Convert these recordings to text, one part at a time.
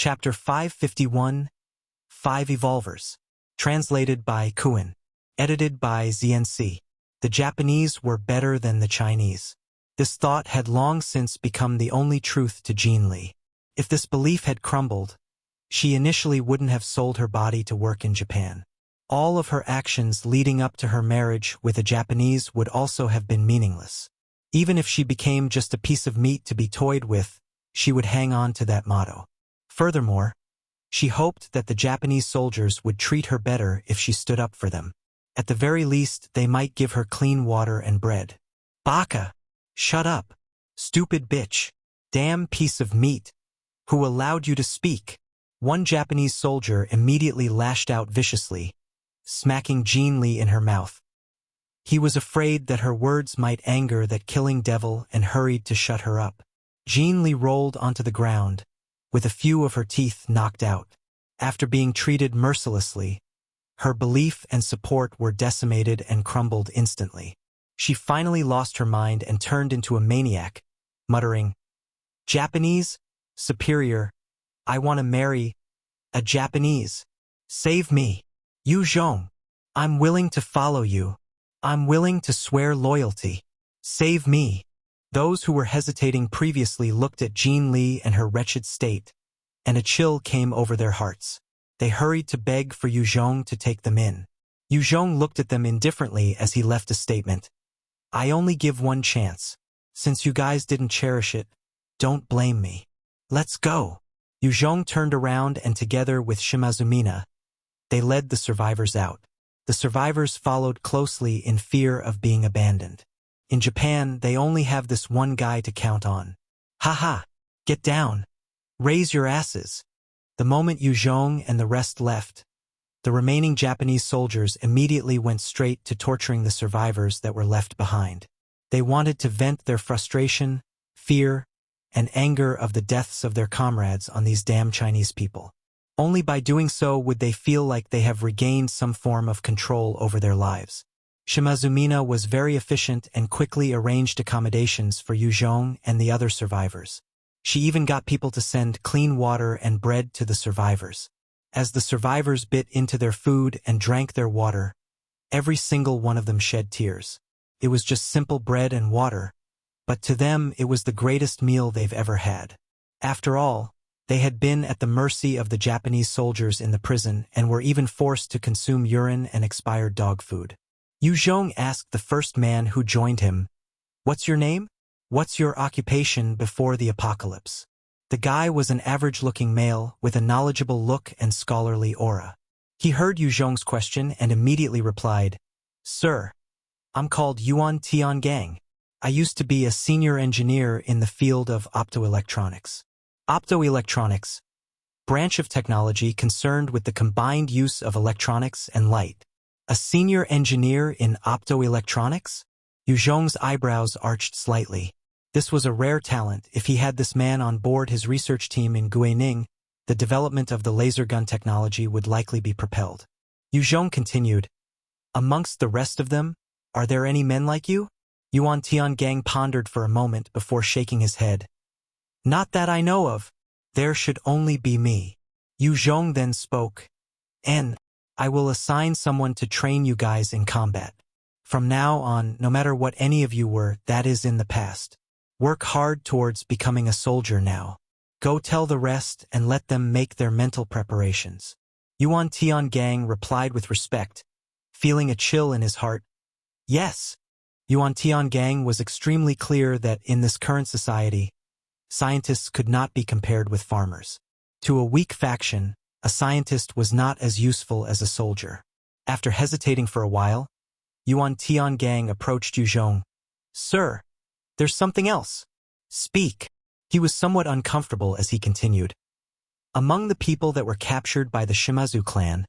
Chapter 551, 5 Evolvers. Translated by Kuan. Edited by ZNC. The Japanese were better than the Chinese. This thought had long since become the only truth to Jean Li. If this belief had crumbled, she initially wouldn't have sold her body to work in Japan. All of her actions leading up to her marriage with a Japanese would also have been meaningless. Even if she became just a piece of meat to be toyed with, she would hang on to that motto. Furthermore, she hoped that the Japanese soldiers would treat her better if she stood up for them. At the very least, they might give her clean water and bread. Baka! Shut up! Stupid bitch! Damn piece of meat! Who allowed you to speak? One Japanese soldier immediately lashed out viciously, smacking Jean Li in her mouth. He was afraid that her words might anger that killing devil and hurried to shut her up. Jean Li rolled onto the ground, with a few of her teeth knocked out. After being treated mercilessly, her belief and support were decimated and crumbled instantly. She finally lost her mind and turned into a maniac, muttering, "Japanese? Superior. I want to marry a Japanese. Save me. Yue Zhong. I'm willing to follow you. I'm willing to swear loyalty. Save me." Those who were hesitating previously looked at Jean Li and her wretched state, and a chill came over their hearts. They hurried to beg for Yue Zhong to take them in. Yue Zhong looked at them indifferently as he left a statement. "I only give one chance. Since you guys didn't cherish it, don't blame me. Let's go." Yue Zhong turned around and together with Shimazumina, they led the survivors out. The survivors followed closely in fear of being abandoned. In Japan, they only have this one guy to count on. "Haha! Get down! Raise your asses!" The moment Yue Zhong and the rest left, the remaining Japanese soldiers immediately went straight to torturing the survivors that were left behind. They wanted to vent their frustration, fear, and anger of the deaths of their comrades on these damn Chinese people. Only by doing so would they feel like they have regained some form of control over their lives. Shimazumina was very efficient and quickly arranged accommodations for Yue Zhong and the other survivors. She even got people to send clean water and bread to the survivors. As the survivors bit into their food and drank their water, every single one of them shed tears. It was just simple bread and water, but to them it was the greatest meal they've ever had. After all, they had been at the mercy of the Japanese soldiers in the prison and were even forced to consume urine and expired dog food. Yue Zhong asked the first man who joined him, "What's your name? What's your occupation before the apocalypse?" The guy was an average-looking male with a knowledgeable look and scholarly aura. He heard Yue Zhong's question and immediately replied, "Sir, I'm called Yuan Tiangang. I used to be a senior engineer in the field of optoelectronics." Optoelectronics, branch of technology concerned with the combined use of electronics and light. A senior engineer in optoelectronics? Yue Zhong's eyebrows arched slightly. This was a rare talent. If he had this man on board his research team in Guining, the development of the laser gun technology would likely be propelled. Yue Zhong continued, "Amongst the rest of them, are there any men like you?" Yuan Tiangang pondered for a moment before shaking his head. "Not that I know of. There should only be me." Yue Zhong then spoke, "And I will assign someone to train you guys in combat. From now on, no matter what any of you were, that is in the past. Work hard towards becoming a soldier now. Go tell the rest and let them make their mental preparations." Yuan Tiangang replied with respect, feeling a chill in his heart. Yes. Yuan Tiangang was extremely clear that in this current society, scientists could not be compared with farmers. To a weak faction, a scientist was not as useful as a soldier. After hesitating for a while, Yuan Tiangang approached Yue Zhong. "Sir, there's something else. Speak." He was somewhat uncomfortable as he continued. "Among the people that were captured by the Shimazu clan,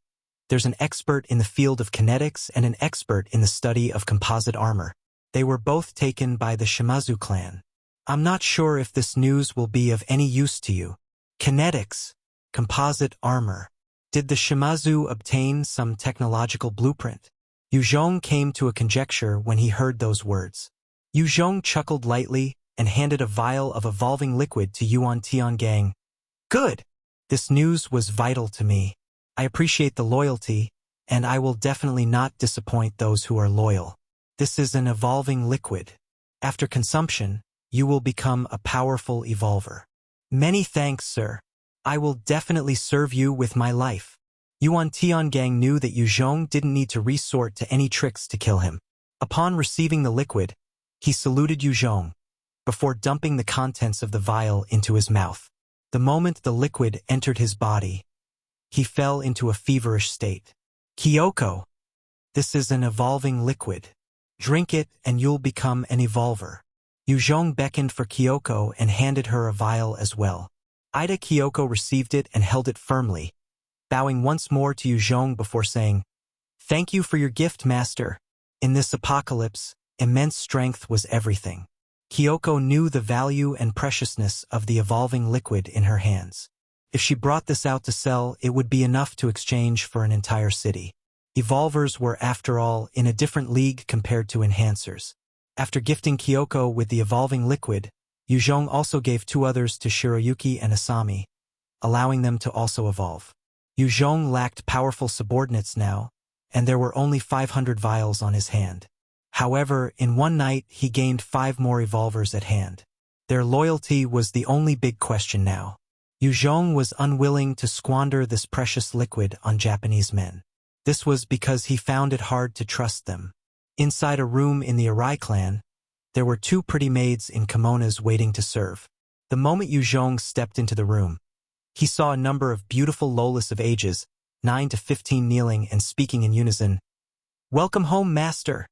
there's an expert in the field of kinetics and an expert in the study of composite armor. They were both taken by the Shimazu clan. I'm not sure if this news will be of any use to you. Kinetics. Composite armor. Did the Shimazu obtain some technological blueprint?" Yue Zhong came to a conjecture when he heard those words. Yue Zhong chuckled lightly and handed a vial of evolving liquid to Yuan Tiangang. "Good! This news was vital to me. I appreciate the loyalty, and I will definitely not disappoint those who are loyal. This is an evolving liquid. After consumption, you will become a powerful evolver. Many thanks, sir. I will definitely serve you with my life. Yuan Tiangang knew that Yue Zhong didn't need to resort to any tricks to kill him. Upon receiving the liquid, he saluted Yue Zhong, before dumping the contents of the vial into his mouth. The moment the liquid entered his body, he fell into a feverish state. Kyoko, this is an evolving liquid. Drink it and you'll become an evolver. Yue Zhong beckoned for Kyoko and handed her a vial as well. Kyoko received it and held it firmly, bowing once more to Yue Zhong before saying, "Thank you for your gift, master." In this apocalypse, immense strength was everything. Kyoko knew the value and preciousness of the evolving liquid in her hands. If she brought this out to sell, it would be enough to exchange for an entire city. Evolvers were, after all, in a different league compared to enhancers. After gifting Kyoko with the evolving liquid, Yue Zhong also gave 2 others to Shiroyuki and Asami, allowing them to also evolve. Yue Zhong lacked powerful subordinates now, and there were only 500 vials on his hand. However, in one night he gained 5 more evolvers at hand. Their loyalty was the only big question now. Yue Zhong was unwilling to squander this precious liquid on Japanese men. This was because he found it hard to trust them. Inside a room in the Arai clan, there were 2 pretty maids in kimonos waiting to serve. The moment Yue Zhong stepped into the room, he saw a number of beautiful lolas of ages, 9 to 15, kneeling and speaking in unison. "Welcome home, master."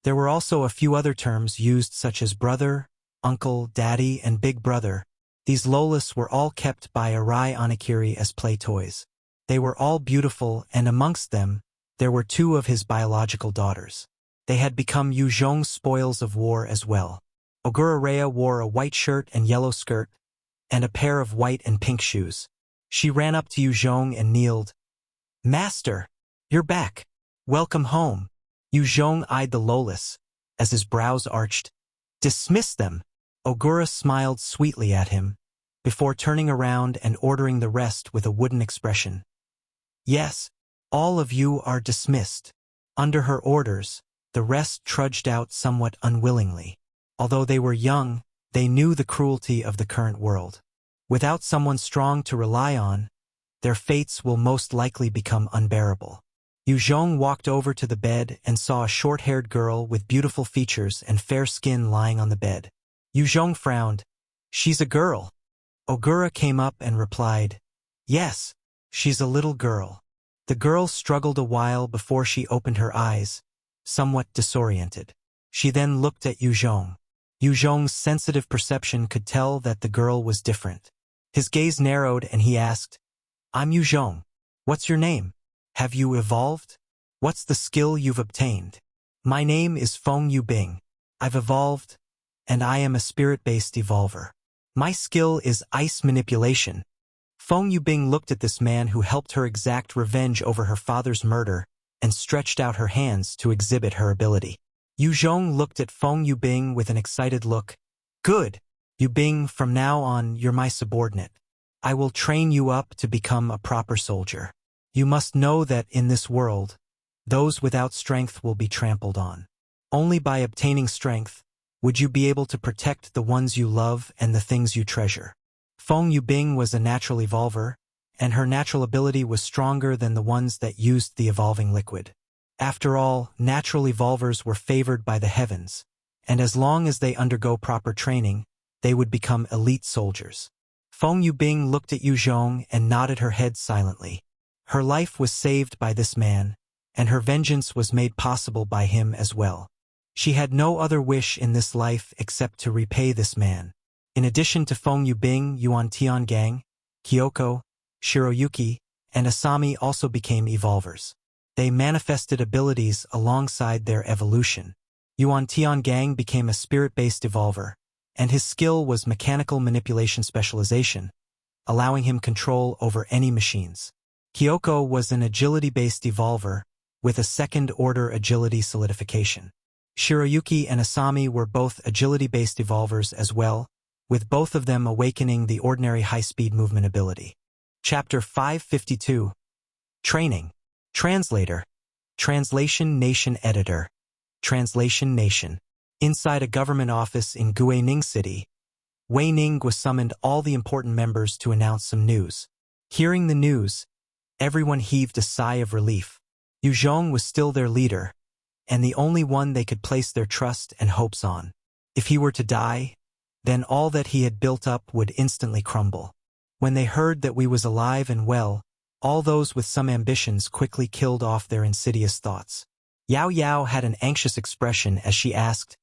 There were also a few other terms used such as brother, uncle, daddy, and big brother. These lolas were all kept by Arai Onigiri as play toys. They were all beautiful, and amongst them, there were 2 of his biological daughters. They had become Yue Zhong's spoils of war as well. Ogura Rhea wore a white shirt and yellow skirt, and a pair of white and pink shoes. She ran up to Yue Zhong and kneeled. "Master, you're back. Welcome home." Yue Zhong eyed the lolas, as his brows arched. "Dismiss them." Ogura smiled sweetly at him, before turning around and ordering the rest with a wooden expression. "Yes, all of you are dismissed." Under her orders, the rest trudged out somewhat unwillingly. Although they were young, they knew the cruelty of the current world. Without someone strong to rely on, their fates will most likely become unbearable. Yue Zhong walked over to the bed and saw a short-haired girl with beautiful features and fair skin lying on the bed. Yue Zhong frowned. "She's a girl." Ogura came up and replied, "Yes, she's a little girl." The girl struggled a while before she opened her eyes, somewhat disoriented. She then looked at Yue Zhong. Yue Zhong's sensitive perception could tell that the girl was different. His gaze narrowed and he asked, "I'm Yue Zhong. What's your name? Have you evolved? What's the skill you've obtained?" "My name is Feng Yubing. I've evolved, and I am a spirit-based evolver. My skill is ice manipulation." Feng Yubing looked at this man who helped her exact revenge over her father's murder and stretched out her hands to exhibit her ability. Yue Zhong looked at Feng Yubing with an excited look. "Good. Yubing, from now on you're my subordinate. I will train you up to become a proper soldier. You must know that in this world, those without strength will be trampled on. Only by obtaining strength would you be able to protect the ones you love and the things you treasure." Feng Yubing was a natural evolver, and her natural ability was stronger than the ones that used the evolving liquid. After all, natural evolvers were favored by the heavens, and as long as they undergo proper training, they would become elite soldiers. Feng Yubing looked at Yue Zhong and nodded her head silently. Her life was saved by this man, and her vengeance was made possible by him as well. She had no other wish in this life except to repay this man. In addition to Feng Yubing, Yuan Tiangang, Kyoko, Shiroyuki, and Asami also became evolvers. They manifested abilities alongside their evolution. Yuan Tiangang became a spirit-based evolver, and his skill was mechanical manipulation specialization, allowing him control over any machines. Kyoko was an agility-based evolver, with a second-order agility solidification. Shiroyuki and Asami were both agility-based evolvers as well, with both of them awakening the ordinary high-speed movement ability. Chapter 552. Training. Translator. Translation Nation Editor. Translation Nation. Inside a government office in Guining City, Wei Ning was summoned all the important members to announce some news. Hearing the news, everyone heaved a sigh of relief. Yue Zhong was still their leader, and the only one they could place their trust and hopes on. If he were to die, then all that he had built up would instantly crumble. When they heard that we was alive and well, all those with some ambitions quickly killed off their insidious thoughts. Yao Yao had an anxious expression as she asked,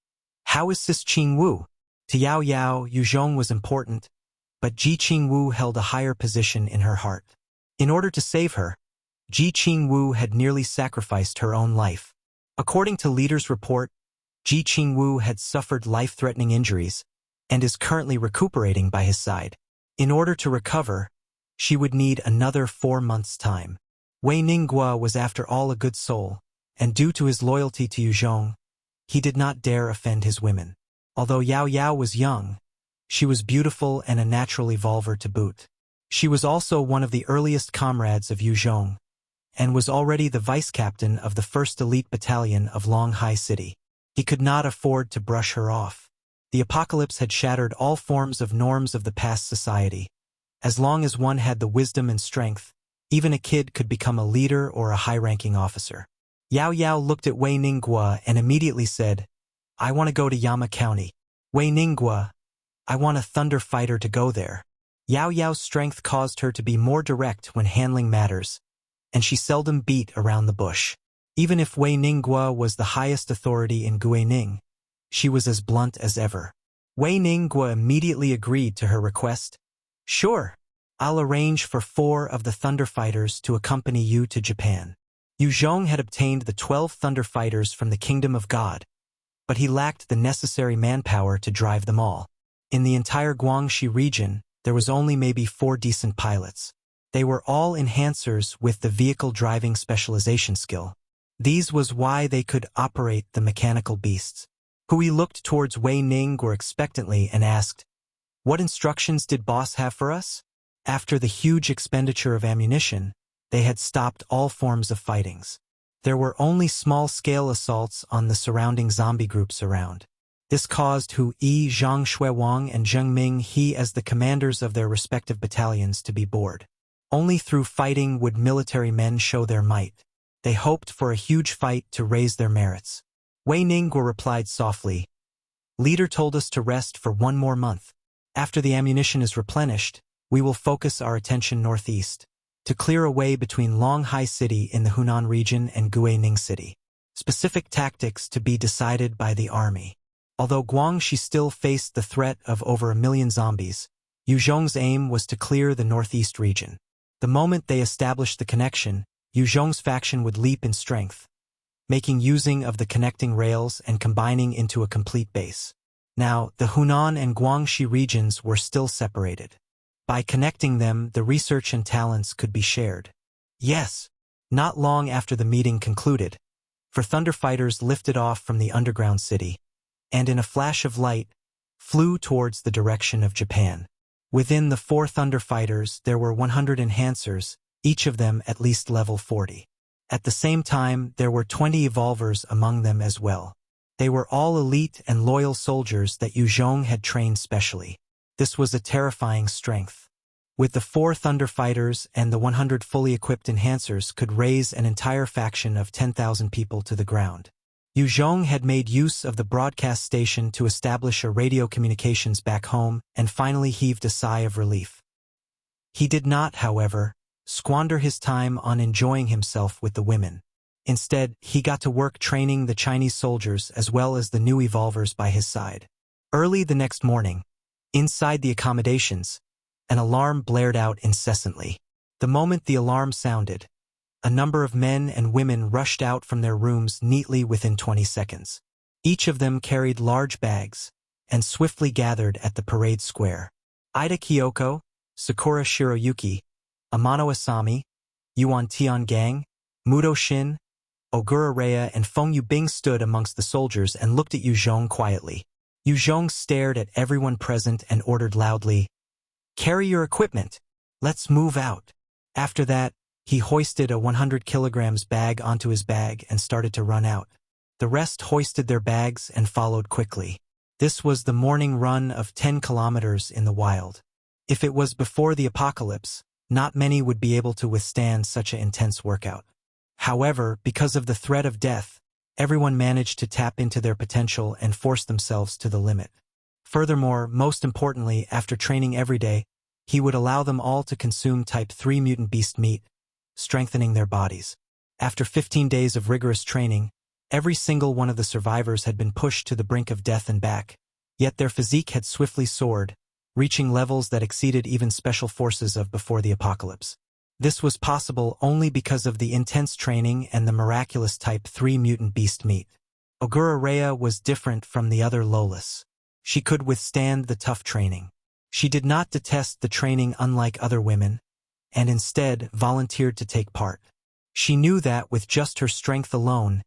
"How is Sis Qing Wu?" To Yao Yao, Yue Zhong was important, but Ji Qing Wu held a higher position in her heart. In order to save her, Ji Qing Wu had nearly sacrificed her own life. According to leaders' report, Ji Qing Wu had suffered life-threatening injuries and is currently recuperating by his side. In order to recover, she would need another 4 months' time. Wei Ninghua was after all a good soul, and due to his loyalty to Yue Zhong, he did not dare offend his women. Although Yao Yao was young, she was beautiful and a natural evolver to boot. She was also one of the earliest comrades of Yue Zhong, and was already the vice-captain of the 1st Elite Battalion of Longhai City. He could not afford to brush her off. The apocalypse had shattered all forms of norms of the past society. As long as one had the wisdom and strength, even a kid could become a leader or a high-ranking officer. Yao Yao looked at Wei Ninghua and immediately said, "I want to go to Yama County." Wei Ninghua, "I want a thunder fighter to go there." Yao Yao's strength caused her to be more direct when handling matters, and she seldom beat around the bush. Even if Wei Ninghua was the highest authority in Guining, she was as blunt as ever. Wei Ninghua immediately agreed to her request. "Sure, I'll arrange for 4 of the thunder fighters to accompany you to Japan." Yue Zhong had obtained the 12 thunder fighters from the Kingdom of God, but he lacked the necessary manpower to drive them all. In the entire Guangxi region, there was only maybe 4 decent pilots. They were all enhancers with the vehicle driving specialization skill. These was why they could operate the mechanical beasts. Hui looked towards Wei Ninghua expectantly and asked, "What instructions did boss have for us?" After the huge expenditure of ammunition, they had stopped all forms of fightings. There were only small-scale assaults on the surrounding zombie groups around. This caused Hu Yi, Zhang Shuiwang, and Zheng Ming He as the commanders of their respective battalions to be bored. Only through fighting would military men show their might. They hoped for a huge fight to raise their merits. Wei Ninghua replied softly, "Leader told us to rest for 1 more month. After the ammunition is replenished, we will focus our attention northeast, to clear a way between Longhai City in the Hunan region and Guining City. Specific tactics to be decided by the army." Although Guangxi still faced the threat of over 1 million zombies, Yue Zhong's aim was to clear the northeast region. The moment they established the connection, Yue Zhong's faction would leap in strength, making using of the connecting rails and combining into a complete base. Now, the Hunan and Guangxi regions were still separated. By connecting them, the research and talents could be shared. Yes, not long after the meeting concluded, for thunder fighters lifted off from the underground city, and in a flash of light, flew towards the direction of Japan. Within the 4 thunder fighters, there were 100 enhancers, each of them at least level 40. At the same time, there were 20 evolvers among them as well. They were all elite and loyal soldiers that Yue Zhong had trained specially. This was a terrifying strength. With the 4 thunder fighters and the 100 fully equipped enhancers could raise an entire faction of 10,000 people to the ground. Yue Zhong had made use of the broadcast station to establish a radio communications back home and finally heaved a sigh of relief. He did not, however, squander his time on enjoying himself with the women. Instead, he got to work training the Chinese soldiers as well as the new evolvers by his side. Early the next morning, inside the accommodations, an alarm blared out incessantly. The moment the alarm sounded, a number of men and women rushed out from their rooms neatly within 20 seconds. Each of them carried large bags and swiftly gathered at the parade square. Ida Kyoko, Sakura Shiroyuki, Amano Asami, Yuan Tiangang, Mudo Shin, Ogura Rhea, and Feng Yubing stood amongst the soldiers and looked at Yue Zhong quietly. Yue Zhong stared at everyone present and ordered loudly, "Carry your equipment." Let's move out. After that, he hoisted a 100 kilograms bag onto his bag and started to run out. The rest hoisted their bags and followed quickly. This was the morning run of 10 kilometers in the wild. If it was before the apocalypse, not many would be able to withstand such an intense workout. However, because of the threat of death, everyone managed to tap into their potential and force themselves to the limit. Furthermore, most importantly, after training every day, he would allow them all to consume type 3 mutant beast meat, strengthening their bodies. After 15 days of rigorous training, every single one of the survivors had been pushed to the brink of death and back, yet their physique had swiftly soared, reaching levels that exceeded even special forces of before the apocalypse. This was possible only because of the intense training and the miraculous type 3 mutant beast meat. Ogura Rhea was different from the other Lolis. She could withstand the tough training. She did not detest the training unlike other women, and instead volunteered to take part. She knew that with just her strength alone,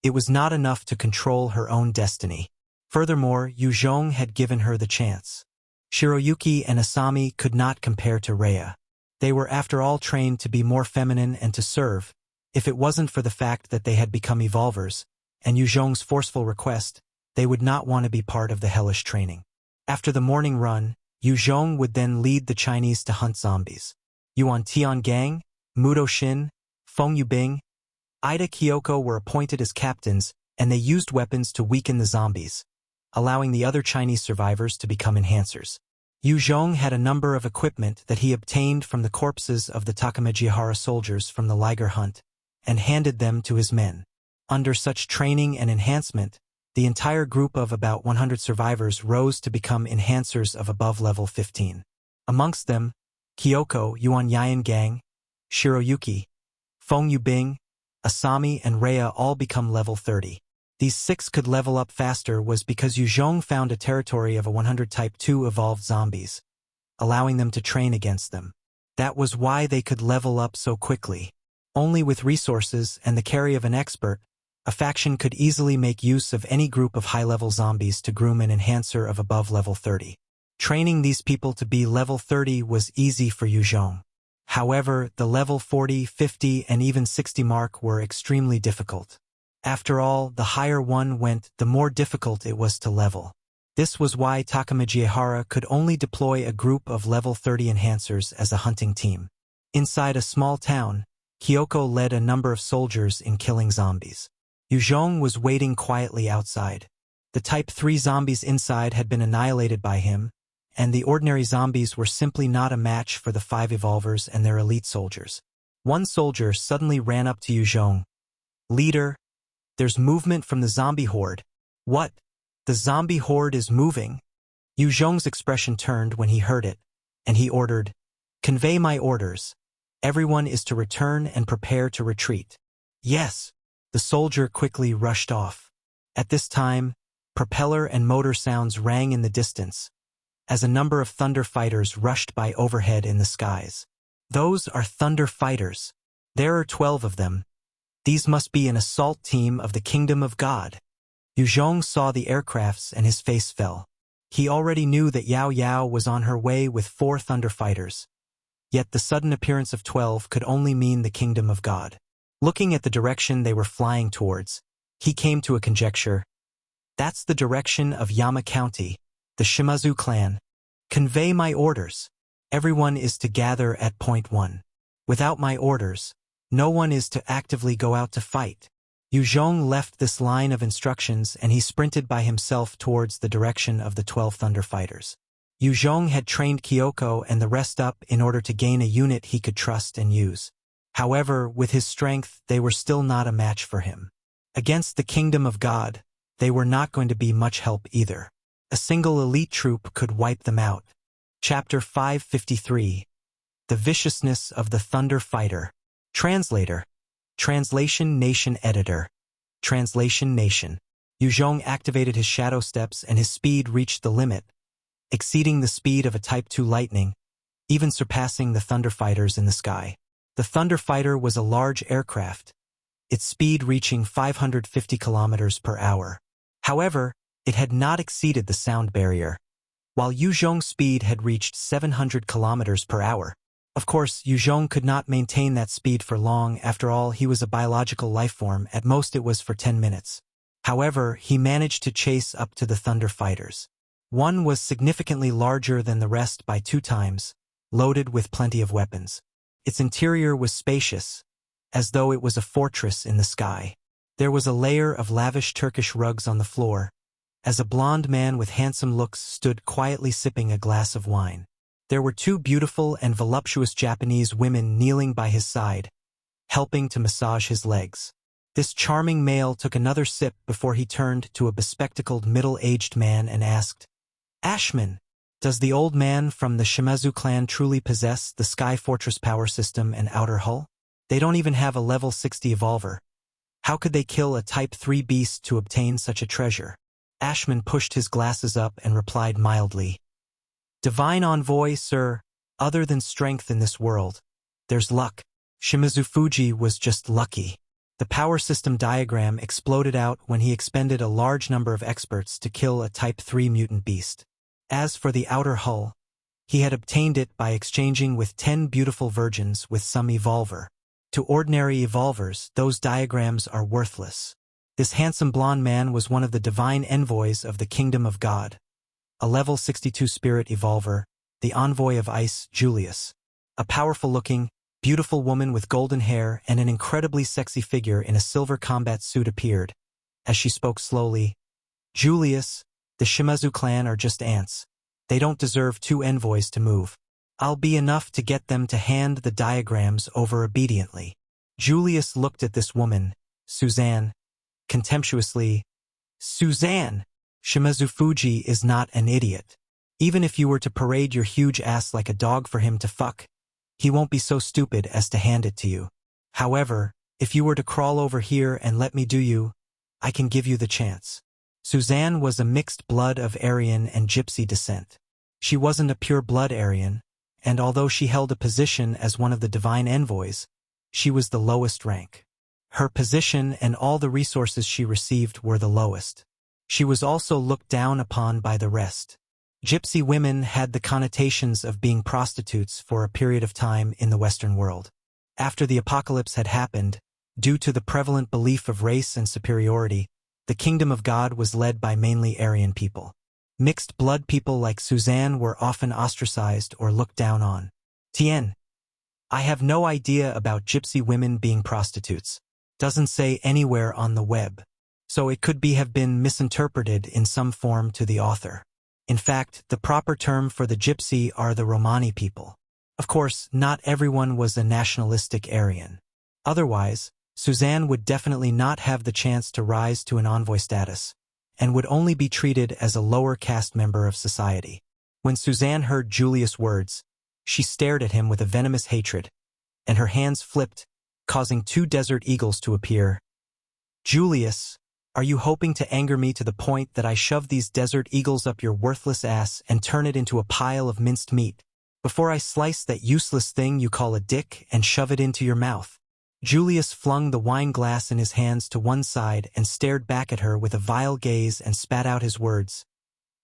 it was not enough to control her own destiny. Furthermore, Yue Zhong had given her the chance. Shiroyuki and Asami could not compare to Rhea. They were after all trained to be more feminine and to serve. If it wasn't for the fact that they had become evolvers, and Yue Zhong's forceful request, they would not want to be part of the hellish training. After the morning run, Yue Zhong would then lead the Chinese to hunt zombies. Yuan Tiangang, Mudo Xin, Feng Yubing, Ida Kyoko were appointed as captains, and they used weapons to weaken the zombies, allowing the other Chinese survivors to become enhancers. Yue Zhong had a number of equipment that he obtained from the corpses of the Takamejihara soldiers from the Liger hunt, and handed them to his men. Under such training and enhancement, the entire group of about 100 survivors rose to become enhancers of above level 15. Amongst them, Kyoko, Yuan Yangang, Shiroyuki, Feng Yubing, Asami and Rhea all become level 30. These 6 could level up faster was because Yue Zhong found a territory of a 100 type 2 evolved zombies, allowing them to train against them. That was why they could level up so quickly. Only with resources and the carry of an expert, a faction could easily make use of any group of high-level zombies to groom an enhancer of above level 30. Training these people to be level 30 was easy for Yue Zhong. However, the level 40, 50, and even 60 mark were extremely difficult. After all, the higher one went, the more difficult it was to level. This was why Takamejihara could only deploy a group of level 30 enhancers as a hunting team. Inside a small town, Kyoko led a number of soldiers in killing zombies. Yue Zhong was waiting quietly outside. The type 3 zombies inside had been annihilated by him, and the ordinary zombies were simply not a match for the 5 evolvers and their elite soldiers. One soldier suddenly ran up to Yue Zhong. "Leader, there's movement from the zombie horde." "What? The zombie horde is moving?" Yue Zhong's expression turned when he heard it, and he ordered, "Convey my orders. Everyone is to return and prepare to retreat." "Yes." The soldier quickly rushed off. At this time, propeller and motor sounds rang in the distance, as a number of thunder fighters rushed by overhead in the skies. "Those are thunder fighters. There are 12 of them. These must be an assault team of the Kingdom of God." Yue Zhong saw the aircrafts and his face fell. He already knew that Yao Yao was on her way with 4 thunder fighters. Yet the sudden appearance of 12 could only mean the Kingdom of God. Looking at the direction they were flying towards, he came to a conjecture. That's the direction of Yama County, the Shimazu clan. "Convey my orders. Everyone is to gather at point 1. Without my orders, no one is to actively go out to fight." Yue Zhong left this line of instructions and he sprinted by himself towards the direction of the 12 thunder fighters. Yue Zhong had trained Kyoko and the rest up in order to gain a unit he could trust and use. However, with his strength, they were still not a match for him. Against the Kingdom of God, they were not going to be much help either. A single elite troop could wipe them out. Chapter 553. The Viciousness of the Thunder Fighter. Translator. Translation Nation Editor. Translation Nation. Yue Zhong activated his shadow steps and his speed reached the limit, exceeding the speed of a Type 2 lightning, even surpassing the thunder fighters in the sky. The Thunder Fighter was a large aircraft, its speed reaching 550 kilometers per hour. However, it had not exceeded the sound barrier. While Yue Zhong's speed had reached 700 kilometers per hour, Of course, Yue Zhong could not maintain that speed for long. After all, he was a biological life form. At most it was for 10 minutes. However, he managed to chase up to the Thunder Fighters. One was significantly larger than the rest by 2 times, loaded with plenty of weapons. Its interior was spacious, as though it was a fortress in the sky. There was a layer of lavish Turkish rugs on the floor, as a blond man with handsome looks stood quietly sipping a glass of wine. There were 2 beautiful and voluptuous Japanese women kneeling by his side, helping to massage his legs. This charming male took another sip before he turned to a bespectacled middle-aged man and asked, "Ashman, does the old man from the Shimazu clan truly possess the Sky Fortress power system and outer hull? They don't even have a level 60 evolver. How could they kill a Type 3 beast to obtain such a treasure?" Ashman pushed his glasses up and replied mildly, "Divine envoy, sir, other than strength in this world, there's luck. Shimazu Fuji was just lucky." The power system diagram exploded out when he expended a large number of experts to kill a Type 3 mutant beast. As for the outer hull, he had obtained it by exchanging with 10 beautiful virgins with some evolver. To ordinary evolvers, those diagrams are worthless. This handsome blonde man was one of the divine envoys of the Kingdom of God. A level 62 spirit evolver, the envoy of ice, Julius. A powerful-looking, beautiful woman with golden hair and an incredibly sexy figure in a silver combat suit appeared. As she spoke slowly, "Julius, the Shimazu clan are just ants. They don't deserve 2 envoys to move. I'll be enough to get them to hand the diagrams over obediently." Julius looked at this woman, Suzanne, contemptuously. "Suzanne, Shimazu Fuji is not an idiot. Even if you were to parade your huge ass like a dog for him to fuck, he won't be so stupid as to hand it to you. However, if you were to crawl over here and let me do you, I can give you the chance." Suzanne was a mixed blood of Aryan and Gypsy descent. She wasn't a pure-blood Aryan, and although she held a position as one of the divine envoys, she was the lowest rank. Her position and all the resources she received were the lowest. She was also looked down upon by the rest. Gypsy women had the connotations of being prostitutes for a period of time in the Western world. After the apocalypse had happened, due to the prevalent belief of race and superiority, the Kingdom of God was led by mainly Aryan people. Mixed blood people like Suzanne were often ostracized or looked down on. Tien. I have no idea about Gypsy women being prostitutes. Doesn't say anywhere on the web. So it could have been misinterpreted in some form to the author. In fact, the proper term for the Gypsy are the Romani people. Of course, not everyone was a nationalistic Aryan. Otherwise, Suzanne would definitely not have the chance to rise to an envoy status, and would only be treated as a lower caste member of society. When Suzanne heard Julius' words, she stared at him with a venomous hatred, and her hands flipped, causing 2 desert eagles to appear. "Julius, are you hoping to anger me to the point that I shove these desert eagles up your worthless ass and turn it into a pile of minced meat, before I slice that useless thing you call a dick and shove it into your mouth?" Julius flung the wine glass in his hands to one side and stared back at her with a vile gaze and spat out his words.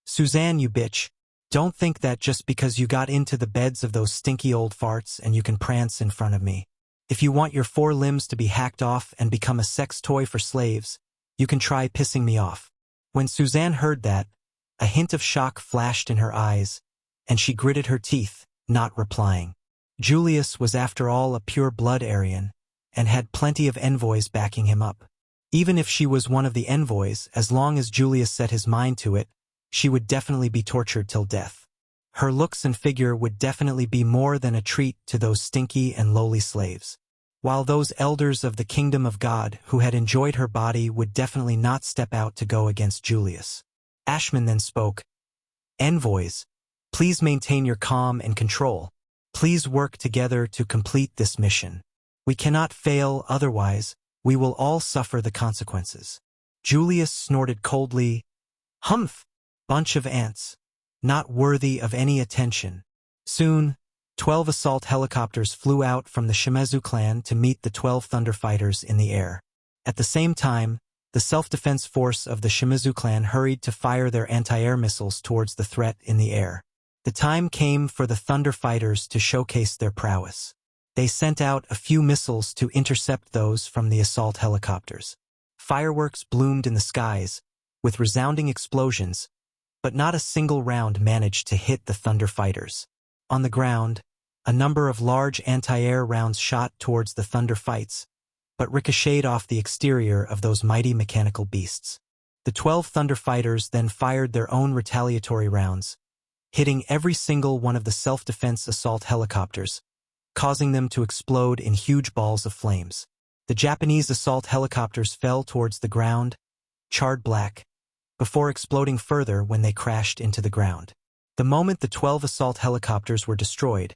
"Suzanne, you bitch, don't think that just because you got into the beds of those stinky old farts and you can prance in front of me. If you want your 4 limbs to be hacked off and become a sex toy for slaves, you can try pissing me off." When Suzanne heard that, a hint of shock flashed in her eyes, and she gritted her teeth, not replying. Julius was after all a pure-blood Aryan, and had plenty of envoys backing him up. Even if she was one of the envoys, as long as Julius set his mind to it, she would definitely be tortured till death. Her looks and figure would definitely be more than a treat to those stinky and lowly slaves. While those elders of the Kingdom of God who had enjoyed her body would definitely not step out to go against Julius. Ashman then spoke. "Envoys, please maintain your calm and control. Please work together to complete this mission. We cannot fail, otherwise, we will all suffer the consequences." Julius snorted coldly. "Humph! Bunch of ants. Not worthy of any attention." Soon, 12 assault helicopters flew out from the Shimazu clan to meet the 12 Thunder Fighters in the air. At the same time, the self-defense force of the Shimazu clan hurried to fire their anti-air missiles towards the threat in the air. The time came for the Thunder Fighters to showcase their prowess. They sent out a few missiles to intercept those from the assault helicopters. Fireworks bloomed in the skies, with resounding explosions, but not a single round managed to hit the Thunder Fighters. On the ground, a number of large anti-air rounds shot towards the Thunder Fights, but ricocheted off the exterior of those mighty mechanical beasts. The 12 Thunder Fighters then fired their own retaliatory rounds, hitting every single one of the self-defense assault helicopters, causing them to explode in huge balls of flames. The Japanese assault helicopters fell towards the ground, charred black, before exploding further when they crashed into the ground. The moment the 12 assault helicopters were destroyed,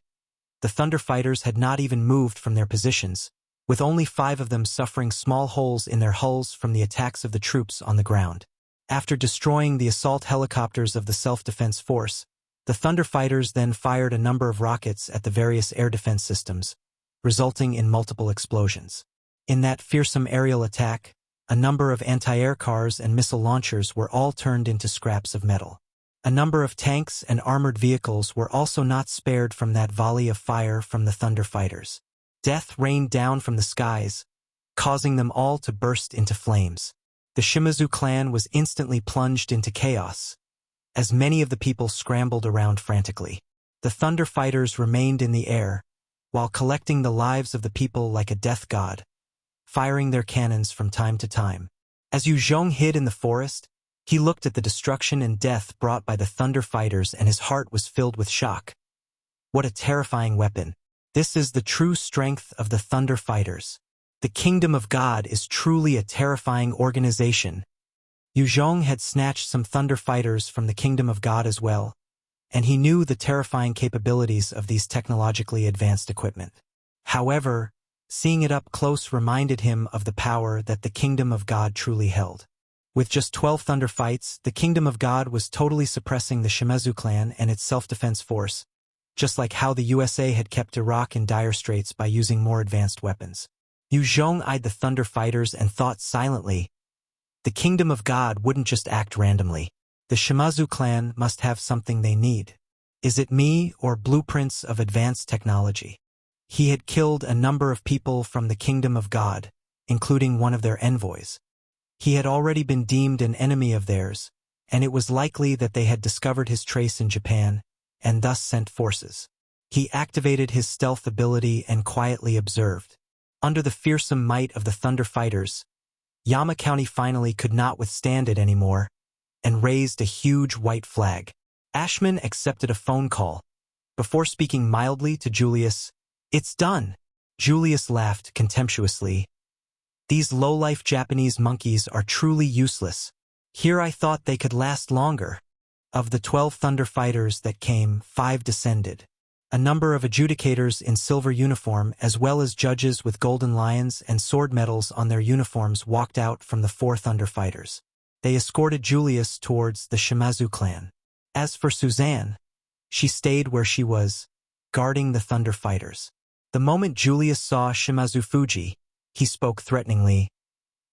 the Thunder Fighters had not even moved from their positions, with only 5 of them suffering small holes in their hulls from the attacks of the troops on the ground. After destroying the assault helicopters of the self-defense force, the Thunder Fighters then fired a number of rockets at the various air defense systems, resulting in multiple explosions. In that fearsome aerial attack, a number of anti-air cars and missile launchers were all turned into scraps of metal. A number of tanks and armored vehicles were also not spared from that volley of fire from the Thunder Fighters. Death rained down from the skies, causing them all to burst into flames. The Shimazu clan was instantly plunged into chaos, as many of the people scrambled around frantically. The Thunder Fighters remained in the air, while collecting the lives of the people like a death god, firing their cannons from time to time. As Yue Zhong hid in the forest, he looked at the destruction and death brought by the Thunder Fighters and his heart was filled with shock. What a terrifying weapon. This is the true strength of the Thunder Fighters. The Kingdom of God is truly a terrifying organization. Yue Zhong had snatched some Thunder Fighters from the Kingdom of God as well, and he knew the terrifying capabilities of these technologically advanced equipment. However, seeing it up close reminded him of the power that the Kingdom of God truly held. With just 12 Thunder Fights, the Kingdom of God was totally suppressing the Shimazu clan and its self-defense force, just like how the USA had kept Iraq in dire straits by using more advanced weapons. Yue Zhong eyed the Thunder Fighters and thought silently, the Kingdom of God wouldn't just act randomly. The Shimazu clan must have something they need. Is it me or blueprints of advanced technology? He had killed a number of people from the Kingdom of God, including one of their envoys. He had already been deemed an enemy of theirs, and it was likely that they had discovered his trace in Japan, and thus sent forces. He activated his stealth ability and quietly observed. Under the fearsome might of the Thunder Fighters, Yama County finally could not withstand it anymore, and raised a huge white flag. Ashman accepted a phone call. Before speaking mildly to Julius, "It's done." Julius laughed contemptuously. "These low-life Japanese monkeys are truly useless. Here I thought they could last longer." Of the 12 Thunder Fighters that came, 5 descended. A number of adjudicators in silver uniform as well as judges with golden lions and sword medals on their uniforms walked out from the 4 Thunder Fighters. They escorted Julius towards the Shimazu clan. As for Suzanne, she stayed where she was, guarding the Thunder Fighters. The moment Julius saw Shimazu Fuji, he spoke threateningly.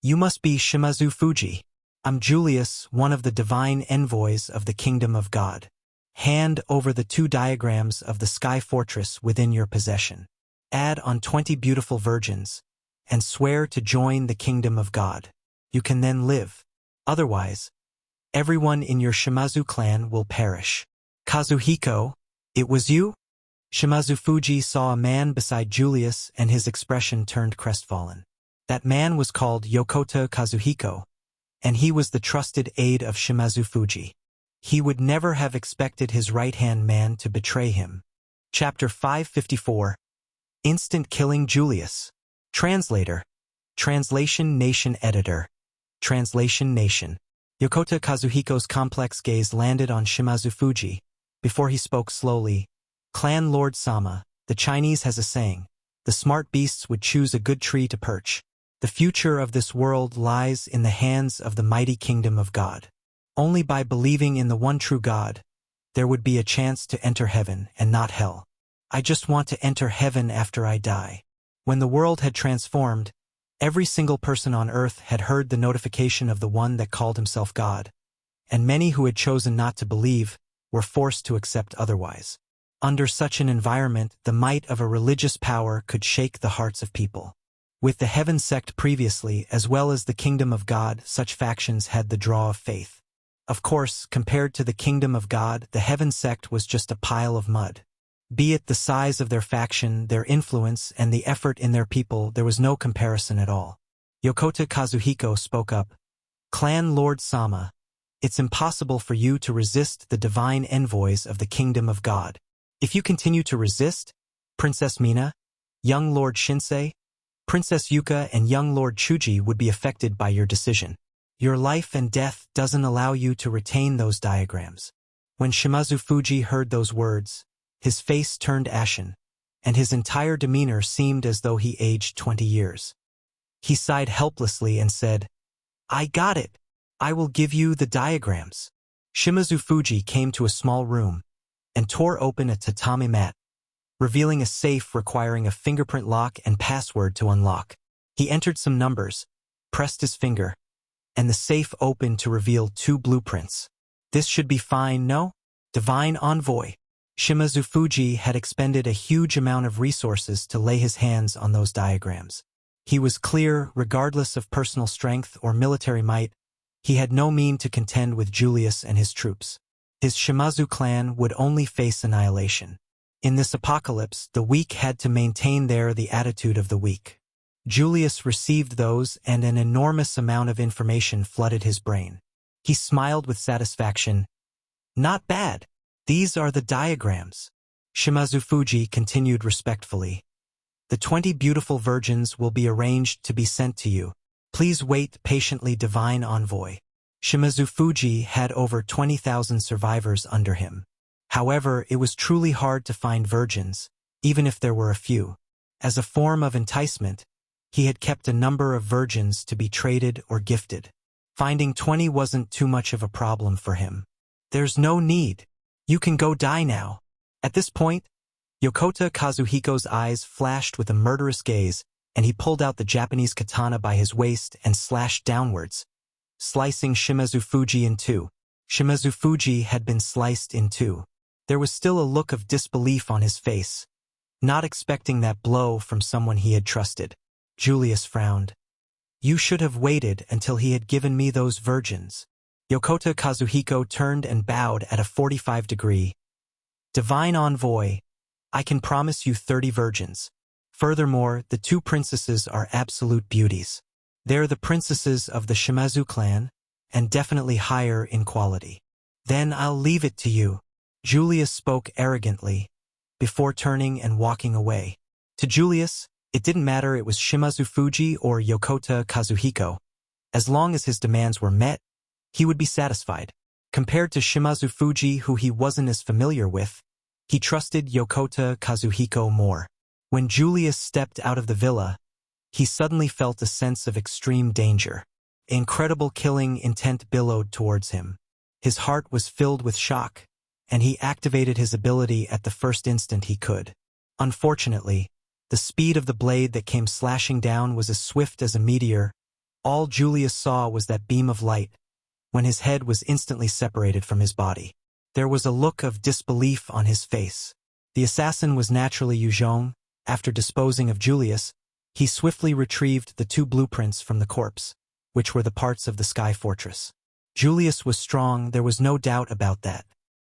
"You must be Shimazu Fuji. I'm Julius, one of the divine envoys of the Kingdom of God. Hand over the 2 diagrams of the Sky Fortress within your possession. Add on 20 beautiful virgins, and swear to join the Kingdom of God. You can then live. Otherwise, everyone in your Shimazu clan will perish." "Kazuhiko, it was you?" Shimazu Fuji saw a man beside Julius and his expression turned crestfallen. That man was called Yokota Kazuhiko, and he was the trusted aide of Shimazu Fuji. He would never have expected his right-hand man to betray him. Chapter 554. Instant Killing Julius. Translator. Translation Nation Editor. Translation Nation. Yokota Kazuhiko's complex gaze landed on Shimazu Fuji. Before he spoke slowly, "Clan Lord Sama, the Chinese has a saying, the smart beasts would choose a good tree to perch. The future of this world lies in the hands of the mighty Kingdom of God. Only by believing in the one true God, there would be a chance to enter heaven and not hell. I just want to enter heaven after I die." When the world had transformed, every single person on earth had heard the notification of the one that called himself God, and many who had chosen not to believe were forced to accept otherwise. Under such an environment, the might of a religious power could shake the hearts of people. With the Heaven sect previously, as well as the Kingdom of God, such factions had the draw of faith. Of course, compared to the Kingdom of God, the Heaven sect was just a pile of mud. Be it the size of their faction, their influence, and the effort in their people, there was no comparison at all. Yokota Kazuhiko spoke up. Clan Lord Sama, it's impossible for you to resist the divine envoys of the Kingdom of God. If you continue to resist, Princess Mina, young Lord Shinsei, Princess Yuka, and young Lord Chuji would be affected by your decision. Your life and death doesn't allow you to retain those diagrams. When Shimazu Fuji heard those words, his face turned ashen, and his entire demeanor seemed as though he aged 20 years. He sighed helplessly and said, I got it. I will give you the diagrams. Shimazu Fuji came to a small room and tore open a tatami mat, revealing a safe requiring a fingerprint lock and password to unlock. He entered some numbers, pressed his finger, and the safe opened to reveal 2 blueprints. This should be fine, no? Divine Envoy. Shimazu Fuji had expended a huge amount of resources to lay his hands on those diagrams. He was clear, regardless of personal strength or military might, he had no mean to contend with Julius and his troops. His Shimazu clan would only face annihilation. In this apocalypse, the weak had to maintain the attitude of the weak. Julius received those, and an enormous amount of information flooded his brain. He smiled with satisfaction. Not bad. These are the diagrams. Shimazu Fuji continued respectfully. The 20 beautiful virgins will be arranged to be sent to you. Please wait patiently, Divine Envoy. Shimazu Fuji had over 20,000 survivors under him. However, it was truly hard to find virgins, even if there were a few. As a form of enticement, he had kept a number of virgins to be traded or gifted. Finding 20 wasn't too much of a problem for him. There's no need. You can go die now. At this point, Yokota Kazuhiko's eyes flashed with a murderous gaze, and he pulled out the Japanese katana by his waist and slashed downwards, slicing Shimazu Fuji in 2. Shimazu Fuji had been sliced in 2. There was still a look of disbelief on his face, not expecting that blow from someone he had trusted. Julius frowned. You should have waited until he had given me those virgins. Yokota Kazuhiko turned and bowed at a 45-degree. Divine Envoy, I can promise you 30 virgins. Furthermore, the 2 princesses are absolute beauties. They're the princesses of the Shimazu clan, and definitely higher in quality. Then I'll leave it to you. Julius spoke arrogantly, before turning and walking away. To Julius, it didn't matter it was Shimazu Fuji or Yokota Kazuhiko. As long as his demands were met, he would be satisfied. Compared to Shimazu Fuji, who he wasn't as familiar with, he trusted Yokota Kazuhiko more. When Julius stepped out of the villa, he suddenly felt a sense of extreme danger. Incredible killing intent billowed towards him. His heart was filled with shock, and he activated his ability at the first instant he could. Unfortunately, the speed of the blade that came slashing down was as swift as a meteor. All Julius saw was that beam of light, when his head was instantly separated from his body. There was a look of disbelief on his face. The assassin was naturally Yue Zhong. After disposing of Julius, he swiftly retrieved the 2 blueprints from the corpse, which were the parts of the Sky Fortress. Julius was strong, there was no doubt about that.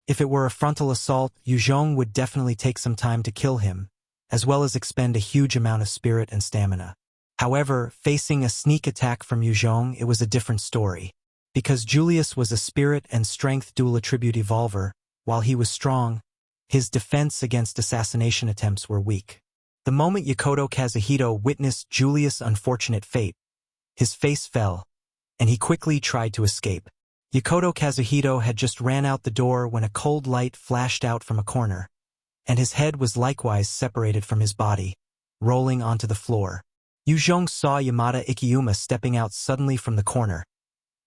If it were a frontal assault, Yue Zhong would definitely take some time to kill him, as well as expend a huge amount of spirit and stamina. However, facing a sneak attack from Yue Zhong, it was a different story. Because Julius was a spirit and strength dual attribute evolver, while he was strong, his defense against assassination attempts were weak. The moment Yokota Kazuhito witnessed Julius' unfortunate fate, his face fell, and he quickly tried to escape. Yokota Kazuhito had just ran out the door when a cold light flashed out from a corner, and his head was likewise separated from his body, rolling onto the floor. Yue Zhong saw Yamada Ikeyuma stepping out suddenly from the corner,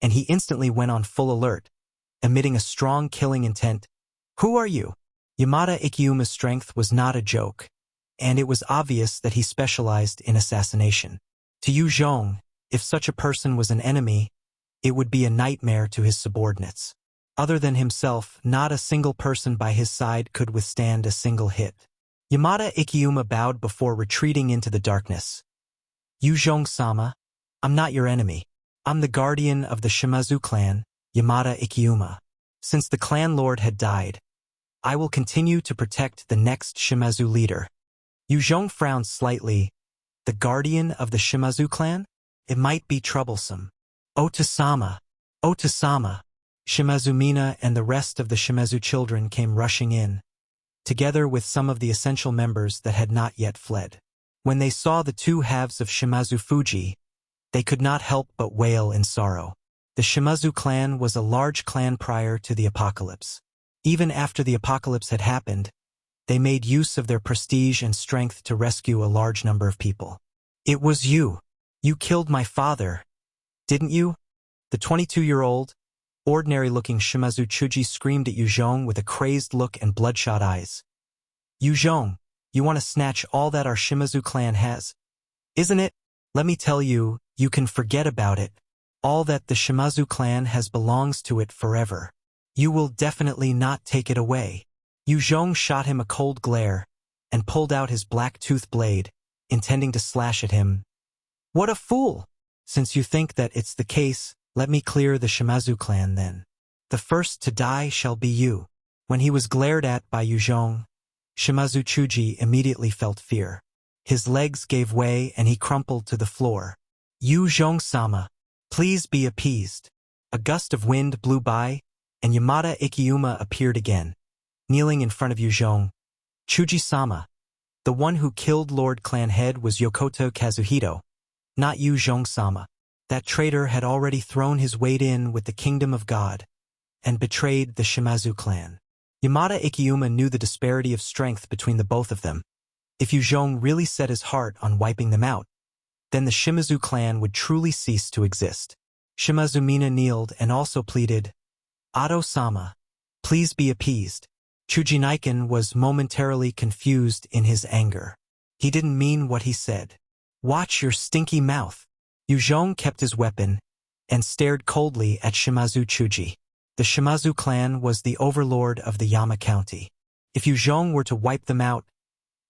and he instantly went on full alert, emitting a strong killing intent. Who are you? Yamada Ikeyuma's strength was not a joke, and it was obvious that he specialized in assassination. To Yue Zhong, if such a person was an enemy, it would be a nightmare to his subordinates. Other than himself, not a single person by his side could withstand a single hit. Yamada Ikkyuma bowed before retreating into the darkness. Yue Zhong-sama, I'm not your enemy. I'm the guardian of the Shimazu clan, Yamada Ikkyuma. Since the clan lord had died, I will continue to protect the next Shimazu leader. Yue Zhong frowned slightly. The guardian of the Shimazu clan? It might be troublesome. Ota-sama, Ota-sama. Shimazu Mina and the rest of the Shimazu children came rushing in, together with some of the essential members that had not yet fled. When they saw the two halves of Shimazu Fuji, they could not help but wail in sorrow. The Shimazu clan was a large clan prior to the apocalypse. Even after the apocalypse had happened, they made use of their prestige and strength to rescue a large number of people. It was you. You killed my father, didn't you? The 22-year-old, ordinary-looking Shimazu Chuji screamed at Yue Zhong with a crazed look and bloodshot eyes. Yue Zhong, you want to snatch all that our Shimazu clan has, isn't it? Let me tell you, you can forget about it. All that the Shimazu clan has belongs to it forever. You will definitely not take it away. Yue Zhong shot him a cold glare and pulled out his black tooth blade, intending to slash at him. What a fool! Since you think that it's the case, let me clear the Shimazu clan then. The first to die shall be you. When he was glared at by Yue Zhong, Shimazu Chuji immediately felt fear. His legs gave way and he crumpled to the floor. Yue Zhong-sama, please be appeased. A gust of wind blew by, and Yamada Ikkyuma appeared again, kneeling in front of Yue Zhong. Chuji-sama, the one who killed Lord Clan Head was Yokoto Kazuhito, not Yue Zhong-sama. That traitor had already thrown his weight in with the kingdom of God and betrayed the Shimazu clan. Yamada Ikkyuma knew the disparity of strength between the both of them. If Yue Zhong really set his heart on wiping them out, then the Shimazu clan would truly cease to exist. Shimazu Mina kneeled and also pleaded, Ado-sama, please be appeased. Chuji Niken was momentarily confused in his anger. He didn't mean what he said. Watch your stinky mouth. Yue Zhong kept his weapon and stared coldly at Shimazu Chuji. The Shimazu clan was the overlord of the Yama County. If Yue Zhong were to wipe them out,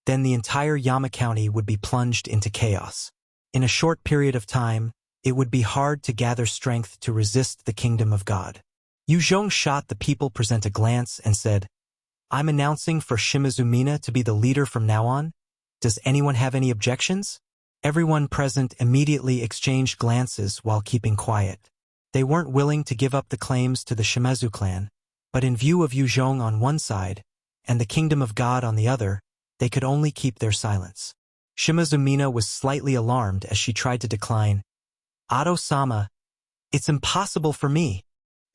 then the entire Yama County would be plunged into chaos. In a short period of time, it would be hard to gather strength to resist the kingdom of God. Yue Zhong shot the people present a glance and said, I'm announcing for Shimazu Mina to be the leader from now on. Does anyone have any objections? Everyone present immediately exchanged glances while keeping quiet. They weren't willing to give up the claims to the Shimazu clan, but in view of Yue Zhong on one side and the kingdom of God on the other, they could only keep their silence. Shimazu Mina was slightly alarmed as she tried to decline. Ado-sama, it's impossible for me.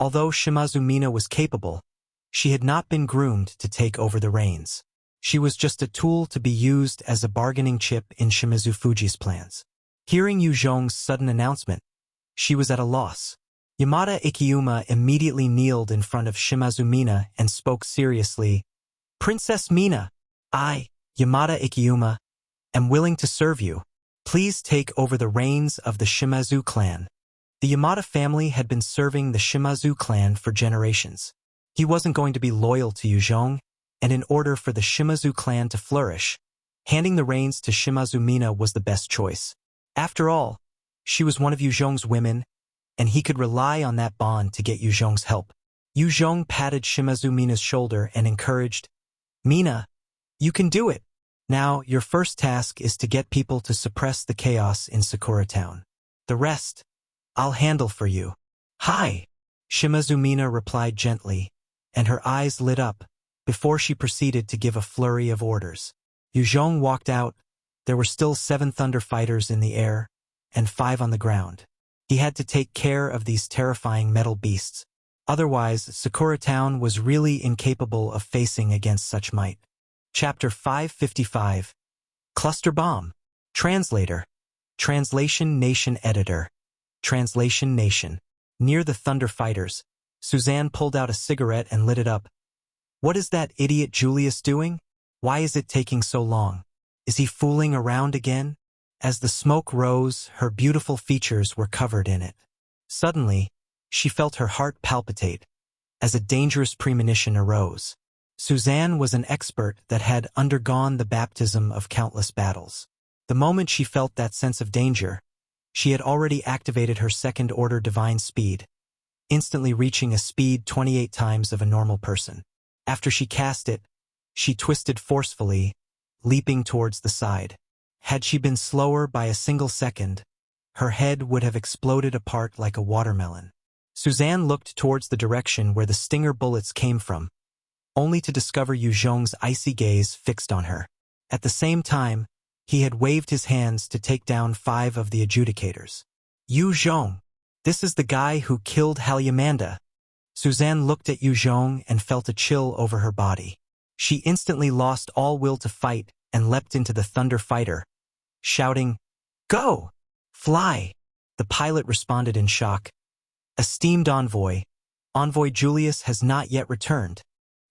Although Shimazu Mina was capable, she had not been groomed to take over the reins. She was just a tool to be used as a bargaining chip in Shimazu Fuji's plans. Hearing Yue Zhong's sudden announcement, she was at a loss. Yamada Ikkyuma immediately kneeled in front of Shimazu Mina and spoke seriously. Princess Mina, I, Yamada Ikkyuma, am willing to serve you. Please take over the reins of the Shimazu clan. The Yamada family had been serving the Shimazu clan for generations. He wasn't going to be loyal to Yue Zhong, and in order for the Shimazu clan to flourish, handing the reins to Shimazu Mina was the best choice. After all, she was one of Yue Zhong's women, and he could rely on that bond to get Yue Zhong's help. Yue Zhong patted Shimazu Mina's shoulder and encouraged, Mina, you can do it. Now, your first task is to get people to suppress the chaos in Sakura Town. The rest, I'll handle for you. Hi, Shimazu Mina replied gently, and her eyes lit up before she proceeded to give a flurry of orders. Yue Zhong walked out. There were still 7 thunder fighters in the air and 5 on the ground. He had to take care of these terrifying metal beasts. Otherwise, Sakura Town was really incapable of facing against such might. Chapter 555. Cluster Bomb. Translator. Translation Nation Editor. Translation Nation. Near the thunder fighters, Suzanne pulled out a cigarette and lit it up. What is that idiot Julius doing? Why is it taking so long? Is he fooling around again? As the smoke rose, her beautiful features were covered in it. Suddenly, she felt her heart palpitate. as a dangerous premonition arose. Suzanne was an expert that had undergone the baptism of countless battles. The moment she felt that sense of danger, she had already activated her second-order divine speed, instantly reaching a speed 28 times of a normal person. After she cast it, she twisted forcefully, leaping towards the side. Had she been slower by a single second, her head would have exploded apart like a watermelon. Suzanne looked towards the direction where the stinger bullets came from, only to discover Yue Zhong's icy gaze fixed on her. At the same time, he had waved his hands to take down 5 of the adjudicators. Yue Zhong, this is the guy who killed Halyamanda. Suzanne looked at Yue Zhong and felt a chill over her body. She instantly lost all will to fight and leapt into the Thunder Fighter, shouting, "Go! Fly!" The pilot responded in shock. "Esteemed Envoy Julius has not yet returned."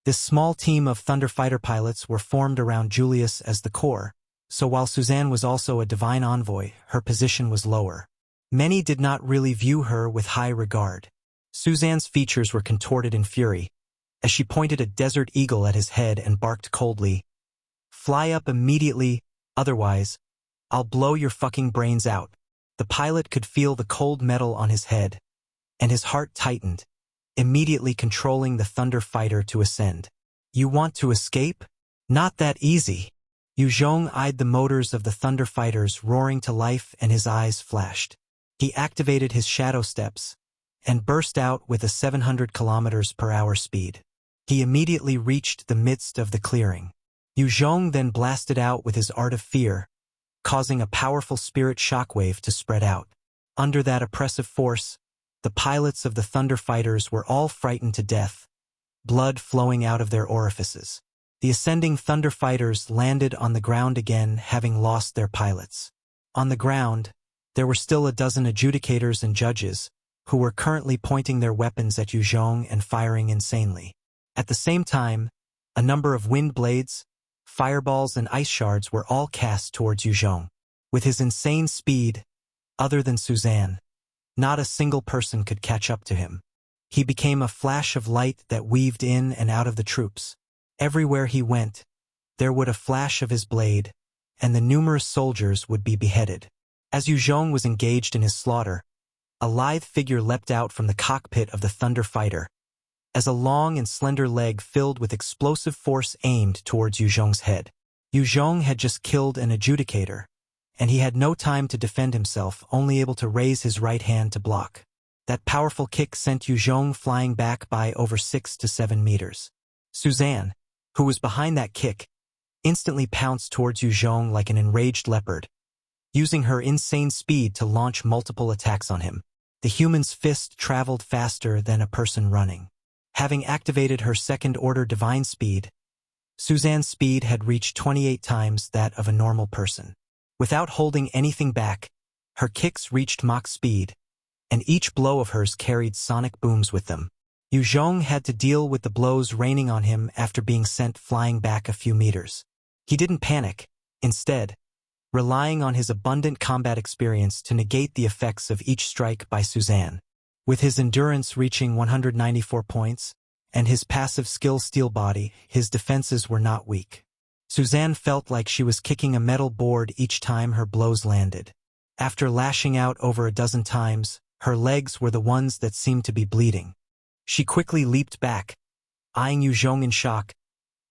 This small team of Thunder Fighter pilots were formed around Julius as the core, so while Suzanne was also a divine envoy, her position was lower. Many did not really view her with high regard. Suzanne's features were contorted in fury, as she pointed a desert eagle at his head and barked coldly, "Fly up immediately, otherwise, I'll blow your fucking brains out." The pilot could feel the cold metal on his head, and his heart tightened, immediately controlling the Thunder Fighter to ascend. "You want to escape? Not that easy." Yue Zhong eyed the motors of the Thunder Fighters roaring to life and his eyes flashed. He activated his shadow steps and burst out with a 700 km/h speed. He immediately reached the midst of the clearing. Yue Zhong then blasted out with his Art of Fear, causing a powerful spirit shockwave to spread out. Under that oppressive force, the pilots of the Thunder Fighters were all frightened to death, blood flowing out of their orifices. The ascending Thunder Fighters landed on the ground again, having lost their pilots. On the ground, there were still a dozen adjudicators and judges, who were currently pointing their weapons at Yue Zhong and firing insanely. At the same time, a number of wind blades, fireballs and ice shards were all cast towards Yue Zhong. With his insane speed, other than Suzanne, not a single person could catch up to him. He became a flash of light that weaved in and out of the troops. Everywhere he went, there would a flash of his blade, and the numerous soldiers would be beheaded. As Yue Zhong was engaged in his slaughter, a lithe figure leapt out from the cockpit of the Thunder Fighter, as a long and slender leg filled with explosive force aimed towards Yue Zhong's head. Yue Zhong had just killed an adjudicator, and he had no time to defend himself, only able to raise his right hand to block. That powerful kick sent Yue Zhong flying back by over 6 to 7 meters. Suzanne, who was behind that kick, instantly pounced towards Yue Zhong like an enraged leopard, using her insane speed to launch multiple attacks on him. The human's fist traveled faster than a person running. Having activated her second-order divine speed, Suzanne's speed had reached 28 times that of a normal person. Without holding anything back, her kicks reached Mach speed, and each blow of hers carried sonic booms with them. Yue Zhong had to deal with the blows raining on him after being sent flying back a few meters. He didn't panic, instead, relying on his abundant combat experience to negate the effects of each strike by Suzanne. With his endurance reaching 194 points, and his passive skill steel body, his defenses were not weak. Suzanne felt like she was kicking a metal board each time her blows landed. After lashing out over a dozen times, her legs were the ones that seemed to be bleeding. She quickly leaped back, eyeing Yue Zhong in shock.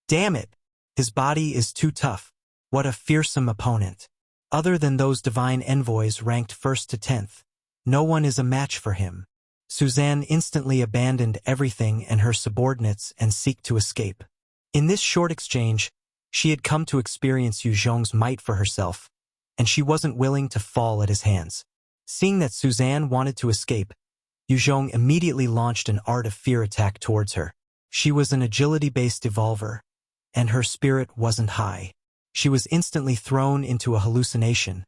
"Damn it! His body is too tough. What a fearsome opponent. Other than those divine envoys ranked 1st to 10th, no one is a match for him." Suzanne instantly abandoned everything and her subordinates and seeked to escape. In this short exchange, she had come to experience Yue Zhong's might for herself, and she wasn't willing to fall at his hands. Seeing that Suzanne wanted to escape, Yue Zhong immediately launched an Art of Fear attack towards her. She was an agility-based evolver, and her spirit wasn't high. She was instantly thrown into a hallucination,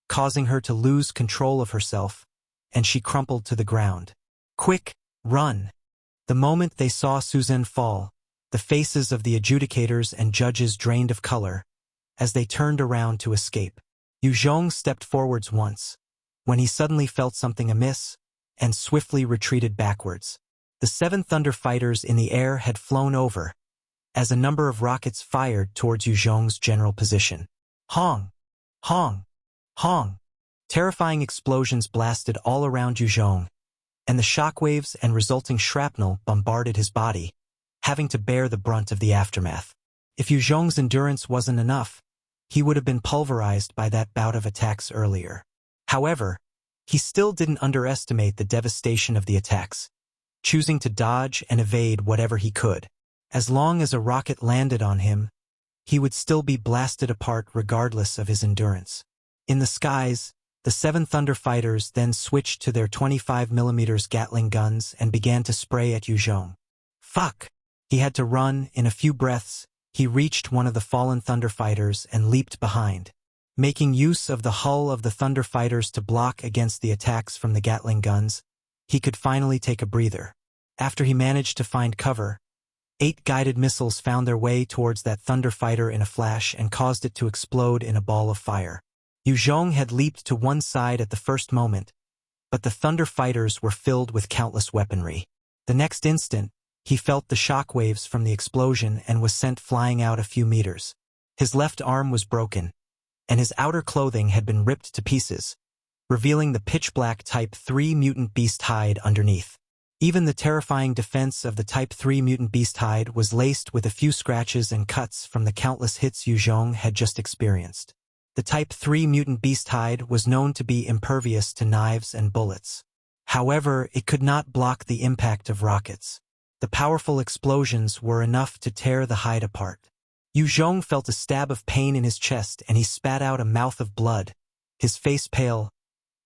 causing her to lose control of herself, and she crumpled to the ground. "Quick, run!" The moment they saw Suzanne fall, the faces of the adjudicators and judges drained of color, as they turned around to escape. Yue Zhong stepped forwards once, when he suddenly felt something amiss, and swiftly retreated backwards. The 7 Thunder Fighters in the air had flown over, as a number of rockets fired towards Yue Zhong's general position. Hong! Hong! Hong! Terrifying explosions blasted all around Yue Zhong, and the shockwaves and resulting shrapnel bombarded his body, having to bear the brunt of the aftermath. If Yue Zhong's endurance wasn't enough, he would have been pulverized by that bout of attacks earlier. However, he still didn't underestimate the devastation of the attacks, choosing to dodge and evade whatever he could. As long as a rocket landed on him, he would still be blasted apart regardless of his endurance. In the skies, the 7 Thunder Fighters then switched to their 25mm Gatling guns and began to spray at Yue Zhong. Fuck! He had to run. In a few breaths, he reached one of the fallen Thunder Fighters and leaped behind. Making use of the hull of the Thunder Fighters to block against the attacks from the Gatling guns, he could finally take a breather. After he managed to find cover, 8 guided missiles found their way towards that Thunder Fighter in a flash and caused it to explode in a ball of fire. Yue Zhong had leaped to one side at the first moment, but the Thunder Fighters were filled with countless weaponry. The next instant, he felt the shockwaves from the explosion and was sent flying out a few meters. His left arm was broken, and his outer clothing had been ripped to pieces, revealing the pitch-black Type 3 mutant beast hide underneath. Even the terrifying defense of the Type 3 mutant beast hide was laced with a few scratches and cuts from the countless hits Yue Zhong had just experienced. The Type 3 mutant beast hide was known to be impervious to knives and bullets. However, it could not block the impact of rockets. The powerful explosions were enough to tear the hide apart. Yue Zhong felt a stab of pain in his chest and he spat out a mouth of blood, his face pale.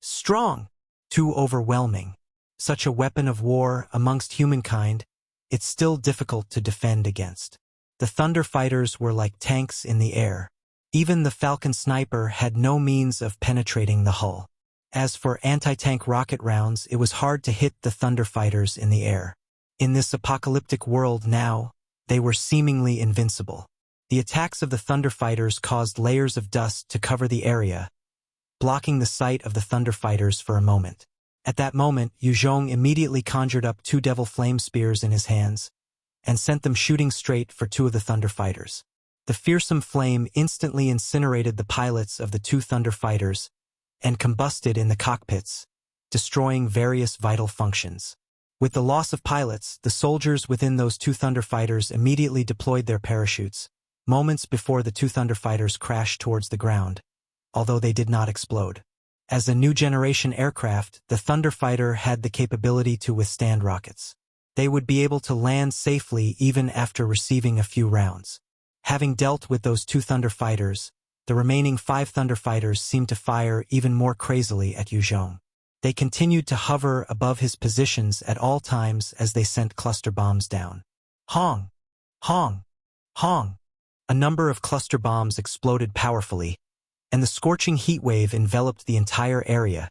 Strong! Too overwhelming. Such a weapon of war amongst humankind, it's still difficult to defend against. The Thunder Fighters were like tanks in the air. Even the Falcon sniper had no means of penetrating the hull. As for anti-tank rocket rounds, it was hard to hit the Thunder Fighters in the air. In this apocalyptic world now, they were seemingly invincible. The attacks of the Thunder Fighters caused layers of dust to cover the area, blocking the sight of the Thunder Fighters for a moment. At that moment, Yue Zhong immediately conjured up 2 devil flame spears in his hands and sent them shooting straight for 2 of the Thunder Fighters. The fearsome flame instantly incinerated the pilots of the 2 Thunder Fighters and combusted in the cockpits, destroying various vital functions. With the loss of pilots, the soldiers within those 2 Thunder Fighters immediately deployed their parachutes, moments before the 2 Thunder Fighters crashed towards the ground, although they did not explode. As a new generation aircraft, the Thunder Fighter had the capability to withstand rockets. They would be able to land safely even after receiving a few rounds. Having dealt with those 2 Thunder Fighters, the remaining 5 Thunder Fighters seemed to fire even more crazily at Yue Zhong. They continued to hover above his positions at all times as they sent cluster bombs down. Hong! Hong! Hong! A number of cluster bombs exploded powerfully, and the scorching heat wave enveloped the entire area,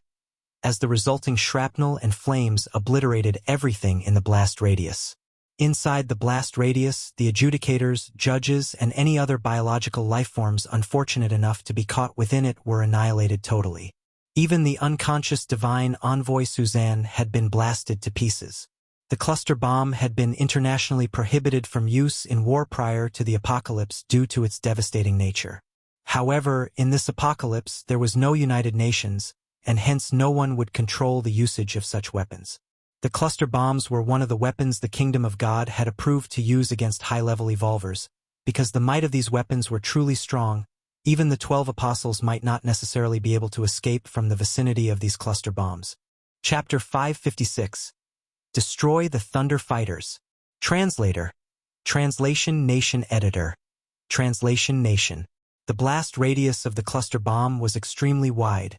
as the resulting shrapnel and flames obliterated everything in the blast radius. Inside the blast radius, the adjudicators, judges, and any other biological lifeforms unfortunate enough to be caught within it were annihilated totally. Even the unconscious divine envoy Suzanne had been blasted to pieces. The cluster bomb had been internationally prohibited from use in war prior to the apocalypse due to its devastating nature. However, in this apocalypse there was no United Nations, and hence no one would control the usage of such weapons. The cluster bombs were one of the weapons the Kingdom of God had approved to use against high-level evolvers. Because the might of these weapons were truly strong, even the 12 apostles might not necessarily be able to escape from the vicinity of these cluster bombs. Chapter 556. Destroy the Thunder Fighters. Translator. Translation Nation Editor. Translation Nation. The blast radius of the cluster bomb was extremely wide.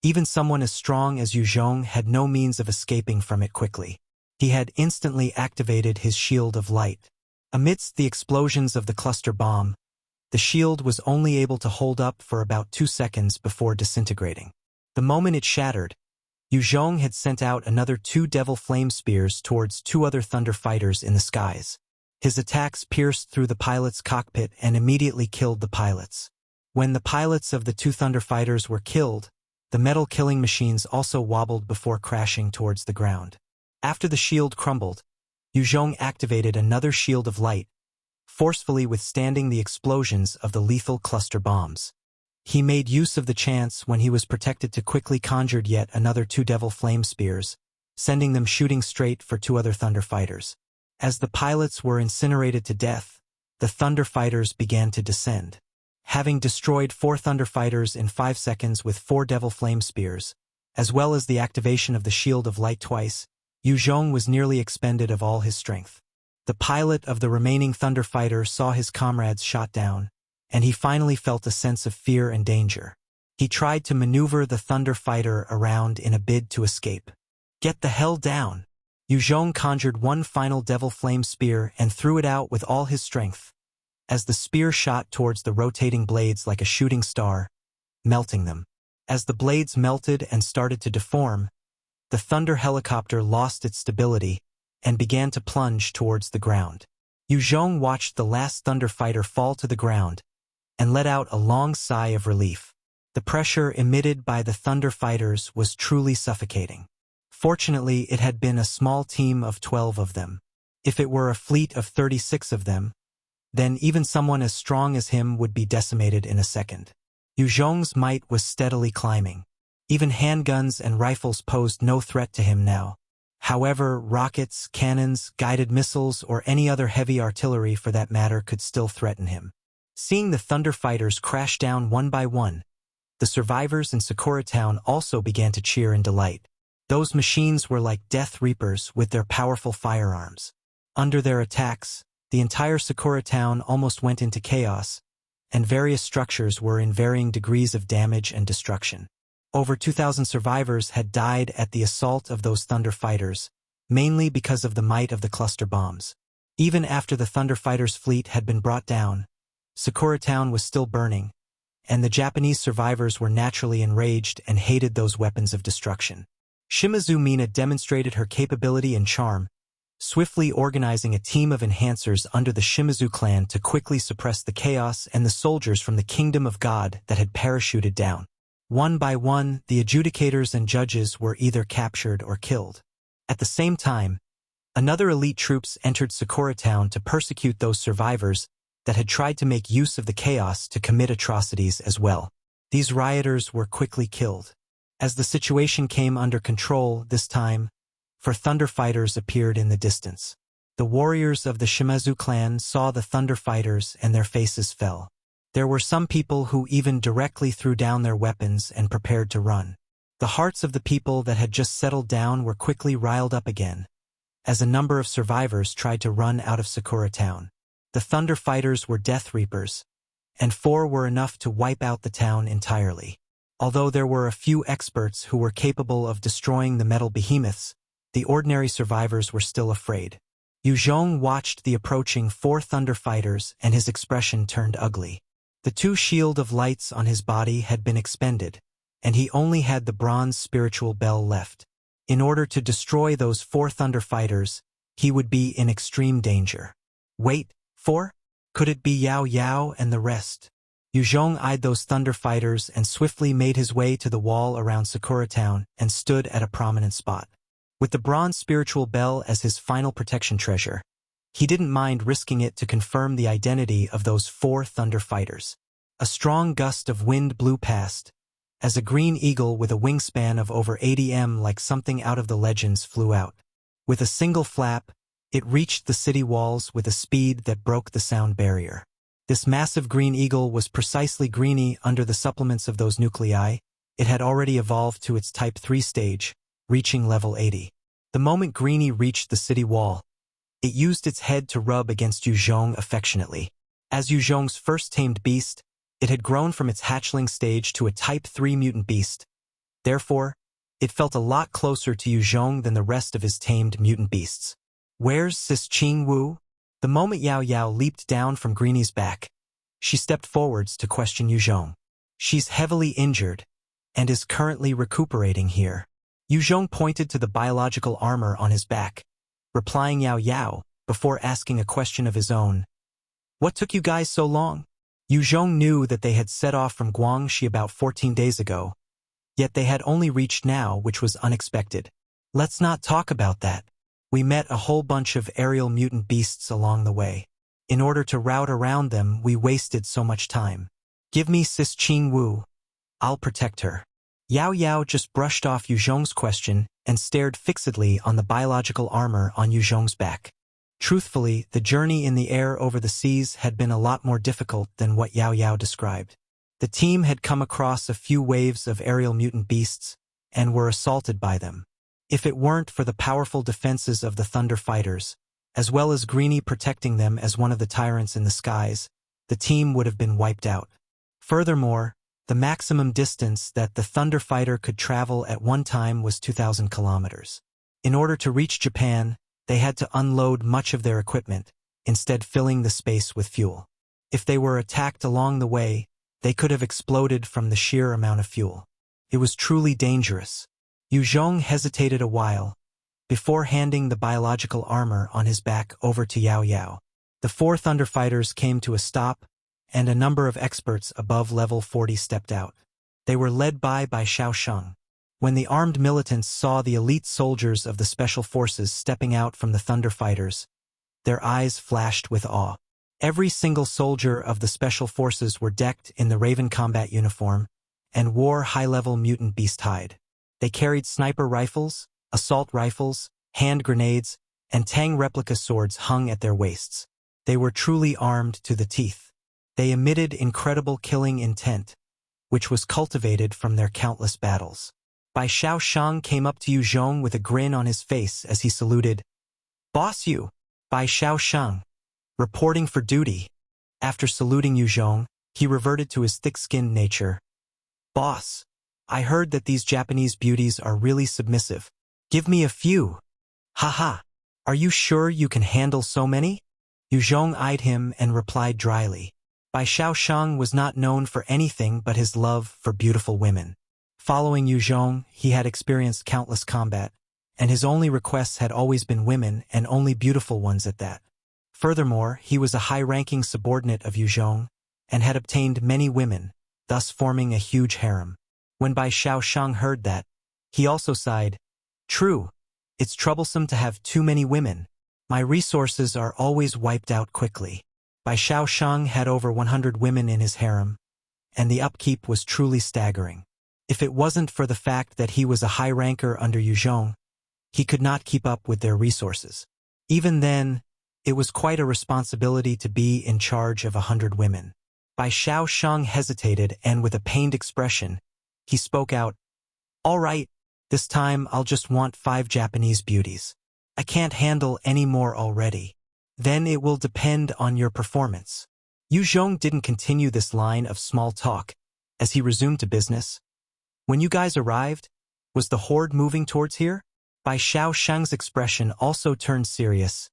Even someone as strong as Yue Zhong had no means of escaping from it quickly. He had instantly activated his shield of light. Amidst the explosions of the cluster bomb, the shield was only able to hold up for about 2 seconds before disintegrating. The moment it shattered, Yue Zhong had sent out another 2 devil flame spears towards 2 other Thunder Fighters in the skies. His attacks pierced through the pilot's cockpit and immediately killed the pilots. When the pilots of the 2 Thunder Fighters were killed, the metal killing machines also wobbled before crashing towards the ground. After the shield crumbled, Yue Zhong activated another shield of light, forcefully withstanding the explosions of the lethal cluster bombs. He made use of the chance when he was protected to quickly conjured yet another 2 devil flame spears, sending them shooting straight for 2 other Thunder Fighters. As the pilots were incinerated to death, the Thunder Fighters began to descend. Having destroyed 4 Thunder Fighters in 5 seconds with 4 devil flame spears, as well as the activation of the shield of light twice, Yue Zhong was nearly expended of all his strength. The pilot of the remaining Thunder Fighter saw his comrades shot down, and he finally felt a sense of fear and danger. He tried to maneuver the Thunder Fighter around in a bid to escape. "Get the hell down!" Yue Zhong conjured one final devil flame spear and threw it out with all his strength, as the spear shot towards the rotating blades like a shooting star, melting them. As the blades melted and started to deform, the Thunder helicopter lost its stability and began to plunge towards the ground. Yue Zhong watched the last Thunder Fighter fall to the ground and let out a long sigh of relief. The pressure emitted by the Thunder Fighters was truly suffocating. Fortunately, it had been a small team of 12 of them. If it were a fleet of 36 of them, then even someone as strong as him would be decimated in a second. Yue Zhong's might was steadily climbing. Even handguns and rifles posed no threat to him now. However, rockets, cannons, guided missiles, or any other heavy artillery for that matter could still threaten him. Seeing the Thunder Fighters crash down one by one, the survivors in Sakura Town also began to cheer in delight. Those machines were like Death Reapers with their powerful firearms. Under their attacks, the entire Sakura Town almost went into chaos, and various structures were in varying degrees of damage and destruction. Over 2,000 survivors had died at the assault of those Thunder Fighters, mainly because of the might of the cluster bombs. Even after the Thunder Fighters' fleet had been brought down, Sakura Town was still burning, and the Japanese survivors were naturally enraged and hated those weapons of destruction. Shimazu Mina demonstrated her capability and charm, swiftly organizing a team of enhancers under the Shimazu clan to quickly suppress the chaos and the soldiers from the Kingdom of God that had parachuted down. One by one, the adjudicators and judges were either captured or killed. At the same time, another elite troops entered Sakura Town to persecute those survivors that had tried to make use of the chaos to commit atrocities as well. These rioters were quickly killed. As the situation came under control this time, for Thunder Fighters appeared in the distance. The warriors of the Shimazu clan saw the Thunder Fighters and their faces fell. There were some people who even directly threw down their weapons and prepared to run. The hearts of the people that had just settled down were quickly riled up again, as a number of survivors tried to run out of Sakura Town. The Thunder Fighters were Death Reapers, and 4 were enough to wipe out the town entirely. Although there were a few experts who were capable of destroying the metal behemoths, the ordinary survivors were still afraid. Yue Zhong watched the approaching 4 Thunder Fighters and his expression turned ugly. The 2 shield of lights on his body had been expended, and he only had the bronze spiritual bell left. In order to destroy those 4 Thunder Fighters, he would be in extreme danger. Wait, 4? Could it be Yao Yao and the rest? Yue Zhong eyed those Thunder Fighters and swiftly made his way to the wall around Sakura Town and stood at a prominent spot. With the bronze spiritual bell as his final protection treasure, he didn't mind risking it to confirm the identity of those 4 Thunder Fighters. A strong gust of wind blew past, as a green eagle with a wingspan of over 80 m like something out of the legends flew out. With a single flap, it reached the city walls with a speed that broke the sound barrier. This massive green eagle was precisely greeny under the supplements of those nuclei. It had already evolved to its Type 3 stage, reaching level 80. The moment Greeny reached the city wall, it used its head to rub against Yue Zhong affectionately. As Yue Zhong's first tamed beast, it had grown from its hatchling stage to a Type 3 mutant beast. Therefore, it felt a lot closer to Yue Zhong than the rest of his tamed mutant beasts. "Where's Sis Qing Wu?" The moment Yao Yao leaped down from Greeny's back, she stepped forwards to question Yue Zhong. "She's heavily injured and is currently recuperating here." Yue Zhong pointed to the biological armor on his back, replying Yao Yao before asking a question of his own. "What took you guys so long?" Yue Zhong knew that they had set off from Guangxi about 14 days ago, yet they had only reached now, which was unexpected. "Let's not talk about that. We met a whole bunch of aerial mutant beasts along the way. In order to route around them, we wasted so much time. Give me Sis Qing Wu. I'll protect her. Yao Yao just brushed off Yue Zhong's question and stared fixedly on the biological armor on Yue Zhong's back. Truthfully, the journey in the air over the seas had been a lot more difficult than what Yao Yao described. The team had come across a few waves of aerial mutant beasts and were assaulted by them. If it weren't for the powerful defenses of the Thunder Fighters, as well as Greenie protecting them as one of the tyrants in the skies, the team would have been wiped out. Furthermore, the maximum distance that the Thunder Fighter could travel at one time was 2,000 kilometers. In order to reach Japan, they had to unload much of their equipment, instead filling the space with fuel. If they were attacked along the way, they could have exploded from the sheer amount of fuel. It was truly dangerous. Yue Zhong hesitated a while, before handing the biological armor on his back over to Yao Yao. The 4 Thunder Fighters came to a stop, and a number of experts above level 40 stepped out. They were led by Xiao Sheng. When the armed militants saw the elite soldiers of the Special Forces stepping out from the Thunder Fighters, their eyes flashed with awe. Every single soldier of the Special Forces were decked in the Raven combat uniform and wore high-level mutant beast hide. They carried sniper rifles, assault rifles, hand grenades, and Tang replica swords hung at their waists. They were truly armed to the teeth. They emitted incredible killing intent, which was cultivated from their countless battles. Xiao Sheng came up to Yue Zhong with a grin on his face as he saluted. "Boss Yu." Xiao Sheng, reporting for duty. After saluting Yue Zhong, he reverted to his thick-skinned nature. "Boss, I heard that these Japanese beauties are really submissive. Give me a few." "Haha, are you sure you can handle so many?" Yue Zhong eyed him and replied dryly. Xiao Sheng was not known for anything but his love for beautiful women. Following Yue Zhong, he had experienced countless combat, and his only requests had always been women and only beautiful ones at that. Furthermore, he was a high-ranking subordinate of Yue Zhong and had obtained many women, thus forming a huge harem. When Xiao Sheng heard that, he also sighed. "True, it's troublesome to have too many women. My resources are always wiped out quickly." Xiao Sheng had over 100 women in his harem, and the upkeep was truly staggering. If it wasn't for the fact that he was a high ranker under Yue Zhong, he could not keep up with their resources. Even then, it was quite a responsibility to be in charge of 100 women. Xiao Sheng hesitated, and with a pained expression, he spoke out, "All right, this time I'll just want 5 Japanese beauties. I can't handle any more already. Then it will depend on your performance." Yue Zhong didn't continue this line of small talk, as he resumed to business. "When you guys arrived, was the horde moving towards here?" Xiao Sheng's expression also turned serious.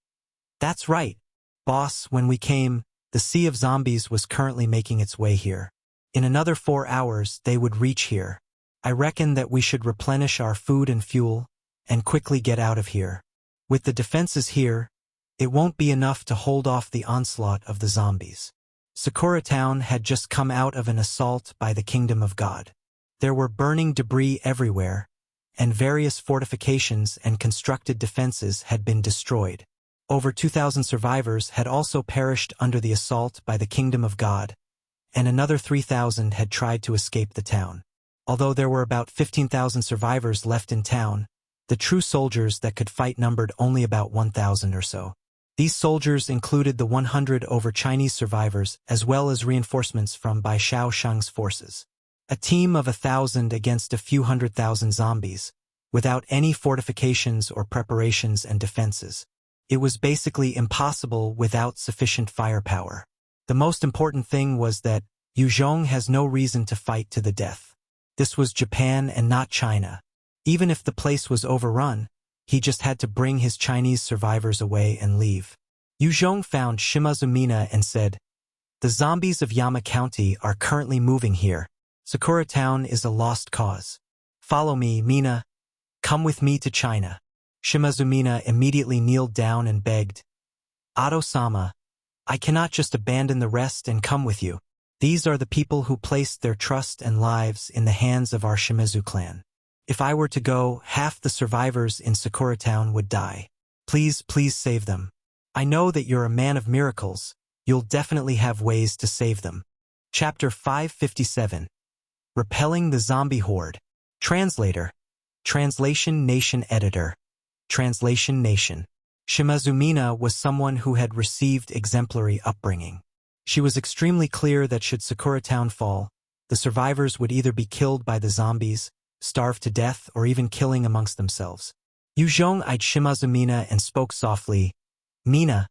"That's right, boss. When we came, the sea of zombies was currently making its way here. In another 4 hours, they would reach here. I reckon that we should replenish our food and fuel, and quickly get out of here. With the defenses here, it won't be enough to hold off the onslaught of the zombies." Sakura Town had just come out of an assault by the Kingdom of God. There were burning debris everywhere, and various fortifications and constructed defenses had been destroyed. Over 2,000 survivors had also perished under the assault by the Kingdom of God, and another 3,000 had tried to escape the town. Although there were about 15,000 survivors left in town, the true soldiers that could fight numbered only about 1,000 or so. These soldiers included the 100 over Chinese survivors as well as reinforcements from Xiao Sheng's forces. A team of 1,000 against a few 100,000 zombies, without any fortifications or preparations and defenses. It was basically impossible without sufficient firepower. The most important thing was that Yue Zhong has no reason to fight to the death. This was Japan and not China. Even if the place was overrun, he just had to bring his Chinese survivors away and leave. Yue Zhong found Shimazu Mina and said, "The zombies of Yama County are currently moving here. Sakura Town is a lost cause. Follow me, Mina. Come with me to China." Shimazu Mina immediately kneeled down and begged, "Ado-sama, I cannot just abandon the rest and come with you. These are the people who placed their trust and lives in the hands of our Shimizu clan. If I were to go, half the survivors in Sakura Town would die." Please, please save them. I know that you're a man of miracles. You'll definitely have ways to save them. Chapter 557. Repelling the Zombie Horde. Translator. Translation Nation Editor. Translation Nation. Shimazumina was someone who had received exemplary upbringing. She was extremely clear that should Sakura Town fall, the survivors would either be killed by the zombies, starve to death, or even killing amongst themselves. Yue Zhong eyed Shimazumina and spoke softly, "Mina,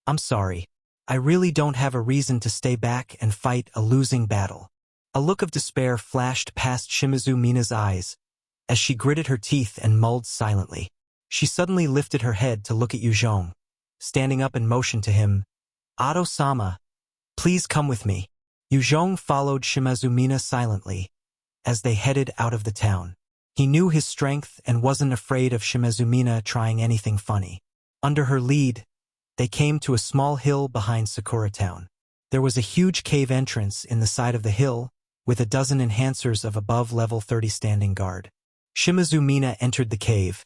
I'm sorry. I really don't have a reason to stay back and fight a losing battle." A look of despair flashed past Shimazumina's eyes as she gritted her teeth and mulled silently. She suddenly lifted her head to look at Yue Zhong, standing up and motioned to him, "Ado-sama, please come with me." Yue Zhong followed Shimazumina silently as they headed out of the town. He knew his strength and wasn't afraid of Shimazumina trying anything funny. Under her lead, they came to a small hill behind Sakura Town. There was a huge cave entrance in the side of the hill, with a dozen enhancers of above level 30 standing guard. Shimazumina entered the cave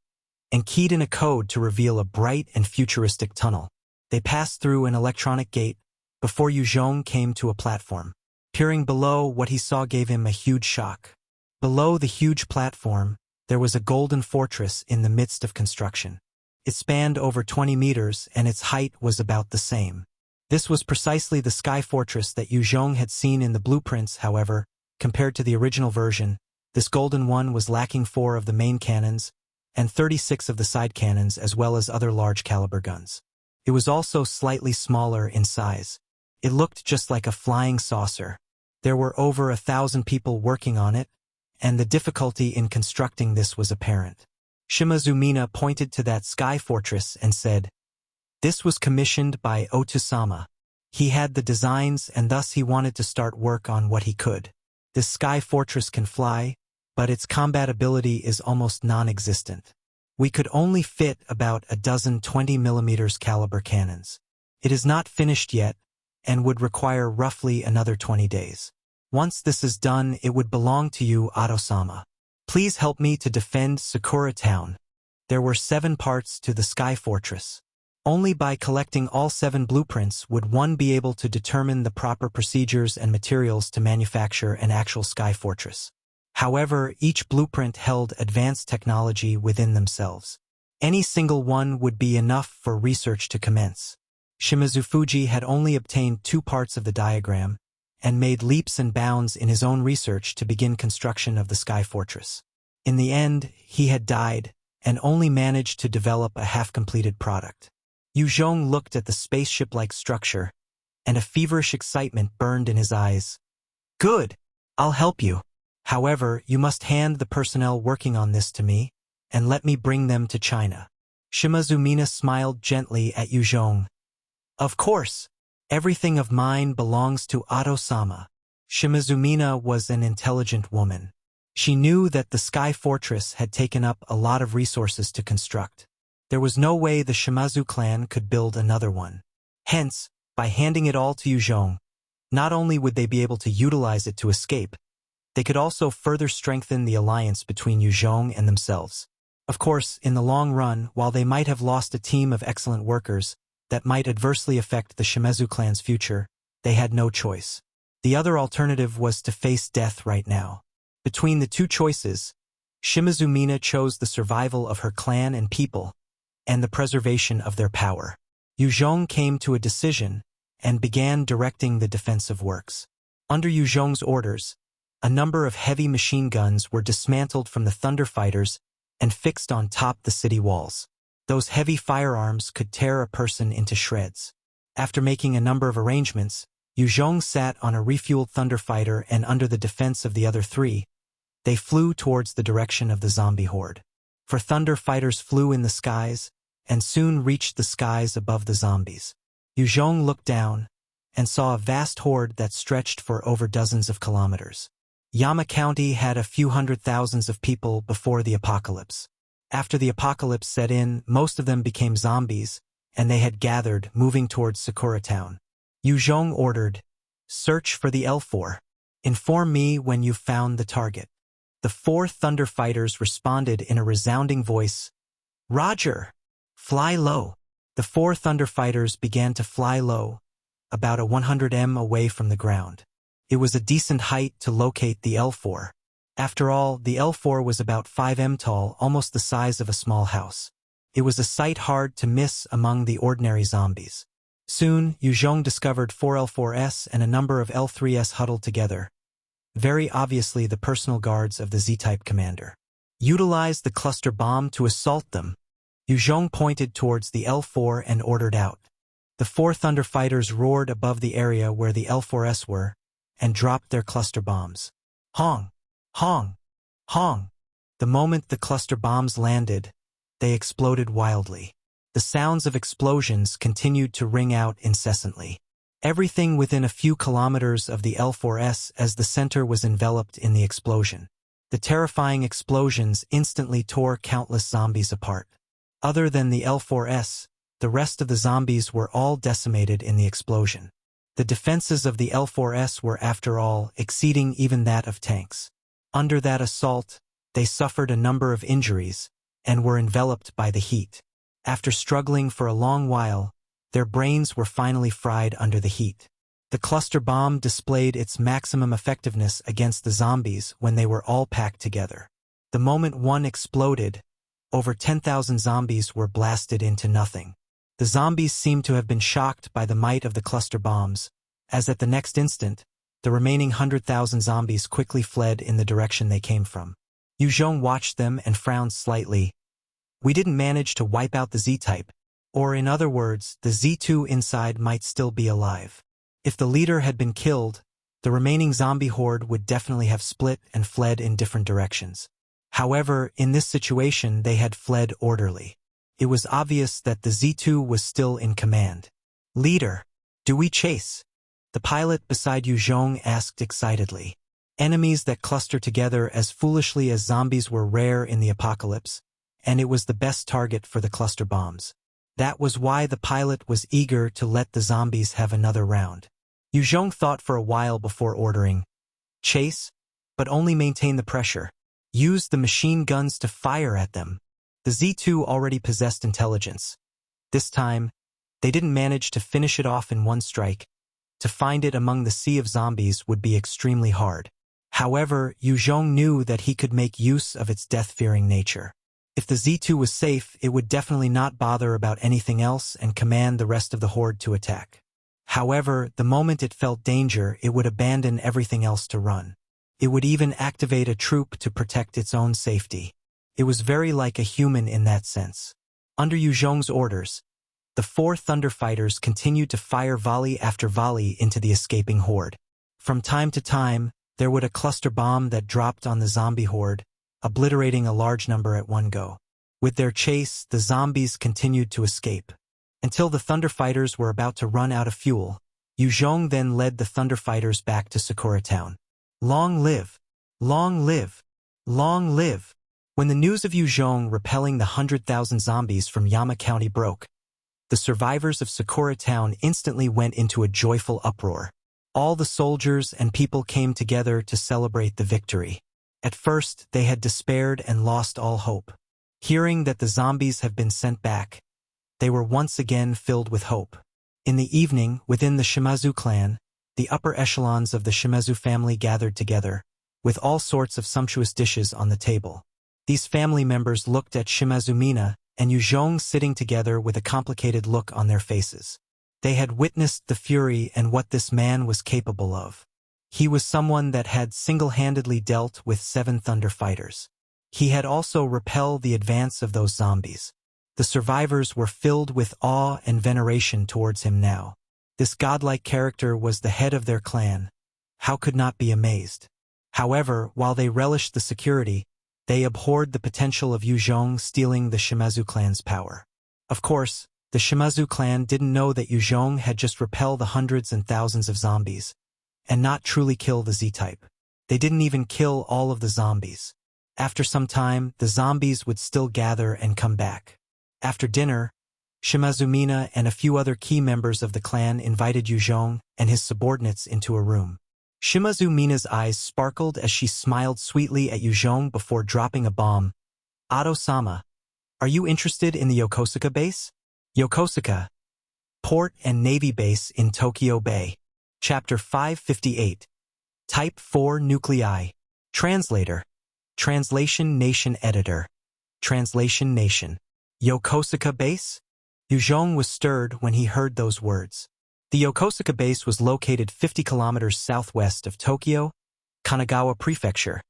and keyed in a code to reveal a bright and futuristic tunnel. They passed through an electronic gate before Yue Zhong came to a platform. Peering below, what he saw gave him a huge shock. Below the huge platform, there was a golden fortress in the midst of construction. It spanned over 20 meters and its height was about the same. This was precisely the sky fortress that Yue Zhong had seen in the blueprints. However, compared to the original version, this golden one was lacking 4 of the main cannons and 36 of the side cannons, as well as other large caliber guns. It was also slightly smaller in size. It looked just like a flying saucer. There were over 1,000 people working on it, and the difficulty in constructing this was apparent. Shimazumina pointed to that sky fortress and said, "This was commissioned by Otusama. He had the designs and thus he wanted to start work on what he could. This sky fortress can fly, but its combat ability is almost non-existent. We could only fit about a dozen 20mm caliber cannons. It is not finished yet, and would require roughly another 20 days. Once this is done, it would belong to you, Ado-sama. Please help me to defend Sakura Town." There were 7 parts to the sky fortress. Only by collecting all 7 blueprints would one be able to determine the proper procedures and materials to manufacture an actual sky fortress. However, each blueprint held advanced technology within themselves. Any single one would be enough for research to commence. Shimazufuji had only obtained 2 parts of the diagram and made leaps and bounds in his own research to begin construction of the sky fortress. In the end, he had died and only managed to develop a half-completed product. Yue Zhong looked at the spaceship-like structure, and a feverish excitement burned in his eyes. "Good! I'll help you. However, you must hand the personnel working on this to me, and let me bring them to China." Shimazumina smiled gently at Yue Zhong. "Of course. Everything of mine belongs to Ado-sama." Shimazumina was an intelligent woman. She knew that the sky fortress had taken up a lot of resources to construct. There was no way the Shimazu clan could build another one. Hence, by handing it all to Yue Zhong, not only would they be able to utilize it to escape, they could also further strengthen the alliance between Yue Zhong and themselves. Of course, in the long run, while they might have lost a team of excellent workers that might adversely affect the Shimazu clan's future, they had no choice. The other alternative was to face death right now. Between the 2 choices, Shimazumina chose the survival of her clan and people, and the preservation of their power. Yue Zhong came to a decision and began directing the defensive works. Under Yue Zhong's orders, a number of heavy machine guns were dismantled from the Thunder Fighters and fixed on top the city walls. Those heavy firearms could tear a person into shreds. After making a number of arrangements, Yue Zhong sat on a refueled Thunder Fighter, and under the defense of the other 3, they flew towards the direction of the zombie horde. For Thunder Fighters flew in the skies and soon reached the skies above the zombies. Yue Zhong looked down and saw a vast horde that stretched for over dozens of kilometers. Yama County had a few hundred thousands of people before the apocalypse. After the apocalypse set in, most of them became zombies, and they had gathered, moving towards Sakura Town. Yue Zhong ordered, "Search for the L4. Inform me when you've found the target." The 4 Thunder Fighters responded in a resounding voice, "Roger." Fly low. The 4 Thunder Fighters began to fly low, about 100 m away from the ground. It was a decent height to locate the L4. After all, the L4 was about 5 m tall, almost the size of a small house. It was a sight hard to miss among the ordinary zombies. Soon, Yue Zhong discovered 4 L4s and a number of L3s huddled together. Very obviously the personal guards of the Z-type commander. Utilize the cluster bomb to assault them. Yue Zhong pointed towards the L4 and ordered out. The 4 Thunder Fighters roared above the area where the L4s were, and dropped their cluster bombs. Hong! Hong! Hong! The moment the cluster bombs landed, they exploded wildly. The sounds of explosions continued to ring out incessantly. Everything within a few kilometers of the L4s as the center was enveloped in the explosion. The terrifying explosions instantly tore countless zombies apart. Other than the L4s, the rest of the zombies were all decimated in the explosion. The defenses of the L4s were, after all, exceeding even that of tanks. Under that assault, they suffered a number of injuries, and were enveloped by the heat. After struggling for a long while, their brains were finally fried under the heat. The cluster bomb displayed its maximum effectiveness against the zombies when they were all packed together. The moment one exploded, over 10,000 zombies were blasted into nothing. The zombies seemed to have been shocked by the might of the cluster bombs, as at the next instant, the remaining 100,000 zombies quickly fled in the direction they came from. Yue Zhong watched them and frowned slightly. We didn't manage to wipe out the Z-type, or in other words, the Z2 inside might still be alive. If the leader had been killed, the remaining zombie horde would definitely have split and fled in different directions. However, in this situation they had fled orderly. It was obvious that the Z2 was still in command. Leader, do we chase? The pilot beside Yue Zhong asked excitedly. Enemies that cluster together as foolishly as zombies were rare in the apocalypse, and it was the best target for the cluster bombs. That was why the pilot was eager to let the zombies have another round. Yue Zhong thought for a while before ordering, chase, but only maintain the pressure. Use the machine guns to fire at them. The Z2 already possessed intelligence. This time, they didn't manage to finish it off in one strike. To find it among the sea of zombies would be extremely hard. However, Yue Zhong knew that he could make use of its death-fearing nature. If the Z2 was safe, it would definitely not bother about anything else and command the rest of the horde to attack. However, the moment it felt danger, it would abandon everything else to run. It would even activate a troop to protect its own safety. It was very like a human in that sense. Under Yue Zhong's orders, the 4 Thunder Fighters continued to fire volley after volley into the escaping horde. From time to time, there would a cluster bomb that dropped on the zombie horde, obliterating a large number at one go. With their chase, the zombies continued to escape. Until the Thunder Fighters were about to run out of fuel, Yue Zhong then led the Thunder Fighters back to Sakura Town. Long live! Long live! Long live! When the news of Yue Zhong repelling the 100,000 zombies from Yama County broke, the survivors of Sakura Town instantly went into a joyful uproar. All the soldiers and people came together to celebrate the victory. At first, they had despaired and lost all hope. Hearing that the zombies have been sent back, they were once again filled with hope. In the evening, within the Shimazu clan, the upper echelons of the Shimazu family gathered together, with all sorts of sumptuous dishes on the table. These family members looked at Shimazu Mina and Yue Zhong sitting together with a complicated look on their faces. They had witnessed the fury and what this man was capable of. He was someone that had single-handedly dealt with 7 Thunder Fighters. He had also repelled the advance of those zombies. The survivors were filled with awe and veneration towards him now. This godlike character was the head of their clan. How could not be amazed? However, while they relished the security, they abhorred the potential of Yue Zhong stealing the Shimazu clan's power. Of course, the Shimazu clan didn't know that Yue Zhong had just repelled the hundreds and thousands of zombies, and not truly kill the Z-type. They didn't even kill all of the zombies. After some time, the zombies would still gather and come back. After dinner, Shimazu Mina and a few other key members of the clan invited Yue Zhong and his subordinates into a room. Shimazu Mina's eyes sparkled as she smiled sweetly at Yue Zhong before dropping a bomb. Ado-sama, Are you interested in the Yokosuka base? Yokosuka, Port and Navy Base in Tokyo Bay. Chapter 558. Type 4 Nuclei. Translator. Translation Nation Editor. Translation Nation. Yokosuka Base? Yue Zhong was stirred when he heard those words. The Yokosuka base was located 50 kilometers southwest of Tokyo, Kanagawa Prefecture,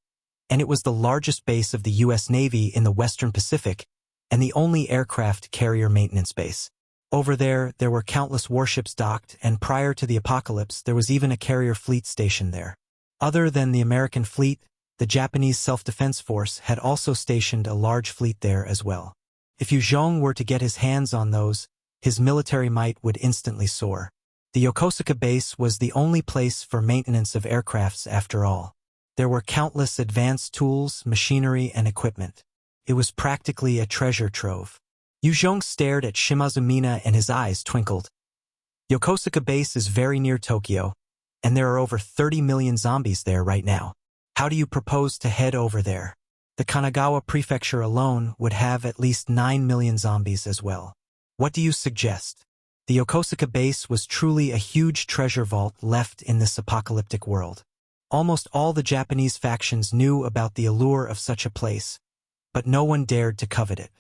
and it was the largest base of the U.S. Navy in the Western Pacific and the only aircraft carrier maintenance base. Over there were countless warships docked, and prior to the apocalypse, there was even a carrier fleet stationed there. Other than the American fleet, the Japanese Self-Defense Force had also stationed a large fleet there as well. If Yue Zhong were to get his hands on those, his military might would instantly soar. The Yokosuka base was the only place for maintenance of aircrafts after all. There were countless advanced tools, machinery, and equipment. It was practically a treasure trove. Yue Zhong stared at Shimazu Mina and his eyes twinkled. Yokosuka base is very near Tokyo, and there are over 30 million zombies there right now. How do you propose to head over there? The Kanagawa Prefecture alone would have at least 9 million zombies as well. What do you suggest? The Yokosuka base was truly a huge treasure vault left in this apocalyptic world. Almost all the Japanese factions knew about the allure of such a place, but no one dared to covet it.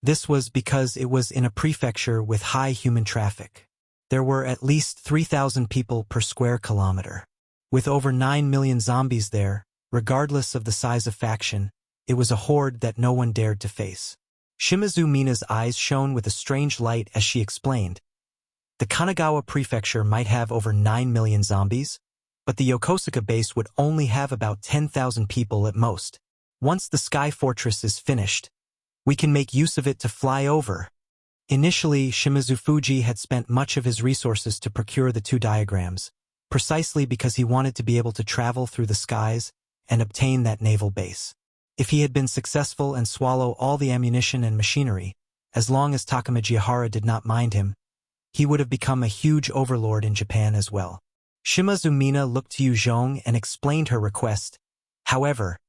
This was because it was in a prefecture with high human traffic. There were at least 3,000 people per square kilometer. With over 9 million zombies there, regardless of the size of faction, it was a horde that no one dared to face. Shimazu Mina's eyes shone with a strange light as she explained. The Kanagawa Prefecture might have over 9 million zombies, but the Yokosuka base would only have about 10,000 people at most. Once the Sky Fortress is finished, we can make use of it to fly over. Initially, Shimazu Fuji had spent much of his resources to procure the two diagrams, precisely because he wanted to be able to travel through the skies and obtain that naval base. If he had been successful and swallow all the ammunition and machinery, as long as Takamajihara did not mind him, he would have become a huge overlord in Japan as well. Shimazu Mina looked to Yue Zhong and explained her request. However,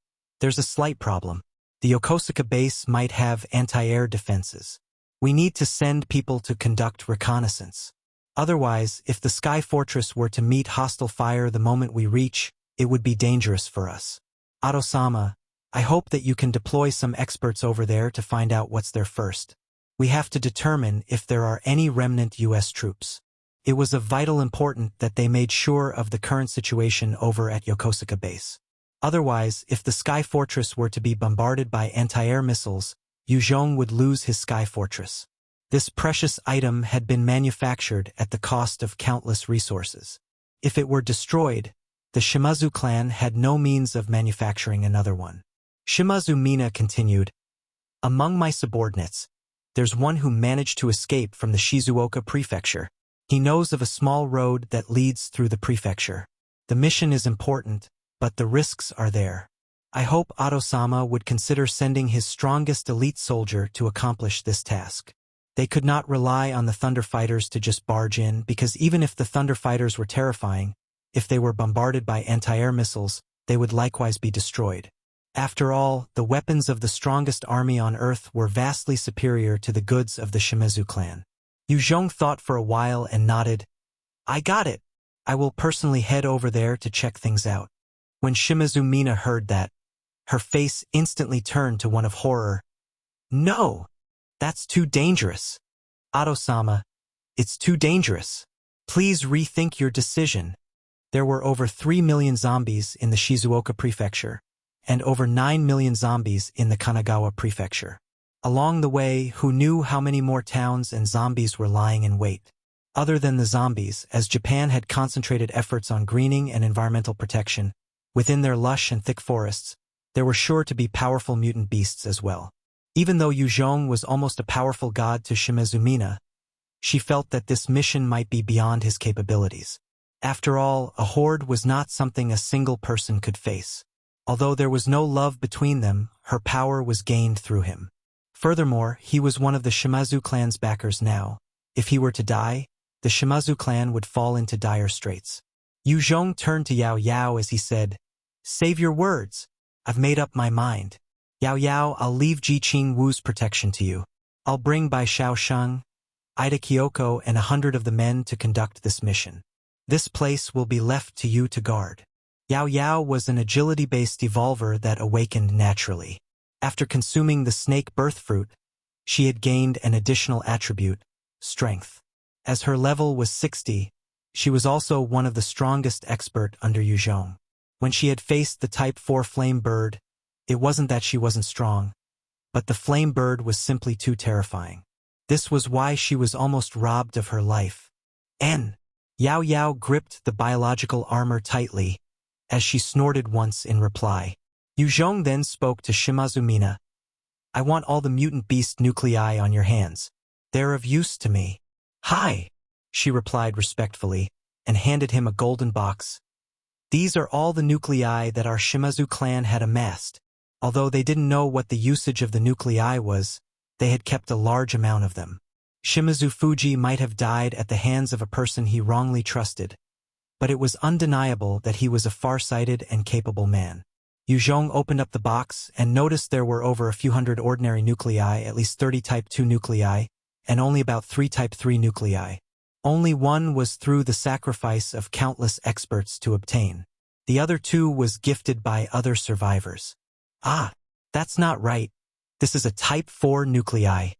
there's a slight problem. The Yokosuka base might have anti-air defenses. We need to send people to conduct reconnaissance. Otherwise, if the Sky Fortress were to meet hostile fire the moment we reach, it would be dangerous for us. Ado-sama, I hope that you can deploy some experts over there to find out what's there first. We have to determine if there are any remnant U.S. troops. It was of vital importance that they made sure of the current situation over at Yokosuka base. Otherwise, if the Sky Fortress were to be bombarded by anti-air missiles, Yue Zhong would lose his Sky Fortress. This precious item had been manufactured at the cost of countless resources. If it were destroyed, the Shimazu clan had no means of manufacturing another one. Shimazu Mina continued, Among my subordinates, there's one who managed to escape from the Shizuoka Prefecture. He knows of a small road that leads through the prefecture. The mission is important, but the risks are there. I hope Ado-sama would consider sending his strongest elite soldier to accomplish this task. They could not rely on the Thunder Fighters to just barge in, because even if the Thunder Fighters were terrifying, if they were bombarded by anti-air missiles, they would likewise be destroyed. After all, the weapons of the strongest army on Earth were vastly superior to the goods of the Shimazu clan. Yue Zhong thought for a while and nodded. I got it. I will personally head over there to check things out. When Shimazu Mina heard that, her face instantly turned to one of horror. No! That's too dangerous. Ado-sama, it's too dangerous. Please rethink your decision. There were over 3 million zombies in the Shizuoka Prefecture, and over 9 million zombies in the Kanagawa Prefecture. Along the way, who knew how many more towns and zombies were lying in wait? Other than the zombies, as Japan had concentrated efforts on greening and environmental protection, within their lush and thick forests, there were sure to be powerful mutant beasts as well. Even though Yue Zhong was almost a powerful god to Shimazu Mina, she felt that this mission might be beyond his capabilities. After all, a horde was not something a single person could face. Although there was no love between them, her power was gained through him. Furthermore, he was one of the Shimazu clan's backers now. If he were to die, the Shimazu clan would fall into dire straits. Yue Zhong turned to Yao Yao as he said, Save your words. I've made up my mind. Yao Yao, I'll leave Ji Qing Wu's protection to you. I'll bring Bai Shaosheng, Ida Kyoko, and 100 of the men to conduct this mission. This place will be left to you to guard. Yao Yao was an agility-based evolver that awakened naturally. After consuming the snake birth fruit, she had gained an additional attribute, strength. As her level was 60, she was also one of the strongest expert under Yue Zhong. When she had faced the Type 4 flame bird, it wasn't that she wasn't strong, but the flame bird was simply too terrifying. This was why she was almost robbed of her life. Yao Yao gripped the biological armor tightly, as she snorted once in reply. Yue Zhong then spoke to Shimazu Mina. I want all the mutant beast nuclei on your hands. They're of use to me. Hi, she replied respectfully, and handed him a golden box. These are all the nuclei that our Shimazu clan had amassed. Although they didn't know what the usage of the nuclei was, they had kept a large amount of them. Shimazu Fuji might have died at the hands of a person he wrongly trusted, but it was undeniable that he was a far-sighted and capable man. Yue Zhong opened up the box and noticed there were over a few hundred ordinary nuclei, at least 30 Type 2 nuclei, and only about 3 Type 3 nuclei. Only one was through the sacrifice of countless experts to obtain. The other 2 was gifted by other survivors. Ah, that's not right. This is a Type 4 nuclei.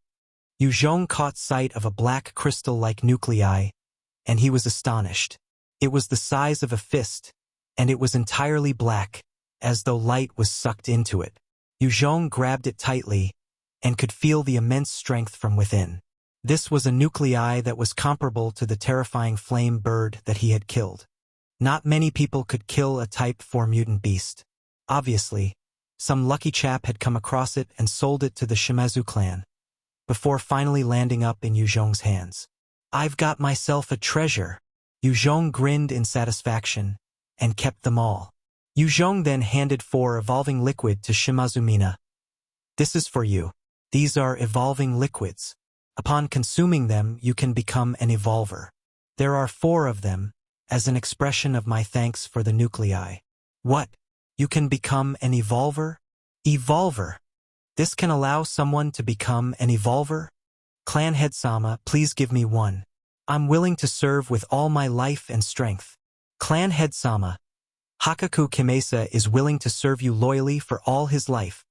Yue Zhong caught sight of a black crystal-like nuclei, and he was astonished. It was the size of a fist, and it was entirely black, as though light was sucked into it. Yue Zhong grabbed it tightly, and could feel the immense strength from within. This was a nuclei that was comparable to the terrifying flame bird that he had killed. Not many people could kill a Type 4 mutant beast. Obviously, some lucky chap had come across it and sold it to the Shimazu clan, before finally landing up in Yue Zhong's hands. I've got myself a treasure. Yue Zhong grinned in satisfaction, and kept them all. Yue Zhong then handed 4 evolving liquid to Shimazu Mina. This is for you. These are evolving liquids. Upon consuming them, you can become an evolver. There are 4 of them, as an expression of my thanks for the nuclei. What? You can become an evolver? Evolver. This can allow someone to become an evolver? Clan Head Sama, please give me one. I'm willing to serve with all my life and strength. Clan Head Sama, Hakaku Kimesa is willing to serve you loyally for all his life.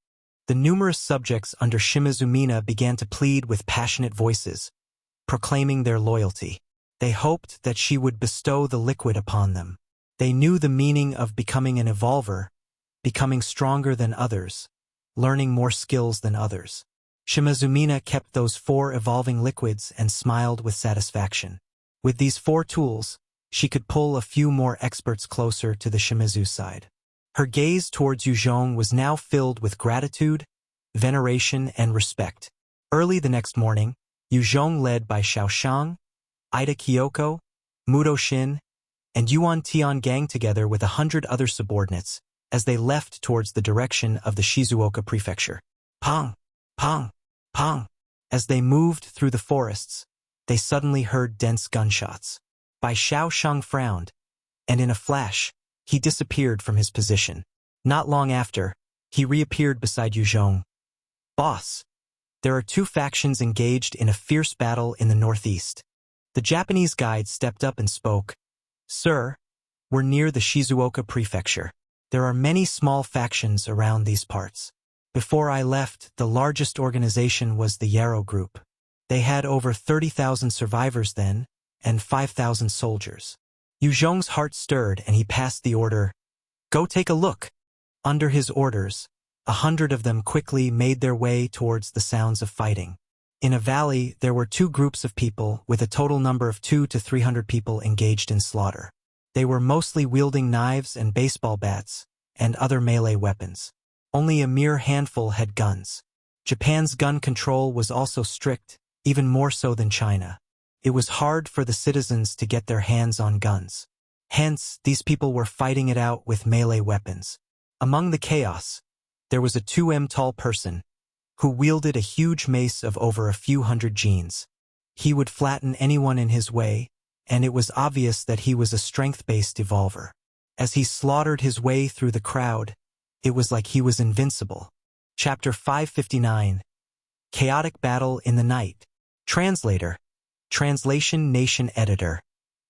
The numerous subjects under Shimazu Mina began to plead with passionate voices, proclaiming their loyalty. They hoped that she would bestow the liquid upon them. They knew the meaning of becoming an evolver, becoming stronger than others, learning more skills than others. Shimazu Mina kept those 4 evolving liquids and smiled with satisfaction. With these 4 tools, she could pull a few more experts closer to the Shimazu side. Her gaze towards Yue Zhong was now filled with gratitude, veneration, and respect. Early the next morning, Yue Zhong, led by Shaoshang, Ida Kyoko, Mudo Shin, and Yuan Tian gang together with 100 other subordinates, as they left towards the direction of the Shizuoka prefecture. Pong! Pong! Pong! As they moved through the forests, they suddenly heard dense gunshots. Bai Shaosheng frowned, and in a flash, he disappeared from his position. Not long after, he reappeared beside Yue Zhong. Boss, there are 2 factions engaged in a fierce battle in the northeast. The Japanese guide stepped up and spoke. Sir, we're near the Shizuoka prefecture. There are many small factions around these parts. Before I left, the largest organization was the Yarrow Group. They had over 30,000 survivors then, and 5,000 soldiers. Yue Zhong's heart stirred and he passed the order, "Go take a look." Under his orders, 100 of them quickly made their way towards the sounds of fighting. In a valley, there were 2 groups of people with a total number of 200 to 300 people engaged in slaughter. They were mostly wielding knives and baseball bats, and other melee weapons. Only a mere handful had guns. Japan's gun control was also strict, even more so than China. It was hard for the citizens to get their hands on guns. Hence, these people were fighting it out with melee weapons. Among the chaos, there was a 2 m tall person, who wielded a huge mace of over a few hundred genes. He would flatten anyone in his way, and it was obvious that he was a strength-based evolver. As he slaughtered his way through the crowd, it was like he was invincible. Chapter 559. Chaotic Battle in the Night. Translator. Translation Nation Editor.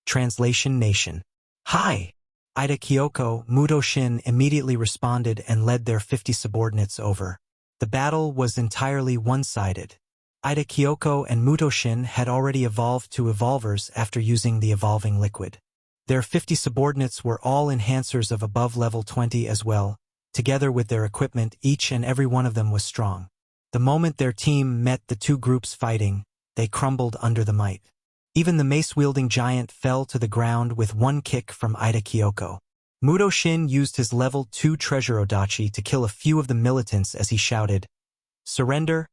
Translation Nation. Hi! Ida Kyoko, Muto Shin immediately responded and led their 50 subordinates over. The battle was entirely one-sided. Ida Kyoko and Muto Shin had already evolved to evolvers after using the evolving liquid. Their 50 subordinates were all enhancers of above level 20 as well. Together with their equipment, each and every one of them was strong. The moment their team met the two groups fighting, they crumbled under the might. Even the mace-wielding giant fell to the ground with one kick from Ida Kyoko. Muto Shin used his level 2 treasure odachi to kill a few of the militants as he shouted, "Surrender,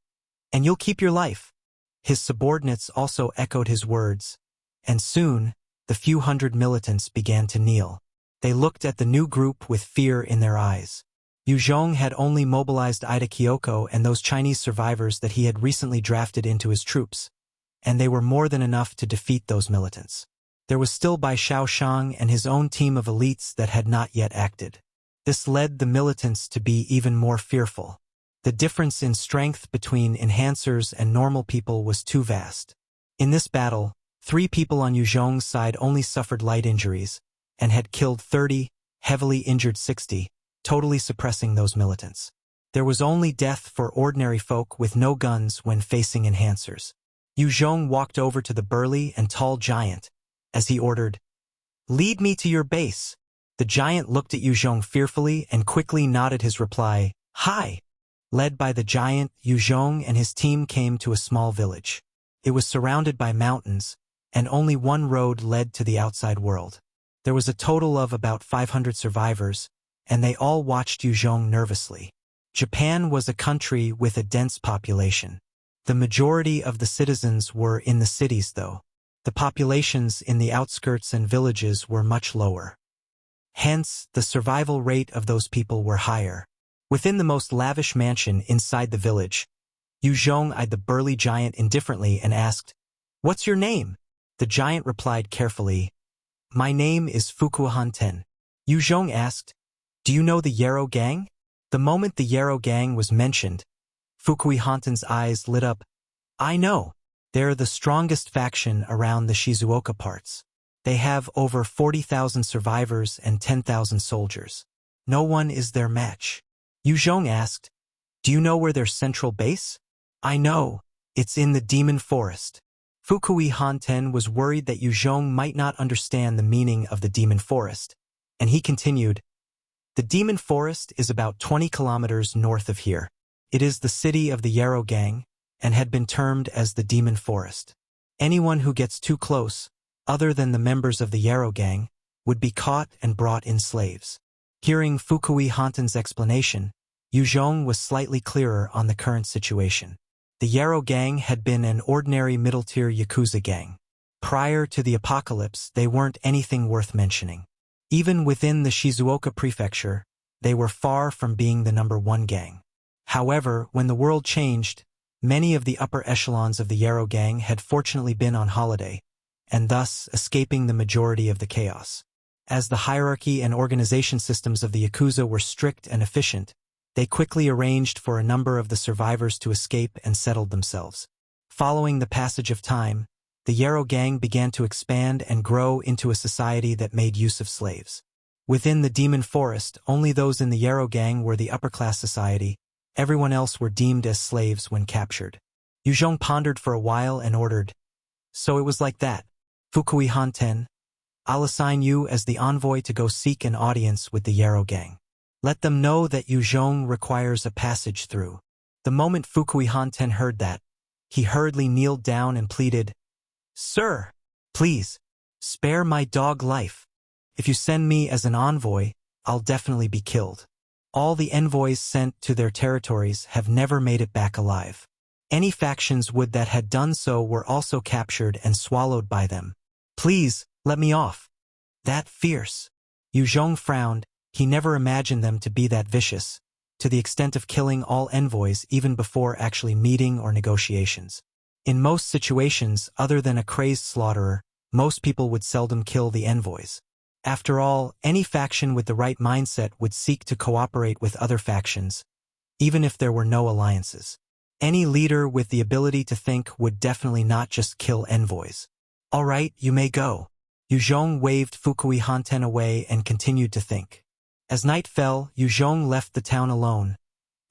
and you'll keep your life." His subordinates also echoed his words, and soon, the few hundred militants began to kneel. They looked at the new group with fear in their eyes. Yue Zhong had only mobilized Ida Kyoko and those Chinese survivors that he had recently drafted into his troops, and they were more than enough to defeat those militants. There was still Bai Shaoshang and his own team of elites that had not yet acted. This led the militants to be even more fearful. The difference in strength between enhancers and normal people was too vast. In this battle, 3 people on Yue Zhong's side only suffered light injuries, and had killed 30, heavily injured 60, totally suppressing those militants. There was only death for ordinary folk with no guns when facing enhancers. Yue Zhong walked over to the burly and tall giant, as he ordered, "Lead me to your base." The giant looked at Yue Zhong fearfully and quickly nodded his reply, "Hi." Led by the giant, Yue Zhong and his team came to a small village. It was surrounded by mountains, and only one road led to the outside world. There was a total of about 500 survivors, and they all watched Yue Zhong nervously. Japan was a country with a dense population. The majority of the citizens were in the cities though. The populations in the outskirts and villages were much lower. Hence, the survival rate of those people were higher. Within the most lavish mansion inside the village, Yue Zhong eyed the burly giant indifferently and asked, "What's your name?" The giant replied carefully, "My name is Fukuohan Ten." Yue Zhong asked, "Do you know the Yarrow Gang?" The moment the Yarrow Gang was mentioned, Fukui Hanten's eyes lit up. "I know. They're the strongest faction around the Shizuoka parts. They have over 40,000 survivors and 10,000 soldiers. No one is their match." Yue Zhong asked, "Do you know where their central base?" "I know. It's in the Demon Forest." Fukui Hanten was worried that Yue Zhong might not understand the meaning of the Demon Forest, and he continued, "The Demon Forest is about 20 kilometers north of here. It is the city of the Yarrow Gang, and had been termed as the Demon Forest. Anyone who gets too close, other than the members of the Yarrow Gang, would be caught and brought in slaves." Hearing Fukui Hanten's explanation, Yue Zhong was slightly clearer on the current situation. The Yarrow Gang had been an ordinary middle-tier Yakuza gang. Prior to the apocalypse, they weren't anything worth mentioning. Even within the Shizuoka prefecture, they were far from being the #1 gang. However, when the world changed, many of the upper echelons of the Yarrow Gang had fortunately been on holiday, and thus escaping the majority of the chaos. As the hierarchy and organization systems of the Yakuza were strict and efficient, they quickly arranged for a number of the survivors to escape and settled themselves. Following the passage of time, the Yarrow Gang began to expand and grow into a society that made use of slaves. Within the Demon Forest, only those in the Yarrow Gang were the upper-class society. Everyone else were deemed as slaves when captured. Yue Zhong pondered for a while and ordered, "So it was like that. Fukui Hanten, I'll assign you as the envoy to go seek an audience with the Yarrow Gang. Let them know that Yue Zhong requires a passage through." The moment Fukui Hanten heard that, he hurriedly kneeled down and pleaded, "Sir, please, spare my dog life. If you send me as an envoy, I'll definitely be killed. All the envoys sent to their territories have never made it back alive. Any factions would that had done so were also captured and swallowed by them. Please, let me off." That fierce. Yue Zhong frowned. He never imagined them to be that vicious, to the extent of killing all envoys even before actually meeting or negotiations. In most situations, other than a crazed slaughterer, most people would seldom kill the envoys. After all, any faction with the right mindset would seek to cooperate with other factions, even if there were no alliances. Any leader with the ability to think would definitely not just kill envoys. All right, you may go. Yue Zhong waved Fukui Hanten away and continued to think. As night fell, Yue Zhong left the town alone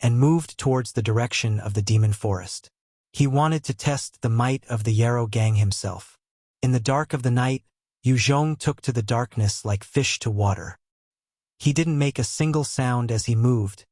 and moved towards the direction of the demon forest. He wanted to test the might of the Yarrow gang himself. In the dark of the night, Yue Zhong took to the darkness like fish to water. He didn't make a single sound as he moved,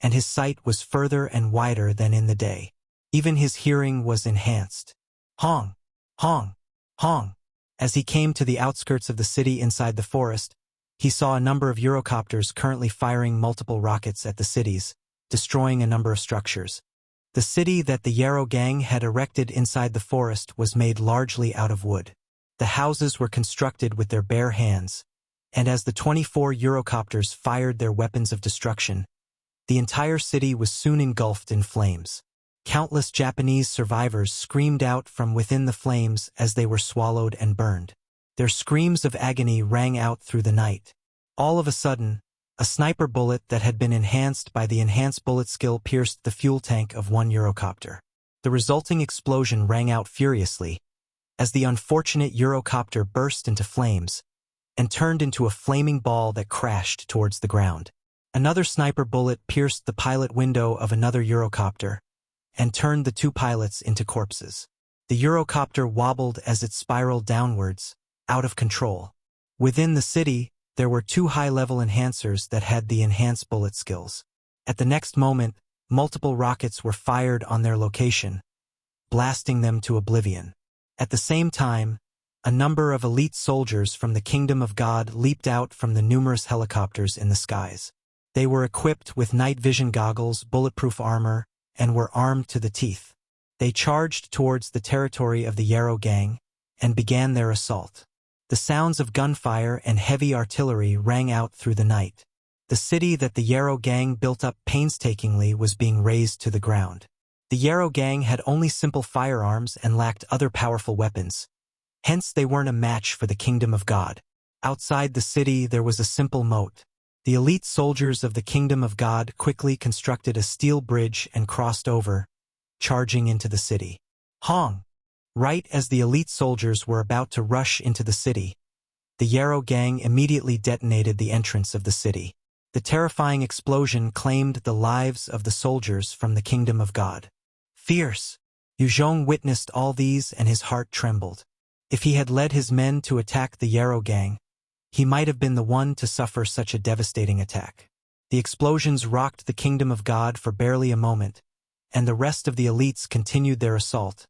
and his sight was further and wider than in the day. Even his hearing was enhanced. Hong! Hong! Hong! As he came to the outskirts of the city inside the forest, he saw a number of Eurocopters currently firing multiple rockets at the cities, destroying a number of structures. The city that the Yarrow gang had erected inside the forest was made largely out of wood. The houses were constructed with their bare hands, and as the 24 Eurocopters fired their weapons of destruction, the entire city was soon engulfed in flames. Countless Japanese survivors screamed out from within the flames as they were swallowed and burned. Their screams of agony rang out through the night. All of a sudden, a sniper bullet that had been enhanced by the enhanced bullet skill pierced the fuel tank of one Eurocopter. The resulting explosion rang out furiously as the unfortunate Eurocopter burst into flames and turned into a flaming ball that crashed towards the ground. Another sniper bullet pierced the pilot window of another Eurocopter and turned the two pilots into corpses. The Eurocopter wobbled as it spiraled downwards, out of control. Within the city, there were two high-level enhancers that had the enhanced bullet skills. At the next moment, multiple rockets were fired on their location, blasting them to oblivion. At the same time, a number of elite soldiers from the Kingdom of God leaped out from the numerous helicopters in the skies. They were equipped with night vision goggles, bulletproof armor, and were armed to the teeth. They charged towards the territory of the Yarrow gang and began their assault. The sounds of gunfire and heavy artillery rang out through the night. The city that the Yarrow gang built up painstakingly was being razed to the ground. The Yarrow gang had only simple firearms and lacked other powerful weapons. Hence they weren't a match for the Kingdom of God. Outside the city there was a simple moat. The elite soldiers of the Kingdom of God quickly constructed a steel bridge and crossed over, charging into the city. Hong! Right as the elite soldiers were about to rush into the city, the Yarrow gang immediately detonated the entrance of the city. The terrifying explosion claimed the lives of the soldiers from the Kingdom of God. Fierce! Yue Zhong witnessed all these and his heart trembled. If he had led his men to attack the Yarrow gang, he might have been the one to suffer such a devastating attack. The explosions rocked the Kingdom of God for barely a moment, and the rest of the elites continued their assault,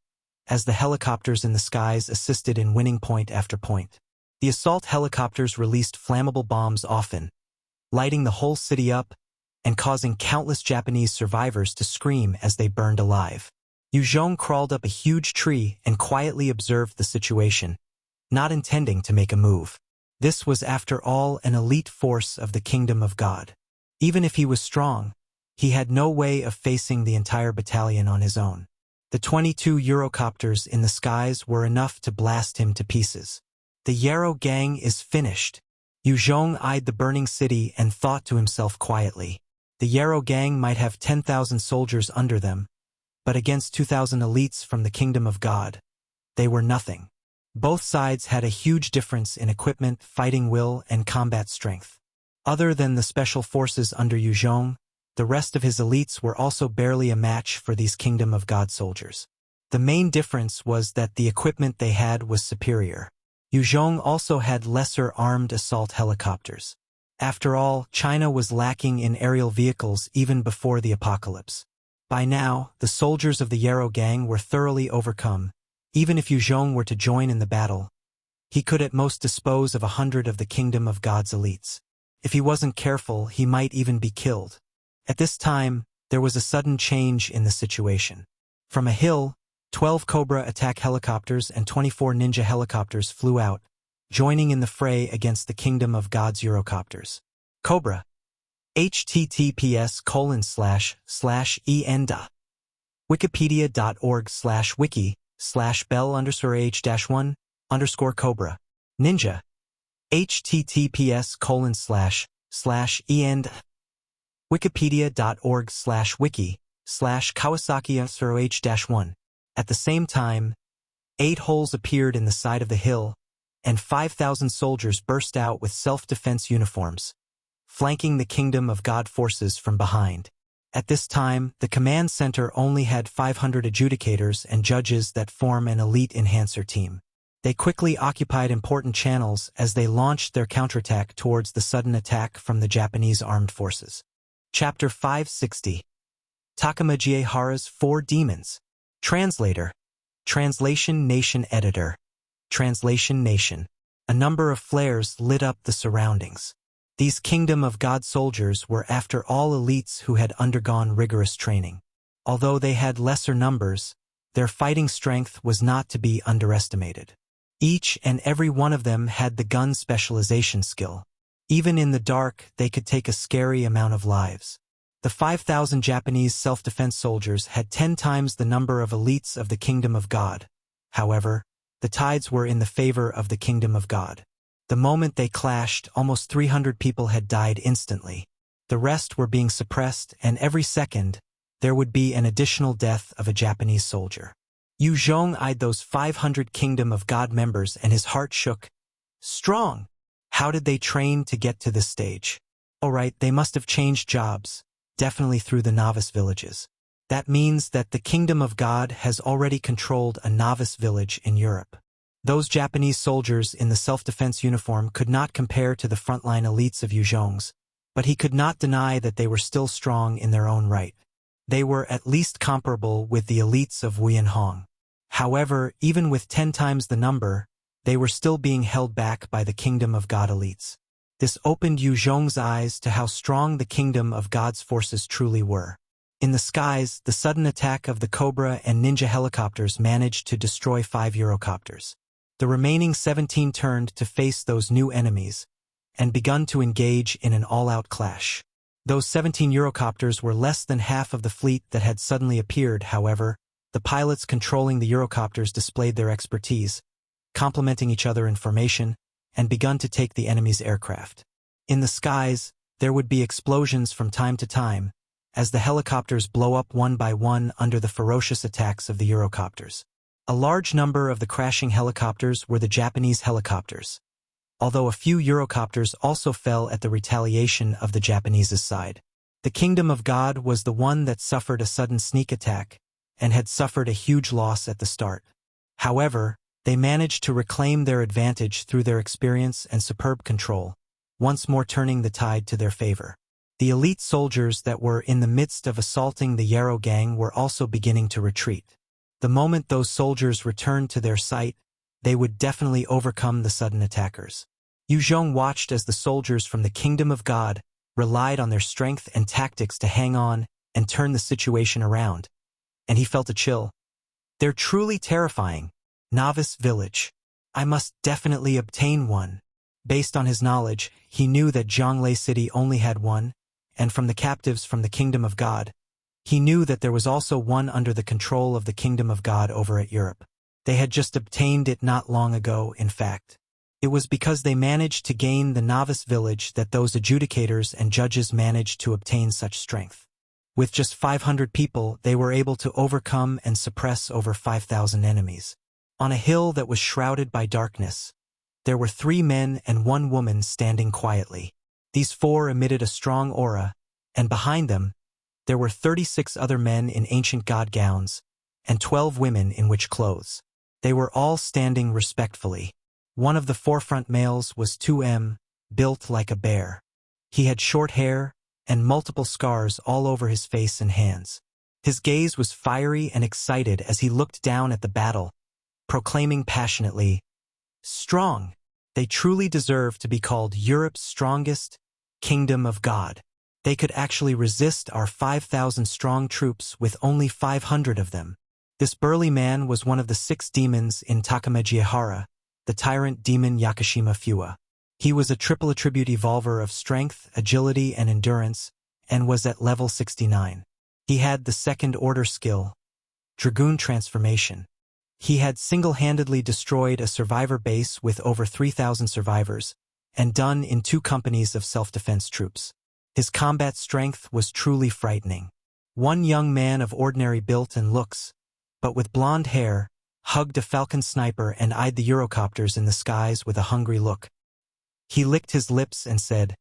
as the helicopters in the skies assisted in winning point after point. The assault helicopters released flammable bombs often, lighting the whole city up and causing countless Japanese survivors to scream as they burned alive. Yue Zhong crawled up a huge tree and quietly observed the situation, not intending to make a move. This was, after all, an elite force of the Kingdom of God. Even if he was strong, he had no way of facing the entire battalion on his own. The 22 Eurocopters in the skies were enough to blast him to pieces. The Yarrow gang is finished. Yue Zhong eyed the burning city and thought to himself quietly. The Yarrow gang might have 10,000 soldiers under them, but against 2,000 elites from the Kingdom of God, they were nothing. Both sides had a huge difference in equipment, fighting will, and combat strength. Other than the special forces under Yue Zhong, the rest of his elites were also barely a match for these Kingdom of God soldiers. The main difference was that the equipment they had was superior. Yue Zhong also had lesser armed assault helicopters. After all, China was lacking in aerial vehicles even before the apocalypse. By now, the soldiers of the Yarrow gang were thoroughly overcome. Even if Yue Zhong were to join in the battle, he could at most dispose of 100 of the Kingdom of God's elites. If he wasn't careful, he might even be killed. At this time, there was a sudden change in the situation. From a hill, 12 Cobra attack helicopters and 24 Ninja helicopters flew out, joining in the fray against the Kingdom of God's Eurocopters. Cobra. https://en. wikipedia.org/wiki/bell_h-1_Cobra. Ninja. https://en. Wikipedia.org/wiki/Kawasaki-1. At the same time, 8 holes appeared in the side of the hill, and 5,000 soldiers burst out with self-defense uniforms, flanking the Kingdom of God forces from behind. At this time, the command center only had 500 adjudicators and judges that form an elite enhancer team. They quickly occupied important channels as they launched their counterattack towards the sudden attack from the Japanese armed forces. Chapter 560. Takamajihara's 4 Demons. Translator. Translation Nation Editor. Translation Nation. A number of flares lit up the surroundings. These Kingdom of God soldiers were after all elites who had undergone rigorous training. Although they had lesser numbers, their fighting strength was not to be underestimated. Each and every one of them had the gun specialization skill. Even in the dark, they could take a scary amount of lives. The 5,000 Japanese self-defense soldiers had 10 times the number of elites of the Kingdom of God. However, the tides were in the favor of the Kingdom of God. The moment they clashed, almost 300 people had died instantly. The rest were being suppressed, and every second, there would be an additional death of a Japanese soldier. Yue Zhong eyed those 500 Kingdom of God members and his heart shook. Strong! How did they train to get to this stage? All right, they must have changed jobs, definitely through the novice villages. That means that the Kingdom of God has already controlled a novice village in Europe. Those Japanese soldiers in the self-defense uniform could not compare to the frontline elites of Yue Zhong's, but he could not deny that they were still strong in their own right. They were at least comparable with the elites of Wuyanhong. However, even with 10 times the number, they were still being held back by the Kingdom of God elites. This opened Yue Zhong's eyes to how strong the Kingdom of God's forces truly were. In the skies, the sudden attack of the Cobra and Ninja helicopters managed to destroy 5 Eurocopters. The remaining 17 turned to face those new enemies, and begun to engage in an all-out clash. Those 17 Eurocopters were less than half of the fleet that had suddenly appeared. However, the pilots controlling the Eurocopters displayed their expertise, complementing each other in formation, and begun to take the enemy's aircraft. In the skies, there would be explosions from time to time, as the helicopters blow up one by one under the ferocious attacks of the Eurocopters. A large number of the crashing helicopters were the Japanese helicopters, although a few Eurocopters also fell at the retaliation of the Japanese's side. The Kingdom of God was the one that suffered a sudden sneak attack, and had suffered a huge loss at the start. However, they managed to reclaim their advantage through their experience and superb control, once more turning the tide to their favor. The elite soldiers that were in the midst of assaulting the Yarrow gang were also beginning to retreat. The moment those soldiers returned to their site, they would definitely overcome the sudden attackers. Yue Zhong watched as the soldiers from the Kingdom of God relied on their strength and tactics to hang on and turn the situation around, and he felt a chill. They're truly terrifying. Novice village. I must definitely obtain one. Based on his knowledge, he knew that Zhonglei City only had one, and from the captives from the Kingdom of God, he knew that there was also one under the control of the Kingdom of God over at Europe. They had just obtained it not long ago, in fact. It was because they managed to gain the novice village that those adjudicators and judges managed to obtain such strength. With just 500 people, they were able to overcome and suppress over 5,000 enemies. On a hill that was shrouded by darkness, there were 3 men and 1 woman standing quietly. These 4 emitted a strong aura, and behind them, there were 36 other men in ancient god gowns, and 12 women in witch clothes. They were all standing respectfully. One of the forefront males was 2M, built like a bear. He had short hair and multiple scars all over his face and hands. His gaze was fiery and excited as he looked down at the battle, proclaiming passionately, "Strong! They truly deserve to be called Europe's strongest Kingdom of God. They could actually resist our 5,000-strong troops with only 500 of them." This burly man was one of the 6 demons in Takamajihara, the tyrant demon Yakushima Fua. He was a triple attribute evolver of strength, agility, and endurance, and was at level 69. He had the second-order skill, Dragoon Transformation. He had single-handedly destroyed a survivor base with over 3,000 survivors, and done in 2 companies of self-defense troops. His combat strength was truly frightening. One young man of ordinary build and looks, but with blonde hair, hugged a falcon sniper and eyed the Eurocopters in the skies with a hungry look. He licked his lips and said,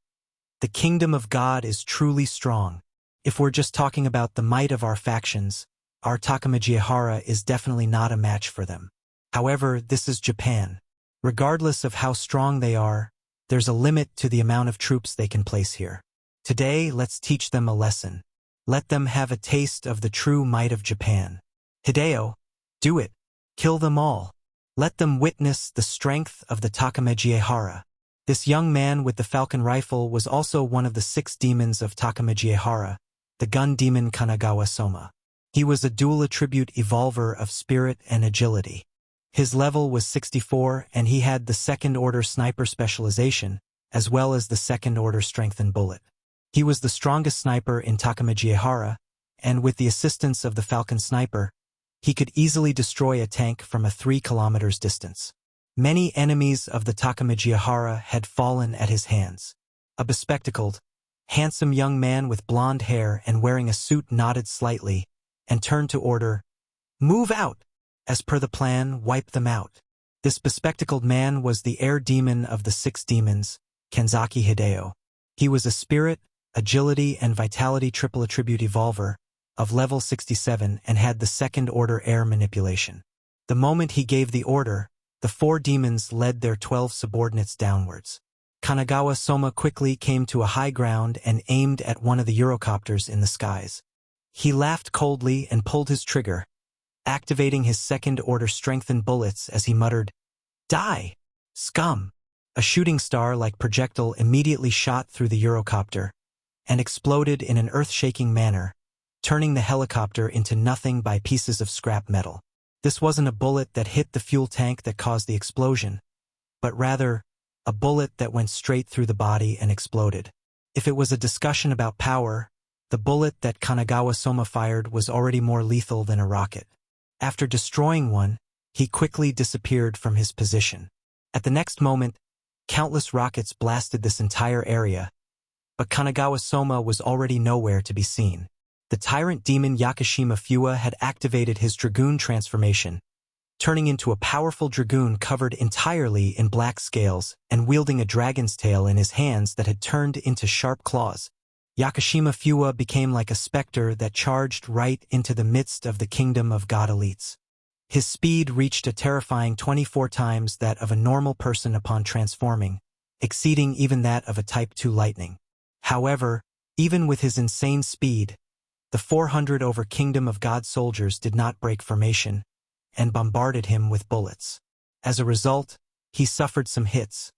"The kingdom of God is truly strong. If we're just talking about the might of our factions, our Takamajihara is definitely not a match for them. However, this is Japan. Regardless of how strong they are, there's a limit to the amount of troops they can place here. Today, let's teach them a lesson. Let them have a taste of the true might of Japan. Hideo, do it. Kill them all. Let them witness the strength of the Takamajihara." This young man with the falcon rifle was also one of the 6 demons of Takamajihara, the gun demon Kanagawa Soma. He was a dual attribute evolver of spirit and agility. His level was 64 and he had the second-order sniper specialization, as well as the second-order strengthened bullet. He was the strongest sniper in Takamajihara, and with the assistance of the falcon sniper, he could easily destroy a tank from a 3 kilometers distance. Many enemies of the Takamajihara had fallen at his hands. A bespectacled, handsome young man with blonde hair and wearing a suit nodded slightly and turned to order, "Move out!" As per the plan, wipe them out. This bespectacled man was the air demon of the 6 demons, Kenzaki Hideo. He was a spirit, agility, and vitality triple attribute evolver of level 67 and had the second-order air manipulation. The moment he gave the order, the 4 demons led their 12 subordinates downwards. Kanagawa Soma quickly came to a high ground and aimed at one of the Eurocopters in the skies. He laughed coldly and pulled his trigger, activating his second-order strengthened bullets as he muttered, "Die, scum!" A shooting star-like projectile immediately shot through the Eurocopter and exploded in an earth-shaking manner, turning the helicopter into nothing but pieces of scrap metal. This wasn't a bullet that hit the fuel tank that caused the explosion, but rather a bullet that went straight through the body and exploded. If it was a discussion about power, the bullet that Kanagawa Soma fired was already more lethal than a rocket. After destroying one, he quickly disappeared from his position. At the next moment, countless rockets blasted this entire area, but Kanagawa Soma was already nowhere to be seen. The tyrant demon Yakashima Fua had activated his dragoon transformation, turning into a powerful dragoon covered entirely in black scales and wielding a dragon's tail in his hands that had turned into sharp claws. Yakashima Fua became like a specter that charged right into the midst of the kingdom of god elites. His speed reached a terrifying 24 times that of a normal person upon transforming, exceeding even that of a Type 2 lightning. However, even with his insane speed, the 400 over Kingdom of God soldiers did not break formation and bombarded him with bullets. As a result, he suffered some hits,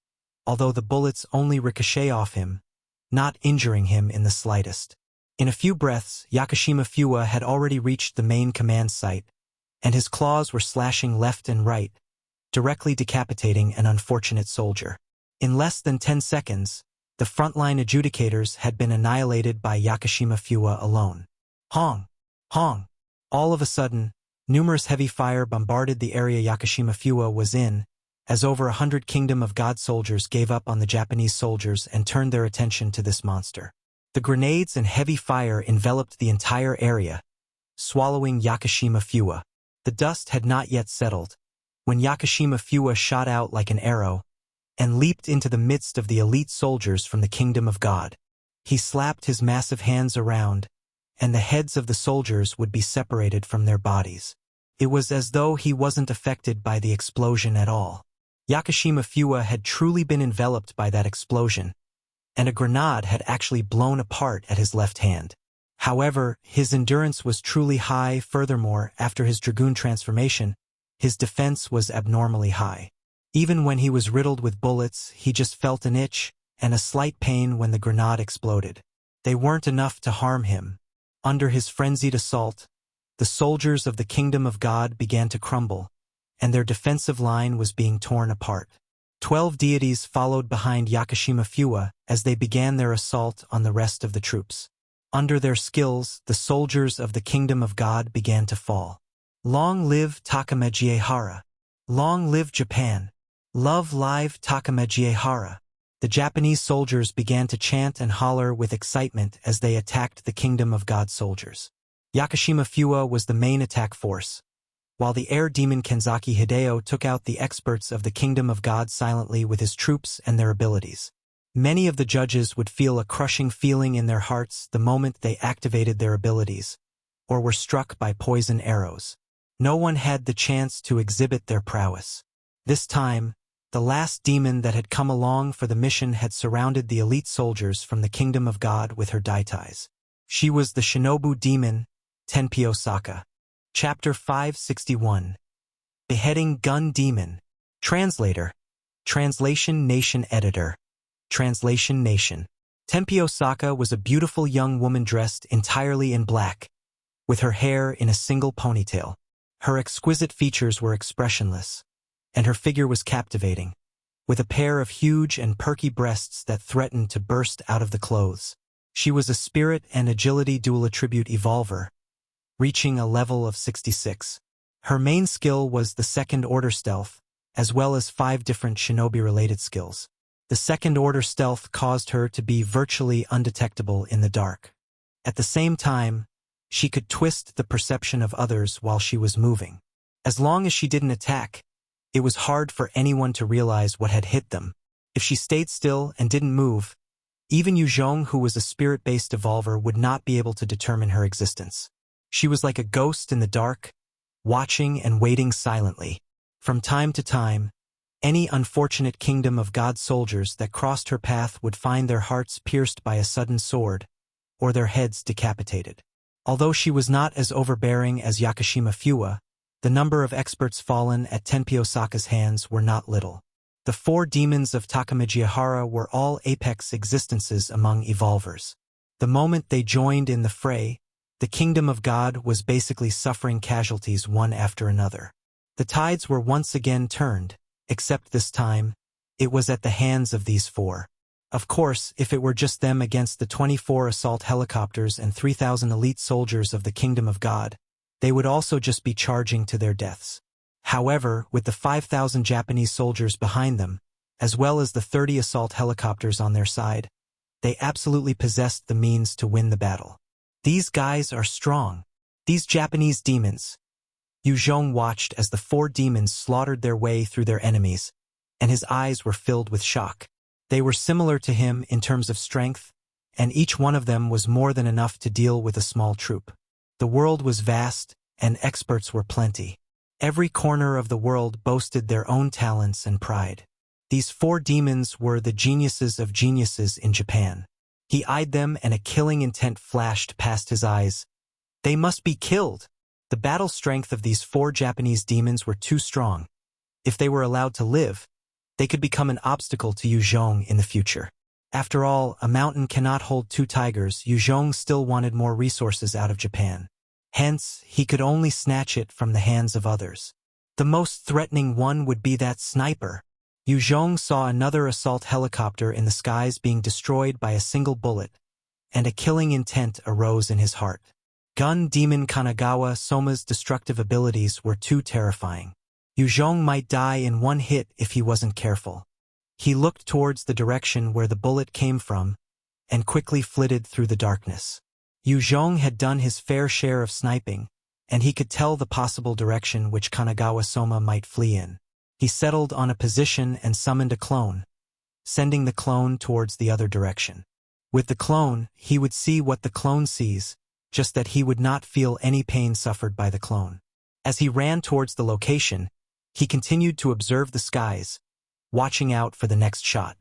although the bullets only ricochet off him, not injuring him in the slightest. In a few breaths, Yakashima Fua had already reached the main command site, and his claws were slashing left and right, directly decapitating an unfortunate soldier. In less than 10 seconds, the frontline adjudicators had been annihilated by Yakashima Fua alone. Hong! Hong! All of a sudden, numerous heavy fire bombarded the area Yakashima Fua was in, as over 100 Kingdom of God soldiers gave up on the Japanese soldiers and turned their attention to this monster. The grenades and heavy fire enveloped the entire area, swallowing Yakashima Fua. The dust had not yet settled, when Yakashima Fua shot out like an arrow and leaped into the midst of the elite soldiers from the Kingdom of God. He slapped his massive hands around, and the heads of the soldiers would be separated from their bodies. It was as though he wasn't affected by the explosion at all. Yakashima Fua had truly been enveloped by that explosion, and a grenade had actually blown apart at his left hand. However, his endurance was truly high. Furthermore, after his dragoon transformation, his defense was abnormally high. Even when he was riddled with bullets, he just felt an itch and a slight pain when the grenade exploded. They weren't enough to harm him. Under his frenzied assault, the soldiers of the Kingdom of God began to crumble, and their defensive line was being torn apart. 12 deities followed behind Yakashima Fua as they began their assault on the rest of the troops. Under their skills, the soldiers of the Kingdom of God began to fall. Long live Takamajihara! Long live Japan! Love live Takamajihara! The Japanese soldiers began to chant and holler with excitement as they attacked the Kingdom of God soldiers. Yakashima Fuwa was the main attack force, while the air demon Kenzaki Hideo took out the experts of the Kingdom of God silently with his troops and their abilities. Many of the judges would feel a crushing feeling in their hearts the moment they activated their abilities, or were struck by poison arrows. No one had the chance to exhibit their prowess. This time, the last demon that had come along for the mission had surrounded the elite soldiers from the Kingdom of God with her daitais. She was the Shinobu demon, Tenpyo Saka. Chapter 561. Beheading Gun Demon. Translator. Translation Nation Editor. Translation Nation. Tenpyo Saka was a beautiful young woman dressed entirely in black, with her hair in a single ponytail. Her exquisite features were expressionless, and her figure was captivating, with a pair of huge and perky breasts that threatened to burst out of the clothes. She was a spirit and agility dual attribute evolver, reaching a level of 66. Her main skill was the second-order stealth, as well as 5 different shinobi-related skills. The second-order stealth caused her to be virtually undetectable in the dark. At the same time, she could twist the perception of others while she was moving. As long as she didn't attack, it was hard for anyone to realize what had hit them. If she stayed still and didn't move, even Yue Zhong, who was a spirit-based evolver, would not be able to determine her existence. She was like a ghost in the dark, watching and waiting silently. From time to time, any unfortunate Kingdom of God soldiers that crossed her path would find their hearts pierced by a sudden sword, or their heads decapitated. Although she was not as overbearing as Yakashima Fuwa, the number of experts fallen at Tenpyo Saka's hands were not little. The 4 demons of Takamijihara were all apex existences among evolvers. The moment they joined in the fray, the Kingdom of God was basically suffering casualties one after another. The tides were once again turned, except this time, it was at the hands of these 4. Of course, if it were just them against the 24 assault helicopters and 3,000 elite soldiers of the Kingdom of God, they would also just be charging to their deaths. However, with the 5,000 Japanese soldiers behind them, as well as the 30 assault helicopters on their side, they absolutely possessed the means to win the battle. These guys are strong. These Japanese demons. Yue Zhong watched as the 4 demons slaughtered their way through their enemies, and his eyes were filled with shock. They were similar to him in terms of strength, and each one of them was more than enough to deal with a small troop. The world was vast, and experts were plenty. Every corner of the world boasted their own talents and pride. These 4 demons were the geniuses of geniuses in Japan. He eyed them, and a killing intent flashed past his eyes. They must be killed. The battle strength of these 4 Japanese demons were too strong. If they were allowed to live, they could become an obstacle to Yue Zhong in the future. After all, a mountain cannot hold 2 tigers. Yue Zhong still wanted more resources out of Japan. Hence, he could only snatch it from the hands of others. The most threatening one would be that sniper. Yue Zhong saw another assault helicopter in the skies being destroyed by a single bullet, and a killing intent arose in his heart. Gun Demon Kanagawa Soma's destructive abilities were too terrifying. Yue Zhong might die in one hit if he wasn't careful. He looked towards the direction where the bullet came from, and quickly flitted through the darkness. Yue Zhong had done his fair share of sniping, and he could tell the possible direction which Kanagawa Soma might flee in. He settled on a position and summoned a clone, sending the clone towards the other direction. With the clone, he would see what the clone sees, just that he would not feel any pain suffered by the clone. As he ran towards the location, he continued to observe the skies, watching out for the next shot.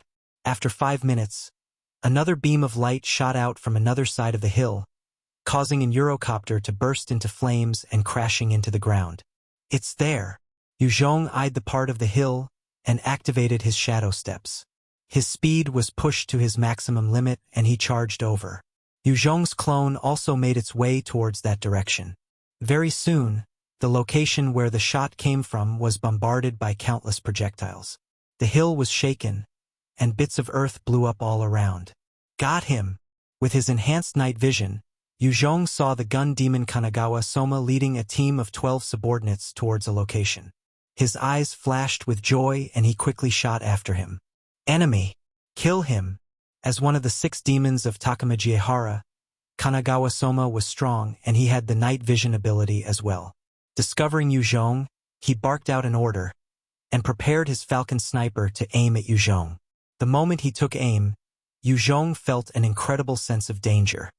After 5 minutes, another beam of light shot out from another side of the hill, causing an Eurocopter to burst into flames and crashing into the ground. It's there. Yue Zhong eyed the part of the hill and activated his shadow steps. His speed was pushed to his maximum limit and he charged over. Yue Zhong's clone also made its way towards that direction. Very soon, the location where the shot came from was bombarded by countless projectiles. The hill was shaken, and bits of earth blew up all around. Got him! With his enhanced night vision, Yue Zhong saw the gun demon Kanagawa Soma leading a team of 12 subordinates towards a location. His eyes flashed with joy and he quickly shot after him. Enemy! Kill him. As one of the 6 demons of Takamajihara, Kanagawa-soma was strong and he had the night vision ability as well. Discovering Yue Zhong, he barked out an order and prepared his falcon sniper to aim at Yue Zhong. The moment he took aim, Yue Zhong felt an incredible sense of danger.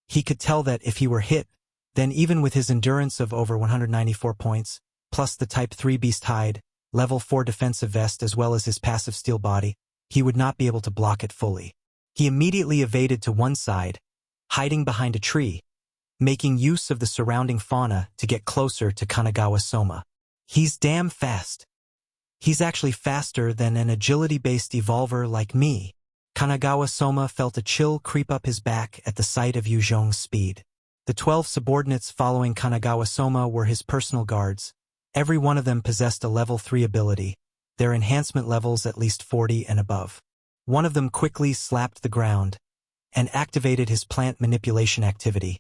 He could tell that if he were hit, then even with his endurance of over 194 points, plus the Type 3 Beast Hide, Level 4 defensive vest as well as his passive steel body, he would not be able to block it fully. He immediately evaded to one side, hiding behind a tree, making use of the surrounding fauna to get closer to Kanagawa-soma. He's damn fast. He's actually faster than an agility-based evolver like me. Kanagawa-soma felt a chill creep up his back at the sight of Yue Zhong's speed. The 12 subordinates following Kanagawa-soma were his personal guards. Every one of them possessed a level 3 ability, their enhancement levels at least 40 and above. One of them quickly slapped the ground and activated his plant manipulation activity,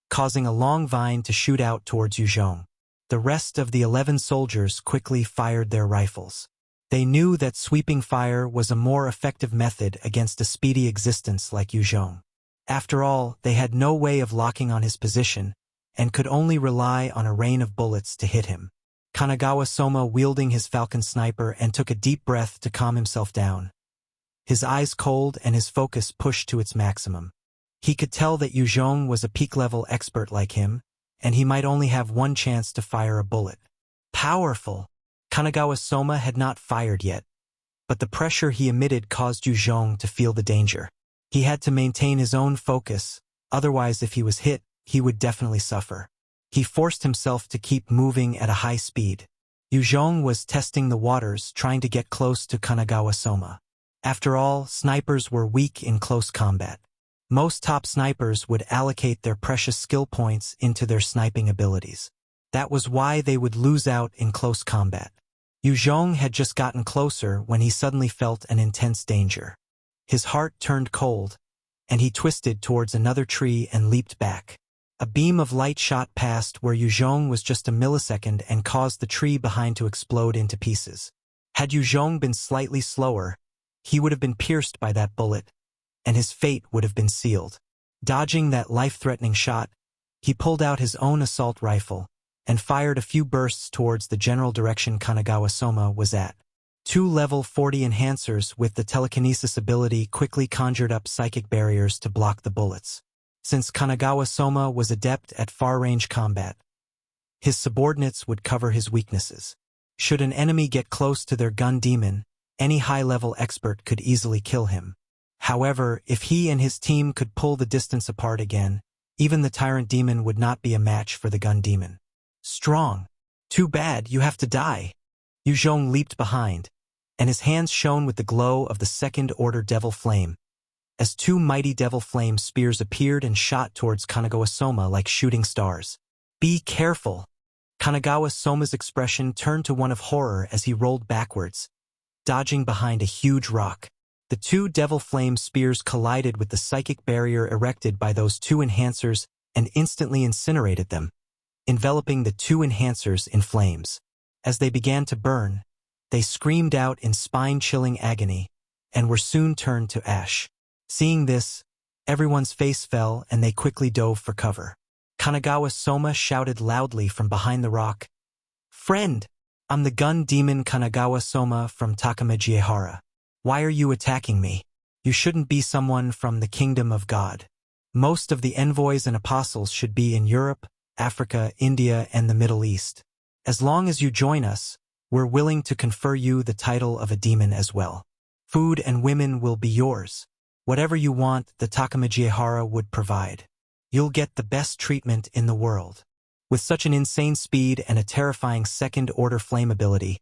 causing a long vine to shoot out towards Yue Zhong. The rest of the 11 soldiers quickly fired their rifles. They knew that sweeping fire was a more effective method against a speedy existence like Yue Zhong. After all, they had no way of locking on his position and could only rely on a rain of bullets to hit him. Kanagawa-soma wielding his falcon sniper and took a deep breath to calm himself down. His eyes cold and his focus pushed to its maximum. He could tell that Yue Zhong was a peak-level expert like him, and he might only have one chance to fire a bullet. Powerful! Kanagawa-soma had not fired yet, but the pressure he emitted caused Yue Zhong to feel the danger. He had to maintain his own focus, otherwise if he was hit, he would definitely suffer. He forced himself to keep moving at a high speed. Yue Zhong was testing the waters, trying to get close to Kanagawa-soma. After all, snipers were weak in close combat. Most top snipers would allocate their precious skill points into their sniping abilities. That was why they would lose out in close combat. Yue Zhong had just gotten closer when he suddenly felt an intense danger. His heart turned cold, and he twisted towards another tree and leaped back. A beam of light shot past where Yue Zhong was just a millisecond and caused the tree behind to explode into pieces. Had Yue Zhong been slightly slower, he would have been pierced by that bullet, and his fate would have been sealed. Dodging that life-threatening shot, he pulled out his own assault rifle and fired a few bursts towards the general direction Kanagawa-soma was at. 2 level 40 enhancers with the telekinesis ability quickly conjured up psychic barriers to block the bullets. Since Kanagawa-soma was adept at far-range combat, his subordinates would cover his weaknesses. Should an enemy get close to their gun demon, any high-level expert could easily kill him. However, if he and his team could pull the distance apart again, even the tyrant demon would not be a match for the gun demon. Strong. Too bad, you have to die. Yue Zhong leaped behind, and his hands shone with the glow of the second-order devil flame, as 2 mighty devil flame spears appeared and shot towards Kanagawa-soma like shooting stars. Be careful! Kanagawa-soma's expression turned to one of horror as he rolled backwards, dodging behind a huge rock. The 2 devil flame spears collided with the psychic barrier erected by those 2 enhancers and instantly incinerated them, enveloping the 2 enhancers in flames. As they began to burn, they screamed out in spine-chilling agony and were soon turned to ash. Seeing this, everyone's face fell and they quickly dove for cover. Kanagawa-soma shouted loudly from behind the rock, "Friend, I'm the gun demon Kanagawa-soma from Takamajihara. Why are you attacking me? You shouldn't be someone from the kingdom of God. Most of the envoys and apostles should be in Europe, Africa, India, and the Middle East. As long as you join us, we're willing to confer you the title of a demon as well. Food and women will be yours. Whatever you want, the Takamajihara would provide. You'll get the best treatment in the world." With such an insane speed and a terrifying second-order flame ability,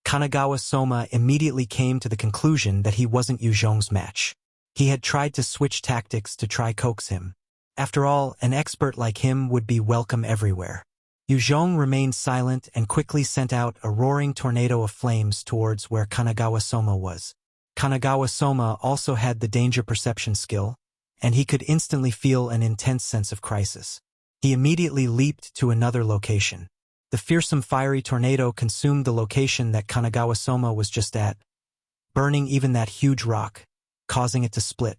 Kanagawa-soma immediately came to the conclusion that he wasn't Yue Zhong's match. He had tried to switch tactics to try coax him. After all, an expert like him would be welcome everywhere. Yue Zhong remained silent and quickly sent out a roaring tornado of flames towards where Kanagawa-soma was. Kanagawa-soma also had the danger perception skill, and he could instantly feel an intense sense of crisis. He immediately leaped to another location. The fearsome fiery tornado consumed the location that Kanagawa-soma was just at, burning even that huge rock. causing it to split.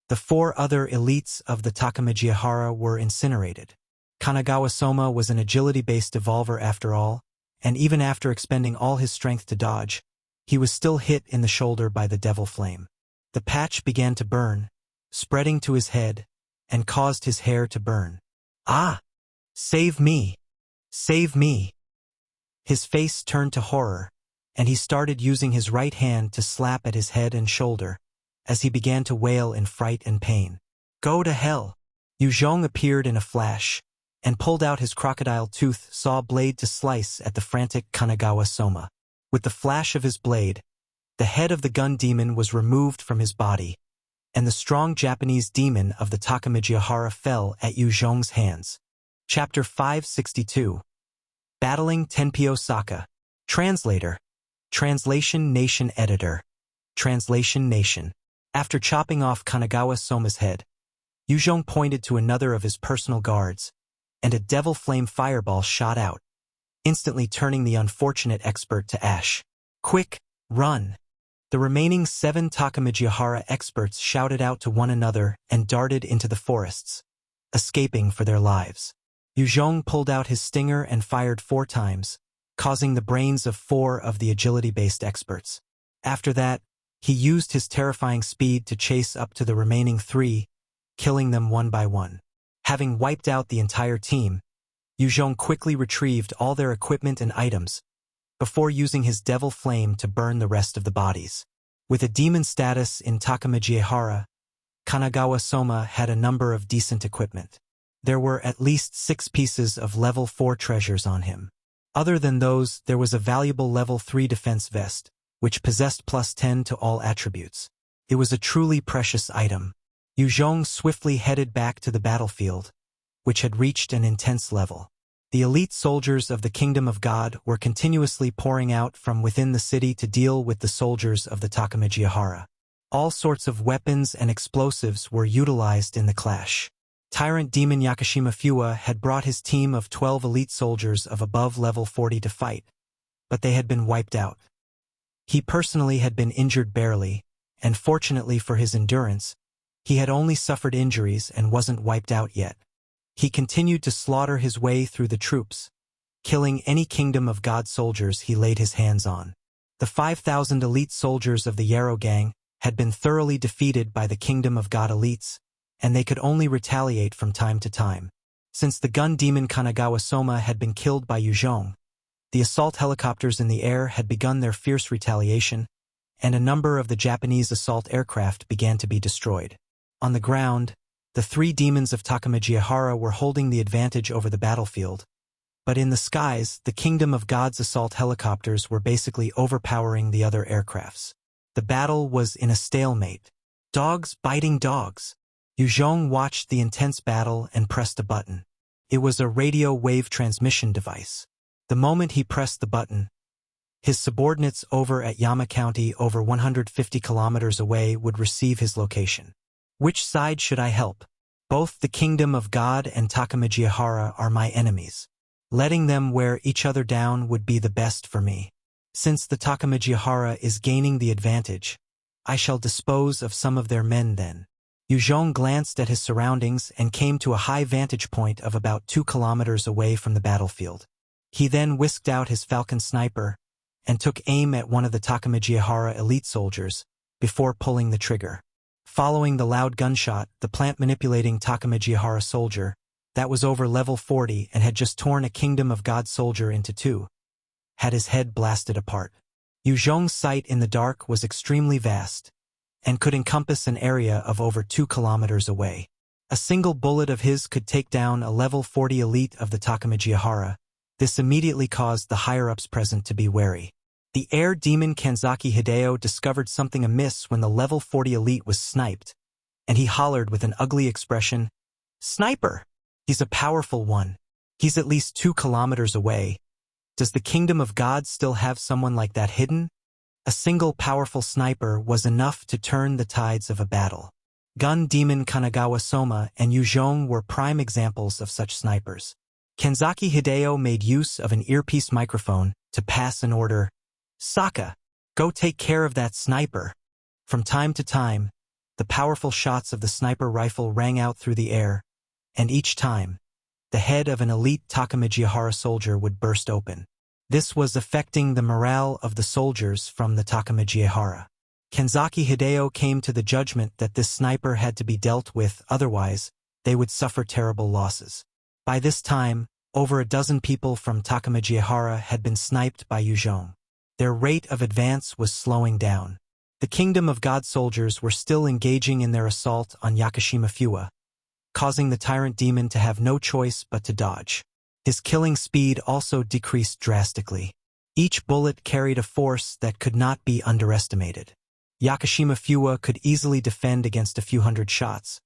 The 4 other elites of the Takamagahara were incinerated. Kanagawa Soma was an agility-based evolver after all, and even after expending all his strength to dodge, he was still hit in the shoulder by the devil flame. The patch began to burn, spreading to his head, and caused his hair to burn. "Ah! Save me! Save me!" His face turned to horror, and he started using his right hand to slap at his head and shoulder, as he began to wail in fright and pain. "Go to hell!" Yue Zhong appeared in a flash, and pulled out his crocodile tooth saw blade to slice at the frantic Kanagawa Soma. With the flash of his blade, the head of the gun demon was removed from his body, and the strong Japanese demon of the Takamagahara fell at Yue Zhong's hands. Chapter 562. Battling Tenpyo Saka. Translator. Translation Nation Editor. Translation Nation. After chopping off Kanagawa Soma's head, Yue Zhong pointed to another of his personal guards, and a devil flame fireball shot out, instantly turning the unfortunate expert to ash. "Quick, run!" The remaining 7 Takamagahara experts shouted out to one another and darted into the forests, escaping for their lives. Yue Zhong pulled out his stinger and fired 4 times, causing the brains of 4 of the agility-based experts. After that, he used his terrifying speed to chase up to the remaining 3, killing them one by one. Having wiped out the entire team, Yue Zhong quickly retrieved all their equipment and items, before using his devil flame to burn the rest of the bodies. With a demon status in Takamagahara, Kanagawa Soma had a number of decent equipment. There were at least 6 pieces of level 4 treasures on him. Other than those, there was a valuable level 3 defense vest, which possessed +10 to all attributes. It was a truly precious item. Yue Zhong swiftly headed back to the battlefield, which had reached an intense level. The elite soldiers of the Kingdom of God were continuously pouring out from within the city to deal with the soldiers of the Takamagahara. All sorts of weapons and explosives were utilized in the clash. Tyrant Demon Yakashima Fuwa had brought his team of 12 elite soldiers of above level 40 to fight, but they had been wiped out. He personally had been injured barely, and fortunately for his endurance, he had only suffered injuries and wasn't wiped out yet. He continued to slaughter his way through the troops, killing any Kingdom of God soldiers he laid his hands on. The 5,000 elite soldiers of the Yarrow Gang had been thoroughly defeated by the Kingdom of God elites, and they could only retaliate from time to time. Since the gun demon Kanagawa Soma had been killed by Yue Zhong, the assault helicopters in the air had begun their fierce retaliation, and a number of the Japanese assault aircraft began to be destroyed. On the ground, the 3 demons of Takamagahara were holding the advantage over the battlefield, but in the skies, the Kingdom of God's assault helicopters were basically overpowering the other aircrafts. The battle was in a stalemate. Dogs biting dogs. Yue Zhong watched the intense battle and pressed a button. It was a radio wave transmission device. The moment he pressed the button, his subordinates over at Yama County over 150 kilometers away would receive his location. Which side should I help? Both the Kingdom of God and Takamagahara are my enemies. Letting them wear each other down would be the best for me. Since the Takamagahara is gaining the advantage, I shall dispose of some of their men then. Yue Zhong glanced at his surroundings and came to a high vantage point of about 2 kilometers away from the battlefield. He then whisked out his Falcon sniper and took aim at one of the Takamagahara elite soldiers before pulling the trigger. Following the loud gunshot, the plant-manipulating Takamagahara soldier, that was over level 40 and had just torn a Kingdom of God soldier into 2, had his head blasted apart. Yue Zhong's sight in the dark was extremely vast, and could encompass an area of over 2 kilometers away. A single bullet of his could take down a level 40 elite of the Takamagahara. This immediately caused the higher-ups present to be wary. The air demon Kanzaki Hideo discovered something amiss when the level 40 elite was sniped, and he hollered with an ugly expression, "Sniper! He's a powerful one. He's at least 2 kilometers away. Does the Kingdom of God still have someone like that hidden?" A single powerful sniper was enough to turn the tides of a battle. Gun demon Kanagawa Soma and Yue Zhong were prime examples of such snipers. Kanzaki Hideo made use of an earpiece microphone to pass an order, "Saka, go take care of that sniper." From time to time, The powerful shots of the sniper rifle rang out through the air, and each time, the head of an elite Takamijihara soldier would burst open. This was affecting the morale of the soldiers from the Takamijihara. Kenzaki Hideo came to the judgment that this sniper had to be dealt with, otherwise, they would suffer terrible losses. By this time, over a dozen people from Takamijihara had been sniped by Yue Zhong. Their rate of advance was slowing down. The Kingdom of God soldiers were still engaging in their assault on Yakushima Fuwa, causing the tyrant demon to have no choice but to dodge. His killing speed also decreased drastically. Each bullet carried a force that could not be underestimated. Yakushima Fuwa could easily defend against a few hundred shots,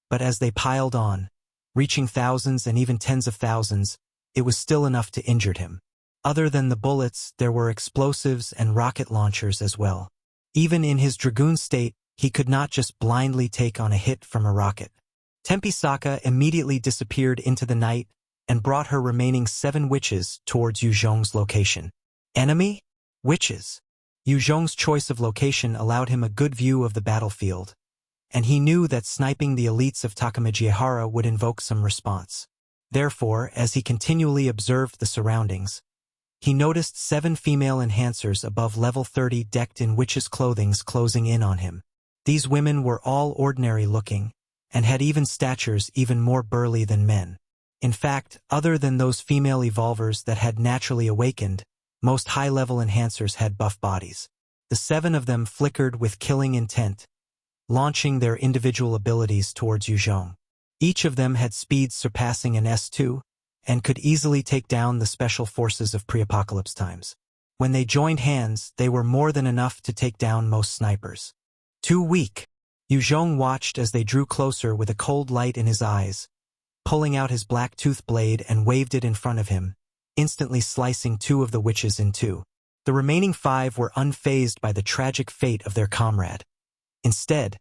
but as they piled on, reaching thousands and even tens of thousands, it was still enough to injure him. Other than the bullets, there were explosives and rocket launchers as well. Even in his dragoon state, he could not just blindly take on a hit from a rocket. Tempisaka immediately disappeared into the night and brought her remaining 7 witches towards Yue Zhong's location. Enemy? Witches. Yue Zhong's choice of location allowed him a good view of the battlefield, and he knew that sniping the elites of Takamijihara would invoke some response. Therefore, as he continually observed the surroundings, he noticed 7 female enhancers above level 30 decked in witches' clothing closing in on him. These women were all ordinary-looking, and had even statures even more burly than men. In fact, other than those female evolvers that had naturally awakened, most high-level enhancers had buff bodies. The 7 of them flickered with killing intent, launching their individual abilities towards Yue Zhong. Each of them had speeds surpassing an S2, and could easily take down the special forces of pre-apocalypse times. When they joined hands, they were more than enough to take down most snipers. Too weak. Yue Zhong watched as they drew closer with a cold light in his eyes, pulling out his black tooth blade and waved it in front of him, instantly slicing 2 of the witches in 2. The remaining 5 were unfazed by the tragic fate of their comrade. Instead,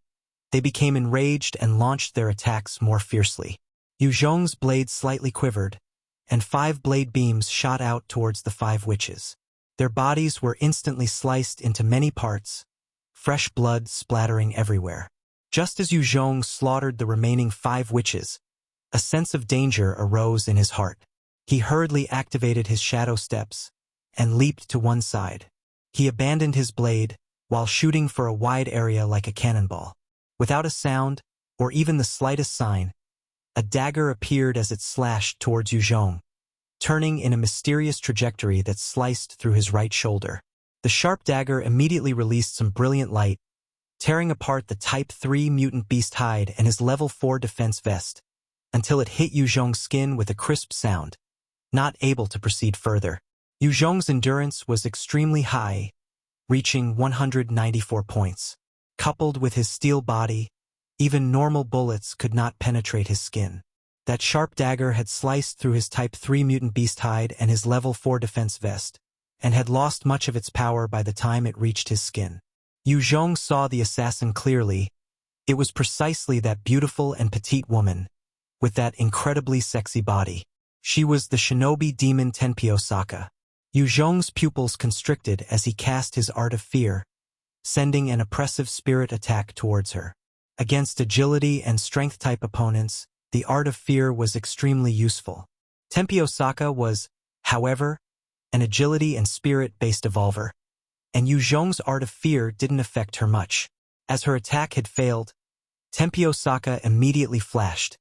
they became enraged and launched their attacks more fiercely. Yue Zhong's blade slightly quivered, and 5 blade beams shot out towards the 5 witches. Their bodies were instantly sliced into many parts, fresh blood splattering everywhere. Just as Yue Zhong slaughtered the remaining 5 witches, a sense of danger arose in his heart. He hurriedly activated his shadow steps and leaped to one side. He abandoned his blade while shooting for a wide area like a cannonball. Without a sound, or even the slightest sign, a dagger appeared as it slashed towards Yue Zhong, turning in a mysterious trajectory that sliced through his right shoulder. The sharp dagger immediately released some brilliant light, tearing apart the Type 3 mutant beast hide and his level 4 defense vest, until it hit Yue Zhong's skin with a crisp sound, not able to proceed further. Yue Zhong's endurance was extremely high, reaching 194 points. Coupled with his steel body, even normal bullets could not penetrate his skin. That sharp dagger had sliced through his Type 3 mutant beast hide and his level 4 defense vest, and had lost much of its power by the time it reached his skin. Yue Zhong saw the assassin clearly. It was precisely that beautiful and petite woman, with that incredibly sexy body. She was the shinobi demon Tenpyo-saka. Yue Zhong's pupils constricted as he cast his art of fear, sending an oppressive spirit attack towards her. Against agility and strength-type opponents, the art of fear was extremely useful. Tenpyo-saka was, however, an agility and spirit-based evolver, and Yue Zhong's art of fear didn't affect her much. As her attack had failed, Tenpyo-saka immediately flashed,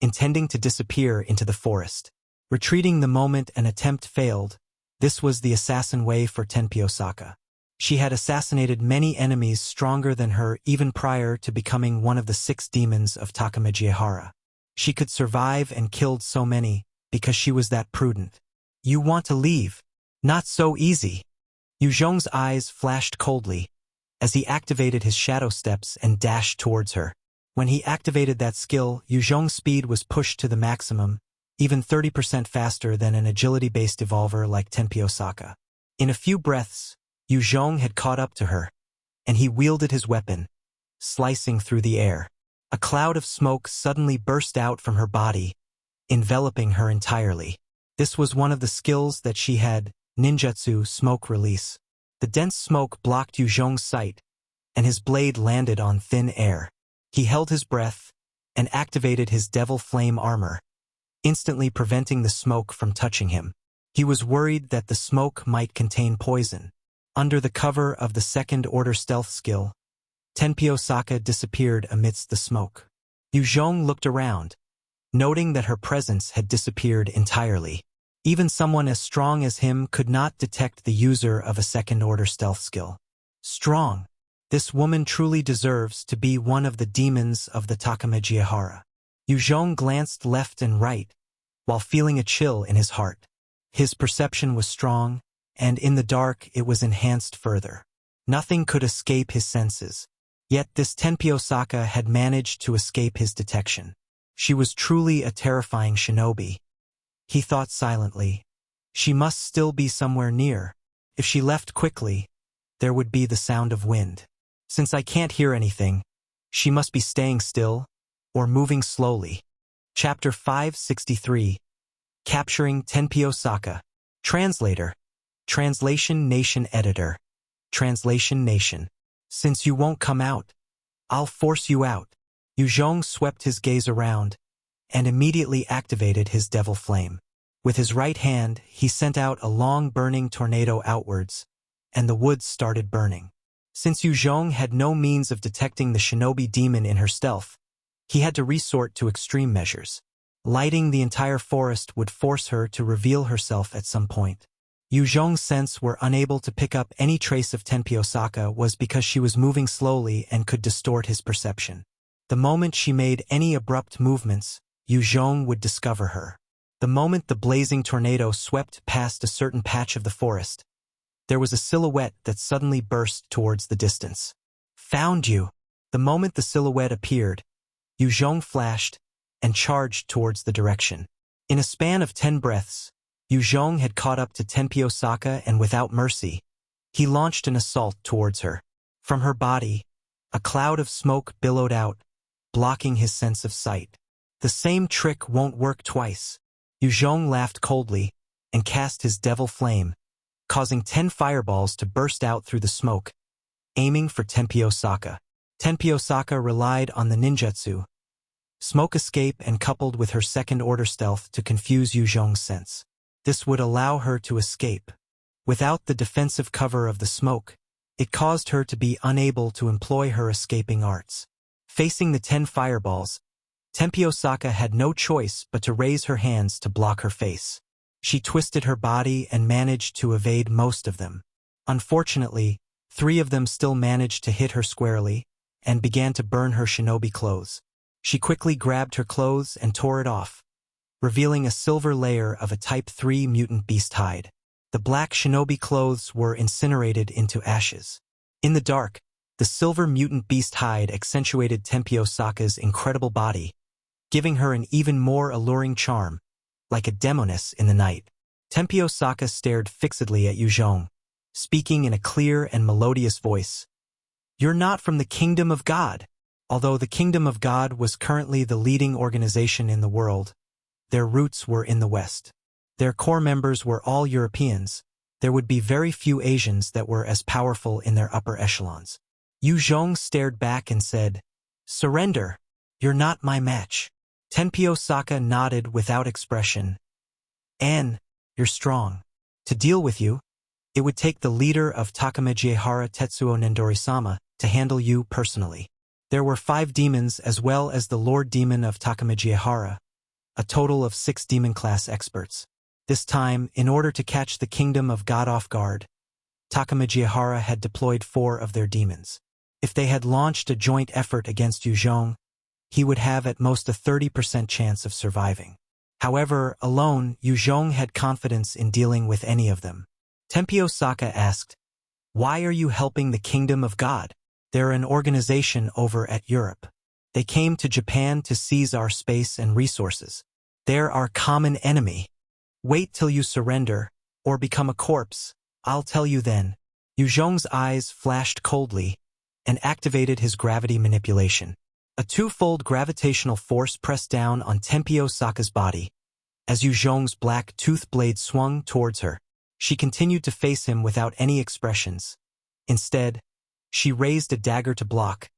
intending to disappear into the forest. Retreating the moment an attempt failed, this was the assassin way for Tenpyo-saka. She had assassinated many enemies stronger than her even prior to becoming one of the 6 demons of Takamijihara. She could survive and killed so many because she was that prudent. You want to leave? Not so easy. Yue Zhong's eyes flashed coldly as he activated his shadow steps and dashed towards her. When he activated that skill, Yue Zhong's speed was pushed to the maximum, even 30% faster than an agility-based evolver like Tenpyo-saka. In a few breaths, Yue Zhong had caught up to her, and he wielded his weapon, slicing through the air. A cloud of smoke suddenly burst out from her body, enveloping her entirely. This was one of the skills that she had, ninjutsu smoke release. The dense smoke blocked Yue Zhong's sight, and his blade landed on thin air. He held his breath and activated his devil flame armor, instantly preventing the smoke from touching him. He was worried that the smoke might contain poison. Under the cover of the second-order stealth skill, Tenpyo Saka disappeared amidst the smoke. Yue Zhong looked around, noting that her presence had disappeared entirely. Even someone as strong as him could not detect the user of a second-order stealth skill. Strong. This woman truly deserves to be one of the demons of the Takamegahara. Yue Zhong glanced left and right, while feeling a chill in his heart. His perception was strong, and in the dark it was enhanced further. Nothing could escape his senses. Yet this Tenpyo Saka had managed to escape his detection. She was truly a terrifying shinobi. He thought silently. She must still be somewhere near. If she left quickly, there would be the sound of wind. Since I can't hear anything, she must be staying still or moving slowly. Chapter 563. Capturing Tenpyo Saka. Translator. Translation Nation Editor. Translation Nation. Since you won't come out, I'll force you out. Yue Zhong swept his gaze around and immediately activated his devil flame. With his right hand, he sent out a long burning tornado outwards, and the woods started burning. Since Yue Zhong had no means of detecting the shinobi demon in her stealth, he had to resort to extreme measures. Lighting the entire forest would force her to reveal herself at some point. Yue Zhong's sense were unable to pick up any trace of Tenpyo Saka was because she was moving slowly and could distort his perception. The moment she made any abrupt movements, Yue Zhong would discover her. The moment the blazing tornado swept past a certain patch of the forest, there was a silhouette that suddenly burst towards the distance. Found you! The moment the silhouette appeared, Yue Zhong flashed and charged towards the direction. In a span of 10 breaths, Yue Zhong had caught up to Tenpyo Saka, and without mercy, he launched an assault towards her. From her body, a cloud of smoke billowed out, blocking his sense of sight. The same trick won't work twice. Yue Zhong laughed coldly and cast his devil flame, causing 10 fireballs to burst out through the smoke, aiming for Tenpyo Saka. Tenpyo Saka relied on the ninjutsu, smoke escape, and coupled with her second-order stealth to confuse Yue Zhong's sense. This would allow her to escape. Without the defensive cover of the smoke, it caused her to be unable to employ her escaping arts. Facing the 10 fireballs, Tenpyo Saka had no choice but to raise her hands to block her face. She twisted her body and managed to evade most of them. Unfortunately, 3 of them still managed to hit her squarely and began to burn her shinobi clothes. She quickly grabbed her clothes and tore it off, revealing a silver layer of a Type 3 mutant beast hide. The black shinobi clothes were incinerated into ashes. In the dark, the silver mutant beast hide accentuated Tenpyo Saka's incredible body, giving her an even more alluring charm, like a demoness in the night. Tenpyo Saka stared fixedly at Yue Zhong, speaking in a clear and melodious voice. "You're not from the Kingdom of God." Although the Kingdom of God was currently the leading organization in the world, their roots were in the West. Their core members were all Europeans. There would be very few Asians that were as powerful in their upper echelons. Yue Zhong stared back and said, "Surrender. You're not my match." Tenpyo Saka nodded without expression. "Anne, you're strong. To deal with you, it would take the leader of Takamegahara Tetsuo Nendori-sama to handle you personally." There were 5 demons as well as the Lord Demon of Takamegahara, a total of 6 demon-class experts. This time, in order to catch the Kingdom of God off guard, Takamegahara had deployed 4 of their demons. If they had launched a joint effort against Yue Zhong, he would have at most a 30% chance of surviving. However, alone, Yue Zhong had confidence in dealing with any of them. Tenpyo Saka asked, "Why are you helping the Kingdom of God?" "They're an organization over at Europe. They came to Japan to seize our space and resources. They're our common enemy. Wait till you surrender, or become a corpse. I'll tell you then." Yue Zhong's eyes flashed coldly and activated his gravity manipulation. A 2-fold gravitational force pressed down on Tenpyo Saka's body. As Yue Zhong's black tooth blade swung towards her, she continued to face him without any expressions. Instead, she raised a dagger to block,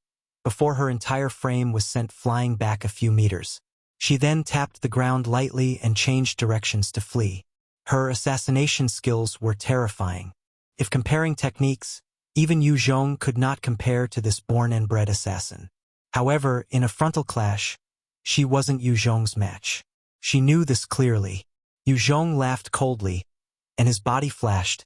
before her entire frame was sent flying back a few meters. She then tapped the ground lightly and changed directions to flee. Her assassination skills were terrifying. If comparing techniques, even Yue Zhong could not compare to this born and bred assassin. However, in a frontal clash, she wasn't Yue Zhong's match. She knew this clearly. Yue Zhong laughed coldly, and his body flashed,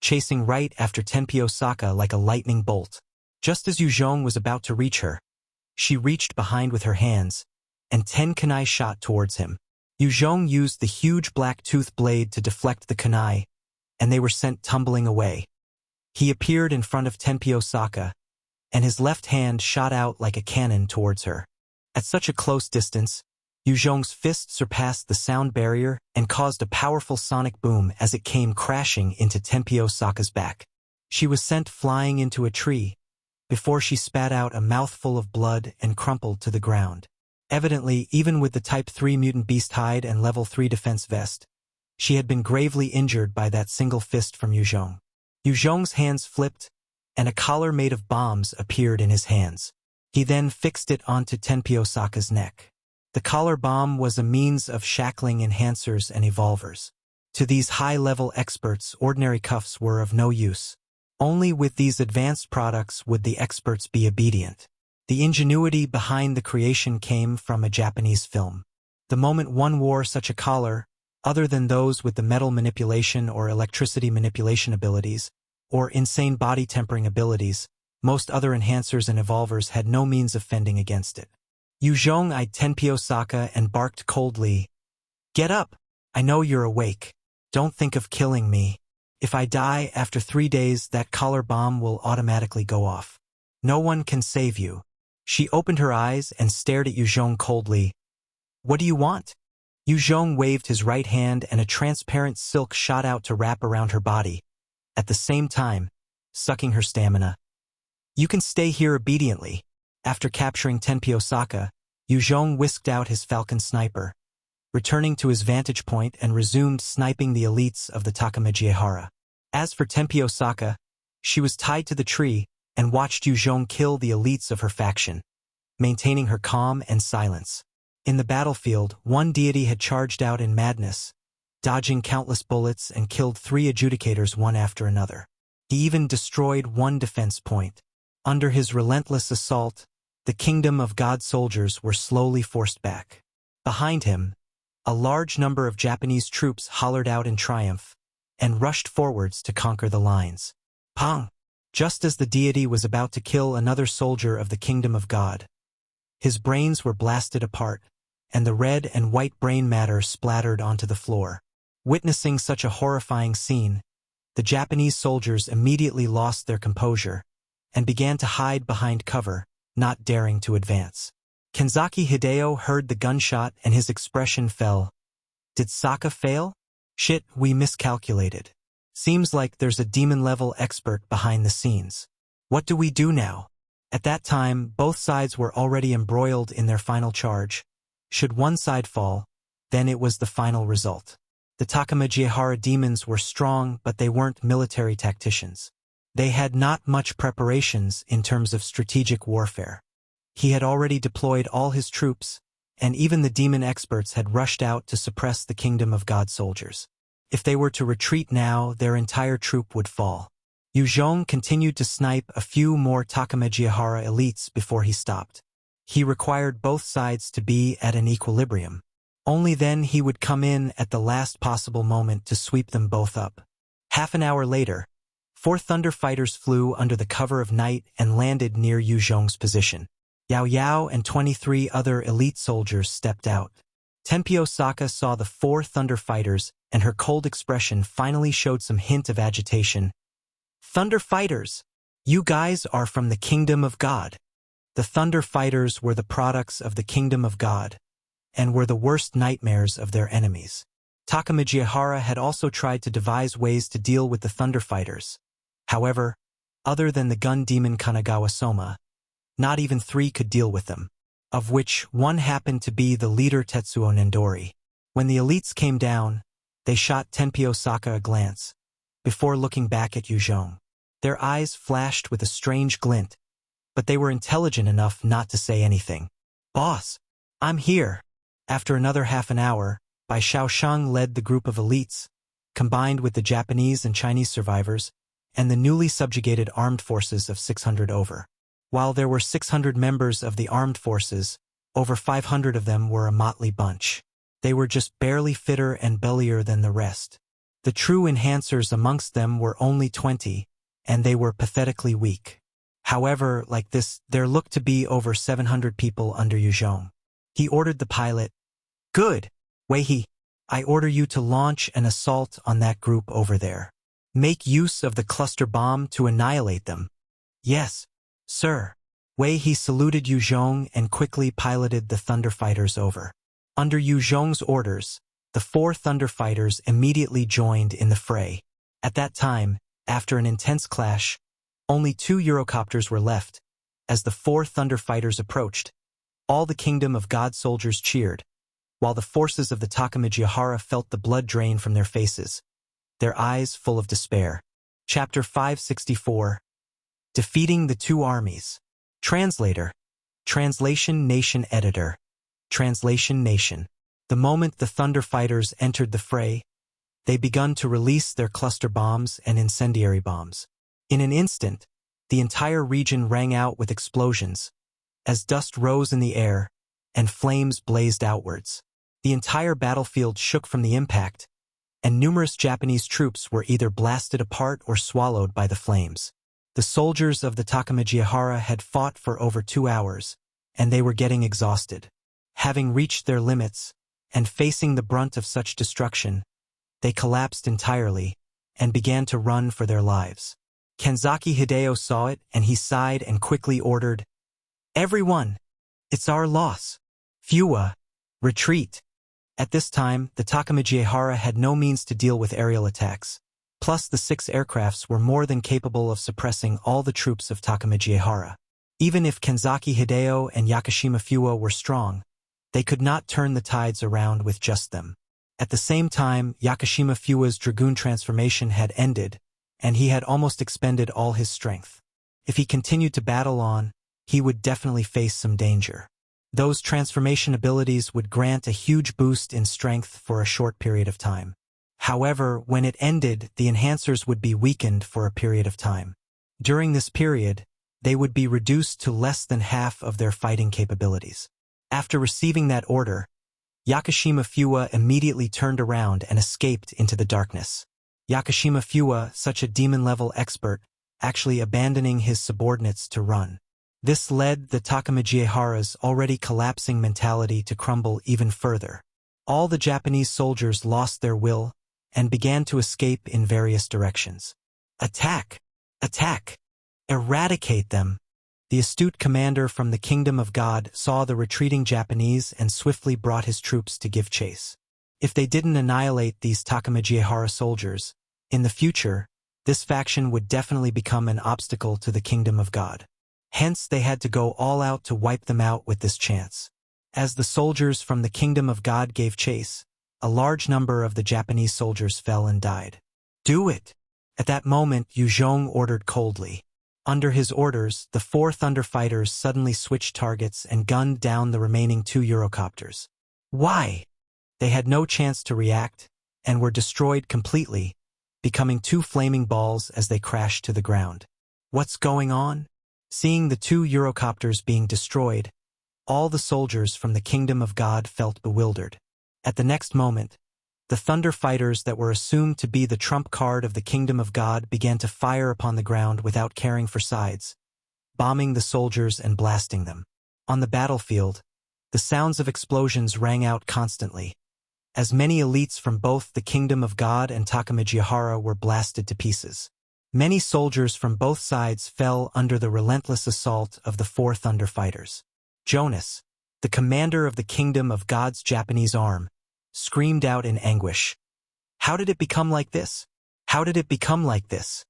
chasing right after Tenpyo Saka like a lightning bolt. Just as Yue Zhong was about to reach her, she reached behind with her hands, and 10 kunai shot towards him. Yue Zhong used the huge black tooth blade to deflect the kunai, and they were sent tumbling away. He appeared in front of Tenpyo Saka, and his left hand shot out like a cannon towards her. At such a close distance, Yue Zhong's fist surpassed the sound barrier and caused a powerful sonic boom as it came crashing into Tenpyo Saka's back. She was sent flying into a tree, before she spat out a mouthful of blood and crumpled to the ground. Evidently, even with the Type 3 mutant beast hide and Level 3 defense vest, she had been gravely injured by that single fist from Yue Zhong. Yue Zhong's hands flipped, and a collar made of bombs appeared in his hands. He then fixed it onto Tenpyo Saka's neck. The collar bomb was a means of shackling enhancers and evolvers. To these high-level experts, ordinary cuffs were of no use. Only with these advanced products would the experts be obedient. The ingenuity behind the creation came from a Japanese film. The moment one wore such a collar, other than those with the metal manipulation or electricity manipulation abilities, or insane body tempering abilities, most other enhancers and evolvers had no means of fending against it. Yue Zhong eyed Tenpyo Saka and barked coldly, "Get up! I know you're awake. Don't think of killing me. If I die after 3 days, that collar bomb will automatically go off. No one can save you." She opened her eyes and stared at Yue Zhong coldly. "What do you want?" Yue Zhong waved his right hand and a transparent silk shot out to wrap around her body, at the same time, sucking her stamina. "You can stay here obediently." After capturing Tenpyo Saka, Yue Zhong whisked out his falcon sniper, returning to his vantage point and resumed sniping the elites of the Takamajihara. As for Tenpyo Saka, she was tied to the tree and watched Yue Zhong kill the elites of her faction, maintaining her calm and silence. In the battlefield, one deity had charged out in madness, dodging countless bullets and killed 3 adjudicators one after another. He even destroyed 1 defense point. Under his relentless assault, the kingdom of God soldiers were slowly forced back. Behind him, a large number of Japanese troops hollered out in triumph and rushed forwards to conquer the lines. Pong! Just as the deity was about to kill another soldier of the kingdom of God, his brains were blasted apart, and the red and white brain matter splattered onto the floor. Witnessing such a horrifying scene, the Japanese soldiers immediately lost their composure and began to hide behind cover, not daring to advance. Kenzaki Hideo heard the gunshot and his expression fell. Did Saka fail? Shit, we miscalculated. Seems like there's a demon-level expert behind the scenes. What do we do now? At that time, both sides were already embroiled in their final charge. Should one side fall, then it was the final result. The Takamajihara demons were strong, but they weren't military tacticians. They had not much preparations in terms of strategic warfare. He had already deployed all his troops, and even the demon experts had rushed out to suppress the kingdom of God soldiers. If they were to retreat now, their entire troop would fall. Yue Zhong continued to snipe a few more Takamajihara elites before he stopped. He required both sides to be at an equilibrium. Only then he would come in at the last possible moment to sweep them both up. Half an hour later, 4 Thunder Fighters flew under the cover of night and landed near Yue Zhong's position. Yao Yao and 23 other elite soldiers stepped out. Tenpyo Saka saw the 4 Thunder Fighters, and her cold expression finally showed some hint of agitation. "Thunder Fighters! You guys are from the Kingdom of God." The Thunder Fighters were the products of the Kingdom of God, and were the worst nightmares of their enemies. Takamajihara had also tried to devise ways to deal with the Thunder Fighters. However, other than the gun demon Kanagawa Soma, not even 3 could deal with them, of which one happened to be the leader Tetsuo Nendori. When the elites came down, they shot Tenpyo Saka a glance, before looking back at Yue Zhong. Their eyes flashed with a strange glint, but they were intelligent enough not to say anything. "Boss, I'm here." After another half an hour, Bai Shaosheng led the group of elites, combined with the Japanese and Chinese survivors, and the newly subjugated armed forces of 600 over. While there were 600 members of the armed forces, over 500 of them were a motley bunch. They were just barely fitter and bellier than the rest. The true enhancers amongst them were only 20, and they were pathetically weak. However, like this, there looked to be over 700 people under Yue Zhong. He ordered the pilot, "Good, Wei He. I order you to launch an assault on that group over there. Make use of the cluster bomb to annihilate them." "Yes, sir." Wei He saluted Yue Zhong and quickly piloted the Thunder Fighters over. Under Yue Zhong's orders, the 4 Thunder Fighters immediately joined in the fray. At that time, after an intense clash, only 2 Eurocopters were left. As the 4 Thunder Fighters approached, all the Kingdom of God soldiers cheered, while the forces of the Takamijihara felt the blood drain from their faces, their eyes full of despair. Chapter 564. Defeating the Two Armies. Translator. Translation Nation Editor. Translation Nation. The moment the Thunder Fighters entered the fray, they begun to release their cluster bombs and incendiary bombs. In an instant, the entire region rang out with explosions, as dust rose in the air and flames blazed outwards. The entire battlefield shook from the impact, and numerous Japanese troops were either blasted apart or swallowed by the flames. The soldiers of the Takamijihara had fought for over 2 hours, and they were getting exhausted. Having reached their limits, and facing the brunt of such destruction, they collapsed entirely and began to run for their lives. Kanzaki Hideo saw it, and he sighed and quickly ordered, "Everyone, it's our loss. Fuwa, retreat." At this time, the Takamijihara had no means to deal with aerial attacks. Plus, the 6 aircrafts were more than capable of suppressing all the troops of Takamijihara. Even if Kanzaki Hideo and Yakashima Fuwa were strong, they could not turn the tides around with just them. At the same time, Yakashima Fuwa's dragoon transformation had ended, and he had almost expended all his strength. If he continued to battle on, he would definitely face some danger. Those transformation abilities would grant a huge boost in strength for a short period of time. However, when it ended, the enhancers would be weakened for a period of time. During this period, they would be reduced to less than half of their fighting capabilities. After receiving that order, Yakashima Fuwa immediately turned around and escaped into the darkness. Yakashima Fuwa, such a demon-level expert, actually abandoning his subordinates to run. This led the Takamijihara's already collapsing mentality to crumble even further. All the Japanese soldiers lost their will and began to escape in various directions. "Attack! Attack! Eradicate them!" The astute commander from the Kingdom of God saw the retreating Japanese and swiftly brought his troops to give chase. If they didn't annihilate these Takamijihara soldiers, in the future, this faction would definitely become an obstacle to the Kingdom of God. Hence, they had to go all out to wipe them out with this chance. As the soldiers from the Kingdom of God gave chase, a large number of the Japanese soldiers fell and died. "Do it!" At that moment, Yue Zhong ordered coldly. Under his orders, the 4 Thunder Fighters suddenly switched targets and gunned down the remaining 2 Eurocopters. Why? They had no chance to react, and were destroyed completely, becoming 2 flaming balls as they crashed to the ground. What's going on? Seeing the 2 Eurocopters being destroyed, all the soldiers from the Kingdom of God felt bewildered. At the next moment, the Thunder Fighters that were assumed to be the trump card of the Kingdom of God began to fire upon the ground without caring for sides, bombing the soldiers and blasting them. On the battlefield, the sounds of explosions rang out constantly, as many elites from both the Kingdom of God and Takamijihara were blasted to pieces. Many soldiers from both sides fell under the relentless assault of the 4 Thunder Fighters. Jonas, the commander of the Kingdom of God's Japanese arm, screamed out in anguish. "How did it become like this? How did it become like this?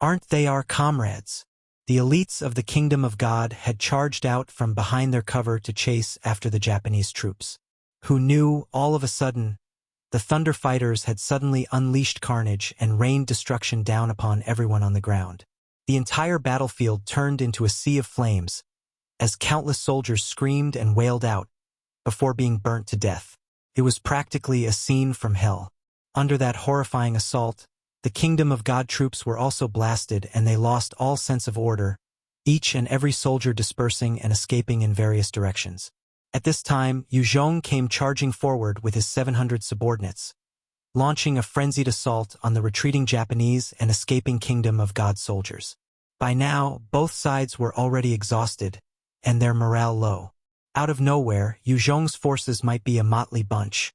Aren't they our comrades?" The elites of the Kingdom of God had charged out from behind their cover to chase after the Japanese troops. Who knew, all of a sudden, the Thunder Fighters had suddenly unleashed carnage and rained destruction down upon everyone on the ground. The entire battlefield turned into a sea of flames, as countless soldiers screamed and wailed out, before being burnt to death. It was practically a scene from hell. Under that horrifying assault, the Kingdom of God troops were also blasted and they lost all sense of order, each and every soldier dispersing and escaping in various directions. At this time, Yue Zhong came charging forward with his 700 subordinates, launching a frenzied assault on the retreating Japanese and escaping Kingdom of God soldiers. By now, both sides were already exhausted, and their morale low. Out of nowhere, Yue Zhong's forces might be a motley bunch,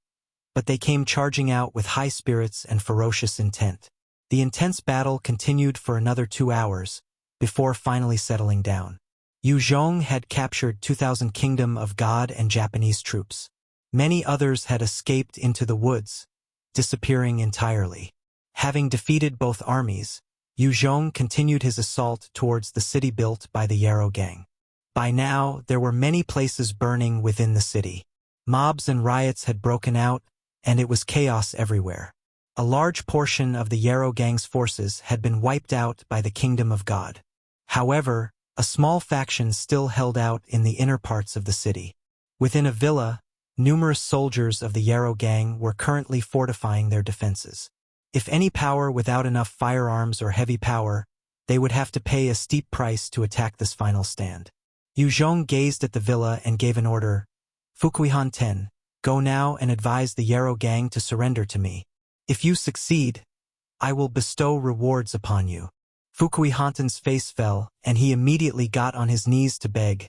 but they came charging out with high spirits and ferocious intent. The intense battle continued for another 2 hours, before finally settling down. Yue Zhong had captured 2,000 Kingdom of God and Japanese troops. Many others had escaped into the woods, disappearing entirely. Having defeated both armies, Yue Zhong continued his assault towards the city built by the Yarrow gang. By now, there were many places burning within the city. Mobs and riots had broken out, and it was chaos everywhere. A large portion of the Yarrow gang's forces had been wiped out by the Kingdom of God. However, a small faction still held out in the inner parts of the city. Within a villa, numerous soldiers of the Yarrow gang were currently fortifying their defenses. If any power without enough firearms or heavy power, they would have to pay a steep price to attack this final stand. Yue Zhong gazed at the villa and gave an order. "Fukuihan 10, go now and advise the Yarrow gang to surrender to me. If you succeed, I will bestow rewards upon you." Fukuihanten's face fell, and he immediately got on his knees to beg.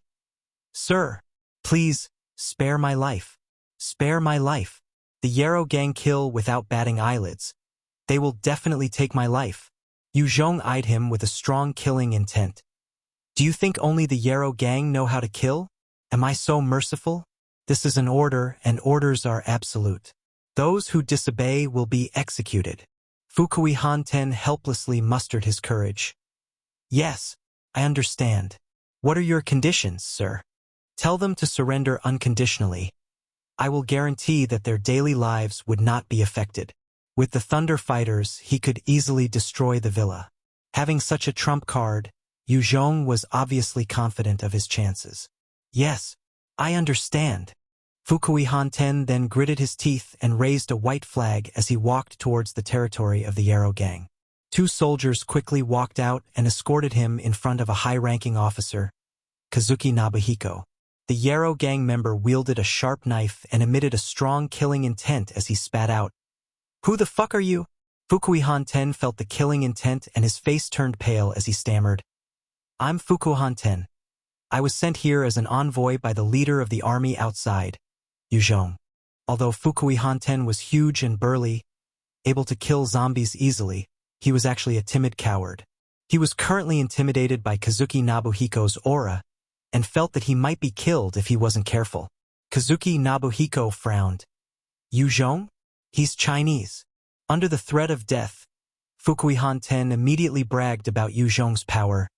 "Sir, please, spare my life. Spare my life. The Yarrow gang kill without batting eyelids. They will definitely take my life." Yue Zhong eyed him with a strong killing intent. "Do you think only the Yarrow gang know how to kill? Am I so merciful? This is an order, and orders are absolute. Those who disobey will be executed." Fukuihanten helplessly mustered his courage. "Yes, I understand. What are your conditions, sir? Tell them to surrender unconditionally. I will guarantee that their daily lives would not be affected." With the Thunder Fighters, he could easily destroy the villa. Having such a trump card, Yue Zhong was obviously confident of his chances. "Yes, I understand." Fukuihanten then gritted his teeth and raised a white flag as he walked towards the territory of the Yarrow gang. 2 soldiers quickly walked out and escorted him in front of a high-ranking officer, Kazuki Nobuhiko. The Yarrow gang member wielded a sharp knife and emitted a strong killing intent as he spat out, "Who the fuck are you?" Fukuihanten felt the killing intent and his face turned pale as he stammered, "I'm Fukuihanten. I was sent here as an envoy by the leader of the army outside, Yue Zhong." Although Fukuihanten was huge and burly, able to kill zombies easily, he was actually a timid coward. He was currently intimidated by Kazuki Nobuhiko's aura, and felt that he might be killed if he wasn't careful. Kazuki Nobuhiko frowned. "Yue Zhong? He's Chinese." Under the threat of death, Fukuihanten immediately bragged about Yue Zhong's power.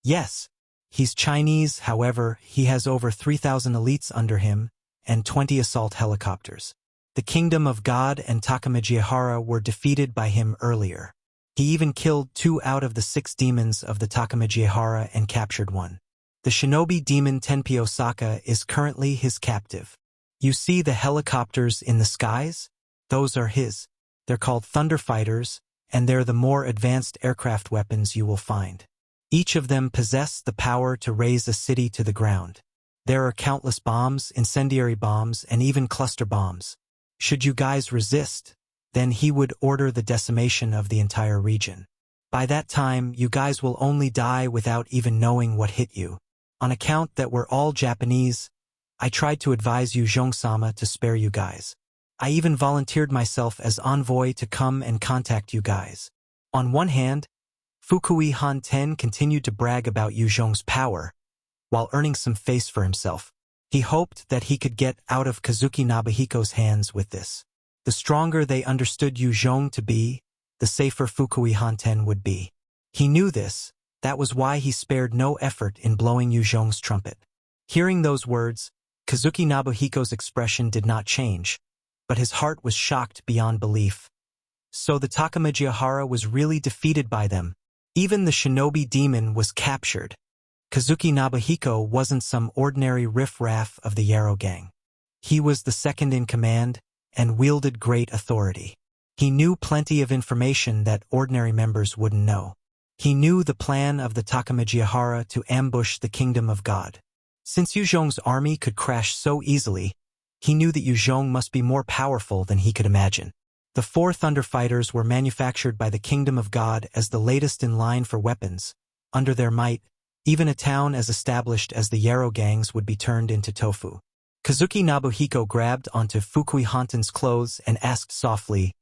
"Yes, he's Chinese, however, he has over 3,000 elites under him, and 20 assault helicopters. The Kingdom of God and Takamajihara were defeated by him earlier. He even killed 2 out of the 6 demons of the Takamajihara and captured 1. The shinobi demon Tenpi Osaka is currently his captive. You see the helicopters in the skies? Those are his. They're called Thunder Fighters, and they're the more advanced aircraft weapons you will find. Each of them possess the power to raise a city to the ground. There are countless bombs, incendiary bombs, and even cluster bombs. Should you guys resist, then he would order the decimation of the entire region. By that time, you guys will only die without even knowing what hit you. On account that we're all Japanese, I tried to advise Yue Zhong-sama to spare you guys. I even volunteered myself as envoy to come and contact you guys. On one hand, Fukuihanten continued to brag about Yue Zhong's power, while earning some face for himself. He hoped that he could get out of Kazuki Nobuhiko's hands with this. The stronger they understood Yue Zhong to be, the safer Fukuihanten would be. He knew this, that was why he spared no effort in blowing Yue Zhong's trumpet. Hearing those words, Kazuki Nobuhiko's expression did not change, but his heart was shocked beyond belief. So the Takamajihara was really defeated by them. Even the shinobi demon was captured. Kazuki Nobuhiko wasn't some ordinary riff-raff of the Yarrow gang. He was the second in command and wielded great authority. He knew plenty of information that ordinary members wouldn't know. He knew the plan of the Takamajihara to ambush the kingdom of God. Since Yue Zhong's army could crash so easily, he knew that Yue Zhong must be more powerful than he could imagine. The 4 Thunder Fighters were manufactured by the kingdom of God as the latest in line for weapons. Under their might, even a town as established as the Yarrow gangs would be turned into tofu. Kazuki Nobuhiko grabbed onto Fukui Hanten's clothes and asked softly,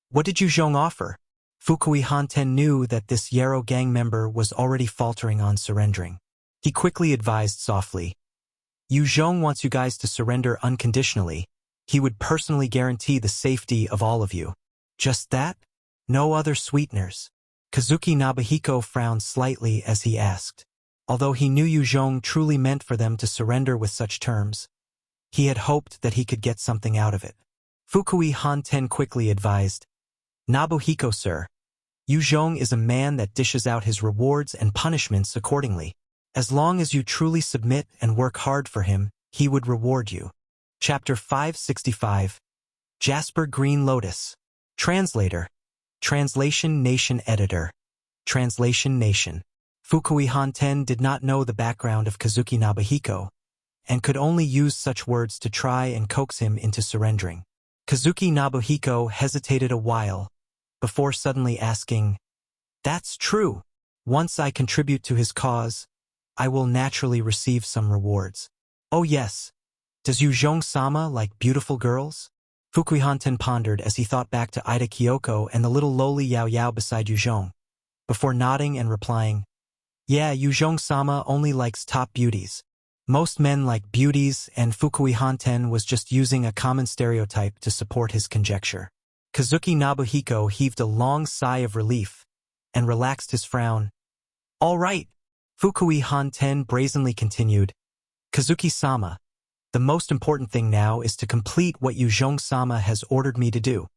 "What did Yue Zhong offer?" Fukui Hanten knew that this Yarrow gang member was already faltering on surrendering. He quickly advised softly, "Yue Zhong wants you guys to surrender unconditionally. He would personally guarantee the safety of all of you." "Just that? No other sweeteners?" Kazuki Nobuhiko frowned slightly as he asked. Although he knew Yue Zhong truly meant for them to surrender with such terms, he had hoped that he could get something out of it. Fukui Hanten quickly advised, "Nobuhiko, sir, Yue Zhong is a man that dishes out his rewards and punishments accordingly. As long as you truly submit and work hard for him, he would reward you." Chapter 565. Jasper Green Lotus. Translator. Translation Nation Editor. Translation Nation. Fukui Hanten did not know the background of Kazuki Nobuhiko, and could only use such words to try and coax him into surrendering. Kazuki Nobuhiko hesitated a while, before suddenly asking, "That's true. Once I contribute to his cause, I will naturally receive some rewards." "Oh yes. Does Yue Zhong-sama like beautiful girls?" Fukui Hanten pondered as he thought back to Ida Kyoko and the little lowly Yao Yao beside Yue Zhong, before nodding and replying, "Yeah, Yue Zhong-sama only likes top beauties. Most men like beauties," and Fukui Hanten was just using a common stereotype to support his conjecture. Kazuki Nobuhiko heaved a long sigh of relief and relaxed his frown. "All right," Fukui Hanten brazenly continued. "Kazuki-sama, the most important thing now is to complete what Yue Zhong-sama has ordered me to do.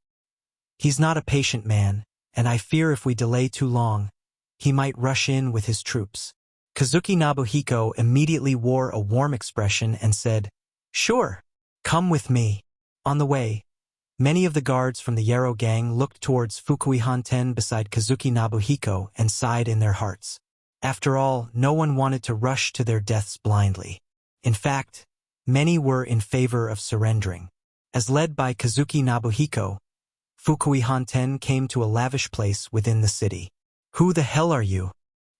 He's not a patient man, and I fear if we delay too long, he might rush in with his troops." Kazuki Nobuhiko immediately wore a warm expression and said, "Sure, come with me." On the way, many of the guards from the Yarrow gang looked towards Fukui Hanten beside Kazuki Nobuhiko and sighed in their hearts. After all, no one wanted to rush to their deaths blindly. In fact, many were in favor of surrendering. As led by Kazuki Nobuhiko, Fukui Hanten came to a lavish place within the city. "Who the hell are you?"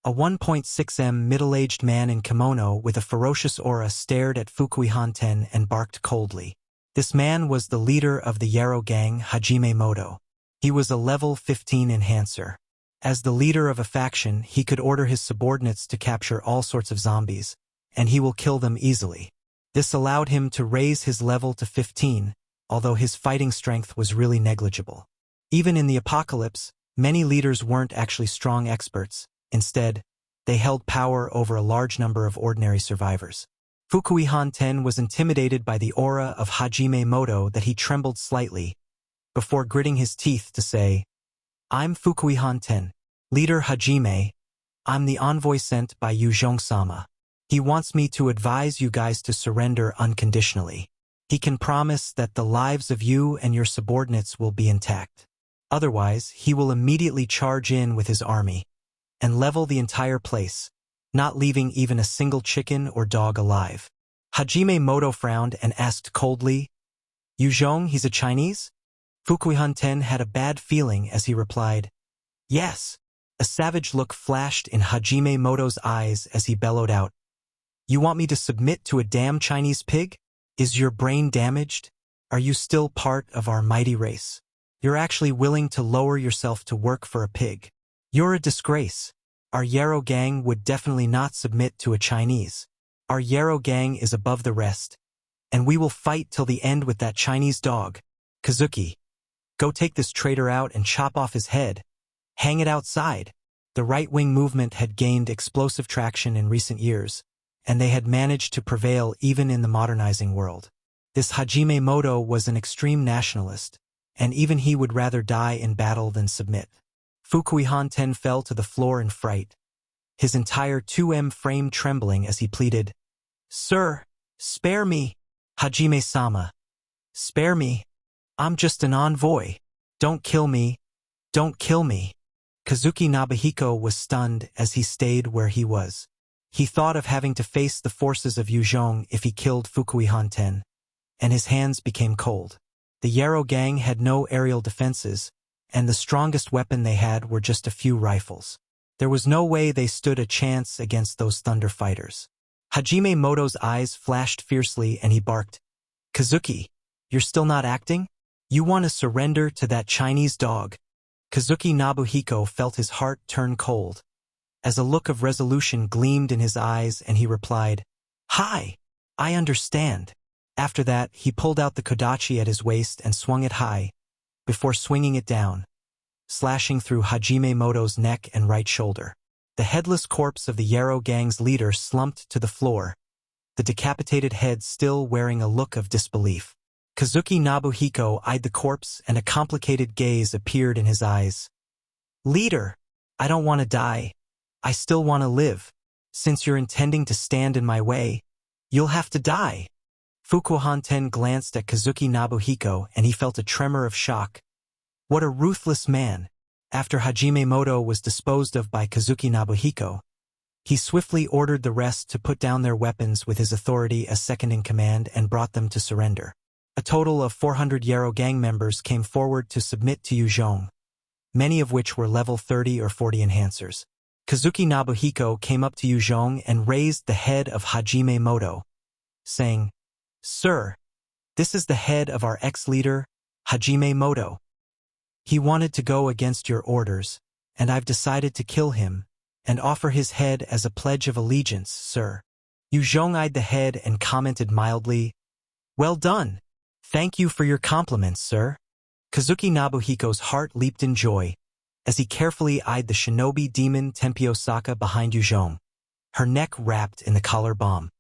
A 1.6m middle-aged man in kimono with a ferocious aura stared at Fukui Hanten and barked coldly. This man was the leader of the Yarrow gang, Hajime Moto. He was a level 15 enhancer. As the leader of a faction, he could order his subordinates to capture all sorts of zombies, and he will kill them easily. This allowed him to raise his level to 15, although his fighting strength was really negligible. Even in the apocalypse, many leaders weren't actually strong experts. Instead, they held power over a large number of ordinary survivors. Fukui Hanten was intimidated by the aura of Hajime Moto that he trembled slightly, before gritting his teeth to say, "I'm Fukui Hanten, Leader Hajime. I'm the envoy sent by Yue Zhong-sama. He wants me to advise you guys to surrender unconditionally. He can promise that the lives of you and your subordinates will be intact. Otherwise, he will immediately charge in with his army and level the entire place, not leaving even a single chicken or dog alive." Hajime Moto frowned and asked coldly, "Yue Zhong, he's a Chinese?" Fukui Hanten had a bad feeling as he replied, "Yes." A savage look flashed in Hajime Moto's eyes as he bellowed out, "You want me to submit to a damn Chinese pig? Is your brain damaged? Are you still part of our mighty race? You're actually willing to lower yourself to work for a pig. You're a disgrace. Our Yarrow gang would definitely not submit to a Chinese. Our Yarrow gang is above the rest, and we will fight till the end with that Chinese dog. Kazuki, go take this traitor out and chop off his head. Hang it outside." The right-wing movement had gained explosive traction in recent years, and they had managed to prevail even in the modernizing world. This Hajime Moto was an extreme nationalist, and even he would rather die in battle than submit. Fukui Hanten fell to the floor in fright, his entire 2M frame trembling as he pleaded, "Sir, spare me, Hajime-sama. Spare me. I'm just an envoy. Don't kill me. Don't kill me." Kazuki Nobuhiko was stunned as he stayed where he was. He thought of having to face the forces of Yue Zhong if he killed Fukui Hanten, and his hands became cold. The Yarrow gang had no aerial defenses, and the strongest weapon they had were just a few rifles. There was no way they stood a chance against those thunder fighters. Hajime Moto's eyes flashed fiercely and he barked, "Kazuki, you're still not acting? You want to surrender to that Chinese dog?" Kazuki Nobuhiko felt his heart turn cold, as a look of resolution gleamed in his eyes and he replied, "Hi, I understand." After that, he pulled out the kodachi at his waist and swung it high, before swinging it down, slashing through Hajime Moto's neck and right shoulder. The headless corpse of the Yarrow gang's leader slumped to the floor, the decapitated head still wearing a look of disbelief. Kazuki Nobuhiko eyed the corpse and a complicated gaze appeared in his eyes. "Leader, I don't want to die. I still want to live. Since you're intending to stand in my way, you'll have to die." Fukui Hanten glanced at Kazuki Nobuhiko and he felt a tremor of shock. What a ruthless man! After Hajime Moto was disposed of by Kazuki Nobuhiko, he swiftly ordered the rest to put down their weapons with his authority as second-in-command and brought them to surrender. A total of 400 Yarrow gang members came forward to submit to Yue Zhong, many of which were level 30 or 40 enhancers. Kazuki Nobuhiko came up to Yue Zhong and raised the head of Hajime Moto, saying, "Sir, this is the head of our ex-leader, Hajime Moto. He wanted to go against your orders, and I've decided to kill him and offer his head as a pledge of allegiance, sir." Yue Zhong eyed the head and commented mildly, "Well done. Thank you for your compliments, sir." Kazuki Nobuhiko's heart leaped in joy as he carefully eyed the shinobi demon Tempio Saka behind Yue Zhong, her neck wrapped in the collar bomb.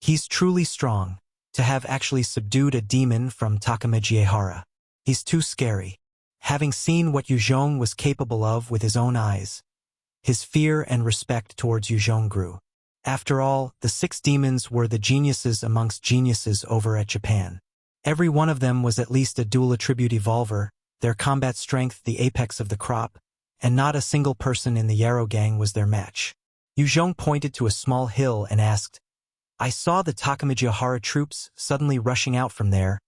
He's truly strong, to have actually subdued a demon from Takamegahara. He's too scary. Having seen what Yue Zhong was capable of with his own eyes, his fear and respect towards Yue Zhong grew. After all, the 6 demons were the geniuses amongst geniuses over at Japan. Every one of them was at least a dual attribute evolver, their combat strength the apex of the crop, and not a single person in the Yarrow gang was their match. Yue Zhong pointed to a small hill and asked, "I saw the Takamegahara troops suddenly rushing out from there.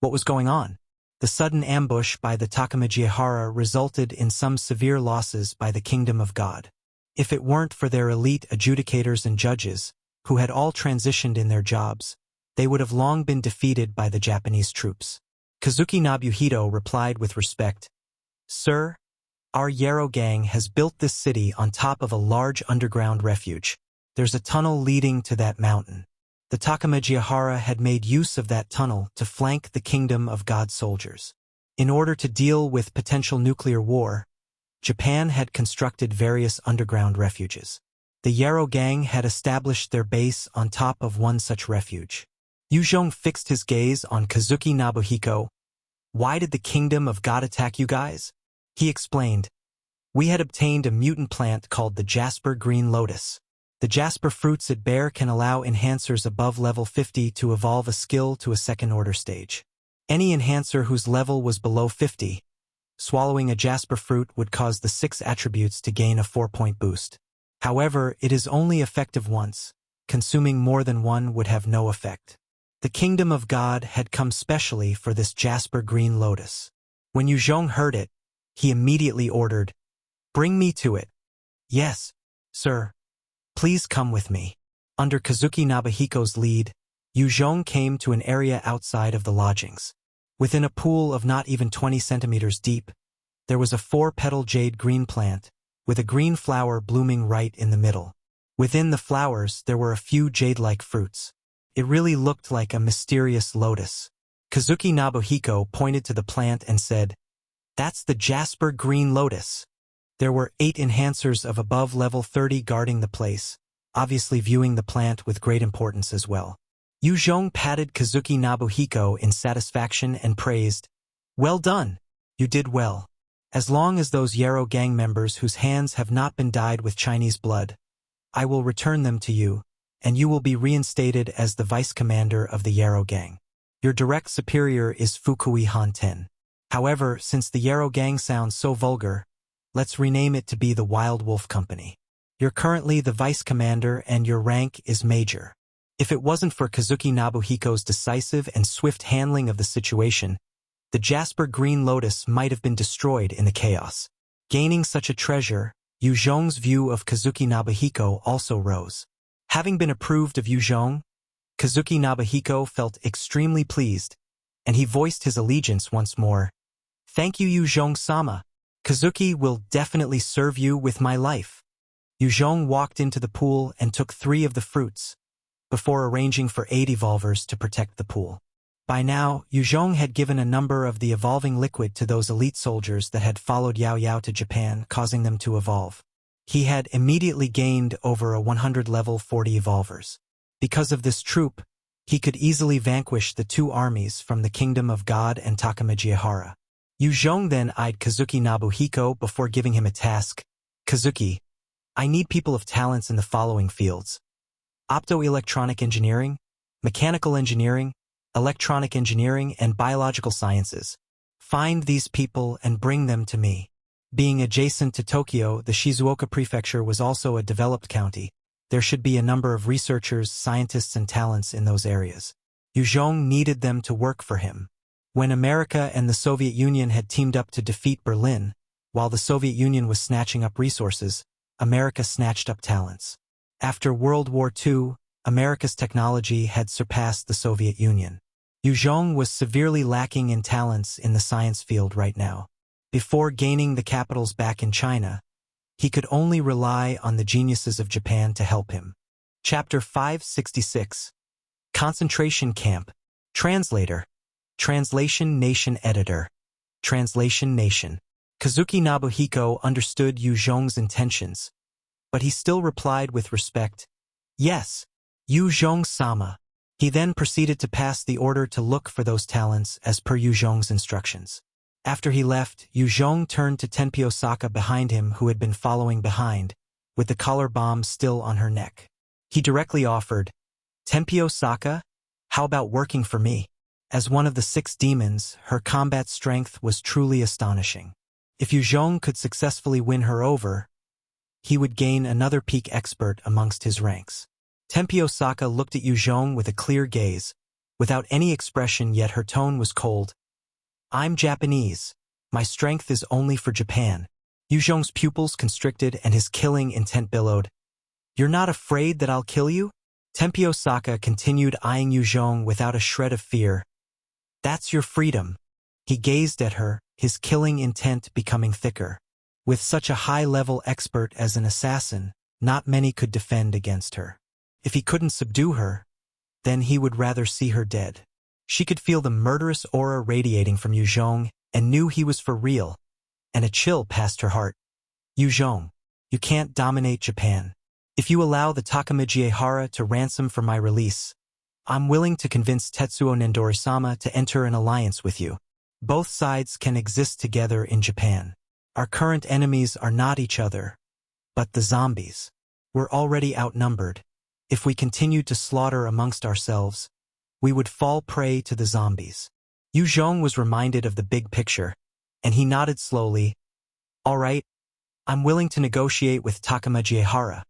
What was going on?" The sudden ambush by the Takamegahara resulted in some severe losses by the Kingdom of God. If it weren't for their elite adjudicators and judges, who had all transitioned in their jobs, they would have long been defeated by the Japanese troops. Kazuki Nobuhito replied with respect, "Sir, our Yarrow gang has built this city on top of a large underground refuge. There's a tunnel leading to that mountain. The Takamegahara had made use of that tunnel to flank the Kingdom of God soldiers. In order to deal with potential nuclear war, Japan had constructed various underground refuges. The Yarrow gang had established their base on top of one such refuge." Yue Zhong fixed his gaze on Kazuki Nobuhiko. "Why did the Kingdom of God attack you guys?" He explained, "We had obtained a mutant plant called the Jasper Green Lotus. The jasper fruits it bear can allow enhancers above level 50 to evolve a skill to a second-order stage. Any enhancer whose level was below 50, swallowing a jasper fruit would cause the 6 attributes to gain a 4-point boost. However, it is only effective once. Consuming more than one would have no effect. The Kingdom of God had come specially for this Jasper Green Lotus." When Yue Zhong heard it, he immediately ordered, "Bring me to it." "Yes, sir. Please come with me." Under Kazuki Nobuhiko's lead, Yue Zhong came to an area outside of the lodgings. Within a pool of not even 20 centimeters deep, there was a 4-petal jade green plant, with a green flower blooming right in the middle. Within the flowers, there were a few jade-like fruits. It really looked like a mysterious lotus. Kazuki Nobuhiko pointed to the plant and said, "That's the Jasper Green Lotus." There were 8 enhancers of above level 30 guarding the place, obviously viewing the plant with great importance as well. Yue Zhong patted Kazuki Nobuhiko in satisfaction and praised, "Well done. You did well. As long as those Yarrow gang members whose hands have not been dyed with Chinese blood, I will return them to you, and you will be reinstated as the vice commander of the Yarrow gang. Your direct superior is Fukui Han-ten. However, since the Yarrow gang sounds so vulgar, let's rename it to be the Wild Wolf Company. You're currently the vice commander and your rank is major. If it wasn't for Kazuki Nobuhiko's decisive and swift handling of the situation, the Jasper Green Lotus might have been destroyed in the chaos. Gaining such a treasure, Yue Zhong's view of Kazuki Nobuhiko also rose. Having been approved of Yue Zhong, Kazuki Nobuhiko felt extremely pleased, and he voiced his allegiance once more. Thank you, Yue Zhong-sama. Kazuki will definitely serve you with my life. Yue Zhong walked into the pool and took 3 of the fruits, before arranging for 8 evolvers to protect the pool. By now, Yue Zhong had given a number of the evolving liquid to those elite soldiers that had followed Yao Yao to Japan, causing them to evolve. He had immediately gained over a 100 level 40 evolvers. Because of this troop, he could easily vanquish the 2 armies from the Kingdom of God and Takamajihara. Yue Zhong then eyed Kazuki Nobuhiko before giving him a task. Kazuki, I need people of talents in the following fields: optoelectronic engineering, mechanical engineering, electronic engineering, and biological sciences. Find these people and bring them to me. Being adjacent to Tokyo, the Shizuoka Prefecture was also a developed county. There should be a number of researchers, scientists, and talents in those areas. Yue Zhong needed them to work for him. When America and the Soviet Union had teamed up to defeat Berlin, while the Soviet Union was snatching up resources, America snatched up talents. After World War II, America's technology had surpassed the Soviet Union. Yue Zhong was severely lacking in talents in the science field right now. Before gaining the capitals back in China, he could only rely on the geniuses of Japan to help him. Chapter 566. Concentration Camp. Translator. Translation Nation Editor. Translation Nation. Kazuki Nobuhiko understood Yue Zhong's intentions, but he still replied with respect, "Yes, Yue Zhong-sama." He then proceeded to pass the order to look for those talents as per Yue Zhong's instructions. After he left, Yue Zhong turned to Tenpyo Osaka behind him, who had been following behind, with the collar bomb still on her neck. He directly offered, "Tenpyo Osaka, how about working for me?" As one of the 6 demons, her combat strength was truly astonishing. If Yue Zhong could successfully win her over, he would gain another peak expert amongst his ranks. Tenpyo Osaka looked at Yue Zhong with a clear gaze, without any expression, yet her tone was cold. "I'm Japanese. My strength is only for Japan." Yue Zhong's pupils constricted and his killing intent billowed. "You're not afraid that I'll kill you?" Tenpyo Osaka continued eyeing Yue Zhong without a shred of fear. "That's your freedom." He gazed at her, his killing intent becoming thicker. With such a high-level expert as an assassin, not many could defend against her. If he couldn't subdue her, then he would rather see her dead. She could feel the murderous aura radiating from Yue Zhong and knew he was for real, and a chill passed her heart. "Yue Zhong, you can't dominate Japan. If you allow the Takamajihara to ransom for my release, I'm willing to convince Tetsuo Nendori-sama to enter an alliance with you. Both sides can exist together in Japan. Our current enemies are not each other, but the zombies. We're already outnumbered. If we continued to slaughter amongst ourselves, we would fall prey to the zombies." Yue Zhong was reminded of the big picture, and he nodded slowly. "All right, I'm willing to negotiate with Takamajihara."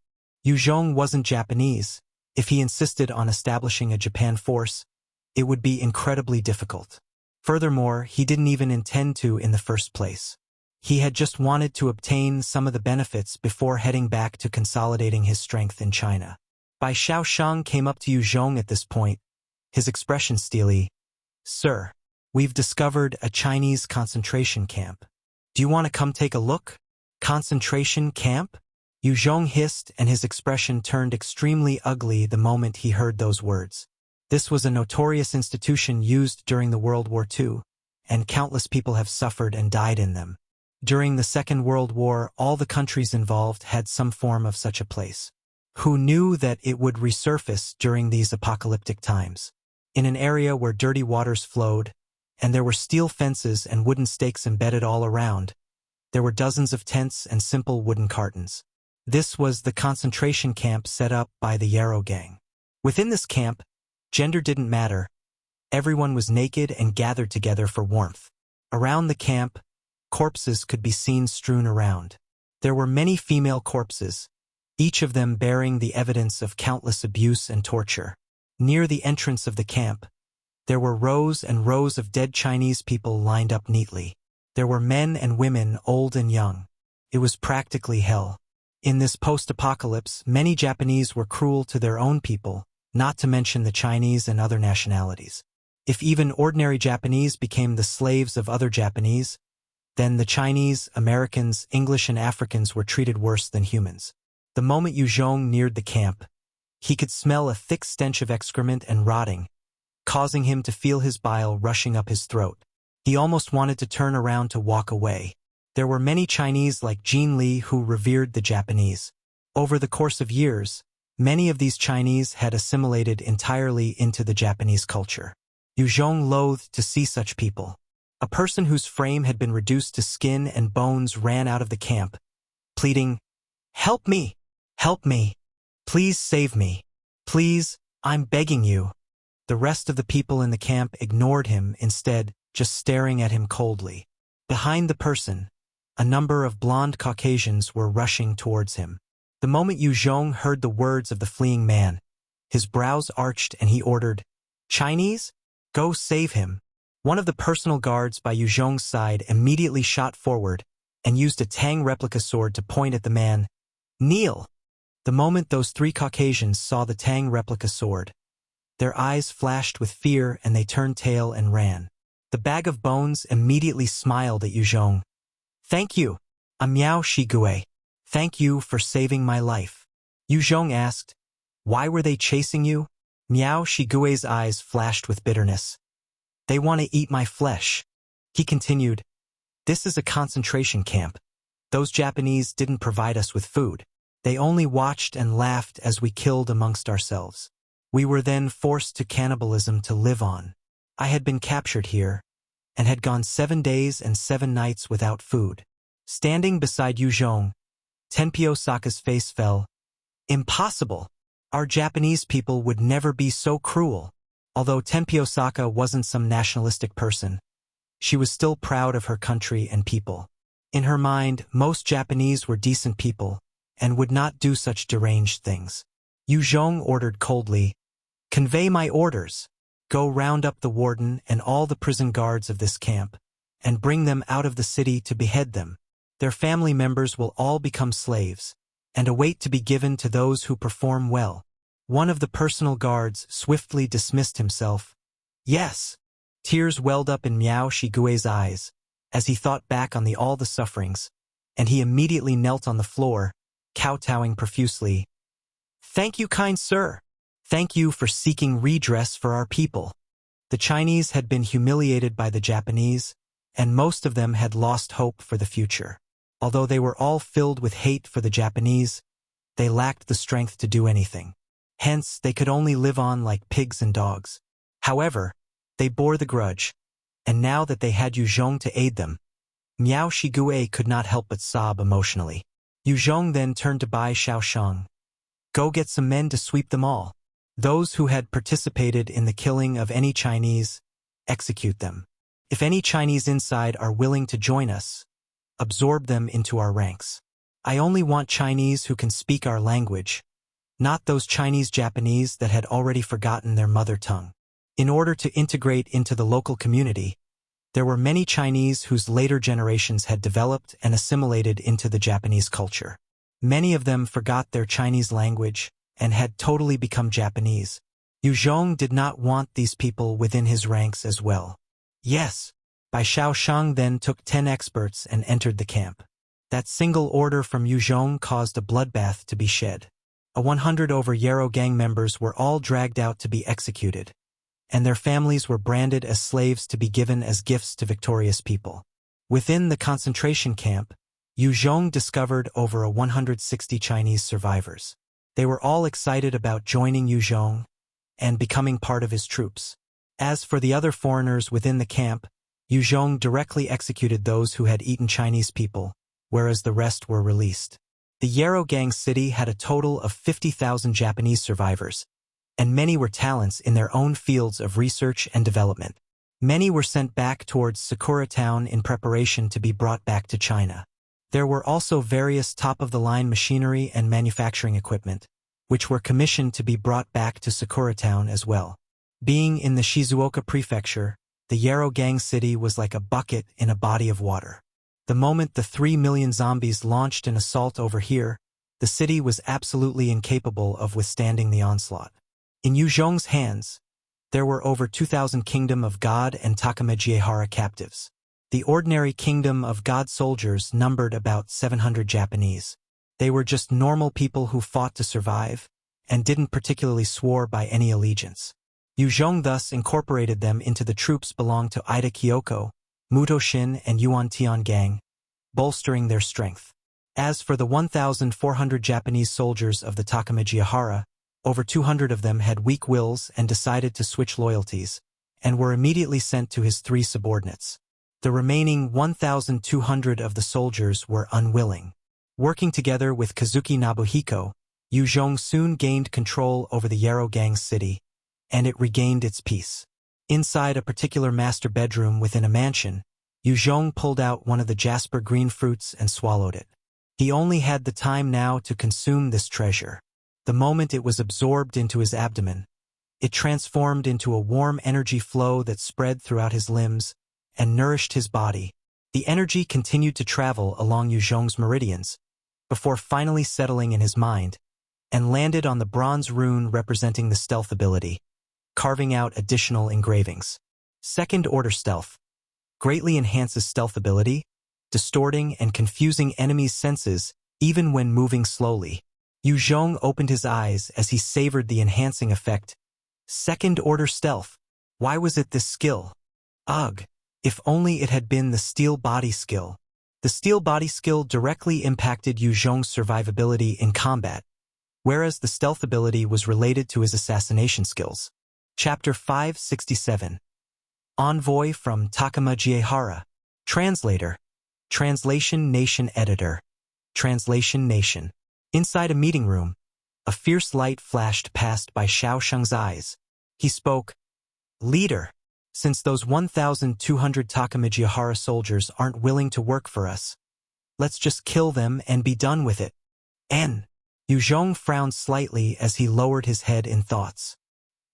Yue Zhong wasn't Japanese. If he insisted on establishing a Japan force, it would be incredibly difficult. Furthermore, he didn't even intend to in the first place. He had just wanted to obtain some of the benefits before heading back to consolidating his strength in China. Bai Xiaoshang came up to Yue Zhong at this point, his expression steely. "Sir, we've discovered a Chinese concentration camp. Do you want to come take a look?" "Concentration camp?" Yue Zhong hissed, and his expression turned extremely ugly the moment he heard those words. This was a notorious institution used during the World War II, and countless people have suffered and died in them. During the Second World War, all the countries involved had some form of such a place. Who knew that it would resurface during these apocalyptic times? In an area where dirty waters flowed, and there were steel fences and wooden stakes embedded all around, There were dozens of tents and simple wooden cartons. This was the concentration camp set up by the Yarrow gang. Within this camp, gender didn't matter. Everyone was naked and gathered together for warmth. Around the camp, corpses could be seen strewn around. There were many female corpses, each of them bearing the evidence of countless abuse and torture. Near the entrance of the camp, there were rows and rows of dead Chinese people lined up neatly. There were men and women, old and young. It was practically hell. In this post-apocalypse, many Japanese were cruel to their own people, not to mention the Chinese and other nationalities. If even ordinary Japanese became the slaves of other Japanese, then the Chinese, Americans, English and Africans were treated worse than humans. The moment Yue Zhong neared the camp, he could smell a thick stench of excrement and rotting, causing him to feel his bile rushing up his throat. He almost wanted to turn around to walk away. There were many Chinese like Jin Li who revered the Japanese. Over the course of years, many of these Chinese had assimilated entirely into the Japanese culture. Yue Zhong loathed to see such people. A person whose frame had been reduced to skin and bones ran out of the camp, pleading, "Help me! Help me! Please save me! Please, I'm begging you!" The rest of the people in the camp ignored him, instead just staring at him coldly. Behind the person, a number of blonde Caucasians were rushing towards him. The moment Yue Zhong heard the words of the fleeing man, his brows arched and he ordered, "Chinese? Go save him." One of the personal guards by Yue Zhong's side immediately shot forward and used a Tang replica sword to point at the man. "Kneel!" The moment those three Caucasians saw the Tang replica sword, their eyes flashed with fear and they turned tail and ran. The bag of bones immediately smiled at Yue Zhong. "Thank you, Miao Shigue. Thank you for saving my life." Yue Zhong asked, "Why were they chasing you?" Miao Shigue's eyes flashed with bitterness. "They want to eat my flesh." He continued, "This is a concentration camp. Those Japanese didn't provide us with food. They only watched and laughed as we killed amongst ourselves. We were then forced to cannibalism to live on. I had been captured here, and had gone 7 days and 7 nights without food." Standing beside Yue Zhong, Tenpyo Saka's face fell. "Impossible! Our Japanese people would never be so cruel." Although Tenpyo Saka wasn't some nationalistic person, she was still proud of her country and people. In her mind, most Japanese were decent people, and would not do such deranged things. Yue Zhong ordered coldly, "Convey my orders. Go round up the warden and all the prison guards of this camp, and bring them out of the city to behead them. Their family members will all become slaves, and await to be given to those who perform well." One of the personal guards swiftly dismissed himself. "Yes." Tears welled up in Miao Shigue's eyes, as he thought back on all the sufferings, and he immediately knelt on the floor, kowtowing profusely. "Thank you, kind sir. Thank you for seeking redress for our people." The Chinese had been humiliated by the Japanese, and most of them had lost hope for the future. Although they were all filled with hate for the Japanese, they lacked the strength to do anything. Hence, they could only live on like pigs and dogs. However, they bore the grudge, and now that they had Yue Zhong to aid them, Miao Shigue could not help but sob emotionally. Yue Zhong then turned to Bai Shaoshang. "Go get some men to sweep them all. Those who had participated in the killing of any Chinese, execute them. If any Chinese inside are willing to join us, absorb them into our ranks. I only want Chinese who can speak our language, not those Chinese Japanese that had already forgotten their mother tongue." In order to integrate into the local community, there were many Chinese whose later generations had developed and assimilated into the Japanese culture. Many of them forgot their Chinese language and had totally become Japanese. Yue Zhong did not want these people within his ranks as well. "Yes." Bai Shaoshang then took 10 experts and entered the camp. That single order from Yue Zhong caused a bloodbath to be shed. 100 over Yarrow gang members were all dragged out to be executed, and their families were branded as slaves to be given as gifts to victorious people. Within the concentration camp, Yue Zhong discovered over 160 Chinese survivors. They were all excited about joining Yue Zhong and becoming part of his troops. As for the other foreigners within the camp, Yue Zhong directly executed those who had eaten Chinese people, whereas the rest were released. The Yarrow Gang city had a total of 50,000 Japanese survivors, and many were talents in their own fields of research and development. Many were sent back towards Sakura Town in preparation to be brought back to China. There were also various top-of-the-line machinery and manufacturing equipment, which were commissioned to be brought back to Sakura Town as well. Being in the Shizuoka prefecture, the Yarrow Gang city was like a bucket in a body of water. The moment the 3 million zombies launched an assault over here, the city was absolutely incapable of withstanding the onslaught. In Yue Zhong's hands, there were over 2,000 Kingdom of God and Takamajiehara captives. The ordinary Kingdom of God soldiers numbered about 700 Japanese. They were just normal people who fought to survive, and didn't particularly swear by any allegiance. Yue Zhong thus incorporated them into the troops belonged to Ida Kyoko, Muto Shin and Yuan Tian Gang, bolstering their strength. As for the 1,400 Japanese soldiers of the Takamajiehara, over 200 of them had weak wills and decided to switch loyalties, and were immediately sent to his 3 subordinates. The remaining 1,200 of the soldiers were unwilling. Working together with Kazuki Nobuhiko, Yue Zhong soon gained control over the Yarrow Gang city, and it regained its peace. Inside a particular master bedroom within a mansion, Yue Zhong pulled out one of the jasper green fruits and swallowed it. He only had the time now to consume this treasure. The moment it was absorbed into his abdomen, it transformed into a warm energy flow that spread throughout his limbs and nourished his body. The energy continued to travel along Yue Zhong's meridians, before finally settling in his mind, and landed on the bronze rune representing the stealth ability, carving out additional engravings. Second-order stealth greatly enhances stealth ability, distorting and confusing enemies' senses even when moving slowly. Yue Zhong opened his eyes as he savored the enhancing effect. Second-order stealth. Why was it this skill? Ugh, if only it had been the steel body skill. The steel body skill directly impacted Yue Zhong's survivability in combat, whereas the stealth ability was related to his assassination skills. Chapter 567. Envoy from Takamajiehara. Translator. Translation Nation Editor. Translation Nation. Inside a meeting room, a fierce light flashed past by Xiao Sheng's eyes. He spoke, "Leader, since those 1,200 Takamajiehara soldiers aren't willing to work for us, let's just kill them and be done with it." Yue Zhong frowned slightly as he lowered his head in thoughts.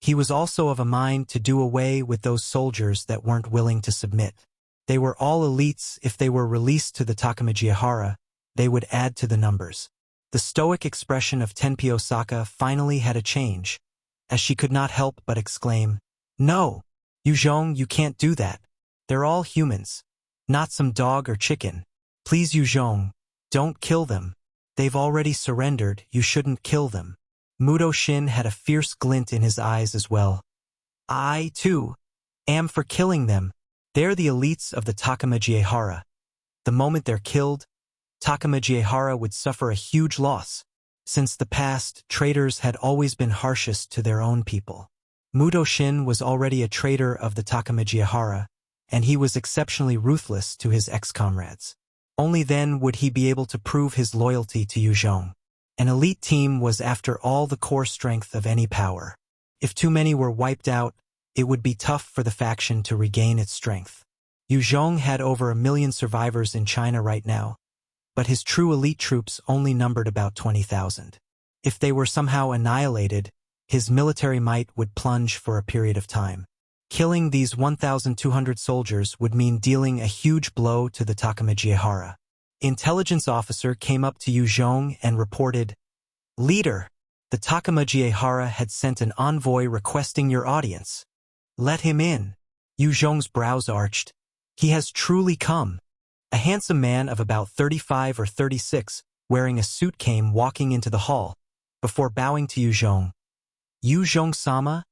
He was also of a mind to do away with those soldiers that weren't willing to submit. They were all elites. If they were released to the Takamajiehara, they would add to the numbers. The stoic expression of Tenpy Osaka finally had a change, as she could not help but exclaim, "No, Yue Zhong, you can't do that. They're all humans, not some dog or chicken. Please, Yue Zhong, don't kill them. They've already surrendered, you shouldn't kill them." Muto Shin had a fierce glint in his eyes as well. "I, too, am for killing them. They're the elites of the Takamajiehara. The moment they're killed, Takamajiehara would suffer a huge loss. Since the past, traitors had always been harshest to their own people. Muto Shin was already a traitor of the Takamajiehara, and he was exceptionally ruthless to his ex-comrades. Only then would he be able to prove his loyalty to Yue Zhong. An elite team was after all the core strength of any power. If too many were wiped out, it would be tough for the faction to regain its strength. Yue Zhong had over 1 million survivors in China right now, but his true elite troops only numbered about 20,000. If they were somehow annihilated, his military might would plunge for a period of time. Killing these 1,200 soldiers would mean dealing a huge blow to the Takamajiehara. Intelligence officer came up to Yue Zhong and reported, "Leader, the Takamajiehara had sent an envoy requesting your audience. Let him in." Yue Zhong's brows arched. He has truly come. A handsome man of about 35 or 36, wearing a suit, came walking into the hall, before bowing to Yue Zhong. "Yue Zhong-sama,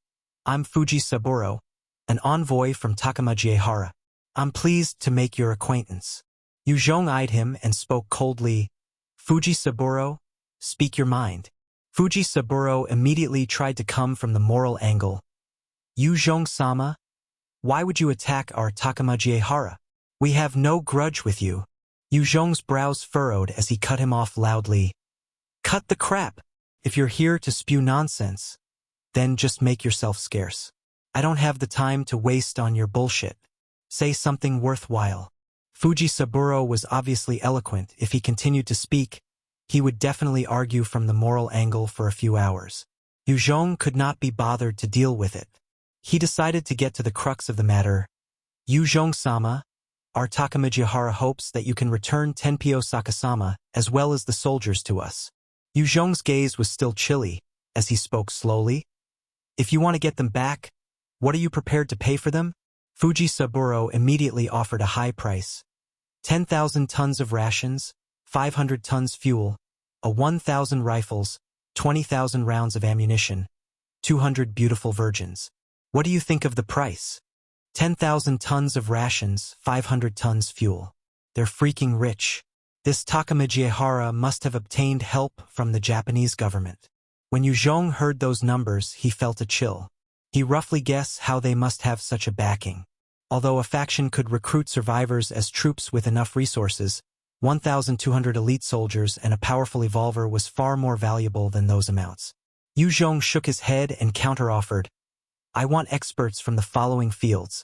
I'm Fuji Saburo, an envoy from Takamajiehara. I'm pleased to make your acquaintance." Yue Zhong eyed him and spoke coldly, "Fuji Saburo, speak your mind." Fuji Saburo immediately tried to come from the moral angle. "Yue Zhong-sama, Why would you attack our Takamajiehara? We have no grudge with you. Yue Zhong's brows furrowed as he cut him off loudly. Cut the crap! If you're here to spew nonsense, then just make yourself scarce. I don't have the time to waste on your bullshit. Say something worthwhile. Fuji Saburo was obviously eloquent. If he continued to speak, he would definitely argue from the moral angle for a few hours. Yue Zhong could not be bothered to deal with it. He decided to get to the crux of the matter. Yue Zhong-sama, our Takamajihara hopes that you can return Tenpyo Sakasama as well as the soldiers to us. Yue Zhong's gaze was still chilly as he spoke slowly. If you want to get them back, what are you prepared to pay for them? Fuji Saburo immediately offered a high price. 10,000 tons of rations, 500 tons fuel, 1,000 rifles, 20,000 rounds of ammunition, 200 beautiful virgins. What do you think of the price? 10,000 tons of rations, 500 tons fuel. They're freaking rich. This Takamajihara must have obtained help from the Japanese government. When Yue Zhong heard those numbers, he felt a chill. He roughly guessed how they must have such a backing. Although a faction could recruit survivors as troops with enough resources, 1,200 elite soldiers and a powerful evolver was far more valuable than those amounts. Yue Zhong shook his head and counteroffered, I want experts from the following fields.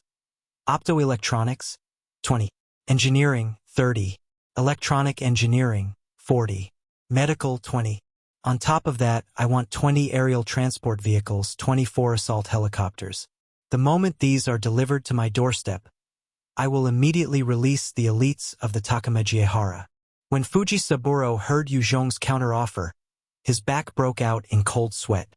Optoelectronics, 20. Engineering, 30. Electronic engineering, 40. Medical, 20. On top of that, I want 20 aerial transport vehicles, 24 assault helicopters. The moment these are delivered to my doorstep, I will immediately release the elites of the Takamajihara. When Fuji Saburo heard Yue Zhong's counteroffer, his back broke out in cold sweat.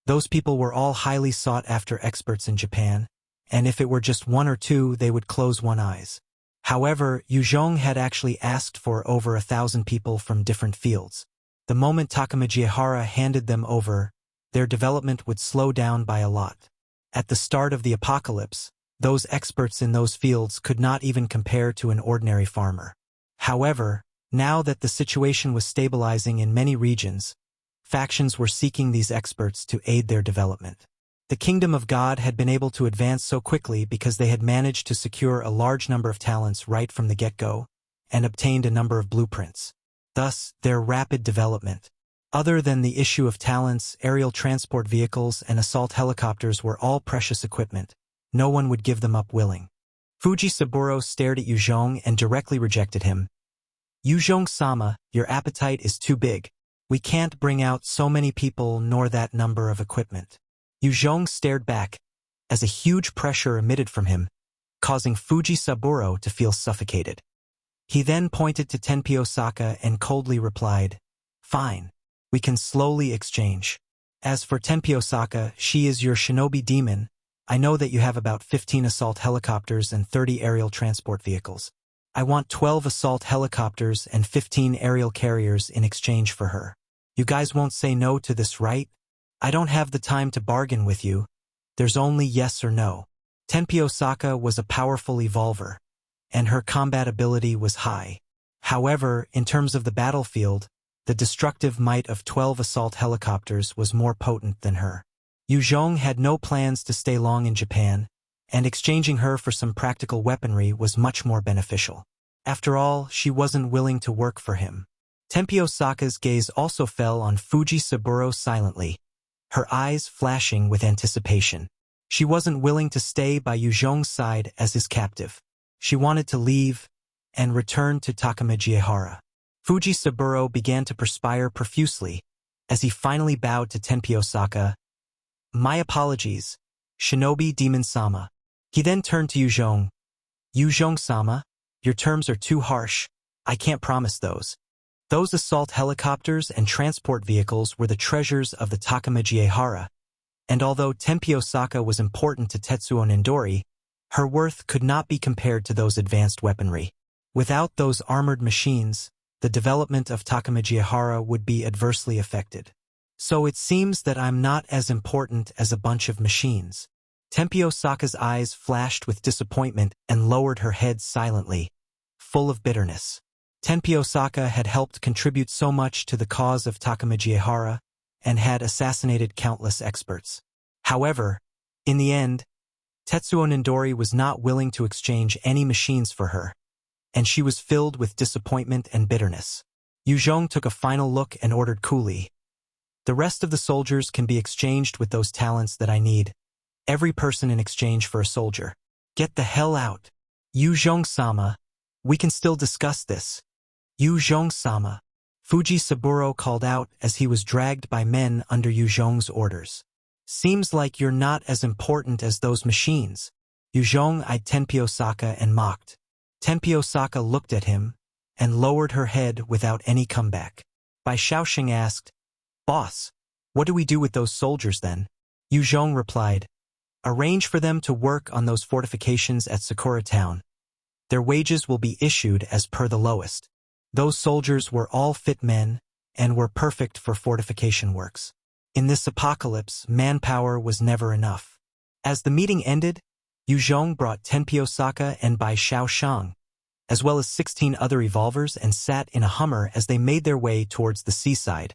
Those people were all highly sought-after experts in Japan, and if it were just one or two, they would close one eyes. However, Yue Zhong had actually asked for over 1,000 people from different fields. The moment Takamajihara handed them over, their development would slow down by a lot. At the start of the apocalypse, those experts in those fields could not even compare to an ordinary farmer. However, now that the situation was stabilizing in many regions, factions were seeking these experts to aid their development. The Kingdom of God had been able to advance so quickly because they had managed to secure a large number of talents right from the get-go and obtained a number of blueprints. Thus, their rapid development. Other than the issue of talents, aerial transport vehicles and assault helicopters were all precious equipment. No one would give them up willing. Fuji Saburo stared at Yue Zhong and directly rejected him. Yue Zhong-sama, your appetite is too big. We can't bring out so many people nor that number of equipment. Yue Zhong stared back, as a huge pressure emitted from him, causing Fuji Saburo to feel suffocated. He then pointed to Tenpyo Saka and coldly replied, Fine, we can slowly exchange. As for Tenpyo Saka, she is your shinobi demon. I know that you have about 15 assault helicopters and 30 aerial transport vehicles. I want 12 assault helicopters and 15 aerial carriers in exchange for her. You guys won't say no to this, right? I don't have the time to bargain with you. There's only yes or no. Tenpyo Saka was a powerful evolver, and her combat ability was high. However, in terms of the battlefield, the destructive might of 12 assault helicopters was more potent than her. Yue Zhong had no plans to stay long in Japan, and exchanging her for some practical weaponry was much more beneficial. After all, she wasn't willing to work for him. Tenpyo Saka's gaze also fell on Fuji Saburo silently, her eyes flashing with anticipation. She wasn't willing to stay by Yue Zhong's side as his captive. She wanted to leave and return to Takamajihara. Fuji Saburo began to perspire profusely as he finally bowed to Tenpyo Saka. My apologies, Shinobi Demon-sama. He then turned to Yue Zhong. Yue Zhong-sama, your terms are too harsh. I can't promise those. Those assault helicopters and transport vehicles were the treasures of the Takamajihara, and although Tenpyo Saka was important to Tetsuo Nindori, her worth could not be compared to those advanced weaponry. Without those armored machines, the development of Takamajihara would be adversely affected. So it seems that I'm not as important as a bunch of machines. Tenpyo Saka's eyes flashed with disappointment and lowered her head silently, full of bitterness. Tenpyo Saka had helped contribute so much to the cause of Takamajihara and had assassinated countless experts. However, in the end, Tetsuo Nindori was not willing to exchange any machines for her, and she was filled with disappointment and bitterness. Yue Zhong took a final look and ordered coolly, "The rest of the soldiers can be exchanged with those talents that I need. Every person in exchange for a soldier. Get the hell out. Yue Zhong-sama, we can still discuss this." "Yue Zhong-sama," Fuji Saburo called out as he was dragged by men under Yue Zhong's orders. "Seems like you're not as important as those machines." Yue Zhong eyed Tenpy Osaka and mocked. Tenpy Osaka looked at him and lowered her head without any comeback. Bai Shaoxing asked, "Boss, what do we do with those soldiers then?" Yue Zhong replied, "Arrange for them to work on those fortifications at Sakura Town. Their wages will be issued as per the lowest." Those soldiers were all fit men and were perfect for fortification works. In this apocalypse, manpower was never enough. As the meeting ended, Yue Zhong brought Tenpy Osaka and Bai Shaoxing, as well as 16 other evolvers, and sat in a Hummer as they made their way towards the seaside,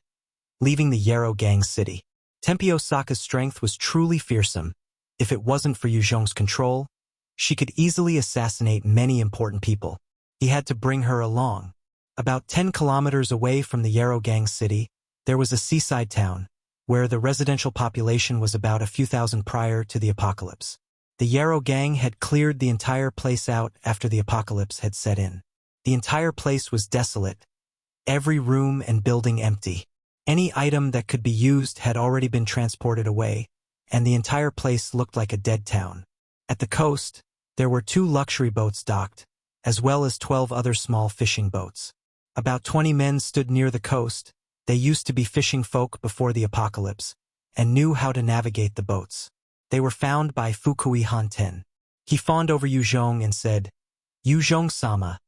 leaving the Yarrow Gang city. Tenpy Osaka's strength was truly fearsome. If it wasn't for Yue Zhong's control, she could easily assassinate many important people. He had to bring her along. About 10 kilometers away from the Yarrow Gang city, there was a seaside town, where the residential population was about a few thousand prior to the apocalypse. The Yarrow Gang had cleared the entire place out after the apocalypse had set in. The entire place was desolate, every room and building empty. Any item that could be used had already been transported away, and the entire place looked like a dead town. At the coast, there were 2 luxury boats docked, as well as 12 other small fishing boats. About 20 men stood near the coast. They used to be fishing folk before the apocalypse, and knew how to navigate the boats. They were found by Fukui Hanten. He fawned over Yue Zhong and said, "Yue Zhong-sama,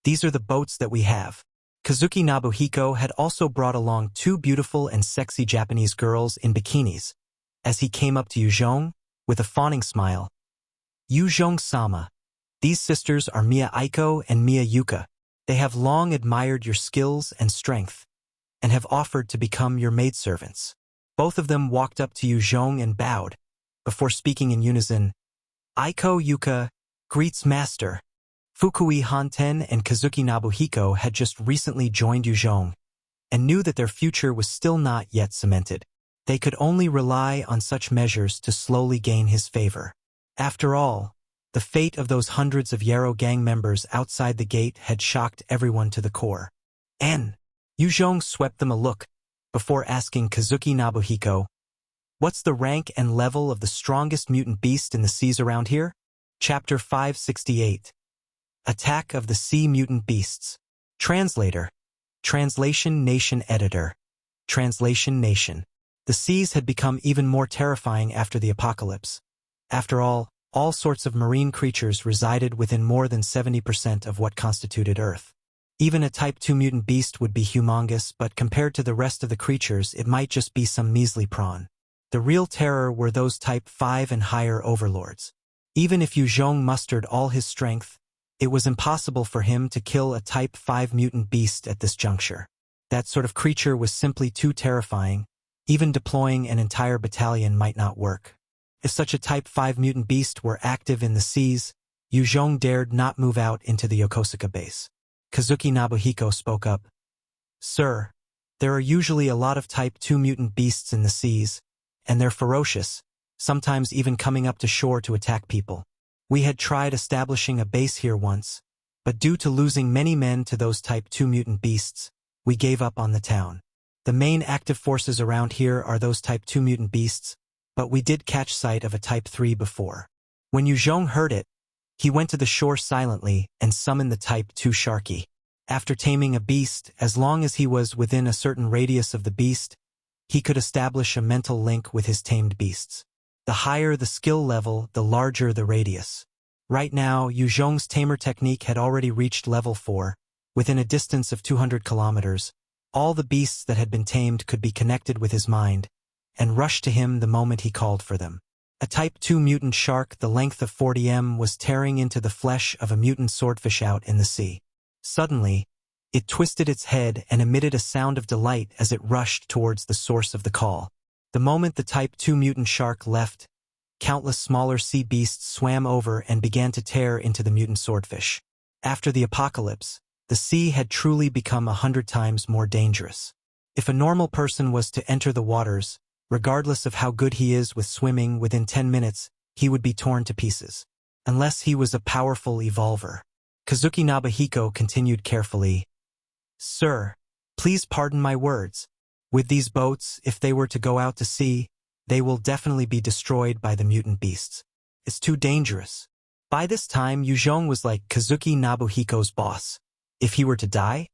these are the boats that we have." Kazuki Nobuhiko had also brought along 2 beautiful and sexy Japanese girls in bikinis. As he came up to Yue Zhong, with a fawning smile, "Yue Zhong-sama, these sisters are Mia Aiko and Mia Yuka. They have long admired your skills and strength, and have offered to become your maidservants." Both of them walked up to Yue Zhong and bowed, before speaking in unison, "Aiko Yuka greets master." Fukui Hanten and Kazuki Nobuhiko had just recently joined Yue Zhong, and knew that their future was still not yet cemented. They could only rely on such measures to slowly gain his favor. After all, the fate of those hundreds of Yarrow Gang members outside the gate had shocked everyone to the core. Yue Zhong swept them a look, before asking Kazuki Nobuhiko, "What's the rank and level of the strongest mutant beast in the seas around here?" Chapter 568. Attack of the Sea Mutant Beasts. Translator. Translation Nation Editor. Translation Nation. The seas had become even more terrifying after the apocalypse. After all sorts of marine creatures resided within more than 70% of what constituted Earth. Even a Type 2 mutant beast would be humongous, but compared to the rest of the creatures, it might just be some measly prawn. The real terror were those Type 5 and higher overlords. Even if Yue Zhong mustered all his strength, it was impossible for him to kill a Type 5 mutant beast at this juncture. That sort of creature was simply too terrifying. Even deploying an entire battalion might not work. If such a Type 5 mutant beast were active in the seas, Yue Zhong dared not move out into the Yokosuka base. Kazuki Nobuhiko spoke up. "Sir, there are usually a lot of Type 2 mutant beasts in the seas, and they're ferocious, sometimes even coming up to shore to attack people. We had tried establishing a base here once, but due to losing many men to those Type 2 mutant beasts, we gave up on the town. The main active forces around here are those Type 2 mutant beasts, but we did catch sight of a Type 3 before." When Yue Zhong heard it, he went to the shore silently and summoned the Type 2 Sharky. After taming a beast, as long as he was within a certain radius of the beast, he could establish a mental link with his tamed beasts. The higher the skill level, the larger the radius. Right now, Yue Zhong's tamer technique had already reached level 4, within a distance of 200 kilometers. All the beasts that had been tamed could be connected with his mind, and rushed to him the moment he called for them. A Type 2 mutant shark the length of 40 m was tearing into the flesh of a mutant swordfish out in the sea. Suddenly, it twisted its head and emitted a sound of delight as it rushed towards the source of the call. The moment the Type 2 mutant shark left, countless smaller sea beasts swam over and began to tear into the mutant swordfish. After the apocalypse, the sea had truly become 100 times more dangerous. If a normal person was to enter the waters, regardless of how good he is with swimming, within 10 minutes, he would be torn to pieces. Unless he was a powerful evolver. Kazuki Nobuhiko continued carefully. Sir, please pardon my words. With these boats, if they were to go out to sea, they will definitely be destroyed by the mutant beasts. It's too dangerous. By this time, Yue Zhong was like Kazuki Nobuhiko's boss. If he were to die,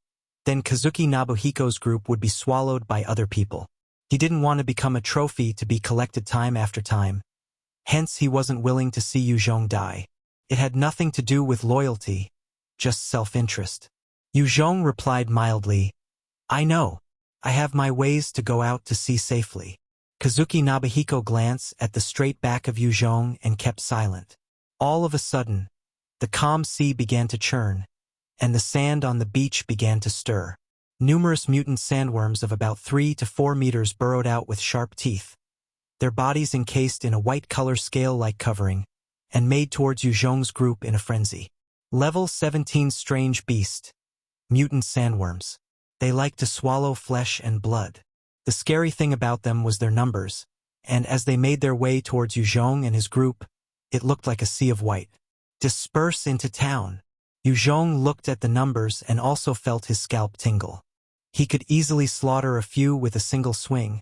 then Kazuki Nobuhiko's group would be swallowed by other people. He didn't want to become a trophy to be collected time after time. Hence, he wasn't willing to see Yue Zhong die. It had nothing to do with loyalty, just self-interest. Yue Zhong replied mildly, I know. I have my ways to go out to sea safely. Kazuki Nobuhiko glanced at the straight back of Yue Zhong and kept silent. All of a sudden, the calm sea began to churn, and the sand on the beach began to stir. Numerous mutant sandworms of about 3 to 4 meters burrowed out with sharp teeth, their bodies encased in a white color scale-like covering, and made towards Yue Zhong's group in a frenzy. Level 17 Strange Beast. Mutant sandworms. They like to swallow flesh and blood. The scary thing about them was their numbers, and as they made their way towards Yue Zhong and his group, it looked like a sea of white. Disperse into town. Yue Zhong looked at the numbers and also felt his scalp tingle. He could easily slaughter a few with a single swing,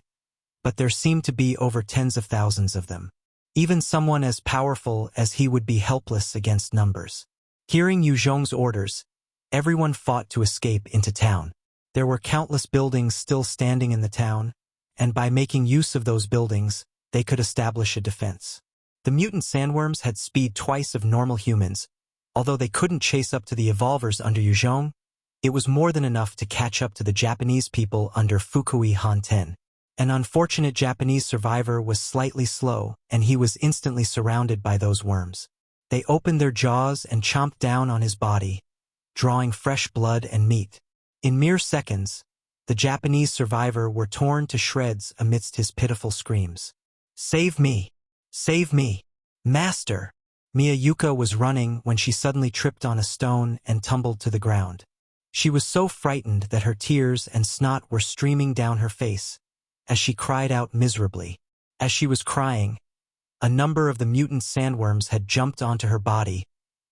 but there seemed to be over tens of thousands of them. Even someone as powerful as he would be helpless against numbers. Hearing Yue Zhong's orders, everyone fought to escape into town. There were countless buildings still standing in the town, and by making use of those buildings, they could establish a defense. The mutant sandworms had speed twice of normal humans. Although they couldn't chase up to the evolvers under Yue Zhong, it was more than enough to catch up to the Japanese people under Fukui Han-ten. An unfortunate Japanese survivor was slightly slow, and he was instantly surrounded by those worms. They opened their jaws and chomped down on his body, drawing fresh blood and meat. In mere seconds, the Japanese survivor were torn to shreds amidst his pitiful screams. Save me! Save me! Master! Miyuka was running when she suddenly tripped on a stone and tumbled to the ground. She was so frightened that her tears and snot were streaming down her face, as she cried out miserably. As she was crying, a number of the mutant sandworms had jumped onto her body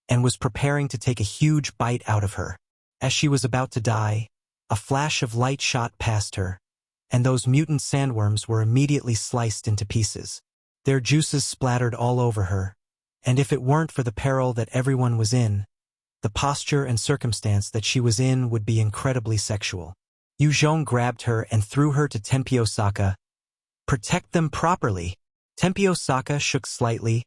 and was preparing to take a huge bite out of her. As she was about to die, a flash of light shot past her, and those mutant sandworms were immediately sliced into pieces. Their juices splattered all over her, and if it weren't for the peril that everyone was in, the posture and circumstance that she was in would be incredibly sexual. Yue Zhong grabbed her and threw her to Tenpyo Saka. Protect them properly. Tenpyo Saka shook slightly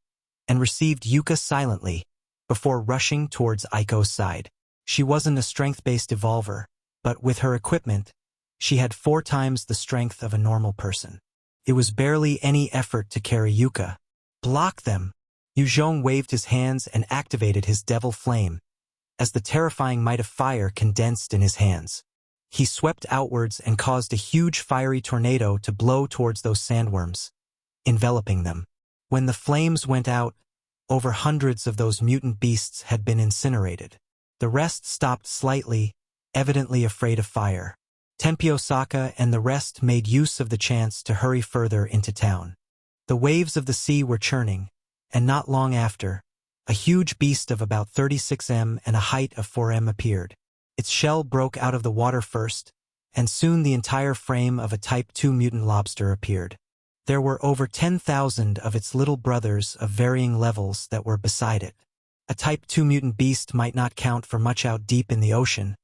and received Yuka silently before rushing towards Aiko's side. She wasn't a strength-based evolver, but with her equipment, she had 4 times the strength of a normal person. It was barely any effort to carry Yuka. Block them! Yue Zhong waved his hands and activated his devil flame, as the terrifying might of fire condensed in his hands. He swept outwards and caused a huge fiery tornado to blow towards those sandworms, enveloping them. When the flames went out, over hundreds of those mutant beasts had been incinerated. The rest stopped slightly, evidently afraid of fire. Tenpyo Saka and the rest made use of the chance to hurry further into town. The waves of the sea were churning, and not long after, a huge beast of about 36 m and a height of 4 m appeared. Its shell broke out of the water first, and soon the entire frame of a Type 2 mutant lobster appeared. There were over 10,000 of its little brothers of varying levels that were beside it. A Type 2 mutant beast might not count for much out deep in the ocean,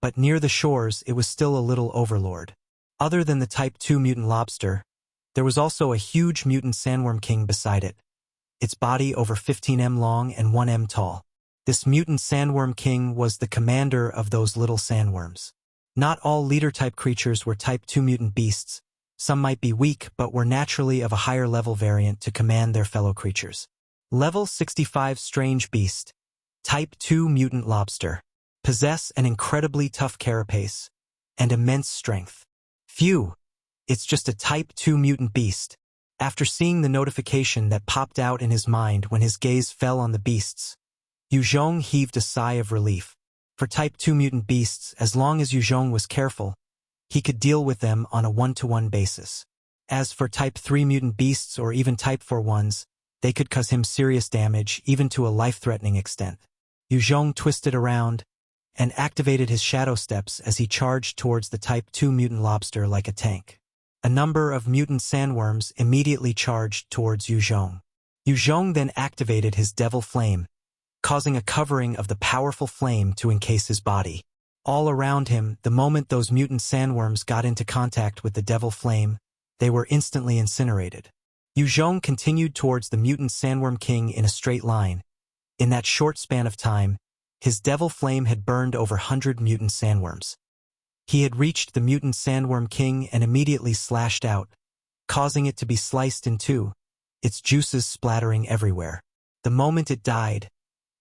but near the shores it was still a little overlord. Other than the Type 2 mutant lobster, there was also a huge mutant sandworm king beside it, its body over 15 m long and 1 m tall. This mutant sandworm king was the commander of those little sandworms. Not all leader-type creatures were Type 2 mutant beasts. Some might be weak but were naturally of a higher level variant to command their fellow creatures. Level 65 Strange Beast. Type 2 Mutant Lobster. Possess an incredibly tough carapace and immense strength. Phew! It's just a Type 2 mutant beast. After seeing the notification that popped out in his mind when his gaze fell on the beasts, Yue Zhong heaved a sigh of relief. For Type 2 mutant beasts, as long as Yue Zhong was careful, he could deal with them on a one-to-one basis. As for Type 3 mutant beasts or even Type 4 ones, they could cause him serious damage, even to a life-threatening extent. Yue Zhong twisted around and activated his shadow steps as he charged towards the Type 2 mutant lobster like a tank. A number of mutant sandworms immediately charged towards Yue Zhong. Yue Zhong then activated his devil flame, causing a covering of the powerful flame to encase his body. All around him, the moment those mutant sandworms got into contact with the devil flame, they were instantly incinerated. Yue Zhong continued towards the mutant sandworm king in a straight line. In that short span of time, his devil flame had burned over 100 mutant sandworms. He had reached the mutant sandworm king and immediately slashed out, causing it to be sliced in two, its juices splattering everywhere. The moment it died,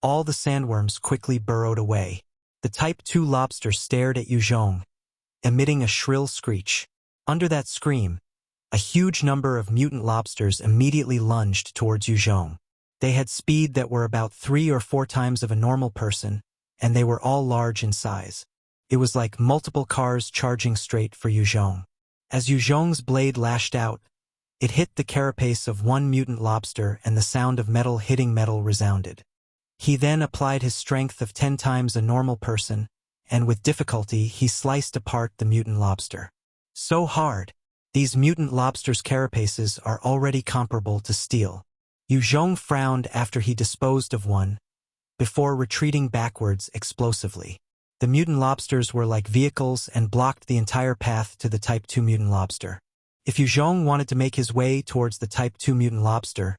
all the sandworms quickly burrowed away. The Type 2 lobster stared at Yue Zhong, emitting a shrill screech. Under that scream, a huge number of mutant lobsters immediately lunged towards Yue Zhong. They had speed that were about 3 or 4 times of a normal person, and they were all large in size. It was like multiple cars charging straight for Yue Zhong. As Yue Zhong's blade lashed out, it hit the carapace of one mutant lobster and the sound of metal hitting metal resounded. He then applied his strength of 10 times a normal person, and with difficulty he sliced apart the mutant lobster. So hard! These mutant lobsters' carapaces are already comparable to steel. Yue Zhong frowned after he disposed of one, before retreating backwards explosively. The mutant lobsters were like vehicles and blocked the entire path to the Type 2 mutant lobster. If Yue Zhong wanted to make his way towards the Type 2 mutant lobster,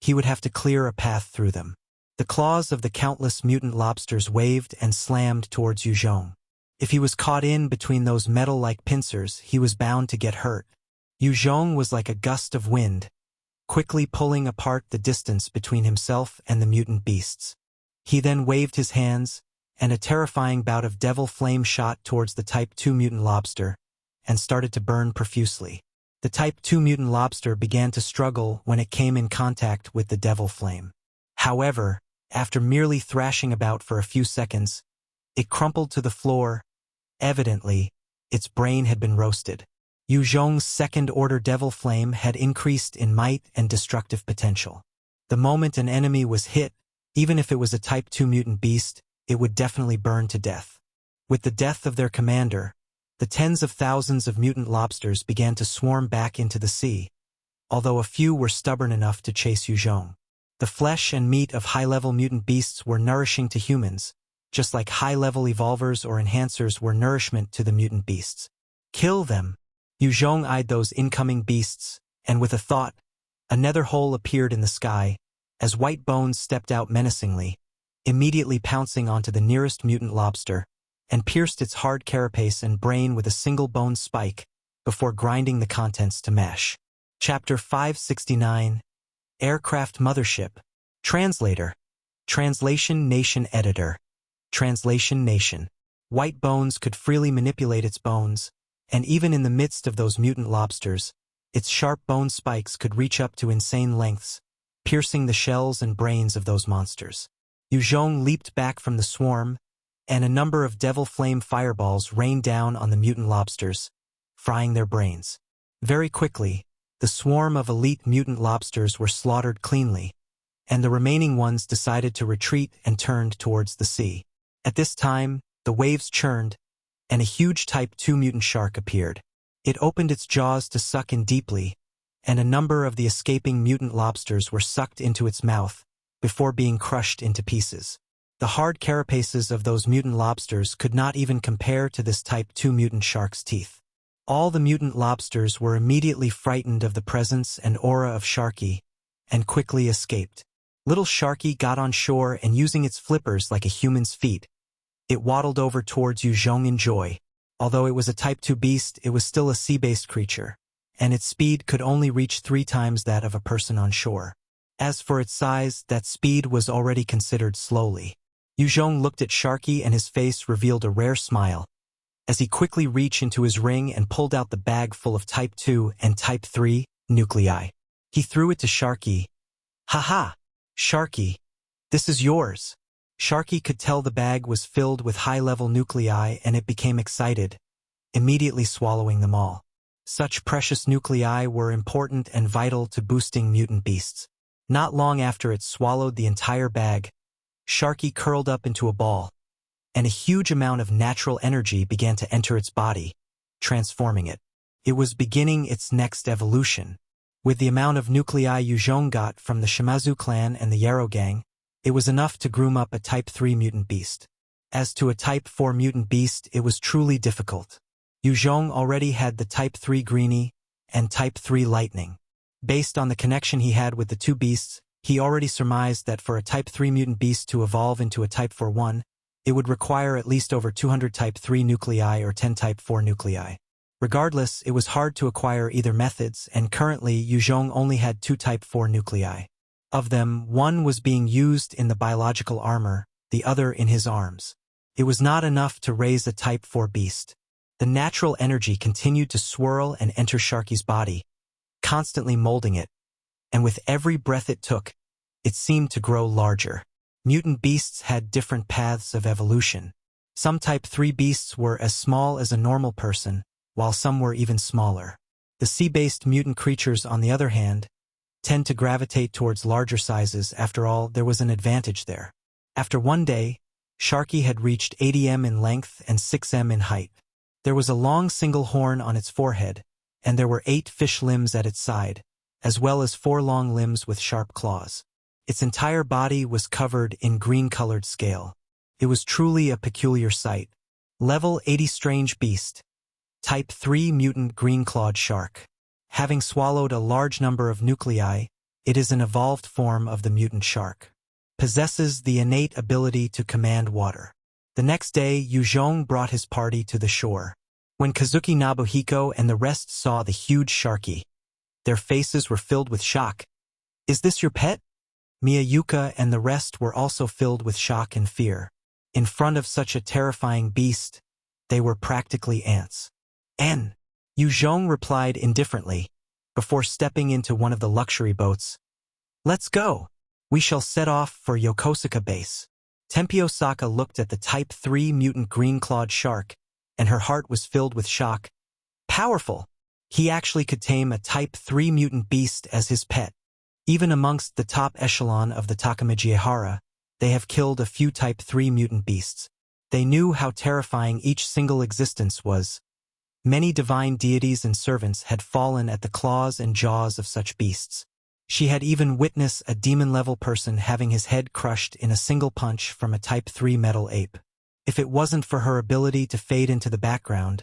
he would have to clear a path through them. The claws of the countless mutant lobsters waved and slammed towards Yue Zhong. If he was caught in between those metal-like pincers, he was bound to get hurt. Yue Zhong was like a gust of wind, quickly pulling apart the distance between himself and the mutant beasts. He then waved his hands, and a terrifying bout of devil flame shot towards the Type 2 mutant lobster, and started to burn profusely. The Type 2 mutant lobster began to struggle when it came in contact with the devil flame. However, after merely thrashing about for a few seconds, it crumpled to the floor. Evidently, its brain had been roasted. Yue Zhong's second-order devil flame had increased in might and destructive potential. The moment an enemy was hit, even if it was a Type 2 mutant beast, it would definitely burn to death. With the death of their commander, the tens of thousands of mutant lobsters began to swarm back into the sea, although a few were stubborn enough to chase Yue Zhong. The flesh and meat of high-level mutant beasts were nourishing to humans, just like high-level evolvers or enhancers were nourishment to the mutant beasts. Kill them! Yue Zhong eyed those incoming beasts, and with a thought, a nether hole appeared in the sky, as white bones stepped out menacingly, immediately pouncing onto the nearest mutant lobster, and pierced its hard carapace and brain with a single bone spike, before grinding the contents to mash. Chapter 569, Aircraft Mothership. Translator. Translation Nation Editor. Translation Nation. White bones could freely manipulate its bones, and even in the midst of those mutant lobsters, its sharp bone spikes could reach up to insane lengths, piercing the shells and brains of those monsters. Yue Zhong leaped back from the swarm, and a number of devil flame fireballs rained down on the mutant lobsters, frying their brains. Very quickly, the swarm of elite mutant lobsters were slaughtered cleanly, and the remaining ones decided to retreat and turned towards the sea. At this time, the waves churned, and a huge Type 2 mutant shark appeared. It opened its jaws to suck in deeply, and a number of the escaping mutant lobsters were sucked into its mouth, before being crushed into pieces. The hard carapaces of those mutant lobsters could not even compare to this Type 2 mutant shark's teeth. All the mutant lobsters were immediately frightened of the presence and aura of Sharky, and quickly escaped. Little Sharky got on shore and using its flippers like a human's feet, it waddled over towards Yue Zhong in joy. Although it was a Type 2 beast, it was still a sea-based creature, and its speed could only reach 3 times that of a person on shore. As for its size, that speed was already considered slowly. Yue Zhong looked at Sharky and his face revealed a rare smile, as he quickly reached into his ring and pulled out the bag full of Type 2 and Type 3 nuclei. He threw it to Sharky. "Ha-ha! Sharky, this is yours." Sharky could tell the bag was filled with high-level nuclei and it became excited, immediately swallowing them all. Such precious nuclei were important and vital to boosting mutant beasts. Not long after it swallowed the entire bag, Sharky curled up into a ball, and a huge amount of natural energy began to enter its body, transforming it. It was beginning its next evolution. With the amount of nuclei Yue Zhong got from the Shimazu clan and the Yarrow gang, it was enough to groom up a Type 3 mutant beast. As to a Type 4 mutant beast, it was truly difficult. Yue Zhong already had the Type 3 Greenie and Type 3 Lightning. Based on the connection he had with the two beasts, he already surmised that for a Type 3 mutant beast to evolve into a Type 4 one, it would require at least over 200 Type 3 nuclei or 10 Type 4 nuclei. Regardless, it was hard to acquire either methods, and currently Yue Zhong only had 2 Type 4 nuclei. Of them, one was being used in the biological armor, the other in his arms. It was not enough to raise a Type 4 beast. The natural energy continued to swirl and enter Sharky's body, constantly molding it, and with every breath it took, it seemed to grow larger. Mutant beasts had different paths of evolution. Some Type 3 beasts were as small as a normal person, while some were even smaller. The sea-based mutant creatures, on the other hand, tend to gravitate towards larger sizes. After all, there was an advantage there. After one day, Sharky had reached 80 m in length and 6 m in height. There was a long single horn on its forehead, and there were 8 fish limbs at its side, as well as 4 long limbs with sharp claws. Its entire body was covered in green-colored scale. It was truly a peculiar sight. Level 80 Strange Beast. Type 3 Mutant Green-Clawed Shark. Having swallowed a large number of nuclei, it is an evolved form of the mutant shark. Possesses the innate ability to command water. The next day, Yue Zhong brought his party to the shore. When Kazuki Nobuhiko and the rest saw the huge Sharky, their faces were filled with shock. "Is this your pet?" Miyuka and the rest were also filled with shock and fear. In front of such a terrifying beast, they were practically ants. "N." Yue Zhong replied indifferently, before stepping into one of the luxury boats. "Let's go. We shall set off for Yokosuka base." Tempio Saka looked at the Type 3 mutant green-clawed shark, and her heart was filled with shock. Powerful! He actually could tame a Type 3 mutant beast as his pet. Even amongst the top echelon of the Takamijihara, they have killed a few Type 3 mutant beasts. They knew how terrifying each single existence was. Many divine deities and servants had fallen at the claws and jaws of such beasts. She had even witnessed a demon-level person having his head crushed in a single punch from a Type 3 metal ape. If it wasn't for her ability to fade into the background,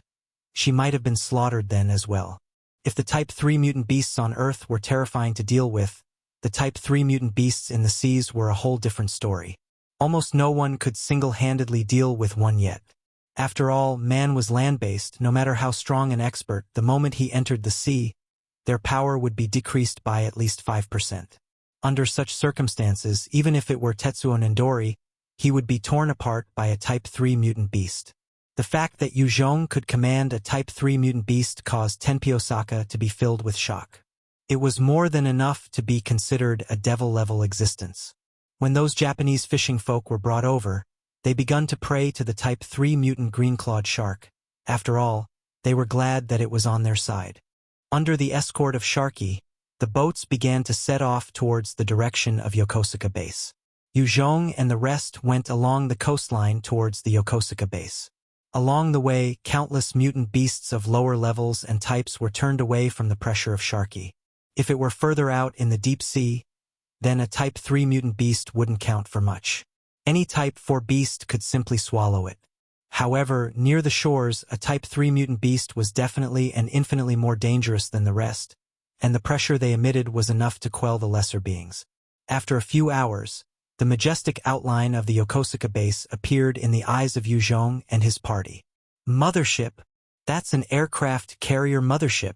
she might have been slaughtered then as well. If the Type 3 mutant beasts on Earth were terrifying to deal with, the Type 3 mutant beasts in the seas were a whole different story. Almost no one could single-handedly deal with one yet. After all, man was land-based. No matter how strong an expert, the moment he entered the sea, their power would be decreased by at least 5%. Under such circumstances, even if it were Tetsuo Nendori, he would be torn apart by a Type 3 mutant beast. The fact that Yue Zhong could command a Type 3 mutant beast caused Tempio Saka to be filled with shock. It was more than enough to be considered a devil-level existence. When those Japanese fishing folk were brought over, they begun to pray to the Type 3 mutant green-clawed shark. After all, they were glad that it was on their side. Under the escort of Sharky, the boats began to set off towards the direction of Yokosuka base. Yue Zhong and the rest went along the coastline towards the Yokosuka base. Along the way, countless mutant beasts of lower levels and types were turned away from the pressure of Sharky. If it were further out in the deep sea, then a Type 3 mutant beast wouldn't count for much. Any Type 4 beast could simply swallow it. However, near the shores, a Type 3 mutant beast was definitely and infinitely more dangerous than the rest, and the pressure they emitted was enough to quell the lesser beings. After a few hours, the majestic outline of the Yokosuka base appeared in the eyes of Yue Zhong and his party. Mothership! That's an aircraft carrier mothership.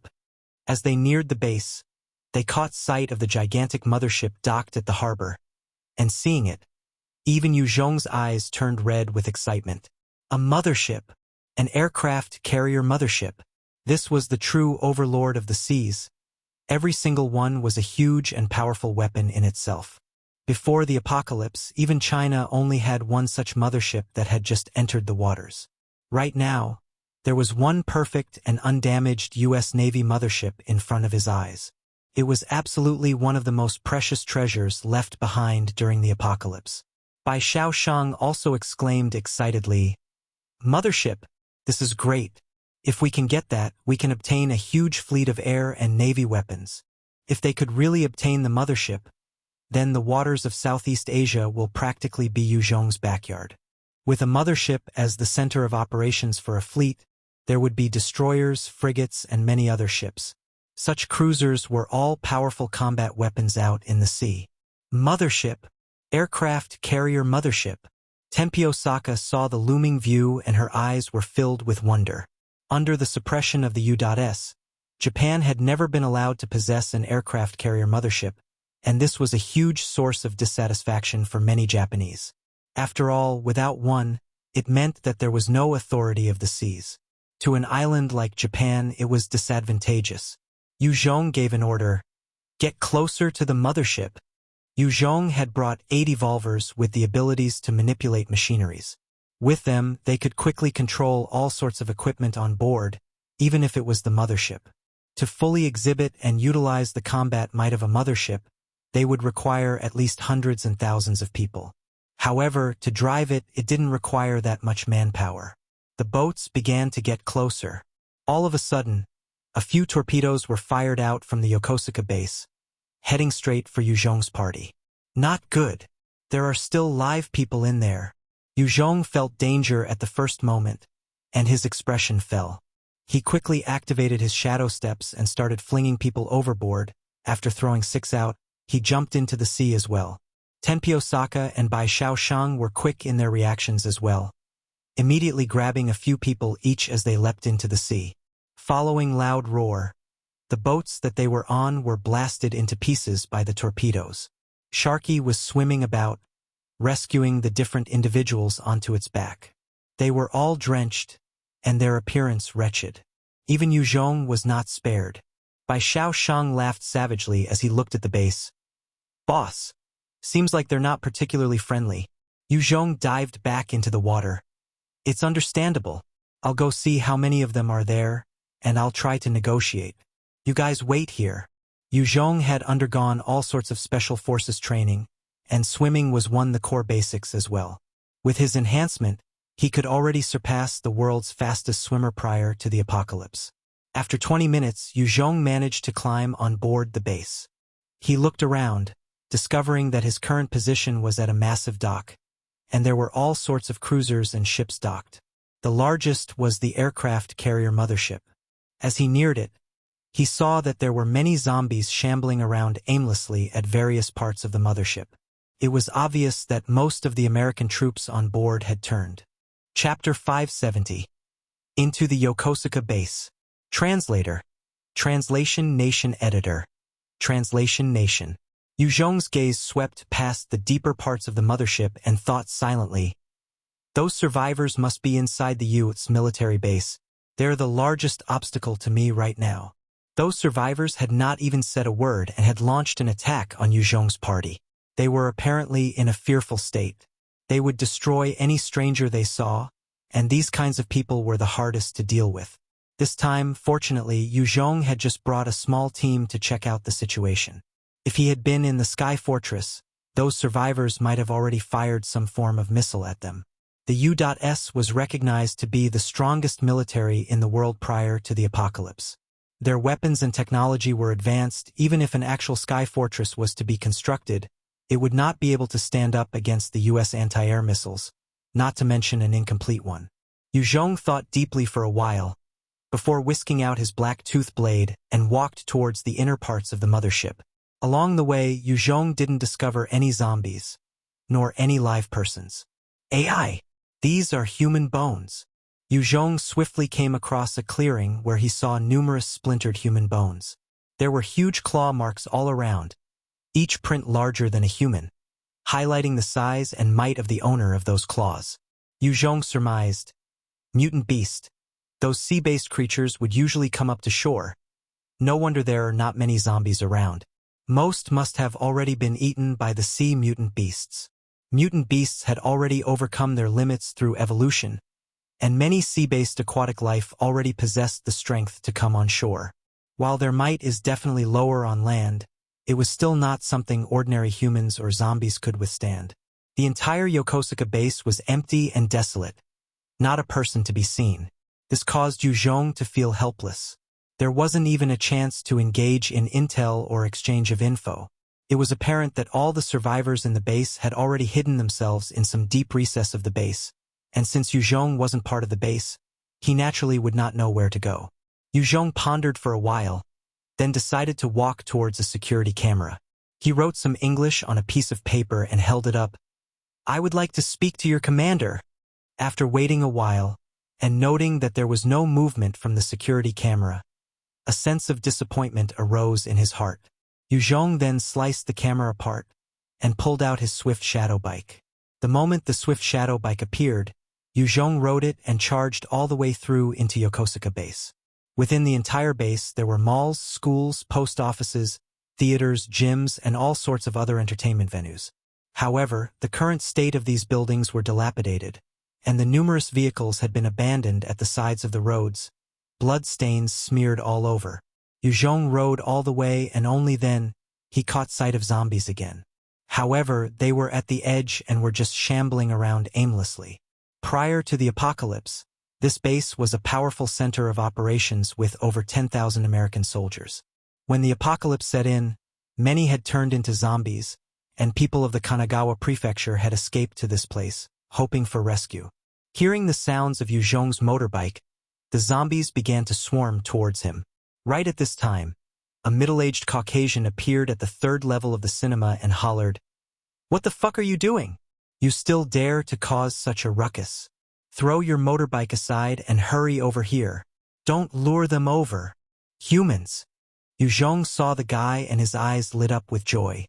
As they neared the base, they caught sight of the gigantic mothership docked at the harbor, and seeing it, even Yue Zhong's eyes turned red with excitement. A mothership! An aircraft carrier mothership! This was the true overlord of the seas, Every single one was a huge and powerful weapon in itself. Before the apocalypse, even China only had one such mothership that had just entered the waters. Right now, there was one perfect and undamaged U.S. Navy mothership in front of his eyes. It was absolutely one of the most precious treasures left behind during the apocalypse. Bai Xiaoshang also exclaimed excitedly, "Mothership, this is great. If we can get that, we can obtain a huge fleet of air and navy weapons. If they could really obtain the mothership, then the waters of Southeast Asia will practically be Yue Zhong's backyard. With a mothership as the center of operations for a fleet, there would be destroyers, frigates, and many other ships. Such cruisers were all powerful combat weapons out in the sea. Mothership, aircraft carrier mothership." Tenpy Osaka saw the looming view and her eyes were filled with wonder. Under the suppression of the U.S., Japan had never been allowed to possess an aircraft carrier mothership, and this was a huge source of dissatisfaction for many Japanese. After all, without one, it meant that there was no authority of the seas. To an island like Japan, it was disadvantageous. Yue Zhong gave an order, "Get closer to the mothership." Yue Zhong had brought 8 evolvers with the abilities to manipulate machineries. With them, they could quickly control all sorts of equipment on board, even if it was the mothership. To fully exhibit and utilize the combat might of a mothership, they would require at least hundreds and thousands of people. However, to drive it, it didn't require that much manpower. The boats began to get closer. All of a sudden, a few torpedoes were fired out from the Yokosuka base, heading straight for Yue Zhong's party. Not good. There are still live people in there. Yue Zhong felt danger at the first moment, and his expression fell. He quickly activated his shadow steps and started flinging people overboard. After throwing 6 out, he jumped into the sea as well. Tenpy Osaka and Bai Xiaoshang were quick in their reactions as well, immediately grabbing a few people each as they leapt into the sea. Following loud roar, the boats that they were on were blasted into pieces by the torpedoes. Sharky was swimming about, rescuing the different individuals onto its back. They were all drenched, and their appearance wretched. Even Yue Zhong was not spared. Bai Xiaoshang laughed savagely as he looked at the base. "Boss, seems like they're not particularly friendly." Yue Zhong dived back into the water. "It's understandable. I'll go see how many of them are there, and I'll try to negotiate. You guys wait here." Yue Zhong had undergone all sorts of special forces training, and swimming was one of the core basics as well. With his enhancement, he could already surpass the world's fastest swimmer prior to the apocalypse. After 20 minutes, Yue Zhong managed to climb on board the base. He looked around, discovering that his current position was at a massive dock, and there were all sorts of cruisers and ships docked. The largest was the aircraft carrier mothership. As he neared it, he saw that there were many zombies shambling around aimlessly at various parts of the mothership. It was obvious that most of the American troops on board had turned. Chapter 570. Into the Yokosuka base. Translator. Translation Nation Editor. Translation Nation. Yue Zhong's gaze swept past the deeper parts of the mothership and thought silently, "Those survivors must be inside the U.S. military base. They're the largest obstacle to me right now." Those survivors had not even said a word and had launched an attack on Yue Zhong's party. They were apparently in a fearful state. They would destroy any stranger they saw, and these kinds of people were the hardest to deal with. This time, fortunately, Yue Zhong had just brought a small team to check out the situation. If he had been in the Sky Fortress, those survivors might have already fired some form of missile at them. The U.S. was recognized to be the strongest military in the world prior to the apocalypse. Their weapons and technology were advanced. Even if an actual Sky Fortress was to be constructed, it would not be able to stand up against the U.S. anti-air missiles, not to mention an incomplete one. Yue Zhong thought deeply for a while, before whisking out his black tooth blade and walked towards the inner parts of the mothership. Along the way, Yue Zhong didn't discover any zombies, nor any live persons. AI! These are human bones. Yue Zhong swiftly came across a clearing where he saw numerous splintered human bones. There were huge claw marks all around, each print larger than a human, highlighting the size and might of the owner of those claws. Yue Zhong surmised, mutant beast. Those sea-based creatures would usually come up to shore, No wonder there are not many zombies around. Most must have already been eaten by the sea mutant beasts. Mutant beasts had already overcome their limits through evolution, and many sea-based aquatic life already possessed the strength to come on shore. While their might is definitely lower on land, it was still not something ordinary humans or zombies could withstand. The entire Yokosuka base was empty and desolate. Not a person to be seen. This caused Yue Zhong to feel helpless. There wasn't even a chance to engage in intel or exchange of info. It was apparent that all the survivors in the base had already hidden themselves in some deep recess of the base, and since Yue Zhong wasn't part of the base, he naturally would not know where to go. Yue Zhong pondered for a while, then decided to walk towards a security camera. He wrote some English on a piece of paper and held it up. "I would like to speak to your commander." After waiting a while, and noting that there was no movement from the security camera, a sense of disappointment arose in his heart. Yue Zhong then sliced the camera apart and pulled out his swift shadow bike. The moment the swift shadow bike appeared, Yue Zhong rode it and charged all the way through into Yokosuka base. Within the entire base, there were malls, schools, post offices, theaters, gyms, and all sorts of other entertainment venues. However, the current state of these buildings were dilapidated, and the numerous vehicles had been abandoned at the sides of the roads, blood stains smeared all over. Yue Zhong rode all the way, and only then he caught sight of zombies again. However, they were at the edge and were just shambling around aimlessly. Prior to the apocalypse, this base was a powerful center of operations with over 10,000 American soldiers. When the apocalypse set in, many had turned into zombies, and people of the Kanagawa prefecture had escaped to this place, hoping for rescue. Hearing the sounds of Yue Zhong's motorbike, the zombies began to swarm towards him. Right at this time, a middle-aged Caucasian appeared at the third level of the cinema and hollered, "What the fuck are you doing? You still dare to cause such a ruckus? Throw your motorbike aside and hurry over here. Don't lure them over. Humans." Yue Zhong saw the guy and his eyes lit up with joy.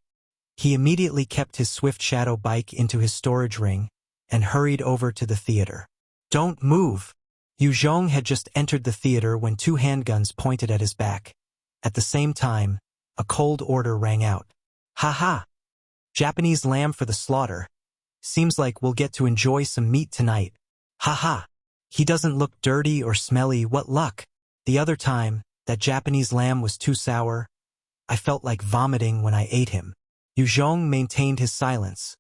He immediately kept his swift shadow bike into his storage ring and hurried over to the theater. "Don't move." Yue Zhong had just entered the theater when two handguns pointed at his back. At the same time, a cold order rang out. "Ha ha! Japanese lamb for the slaughter. Seems like we'll get to enjoy some meat tonight. Ha ha! He doesn't look dirty or smelly, what luck." The other time, that Japanese lamb was too sour. I felt like vomiting when I ate him. Yue Zhong maintained his silence,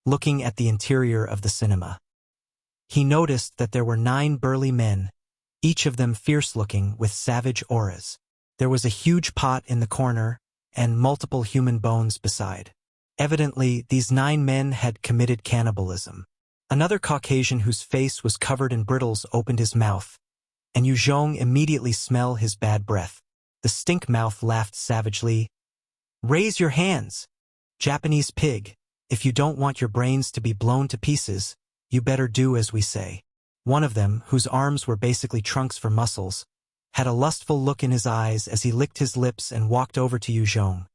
looking at the interior of the cinema. He noticed that there were 9 burly men, each of them fierce-looking with savage auras. There was a huge pot in the corner, and multiple human bones beside. Evidently, these 9 men had committed cannibalism. Another Caucasian whose face was covered in brittles opened his mouth, and Yue Zhong immediately smelled his bad breath. The stink mouth laughed savagely. "Raise your hands, Japanese pig. If you don't want your brains to be blown to pieces, you better do as we say." One of them, whose arms were basically trunks for muscles, had a lustful look in his eyes as he licked his lips and walked over to Yue Zhong.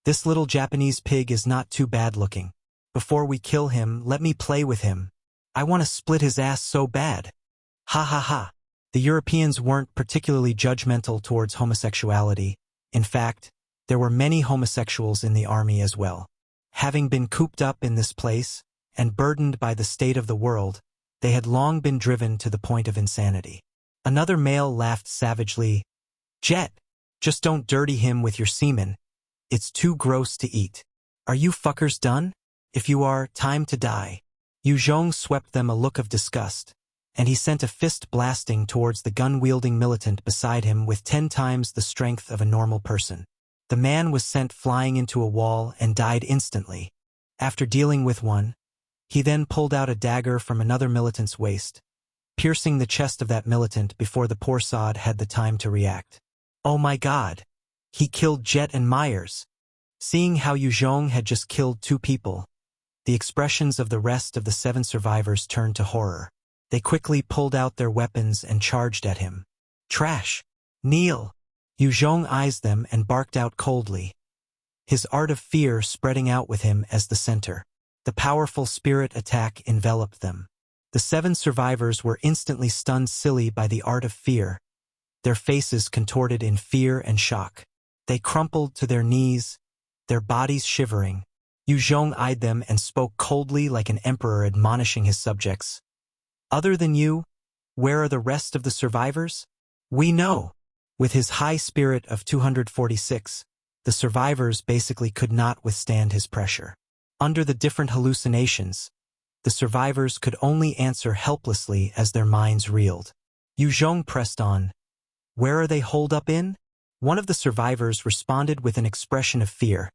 "This little Japanese pig is not too bad looking. Before we kill him, let me play with him. I want to split his ass so bad. Ha ha ha." The Europeans weren't particularly judgmental towards homosexuality. In fact, there were many homosexuals in the army as well. Having been cooped up in this place, and burdened by the state of the world, they had long been driven to the point of insanity. Another male laughed savagely. "Jet, just don't dirty him with your semen. It's too gross to eat. Are you fuckers done? If you are, time to die." Yue Zhong swept them a look of disgust, and he sent a fist blasting towards the gun-wielding militant beside him with 10 times the strength of a normal person. The man was sent flying into a wall and died instantly. After dealing with one, he then pulled out a dagger from another militant's waist, piercing the chest of that militant before the poor sod had the time to react. Oh my god! He killed Jet and Myers. Seeing how Yue Zhong had just killed 2 people, the expressions of the rest of the 7 survivors turned to horror. They quickly pulled out their weapons and charged at him. "Trash! Kneel!" Yue Zhong eyes them and barked out coldly, his art of fear spreading out with him as the center. The powerful spirit attack enveloped them. The 7 survivors were instantly stunned silly by the art of fear. their faces contorted in fear and shock. They crumpled to their knees, their bodies shivering. Yue Zhong eyed them and spoke coldly like an emperor admonishing his subjects. Other than you, where are the rest of the survivors? We know. With his high spirit of 246, the survivors basically could not withstand his pressure. Under the different hallucinations, the survivors could only answer helplessly as their minds reeled. Yue Zhong pressed on. Where are they holed up in? One of the survivors responded with an expression of fear.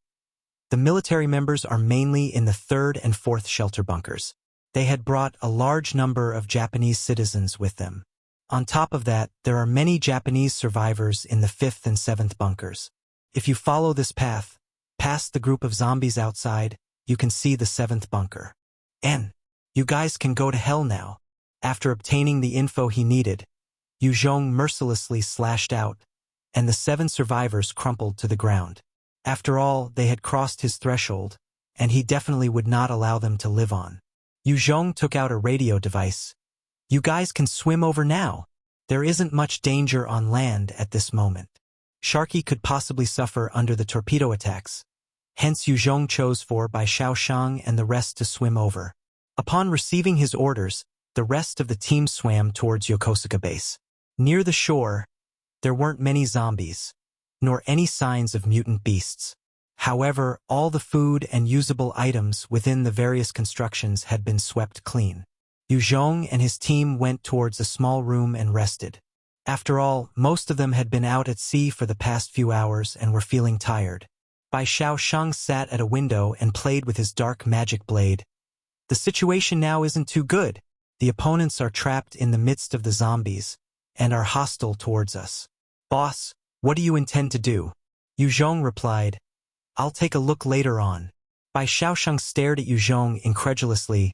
The military members are mainly in the 3rd and 4th shelter bunkers. They had brought a large number of Japanese citizens with them. On top of that, there are many Japanese survivors in the 5th and 7th bunkers. If you follow this path, past the group of zombies outside, you can see the 7th bunker. And you guys can go to hell now. After obtaining the info he needed, Yue Zhong mercilessly slashed out, and the 7 survivors crumpled to the ground. After all, they had crossed his threshold, and he definitely would not allow them to live on. Yue Zhong took out a radio device. You guys can swim over now. There isn't much danger on land at this moment. Sharky could possibly suffer under the torpedo attacks. Hence Yue Zhong chose for Bai Shaoshang and the rest to swim over. Upon receiving his orders, the rest of the team swam towards Yokosuka base. Near the shore, there weren't many zombies, nor any signs of mutant beasts. However, all the food and usable items within the various constructions had been swept clean. Yue Zhong and his team went towards a small room and rested. After all, most of them had been out at sea for the past few hours and were feeling tired. Bai Shaoshang sat at a window and played with his dark magic blade. The situation now isn't too good. The opponents are trapped in the midst of the zombies and are hostile towards us. Boss, what do you intend to do? Yue Zhong replied, I'll take a look later on. Bai Shaoshang stared at Yue Zhong incredulously.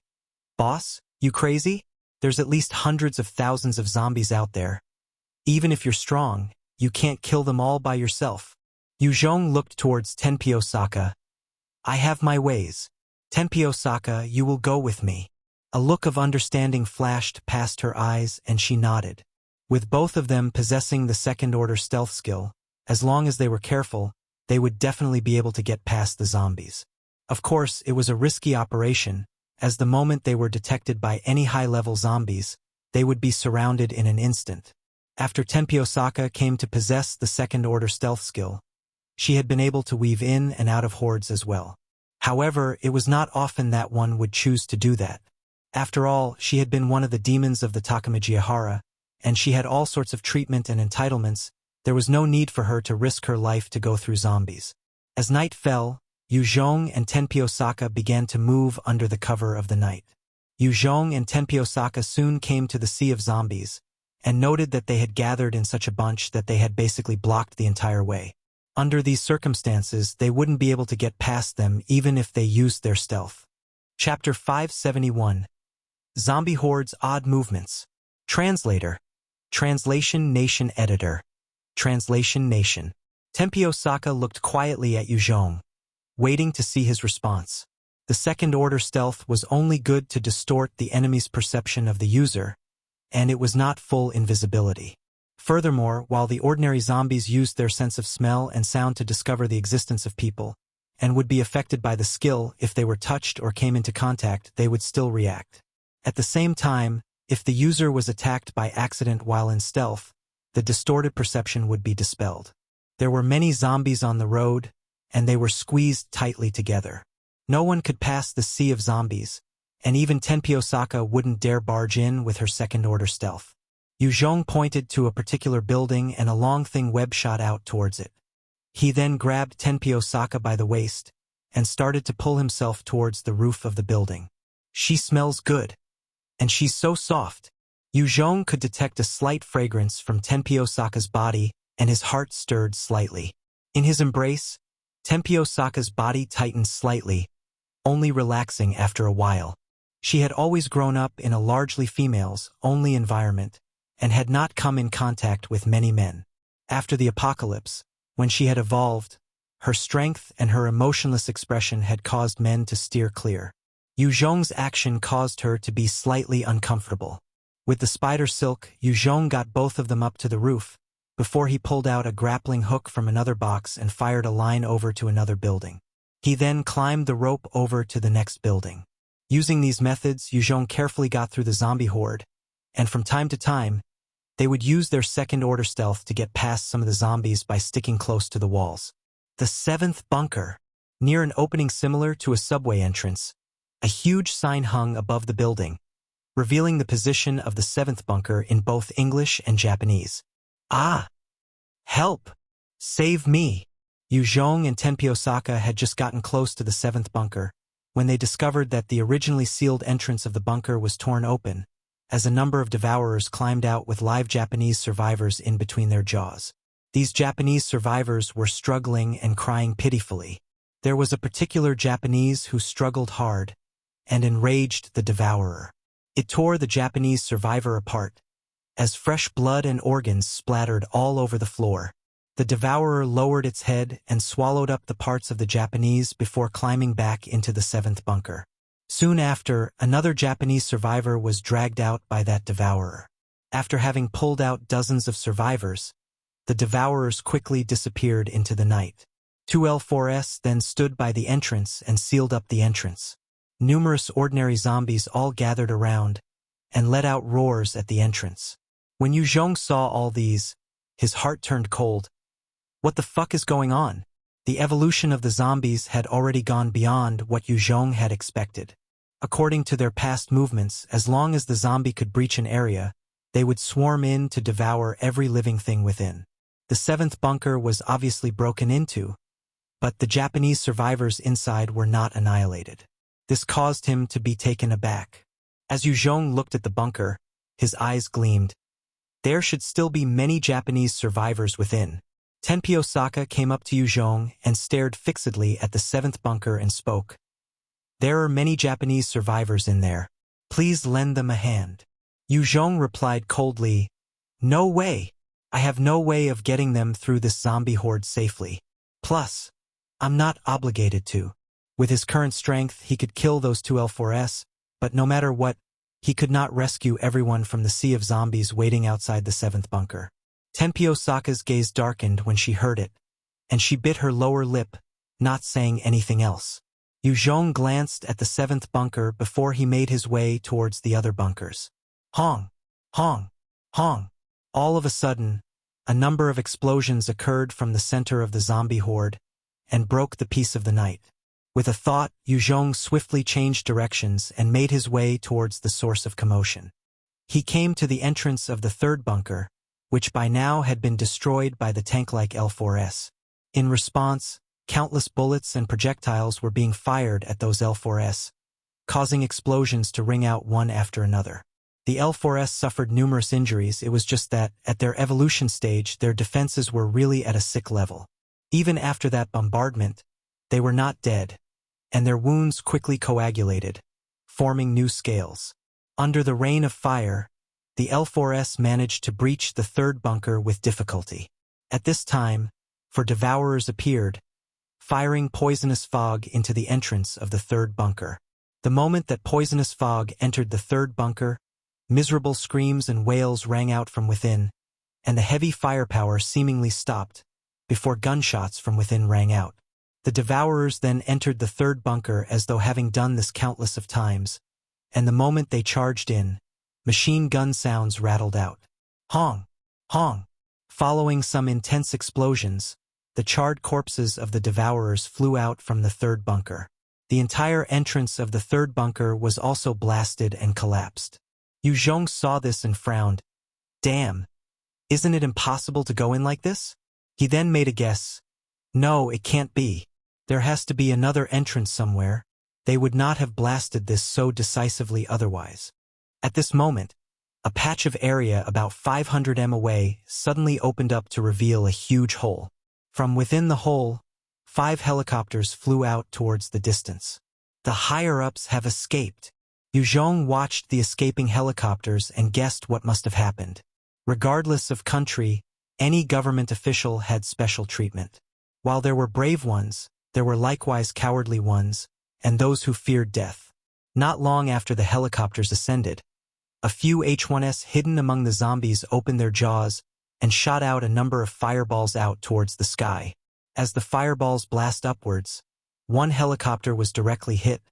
Boss, you crazy? There's at least hundreds of thousands of zombies out there. Even if you're strong, you can't kill them all by yourself. Yue Zhong looked towards Tenpy Osaka. I have my ways. Tenpy Osaka, you will go with me. A look of understanding flashed past her eyes and she nodded. With both of them possessing the 2nd-order stealth skill, as long as they were careful, they would definitely be able to get past the zombies. Of course, it was a risky operation, as the moment they were detected by any high-level zombies, they would be surrounded in an instant. After Tenpy Osaka came to possess the 2nd-order stealth skill, she had been able to weave in and out of hordes as well. However, it was not often that one would choose to do that. After all, she had been one of the demons of the Takamajihara, and she had all sorts of treatment and entitlements. There was no need for her to risk her life to go through zombies. As night fell, Yue Zhong and Tenpy Osaka began to move under the cover of the night. Yue Zhong and Tenpy Osaka soon came to the sea of zombies, and noted that they had gathered in such a bunch that they had basically blocked the entire way. Under these circumstances, they wouldn't be able to get past them even if they used their stealth. Chapter 571. Zombie Hordes Odd Movements. Translator. Translation Nation Editor. Translation Nation. Tenpy Osaka looked quietly at Yue Zhong, waiting to see his response. The 2nd-order stealth was only good to distort the enemy's perception of the user, and it was not full invisibility. Furthermore, while the ordinary zombies used their sense of smell and sound to discover the existence of people, and would be affected by the skill if they were touched or came into contact, they would still react. At the same time, if the user was attacked by accident while in stealth, the distorted perception would be dispelled. There were many zombies on the road, and they were squeezed tightly together. No one could pass the sea of zombies, and even Tenpy Osaka wouldn't dare barge in with her 2nd-order stealth. Yue Zhong pointed to a particular building and a long thin web shot out towards it. He then grabbed Tenpy Osaka by the waist and started to pull himself towards the roof of the building. She smells good. And she's so soft. Yue Zhong could detect a slight fragrance from Tenpy Osaka's body, and his heart stirred slightly. In his embrace, Tenpy Osaka's body tightened slightly, only relaxing after a while. She had always grown up in a largely females-only environment, and had not come in contact with many men. After the apocalypse, when she had evolved, her strength and her emotionless expression had caused men to steer clear. Yue Zhong's action caused her to be slightly uncomfortable. With the spider silk, Yue Zhong got both of them up to the roof, before he pulled out a grappling hook from another box and fired a line over to another building. He then climbed the rope over to the next building. Using these methods, Yue Zhong carefully got through the zombie horde, and from time to time, they would use their second-order stealth to get past some of the zombies by sticking close to the walls. The seventh bunker. Near an opening similar to a subway entrance, a huge sign hung above the building, revealing the position of the seventh bunker in both English and Japanese. Ah! Help! Save me! Yue Zhong and Tenpyo Saka had just gotten close to the seventh bunker when they discovered that the originally sealed entrance of the bunker was torn open, as a number of devourers climbed out with live Japanese survivors in between their jaws. These Japanese survivors were struggling and crying pitifully. There was a particular Japanese who struggled hard and enraged the devourer. It tore the Japanese survivor apart, as fresh blood and organs splattered all over the floor. The devourer lowered its head and swallowed up the parts of the Japanese before climbing back into the seventh bunker. Soon after, another Japanese survivor was dragged out by that devourer. After having pulled out dozens of survivors, the devourers quickly disappeared into the night. Two L4S then stood by the entrance and sealed up the entrance. Numerous ordinary zombies all gathered around and let out roars at the entrance. When Yue Zhong saw all these, his heart turned cold. What the fuck is going on? The evolution of the zombies had already gone beyond what Yue Zhong had expected. According to their past movements, as long as the zombie could breach an area, they would swarm in to devour every living thing within. The seventh bunker was obviously broken into, but the Japanese survivors inside were not annihilated. This caused him to be taken aback. As Yue Zhong looked at the bunker, his eyes gleamed. There should still be many Japanese survivors within. Tenpyo Saka came up to Yue Zhong and stared fixedly at the seventh bunker and spoke. There are many Japanese survivors in there. Please lend them a hand. Yue Zhong replied coldly, No way. I have no way of getting them through this zombie horde safely. Plus, I'm not obligated to. With his current strength, he could kill those two L4S, but no matter what, he could not rescue everyone from the sea of zombies waiting outside the seventh bunker. Tenpyo Saka's gaze darkened when she heard it, and she bit her lower lip, not saying anything else. Yue Zhong glanced at the seventh bunker before he made his way towards the other bunkers. Hong! Hong! Hong! All of a sudden, a number of explosions occurred from the center of the zombie horde and broke the peace of the night. With a thought, Yue Zhong swiftly changed directions and made his way towards the source of commotion. He came to the entrance of the third bunker, which by now had been destroyed by the tank-like L4S. In response, countless bullets and projectiles were being fired at those L4S, causing explosions to ring out one after another. The L4S suffered numerous injuries. It was just that, at their evolution stage, their defenses were really at a sick level. Even after that bombardment, they were not dead, and their wounds quickly coagulated, forming new scales. Under the rain of fire, the L4S managed to breach the third bunker with difficulty. At this time, devourers appeared, firing poisonous fog into the entrance of the third bunker. The moment that poisonous fog entered the third bunker, miserable screams and wails rang out from within, and the heavy firepower seemingly stopped before gunshots from within rang out. The devourers then entered the third bunker as though having done this countless of times, and the moment they charged in, machine gun sounds rattled out. Hong! Hong! Following some intense explosions, the charred corpses of the devourers flew out from the third bunker. The entire entrance of the third bunker was also blasted and collapsed. Yue Zhong saw this and frowned. Damn! Isn't it impossible to go in like this? He then made a guess. No, it can't be. There has to be another entrance somewhere. They would not have blasted this so decisively otherwise. At this moment, a patch of area about 500 m away suddenly opened up to reveal a huge hole. From within the hole, 5 helicopters flew out towards the distance. The higher-ups have escaped. Yue Zhong watched the escaping helicopters and guessed what must have happened. Regardless of country, any government official had special treatment. While there were brave ones, there were likewise cowardly ones, and those who feared death. Not long after the helicopters ascended, a few H-1S hidden among the zombies opened their jaws and shot out a number of fireballs out towards the sky. As the fireballs blast upwards, one helicopter was directly hit,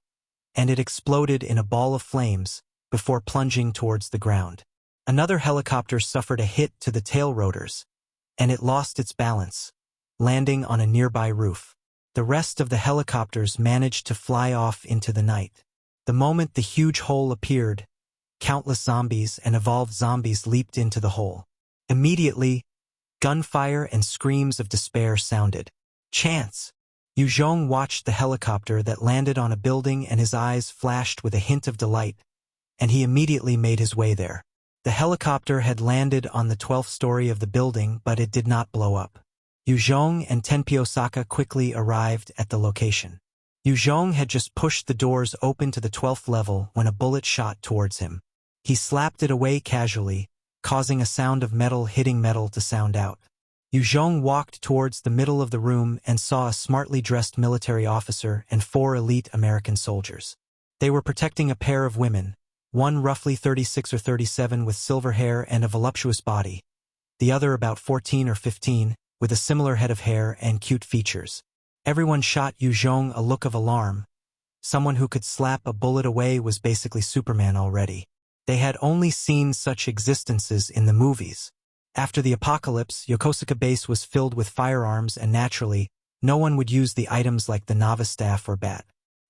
and it exploded in a ball of flames before plunging towards the ground. Another helicopter suffered a hit to the tail rotors, and it lost its balance, landing on a nearby roof. The rest of the helicopters managed to fly off into the night. The moment the huge hole appeared, countless zombies and evolved zombies leaped into the hole. Immediately, gunfire and screams of despair sounded. Chance! Yue Zhong watched the helicopter that landed on a building and his eyes flashed with a hint of delight, and he immediately made his way there. The helicopter had landed on the 12th story of the building, but it did not blow up. Yue Zhong and Tenpyosaka quickly arrived at the location. Yue Zhong had just pushed the doors open to the 12th level when a bullet shot towards him. He slapped it away casually, causing a sound of metal hitting metal to sound out. Yue Zhong walked towards the middle of the room and saw a smartly dressed military officer and 4 elite American soldiers. They were protecting a pair of women, one roughly 36 or 37 with silver hair and a voluptuous body, the other about 14 or 15, with a similar head of hair and cute features. Everyone shot Yue Zhong a look of alarm. Someone who could slap a bullet away was basically Superman already. They had only seen such existences in the movies. After the apocalypse, Yokosuka base was filled with firearms and naturally, no one would use the items like the novice staff or bat.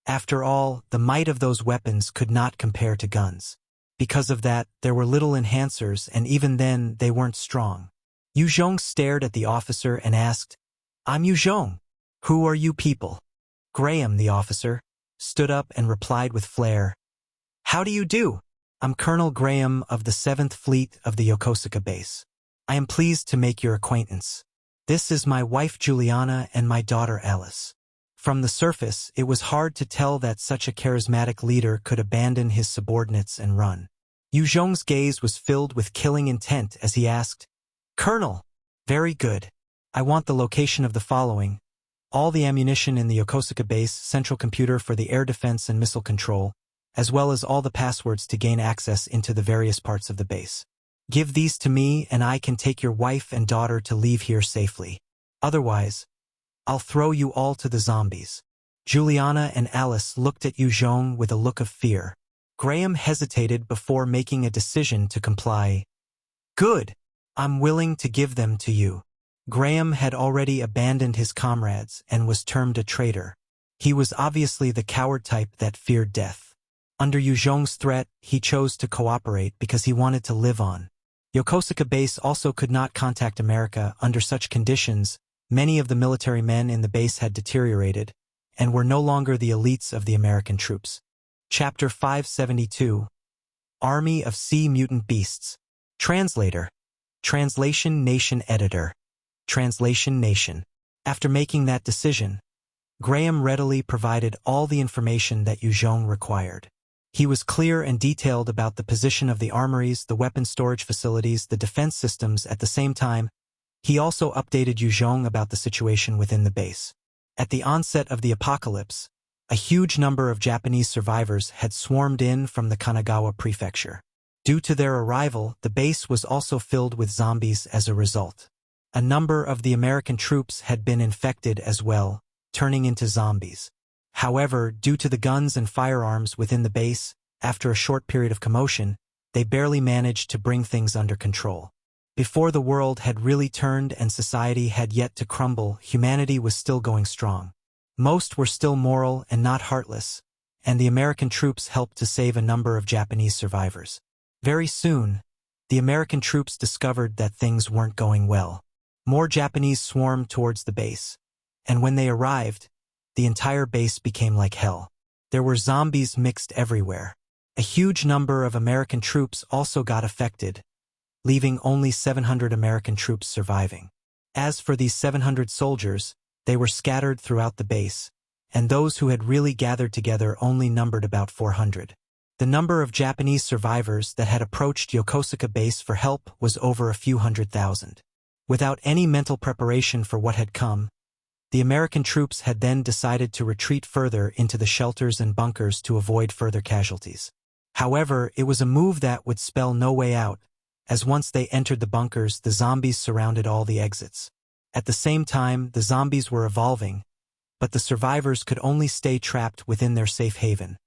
After all, the might of those weapons could not compare to guns. Because of that, there were little enhancers and even then they weren't strong. Yue Zhong stared at the officer and asked, "I'm Yue Zhong. Who are you people?" Graham, the officer, stood up and replied with flair, "How do you do? I'm Colonel Graham of the 7th Fleet of the Yokosuka base. I am pleased to make your acquaintance. This is my wife Juliana and my daughter Alice." From the surface, it was hard to tell that such a charismatic leader could abandon his subordinates and run. Yue Zhong's gaze was filled with killing intent as he asked, "Colonel, very good. I want the location of the following: all the ammunition in the Yokosuka base, central computer for the air defense and missile control, as well as all the passwords to gain access into the various parts of the base. Give these to me and I can take your wife and daughter to leave here safely. Otherwise, I'll throw you all to the zombies." Juliana and Alice looked at Yue Zhong with a look of fear. Graham hesitated before making a decision to comply. "Good. I'm willing to give them to you." Graham had already abandoned his comrades and was termed a traitor. He was obviously the coward type that feared death. Under Yue Zhong's threat, he chose to cooperate because he wanted to live on. Yokosuka base also could not contact America under such conditions. Many of the military men in the base had deteriorated and were no longer the elites of the American troops. Chapter 572. Army of Sea Mutant Beasts. Translator. Translation Nation Editor. Translation Nation. After making that decision, Graham readily provided all the information that Yue Zhong required. He was clear and detailed about the position of the armories, the weapon storage facilities, the defense systems. At the same time, he also updated Yue Zhong about the situation within the base. At the onset of the apocalypse, a huge number of Japanese survivors had swarmed in from the Kanagawa prefecture. Due to their arrival, the base was also filled with zombies as a result. A number of the American troops had been infected as well, turning into zombies. However, due to the guns and firearms within the base, after a short period of commotion, they barely managed to bring things under control. Before the world had really turned and society had yet to crumble, humanity was still going strong. Most were still moral and not heartless, and the American troops helped to save a number of Japanese survivors. Very soon, the American troops discovered that things weren't going well. More Japanese swarmed towards the base, and when they arrived, the entire base became like hell. There were zombies mixed everywhere. A huge number of American troops also got affected, leaving only 700 American troops surviving. As for these 700 soldiers, they were scattered throughout the base, and those who had really gathered together only numbered about 400. The number of Japanese survivors that had approached Yokosuka base for help was over a few 100,000. Without any mental preparation for what had come, the American troops had then decided to retreat further into the shelters and bunkers to avoid further casualties. However, it was a move that would spell no way out, as once they entered the bunkers, the zombies surrounded all the exits. At the same time, the zombies were evolving, but the survivors could only stay trapped within their safe haven,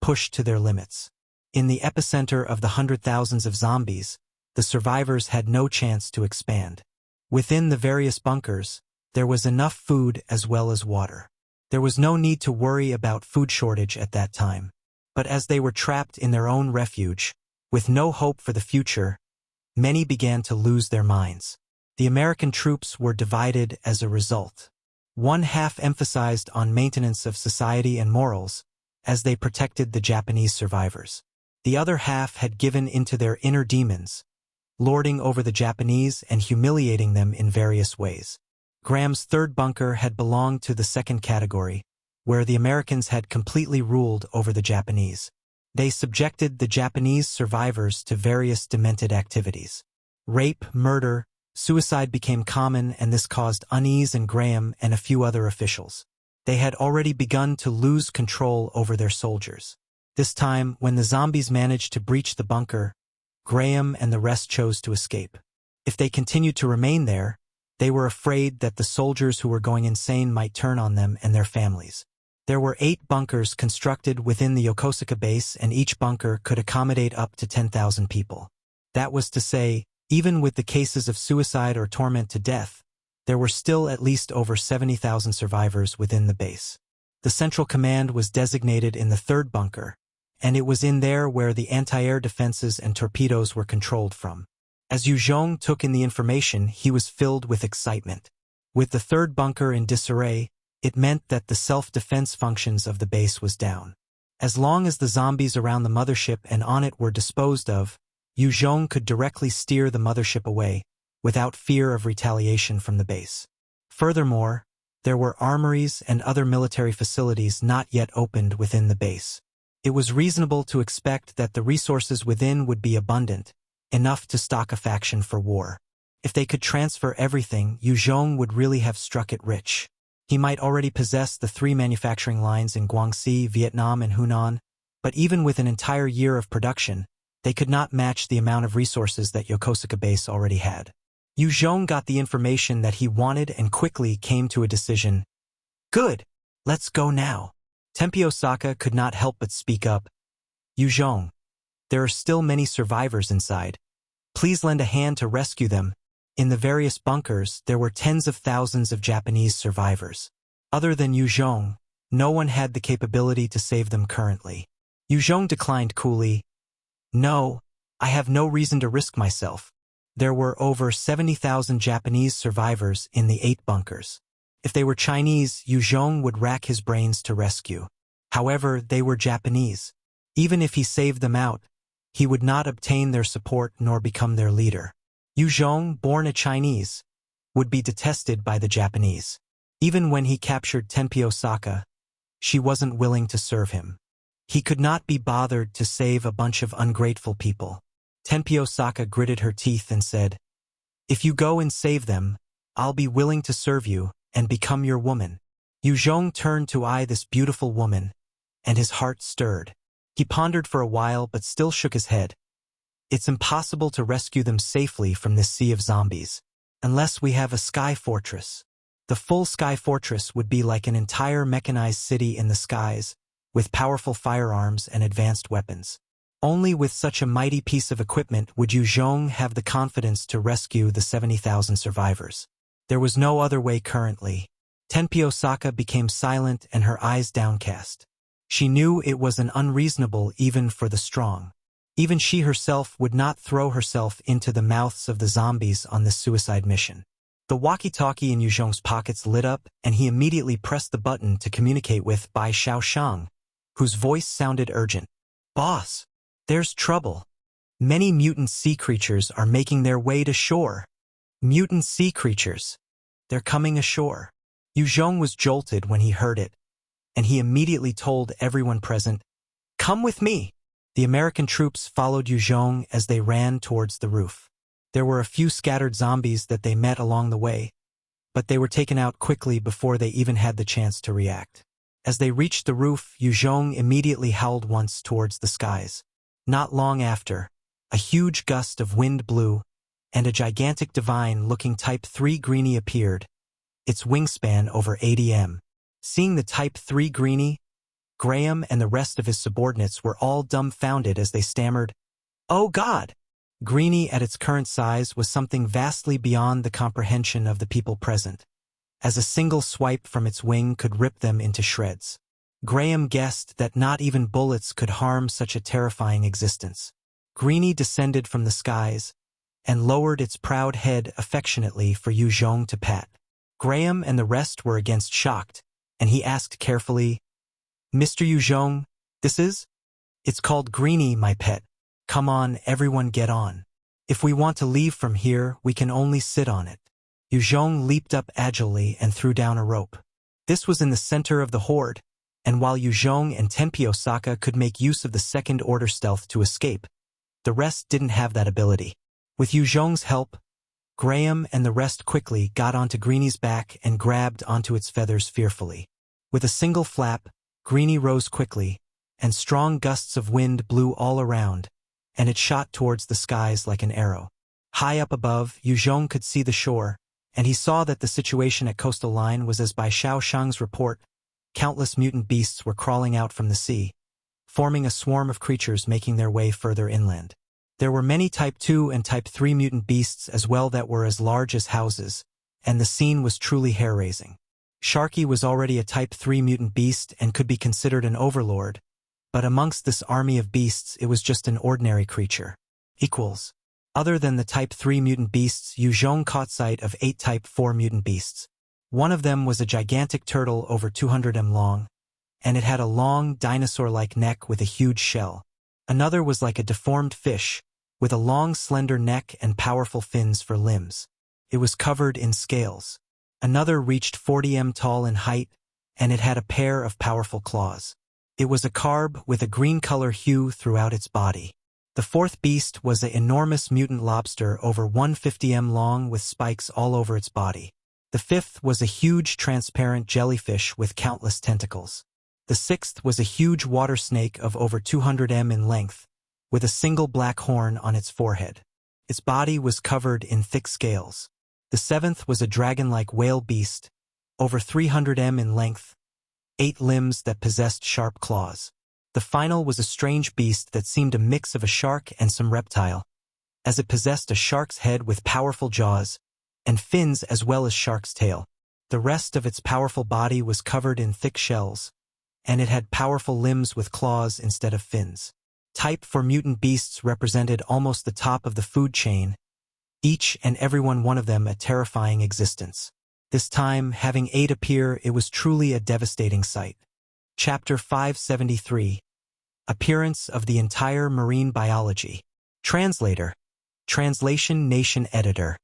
pushed to their limits. In the epicenter of the hundred thousands of zombies, the survivors had no chance to expand. Within the various bunkers, there was enough food as well as water. There was no need to worry about food shortage at that time. But as they were trapped in their own refuge, with no hope for the future, many began to lose their minds. The American troops were divided as a result. One half emphasized on maintenance of society and morals, as they protected the Japanese survivors. The other half had given into their inner demons, lording over the Japanese and humiliating them in various ways. Graham's third bunker had belonged to the second category, where the Americans had completely ruled over the Japanese. They subjected the Japanese survivors to various demented activities. Rape, murder, suicide became common, and this caused unease in Graham and a few other officials. They had already begun to lose control over their soldiers. This time, when the zombies managed to breach the bunker, Graham and the rest chose to escape. If they continued to remain there, they were afraid that the soldiers who were going insane might turn on them and their families. There were 8 bunkers constructed within the Yokosuka base, and each bunker could accommodate up to 10,000 people. That was to say, even with the cases of suicide or torment to death, there were still at least over 70,000 survivors within the base. The central command was designated in the third bunker, and it was in there where the anti-air defenses and torpedoes were controlled from. As Yue Zhong took in the information, he was filled with excitement. With the third bunker in disarray, it meant that the self-defense functions of the base was down. As long as the zombies around the mothership and on it were disposed of, Yue Zhong could directly steer the mothership away, without fear of retaliation from the base. Furthermore, there were armories and other military facilities not yet opened within the base. It was reasonable to expect that the resources within would be abundant, enough to stock a faction for war. If they could transfer everything, Yue Zhong would really have struck it rich. He might already possess the 3 manufacturing lines in Guangxi, Vietnam, and Hunan, but even with an entire year of production, they could not match the amount of resources that Yokosuka base already had. Yue Zhong got the information that he wanted and quickly came to a decision. Good, let's go now. Tenpy Osaka could not help but speak up. Yue Zhong, there are still many survivors inside. Please lend a hand to rescue them. In the various bunkers, there were tens of thousands of Japanese survivors. Other than Yue Zhong, no one had the capability to save them currently. Yue Zhong declined coolly. No, I have no reason to risk myself. There were over 70,000 Japanese survivors in the 8 bunkers. If they were Chinese, Yue Zhong would rack his brains to rescue. However, they were Japanese. Even if he saved them out, he would not obtain their support nor become their leader. Yue Zhong, born a Chinese, would be detested by the Japanese. Even when he captured Tenpy Osaka, she wasn't willing to serve him. He could not be bothered to save a bunch of ungrateful people. Tenpy Osaka gritted her teeth and said, "If you go and save them, I'll be willing to serve you and become your woman." Yue Zhong turned to eye this beautiful woman, and his heart stirred. He pondered for a while but still shook his head. It's impossible to rescue them safely from this sea of zombies, unless we have a sky fortress. The full sky fortress would be like an entire mechanized city in the skies, with powerful firearms and advanced weapons. Only with such a mighty piece of equipment would Yue Zhong have the confidence to rescue the 70,000 survivors. There was no other way currently. Tenpy Osaka became silent and her eyes downcast. She knew it was an unreasonable even for the strong. Even she herself would not throw herself into the mouths of the zombies on this suicide mission. The walkie-talkie in Yue Zhong's pockets lit up, and he immediately pressed the button to communicate with Bai Xiaoshang, whose voice sounded urgent. "Boss, there's trouble. Many mutant sea creatures are making their way to shore." Mutant sea creatures. They're coming ashore. Yue Zhong was jolted when he heard it, and he immediately told everyone present, "Come with me." The American troops followed Yue Zhong as they ran towards the roof. There were a few scattered zombies that they met along the way, but they were taken out quickly before they even had the chance to react. As they reached the roof, Yue Zhong immediately howled once towards the skies. Not long after, a huge gust of wind blew, and a gigantic divine-looking Type 3 greenie appeared, its wingspan over 80 m. Seeing the Type 3 greenie, Graham and the rest of his subordinates were all dumbfounded as they stammered, "Oh God!" Greenie at its current size was something vastly beyond the comprehension of the people present, as a single swipe from its wing could rip them into shreds. Graham guessed that not even bullets could harm such a terrifying existence. Greenie descended from the skies and lowered its proud head affectionately for Yue Zhong to pat. Graham and the rest were again shocked, and he asked carefully, "Mr. Yue Zhong, this is?" "It's called Greenie, my pet. Come on, everyone get on. If we want to leave from here, we can only sit on it." Yue Zhong leaped up agilely and threw down a rope. This was in the center of the horde, and while Yue Zhong and Tenpei Osaka could make use of the second-order stealth to escape, the rest didn't have that ability. With Yue Zhong's help, Graham and the rest quickly got onto Greenie's back and grabbed onto its feathers fearfully. With a single flap, Greenie rose quickly, and strong gusts of wind blew all around, and it shot towards the skies like an arrow. High up above, Yue Zhong could see the shore, and he saw that the situation at coastal line was as by Xiao Shang's report. Countless mutant beasts were crawling out from the sea, forming a swarm of creatures making their way further inland. There were many Type 2 and Type 3 mutant beasts as well that were as large as houses, and the scene was truly hair-raising. Sharky was already a Type 3 mutant beast and could be considered an overlord, but amongst this army of beasts it was just an ordinary creature. Equals. Other than the Type 3 mutant beasts, Yue Zhong caught sight of 8 Type 4 mutant beasts. One of them was a gigantic turtle over 200 m long, and it had a long, dinosaur-like neck with a huge shell. Another was like a deformed fish, with a long, slender neck and powerful fins for limbs. It was covered in scales. Another reached 40 m tall in height, and it had a pair of powerful claws. It was a carb with a green color hue throughout its body. The fourth beast was an enormous mutant lobster over 150 m long with spikes all over its body. The fifth was a huge transparent jellyfish with countless tentacles. The sixth was a huge water snake of over 200 m in length, with a single black horn on its forehead. Its body was covered in thick scales. The seventh was a dragon-like whale beast, over 300 m in length, 8 limbs that possessed sharp claws. The final was a strange beast that seemed a mix of a shark and some reptile, as it possessed a shark's head with powerful jaws, and fins as well as shark's tail. The rest of its powerful body was covered in thick shells, and it had powerful limbs with claws instead of fins. Type 4 mutant beasts represented almost the top of the food chain, each and every one of them a terrifying existence. This time, having 8 appear, it was truly a devastating sight. Chapter 573. Appearance of the entire marine biology. Translator. Translation Nation Editor.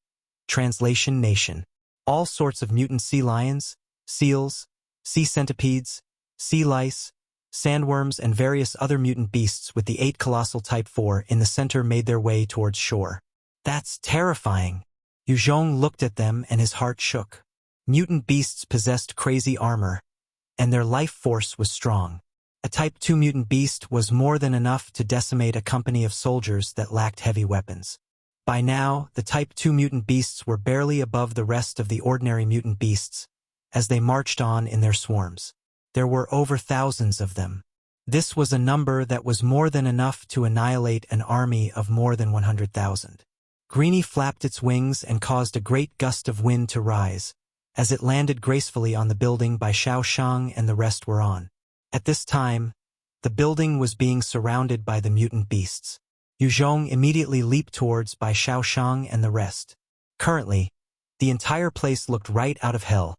Translation Nation. All sorts of mutant sea lions, seals, sea centipedes, sea lice, sandworms, and various other mutant beasts with the 8 colossal Type 4 in the center made their way towards shore. "That's terrifying." Yue Zhong looked at them and his heart shook. Mutant beasts possessed crazy armor, and their life force was strong. A Type 2 mutant beast was more than enough to decimate a company of soldiers that lacked heavy weapons. By now, the Type 2 mutant beasts were barely above the rest of the ordinary mutant beasts, as they marched on in their swarms. There were over thousands of them. This was a number that was more than enough to annihilate an army of more than 100,000. Greenie flapped its wings and caused a great gust of wind to rise, as it landed gracefully on the building by Xiao Shang and the rest were on. At this time, the building was being surrounded by the mutant beasts. Yue Zhong immediately leaped towards by Xiao Shang and the rest. Currently, the entire place looked right out of hell.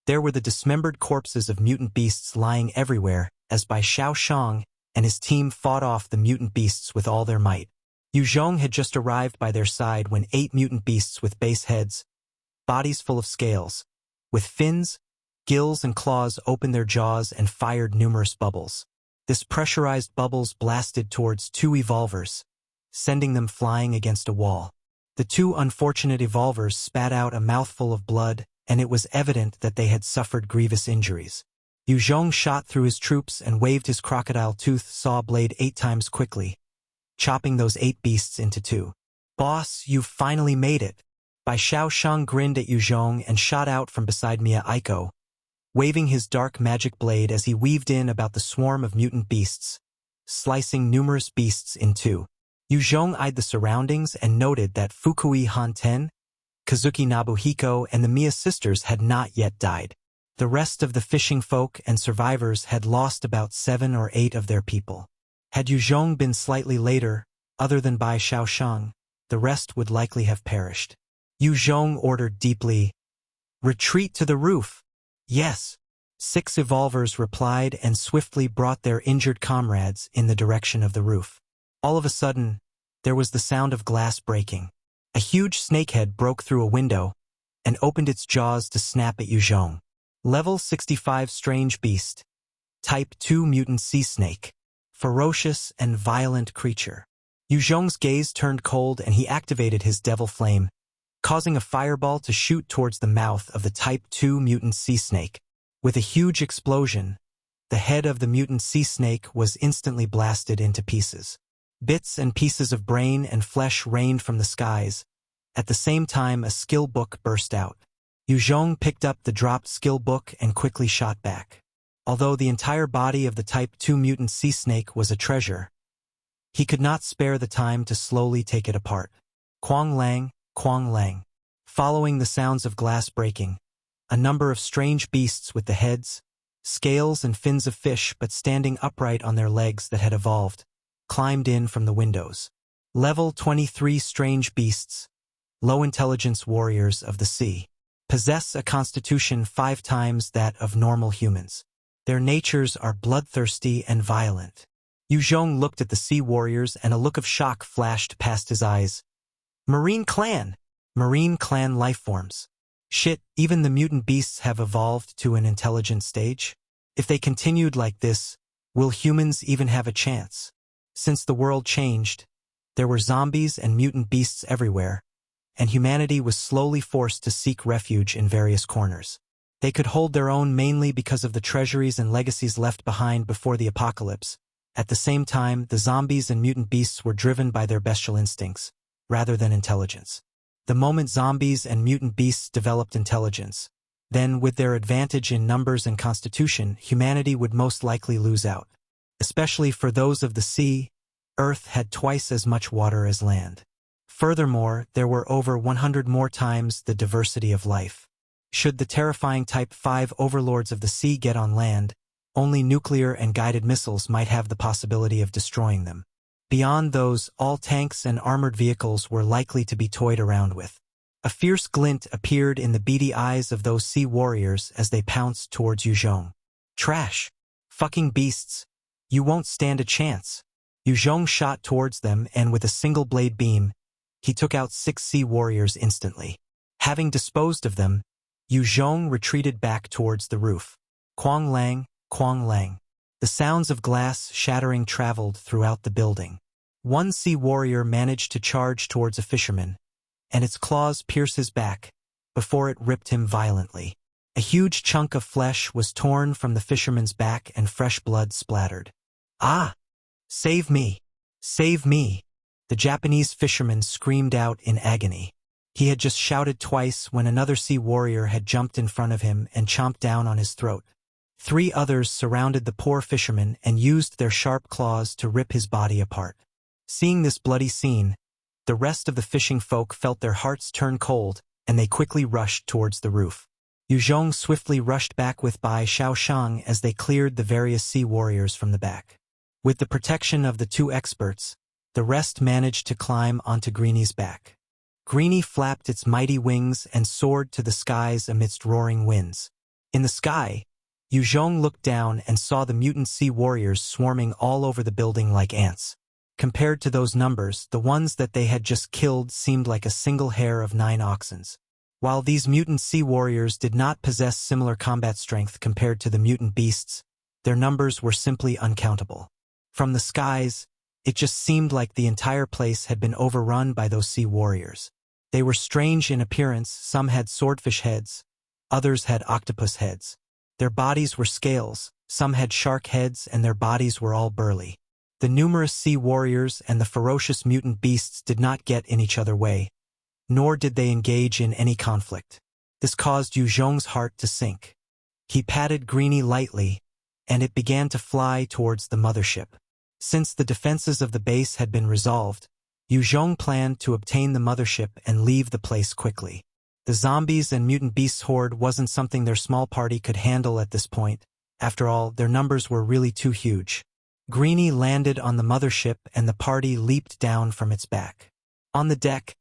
There were the dismembered corpses of mutant beasts lying everywhere, as Bai Xiao Shang and his team fought off the mutant beasts with all their might. Yue Zhong had just arrived by their side when 8 mutant beasts with base heads, bodies full of scales, with fins, gills and claws opened their jaws and fired numerous bubbles. This pressurized bubbles blasted towards 2 evolvers, sending them flying against a wall. The 2 unfortunate evolvers spat out a mouthful of blood, and it was evident that they had suffered grievous injuries. Yue Zhong shot through his troops and waved his crocodile tooth saw blade 8 times quickly, chopping those 8 beasts into 2. "Boss, you've finally made it." Bai Xiaoshang grinned at Yue Zhong and shot out from beside Mia Aiko, waving his dark magic blade as he weaved in about the swarm of mutant beasts, slicing numerous beasts in 2. Yue Zhong eyed the surroundings and noted that Fukui Hanten, Kazuki Nobuhiko, and the Mia sisters had not yet died. The rest of the fishing folk and survivors had lost about 7 or 8 of their people. Had Yue Zhong been slightly later, other than Bai Xiaoshang, the rest would likely have perished. Yue Zhong ordered deeply, "Retreat to the roof." "Yes." 6 evolvers replied and swiftly brought their injured comrades in the direction of the roof. All of a sudden, there was the sound of glass breaking. A huge snakehead broke through a window and opened its jaws to snap at Yue Zhong. Level 65 Strange Beast. Type 2 Mutant Sea Snake. Ferocious and violent creature. Yue Zhong's gaze turned cold and he activated his devil flame, causing a fireball to shoot towards the mouth of the Type 2 Mutant Sea Snake. With a huge explosion, the head of the mutant sea snake was instantly blasted into pieces. Bits and pieces of brain and flesh rained from the skies. At the same time, a skill book burst out. Yue Zhong picked up the dropped skill book and quickly shot back. Although the entire body of the Type 2 mutant sea snake was a treasure, he could not spare the time to slowly take it apart. Quang Lang, Quang Lang. Following the sounds of glass breaking, a number of strange beasts with the heads, scales and fins of fish but standing upright on their legs that had evolved, climbed in from the windows. Level 23 Strange Beasts. Low intelligence warriors of the sea. Possess a constitution 5 times that of normal humans. Their natures are bloodthirsty and violent. Yue Zhong looked at the sea warriors and a look of shock flashed past his eyes. Marine clan! Marine clan lifeforms. Shit, even the mutant beasts have evolved to an intelligent stage? If they continued like this, will humans even have a chance? Since the world changed, there were zombies and mutant beasts everywhere, and humanity was slowly forced to seek refuge in various corners. They could hold their own mainly because of the treasuries and legacies left behind before the apocalypse. At the same time, the zombies and mutant beasts were driven by their bestial instincts, rather than intelligence. The moment zombies and mutant beasts developed intelligence, then with their advantage in numbers and constitution, humanity would most likely lose out. Especially for those of the sea, Earth had twice as much water as land. Furthermore, there were over 100 more times the diversity of life. Should the terrifying Type 5 overlords of the sea get on land, only nuclear and guided missiles might have the possibility of destroying them. Beyond those, all tanks and armored vehicles were likely to be toyed around with. A fierce glint appeared in the beady eyes of those sea warriors as they pounced towards Yue Zhong. Trash! Fucking beasts! You won't stand a chance! Yue Zhong shot towards them and with a single blade beam, he took out 6 sea warriors instantly. Having disposed of them, Yue Zhong retreated back towards the roof. Quang Lang, Quang Lang. The sounds of glass shattering traveled throughout the building. One sea warrior managed to charge towards a fisherman, and its claws pierced his back, before it ripped him violently. A huge chunk of flesh was torn from the fisherman's back and fresh blood splattered. Ah! Save me! Save me! The Japanese fisherman screamed out in agony. He had just shouted twice when another sea warrior had jumped in front of him and chomped down on his throat. 3 others surrounded the poor fisherman and used their sharp claws to rip his body apart. Seeing this bloody scene, the rest of the fishing folk felt their hearts turn cold, and they quickly rushed towards the roof. Yue Zhong swiftly rushed back with Bai Xiaoshang as they cleared the various sea warriors from the back. With the protection of the 2 experts, the rest managed to climb onto Greenie's back. Greenie flapped its mighty wings and soared to the skies amidst roaring winds. In the sky, Yue Zhong looked down and saw the mutant sea warriors swarming all over the building like ants. Compared to those numbers, the ones that they had just killed seemed like a single hair of 9 oxens. While these mutant sea warriors did not possess similar combat strength compared to the mutant beasts, their numbers were simply uncountable. From the skies, it just seemed like the entire place had been overrun by those sea warriors. They were strange in appearance. Some had swordfish heads, others had octopus heads. Their bodies were scales, some had shark heads, and their bodies were all burly. The numerous sea warriors and the ferocious mutant beasts did not get in each other's way, nor did they engage in any conflict. This caused Yue Zhong's heart to sink. He patted Greenie lightly, and it began to fly towards the mothership. Since the defenses of the base had been resolved, Yue Zhong planned to obtain the mothership and leave the place quickly. The zombies and mutant beasts horde wasn't something their small party could handle at this point. After all, their numbers were really too huge. Greenie landed on the mothership and the party leaped down from its back. On the deck,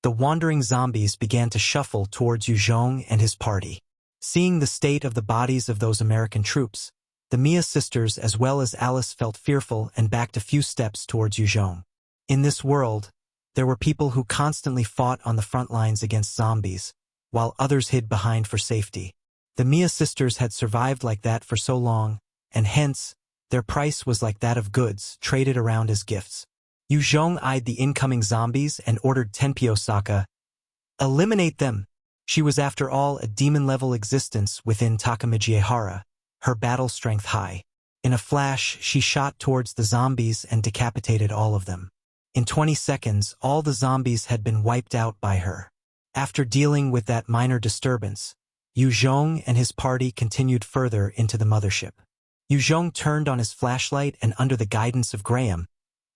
the wandering zombies began to shuffle towards Yue Zhong and his party. Seeing the state of the bodies of those American troops, the Mia sisters as well as Alice felt fearful and backed a few steps towards Yue Zhong. In this world, there were people who constantly fought on the front lines against zombies, while others hid behind for safety. The Mia sisters had survived like that for so long, and hence, their price was like that of goods traded around as gifts. Yue Zhong eyed the incoming zombies and ordered Tenpyo Saka, "Eliminate them!" She was after all a demon-level existence within Takamijihara, her battle strength high. In a flash, she shot towards the zombies and decapitated all of them. In 20 seconds, all the zombies had been wiped out by her. After dealing with that minor disturbance, Yue Zhong and his party continued further into the mothership. Yue Zhong turned on his flashlight and under the guidance of Graham,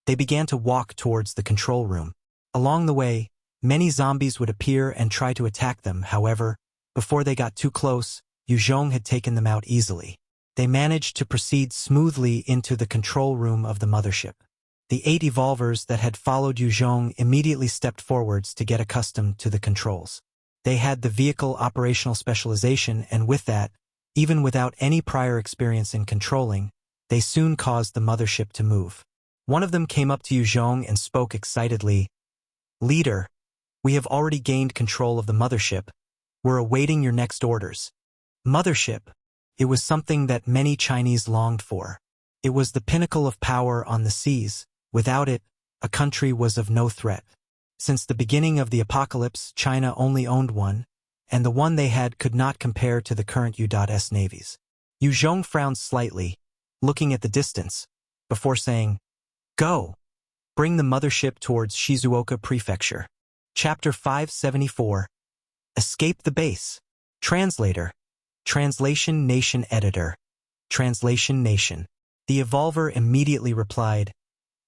they began to walk towards the control room. Along the way, many zombies would appear and try to attack them. However, before they got too close, Yue Zhong had taken them out easily. They managed to proceed smoothly into the control room of the mothership. The 8 evolvers that had followed Yue Zhong immediately stepped forwards to get accustomed to the controls. They had the vehicle operational specialization, and with that, even without any prior experience in controlling, they soon caused the mothership to move. One of them came up to Yue Zhong and spoke excitedly, "Leader, we have already gained control of the mothership. We're awaiting your next orders." Mothership. It was something that many Chinese longed for. It was the pinnacle of power on the seas. Without it, a country was of no threat. Since the beginning of the apocalypse, China only owned one, and the one they had could not compare to the current U.S. navies. Yue Zhong frowned slightly, looking at the distance, before saying, "Go! Bring the mothership towards Shizuoka Prefecture." Chapter 574. Escape the base. Translator. Translation Nation Editor. Translation Nation. The evolver immediately replied,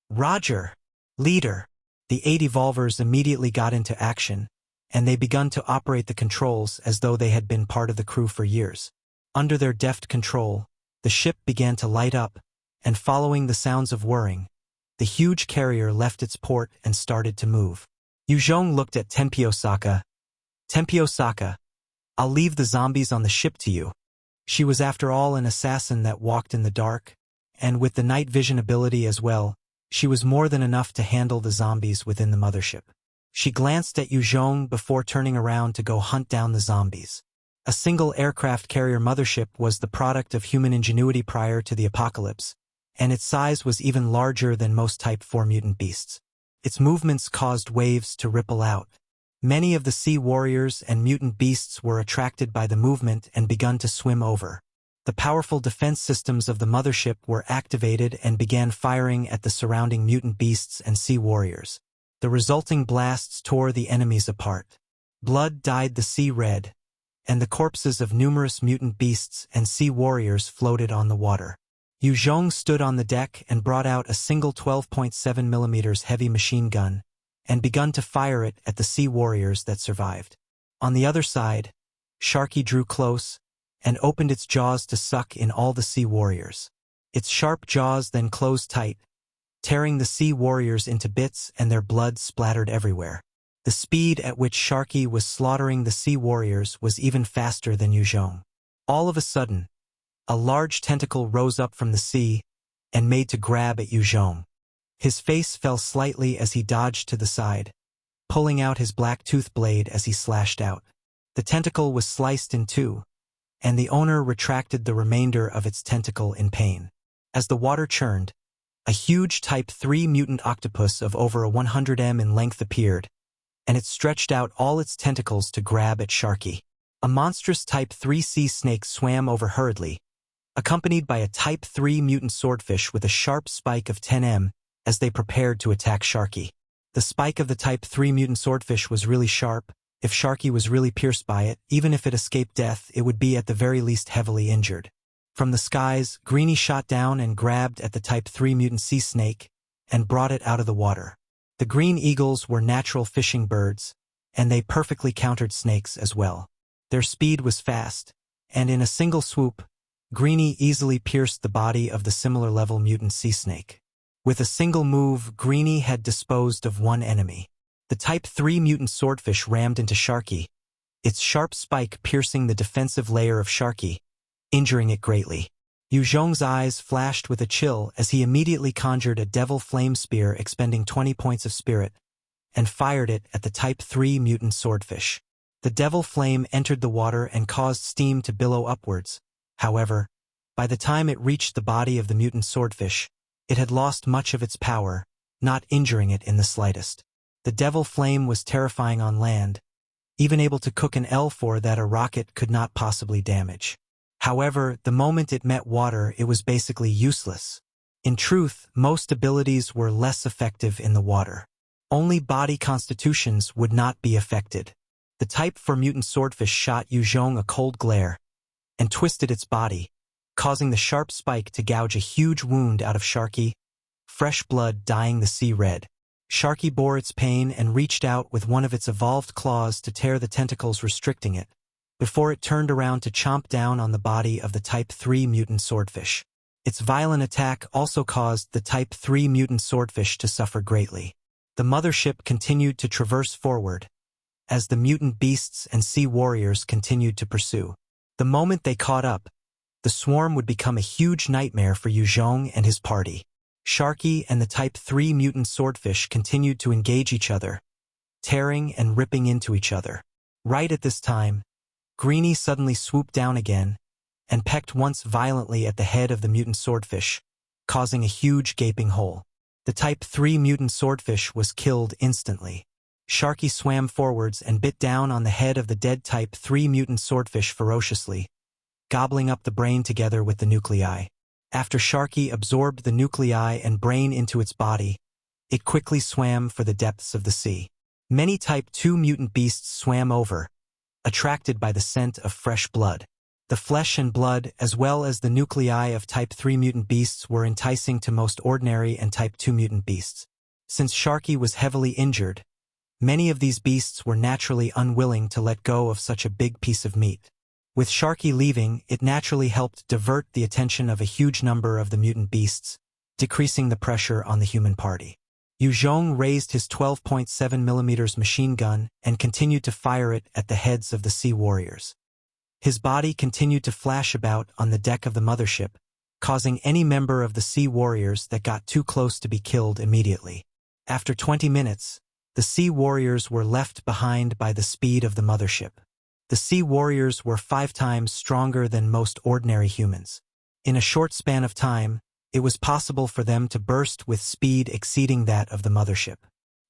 "Roger, leader." The 8 evolvers immediately got into action, and they begun to operate the controls as though they had been part of the crew for years. Under their deft control, the ship began to light up, and following the sounds of whirring, the huge carrier left its port and started to move. Yue Zhong looked at Tenpyo Saka. "Tenpyo Saka, I'll leave the zombies on the ship to you." She was after all an assassin that walked in the dark, and with the night vision ability as well, she was more than enough to handle the zombies within the mothership. She glanced at Yue Zhong before turning around to go hunt down the zombies. A single aircraft carrier mothership was the product of human ingenuity prior to the apocalypse, and its size was even larger than most Type 4 mutant beasts. Its movements caused waves to ripple out. Many of the sea warriors and mutant beasts were attracted by the movement and begun to swim over. The powerful defense systems of the mothership were activated and began firing at the surrounding mutant beasts and sea warriors. The resulting blasts tore the enemies apart. Blood dyed the sea red, and the corpses of numerous mutant beasts and sea warriors floated on the water. Yue Zhong stood on the deck and brought out a single 12.7 mm heavy machine gun, and begun to fire it at the sea warriors that survived. On the other side, Sharky drew close, and opened its jaws to suck in all the sea warriors. Its sharp jaws then closed tight, tearing the sea warriors into bits and their blood splattered everywhere. The speed at which Sharky was slaughtering the sea warriors was even faster than Yue Zhong. All of a sudden, a large tentacle rose up from the sea and made to grab at Yue Zhong. His face fell slightly as he dodged to the side, pulling out his black tooth blade as he slashed out. The tentacle was sliced in two, and the owner retracted the remainder of its tentacle in pain. As the water churned, a huge Type 3 mutant octopus of over 100 m in length appeared, and it stretched out all its tentacles to grab at Sharky. A monstrous Type 3 sea snake swam over hurriedly, accompanied by a Type 3 mutant swordfish with a sharp spike of 10 as they prepared to attack Sharky. The spike of the Type 3 mutant swordfish was really sharp. If Sharky was really pierced by it, even if it escaped death, it would be at the very least heavily injured. From the skies, Greenie shot down and grabbed at the Type 3 mutant sea snake and brought it out of the water. The green eagles were natural fishing birds, and they perfectly countered snakes as well. Their speed was fast, and in a single swoop, Greenie easily pierced the body of the similar-level mutant sea snake. With a single move, Greenie had disposed of one enemy. The Type 3 mutant swordfish rammed into Sharky, its sharp spike piercing the defensive layer of Sharky, injuring it greatly. Yue Zhong's eyes flashed with a chill as he immediately conjured a devil flame spear expending 20 points of spirit, and fired it at the Type 3 mutant swordfish. The devil flame entered the water and caused steam to billow upwards. However, by the time it reached the body of the mutant swordfish, it had lost much of its power, not injuring it in the slightest. The devil flame was terrifying on land, even able to cook an L4 that a rocket could not possibly damage. However, the moment it met water, it was basically useless. In truth, most abilities were less effective in the water. Only body constitutions would not be affected. The Type 4 mutant swordfish shot Yue Zhong a cold glare and twisted its body, causing the sharp spike to gouge a huge wound out of Sharky, fresh blood dyeing the sea red. Sharky bore its pain and reached out with one of its evolved claws to tear the tentacles restricting it, before it turned around to chomp down on the body of the Type 3 mutant swordfish. Its violent attack also caused the Type 3 mutant swordfish to suffer greatly. The mothership continued to traverse forward, as the mutant beasts and sea warriors continued to pursue. The moment they caught up, the swarm would become a huge nightmare for Yue Zhong and his party. Sharky and the Type 3 mutant swordfish continued to engage each other, tearing and ripping into each other. Right at this time, Greenie suddenly swooped down again and pecked once violently at the head of the mutant swordfish, causing a huge gaping hole. The Type 3 mutant swordfish was killed instantly. Sharky swam forwards and bit down on the head of the dead Type 3 mutant swordfish ferociously, gobbling up the brain together with the nuclei. After Sharky absorbed the nuclei and brain into its body, it quickly swam for the depths of the sea. Many Type 2 mutant beasts swam over, attracted by the scent of fresh blood. The flesh and blood, as well as the nuclei of Type 3 mutant beasts, were enticing to most ordinary and Type 2 mutant beasts. Since Sharky was heavily injured, many of these beasts were naturally unwilling to let go of such a big piece of meat. With Sharky leaving, it naturally helped divert the attention of a huge number of the mutant beasts, decreasing the pressure on the human party. Yue Zhong raised his 12.7mm machine gun and continued to fire it at the heads of the sea warriors. His body continued to flash about on the deck of the mothership, causing any member of the sea warriors that got too close to be killed immediately. After 20 minutes, the sea warriors were left behind by the speed of the mothership. The sea warriors were 5 times stronger than most ordinary humans. In a short span of time, it was possible for them to burst with speed exceeding that of the mothership.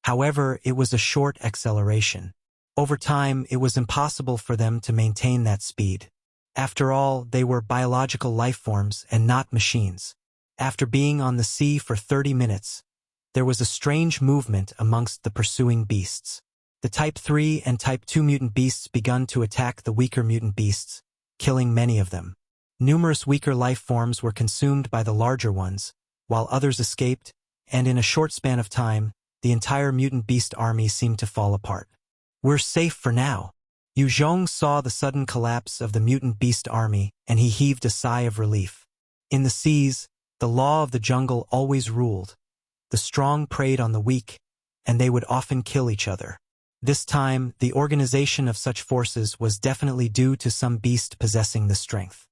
However, it was a short acceleration. Over time, it was impossible for them to maintain that speed. After all, they were biological life forms and not machines. After being on the sea for 30 minutes, there was a strange movement amongst the pursuing beasts. The Type 3 and Type 2 mutant beasts begun to attack the weaker mutant beasts, killing many of them. Numerous weaker life forms were consumed by the larger ones, while others escaped, and in a short span of time, the entire mutant beast army seemed to fall apart. "We're safe for now." Yue Zhong saw the sudden collapse of the mutant beast army, and he heaved a sigh of relief. In the seas, the law of the jungle always ruled. The strong preyed on the weak, and they would often kill each other. This time, the organization of such forces was definitely due to some beast possessing the strength.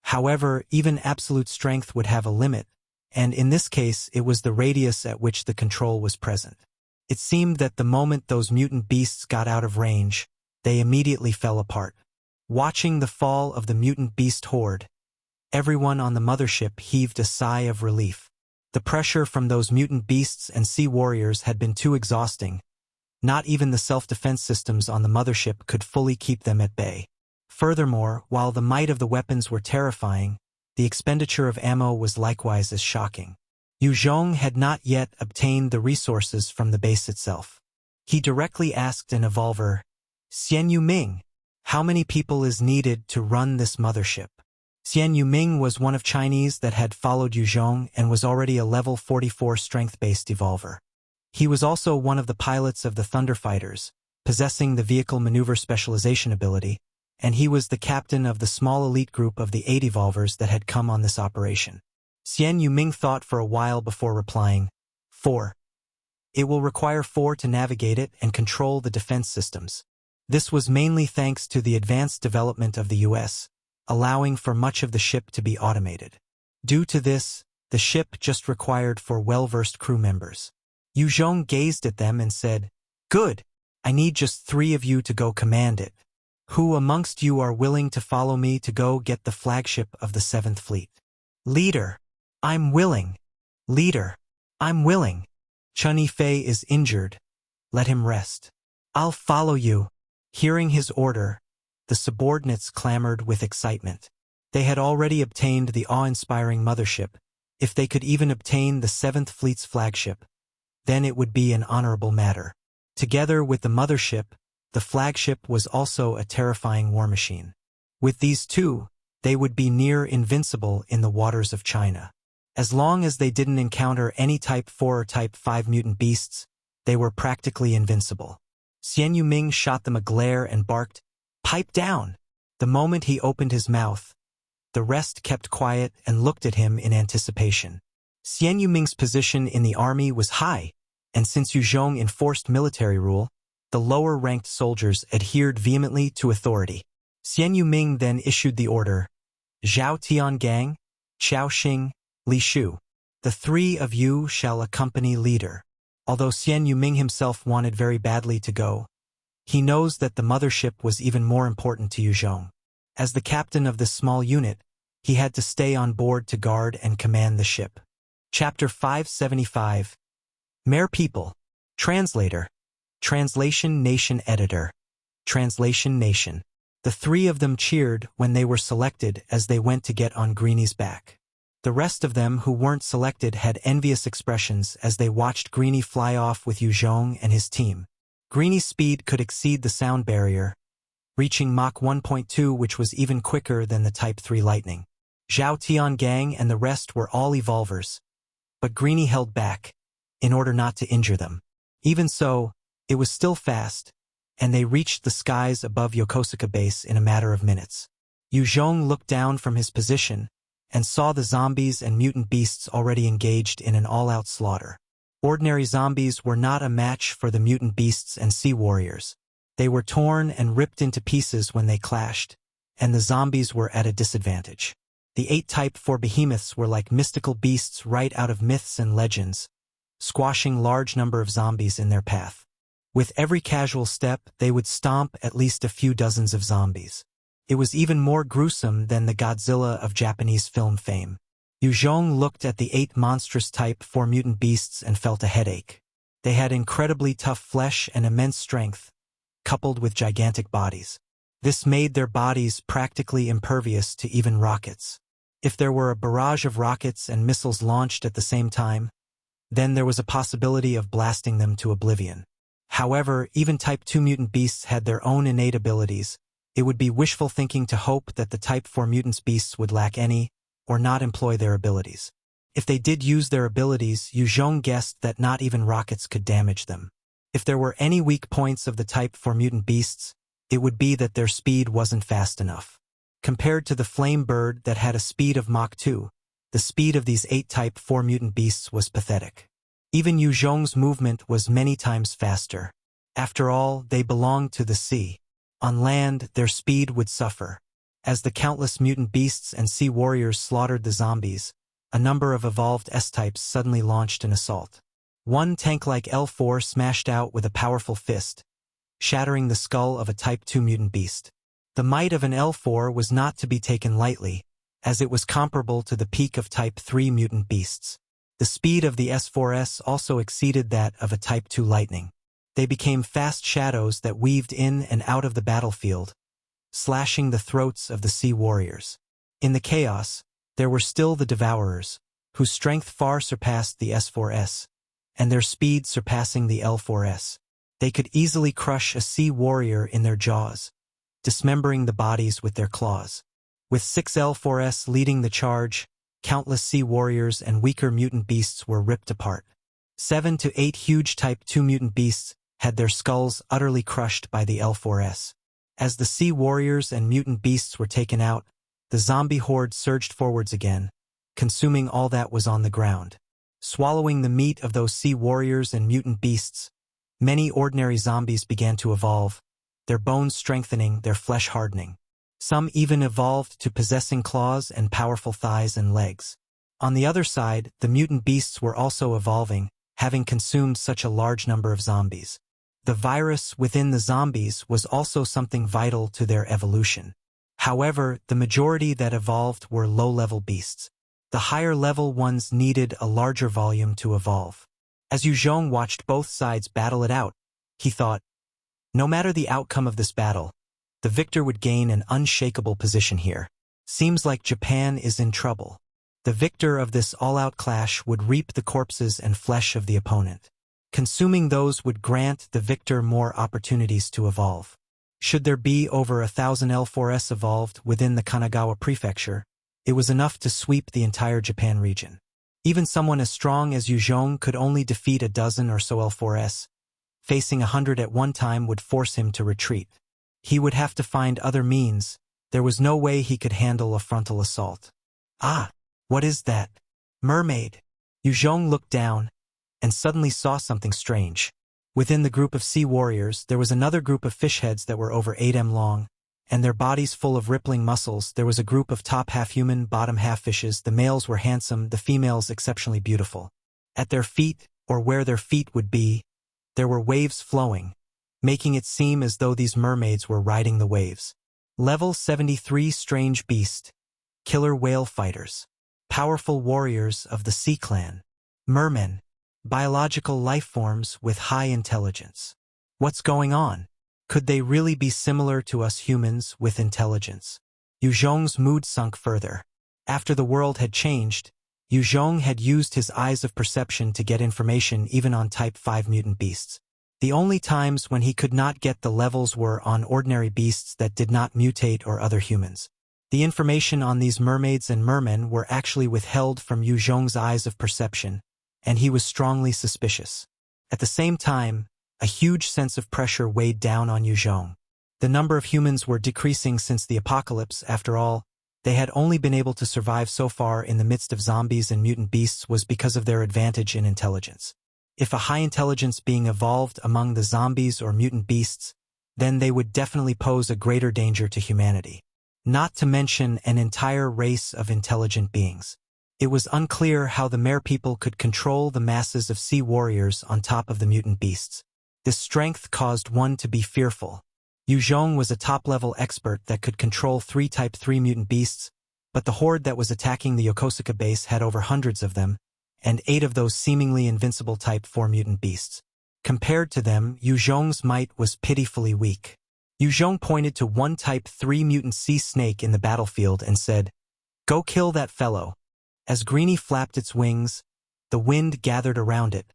However, even absolute strength would have a limit, and in this case it was the radius at which the control was present. It seemed that the moment those mutant beasts got out of range, they immediately fell apart. Watching the fall of the mutant beast horde, everyone on the mothership heaved a sigh of relief. The pressure from those mutant beasts and sea warriors had been too exhausting. Not even the self-defense systems on the mothership could fully keep them at bay. Furthermore, while the might of the weapons were terrifying, The expenditure of ammo was likewise as shocking. Yue Zhong had not yet obtained the resources from the base itself. He directly asked an evolver, Xian Yuming, how many people is needed to run this mothership? Xian Yuming was one of Chinese that had followed Yue Zhong and was already a level 44 strength-based evolver. He was also one of the pilots of the Thunder Fighters, possessing the vehicle maneuver specialization ability, and he was the captain of the small elite group of the 8 evolvers that had come on this operation. Xian Yuming thought for a while before replying, 4. It will require 4 to navigate it and control the defense systems. This was mainly thanks to the advanced development of the US, allowing for much of the ship to be automated. Due to this, the ship just required 4 well-versed crew members. Yue Zhong gazed at them and said, Good, I need just 3 of you to go command it. Who amongst you are willing to follow me to go get the flagship of the 7th Fleet? Leader, I'm willing. Leader, I'm willing. Chun Yifei is injured. Let him rest. I'll follow you. Hearing his order, the subordinates clamored with excitement. They had already obtained the awe-inspiring mothership. If they could even obtain the 7th Fleet's flagship, then it would be an honorable matter. Together with the mothership, the flagship was also a terrifying war machine. With these two, they would be near invincible in the waters of China. As long as they didn't encounter any Type 4 or Type 5 mutant beasts, they were practically invincible. Xian Yuming shot them a glare and barked, Pipe down! The moment he opened his mouth, the rest kept quiet and looked at him in anticipation. Xian Yuming's position in the army was high, and since Yue Zhong enforced military rule, the lower-ranked soldiers adhered vehemently to authority. Xian Yuming then issued the order, Zhao Tiangang, Qiao Xing, Li Shu. The 3 of you shall accompany leader. Although Xian Yuming himself wanted very badly to go, he knows that the mothership was even more important to Yue Zhong. As the captain of this small unit, he had to stay on board to guard and command the ship. Chapter 575. Mere People. Translator. Translation Nation Editor. Translation Nation. The 3 of them cheered when they were selected as they went to get on Greenie's back. The rest of them who weren't selected had envious expressions as they watched Greenie fly off with Yue Zhong and his team. Greenie's speed could exceed the sound barrier, reaching Mach 1.2, which was even quicker than the Type 3 Lightning. Zhao Tiangang and the rest were all evolvers, but Greenie held back, in order not to injure them. Even so, it was still fast, and they reached the skies above Yokosuka base in a matter of minutes. Yue Zhong looked down from his position and saw the zombies and mutant beasts already engaged in an all-out slaughter. Ordinary zombies were not a match for the mutant beasts and sea warriors. They were torn and ripped into pieces when they clashed, and the zombies were at a disadvantage. The 8 Type 4 behemoths were like mystical beasts right out of myths and legends, squashing large number of zombies in their path. With every casual step, they would stomp at least a few dozens of zombies. It was even more gruesome than the Godzilla of Japanese film fame. Yue Zhong looked at the 8 monstrous Type 4 mutant beasts and felt a headache. They had incredibly tough flesh and immense strength, coupled with gigantic bodies. This made their bodies practically impervious to even rockets. If there were a barrage of rockets and missiles launched at the same time, then there was a possibility of blasting them to oblivion. However, even Type 2 mutant beasts had their own innate abilities. It would be wishful thinking to hope that the Type 4 mutants beasts would lack any, or not employ their abilities. If they did use their abilities, Yue Zhong guessed that not even rockets could damage them. If there were any weak points of the Type 4 mutant beasts, it would be that their speed wasn't fast enough. Compared to the flame bird that had a speed of Mach 2, the speed of these 8 Type 4 mutant beasts was pathetic. Even Yue Zhong's movement was many times faster. After all, they belonged to the sea. On land, their speed would suffer. As the countless mutant beasts and sea warriors slaughtered the zombies, a number of evolved S-types suddenly launched an assault. One tank-like L4 smashed out with a powerful fist, shattering the skull of a Type 2 mutant beast. The might of an L4 was not to be taken lightly, as it was comparable to the peak of Type 3 mutant beasts. The speed of the S4S also exceeded that of a Type 2 Lightning. They became fast shadows that weaved in and out of the battlefield, slashing the throats of the sea warriors. In the chaos, There were still the Devourers, whose strength far surpassed the S4S, and their speed surpassing the L4S. They could easily crush a sea warrior in their jaws, dismembering the bodies with their claws. With 6 L4S leading the charge, countless sea warriors and weaker mutant beasts were ripped apart. 7 to 8 huge Type 2 mutant beasts had their skulls utterly crushed by the L4S. As the sea warriors and mutant beasts were taken out, the zombie horde surged forwards again, consuming all that was on the ground. Swallowing the meat of those sea warriors and mutant beasts, many ordinary zombies began to evolve, their bones strengthening, their flesh hardening. Some even evolved to possessing claws and powerful thighs and legs. On the other side, the mutant beasts were also evolving, having consumed such a large number of zombies. The virus within the zombies was also something vital to their evolution. However, the majority that evolved were low-level beasts. The higher-level ones needed a larger volume to evolve. As Yue Zhong watched both sides battle it out, he thought, no matter the outcome of this battle, the victor would gain an unshakable position here. Seems like Japan is in trouble. The victor of this all-out clash would reap the corpses and flesh of the opponent. Consuming those would grant the victor more opportunities to evolve. Should there be over 1,000 L4S evolved within the Kanagawa prefecture, it was enough to sweep the entire Japan region. Even someone as strong as Yue Zhong could only defeat a dozen or so L4S. Facing 100 at one time would force him to retreat. He would have to find other means. There was no way he could handle a frontal assault. Ah, what is that? Mermaid. Yue Zhong looked down and suddenly saw something strange. Within the group of sea warriors, there was another group of fish heads that were over 8 m long, and their bodies full of rippling muscles. There was a group of top half-human, bottom half-fishes. The males were handsome, the females exceptionally beautiful. At their feet, or where their feet would be, there were waves flowing, making it seem as though these mermaids were riding the waves. Level 73 Strange Beast. Killer whale fighters. Powerful warriors of the Sea Clan. Mermen. Biological life forms with high intelligence. What's going on? Could they really be similar to us humans with intelligence? Yue Zhong's mood sunk further. After the world had changed, Yue Zhong had used his eyes of perception to get information even on Type 5 mutant beasts. The only times when he could not get the levels were on ordinary beasts that did not mutate or other humans. The information on these mermaids and mermen were actually withheld from Yue Zhong's eyes of perception, and he was strongly suspicious. At the same time, a huge sense of pressure weighed down on Yue Zhong. The number of humans were decreasing since the apocalypse. After all, they had only been able to survive so far in the midst of zombies and mutant beasts was because of their advantage in intelligence. If a high intelligence being evolved among the zombies or mutant beasts, then they would definitely pose a greater danger to humanity. Not to mention an entire race of intelligent beings. It was unclear how the Mare people could control the masses of sea warriors on top of the mutant beasts. This strength caused one to be fearful. Yue Zhong was a top-level expert that could control 3 Type 3 mutant beasts, but the horde that was attacking the Yokosuka base had over hundreds of them, and 8 of those seemingly invincible Type 4 mutant beasts. Compared to them, Yue Zhong's might was pitifully weak. Yue Zhong pointed to one Type 3 mutant sea snake in the battlefield and said, "Go kill that fellow." As Greenie flapped its wings, the wind gathered around it,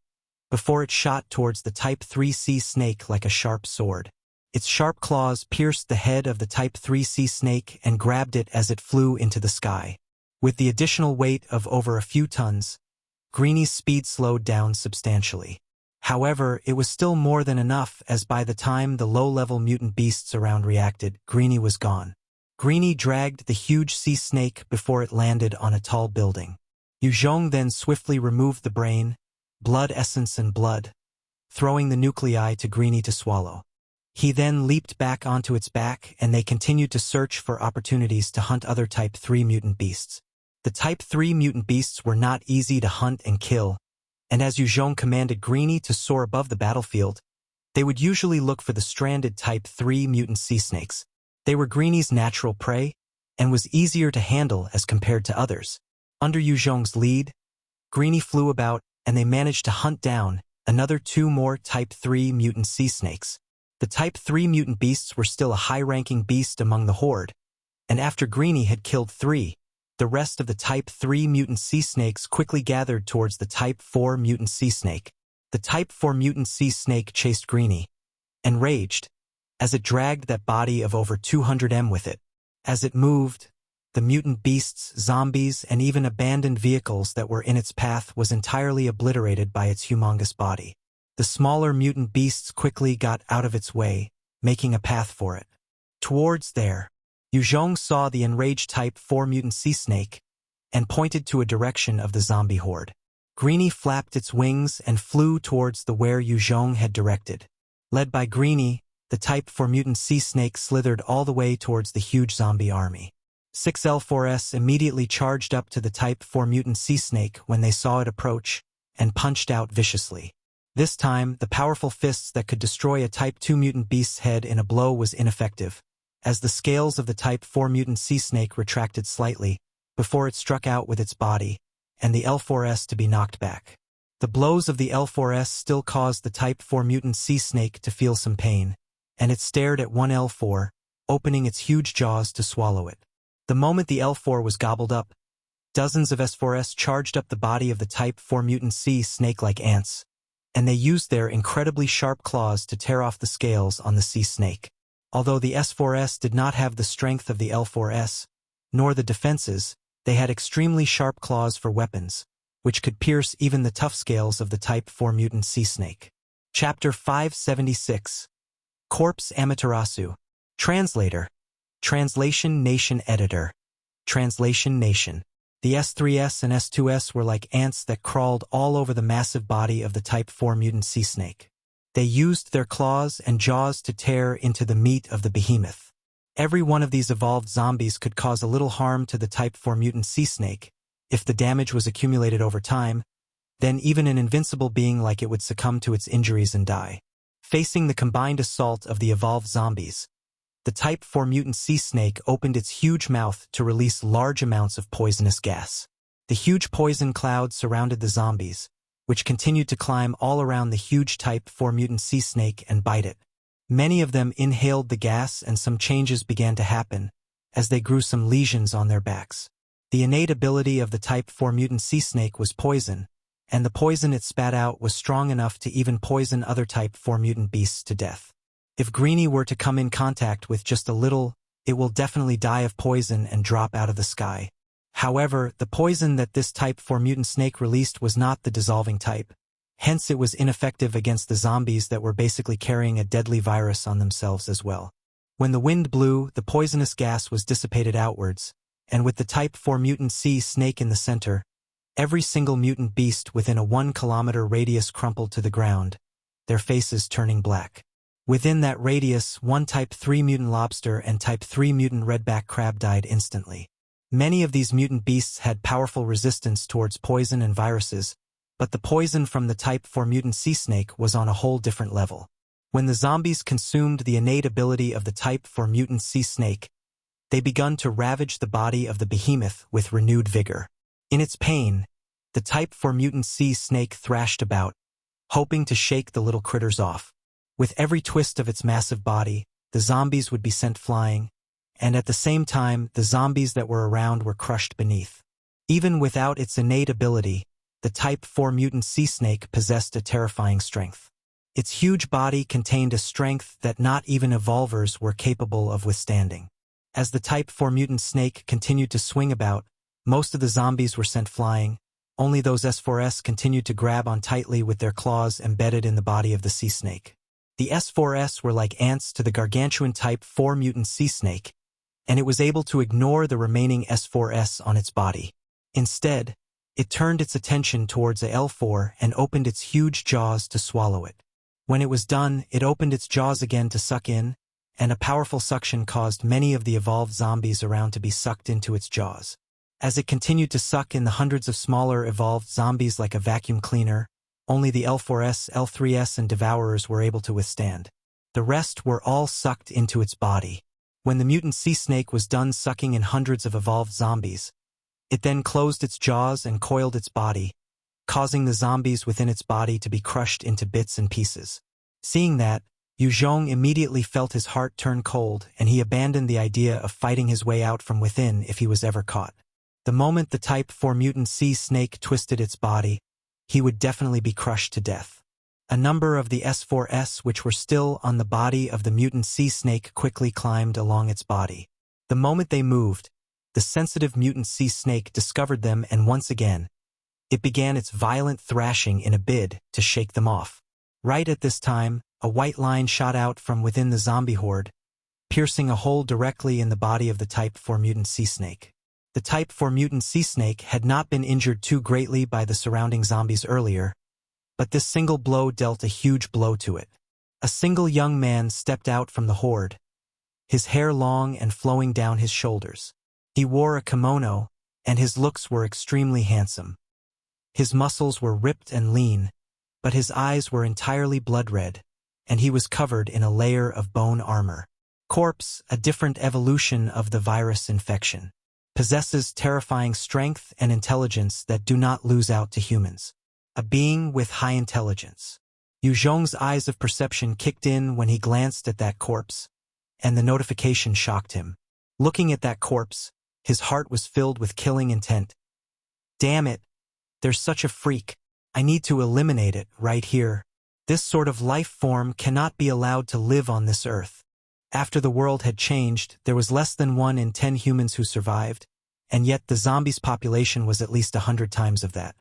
before it shot towards the Type 3 sea snake like a sharp sword. Its sharp claws pierced the head of the Type 3 sea snake and grabbed it as it flew into the sky. With the additional weight of over a few tons, Greenie's speed slowed down substantially. However, it was still more than enough, as by the time the low-level mutant beasts around reacted, Greenie was gone. Greenie dragged the huge sea snake before it landed on a tall building. Yue Zhong then swiftly removed the brain, blood essence and blood, throwing the nuclei to Greenie to swallow. He then leaped back onto its back, and they continued to search for opportunities to hunt other Type 3 mutant beasts. The Type 3 mutant beasts were not easy to hunt and kill, and as Yue Zhong commanded Greenie to soar above the battlefield, they would usually look for the stranded Type 3 mutant sea snakes. They were Greenie's natural prey, and was easier to handle as compared to others. Under Yue Zhong's lead, Greenie flew about, and they managed to hunt down another 2 more Type 3 mutant sea snakes. The Type 3 mutant beasts were still a high-ranking beast among the horde, and after Greenie had killed 3, The rest of the Type 3 mutant sea snakes quickly gathered towards the Type 4 mutant sea snake. The Type 4 mutant sea snake chased Greenie, enraged, as it dragged that body of over 200 m with it. As it moved, the mutant beasts, zombies, and even abandoned vehicles that were in its path was entirely obliterated by its humongous body. The smaller mutant beasts quickly got out of its way, making a path for it. Towards there, Yue Zhong saw the enraged Type 4 mutant sea snake and pointed to a direction of the zombie horde. Greenie flapped its wings and flew towards the where Yue Zhong had directed. Led by Greenie, the Type 4 mutant sea snake slithered all the way towards the huge zombie army. 6L4S immediately charged up to the Type 4 mutant sea snake when they saw it approach and punched out viciously. This time, the powerful fists that could destroy a Type 2 mutant beast's head in a blow was ineffective, as the scales of the Type 4 mutant sea snake retracted slightly before it struck out with its body, and the L4S to be knocked back. The blows of the L4S still caused the Type 4 mutant sea snake to feel some pain, and it stared at one L4, opening its huge jaws to swallow it. The moment the L4 was gobbled up, dozens of S4S charged up the body of the Type 4 mutant sea snake like ants, and they used their incredibly sharp claws to tear off the scales on the sea snake. Although the S4S did not have the strength of the L4S, nor the defenses, they had extremely sharp claws for weapons, which could pierce even the tough scales of the Type 4 mutant sea snake. Chapter 576. Corpse Amaterasu. Translator. Translation Nation Editor. Translation Nation. The S3S and S2S were like ants that crawled all over the massive body of the Type 4 mutant sea snake. They used their claws and jaws to tear into the meat of the behemoth. Every one of these evolved zombies could cause a little harm to the Type 4 mutant sea snake. If the damage was accumulated over time, then even an invincible being like it would succumb to its injuries and die. Facing the combined assault of the evolved zombies, the Type 4 mutant sea snake opened its huge mouth to release large amounts of poisonous gas. The huge poison cloud surrounded the zombies, which continued to climb all around the huge Type 4 mutant sea snake and bite it. Many of them inhaled the gas and some changes began to happen, as they grew some lesions on their backs. The innate ability of the Type 4 mutant sea snake was poison, and the poison it spat out was strong enough to even poison other Type 4 mutant beasts to death. If Greenie were to come in contact with just a little, it will definitely die of poison and drop out of the sky. However, the poison that this Type 4 mutant snake released was not the dissolving type. Hence it was ineffective against the zombies that were basically carrying a deadly virus on themselves as well. When the wind blew, the poisonous gas was dissipated outwards, and with the Type 4 mutant sea snake in the center, every single mutant beast within a 1-kilometer radius crumpled to the ground, their faces turning black. Within that radius, one Type 3 mutant lobster and Type 3 mutant redback crab died instantly. Many of these mutant beasts had powerful resistance towards poison and viruses, but the poison from the Type 4 mutant sea snake was on a whole different level. When the zombies consumed the innate ability of the Type 4 mutant sea snake, they begun to ravage the body of the behemoth with renewed vigor. In its pain, the Type 4 mutant sea snake thrashed about, hoping to shake the little critters off. With every twist of its massive body, the zombies would be sent flying, and at the same time, the zombies that were around were crushed beneath. Even without its innate ability, the Type 4 mutant sea snake possessed a terrifying strength. Its huge body contained a strength that not even evolvers were capable of withstanding. As the Type 4 mutant snake continued to swing about, most of the zombies were sent flying. Only those S4S continued to grab on tightly with their claws embedded in the body of the sea snake. The S4S were like ants to the gargantuan Type 4 mutant sea snake, and it was able to ignore the remaining S4S on its body. Instead, it turned its attention towards a L4 and opened its huge jaws to swallow it. When it was done, it opened its jaws again to suck in, and a powerful suction caused many of the evolved zombies around to be sucked into its jaws. As it continued to suck in the hundreds of smaller evolved zombies like a vacuum cleaner, only the L4S, L3S, and Devourers were able to withstand. The rest were all sucked into its body. When the mutant sea snake was done sucking in hundreds of evolved zombies, it then closed its jaws and coiled its body, causing the zombies within its body to be crushed into bits and pieces. Seeing that, Yue Zhong immediately felt his heart turn cold, and he abandoned the idea of fighting his way out from within if he was ever caught. The moment the Type 4 mutant sea snake twisted its body, he would definitely be crushed to death. A number of the S4s which were still on the body of the mutant sea snake quickly climbed along its body. The moment they moved, the sensitive mutant sea snake discovered them, and once again, it began its violent thrashing in a bid to shake them off. Right at this time, a white line shot out from within the zombie horde, piercing a hole directly in the body of the Type 4 mutant sea snake. The Type 4 mutant sea snake had not been injured too greatly by the surrounding zombies earlier, but this single blow dealt a huge blow to it. A single young man stepped out from the horde, his hair long and flowing down his shoulders. He wore a kimono, and his looks were extremely handsome. His muscles were ripped and lean, but his eyes were entirely blood-red, and he was covered in a layer of bone armor. Corpse, a different evolution of the virus infection, possesses terrifying strength and intelligence that do not lose out to humans. A being with high intelligence. Yue Zhong's eyes of perception kicked in when he glanced at that corpse, and the notification shocked him. Looking at that corpse, his heart was filled with killing intent. Damn it! There's such a freak. I need to eliminate it right here. This sort of life form cannot be allowed to live on this earth. After the world had changed, there was less than 1 in 10 humans who survived, and yet the zombies' population was at least 100 times of that.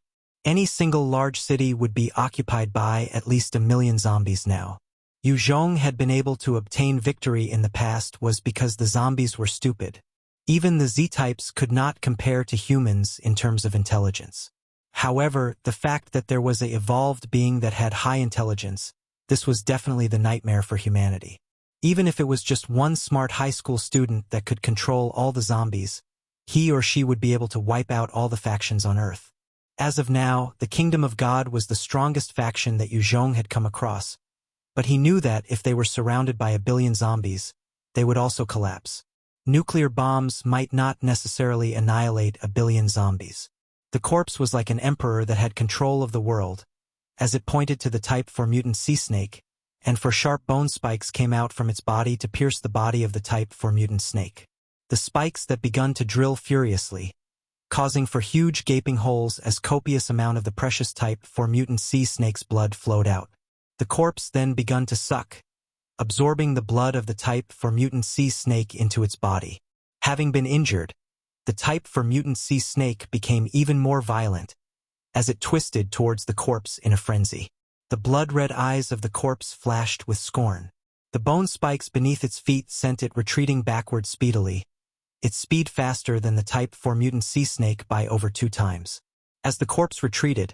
Any single large city would be occupied by at least 1 million zombies now. Yue Zhong had been able to obtain victory in the past was because the zombies were stupid. Even the Z-types could not compare to humans in terms of intelligence. However, the fact that there was an evolved being that had high intelligence, this was definitely the nightmare for humanity. Even if it was just one smart high school student that could control all the zombies, he or she would be able to wipe out all the factions on Earth. As of now, the Kingdom of God was the strongest faction that Yue Zhong had come across, but he knew that if they were surrounded by 1 billion zombies, they would also collapse. Nuclear bombs might not necessarily annihilate 1 billion zombies. The corpse was like an emperor that had control of the world, as it pointed to the Type 4 mutant sea snake, and 4 sharp bone spikes came out from its body to pierce the body of the Type 4 mutant snake. The spikes that begun to drill furiously, causing for huge gaping holes as copious amount of the precious Type 4 mutant sea snake's blood flowed out. The corpse then begun to suck, absorbing the blood of the Type 4 mutant sea snake into its body. Having been injured, the Type 4 mutant sea snake became even more violent, as it twisted towards the corpse in a frenzy. The blood-red eyes of the corpse flashed with scorn. The bone spikes beneath its feet sent it retreating backward speedily, its speed faster than the Type 4 mutant sea snake by over 2 times. As the corpse retreated,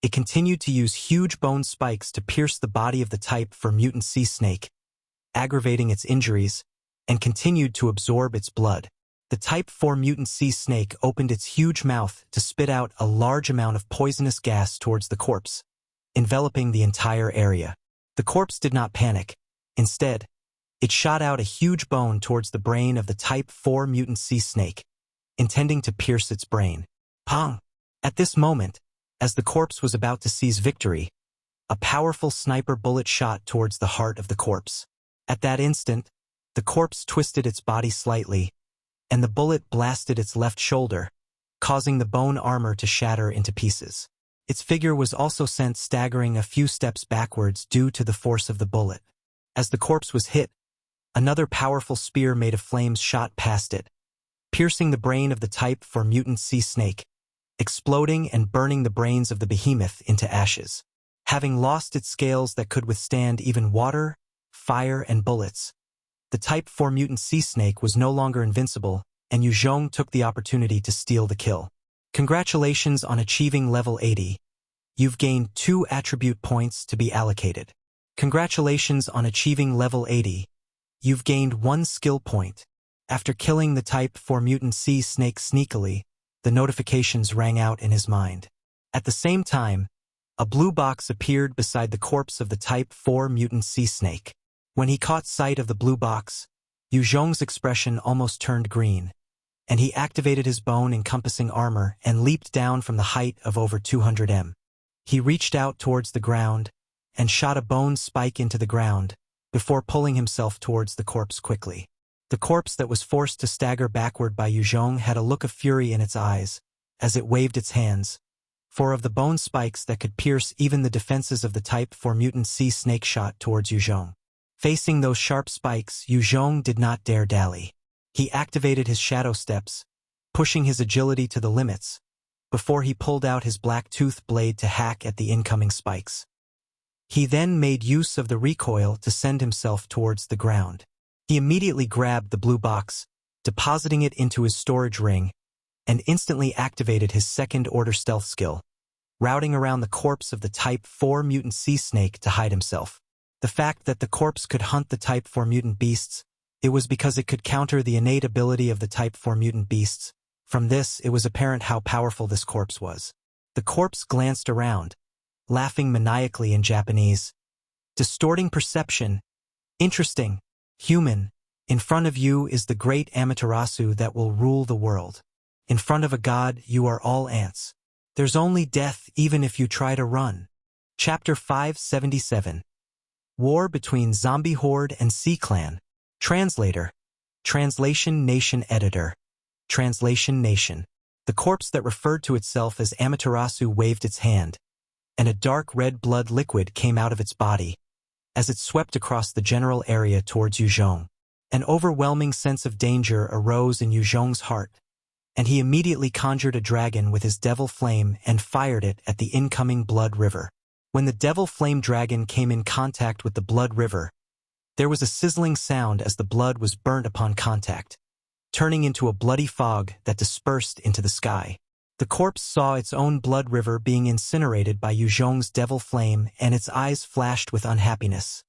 it continued to use huge bone spikes to pierce the body of the Type 4 mutant sea snake, aggravating its injuries, and continued to absorb its blood. The Type 4 mutant sea snake opened its huge mouth to spit out a large amount of poisonous gas towards the corpse, enveloping the entire area. The corpse did not panic. Instead, it shot out a huge bone towards the brain of the Type 4 mutant sea snake, intending to pierce its brain. Pong! At this moment, as the corpse was about to seize victory, a powerful sniper bullet shot towards the heart of the corpse. At that instant, the corpse twisted its body slightly, and the bullet blasted its left shoulder, causing the bone armor to shatter into pieces. Its figure was also sent staggering a few steps backwards due to the force of the bullet. As the corpse was hit, another powerful spear made of flames shot past it, piercing the brain of the Type 4 mutant sea snake, exploding and burning the brains of the behemoth into ashes. Having lost its scales that could withstand even water, fire, and bullets, the Type 4 mutant sea snake was no longer invincible, and Yue Zhong took the opportunity to steal the kill. Congratulations on achieving level 80. You've gained 2 attribute points to be allocated. Congratulations on achieving level 80. You've gained 1 skill point. After killing the Type 4 mutant sea snake sneakily, the notifications rang out in his mind. At the same time, a blue box appeared beside the corpse of the Type 4 mutant sea snake. When he caught sight of the blue box, Yue Zhong's expression almost turned green, and he activated his bone-encompassing armor and leaped down from the height of over 200 m. He reached out towards the ground and shot a bone spike into the ground before pulling himself towards the corpse quickly. The corpse that was forced to stagger backward by Yue Zhong had a look of fury in its eyes, as it waved its hands. 4 of the bone spikes that could pierce even the defenses of the Type 4 mutant sea snake shot towards Yue Zhong. Facing those sharp spikes, Yue Zhong did not dare dally. He activated his shadow steps, pushing his agility to the limits, before he pulled out his black tooth blade to hack at the incoming spikes. He then made use of the recoil to send himself towards the ground. He immediately grabbed the blue box, depositing it into his storage ring, and instantly activated his second-order stealth skill, routing around the corpse of the Type 4 mutant sea snake to hide himself. The fact that the corpse could hunt the Type 4 mutant beasts, it was because it could counter the innate ability of the Type 4 mutant beasts. From this, it was apparent how powerful this corpse was. The corpse glanced around, laughing maniacally in Japanese. Distorting perception. Interesting. Human. In front of you is the great Amaterasu that will rule the world. In front of a god, you are all ants. There's only death even if you try to run. Chapter 577. War between Zombie Horde and Sea Clan. Translator. Translation Nation Editor. Translation Nation. The corpse that referred to itself as Amaterasu waved its hand, and a dark red blood liquid came out of its body, as it swept across the general area towards Yue Zhong. An overwhelming sense of danger arose in Yue Zhong's heart, and he immediately conjured a dragon with his devil flame and fired it at the incoming blood river. When the devil flame dragon came in contact with the blood river, there was a sizzling sound as the blood was burnt upon contact, turning into a bloody fog that dispersed into the sky. The corpse saw its own blood river being incinerated by Yue Zhong's devil flame, and its eyes flashed with unhappiness.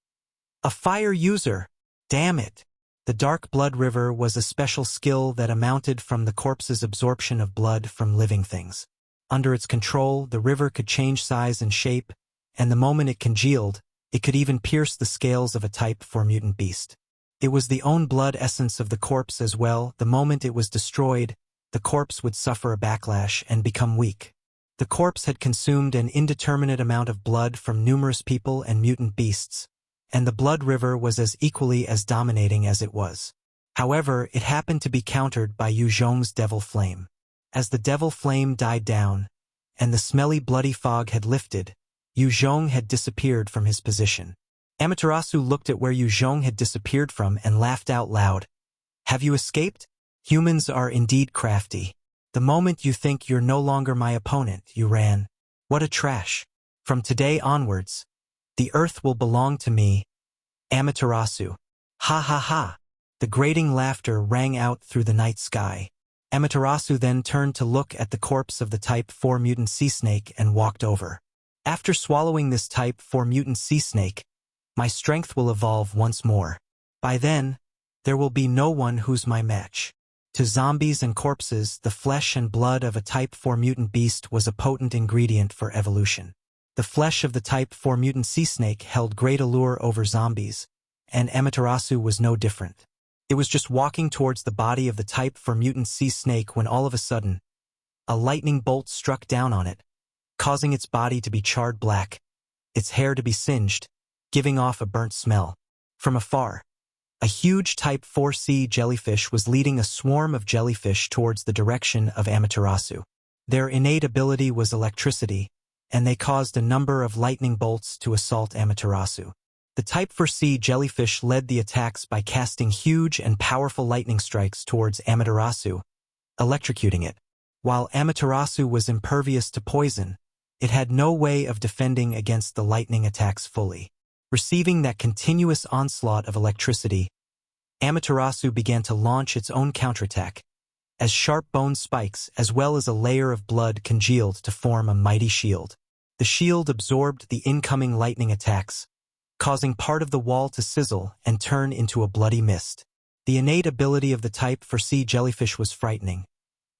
A fire user! Damn it! The dark blood river was a special skill that amounted from the corpse's absorption of blood from living things. Under its control, the river could change size and shape, and the moment it congealed, it could even pierce the scales of a Type 4 mutant beast. It was the own blood essence of the corpse as well. The moment it was destroyed, the corpse would suffer a backlash and become weak. The corpse had consumed an indeterminate amount of blood from numerous people and mutant beasts, and the blood river was as equally as dominating as it was. However, it happened to be countered by Yue Zhong's devil flame. As the devil flame died down, and the smelly bloody fog had lifted, Yue Zhong had disappeared from his position. Amaterasu looked at where Yue Zhong had disappeared from and laughed out loud. Have you escaped? Humans are indeed crafty. The moment you think you're no longer my opponent, you ran. What a trash. From today onwards, the earth will belong to me, Amaterasu. Ha ha ha. The grating laughter rang out through the night sky. Amaterasu then turned to look at the corpse of the Type 4 mutant sea snake and walked over. After swallowing this Type 4 mutant sea snake, my strength will evolve once more. By then, there will be no one who's my match. To zombies and corpses, the flesh and blood of a Type 4 mutant beast was a potent ingredient for evolution. The flesh of the Type 4 mutant sea snake held great allure over zombies, and Amaterasu was no different. It was just walking towards the body of the Type 4 mutant sea snake when all of a sudden, a lightning bolt struck down on it, causing its body to be charred black, its hair to be singed, giving off a burnt smell. From afar, a huge Type 4C jellyfish was leading a swarm of jellyfish towards the direction of Amaterasu. Their innate ability was electricity, and they caused a number of lightning bolts to assault Amaterasu. The Type 4C jellyfish led the attacks by casting huge and powerful lightning strikes towards Amaterasu, electrocuting it. While Amaterasu was impervious to poison, it had no way of defending against the lightning attacks fully. Receiving that continuous onslaught of electricity, Amaterasu began to launch its own counterattack, as sharp bone spikes as well as a layer of blood congealed to form a mighty shield. The shield absorbed the incoming lightning attacks, causing part of the wall to sizzle and turn into a bloody mist. The innate ability of the Type 4C jellyfish was frightening,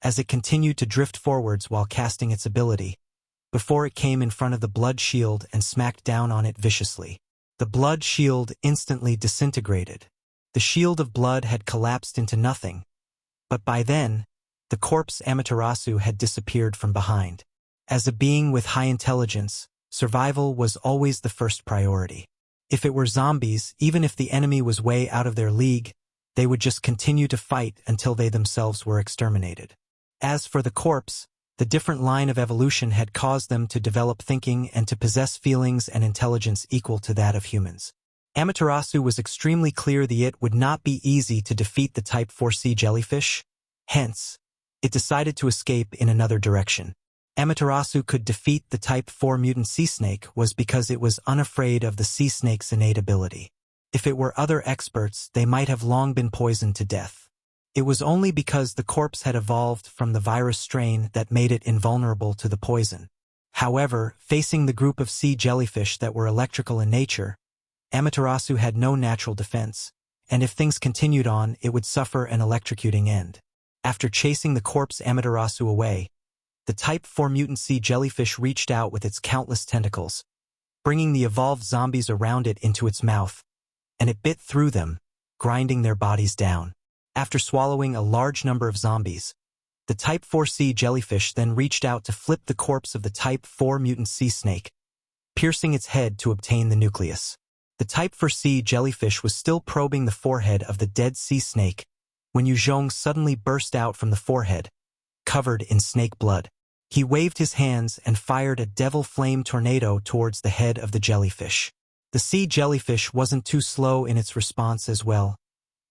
as it continued to drift forwards while casting its ability, before it came in front of the blood shield and smacked down on it viciously. The blood shield instantly disintegrated. The shield of blood had collapsed into nothing, but by then, the corpse Amaterasu had disappeared from behind. As a being with high intelligence, survival was always the first priority. If it were zombies, even if the enemy was way out of their league, they would just continue to fight until they themselves were exterminated. As for the corpse, the different line of evolution had caused them to develop thinking and to possess feelings and intelligence equal to that of humans. Amaterasu was extremely clear that it would not be easy to defeat the Type 4 sea jellyfish. Hence, it decided to escape in another direction. Amaterasu could defeat the Type 4 mutant sea snake was because it was unafraid of the sea snake's innate ability. If it were other experts, they might have long been poisoned to death. It was only because the corpse had evolved from the virus strain that made it invulnerable to the poison. However, facing the group of sea jellyfish that were electrical in nature, Amaterasu had no natural defense, and if things continued on, it would suffer an electrocuting end. After chasing the corpse Amaterasu away, the Type 4 mutant sea jellyfish reached out with its countless tentacles, bringing the evolved zombies around it into its mouth, and it bit through them, grinding their bodies down. After swallowing a large number of zombies, the Type 4 sea jellyfish then reached out to flip the corpse of the Type 4 mutant sea snake, piercing its head to obtain the nucleus. The Type 4 sea jellyfish was still probing the forehead of the dead sea snake when Yue Zhong suddenly burst out from the forehead, covered in snake blood. He waved his hands and fired a devil flame tornado towards the head of the jellyfish. The sea jellyfish wasn't too slow in its response as well,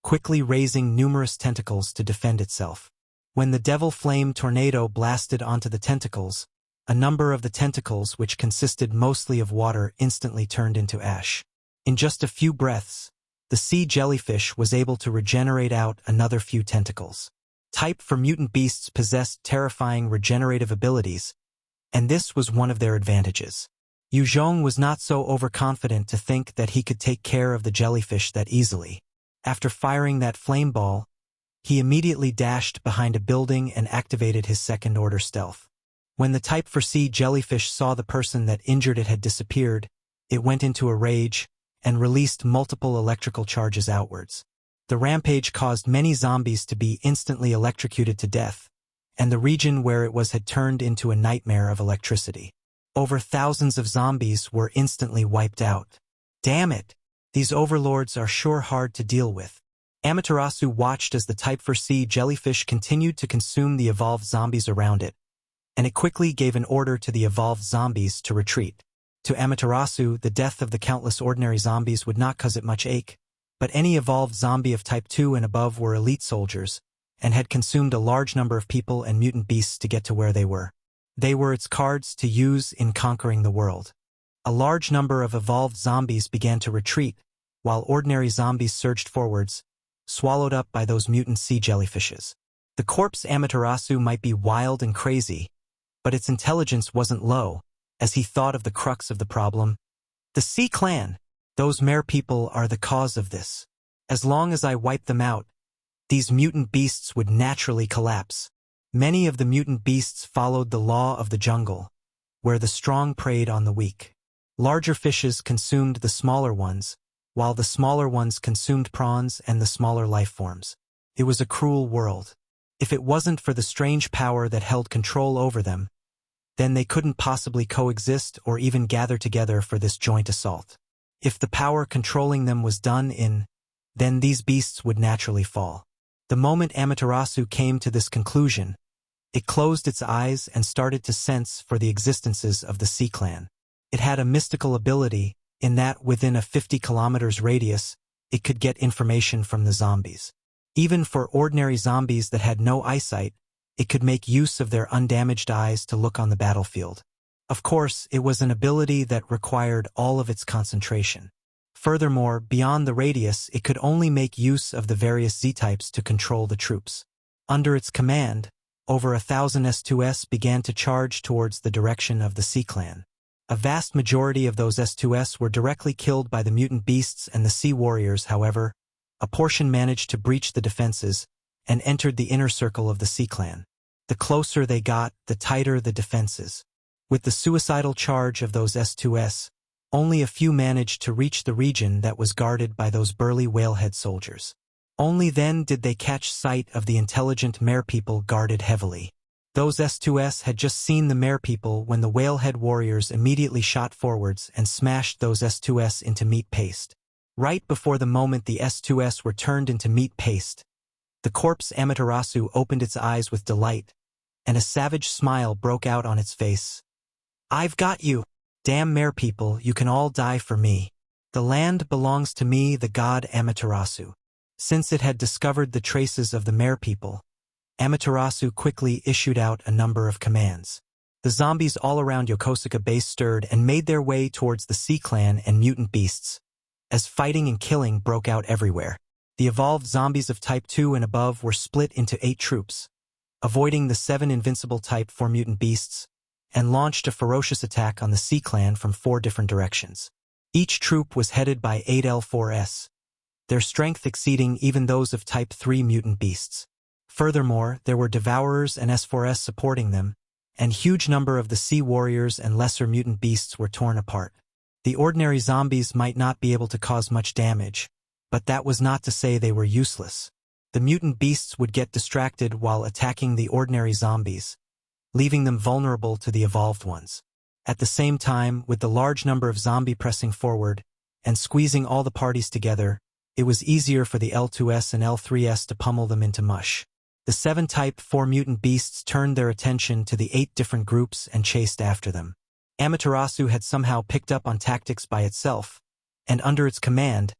quickly raising numerous tentacles to defend itself. When the devil flame tornado blasted onto the tentacles, a number of the tentacles, which consisted mostly of water, instantly turned into ash. In just a few breaths, the sea jellyfish was able to regenerate out another few tentacles. Type 4 mutant beasts possessed terrifying regenerative abilities, and this was one of their advantages. Yue Zhong was not so overconfident to think that he could take care of the jellyfish that easily. After firing that flame ball, he immediately dashed behind a building and activated his second-order stealth. When the Type 4 sea jellyfish saw the person that injured it had disappeared, it went into a rage and released multiple electrical charges outwards. The rampage caused many zombies to be instantly electrocuted to death, and the region where it was had turned into a nightmare of electricity. Over thousands of zombies were instantly wiped out. Damn it! These overlords are sure hard to deal with. Amaterasu watched as the Type 4 sea jellyfish continued to consume the evolved zombies around it, and it quickly gave an order to the evolved zombies to retreat. To Amaterasu, the death of the countless ordinary zombies would not cause it much ache, but any evolved zombie of Type 2 and above were elite soldiers, and had consumed a large number of people and mutant beasts to get to where they were. They were its cards to use in conquering the world. A large number of evolved zombies began to retreat, while ordinary zombies surged forwards, swallowed up by those mutant sea jellyfishes. The corpse Amaterasu might be wild and crazy, but its intelligence wasn't low, as he thought of the crux of the problem. The Sea Clan, those mare people, are the cause of this. As long as I wipe them out, these mutant beasts would naturally collapse. Many of the mutant beasts followed the law of the jungle, where the strong preyed on the weak. Larger fishes consumed the smaller ones, while the smaller ones consumed prawns and the smaller life forms. It was a cruel world. If it wasn't for the strange power that held control over them, then they couldn't possibly coexist or even gather together for this joint assault. If the power controlling them was done in, then these beasts would naturally fall. The moment Amaterasu came to this conclusion, it closed its eyes and started to sense for the existences of the Sea Clan. It had a mystical ability, in that within a 50 kilometers radius, it could get information from the zombies. Even for ordinary zombies that had no eyesight, it could make use of their undamaged eyes to look on the battlefield. Of course, it was an ability that required all of its concentration. Furthermore, beyond the radius, it could only make use of the various Z-types to control the troops. Under its command, over 1,000 S2S began to charge towards the direction of the Sea Clan. A vast majority of those S2S were directly killed by the mutant beasts and the sea warriors. However, a portion managed to breach the defenses and entered the inner circle of the Sea Clan. The closer they got, the tighter the defenses. With the suicidal charge of those S2S, only a few managed to reach the region that was guarded by those burly whalehead soldiers. Only then did they catch sight of the intelligent mare people guarded heavily. Those S2S had just seen the mare people when the whalehead warriors immediately shot forwards and smashed those S2S into meat paste. Right before the moment the S2S were turned into meat paste, the corpse Amaterasu opened its eyes with delight, and a savage smile broke out on its face. "I've got you! Damn mare people, you can all die for me. The land belongs to me, the god Amaterasu." Since it had discovered the traces of the mare people, Amaterasu quickly issued out a number of commands. The zombies all around Yokosuka base stirred and made their way towards the Sea Clan and mutant beasts, as fighting and killing broke out everywhere. The evolved zombies of Type 2 and above were split into 8 troops, avoiding the 7 invincible Type 4 mutant beasts, and launched a ferocious attack on the Sea Clan from 4 different directions. Each troop was headed by 8 L4S, their strength exceeding even those of Type 3 mutant beasts. Furthermore, there were Devourers and S4S supporting them, and huge number of the Sea Warriors and lesser mutant beasts were torn apart. The ordinary zombies might not be able to cause much damage, but that was not to say they were useless. The mutant beasts would get distracted while attacking the ordinary zombies, leaving them vulnerable to the evolved ones. At the same time, with the large number of zombies pressing forward and squeezing all the parties together, it was easier for the L2S and L3S to pummel them into mush. The 7 Type 4 mutant beasts turned their attention to the 8 different groups and chased after them. Amaterasu had somehow picked up on tactics by itself, and under its command,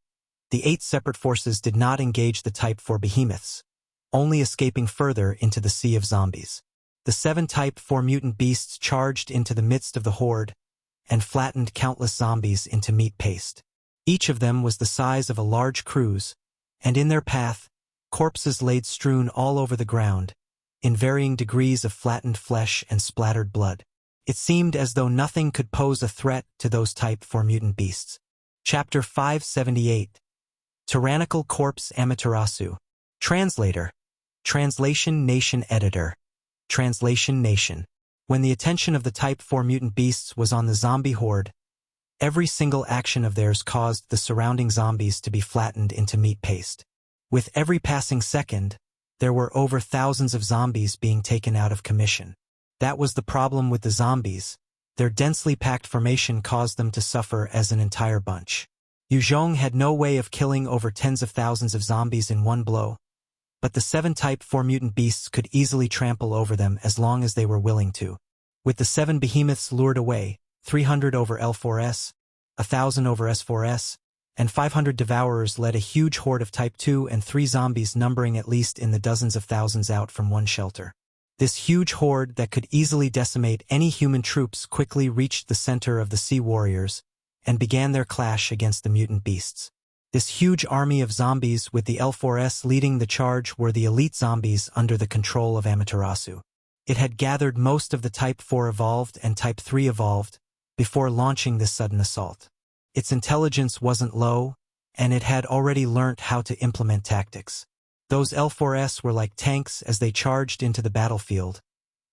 the 8 separate forces did not engage the Type 4 behemoths, only escaping further into the sea of zombies. The 7 Type 4 mutant beasts charged into the midst of the horde and flattened countless zombies into meat paste. Each of them was the size of a large cruise, and in their path, corpses laid strewn all over the ground, in varying degrees of flattened flesh and splattered blood. It seemed as though nothing could pose a threat to those Type 4 mutant beasts. Chapter 578. Tyrannical Corpse Amaterasu. Translator. Translation Nation Editor. Translation Nation. When the attention of the Type 4 mutant beasts was on the zombie horde, every single action of theirs caused the surrounding zombies to be flattened into meat paste. With every passing second, there were over thousands of zombies being taken out of commission. That was the problem with the zombies. Their densely packed formation caused them to suffer as an entire bunch. Yue Zhong had no way of killing over tens of thousands of zombies in one blow, but the 7 Type 4 mutant beasts could easily trample over them as long as they were willing to. With the 7 behemoths lured away, 300 over L4S, 1,000 over S4S, and 500 Devourers led a huge horde of Type 2 and 3 zombies numbering at least in the dozens of thousands out from one shelter. This huge horde that could easily decimate any human troops quickly reached the center of the Sea Warriors and began their clash against the mutant beasts. This huge army of zombies with the L4S leading the charge were the elite zombies under the control of Amaterasu. It had gathered most of the Type 4 evolved and Type 3 evolved before launching this sudden assault. Its intelligence wasn't low, and it had already learnt how to implement tactics. Those L4S were like tanks as they charged into the battlefield,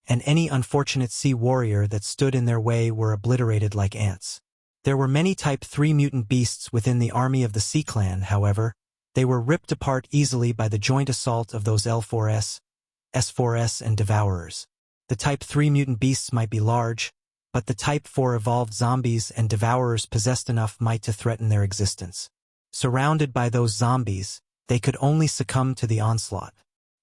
and any unfortunate Sea Warrior that stood in their way were obliterated like ants. There were many Type 3 mutant beasts within the army of the Sea Clan, however. They were ripped apart easily by the joint assault of those L4S, S4S, and Devourers. The Type 3 mutant beasts might be large, but the Type 4 evolved zombies and Devourers possessed enough might to threaten their existence. Surrounded by those zombies, they could only succumb to the onslaught.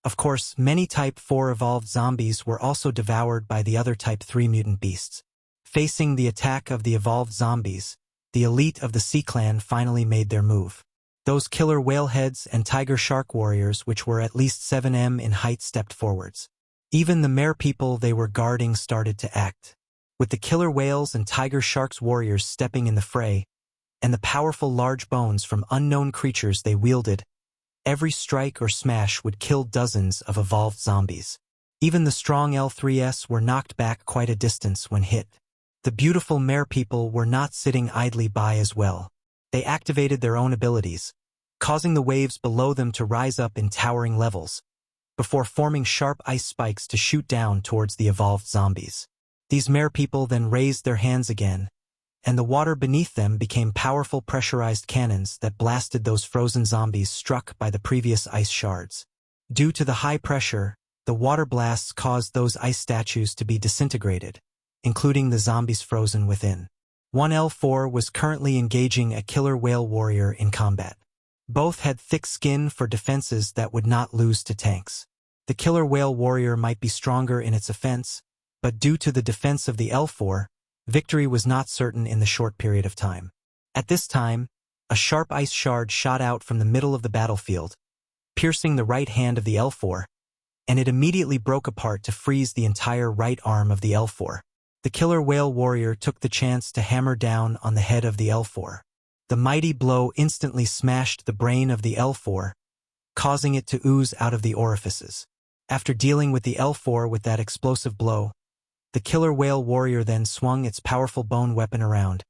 Of course, many Type 4 evolved zombies were also devoured by the other Type 3 mutant beasts. Facing the attack of the evolved zombies, the elite of the Sea Clan finally made their move. Those killer whaleheads and tiger shark warriors, which were at least 7m in height, stepped forwards. Even the mare people they were guarding started to act. With the killer whales and tiger sharks warriors stepping in the fray, and the powerful large bones from unknown creatures they wielded, every strike or smash would kill dozens of evolved zombies. Even the strong L3S were knocked back quite a distance when hit. The beautiful mare people were not sitting idly by as well. They activated their own abilities, causing the waves below them to rise up in towering levels, before forming sharp ice spikes to shoot down towards the evolved zombies. These mare people then raised their hands again, and the water beneath them became powerful pressurized cannons that blasted those frozen zombies struck by the previous ice shards. Due to the high pressure, the water blasts caused those ice statues to be disintegrated, including the zombies frozen within. One L4 was currently engaging a killer whale warrior in combat. Both had thick skin for defenses that would not lose to tanks. The killer whale warrior might be stronger in its offense, but due to the defense of the L4, victory was not certain in the short period of time. At this time, a sharp ice shard shot out from the middle of the battlefield, piercing the right hand of the L4, and it immediately broke apart to freeze the entire right arm of the L4. The killer whale warrior took the chance to hammer down on the head of the L4. The mighty blow instantly smashed the brain of the L4, causing it to ooze out of the orifices. After dealing with the L4 with that explosive blow, the killer whale warrior then swung its powerful bone weapon around,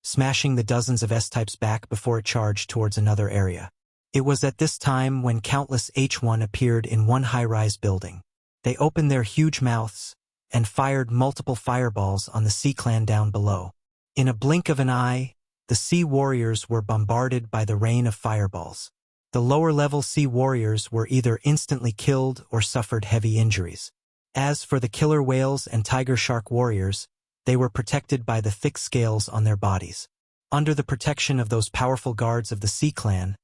smashing the dozens of S-types back before it charged towards another area. It was at this time when countless H1 appeared in one high-rise building. They opened their huge mouths and fired multiple fireballs on the Sea clan down below. In a blink of an eye, the Sea warriors were bombarded by the rain of fireballs. The lower-level Sea warriors were either instantly killed or suffered heavy injuries. As for the killer whales and tiger shark warriors, they were protected by the thick scales on their bodies. Under the protection of those powerful guards of the Sea clan,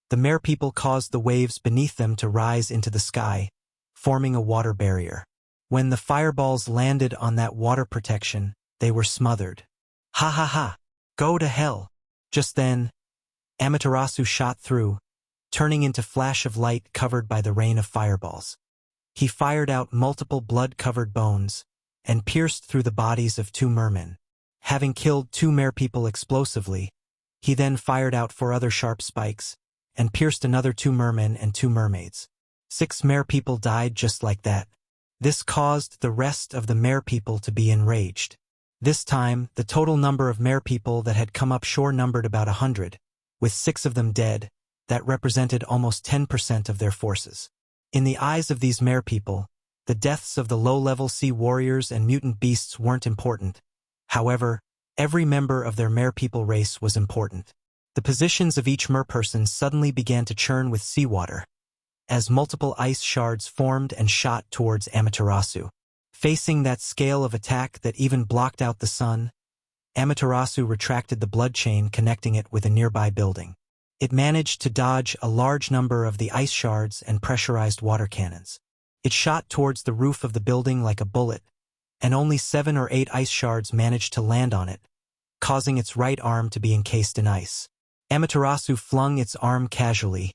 the Mare people caused the waves beneath them to rise into the sky, forming a water barrier. When the fireballs landed on that water protection, they were smothered. Ha ha ha! Go to hell! Just then, Amaterasu shot through, turning into flash of light covered by the rain of fireballs. He fired out multiple blood-covered bones and pierced through the bodies of 2 mermen. Having killed 2 Mare people explosively, he then fired out 4 other sharp spikes and pierced another 2 mermen and 2 mermaids. 6 Mare people died just like that. This caused the rest of the Mare people to be enraged. This time, the total number of Mare people that had come up shore numbered about 100, with 6 of them dead. That represented almost 10% of their forces. In the eyes of these Mare people, the deaths of the low-level Sea warriors and mutant beasts weren't important. However, every member of their Mare people race was important. The positions of each Mer person suddenly began to churn with seawater, as multiple ice shards formed and shot towards Amaterasu. Facing that scale of attack that even blocked out the sun, Amaterasu retracted the blood chain connecting it with a nearby building. It managed to dodge a large number of the ice shards and pressurized water cannons. It shot towards the roof of the building like a bullet, and only 7 or 8 ice shards managed to land on it, causing its right arm to be encased in ice. Amaterasu flung its arm casually,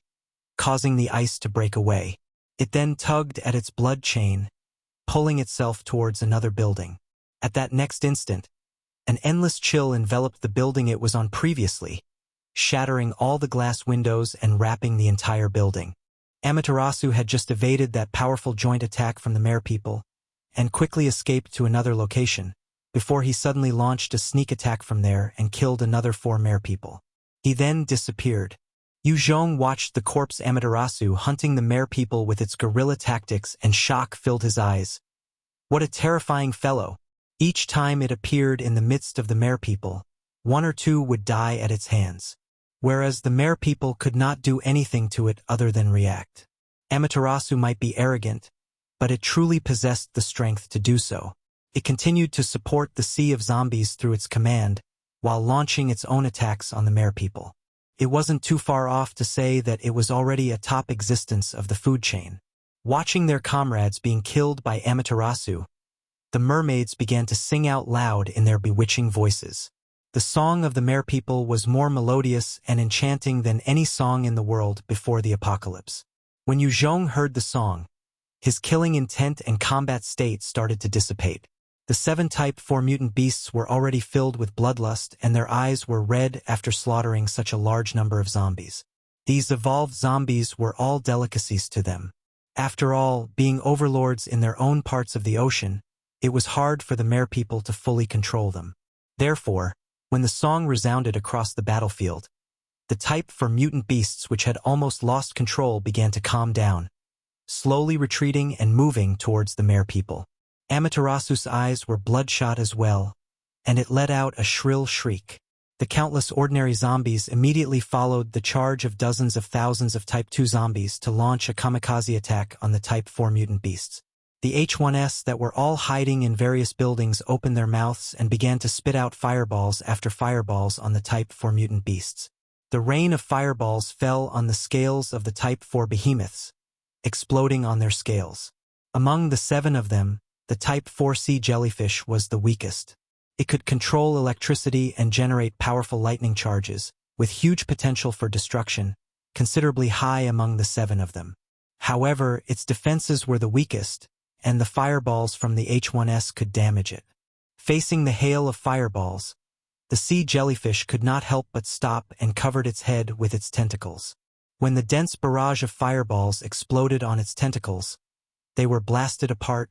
causing the ice to break away. It then tugged at its blood chain, pulling itself towards another building. At that next instant, an endless chill enveloped the building it was on previously, shattering all the glass windows and wrapping the entire building. Amaterasu had just evaded that powerful joint attack from the Mare people and quickly escaped to another location, before he suddenly launched a sneak attack from there and killed another 4 Mare people. He then disappeared. Yue Zhong watched the corpse Amaterasu hunting the Mare people with its guerrilla tactics, and shock filled his eyes. What a terrifying fellow! Each time it appeared in the midst of the Mare people, 1 or 2 would die at its hands, whereas the Mare people could not do anything to it other than react. Amaterasu might be arrogant, but it truly possessed the strength to do so. It continued to support the sea of zombies through its command, while launching its own attacks on the Mare people. It wasn't too far off to say that it was already a top existence of the food chain. Watching their comrades being killed by Amaterasu, the mermaids began to sing out loud in their bewitching voices. The song of the Mare people was more melodious and enchanting than any song in the world before the apocalypse. When Yue Zhong heard the song, his killing intent and combat state started to dissipate. The 7 Type 4 mutant beasts were already filled with bloodlust, and their eyes were red after slaughtering such a large number of zombies. These evolved zombies were all delicacies to them. After all, being overlords in their own parts of the ocean, it was hard for the Mare people to fully control them. Therefore, when the song resounded across the battlefield, the Type 4 mutant beasts which had almost lost control began to calm down, slowly retreating and moving towards the Mare people. Amaterasu's eyes were bloodshot as well, and it let out a shrill shriek. The countless ordinary zombies immediately followed the charge of dozens of thousands of Type 2 zombies to launch a kamikaze attack on the Type 4 mutant beasts. The H1s that were all hiding in various buildings opened their mouths and began to spit out fireballs after fireballs on the Type 4 mutant beasts. The rain of fireballs fell on the scales of the Type 4 behemoths, exploding on their scales. Among the 7 of them, the Type 4 sea jellyfish was the weakest. It could control electricity and generate powerful lightning charges, with huge potential for destruction, considerably high among the 7 of them. However, its defenses were the weakest, and the fireballs from the H1s could damage it. Facing the hail of fireballs, the sea jellyfish could not help but stop and covered its head with its tentacles. When the dense barrage of fireballs exploded on its tentacles, they were blasted apart,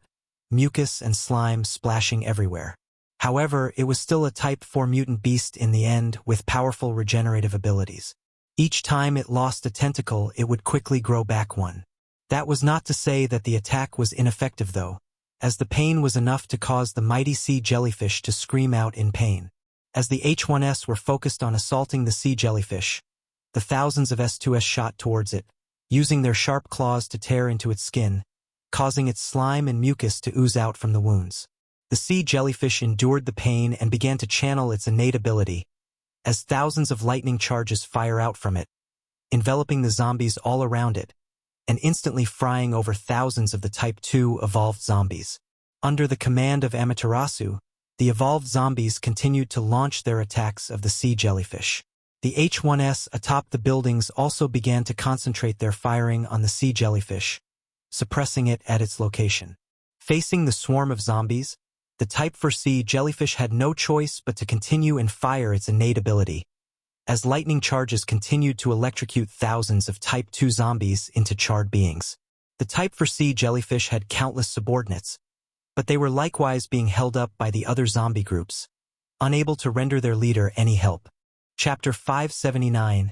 mucus and slime splashing everywhere. However, it was still a Type 4 mutant beast in the end with powerful regenerative abilities. Each time it lost a tentacle, it would quickly grow back one. That was not to say that the attack was ineffective though, as the pain was enough to cause the mighty sea jellyfish to scream out in pain. As the H1s were focused on assaulting the sea jellyfish, the thousands of S2s shot towards it, using their sharp claws to tear into its skin, causing its slime and mucus to ooze out from the wounds. The sea jellyfish endured the pain and began to channel its innate ability, as thousands of lightning charges fire out from it, enveloping the zombies all around it, and instantly frying over thousands of the Type 2 evolved zombies. Under the command of Amaterasu, the evolved zombies continued to launch their attacks of the sea jellyfish. The H1s atop the buildings also began to concentrate their firing on the sea jellyfish, suppressing it at its location. Facing the swarm of zombies, the Type 4 sea jellyfish had no choice but to continue and fire its innate ability, as lightning charges continued to electrocute thousands of Type 2 zombies into charred beings. The Type 4 sea jellyfish had countless subordinates, but they were likewise being held up by the other zombie groups, unable to render their leader any help. Chapter 579.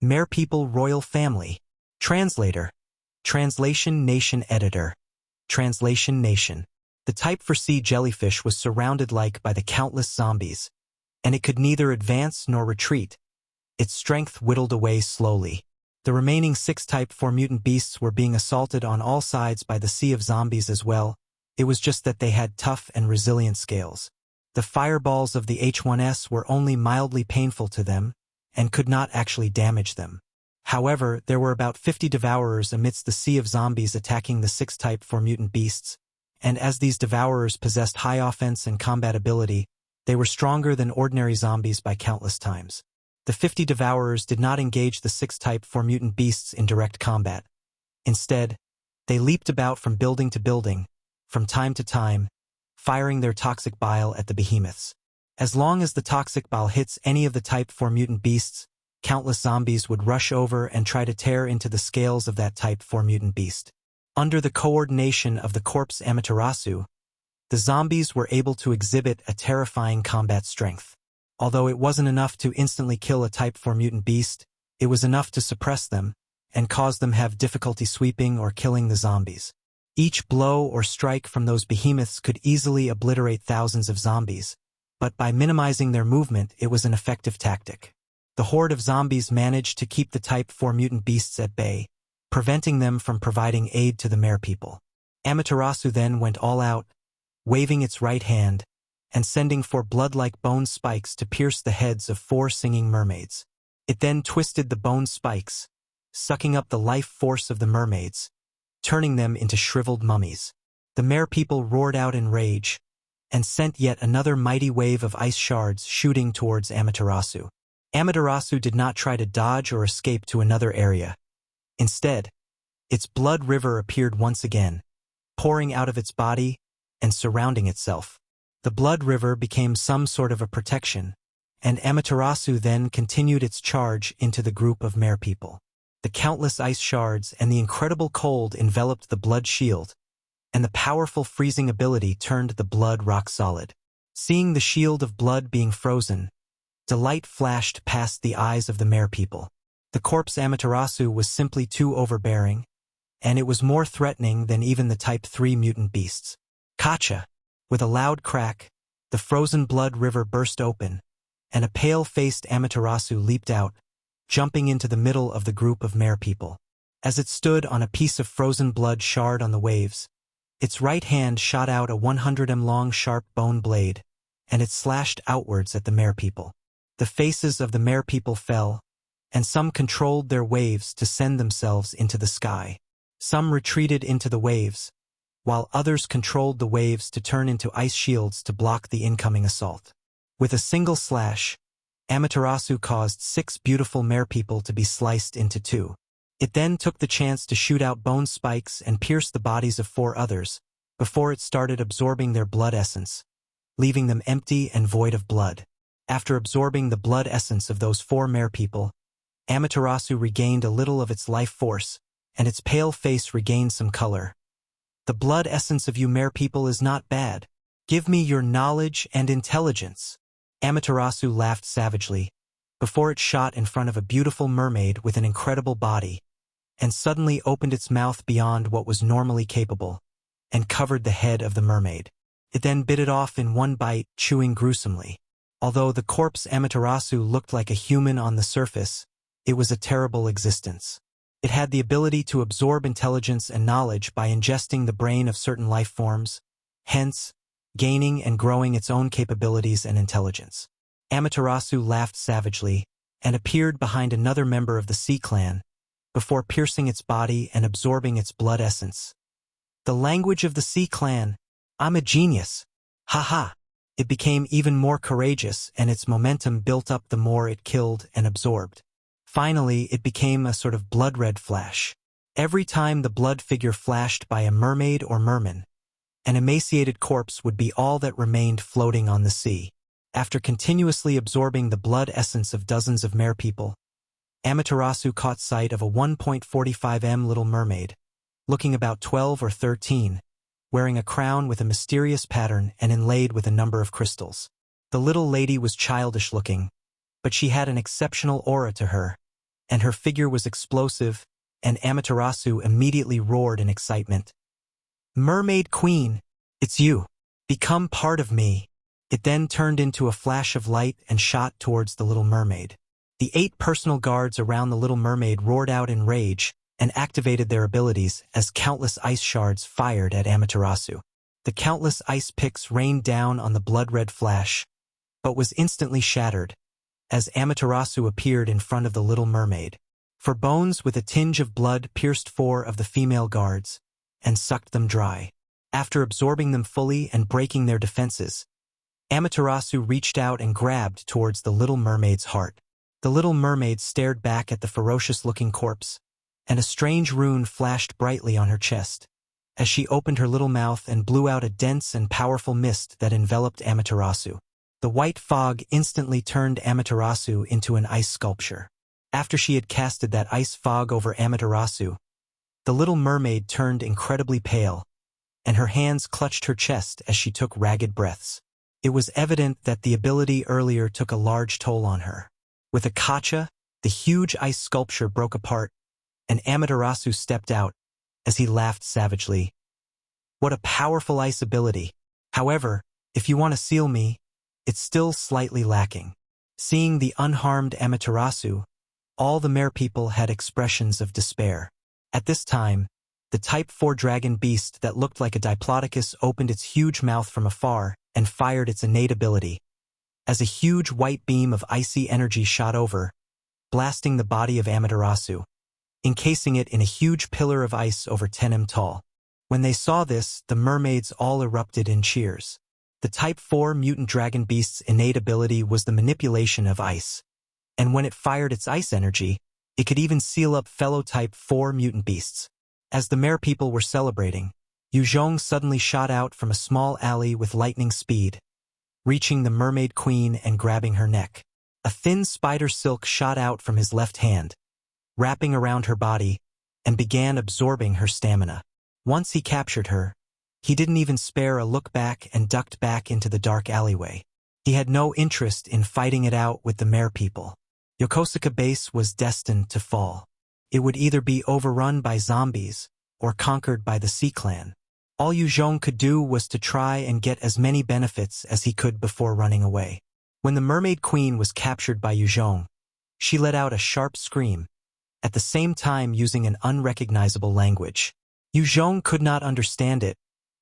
Merepeople Royal Family. Translator. Translation Nation Editor. Translation Nation. The Type 4 sea jellyfish was surrounded by the countless zombies, and it could neither advance nor retreat. Its strength whittled away slowly. The remaining 6 Type 4 mutant beasts were being assaulted on all sides by the sea of zombies as well. It was just that they had tough and resilient scales. The fireballs of the H1s were only mildly painful to them, and could not actually damage them. However, there were about 50 devourers amidst the sea of zombies attacking the 6 Type 4 mutant beasts, and as these devourers possessed high offense and combat ability, they were stronger than ordinary zombies by countless times. The 50 devourers did not engage the 6 Type 4 mutant beasts in direct combat. Instead, they leaped about from building to building, from time to time, firing their toxic bile at the behemoths. As long as the toxic bile hits any of the Type 4 mutant beasts, countless zombies would rush over and try to tear into the scales of that Type 4 mutant beast. Under the coordination of the corpse Amaterasu, the zombies were able to exhibit a terrifying combat strength. Although it wasn't enough to instantly kill a Type 4 mutant beast, it was enough to suppress them and cause them have difficulty sweeping or killing the zombies. Each blow or strike from those behemoths could easily obliterate thousands of zombies, but by minimizing their movement, it was an effective tactic. The horde of zombies managed to keep the Type 4 mutant beasts at bay, preventing them from providing aid to the merepeople. Amaterasu then went all out, waving its right hand, and sending 4 blood-like bone spikes to pierce the heads of 4 singing mermaids. It then twisted the bone spikes, sucking up the life force of the mermaids, turning them into shriveled mummies. The merepeople roared out in rage, and sent yet another mighty wave of ice shards shooting towards Amaterasu. Amaterasu did not try to dodge or escape to another area. Instead, its blood river appeared once again, pouring out of its body and surrounding itself. The blood river became some sort of a protection, and Amaterasu then continued its charge into the group of merepeople. The countless ice shards and the incredible cold enveloped the blood shield, and the powerful freezing ability turned the blood rock solid. Seeing the shield of blood being frozen, delight flashed past the eyes of the merepeople. The corpse Amaterasu was simply too overbearing, and it was more threatening than even the Type 3 mutant beasts. Kacha! With a loud crack, the frozen blood river burst open, and a pale-faced Amaterasu leaped out, jumping into the middle of the group of merepeople. As it stood on a piece of frozen blood shard on the waves, Its right hand shot out a 100 long sharp bone blade, and it slashed outwards at the merpeople. The faces of the merpeople fell, and some controlled their waves to send themselves into the sky. Some retreated into the waves, while others controlled the waves to turn into ice shields to block the incoming assault. With a single slash, Amaterasu caused 6 beautiful merpeople to be sliced into 2. It then took the chance to shoot out bone spikes and pierce the bodies of 4 others, before it started absorbing their blood essence, leaving them empty and void of blood. After absorbing the blood essence of those 4 merpeople, Amaterasu regained a little of its life force, and its pale face regained some color. The blood essence of you merpeople is not bad. Give me your knowledge and intelligence. Amaterasu laughed savagely, before it shot in front of a beautiful mermaid with an incredible body, and suddenly opened its mouth beyond what was normally capable, and covered the head of the mermaid. It then bit it off in one bite, chewing gruesomely. Although the corpse Amaterasu looked like a human on the surface, it was a terrible existence. It had the ability to absorb intelligence and knowledge by ingesting the brain of certain life forms, hence, gaining and growing its own capabilities and intelligence. Amaterasu laughed savagely and appeared behind another member of the Sea Clan, before piercing its body and absorbing its blood essence. The language of the Sea Clan. I'm a genius. Ha. It became even more courageous, and its momentum built up the more it killed and absorbed. Finally, it became a sort of blood-red flash. Every time the blood figure flashed by a mermaid or merman, an emaciated corpse would be all that remained floating on the sea. After continuously absorbing the blood essence of dozens of merpeople, Amaterasu caught sight of a 1.45 m little mermaid, looking about 12 or 13, wearing a crown with a mysterious pattern and inlaid with a number of crystals. The little lady was childish-looking, but she had an exceptional aura to her, and her figure was explosive, and Amaterasu immediately roared in excitement. Mermaid Queen, it's you. Become part of me. It then turned into a flash of light and shot towards the little mermaid. The 8 personal guards around the little mermaid roared out in rage and activated their abilities as countless ice shards fired at Amaterasu. The countless ice picks rained down on the blood-red flash, but was instantly shattered as Amaterasu appeared in front of the little mermaid. For bones with a tinge of blood pierced 4 of the female guards and sucked them dry. After absorbing them fully and breaking their defenses, Amaterasu reached out and grabbed towards the little mermaid's heart. The little mermaid stared back at the ferocious-looking corpse, and a strange rune flashed brightly on her chest, as she opened her little mouth and blew out a dense and powerful mist that enveloped Amaterasu. The white fog instantly turned Amaterasu into an ice sculpture. After she had casted that ice fog over Amaterasu, the little mermaid turned incredibly pale, and her hands clutched her chest as she took ragged breaths. It was evident that the ability earlier took a large toll on her. With a kacha, the huge ice sculpture broke apart, and Amaterasu stepped out as he laughed savagely. What a powerful ice ability. However, if you want to seal me, it's still slightly lacking. Seeing the unharmed Amaterasu, all the merpeople had expressions of despair. At this time, the Type 4 dragon beast that looked like a diplodocus opened its huge mouth from afar and fired its innate ability, as a huge white beam of icy energy shot over, blasting the body of Amaterasu, encasing it in a huge pillar of ice over 10 m tall. When they saw this, the mermaids all erupted in cheers. The Type 4 mutant dragon beast's innate ability was the manipulation of ice, and when it fired its ice energy, it could even seal up fellow Type 4 mutant beasts. As the merpeople were celebrating, Yue Zhong suddenly shot out from a small alley with lightning speed, reaching the mermaid queen and grabbing her neck. A thin spider silk shot out from his left hand, wrapping around her body, and began absorbing her stamina. Once he captured her, he didn't even spare a look back and ducked back into the dark alleyway. He had no interest in fighting it out with the merpeople. Yokosuka Base was destined to fall. It would either be overrun by zombies or conquered by the Sea Clan. All Yue Zhong could do was to try and get as many benefits as he could before running away. When the Mermaid Queen was captured by Yue Zhong, she let out a sharp scream, at the same time using an unrecognizable language. Yue Zhong could not understand it,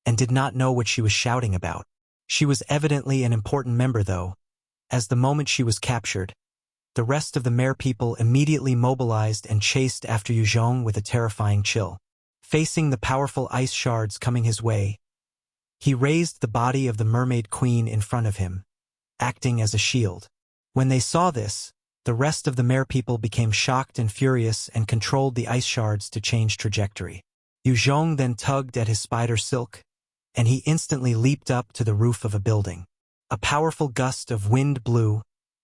and did not know what she was shouting about. She was evidently an important member though, as the moment she was captured, the rest of the Mare people immediately mobilized and chased after Yue Zhong with a terrifying chill. Facing the powerful ice shards coming his way, he raised the body of the mermaid queen in front of him, acting as a shield. When they saw this, the rest of the Mare people became shocked and furious and controlled the ice shards to change trajectory. Yue Zhong then tugged at his spider silk, and he instantly leaped up to the roof of a building. A powerful gust of wind blew,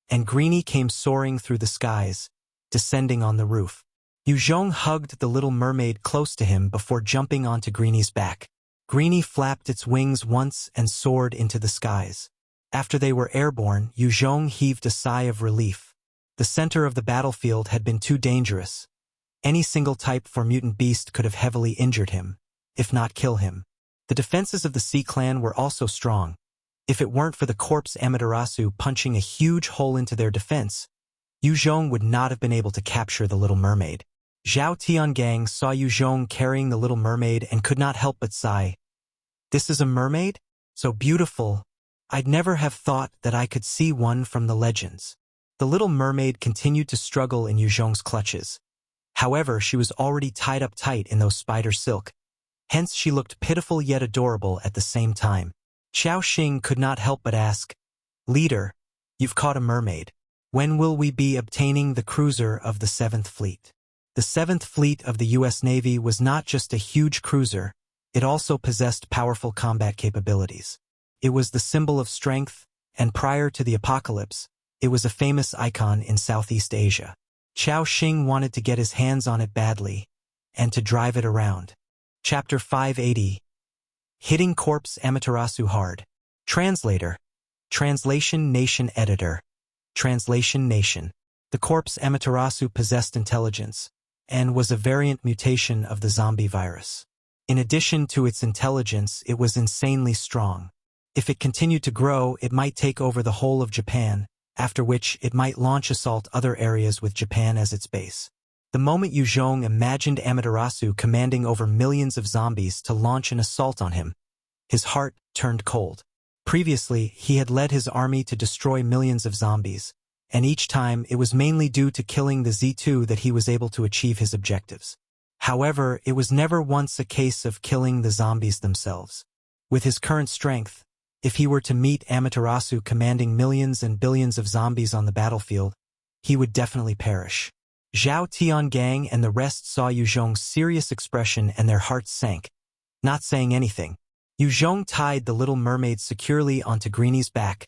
and Greenie came soaring through the skies, descending on the roof. Yue Zhong hugged the little mermaid close to him before jumping onto Greenie's back. Greenie flapped its wings once and soared into the skies. After they were airborne, Yue Zhong heaved a sigh of relief. The center of the battlefield had been too dangerous. Any single type for mutant beast could have heavily injured him, if not kill him. The defenses of the Sea Clan were also strong. If it weren't for the corpse Amaterasu punching a huge hole into their defense, Yue Zhong would not have been able to capture the little mermaid. Zhao Tiangang saw Yue Zhong carrying the little mermaid and could not help but sigh. "This is a mermaid? So beautiful. I'd never have thought that I could see one from the legends." The little mermaid continued to struggle in Yue Zhong's clutches. However, she was already tied up tight in those spider silk. Hence she looked pitiful yet adorable at the same time. Xiao Xing could not help but ask, "Leader, you've caught a mermaid. When will we be obtaining the cruiser of the 7th Fleet?" The 7th Fleet of the U.S. Navy was not just a huge cruiser, it also possessed powerful combat capabilities. It was the symbol of strength, and prior to the apocalypse, it was a famous icon in Southeast Asia. Xiao Xing wanted to get his hands on it badly, and to drive it around. Chapter 580. Hitting Corpse Amaterasu Hard. Translator. Translation Nation Editor. Translation Nation. The corpse Amaterasu possessed intelligence, and was a variant mutation of the zombie virus. In addition to its intelligence, it was insanely strong. If it continued to grow, it might take over the whole of Japan, after which it might launch assault other areas with Japan as its base. The moment Yue Zhong imagined Amaterasu commanding over millions of zombies to launch an assault on him, his heart turned cold. Previously, he had led his army to destroy millions of zombies, and each time it was mainly due to killing the Z2 that he was able to achieve his objectives. However, it was never once a case of killing the zombies themselves. With his current strength, if he were to meet Amaterasu commanding millions and billions of zombies on the battlefield, he would definitely perish. Zhao Tiangang and the rest saw Yue Zhong's serious expression and their hearts sank. Not saying anything, Yue Zhong tied the little mermaid securely onto Greenie's back,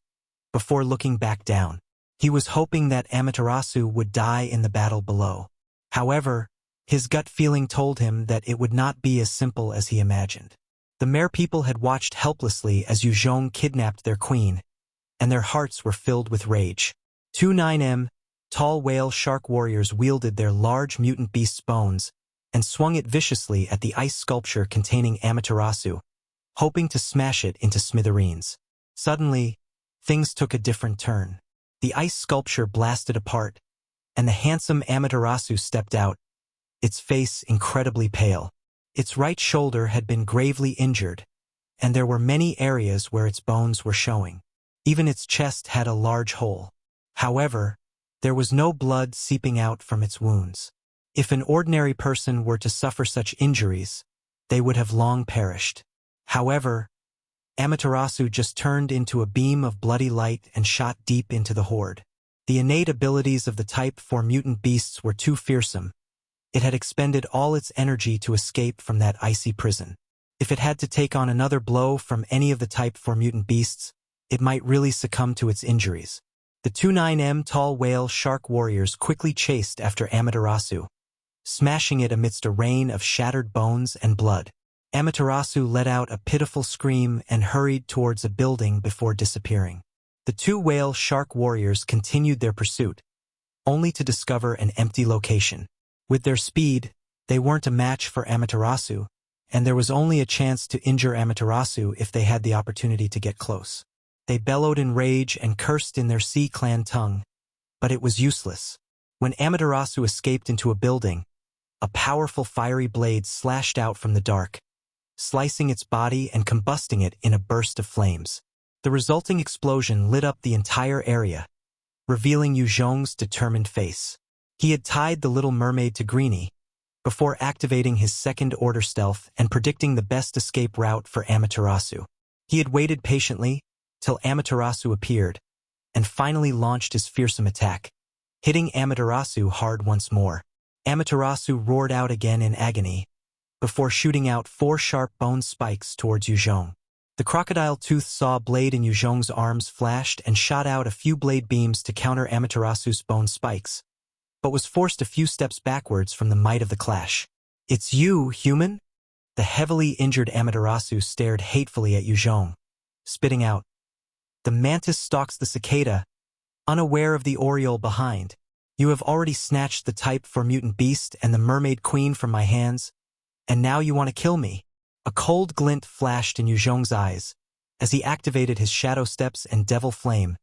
before looking back down. He was hoping that Amaterasu would die in the battle below. However, his gut feeling told him that it would not be as simple as he imagined. The Mare people had watched helplessly as Yue Zhong kidnapped their queen, and their hearts were filled with rage. 29M, tall whale shark warriors wielded their large mutant beast's bones and swung it viciously at the ice sculpture containing Amaterasu, hoping to smash it into smithereens. Suddenly, things took a different turn. The ice sculpture blasted apart, and the handsome Amaterasu stepped out, its face incredibly pale. Its right shoulder had been gravely injured, and there were many areas where its bones were showing. Even its chest had a large hole. However, there was no blood seeping out from its wounds. If an ordinary person were to suffer such injuries, they would have long perished. However, Amaterasu just turned into a beam of bloody light and shot deep into the horde. The innate abilities of the Type 4 mutant beasts were too fearsome. It had expended all its energy to escape from that icy prison. If it had to take on another blow from any of the Type 4 mutant beasts, it might really succumb to its injuries. The 29M tall whale shark warriors quickly chased after Amaterasu, smashing it amidst a rain of shattered bones and blood. Amaterasu let out a pitiful scream and hurried towards a building before disappearing. The two whale shark warriors continued their pursuit, only to discover an empty location. With their speed, they weren't a match for Amaterasu, and there was only a chance to injure Amaterasu if they had the opportunity to get close. They bellowed in rage and cursed in their Sea Clan tongue, but it was useless. When Amaterasu escaped into a building, a powerful fiery blade slashed out from the dark, slicing its body and combusting it in a burst of flames. The resulting explosion lit up the entire area, revealing Yue Zhong's determined face. He had tied the little mermaid to Greenie before activating his second-order stealth and predicting the best escape route for Amaterasu. He had waited patiently till Amaterasu appeared and finally launched his fearsome attack, hitting Amaterasu hard once more. Amaterasu roared out again in agony before shooting out 4 sharp bone spikes towards Yue Zhong. The crocodile tooth saw a blade in Yue Zhong's arms flashed and shot out a few blade beams to counter Amaterasu's bone spikes, but was forced a few steps backwards from the might of the clash. "It's you, human?" The heavily injured Amaterasu stared hatefully at Yue Zhong, spitting out, "The mantis stalks the cicada, unaware of the oriole behind. You have already snatched the type for mutant beast and the mermaid queen from my hands, and now you want to kill me." A cold glint flashed in Yue Zhong's eyes as he activated his shadow steps and devil flame,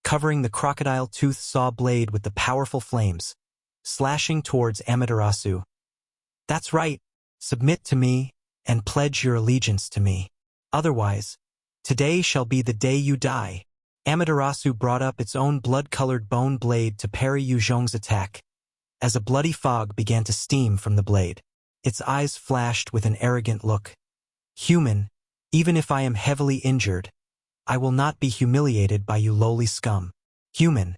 covering the crocodile tooth saw blade with the powerful flames, slashing towards Amaterasu. "That's right. Submit to me and pledge your allegiance to me. Otherwise, today shall be the day you die." Amaterasu brought up its own blood-colored bone blade to parry Yue Zhong's attack, as a bloody fog began to steam from the blade. Its eyes flashed with an arrogant look. "Human, even if I am heavily injured, I will not be humiliated by you lowly scum. Human,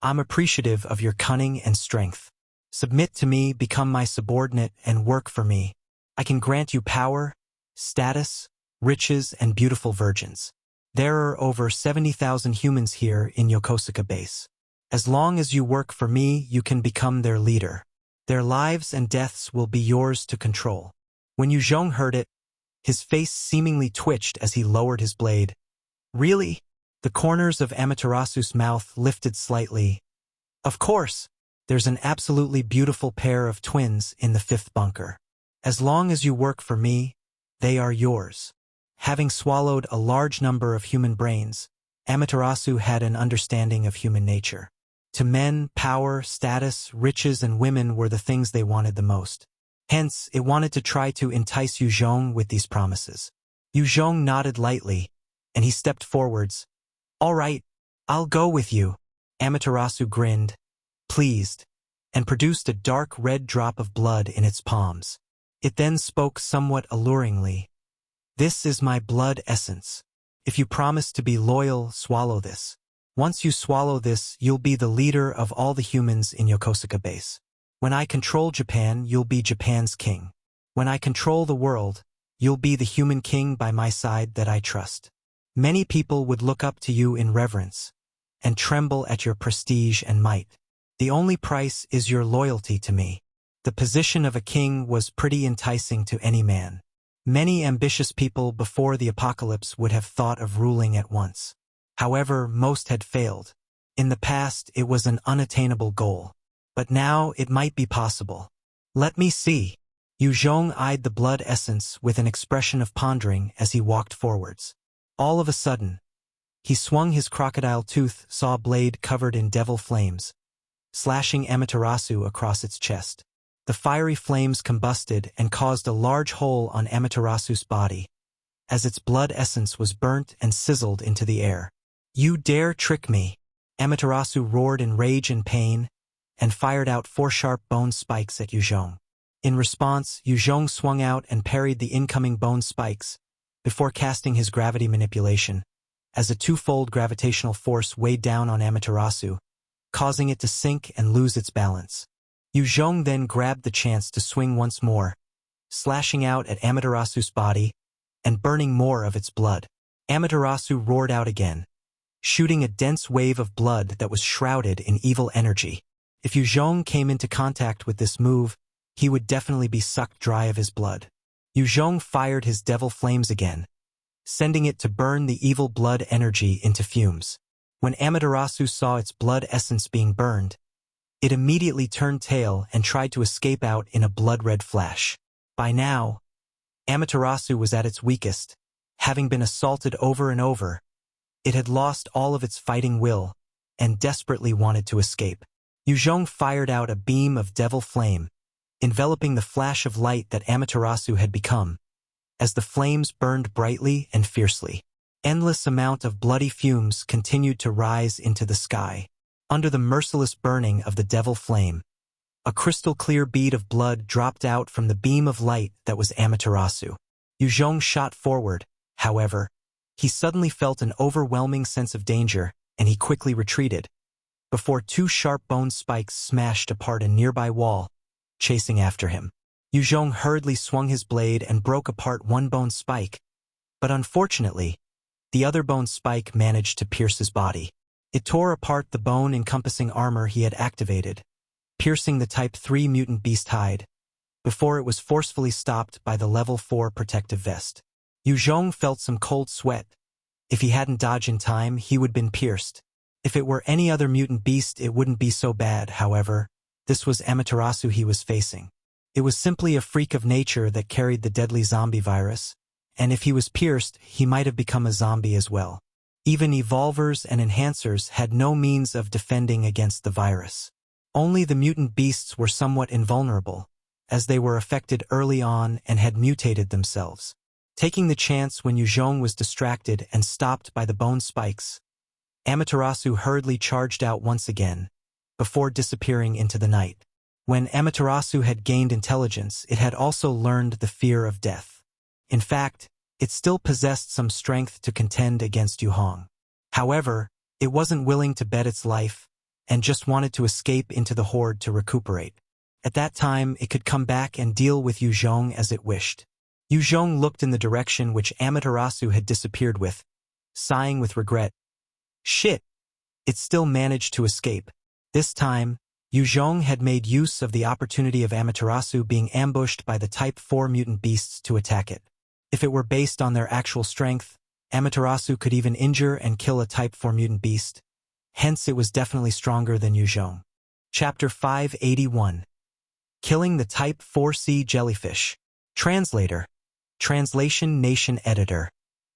I'm appreciative of your cunning and strength. Submit to me, become my subordinate, and work for me. I can grant you power, status, riches, and beautiful virgins. There are over 70,000 humans here in Yokosuka base. As long as you work for me, you can become their leader. Their lives and deaths will be yours to control." When Yue Zhong heard it, his face seemingly twitched as he lowered his blade. "Really?" The corners of Amaterasu's mouth lifted slightly. "Of course, there's an absolutely beautiful pair of twins in the 5th bunker. As long as you work for me, they are yours." Having swallowed a large number of human brains, Amaterasu had an understanding of human nature. To men, power, status, riches, and women were the things they wanted the most. Hence, it wanted to try to entice Yue Zhong with these promises. Yue Zhong nodded lightly, and he stepped forwards. "All right, I'll go with you." Amaterasu grinned, pleased, and produced a dark red drop of blood in its palms. It then spoke somewhat alluringly. "This is my blood essence. If you promise to be loyal, swallow this. Once you swallow this, you'll be the leader of all the humans in Yokosuka base. When I control Japan, you'll be Japan's king. When I control the world, you'll be the human king by my side that I trust. Many people would look up to you in reverence and tremble at your prestige and might. The only price is your loyalty to me." The position of a king was pretty enticing to any man. Many ambitious people before the apocalypse would have thought of ruling at once. However, most had failed. In the past, it was an unattainable goal. But now it might be possible. "Let me see." Yue Zhong eyed the blood essence with an expression of pondering as he walked forwards. All of a sudden, he swung his crocodile tooth saw blade covered in devil flames, slashing Amaterasu across its chest. The fiery flames combusted and caused a large hole on Amaterasu's body, as its blood essence was burnt and sizzled into the air. "You dare trick me!" Amaterasu roared in rage and pain, and fired out 4 sharp bone spikes at Yue Zhong. In response, Yue Zhong swung out and parried the incoming bone spikes, before casting his gravity manipulation, as a 2-fold gravitational force weighed down on Amaterasu, causing it to sink and lose its balance. Yue Zhong then grabbed the chance to swing once more, slashing out at Amaterasu's body and burning more of its blood. Amaterasu roared out again, shooting a dense wave of blood that was shrouded in evil energy. If Yue Zhong came into contact with this move, he would definitely be sucked dry of his blood. Yue Zhong fired his devil flames again, sending it to burn the evil blood energy into fumes. When Amaterasu saw its blood essence being burned, it immediately turned tail and tried to escape out in a blood-red flash. By now, Amaterasu was at its weakest. Having been assaulted over and over, it had lost all of its fighting will and desperately wanted to escape. Yue Zhong fired out a beam of devil flame, enveloping the flash of light that Amaterasu had become, as the flames burned brightly and fiercely. Endless amount of bloody fumes continued to rise into the sky. Under the merciless burning of the devil flame, a crystal-clear bead of blood dropped out from the beam of light that was Amaterasu. Yue Zhong shot forward, however. He suddenly felt an overwhelming sense of danger, and he quickly retreated, before two sharp bone spikes smashed apart a nearby wall, chasing after him. Yue Zhong hurriedly swung his blade and broke apart one bone spike, but unfortunately, the other bone spike managed to pierce his body. It tore apart the bone-encompassing armor he had activated, piercing the Type 3 mutant beast hide, before it was forcefully stopped by the Level 4 protective vest. Yue Zhong felt some cold sweat. If he hadn't dodged in time, he would have been pierced. If it were any other mutant beast, it wouldn't be so bad, however. This was Amaterasu he was facing. It was simply a freak of nature that carried the deadly zombie virus, and if he was pierced, he might have become a zombie as well. Even evolvers and enhancers had no means of defending against the virus. Only the mutant beasts were somewhat invulnerable, as they were affected early on and had mutated themselves. Taking the chance when Yue Zhong was distracted and stopped by the bone spikes, Amaterasu hurriedly charged out once again, before disappearing into the night. When Amaterasu had gained intelligence, it had also learned the fear of death. In fact, it still possessed some strength to contend against Yue Zhong. However, it wasn't willing to bet its life, and just wanted to escape into the horde to recuperate. At that time, it could come back and deal with Yue Zhong as it wished. Yue Zhong looked in the direction which Amaterasu had disappeared with, sighing with regret. Shit! It still managed to escape. This time, Yue Zhong had made use of the opportunity of Amaterasu being ambushed by the Type 4 mutant beasts to attack it. If it were based on their actual strength, Amaterasu could even injure and kill a Type 4 mutant beast. Hence, it was definitely stronger than Yue Zhong. Chapter 581. Killing the Type 4 Sea Jellyfish. Translator. Translation Nation Editor.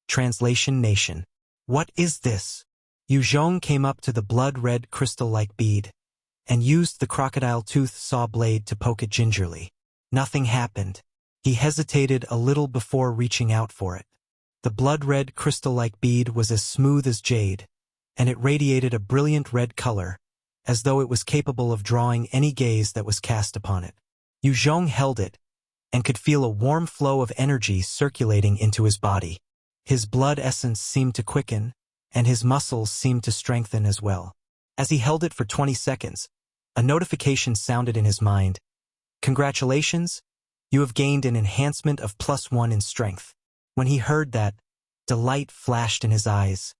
Translation Nation. What is this? Yue Zhong came up to the blood-red crystal-like bead, and used the crocodile tooth saw blade to poke it gingerly. Nothing happened. He hesitated a little before reaching out for it. The blood-red crystal-like bead was as smooth as jade, and it radiated a brilliant red color, as though it was capable of drawing any gaze that was cast upon it. Yue Zhong held it, and could feel a warm flow of energy circulating into his body. His blood essence seemed to quicken, and his muscles seemed to strengthen as well. As he held it for 20 seconds, a notification sounded in his mind. Congratulations, you have gained an enhancement of +1 in strength. When he heard that, delight flashed in his eyes.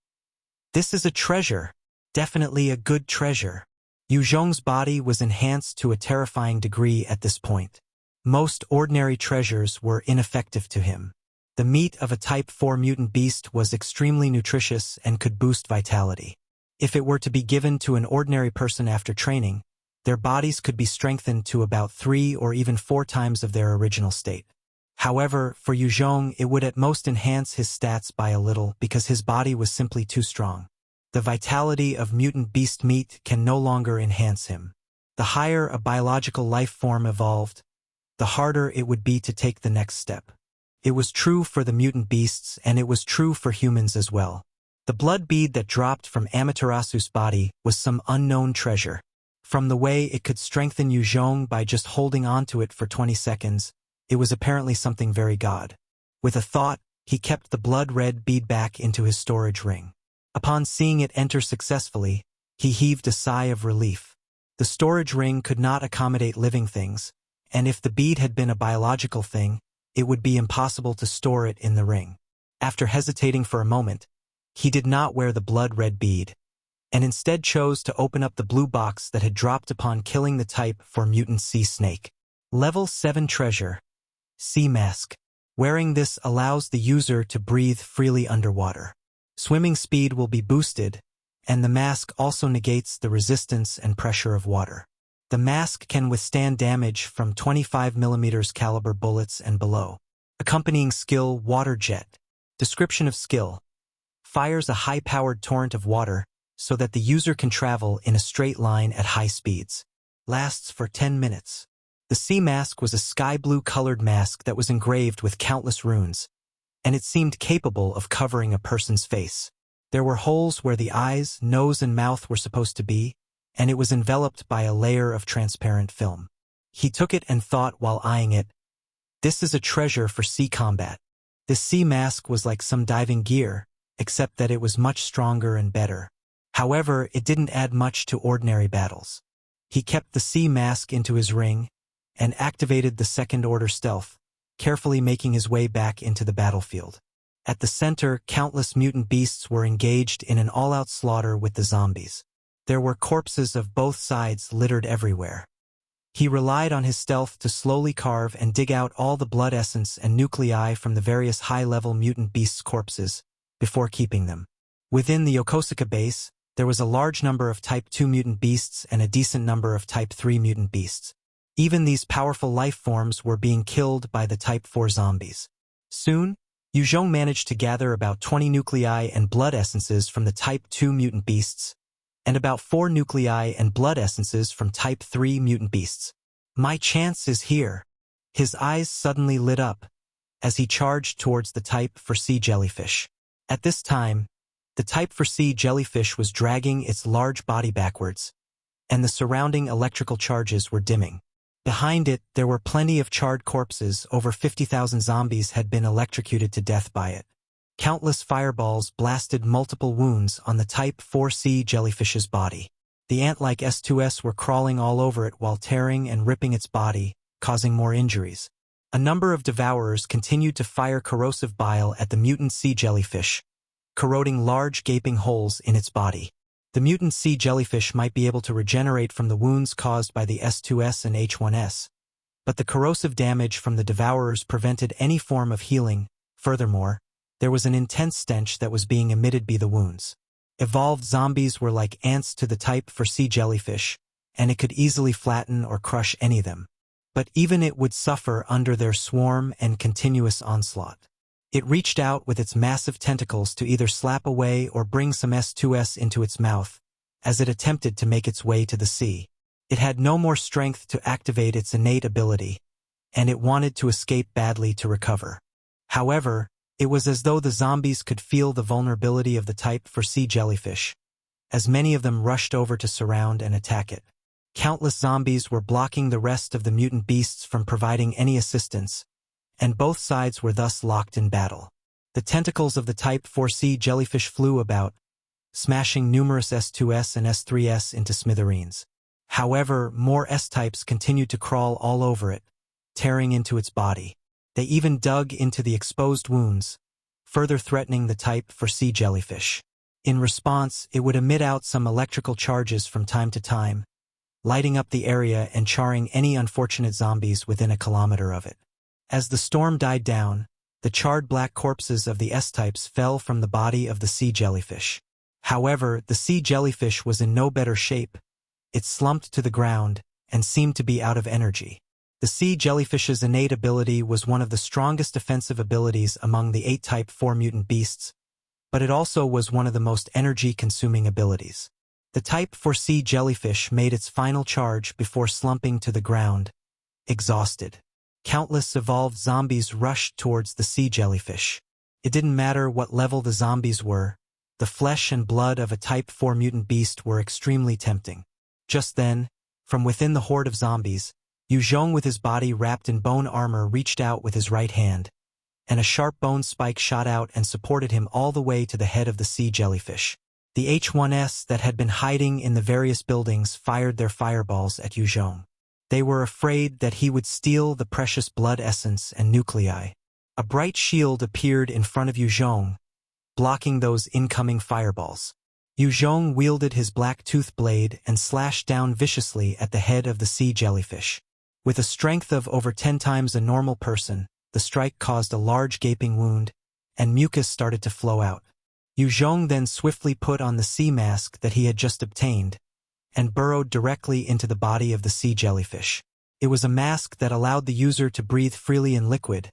This is a treasure, definitely a good treasure. Yue Zhong's body was enhanced to a terrifying degree at this point. Most ordinary treasures were ineffective to him. The meat of a Type 4 mutant beast was extremely nutritious and could boost vitality. If it were to be given to an ordinary person after training, their bodies could be strengthened to about 3 or even 4 times of their original state. However, for Yue Zhong, it would at most enhance his stats by a little because his body was simply too strong. The vitality of mutant beast meat can no longer enhance him. The higher a biological life form evolved, the harder it would be to take the next step. It was true for the mutant beasts, and it was true for humans as well. The blood bead that dropped from Amaterasu's body was some unknown treasure. From the way it could strengthen Yue Zhong by just holding onto it for 20 seconds, it was apparently something very god. With a thought, he kept the blood-red bead back into his storage ring. Upon seeing it enter successfully, he heaved a sigh of relief. The storage ring could not accommodate living things, and if the bead had been a biological thing, it would be impossible to store it in the ring. After hesitating for a moment, he did not wear the blood-red bead, and instead chose to open up the blue box that had dropped upon killing the Type 4 mutant sea snake. Level 7 Treasure. Sea Mask. Wearing this allows the user to breathe freely underwater. Swimming speed will be boosted, and the mask also negates the resistance and pressure of water. The mask can withstand damage from 25mm caliber bullets and below. Accompanying skill, Water Jet. Description of skill. Fires a high-powered torrent of water so that the user can travel in a straight line at high speeds. Lasts for 10 minutes. The sea mask was a sky blue colored mask that was engraved with countless runes, and it seemed capable of covering a person's face. There were holes where the eyes, nose, and mouth were supposed to be, and it was enveloped by a layer of transparent film. He took it and thought while eyeing it, "This is a treasure for sea combat." This sea mask was like some diving gear, except that it was much stronger and better. However, it didn't add much to ordinary battles. He kept the sea mask into his ring and activated the second-order stealth, carefully making his way back into the battlefield. At the center, countless mutant beasts were engaged in an all-out slaughter with the zombies. There were corpses of both sides littered everywhere. He relied on his stealth to slowly carve and dig out all the blood essence and nuclei from the various high-level mutant beasts' corpses before keeping them. Within the Yokosuka base, there was a large number of Type 2 mutant beasts and a decent number of Type 3 mutant beasts. Even these powerful life forms were being killed by the Type 4 zombies. Soon, Yue Zhong managed to gather about 20 nuclei and blood essences from the Type 2 mutant beasts, and about 4 nuclei and blood essences from Type 3 mutant beasts. My chance is here. His eyes suddenly lit up as he charged towards the Type 4 sea jellyfish. At this time, the Type 4 sea jellyfish was dragging its large body backwards, and the surrounding electrical charges were dimming. Behind it, there were plenty of charred corpses. Over 50,000 zombies had been electrocuted to death by it. Countless fireballs blasted multiple wounds on the Type 4 sea jellyfish's body. The ant-like S2S were crawling all over it while tearing and ripping its body, causing more injuries. A number of devourers continued to fire corrosive bile at the mutant sea jellyfish, corroding large gaping holes in its body. The mutant sea jellyfish might be able to regenerate from the wounds caused by the S2S and H1S, but the corrosive damage from the devourers prevented any form of healing. Furthermore, there was an intense stench that was being emitted by the wounds. Evolved zombies were like ants to the Type 4 sea jellyfish, and it could easily flatten or crush any of them. But even it would suffer under their swarm and continuous onslaught. It reached out with its massive tentacles to either slap away or bring some S2S into its mouth, as it attempted to make its way to the sea. It had no more strength to activate its innate ability, and it wanted to escape badly to recover. However, it was as though the zombies could feel the vulnerability of the Type 4 sea jellyfish, as many of them rushed over to surround and attack it. Countless zombies were blocking the rest of the mutant beasts from providing any assistance, and both sides were thus locked in battle. The tentacles of the Type 4 sea jellyfish flew about, smashing numerous S2S and S3S into smithereens. However, more S-types continued to crawl all over it, tearing into its body. They even dug into the exposed wounds, further threatening the Type 4 sea jellyfish. In response, it would emit out some electrical charges from time to time, lighting up the area and charring any unfortunate zombies within a kilometer of it. As the storm died down, the charred black corpses of the S-types fell from the body of the sea jellyfish. However, the sea jellyfish was in no better shape. It slumped to the ground and seemed to be out of energy. The sea jellyfish's innate ability was one of the strongest defensive abilities among the 8 Type 4 mutant beasts, but it also was one of the most energy-consuming abilities. The Type 4 sea jellyfish made its final charge before slumping to the ground, exhausted. Countless evolved zombies rushed towards the sea jellyfish. It didn't matter what level the zombies were, the flesh and blood of a Type 4 mutant beast were extremely tempting. Just then, from within the horde of zombies, Yue Zhong with his body wrapped in bone armor reached out with his right hand, and a sharp bone spike shot out and supported him all the way to the head of the sea jellyfish. The H1S that had been hiding in the various buildings fired their fireballs at Yue Zhong. They were afraid that he would steal the precious blood essence and nuclei. A bright shield appeared in front of Yue Zhong, blocking those incoming fireballs. Yue Zhong wielded his black tooth blade and slashed down viciously at the head of the sea jellyfish. With a strength of over 10 times a normal person, the strike caused a large gaping wound, and mucus started to flow out. Yue Zhong then swiftly put on the sea mask that he had just obtained, and burrowed directly into the body of the sea jellyfish. It was a mask that allowed the user to breathe freely in liquid.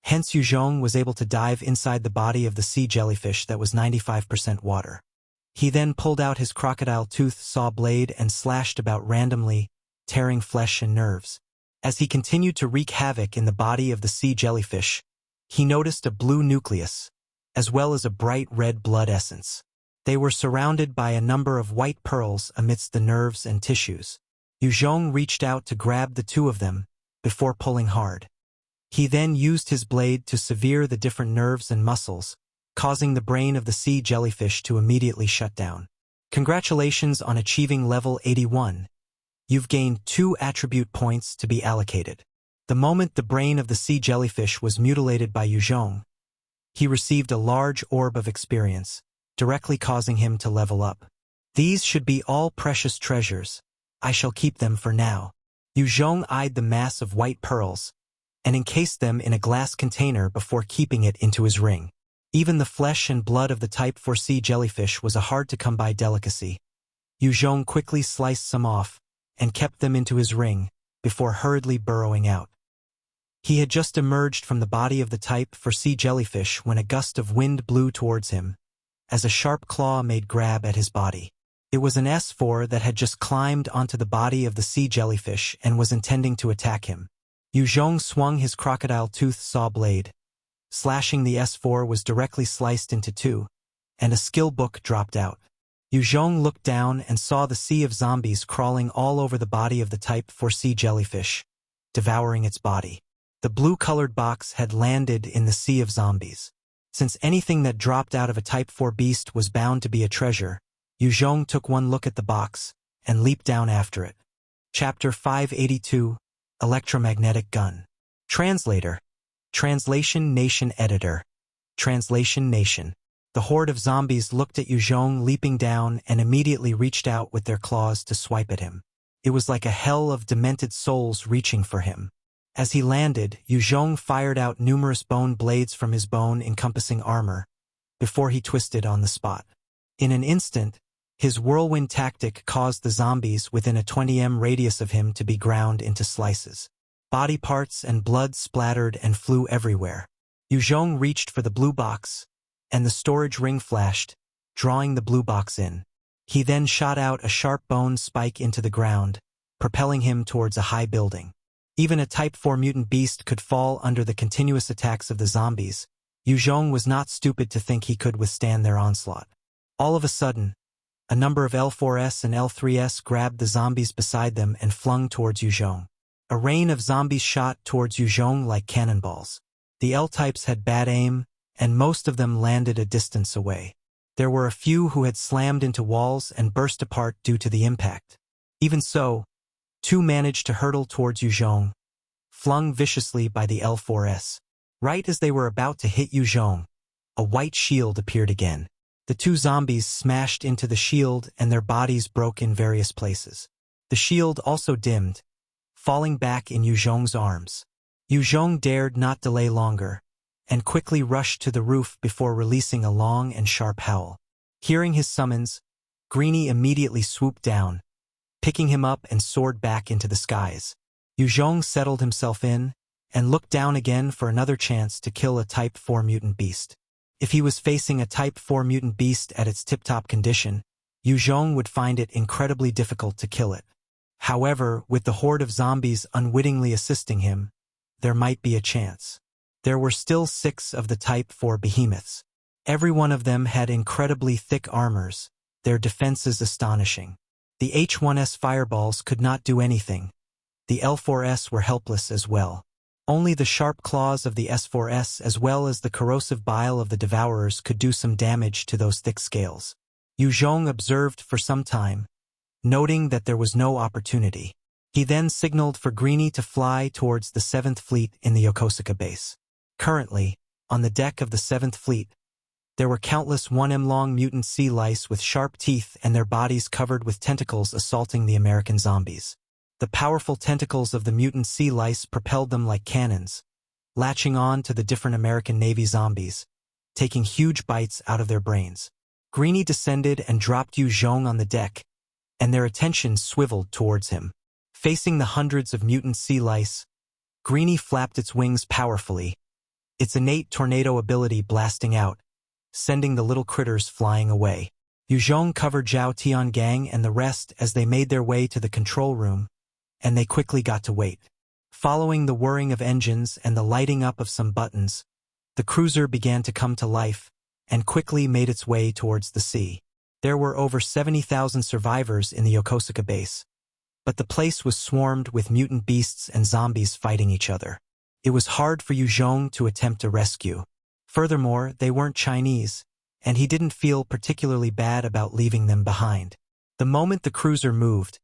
Hence Yue Zhong was able to dive inside the body of the sea jellyfish that was 95% water. He then pulled out his crocodile tooth saw blade and slashed about randomly, tearing flesh and nerves. As he continued to wreak havoc in the body of the sea jellyfish, he noticed a blue nucleus, as well as a bright red blood essence. They were surrounded by a number of white pearls amidst the nerves and tissues. Yue Zhong reached out to grab the two of them, before pulling hard. He then used his blade to sever the different nerves and muscles, causing the brain of the sea jellyfish to immediately shut down. Congratulations on achieving level 81. You've gained 2 attribute points to be allocated. The moment the brain of the sea jellyfish was mutilated by Yue Zhong, he received a large orb of experience, directly causing him to level up. These should be all precious treasures. I shall keep them for now. Yue Zhong eyed the mass of white pearls, and encased them in a glass container before keeping it into his ring. Even the flesh and blood of the Type 4 sea jellyfish was a hard-to-come-by delicacy. Yue Zhong quickly sliced some off, and kept them into his ring, before hurriedly burrowing out. He had just emerged from the body of the Type 4 sea jellyfish when a gust of wind blew towards him, as a sharp claw made grab at his body. It was an S4 that had just climbed onto the body of the sea jellyfish and was intending to attack him. Yue Zhong swung his crocodile tooth saw blade. Slashing the S4 was directly sliced into 2, and a skill book dropped out. Yue Zhong looked down and saw the sea of zombies crawling all over the body of the Type 4 sea jellyfish, devouring its body. The blue-colored box had landed in the sea of zombies. Since anything that dropped out of a Type 4 beast was bound to be a treasure, Yue Zhong took one look at the box, and leaped down after it. Chapter 582, Electromagnetic Gun. Translator. Translation Nation Editor. Translation Nation. The horde of zombies looked at Yue Zhong leaping down and immediately reached out with their claws to swipe at him. It was like a hell of demented souls reaching for him. As he landed, Yue Zhong fired out numerous bone blades from his bone-encompassing armor, before he twisted on the spot. In an instant, his whirlwind tactic caused the zombies within a 20 m radius of him to be ground into slices. Body parts and blood splattered and flew everywhere. Yue Zhong reached for the blue box, and the storage ring flashed, drawing the blue box in. He then shot out a sharp bone spike into the ground, propelling him towards a high building. Even a Type 4 mutant beast could fall under the continuous attacks of the zombies. Yue Zhong was not stupid to think he could withstand their onslaught. All of a sudden, a number of L4S and L3S grabbed the zombies beside them and flung towards Yue Zhong. A rain of zombies shot towards Yue Zhong like cannonballs. The L-types had bad aim, and most of them landed a distance away. There were a few who had slammed into walls and burst apart due to the impact. Even so, 2 managed to hurtle towards Yue Zhong, flung viciously by the L4S. Right as they were about to hit Yue Zhong, a white shield appeared again. The 2 zombies smashed into the shield and their bodies broke in various places. The shield also dimmed, falling back in Yue Zhong's arms. Yue Zhong dared not delay longer, and quickly rushed to the roof before releasing a long and sharp howl. Hearing his summons, Greenie immediately swooped down, picking him up and soared back into the skies. Yue Zhong settled himself in, and looked down again for another chance to kill a Type 4 mutant beast. If he was facing a Type 4 mutant beast at its tip-top condition, Yue Zhong would find it incredibly difficult to kill it. However, with the horde of zombies unwittingly assisting him, there might be a chance. There were still 6 of the Type 4 behemoths. Every one of them had incredibly thick armors, their defenses astonishing. The H1S fireballs could not do anything. The L4S were helpless as well. Only the sharp claws of the S4S as well as the corrosive bile of the devourers could do some damage to those thick scales. Yue Zhong observed for some time, noting that there was no opportunity. He then signaled for Greenie to fly towards the 7th Fleet in the Yokosuka base. Currently, on the deck of the 7th Fleet, there were countless 1 m long mutant sea lice with sharp teeth and their bodies covered with tentacles assaulting the American zombies. The powerful tentacles of the mutant sea lice propelled them like cannons, latching on to the different American Navy zombies, taking huge bites out of their brains. Greenie descended and dropped Yue Zhong on the deck, and their attention swiveled towards him. Facing the hundreds of mutant sea lice, Greenie flapped its wings powerfully, its innate tornado ability blasting out, sending the little critters flying away. Yue Zhong covered Zhao Tiangang and the rest as they made their way to the control room, and they quickly got to wait. Following the whirring of engines and the lighting up of some buttons, The cruiser began to come to life and quickly made its way towards the sea. There were over 70,000 survivors in the Yokosuka base, but the place was swarmed with mutant beasts and zombies fighting each other. It was hard for Yue Zhong to attempt a rescue. Furthermore, they weren't Chinese, and he didn't feel particularly bad about leaving them behind. The moment the cruiser moved,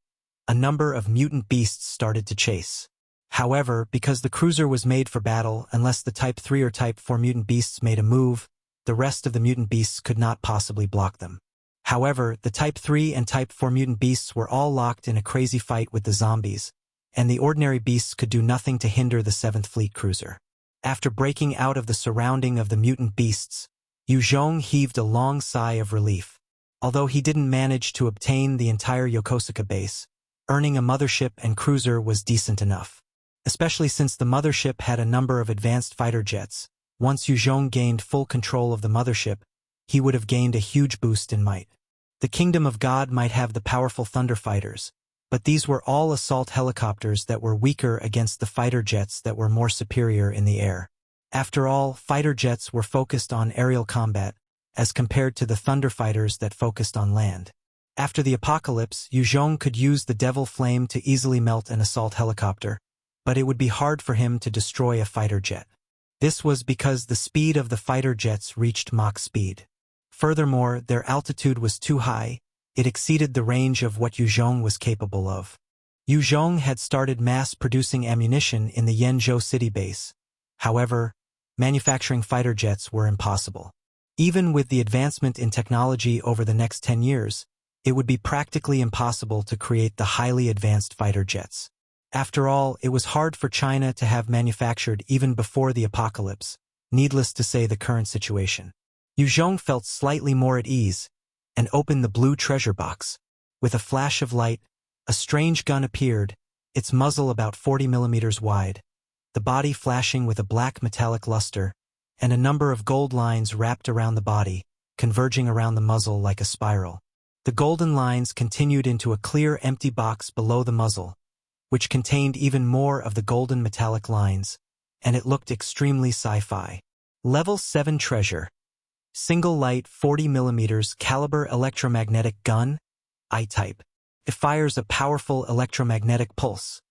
a number of mutant beasts started to chase. However, because the cruiser was made for battle, unless the Type 3 or Type 4 mutant beasts made a move, the rest of the mutant beasts could not possibly block them. However, the Type 3 and Type 4 mutant beasts were all locked in a crazy fight with the zombies, and the ordinary beasts could do nothing to hinder the 7th Fleet cruiser. After breaking out of the surrounding of the mutant beasts, Yue Zhong heaved a long sigh of relief. Although he didn't manage to obtain the entire Yokosuka base, earning a mothership and cruiser was decent enough. Especially since the mothership had a number of advanced fighter jets. Once Yue Zhong gained full control of the mothership, he would have gained a huge boost in might. The Kingdom of God might have the powerful thunder fighters, but these were all assault helicopters that were weaker against the fighter jets that were more superior in the air. After all, fighter jets were focused on aerial combat, as compared to the thunder fighters that focused on land. After the apocalypse, Yue Zhong could use the Devil Flame to easily melt an assault helicopter, but it would be hard for him to destroy a fighter jet. This was because the speed of the fighter jets reached Mach speed. Furthermore, their altitude was too high. It exceeded the range of what Yue Zhong was capable of. Yue Zhong had started mass-producing ammunition in the Yenzhou city base. However, manufacturing fighter jets were impossible. Even with the advancement in technology over the next 10 years, it would be practically impossible to create the highly advanced fighter jets. After all, it was hard for China to have manufactured even before the apocalypse, needless to say the current situation. Yue Zhong felt slightly more at ease and opened the blue treasure box. With a flash of light, a strange gun appeared, its muzzle about 40 millimeters wide, the body flashing with a black metallic luster, and a number of gold lines wrapped around the body, converging around the muzzle like a spiral. The golden lines continued into a clear empty box below the muzzle, which contained even more of the golden metallic lines, and it looked extremely sci-fi. Level 7 treasure. Single light 40 mm caliber electromagnetic gun, I-type. It fires a powerful electromagnetic pulse,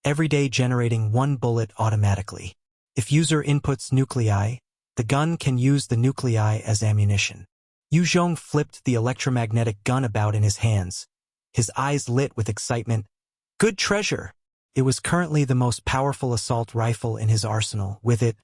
every day generating one bullet automatically. If user inputs nuclei, the gun can use the nuclei as ammunition. Yue Zhong flipped the electromagnetic gun about in his hands, his eyes lit with excitement. Good treasure! It was currently the most powerful assault rifle in his arsenal. With it,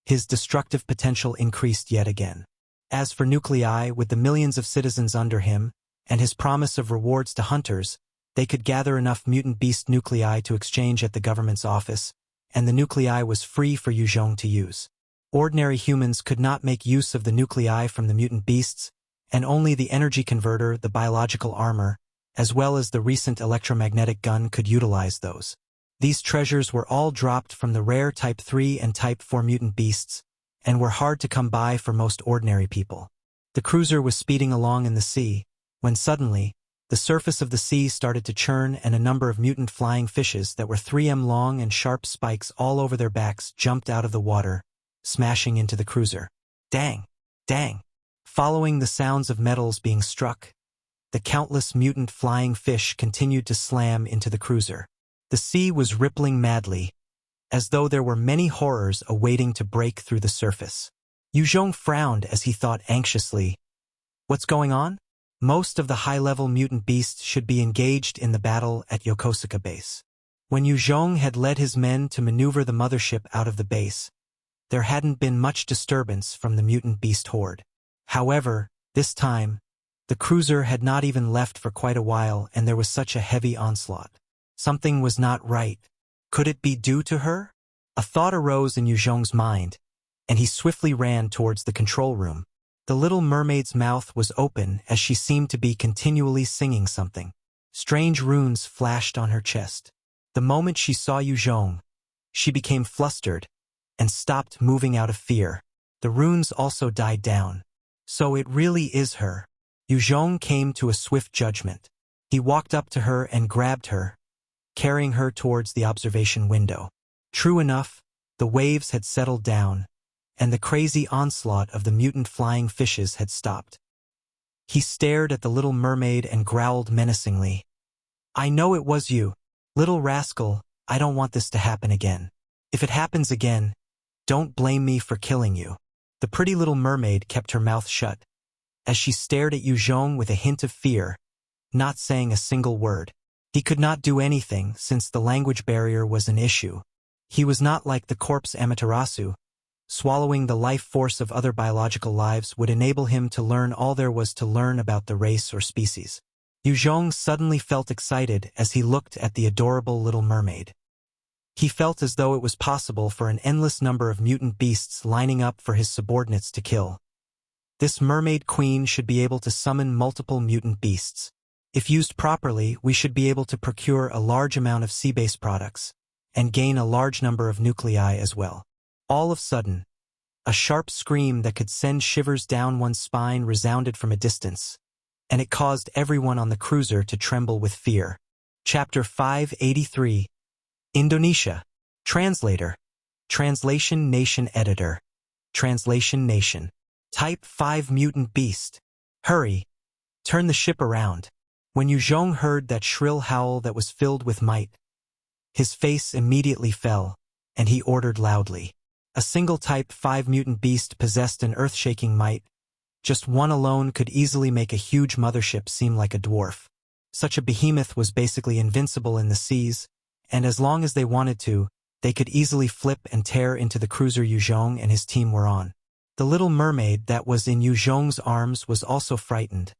his destructive potential increased yet again. As for nuclei, with the millions of citizens under him, and his promise of rewards to hunters, they could gather enough mutant beast nuclei to exchange at the government's office, and the nuclei was free for Yue Zhong to use. Ordinary humans could not make use of the nuclei from the mutant beasts, and only the energy converter, the biological armor, as well as the recent electromagnetic gun could utilize those. These treasures were all dropped from the rare Type 3 and Type 4 mutant beasts, and were hard to come by for most ordinary people. The cruiser was speeding along in the sea, when suddenly, the surface of the sea started to churn and a number of mutant flying fishes that were 3 m long and sharp spikes all over their backs jumped out of the water, smashing into the cruiser. Dang! Dang! Following the sounds of metals being struck, the countless mutant flying fish continued to slam into the cruiser. The sea was rippling madly, as though there were many horrors awaiting to break through the surface. Yue Zhong frowned as he thought anxiously, "What's going on?" Most of the high-level mutant beasts should be engaged in the battle at Yokosuka base. When Yue Zhong had led his men to maneuver the mothership out of the base, there hadn't been much disturbance from the mutant beast horde. However, this time, the cruiser had not even left for quite a while and there was such a heavy onslaught. Something was not right. Could it be due to her? A thought arose in Yue Zhong's mind, and he swiftly ran towards the control room. The little mermaid's mouth was open as she seemed to be continually singing something. Strange runes flashed on her chest. The moment she saw Yue Zhong, she became flustered and stopped moving out of fear. The runes also died down. So it really is her. Yue Zhong came to a swift judgment. He walked up to her and grabbed her, carrying her towards the observation window. True enough, the waves had settled down, and the crazy onslaught of the mutant flying fishes had stopped. He stared at the little mermaid and growled menacingly. "I know it was you. Little rascal, I don't want this to happen again. If it happens again, don't blame me for killing you." The pretty little mermaid kept her mouth shut, as she stared at Yue Zhong with a hint of fear, not saying a single word. He could not do anything since the language barrier was an issue. He was not like the corpse Amaterasu. Swallowing the life force of other biological lives would enable him to learn all there was to learn about the race or species. Yue Zhong suddenly felt excited as he looked at the adorable little mermaid. He felt as though it was possible for an endless number of mutant beasts lining up for his subordinates to kill. This mermaid queen should be able to summon multiple mutant beasts. If used properly, we should be able to procure a large amount of sea-based products, and gain a large number of nuclei as well. All of a sudden, a sharp scream that could send shivers down one's spine resounded from a distance, and it caused everyone on the cruiser to tremble with fear. Chapter 583. Indonesia. Translator. Translation Nation Editor. Translation Nation. Type 5 Mutant Beast. Hurry. Turn the ship around. When Yue Zhong heard that shrill howl that was filled with might, his face immediately fell, and he ordered loudly. A single Type 5 mutant beast possessed an earth-shaking might. Just one alone could easily make a huge mothership seem like a dwarf. Such a behemoth was basically invincible in the seas, and as long as they wanted to, they could easily flip and tear into the cruiser Yue Zhong and his team were on. The little mermaid that was in Yue Zhong's arms was also frightened,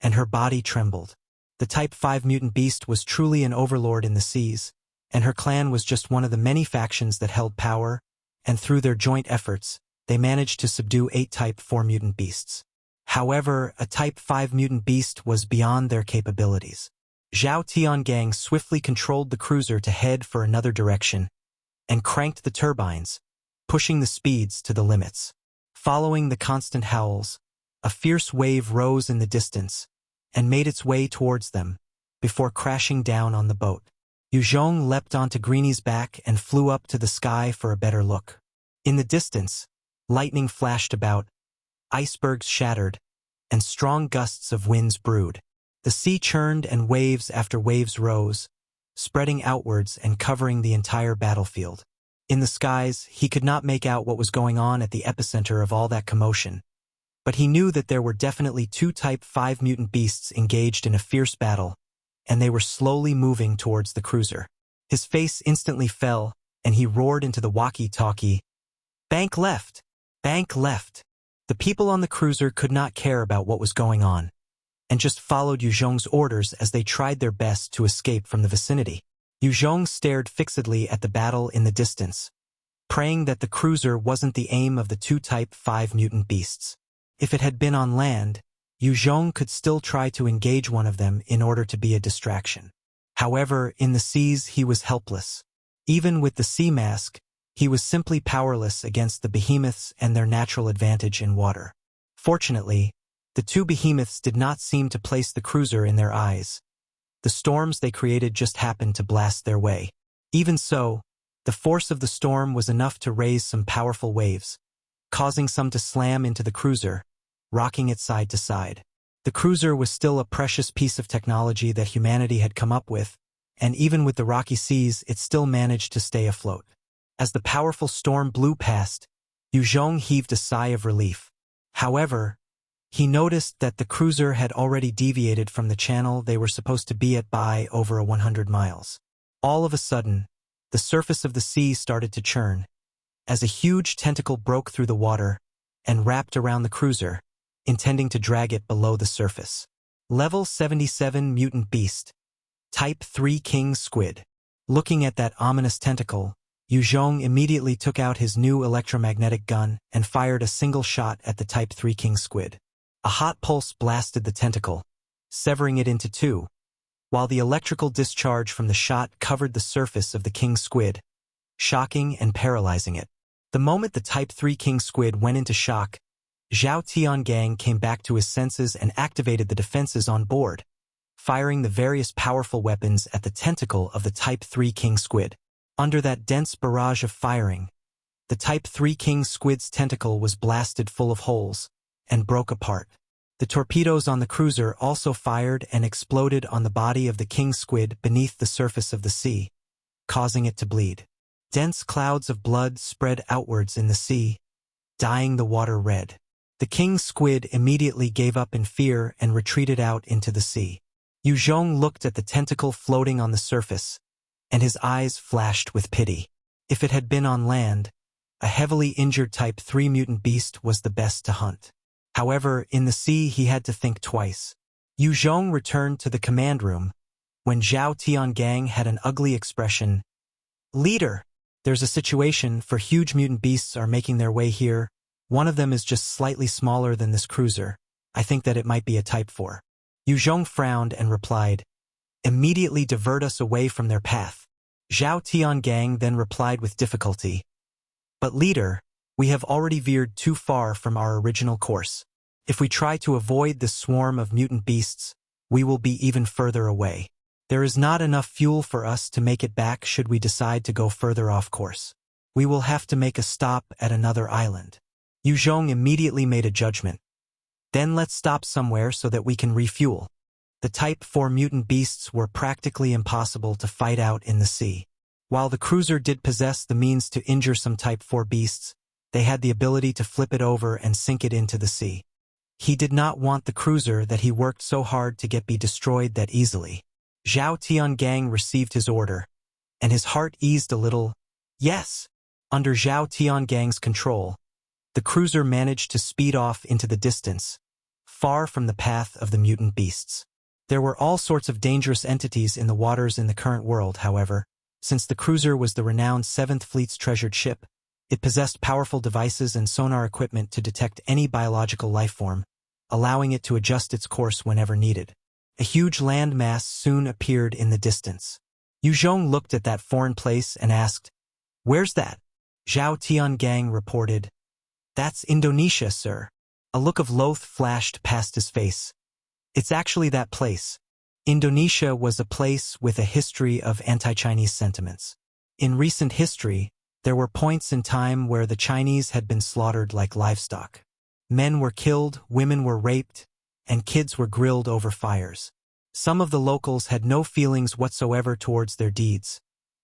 and her body trembled. The Type 5 mutant beast was truly an overlord in the seas, and her clan was just one of the many factions that held power, and through their joint efforts, they managed to subdue 8 Type 4 mutant beasts. However, a Type 5 mutant beast was beyond their capabilities. Zhao Tiangang swiftly controlled the cruiser to head for another direction, and cranked the turbines, pushing the speeds to the limits. Following the constant howls, a fierce wave rose in the distance, and made its way towards them, before crashing down on the boat. Yue Zhong leapt onto Greenie's back and flew up to the sky for a better look. In the distance, lightning flashed about, icebergs shattered, and strong gusts of winds brewed. The sea churned and waves after waves rose, spreading outwards and covering the entire battlefield. In the skies, he could not make out what was going on at the epicenter of all that commotion, but he knew that there were definitely 2 Type 5 mutant beasts engaged in a fierce battle, and they were slowly moving towards the cruiser. His face instantly fell, and he roared into the walkie-talkie, "Bank left! Bank left!" The people on the cruiser could not care about what was going on, and just followed Yue Zhong's orders as they tried their best to escape from the vicinity. Yue Zhong stared fixedly at the battle in the distance, praying that the cruiser wasn't the aim of the 2 Type 5 mutant beasts. If it had been on land, Yue Zhong could still try to engage one of them in order to be a distraction. However, in the seas he was helpless. Even with the sea mask, he was simply powerless against the behemoths and their natural advantage in water. Fortunately, the 2 behemoths did not seem to place the cruiser in their eyes. The storms they created just happened to blast their way. Even so, the force of the storm was enough to raise some powerful waves, causing some to slam into the cruiser, rocking it side to side. The cruiser was still a precious piece of technology that humanity had come up with, and even with the rocky seas, it still managed to stay afloat. As the powerful storm blew past, Yue Zhong heaved a sigh of relief. However, he noticed that the cruiser had already deviated from the channel they were supposed to be at by over 100 miles. All of a sudden, the surface of the sea started to churn, as a huge tentacle broke through the water and wrapped around the cruiser, intending to drag it below the surface. Level 77 Mutant Beast. Type 3 King Squid. Looking at that ominous tentacle, Yue Zhong immediately took out his new electromagnetic gun and fired a single shot at the Type 3 King Squid. A hot pulse blasted the tentacle, severing it into 2, while the electrical discharge from the shot covered the surface of the king squid, shocking and paralyzing it. The moment the Type 3 King Squid went into shock, Zhao Tiangang came back to his senses and activated the defenses on board, firing the various powerful weapons at the tentacle of the Type 3 King Squid. Under that dense barrage of firing, The Type 3 King Squid's tentacle was blasted full of holes and broke apart. The torpedoes on the cruiser also fired and exploded on the body of the king squid beneath the surface of the sea, causing it to bleed. Dense clouds of blood spread outwards in the sea, dyeing the water red. The king squid immediately gave up in fear and retreated out into the sea. Yue Zhong looked at the tentacle floating on the surface, and his eyes flashed with pity. If it had been on land, a heavily injured Type 3 mutant beast was the best to hunt. However, in the sea he had to think twice. Yue Zhong returned to the command room, when Zhao Tiangang had an ugly expression. "Leader, there's a situation for huge mutant beasts are making their way here. One of them is just slightly smaller than this cruiser. I think that it might be a Type 4. Yue Zhong frowned and replied, "Immediately divert us away from their path." Zhao Tiangang then replied with difficulty, "But leader, we have already veered too far from our original course. If we try to avoid this swarm of mutant beasts, we will be even further away. There is not enough fuel for us to make it back should we decide to go further off course. We will have to make a stop at another island." Yue Zhong immediately made a judgment. "Then let's stop somewhere so that we can refuel." The Type 4 mutant beasts were practically impossible to fight out in the sea. While the cruiser did possess the means to injure some Type 4 beasts, they had the ability to flip it over and sink it into the sea. He did not want the cruiser that he worked so hard to get be destroyed that easily. Zhao Tiangang received his order, and his heart eased a little. Yes! Under Zhao Tiangang's control, the cruiser managed to speed off into the distance, far from the path of the mutant beasts. There were all sorts of dangerous entities in the waters in the current world, however. Since the cruiser was the renowned 7th Fleet's treasured ship, it possessed powerful devices and sonar equipment to detect any biological life form, allowing it to adjust its course whenever needed. A huge land mass soon appeared in the distance. Yue Zhong looked at that foreign place and asked, "Where's that?" Zhao Tiangang reported, "That's Indonesia, sir." A look of loath flashed past his face. "It's actually that place." Indonesia was a place with a history of anti-Chinese sentiments. In recent history, there were points in time where the Chinese had been slaughtered like livestock. Men were killed, women were raped, and kids were grilled over fires. Some of the locals had no feelings whatsoever towards their deeds,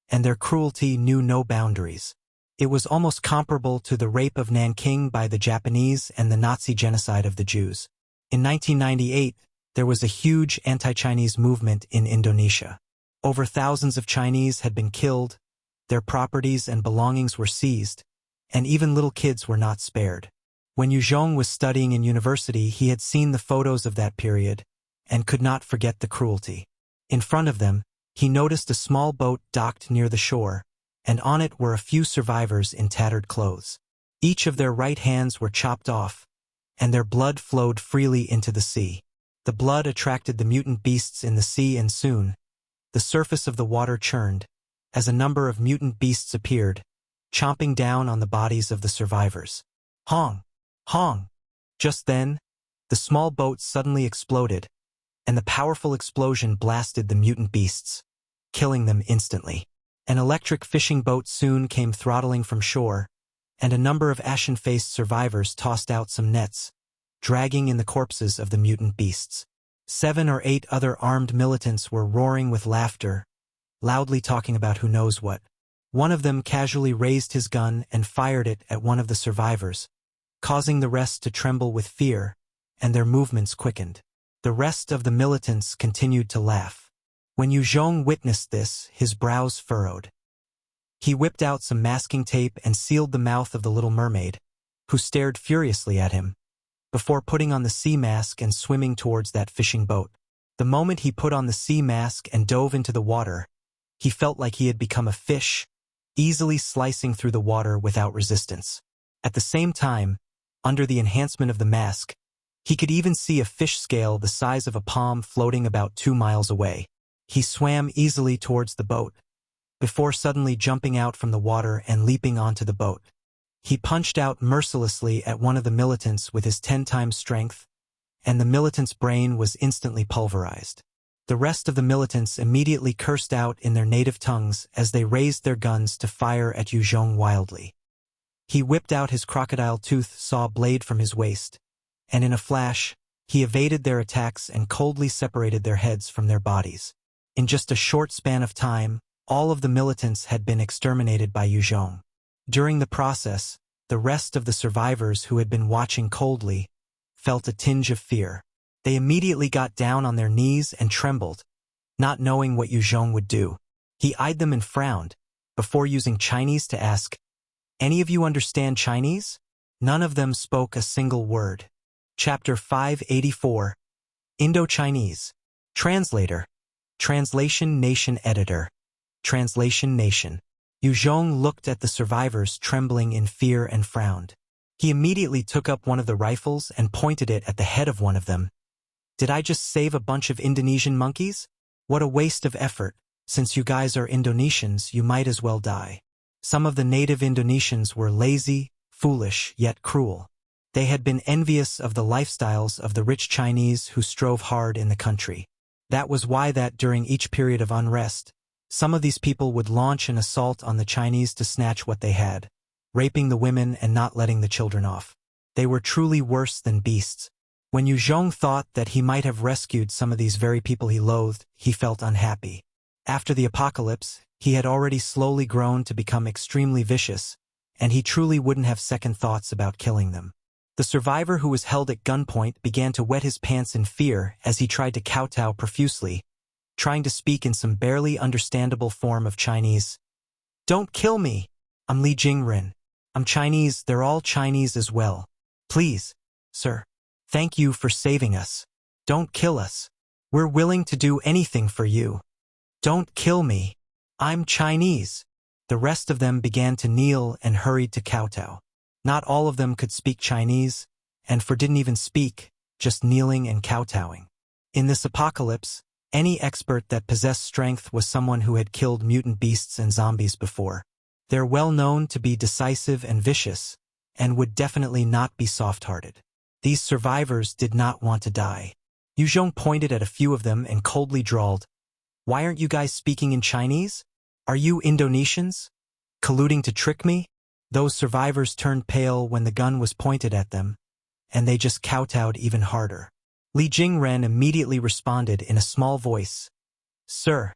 and their cruelty knew no boundaries. It was almost comparable to the rape of Nanking by the Japanese and the Nazi genocide of the Jews. In 1998, there was a huge anti-Chinese movement in Indonesia. Over thousands of Chinese had been killed, their properties and belongings were seized, and even little kids were not spared. When Yue Zhong was studying in university, he had seen the photos of that period and could not forget the cruelty. In front of them, he noticed a small boat docked near the shore, and on it were a few survivors in tattered clothes. Each of their right hands were chopped off, and their blood flowed freely into the sea. The blood attracted the mutant beasts in the sea, and soon, the surface of the water churned, as a number of mutant beasts appeared, chomping down on the bodies of the survivors. Hong! Hong! Just then, the small boat suddenly exploded, and the powerful explosion blasted the mutant beasts, killing them instantly. An electric fishing boat soon came throttling from shore, and a number of ashen-faced survivors tossed out some nets, dragging in the corpses of the mutant beasts. 7 or 8 other armed militants were roaring with laughter, loudly talking about who knows what. One of them casually raised his gun and fired it at one of the survivors, causing the rest to tremble with fear, and their movements quickened. The rest of the militants continued to laugh. When Yue Zhong witnessed this, his brows furrowed. He whipped out some masking tape and sealed the mouth of the little mermaid, who stared furiously at him, before putting on the sea mask and swimming towards that fishing boat. The moment he put on the sea mask and dove into the water, he felt like he had become a fish, easily slicing through the water without resistance. At the same time, under the enhancement of the mask, he could even see a fish scale the size of a palm floating about 2 miles away. He swam easily towards the boat, before suddenly jumping out from the water and leaping onto the boat. He punched out mercilessly at one of the militants with his 10 times strength, and the militant's brain was instantly pulverized. The rest of the militants immediately cursed out in their native tongues as they raised their guns to fire at Yue Zhong wildly. He whipped out his crocodile tooth saw blade from his waist, and in a flash, he evaded their attacks and coldly separated their heads from their bodies. In just a short span of time, all of the militants had been exterminated by Yue Zhong. During the process, the rest of the survivors who had been watching coldly felt a tinge of fear. They immediately got down on their knees and trembled, not knowing what Yue Zhong would do. He eyed them and frowned, before using Chinese to ask, "Any of you understand Chinese?" None of them spoke a single word. Chapter 584. Indo-Chinese. Translator. Translation Nation Editor. Translation Nation. Yue Zhong looked at the survivors trembling in fear and frowned. He immediately took up one of the rifles and pointed it at the head of one of them. "Did I just save a bunch of Indonesian monkeys? What a waste of effort. Since you guys are Indonesians, you might as well die." Some of the native Indonesians were lazy, foolish, yet cruel. They had been envious of the lifestyles of the rich Chinese who strove hard in the country. That was why during each period of unrest, some of these people would launch an assault on the Chinese to snatch what they had, raping the women and not letting the children off. They were truly worse than beasts. When Yue Zhong thought that he might have rescued some of these very people he loathed, he felt unhappy. After the apocalypse, he had already slowly grown to become extremely vicious, and he truly wouldn't have second thoughts about killing them. The survivor who was held at gunpoint began to wet his pants in fear as he tried to kowtow profusely, trying to speak in some barely understandable form of Chinese. "Don't kill me! I'm Li Jingren. I'm Chinese, they're all Chinese as well. Please, sir. Thank you for saving us. Don't kill us. We're willing to do anything for you. Don't kill me. I'm Chinese." The rest of them began to kneel and hurried to kowtow. Not all of them could speak Chinese, and didn't even speak, just kneeling and kowtowing. In this apocalypse, any expert that possessed strength was someone who had killed mutant beasts and zombies before. They're well known to be decisive and vicious, and would definitely not be soft-hearted. These survivors did not want to die. Yue Zhong pointed at a few of them and coldly drawled, "Why aren't you guys speaking in Chinese? Are you Indonesians? Colluding to trick me?" Those survivors turned pale when the gun was pointed at them, and they just kowtowed even harder. Li Jingren immediately responded in a small voice, Sir,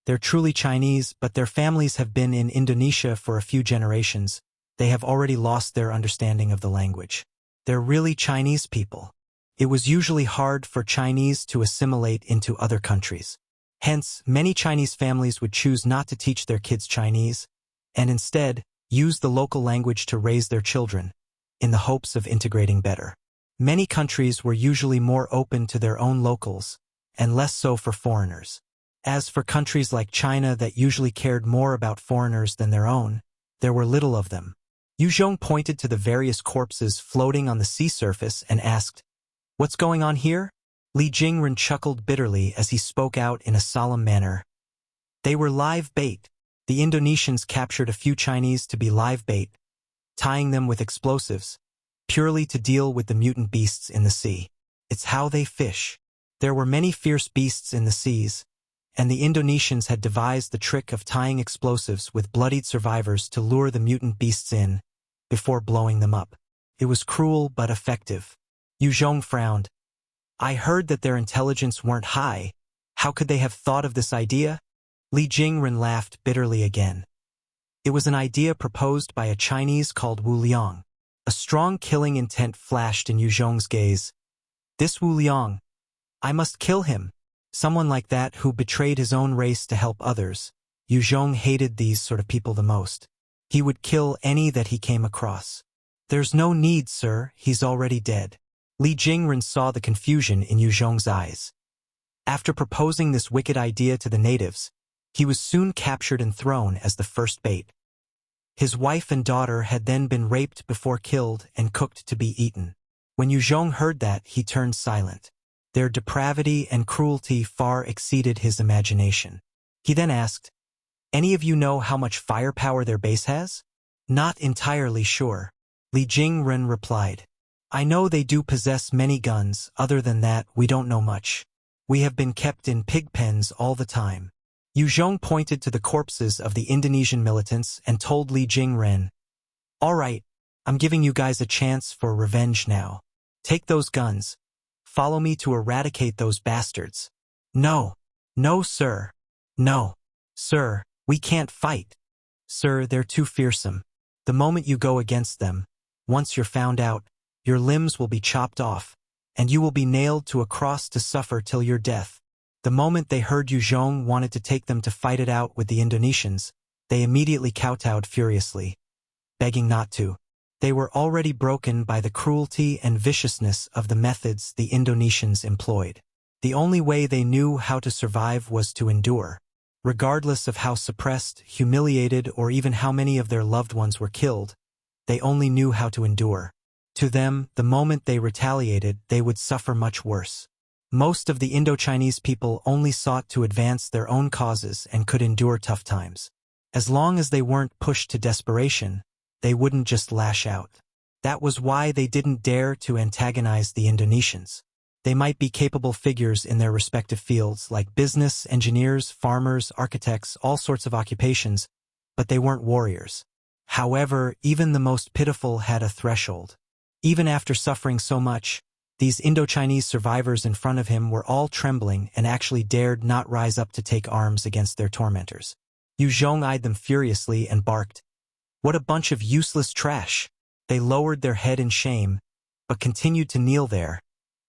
they're truly Chinese, but their families have been in Indonesia for a few generations. They have already lost their understanding of the language. They're really Chinese people. It was usually hard for Chinese to assimilate into other countries. Hence, many Chinese families would choose not to teach their kids Chinese, and instead, use the local language to raise their children, in the hopes of integrating better. Many countries were usually more open to their own locals, and less so for foreigners. As for countries like China that usually cared more about foreigners than their own, there were little of them. Yue Zhong pointed to the various corpses floating on the sea surface and asked, "What's going on here?" Li Jingren chuckled bitterly as he spoke out in a solemn manner. "They were live bait. The Indonesians captured a few Chinese to be live bait, tying them with explosives, purely to deal with the mutant beasts in the sea. It's how they fish. There were many fierce beasts in the seas, and the Indonesians had devised the trick of tying explosives with bloodied survivors to lure the mutant beasts in, before blowing them up. It was cruel but effective." Yue Zhong frowned. "I heard that their intelligence weren't high. How could they have thought of this idea?" Li Jingren laughed bitterly again. It was an idea proposed by a Chinese called Wu Liang. A strong killing intent flashed in Yue Zhong's gaze. This Wu Liang. I must kill him. Someone like that who betrayed his own race to help others. Yue Zhong hated these sort of people the most. He would kill any that he came across. "There's no need, sir, he's already dead." Li Jingren saw the confusion in Yue Zhong's eyes. After proposing this wicked idea to the natives, he was soon captured and thrown as the first bait. His wife and daughter had then been raped before killed and cooked to be eaten. When Yue Zhong heard that, he turned silent. Their depravity and cruelty far exceeded his imagination. He then asked, "Any of you know how much firepower their base has?" "Not entirely sure," Li Jingren replied. "I know they do possess many guns. Other than that, we don't know much. We have been kept in pig pens all the time." Yue Zhong pointed to the corpses of the Indonesian militants and told Li Jingren, All right, I'm giving you guys a chance for revenge now. Take those guns. Follow me to eradicate those bastards. No. No, sir. No. Sir, we can't fight. Sir, they're too fearsome. The moment you go against them, once you're found out, your limbs will be chopped off, and you will be nailed to a cross to suffer till your death. The moment they heard Yue Zhong wanted to take them to fight it out with the Indonesians, they immediately kowtowed furiously, begging not to. They were already broken by the cruelty and viciousness of the methods the Indonesians employed. The only way they knew how to survive was to endure. Regardless of how suppressed, humiliated, or even how many of their loved ones were killed, they only knew how to endure. To them, the moment they retaliated, they would suffer much worse. Most of the Indo-Chinese people only sought to advance their own causes and could endure tough times. As long as they weren't pushed to desperation, they wouldn't just lash out. That was why they didn't dare to antagonize the Indonesians. They might be capable figures in their respective fields, like business, engineers, farmers, architects, all sorts of occupations, but they weren't warriors. However, even the most pitiful had a threshold. Even after suffering so much, these Indo-Chinese survivors in front of him were all trembling and actually dared not rise up to take arms against their tormentors. Yue Zhong eyed them furiously and barked, "What a bunch of useless trash!" They lowered their head in shame, but continued to kneel there,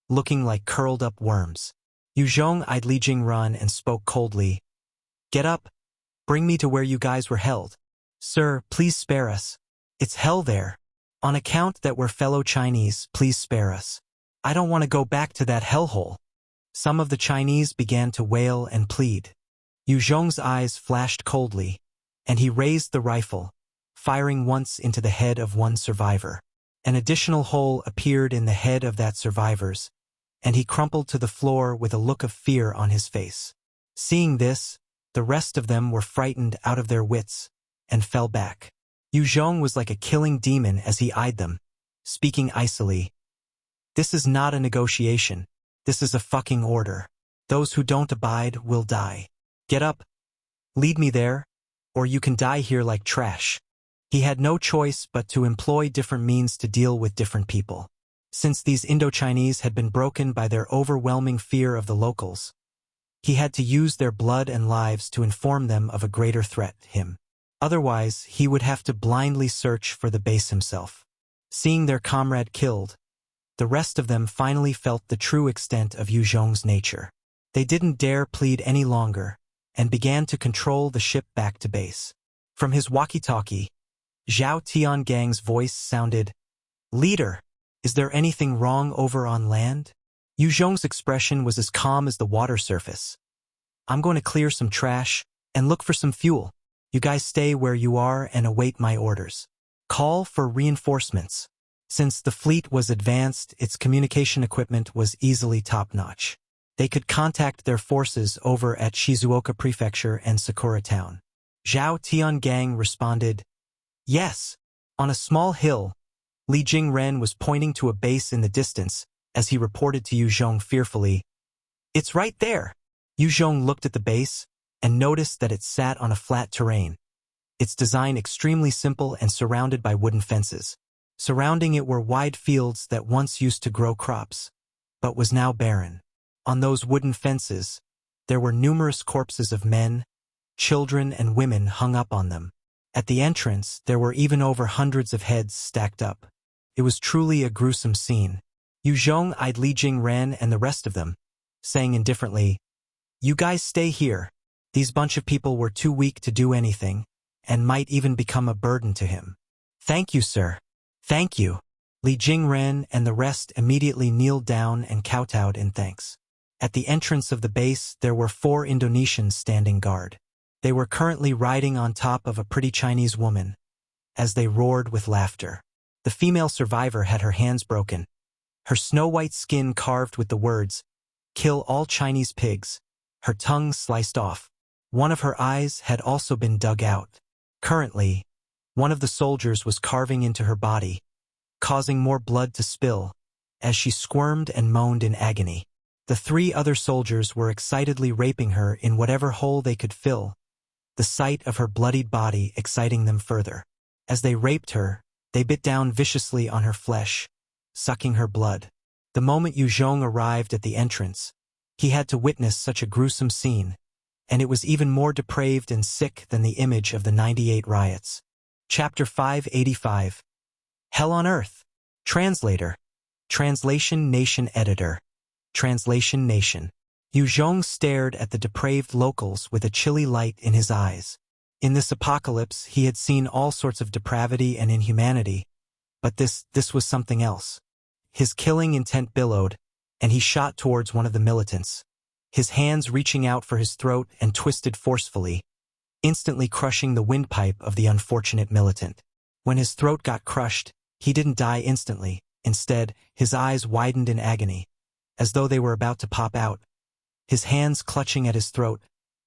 looking like curled-up worms. Yue Zhong eyed Li Jingrun and spoke coldly, "Get up! Bring me to where you guys were held. Sir, please spare us. It's hell there. On account that we're fellow Chinese, please spare us. I don't want to go back to that hellhole." Some of the Chinese began to wail and plead. Yue Zhong's eyes flashed coldly, and he raised the rifle, firing once into the head of one survivor. An additional hole appeared in the head of that survivor's, and he crumpled to the floor with a look of fear on his face. Seeing this, the rest of them were frightened out of their wits and fell back. Yue Zhong was like a killing demon as he eyed them, speaking icily. "This is not a negotiation. This is a fucking order. Those who don't abide will die. Get up. Lead me there, or you can die here like trash." He had no choice but to employ different means to deal with different people. Since these Indo-Chinese had been broken by their overwhelming fear of the locals, he had to use their blood and lives to inform them of a greater threat, him. Otherwise, he would have to blindly search for the base himself. Seeing their comrade killed, the rest of them finally felt the true extent of Yue Zhong's nature. They didn't dare plead any longer, and began to control the ship back to base. From his walkie-talkie, Zhao Tiangang's voice sounded, "Leader, is there anything wrong over on land?" Yue Zhong's expression was as calm as the water surface. "I'm going to clear some trash and look for some fuel. You guys stay where you are and await my orders. Call for reinforcements." Since the fleet was advanced, its communication equipment was easily top-notch. They could contact their forces over at Shizuoka Prefecture and Sakura Town. Zhao Tiangang responded, "Yes." On a small hill, Li Jingren was pointing to a base in the distance as he reported to Yue Zhong fearfully, "It's right there." Yue Zhong looked at the base and noticed that it sat on a flat terrain, its design extremely simple and surrounded by wooden fences. Surrounding it were wide fields that once used to grow crops, but was now barren. On those wooden fences, there were numerous corpses of men, children, and women hung up on them. At the entrance, there were even over hundreds of heads stacked up. It was truly a gruesome scene. Yue Zhong eyed Li Jingren and the rest of them, saying indifferently, "You guys stay here." These bunch of people were too weak to do anything, and might even become a burden to him. "Thank you, sir. Thank you." Li Jingren and the rest immediately kneeled down and kowtowed in thanks. At the entrance of the base, there were 4 Indonesians standing guard. They were currently riding on top of a pretty Chinese woman, as they roared with laughter. The female survivor had her hands broken, her snow-white skin carved with the words, "Kill all Chinese pigs," her tongue sliced off. One of her eyes had also been dug out. Currently, one of the soldiers was carving into her body, causing more blood to spill, as she squirmed and moaned in agony. The 3 other soldiers were excitedly raping her in whatever hole they could fill, the sight of her bloodied body exciting them further. As they raped her, They bit down viciously on her flesh, sucking her blood. The moment Yue Zhong arrived at the entrance, he had to witness such a gruesome scene, and it was even more depraved and sick than the image of the 98 riots. Chapter 585. Hell on Earth. Translator. Translation Nation Editor. Translation Nation. Yue Zhong stared at the depraved locals with a chilly light in his eyes. In this apocalypse, he had seen all sorts of depravity and inhumanity, but this was something else. His killing intent billowed, and he shot towards one of the militants, his hands reaching out for his throat and twisted forcefully, instantly crushing the windpipe of the unfortunate militant. When his throat got crushed, he didn't die instantly. Instead, his eyes widened in agony, as though they were about to pop out, his hands clutching at his throat,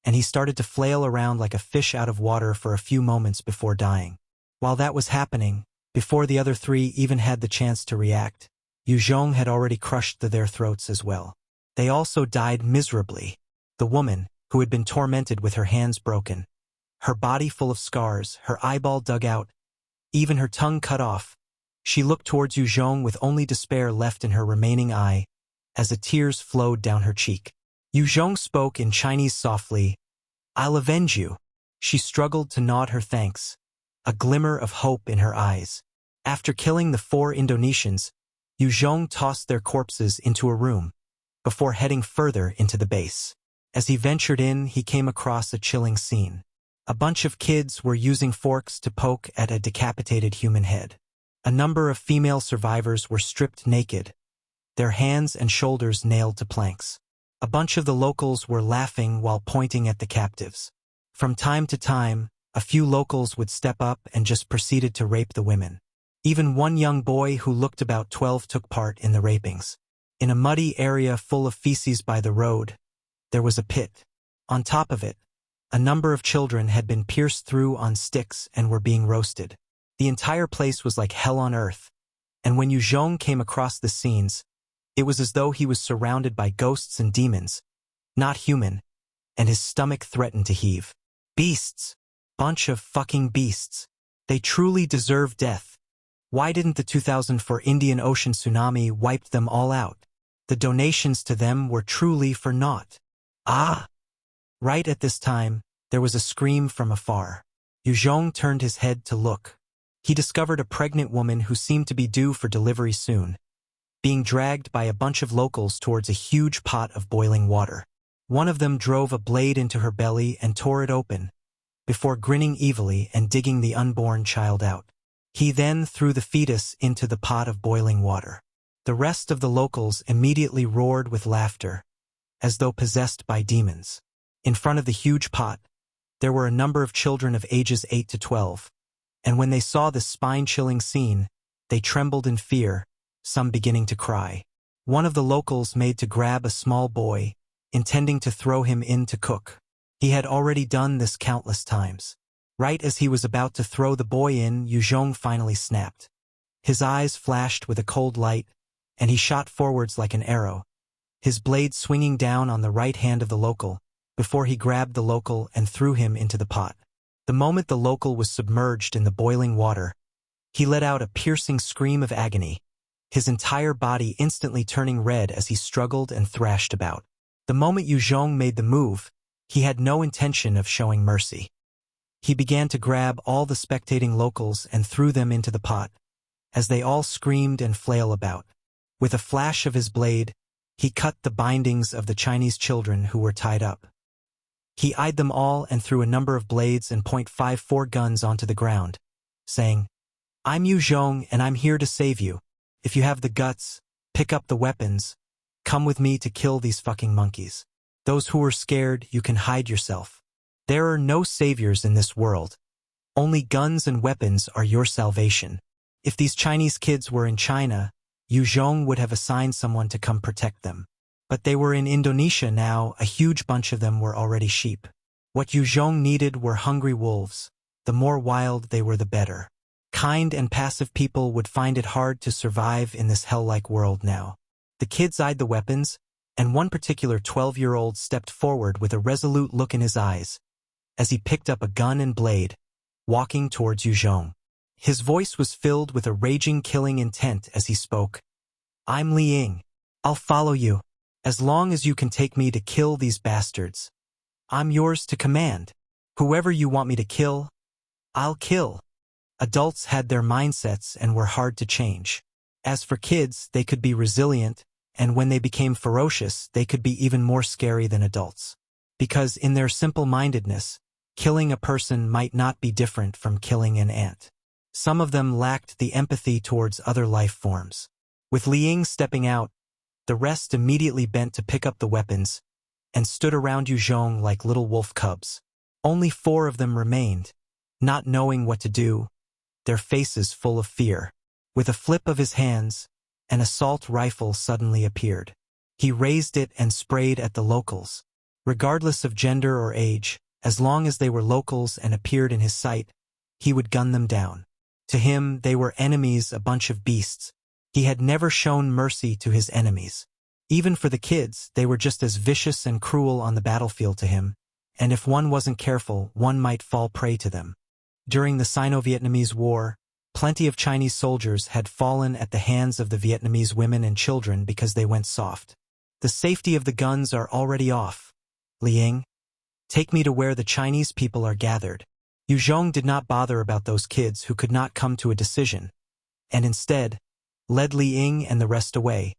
and he started to flail around like a fish out of water for a few moments before dying. While that was happening, before the other three even had the chance to react, Yue Zhong had already crushed their throats as well. They also died miserably. The woman, who had been tormented with her hands broken, her body full of scars, her eyeball dug out, even her tongue cut off, she looked towards Yue Zhong with only despair left in her remaining eye, as the tears flowed down her cheek. Yue Zhong spoke in Chinese softly, "I'll avenge you." She struggled to nod her thanks, a glimmer of hope in her eyes. After killing the 4 Indonesians, Yue Zhong tossed their corpses into a room, before heading further into the base. As he ventured in, he came across a chilling scene. A bunch of kids were using forks to poke at a decapitated human head. A number of female survivors were stripped naked, their hands and shoulders nailed to planks. A bunch of the locals were laughing while pointing at the captives. From time to time, a few locals would step up and just proceeded to rape the women. Even one young boy who looked about 12 took part in the rapings. In a muddy area full of feces by the road, there was a pit. On top of it, a number of children had been pierced through on sticks and were being roasted. The entire place was like hell on earth, and when Yue Zhong came across the scenes, it was as though he was surrounded by ghosts and demons, not human, and his stomach threatened to heave. Beasts! Bunch of fucking beasts. They truly deserve death. Why didn't the 2004 Indian Ocean tsunami wipe them all out? The donations to them were truly for naught. Ah! Right at this time, there was a scream from afar. Yue Zhong turned his head to look. He discovered a pregnant woman who seemed to be due for delivery soon, being dragged by a bunch of locals towards a huge pot of boiling water. One of them drove a blade into her belly and tore it open, before grinning evilly and digging the unborn child out. He then threw the fetus into the pot of boiling water. The rest of the locals immediately roared with laughter, as though possessed by demons. In front of the huge pot, there were a number of children of ages 8 to 12, and when they saw this spine-chilling scene, they trembled in fear, some beginning to cry. One of the locals made to grab a small boy, intending to throw him in to cook. He had already done this countless times. Right as he was about to throw the boy in, Yue Zhong finally snapped. His eyes flashed with a cold light, and he shot forwards like an arrow, his blade swinging down on the right hand of the local, before he grabbed the local and threw him into the pot. The moment the local was submerged in the boiling water, he let out a piercing scream of agony, his entire body instantly turning red as he struggled and thrashed about. The moment Yue Zhong made the move, he had no intention of showing mercy. He began to grab all the spectating locals and threw them into the pot, as they all screamed and flailed about. With a flash of his blade, he cut the bindings of the Chinese children who were tied up. He eyed them all and threw a number of blades and .54 guns onto the ground, saying, "I'm Yue Zhong and I'm here to save you. If you have the guts, pick up the weapons. Come with me to kill these fucking monkeys. Those who are scared, you can hide yourself. There are no saviors in this world. Only guns and weapons are your salvation." If these Chinese kids were in China, Yue Zhong would have assigned someone to come protect them. But they were in Indonesia now, a huge bunch of them were already sheep. What Yue Zhong needed were hungry wolves. The more wild they were, the better. Kind and passive people would find it hard to survive in this hell-like world now. The kids eyed the weapons, and one particular 12-year-old stepped forward with a resolute look in his eyes, as he picked up a gun and blade, walking towards Yue Zhong. His voice was filled with a raging killing intent as he spoke. I'm Li Ying. I'll follow you. As long as you can take me to kill these bastards. I'm yours to command. Whoever you want me to kill, I'll kill. Adults had their mindsets and were hard to change. As for kids, they could be resilient, and when they became ferocious, they could be even more scary than adults. Because in their simple-mindedness, killing a person might not be different from killing an ant. Some of them lacked the empathy towards other life forms. With Li Ying stepping out, the rest immediately bent to pick up the weapons and stood around Yue Zhong like little wolf cubs. Only 4 of them remained, not knowing what to do, their faces full of fear. With a flip of his hands, an assault rifle suddenly appeared. He raised it and sprayed at the locals. Regardless of gender or age, as long as they were locals and appeared in his sight, he would gun them down. To him, they were enemies, a bunch of beasts. He had never shown mercy to his enemies. Even for the kids, they were just as vicious and cruel on the battlefield to him, and if one wasn't careful, one might fall prey to them. During the Sino-Vietnamese War, plenty of Chinese soldiers had fallen at the hands of the Vietnamese women and children because they went soft. The safety of the guns are already off. Li Ying, take me to where the Chinese people are gathered. Yue Zhong did not bother about those kids who could not come to a decision, and instead, led Li Ying and the rest away,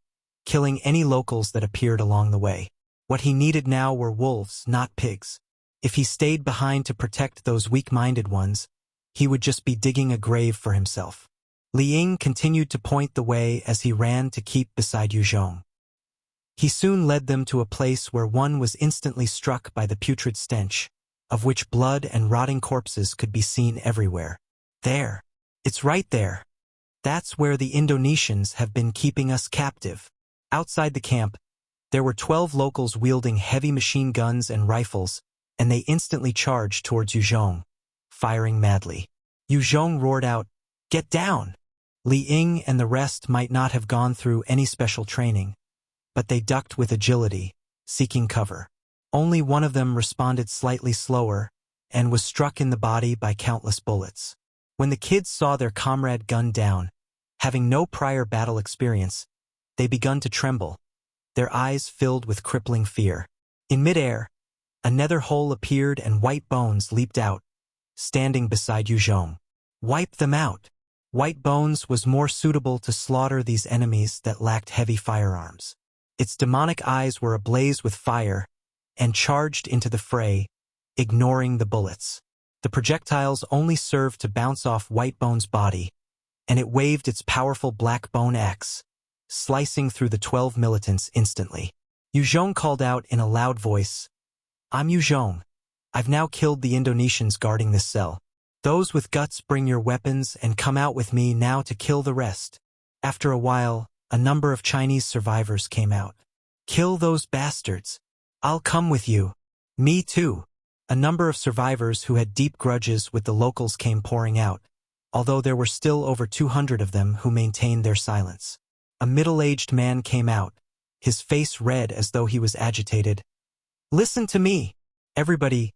killing any locals that appeared along the way. What he needed now were wolves, not pigs. If he stayed behind to protect those weak-minded ones, he would just be digging a grave for himself. Li Ying continued to point the way as he ran to keep beside Yue Zhong. He soon led them to a place where one was instantly struck by the putrid stench, of which blood and rotting corpses could be seen everywhere. There. It's right there. That's where the Indonesians have been keeping us captive. Outside the camp, there were 12 locals wielding heavy machine guns and rifles, and they instantly charged towards Yue Zhong, firing madly. Yue Zhong roared out, "Get down!" Li Ying and the rest might not have gone through any special training, but they ducked with agility, seeking cover. Only one of them responded slightly slower and was struck in the body by countless bullets. When the kids saw their comrade gunned down, having no prior battle experience, they begun to tremble, their eyes filled with crippling fear. In midair, a nether hole appeared and White Bones leaped out, standing beside Yue Zhong. Wipe them out. White Bones was more suitable to slaughter these enemies that lacked heavy firearms. Its demonic eyes were ablaze with fire and charged into the fray, ignoring the bullets. The projectiles only served to bounce off White Bone's body, and it waved its powerful black bone axe, slicing through the 12 militants instantly. Yue Zhong called out in a loud voice, "I'm Yue Zhong. I've now killed the Indonesians guarding this cell. Those with guts, bring your weapons and come out with me now to kill the rest." After a while, a number of Chinese survivors came out. "Kill those bastards. I'll come with you." "Me too." A number of survivors who had deep grudges with the locals came pouring out, although there were still over 200 of them who maintained their silence. A middle-aged man came out, his face red as though he was agitated. "Listen to me. Everybody,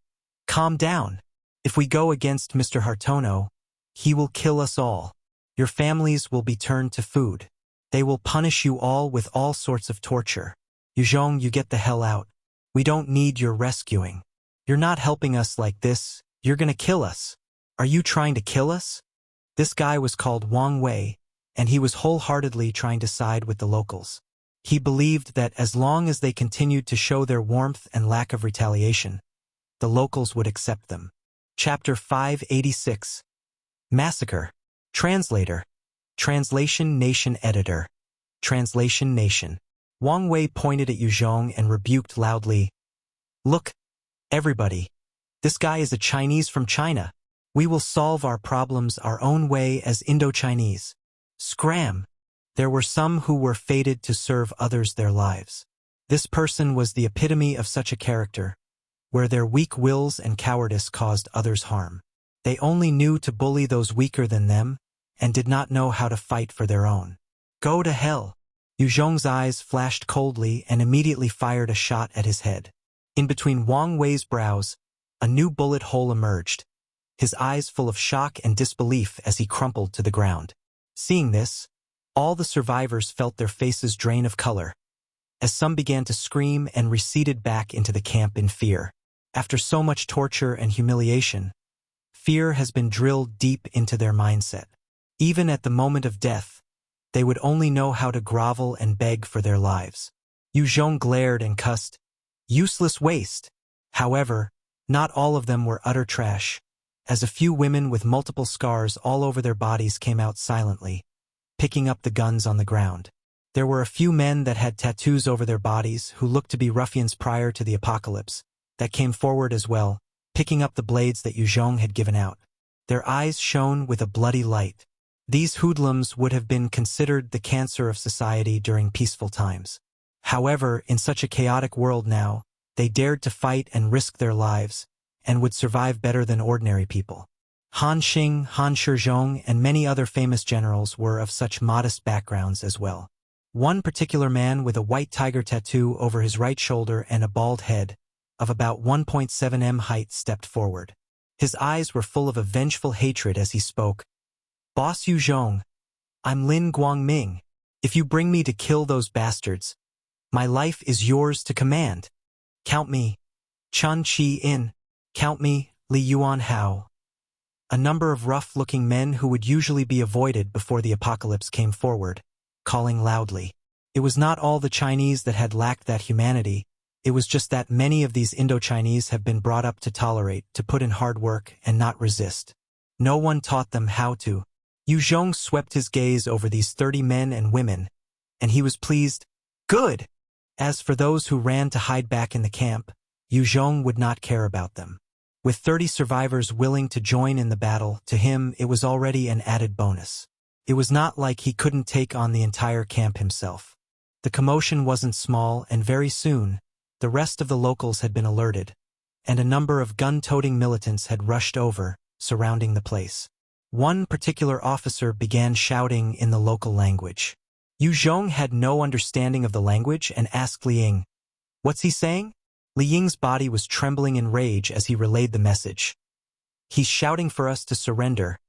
calm down. If we go against Mr. Hartono, he will kill us all. Your families will be turned to food. They will punish you all with all sorts of torture. Yue Zhong, you get the hell out. We don't need your rescuing. You're not helping us like this. You're gonna kill us. Are you trying to kill us?" This guy was called Wang Wei, and he was wholeheartedly trying to side with the locals. He believed that as long as they continued to show their warmth and lack of retaliation, the locals would accept them. Chapter 586. Massacre. Translator. Translation Nation Editor. Translation Nation. Wang Wei pointed at Yue Zhong and rebuked loudly, "Look, everybody. This guy is a Chinese from China. We will solve our problems our own way as Indo-Chinese. Scram." There were some who were fated to serve others their lives. This person was the epitome of such a character, where their weak wills and cowardice caused others harm. They only knew to bully those weaker than them, and did not know how to fight for their own. "Go to hell." Yue Zhong's eyes flashed coldly and immediately fired a shot at his head. In between Wang Wei's brows, a new bullet hole emerged. his eyes full of shock and disbelief as he crumpled to the ground. Seeing this, all the survivors felt their faces drain of color, as some began to scream and receded back into the camp in fear. After so much torture and humiliation, fear has been drilled deep into their mindset. Even at the moment of death, they would only know how to grovel and beg for their lives. Yue Zhong glared and cussed, "Useless waste!" However, not all of them were utter trash, as a few women with multiple scars all over their bodies came out silently, picking up the guns on the ground. There were a few men that had tattoos over their bodies who looked to be ruffians prior to the apocalypse, that came forward as well, picking up the blades that Yue Zhong had given out. Their eyes shone with a bloody light. These hoodlums would have been considered the cancer of society during peaceful times. However, in such a chaotic world now, they dared to fight and risk their lives, and would survive better than ordinary people. Han Xing, Han Shizhong, and many other famous generals were of such modest backgrounds as well. One particular man with a white tiger tattoo over his right shoulder and a bald head, of about 1.7 m height, stepped forward. His eyes were full of a vengeful hatred as he spoke. "Boss Yue Zhong, I'm Lin Guangming. If you bring me to kill those bastards, my life is yours to command. Count me, Chun Chi-in. Count me, Li Yuan Hao." A number of rough-looking men who would usually be avoided before the apocalypse came forward, calling loudly. It was not all the Chinese that had lacked that humanity, it was just that many of these Indo-Chinese have been brought up to tolerate, to put in hard work and not resist. No one taught them how to. Yue Zhong swept his gaze over these 30 men and women, and he was pleased. Good! As for those who ran to hide back in the camp, Yue Zhong would not care about them. With 30 survivors willing to join in the battle, to him it was already an added bonus. It was not like he couldn't take on the entire camp himself. The commotion wasn't small, and very soon, the rest of the locals had been alerted, and a number of gun-toting militants had rushed over, surrounding the place. One particular officer began shouting in the local language. Yue Zhong had no understanding of the language and asked Li Ying, "What's he saying?" Li Ying's body was trembling in rage as he relayed the message. "He's shouting for us to surrender,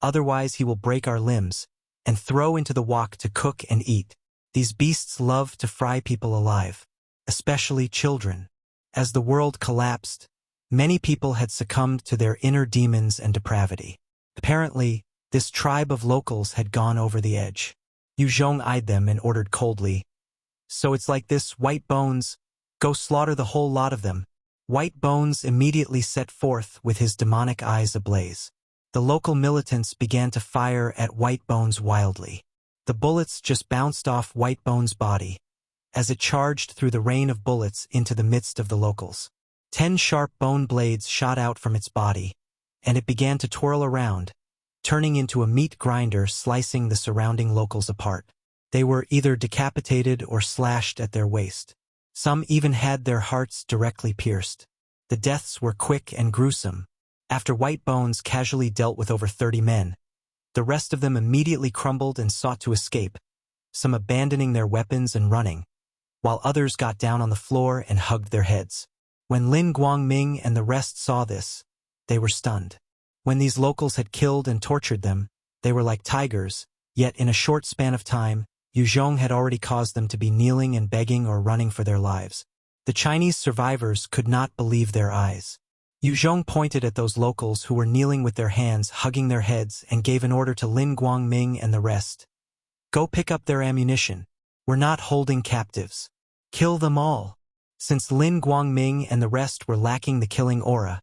otherwise he will break our limbs, and throw into the wok to cook and eat. These beasts love to fry people alive, especially children." As the world collapsed, many people had succumbed to their inner demons and depravity. Apparently, this tribe of locals had gone over the edge. Yue Zhong eyed them and ordered coldly, "So it's like this, White Bones? Go slaughter the whole lot of them." White Bones immediately set forth with his demonic eyes ablaze. The local militants began to fire at White Bones wildly. The bullets just bounced off White Bones' body, as it charged through the rain of bullets into the midst of the locals. 10 sharp bone blades shot out from its body, and it began to twirl around, turning into a meat grinder, slicing the surrounding locals apart. They were either decapitated or slashed at their waist. Some even had their hearts directly pierced. The deaths were quick and gruesome. After White Bones casually dealt with over 30 men, the rest of them immediately crumbled and sought to escape, some abandoning their weapons and running, while others got down on the floor and hugged their heads. When Lin Guangming and the rest saw this, they were stunned. When these locals had killed and tortured them, they were like tigers, yet in a short span of time, Yue Zhong had already caused them to be kneeling and begging or running for their lives. The Chinese survivors could not believe their eyes. Yue Zhong pointed at those locals who were kneeling with their hands hugging their heads and gave an order to Lin Guangming and the rest. "Go pick up their ammunition. We're not holding captives. Kill them all." Since Lin Guangming and the rest were lacking the killing aura,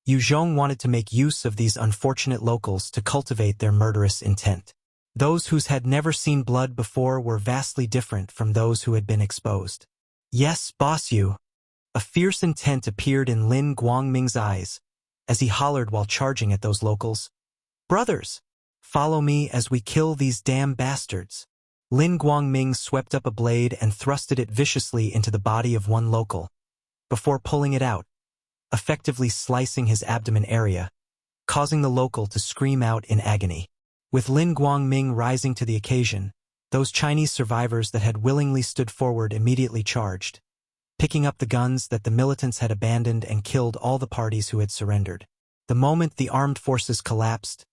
Yue Zhong wanted to make use of these unfortunate locals to cultivate their murderous intent. Those who had never seen blood before were vastly different from those who had been exposed. "Yes, boss Yue." A fierce intent appeared in Lin Guangming's eyes, as he hollered while charging at those locals. "Brothers, follow me as we kill these damn bastards." Lin Guangming swept up a blade and thrusted it viciously into the body of one local, before pulling it out, effectively slicing his abdomen area, causing the local to scream out in agony. With Lin Guangming rising to the occasion, those Chinese survivors that had willingly stood forward immediately charged, picking up the guns that the militants had abandoned and killed all the parties who had surrendered. The moment the armed forces collapsed,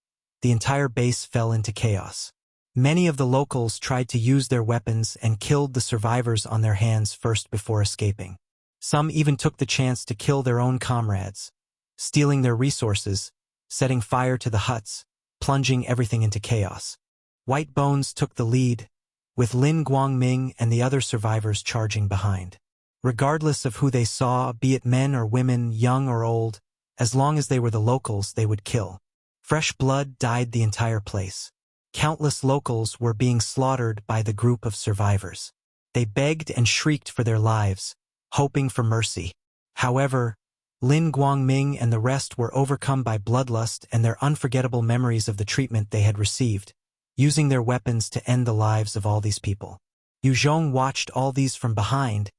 the entire base fell into chaos. Many of the locals tried to use their weapons and killed the survivors on their hands first before escaping. Some even took the chance to kill their own comrades, stealing their resources, setting fire to the huts, plunging everything into chaos. White Bones took the lead, with Lin Guangming and the other survivors charging behind. Regardless of who they saw, be it men or women, young or old, as long as they were the locals, they would kill. Fresh blood dyed the entire place. Countless locals were being slaughtered by the group of survivors. They begged and shrieked for their lives, hoping for mercy. However, Lin Guangming and the rest were overcome by bloodlust and their unforgettable memories of the treatment they had received, using their weapons to end the lives of all these people. Yue Zhong watched all these from behind.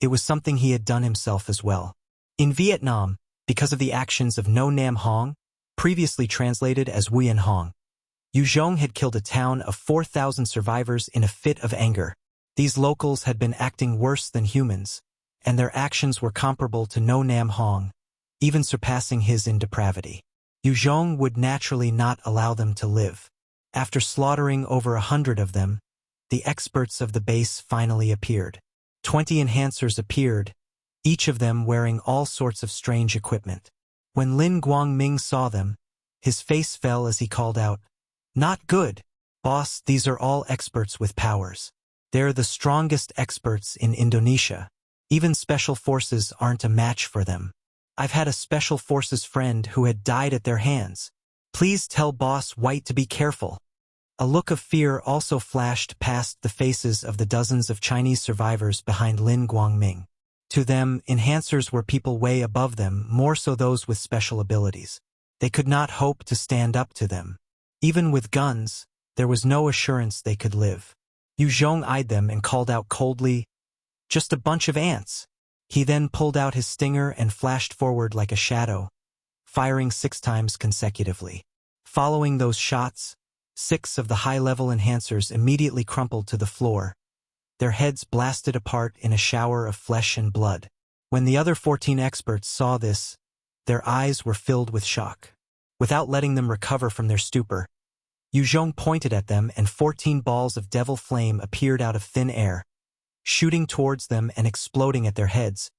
It was something he had done himself as well. In Vietnam, because of the actions of No Nam Hong, previously translated as Wuyan Hong, Yue Zhong had killed a town of 4,000 survivors in a fit of anger. These locals had been acting worse than humans, and their actions were comparable to No Nam Hong, even surpassing his in depravity. Yue Zhong would naturally not allow them to live. After slaughtering over 100 of them, the experts of the base finally appeared. 20 enhancers appeared, each of them wearing all sorts of strange equipment. When Lin Guangming saw them, his face fell as he called out, "Not good, boss, these are all experts with powers. They're the strongest experts in Indonesia. Even special forces aren't a match for them. I've had a special forces friend who had died at their hands. Please tell Boss White to be careful." A look of fear also flashed past the faces of the dozens of Chinese survivors behind Lin Guangming. To them, enhancers were people way above them, more so those with special abilities. They could not hope to stand up to them. Even with guns, there was no assurance they could live. Yue Zhong eyed them and called out coldly, "Just a bunch of ants." He then pulled out his stinger and flashed forward like a shadow, firing 6 times consecutively. Following those shots, 6 of the high-level enhancers immediately crumpled to the floor, their heads blasted apart in a shower of flesh and blood. When the other 14 experts saw this, their eyes were filled with shock. Without letting them recover from their stupor, Yue Zhong pointed at them and 14 balls of devil flame appeared out of thin air, shooting towards them and exploding at their heads,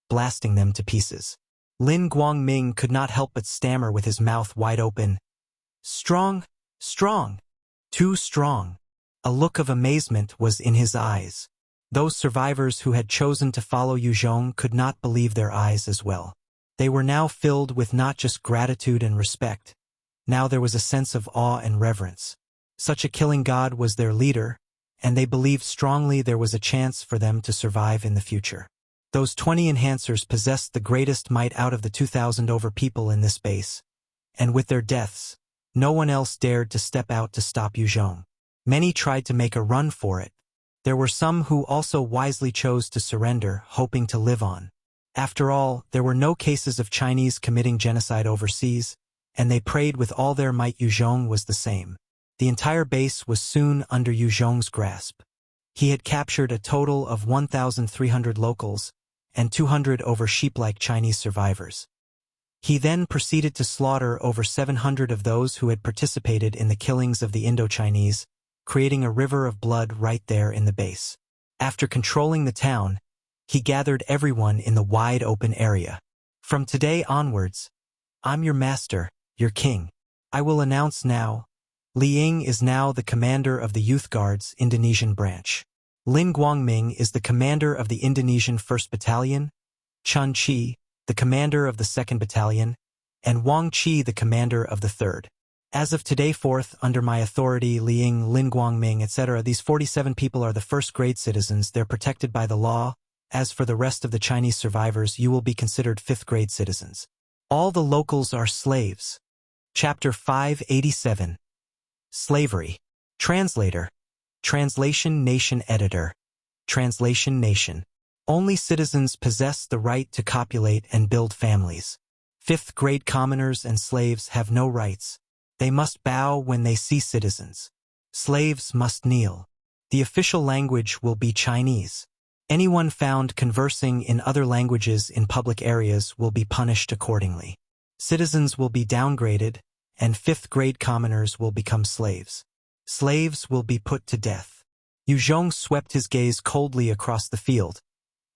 blasting them to pieces. Lin Guangming could not help but stammer with his mouth wide open, "Strong, strong, too strong." A look of amazement was in his eyes. Those survivors who had chosen to follow Yue Zhong could not believe their eyes as well. They were now filled with not just gratitude and respect. Now there was a sense of awe and reverence. Such a killing god was their leader, and they believed strongly there was a chance for them to survive in the future. Those 20 enhancers possessed the greatest might out of the 2,000 over people in this base, and with their deaths, no one else dared to step out to stop Yue Zhong. Many tried to make a run for it. There were some who also wisely chose to surrender, hoping to live on. After all, there were no cases of Chinese committing genocide overseas, and they prayed with all their might Yue Zhong was the same. The entire base was soon under Yue Zhong's grasp. He had captured a total of 1,300 locals and 200 over sheep-like Chinese survivors. He then proceeded to slaughter over 700 of those who had participated in the killings of the Indo-Chinese, creating a river of blood right there in the base. After controlling the town, he gathered everyone in the wide open area. "From today onwards, I'm your master, your king. I will announce now, Li Ying is now the commander of the Youth Guard's Indonesian branch. Lin Guangming is the commander of the Indonesian 1st Battalion, Chun Chi, the commander of the 2nd Battalion, and Wang Chi, the commander of the 3rd. As of today forth, under my authority, Li Ying, Lin Guangming, etc., these 47 people are the first-grade citizens. They're protected by the law. As for the rest of the Chinese survivors, you will be considered 5th-grade citizens. All the locals are slaves." Chapter 587. Slavery. Translator. Translation Nation Editor. Translation Nation. Only citizens possess the right to copulate and build families. 5th-grade commoners and slaves have no rights. They must bow when they see citizens. Slaves must kneel. The official language will be Chinese. Anyone found conversing in other languages in public areas will be punished accordingly. Citizens will be downgraded, and fifth-grade commoners will become slaves. Slaves will be put to death. Yue Zhong swept his gaze coldly across the field,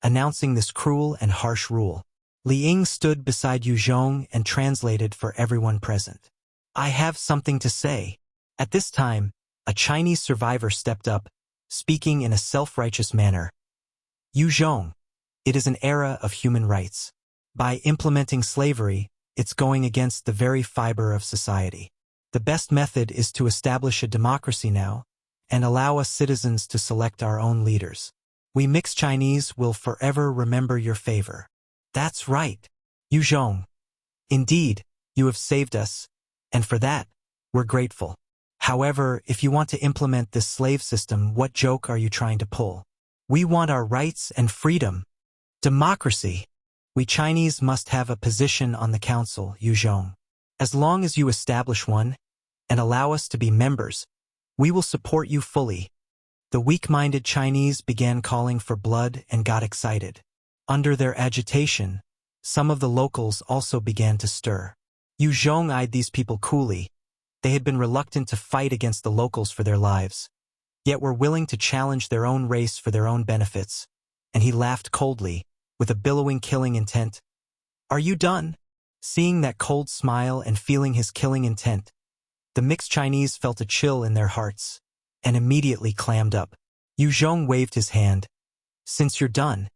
announcing this cruel and harsh rule. Li Ying stood beside Yue Zhong and translated for everyone present. I have something to say. At this time, a Chinese survivor stepped up, speaking in a self-righteous manner. Yue Zhong, it is an era of human rights. By implementing slavery, it's going against the very fiber of society. The best method is to establish a democracy now and allow us citizens to select our own leaders. We mixed Chinese will forever remember your favor. That's right, Yue Zhong. Indeed, you have saved us, and for that, we're grateful. However, if you want to implement this slave system, what joke are you trying to pull? We want our rights and freedom. Democracy. We Chinese must have a position on the council, Yue Zhong. As long as you establish one and allow us to be members, we will support you fully. The weak-minded Chinese began calling for blood and got excited. Under their agitation, some of the locals also began to stir. Yue Zhong eyed these people coolly. They had been reluctant to fight against the locals for their lives, yet were willing to challenge their own race for their own benefits, and he laughed coldly, with a billowing killing intent. Are you done? Seeing that cold smile and feeling his killing intent, the mixed Chinese felt a chill in their hearts, and immediately clammed up. Yue Zhong waved his hand. Since you're done,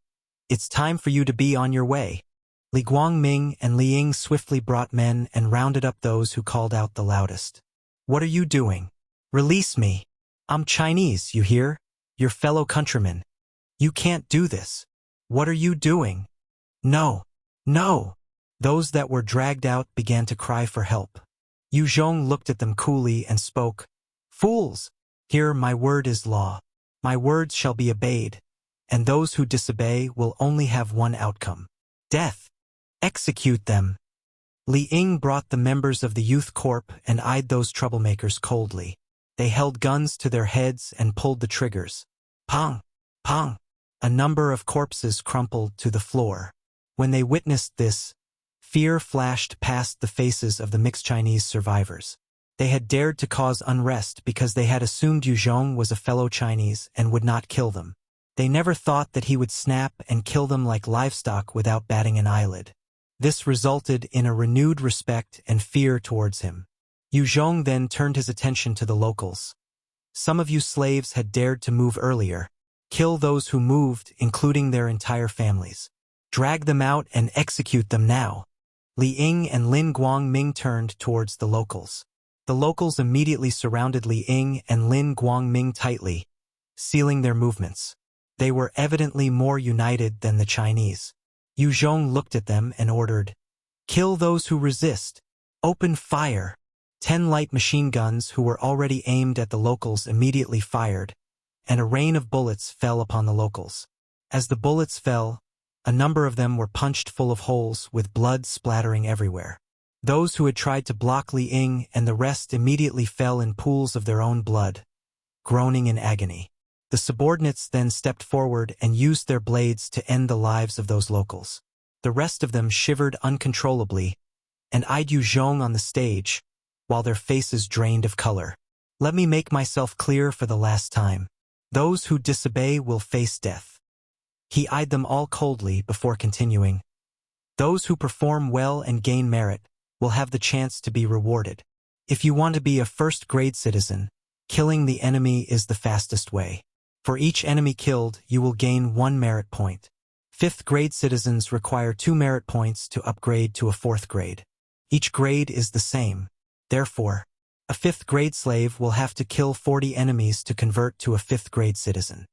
it's time for you to be on your way. Li Guangming and Li Ying swiftly brought men and rounded up those who called out the loudest. What are you doing? Release me. I'm Chinese, you hear? Your fellow countrymen. You can't do this. What are you doing? No. No. Those that were dragged out began to cry for help. Yue Zhong looked at them coolly and spoke. Fools! Here my word is law. My words shall be obeyed, and those who disobey will only have one outcome. Death. Execute them. Li Ying brought the members of the youth corp and eyed those troublemakers coldly. They held guns to their heads and pulled the triggers. Pong! Pong! A number of corpses crumpled to the floor. When they witnessed this, fear flashed past the faces of the mixed Chinese survivors. They had dared to cause unrest because they had assumed Yue Zhong was a fellow Chinese and would not kill them. They never thought that he would snap and kill them like livestock without batting an eyelid. This resulted in a renewed respect and fear towards him. Yue Zhong then turned his attention to the locals. Some of you slaves had dared to move earlier. Kill those who moved, including their entire families. Drag them out and execute them now. Li Ying and Lin Guangming turned towards the locals. The locals immediately surrounded Li Ying and Lin Guangming tightly, sealing their movements. They were evidently more united than the Chinese. Yue Zhong looked at them and ordered, Kill those who resist. Open fire. 10 light machine guns who were already aimed at the locals immediately fired, and a rain of bullets fell upon the locals. As the bullets fell, a number of them were punched full of holes with blood splattering everywhere. Those who had tried to block Li Ying and the rest immediately fell in pools of their own blood, groaning in agony. The subordinates then stepped forward and used their blades to end the lives of those locals. The rest of them shivered uncontrollably and eyed Yue Zhong on the stage, while their faces drained of color. Let me make myself clear for the last time. Those who disobey will face death. He eyed them all coldly before continuing. Those who perform well and gain merit will have the chance to be rewarded. If you want to be a first-grade citizen, killing the enemy is the fastest way. For each enemy killed, you will gain 1 merit point. 5th-grade citizens require 2 merit points to upgrade to a 4th grade. Each grade is the same. Therefore, a 5th-grade slave will have to kill 40 enemies to convert to a 5th-grade citizen.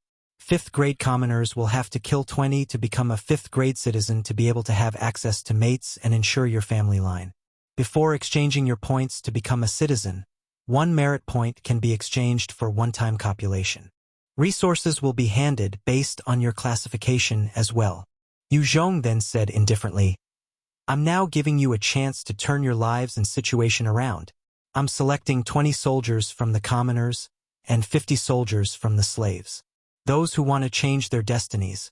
5th-grade commoners will have to kill 20 to become a 5th-grade citizen to be able to have access to mates and ensure your family line. Before exchanging your points to become a citizen, 1 merit point can be exchanged for one-time copulation. Resources will be handed based on your classification as well. Yue Zhong then said indifferently, I'm now giving you a chance to turn your lives and situation around. I'm selecting 20 soldiers from the commoners and 50 soldiers from the slaves. Those who want to change their destinies,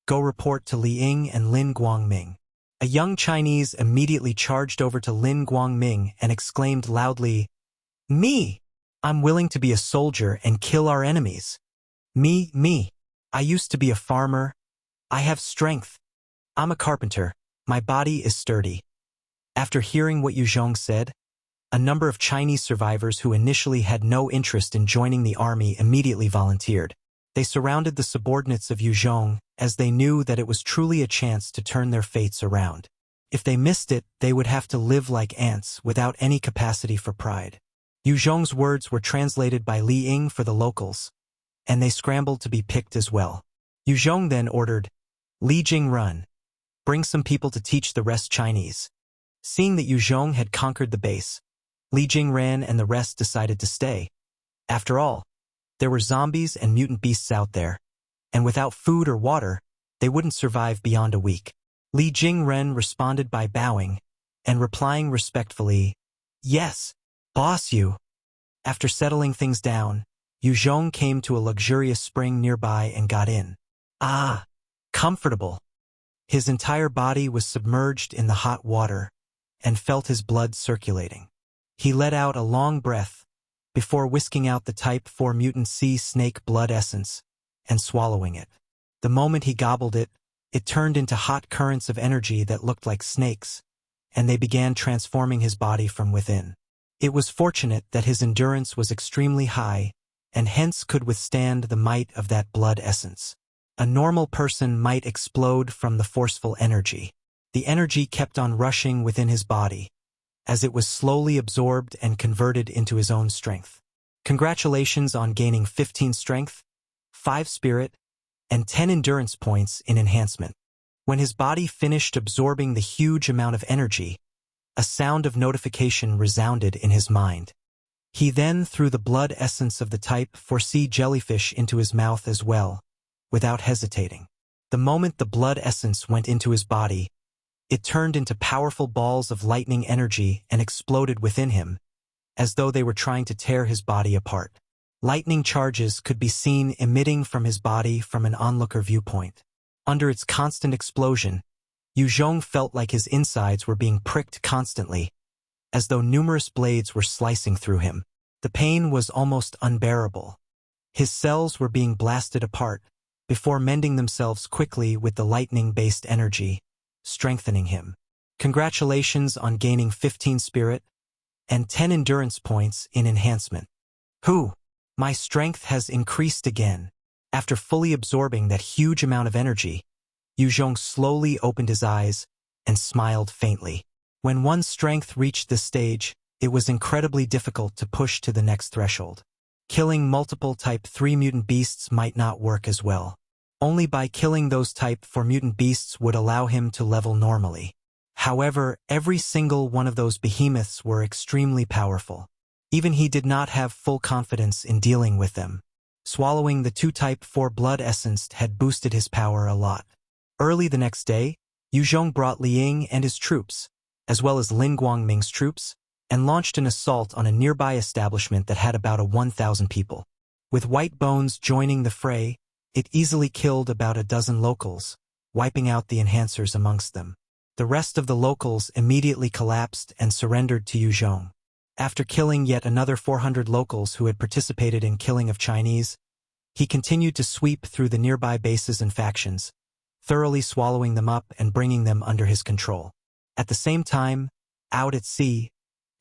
go report to Li Ying and Lin Guangming. A young Chinese immediately charged over to Lin Guangming and exclaimed loudly, "Me! I'm willing to be a soldier and kill our enemies. Me. I used to be a farmer. I have strength. I'm a carpenter. My body is sturdy." After hearing what Yue Zhong said, a number of Chinese survivors who initially had no interest in joining the army immediately volunteered. They surrounded the subordinates of Yue Zhong, as they knew that it was truly a chance to turn their fates around. If they missed it, they would have to live like ants without any capacity for pride. Yue Zhong's words were translated by Li Ying for the locals, and they scrambled to be picked as well. Yue Zhong then ordered, "Li Jing, run. Bring some people to teach the rest Chinese." Seeing that Yue Zhong had conquered the base, Li Jing ran and the rest decided to stay. After all, there were zombies and mutant beasts out there, and without food or water, they wouldn't survive beyond a week. Li Jingren responded by bowing and replying respectfully, "Yes, boss you." After settling things down, Yue Zhong came to a luxurious spring nearby and got in. Ah, comfortable. His entire body was submerged in the hot water and felt his blood circulating. He let out a long breath before whisking out the Type 4 mutant sea snake blood essence and swallowing it. The moment he gobbled it, it turned into hot currents of energy that looked like snakes, and they began transforming his body from within. It was fortunate that his endurance was extremely high, and hence could withstand the might of that blood essence. A normal person might explode from the forceful energy. The energy kept on rushing within his body, as it was slowly absorbed and converted into his own strength. Congratulations on gaining 15 strength, 5 spirit, and 10 endurance points in enhancement. When his body finished absorbing the huge amount of energy, a sound of notification resounded in his mind. He then threw the blood essence of the Type 4 sea jellyfish into his mouth as well, without hesitating. The moment the blood essence went into his body, it turned into powerful balls of lightning energy and exploded within him, as though they were trying to tear his body apart. Lightning charges could be seen emitting from his body from an onlooker viewpoint. Under its constant explosion, Yue Zhong felt like his insides were being pricked constantly, as though numerous blades were slicing through him. The pain was almost unbearable. His cells were being blasted apart, before mending themselves quickly with the lightning-based energy, strengthening him. Congratulations on gaining 15 spirit and 10 endurance points in enhancement. My strength has increased again. After fully absorbing that huge amount of energy, Yue Zhong slowly opened his eyes and smiled faintly. When one's strength reached this stage, it was incredibly difficult to push to the next threshold. Killing multiple Type 3 mutant beasts might not work as well. Only by killing those Type 4 mutant beasts would allow him to level normally. However, every single one of those behemoths were extremely powerful. Even he did not have full confidence in dealing with them. Swallowing the 2 Type 4 blood essence had boosted his power a lot. Early the next day, Yue Zhong brought Li Ying and his troops, as well as Lin Guangming's troops, and launched an assault on a nearby establishment that had about 1,000 people. With White Bones joining the fray, it easily killed about a dozen locals, wiping out the enhancers amongst them. The rest of the locals immediately collapsed and surrendered to Yue Zhong. After killing yet another 400 locals who had participated in killing of Chinese, he continued to sweep through the nearby bases and factions, thoroughly swallowing them up and bringing them under his control. At the same time, out at sea,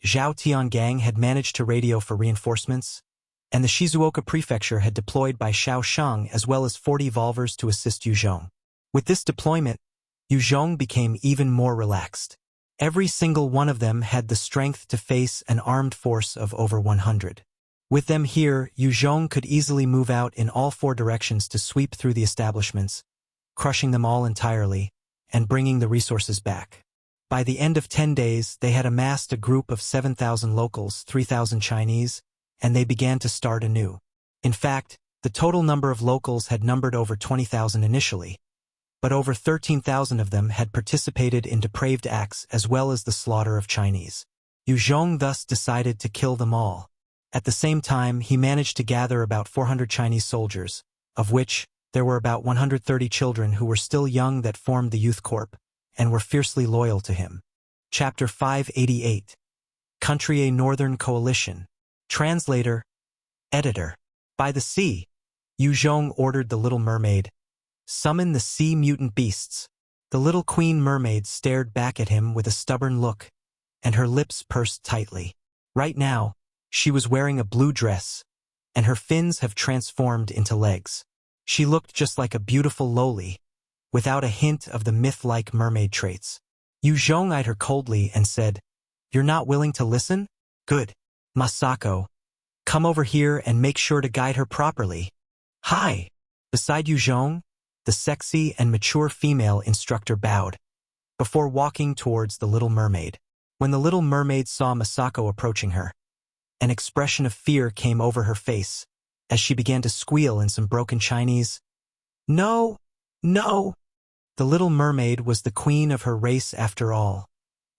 Zhao Tiangang had managed to radio for reinforcements, and the Shizuoka prefecture had deployed by Xiao Shang as well as 40 Volvers to assist Yue Zhong. With this deployment, Yue Zhong became even more relaxed. Every single one of them had the strength to face an armed force of over 100. With them here, Yue Zhong could easily move out in all 4 directions to sweep through the establishments, crushing them all entirely, and bringing the resources back. By the end of 10 days, they had amassed a group of 7,000 locals, 3,000 Chinese, and they began to start anew. In fact, the total number of locals had numbered over 20,000 initially, but over 13,000 of them had participated in depraved acts as well as the slaughter of Chinese. Yue Zhong thus decided to kill them all. At the same time, he managed to gather about 400 Chinese soldiers, of which there were about 130 children who were still young that formed the Youth Corps, and were fiercely loyal to him. Chapter 588. Country A Northern Coalition. Translator, Editor. By the sea, Yue Zhong ordered the Little Mermaid, "Summon the sea mutant beasts." The little queen mermaid stared back at him with a stubborn look, and her lips pursed tightly. Right now, she was wearing a blue dress, and her fins have transformed into legs. She looked just like a beautiful loli, without a hint of the myth-like mermaid traits. Yue Zhong eyed her coldly and said, "You're not willing to listen? Good. Masako, come over here and make sure to guide her properly." "Hi." Beside Yue Zhong, the sexy and mature female instructor bowed, before walking towards the Little Mermaid. When the Little Mermaid saw Masako approaching her, an expression of fear came over her face, as she began to squeal in some broken Chinese. "No, no." The Little Mermaid was the queen of her race after all,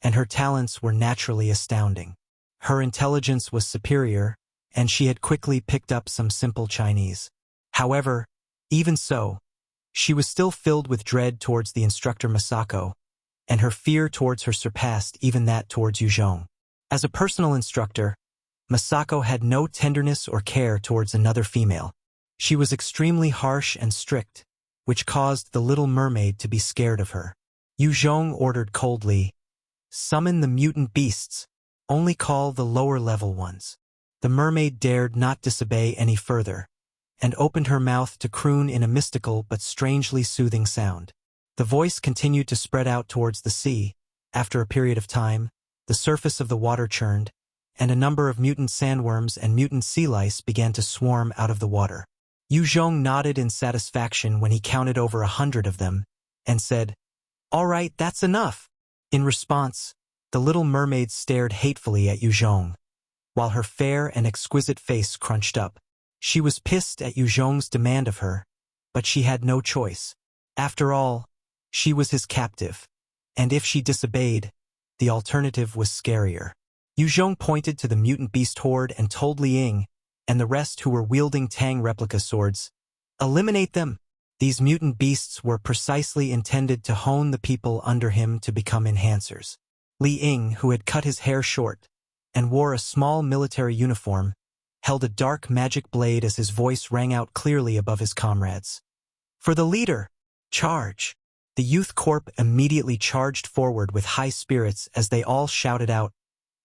and her talents were naturally astounding. Her intelligence was superior, and she had quickly picked up some simple Chinese. However, even so, she was still filled with dread towards the instructor Masako, and her fear towards her surpassed even that towards Yue Zhong. As a personal instructor, Masako had no tenderness or care towards another female. She was extremely harsh and strict, which caused the Little Mermaid to be scared of her. Yue Zhong ordered coldly, "Summon the mutant beasts. Only call the lower-level ones." The mermaid dared not disobey any further, and opened her mouth to croon in a mystical but strangely soothing sound. The voice continued to spread out towards the sea. After a period of time, the surface of the water churned, and a number of mutant sandworms and mutant sea lice began to swarm out of the water. Yue Zhong nodded in satisfaction when he counted over 100 of them, and said, "All right, that's enough." In response, the Little Mermaid stared hatefully at Yue Zhong, while her fair and exquisite face crunched up. She was pissed at Yue Zhong's demand of her, but she had no choice. After all, she was his captive, and if she disobeyed, the alternative was scarier. Yue Zhong pointed to the mutant beast horde and told Li Ying, and the rest who were wielding Tang replica swords, "Eliminate them." These mutant beasts were precisely intended to hone the people under him to become enhancers. Li Ying, who had cut his hair short and wore a small military uniform, held a dark magic blade as his voice rang out clearly above his comrades. "For the leader, charge!" The youth corps immediately charged forward with high spirits as they all shouted out,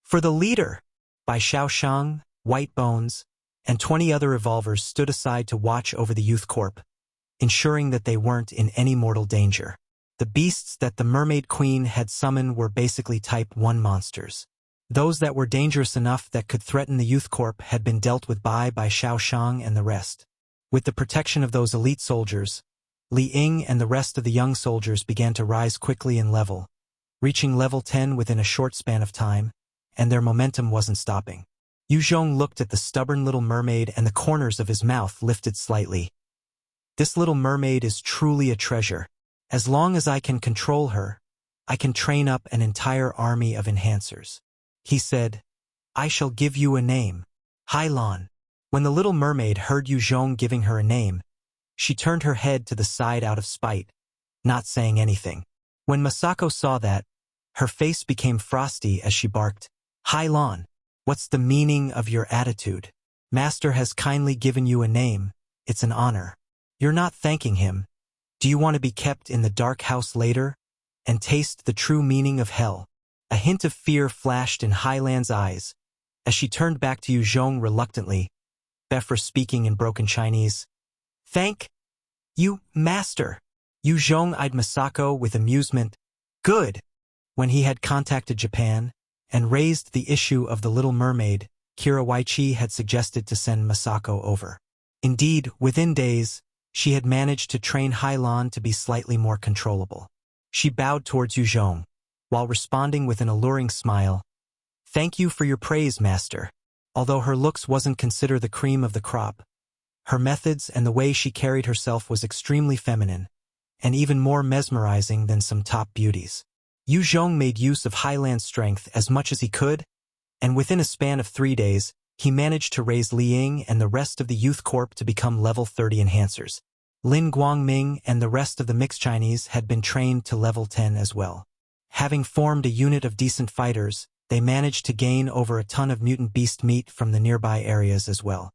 "For the leader!" Bai Shaoshang, White Bones, and 20 other revolvers stood aside to watch over the youth corps, ensuring that they weren't in any mortal danger. The beasts that the Mermaid Queen had summoned were basically Type 1 monsters. Those that were dangerous enough that could threaten the youth corps had been dealt with by Xiaoshang and the rest. With the protection of those elite soldiers, Li Ying and the rest of the young soldiers began to rise quickly in level, reaching level 10 within a short span of time, and their momentum wasn't stopping. Yue Zhong looked at the stubborn Little Mermaid and the corners of his mouth lifted slightly. "This Little Mermaid is truly a treasure. As long as I can control her, I can train up an entire army of enhancers." He said, "I shall give you a name. Hailan." When the Little Mermaid heard Yue Zhong giving her a name, she turned her head to the side out of spite, not saying anything. When Masako saw that, her face became frosty as she barked, "Hailan, what's the meaning of your attitude? Master has kindly given you a name. It's an honor. You're not thanking him. Do you want to be kept in the dark house later and taste the true meaning of hell?" A hint of fear flashed in Hailan's eyes as she turned back to Yue Zhong reluctantly, Befra speaking in broken Chinese. "Thank you, Master." Yue Zhong eyed Masako with amusement. "Good." When he had contacted Japan and raised the issue of the Little Mermaid, Kiriwaichi had suggested to send Masako over. Indeed, within days, she had managed to train Hailan to be slightly more controllable. She bowed towards Yue Zhong, while responding with an alluring smile. "Thank you for your praise, Master." Although her looks wasn't considered the cream of the crop, her methods and the way she carried herself was extremely feminine, and even more mesmerizing than some top beauties. Yue Zhong made use of Hailan's strength as much as he could, and within a span of 3 days, he managed to raise Li Ying and the rest of the youth corps to become level 30 enhancers. Lin Guangming and the rest of the mixed Chinese had been trained to level 10 as well. Having formed a unit of decent fighters, they managed to gain over a ton of mutant beast meat from the nearby areas as well.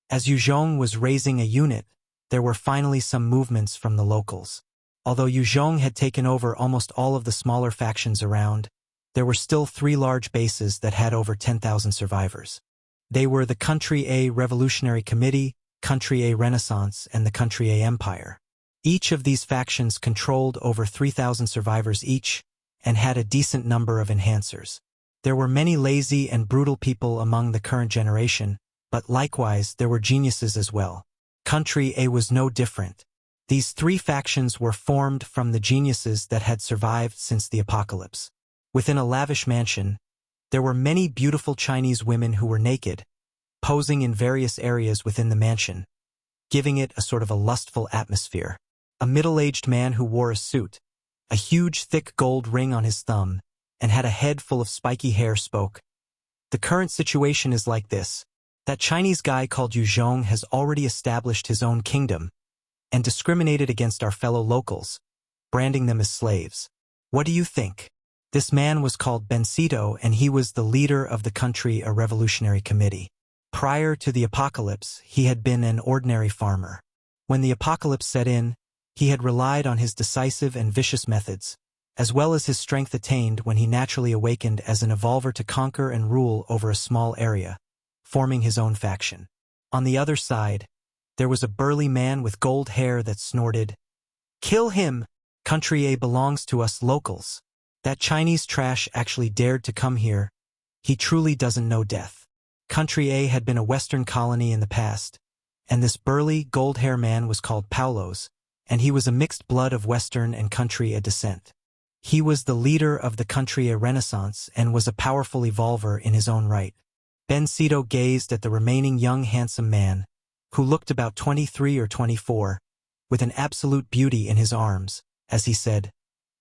As Yue Zhong was raising a unit, there were finally some movements from the locals. Although Yue Zhong had taken over almost all of the smaller factions around, there were still 3 large bases that had over 10,000 survivors. They were the Country A Revolutionary Committee, Country A Renaissance, and the Country A Empire. Each of these factions controlled over 3,000 survivors each, and had a decent number of enhancers. There were many lazy and brutal people among the current generation, but likewise there were geniuses as well. Country A was no different. These 3 factions were formed from the geniuses that had survived since the apocalypse. Within a lavish mansion, there were many beautiful Chinese women who were naked, posing in various areas within the mansion, giving it a sort of a lustful atmosphere. A middle-aged man who wore a suit, a huge thick gold ring on his thumb, and had a head full of spiky hair spoke. The current situation is like this. That Chinese guy called Yue Zhong has already established his own kingdom and discriminated against our fellow locals, branding them as slaves. What do you think? This man was called Bencito, and he was the leader of the Country A Revolutionary Committee. Prior to the apocalypse, he had been an ordinary farmer. When the apocalypse set in, he had relied on his decisive and vicious methods, as well as his strength attained when he naturally awakened as an evolver to conquer and rule over a small area, forming his own faction. On the other side, there was a burly man with gold hair that snorted, "Kill him! Country A belongs to us locals. That Chinese trash actually dared to come here. He truly doesn't know death." Country A had been a Western colony in the past, and this burly, gold-hair man was called Paulos, and he was a mixed blood of Western and Country A descent. He was the leader of the Country A Renaissance and was a powerful evolver in his own right. Bencito gazed at the remaining young handsome man, who looked about 23 or 24, with an absolute beauty in his arms, as he said,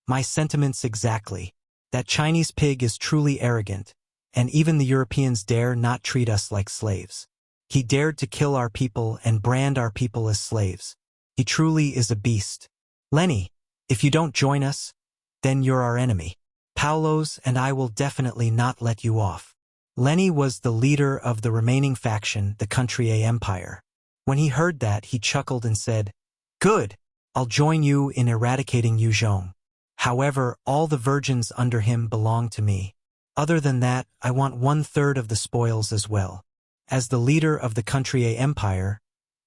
"My sentiments exactly. That Chinese pig is truly arrogant, and even the Europeans dare not treat us like slaves. He dared to kill our people and brand our people as slaves. He truly is a beast. Lenny, if you don't join us, then you're our enemy. Paulos and I will definitely not let you off." Lenny was the leader of the remaining faction, the Country A Empire. When he heard that, he chuckled and said, "Good, I'll join you in eradicating Yue Zhong. However, all the virgins under him belong to me. Other than that, I want 1/3 of the spoils as well." As the leader of the Country A Empire,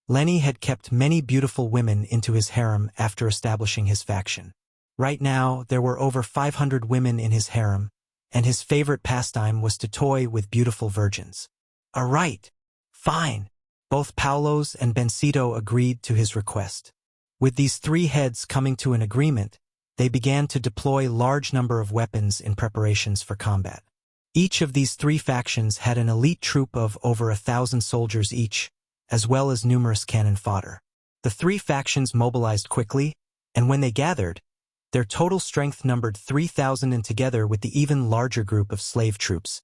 Lenny had kept many beautiful women into his harem after establishing his faction. Right now, there were over 500 women in his harem, and his favorite pastime was to toy with beautiful virgins. "All right, fine." Both Paulos and Bencito agreed to his request. With these 3 heads coming to an agreement, they began to deploy large number of weapons in preparations for combat. Each of these 3 factions had an elite troop of over 1,000 soldiers each, as well as numerous cannon fodder. The 3 factions mobilized quickly, and when they gathered, their total strength numbered 3,000, and together with the even larger group of slave troops,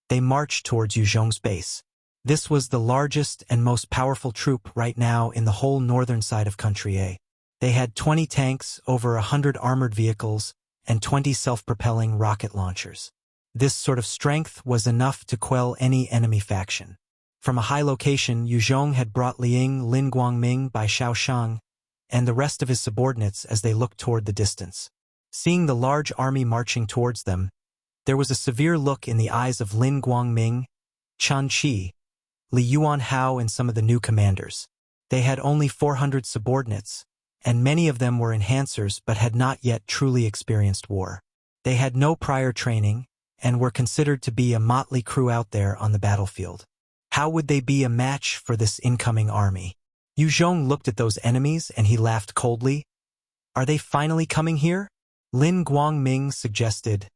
they marched towards Yue Zhong's base. This was the largest and most powerful troop right now in the whole northern side of Country A. They had 20 tanks, over 100 armored vehicles, and 20 self-propelling rocket launchers. This sort of strength was enough to quell any enemy faction. From a high location, Yue Zhong had brought Lin Guangming by Shaoshang, and the rest of his subordinates as they looked toward the distance. Seeing the large army marching towards them, there was a severe look in the eyes of Lin Guangming, Chan Qi, Li Yuanhao, and some of the new commanders. They had only 400 subordinates, and many of them were enhancers but had not yet truly experienced war. They had no prior training, and were considered to be a motley crew out there on the battlefield. How would they be a match for this incoming army? Yue Zhong looked at those enemies and he laughed coldly. "Are they finally coming here?" Lin Guangming suggested.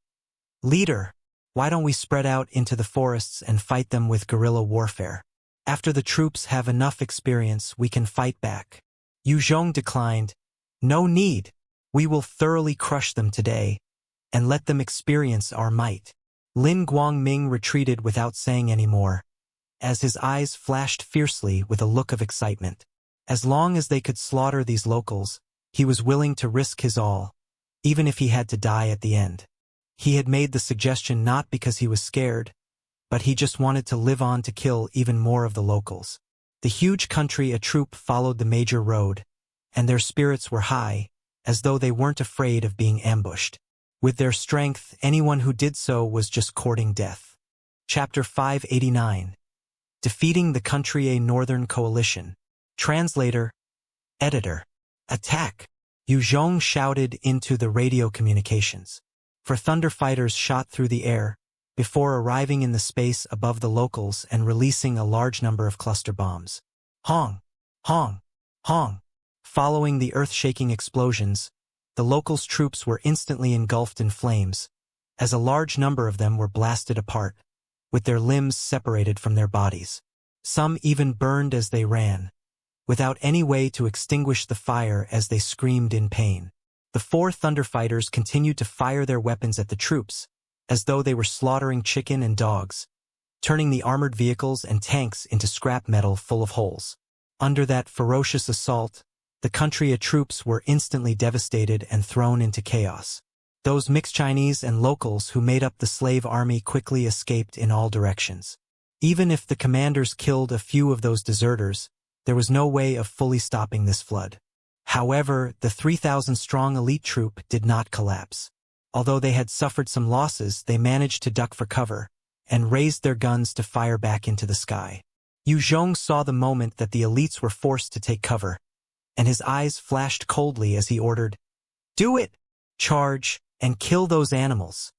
"Leader, why don't we spread out into the forests and fight them with guerrilla warfare? After the troops have enough experience, we can fight back." Yue Zhong declined. "No need. We will thoroughly crush them today, and let them experience our might." Lin Guangming retreated without saying any more, as his eyes flashed fiercely with a look of excitement. As long as they could slaughter these locals, he was willing to risk his all, even if he had to die at the end. He had made the suggestion not because he was scared, but he just wanted to live on to kill even more of the locals. The huge country a troop followed the major road, and their spirits were high, as though they weren't afraid of being ambushed. With their strength, anyone who did so was just courting death. Chapter 589. Defeating the Country A Northern Coalition. Translator. Editor. Attack! Yue Zhong shouted into the radio communications. For thunder fighters shot through the air, before arriving in the space above the locals and releasing a large number of cluster bombs. Hong! Hong! Hong! Following the earth-shaking explosions, the locals' troops were instantly engulfed in flames, as a large number of them were blasted apart, with their limbs separated from their bodies. Some even burned as they ran, without any way to extinguish the fire as they screamed in pain. The four thunder fighters continued to fire their weapons at the troops, as though they were slaughtering chicken and dogs, turning the armored vehicles and tanks into scrap metal full of holes. Under that ferocious assault, the Country A troops were instantly devastated and thrown into chaos. Those mixed Chinese and locals who made up the slave army quickly escaped in all directions. Even if the commanders killed a few of those deserters, there was no way of fully stopping this flood. However, the 3,000-strong elite troop did not collapse. Although they had suffered some losses, they managed to duck for cover, and raised their guns to fire back into the sky. Yue Zhong saw the moment that the elites were forced to take cover, and his eyes flashed coldly as he ordered, "Do it! Charge, and kill those animals."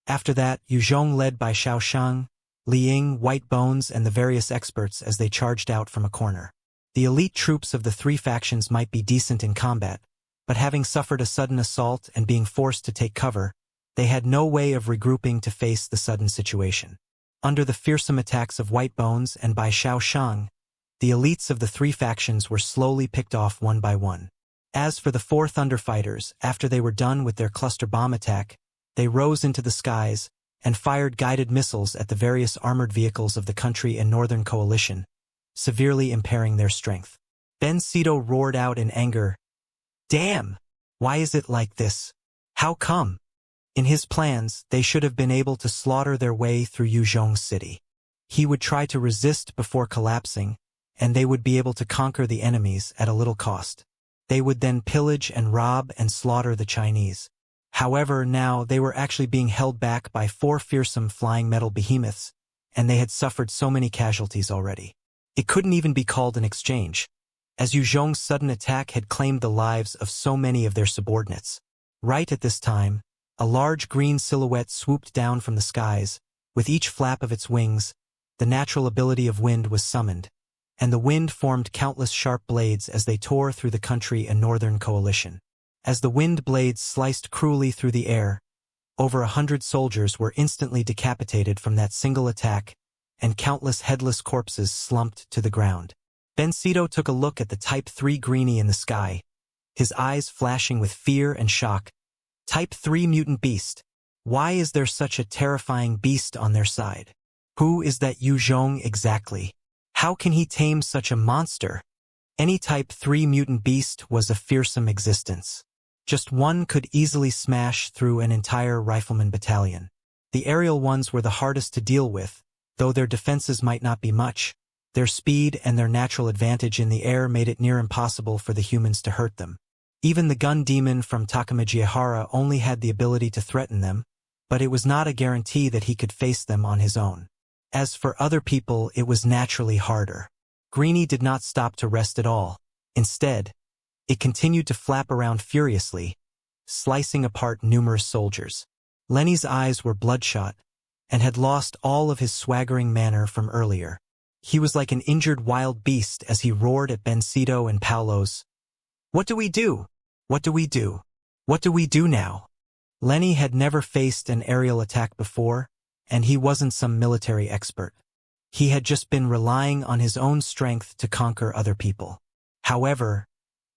After that, Yue Zhong led by Xiao Shang, Li Ying, White Bones, and the various experts as they charged out from a corner. The elite troops of the three factions might be decent in combat, but having suffered a sudden assault and being forced to take cover, they had no way of regrouping to face the sudden situation. Under the fearsome attacks of White Bones and by Xiao Shang, the elites of the three factions were slowly picked off one by one. As for the four thunder fighters, after they were done with their cluster bomb attack, they rose into the skies and fired guided missiles at the various armored vehicles of the Country and Northern Coalition, severely impairing their strength. Ben Sito roared out in anger, "Damn! Why is it like this? How come?" In his plans, they should have been able to slaughter their way through Yue Zhong's city. He would try to resist before collapsing, and they would be able to conquer the enemies at a little cost. They would then pillage and rob and slaughter the Chinese. However, now they were actually being held back by four fearsome flying metal behemoths, and they had suffered so many casualties already. It couldn't even be called an exchange, as Yue Zhong's sudden attack had claimed the lives of so many of their subordinates. Right at this time, a large green silhouette swooped down from the skies. With each flap of its wings, the natural ability of wind was summoned, and the wind formed countless sharp blades as they tore through the Country and Northern Coalition. As the wind blades sliced cruelly through the air, over 100 soldiers were instantly decapitated from that single attack, and countless headless corpses slumped to the ground. Ben Sito took a look at the Type 3 greenie in the sky, his eyes flashing with fear and shock. Type 3 mutant beast. Why is there such a terrifying beast on their side? Who is that Yue Zhong exactly? How can he tame such a monster? Any Type 3 mutant beast was a fearsome existence. Just one could easily smash through an entire rifleman battalion. The aerial ones were the hardest to deal with, though their defenses might not be much. Their speed and their natural advantage in the air made it near impossible for the humans to hurt them. Even the gun demon from Takamajihara only had the ability to threaten them, but it was not a guarantee that he could face them on his own. As for other people, it was naturally harder. Greenie did not stop to rest at all. Instead, it continued to flap around furiously, slicing apart numerous soldiers. Lenny's eyes were bloodshot, and had lost all of his swaggering manner from earlier. He was like an injured wild beast as he roared at Ben Sito and Paulos. "What do we do? What do we do? What do we do now?" Lenny had never faced an aerial attack before, and he wasn't some military expert. He had just been relying on his own strength to conquer other people. However,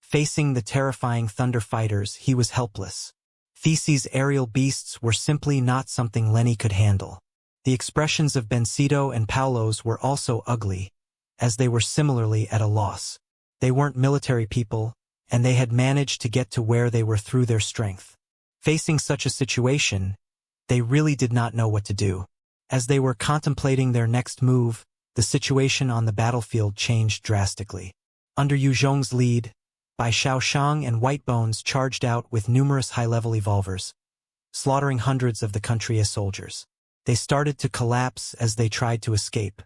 facing the terrifying thunder fighters, he was helpless. These's aerial beasts were simply not something Lenny could handle. The expressions of Ben Sito and Paulos were also ugly, as they were similarly at a loss. They weren't military people, and they had managed to get to where they were through their strength. Facing such a situation, they really did not know what to do. As they were contemplating their next move, the situation on the battlefield changed drastically. Under Yue Zhong's lead, Bai Shaoshang and White Bones charged out with numerous high-level evolvers, slaughtering hundreds of the country's soldiers. They started to collapse as they tried to escape.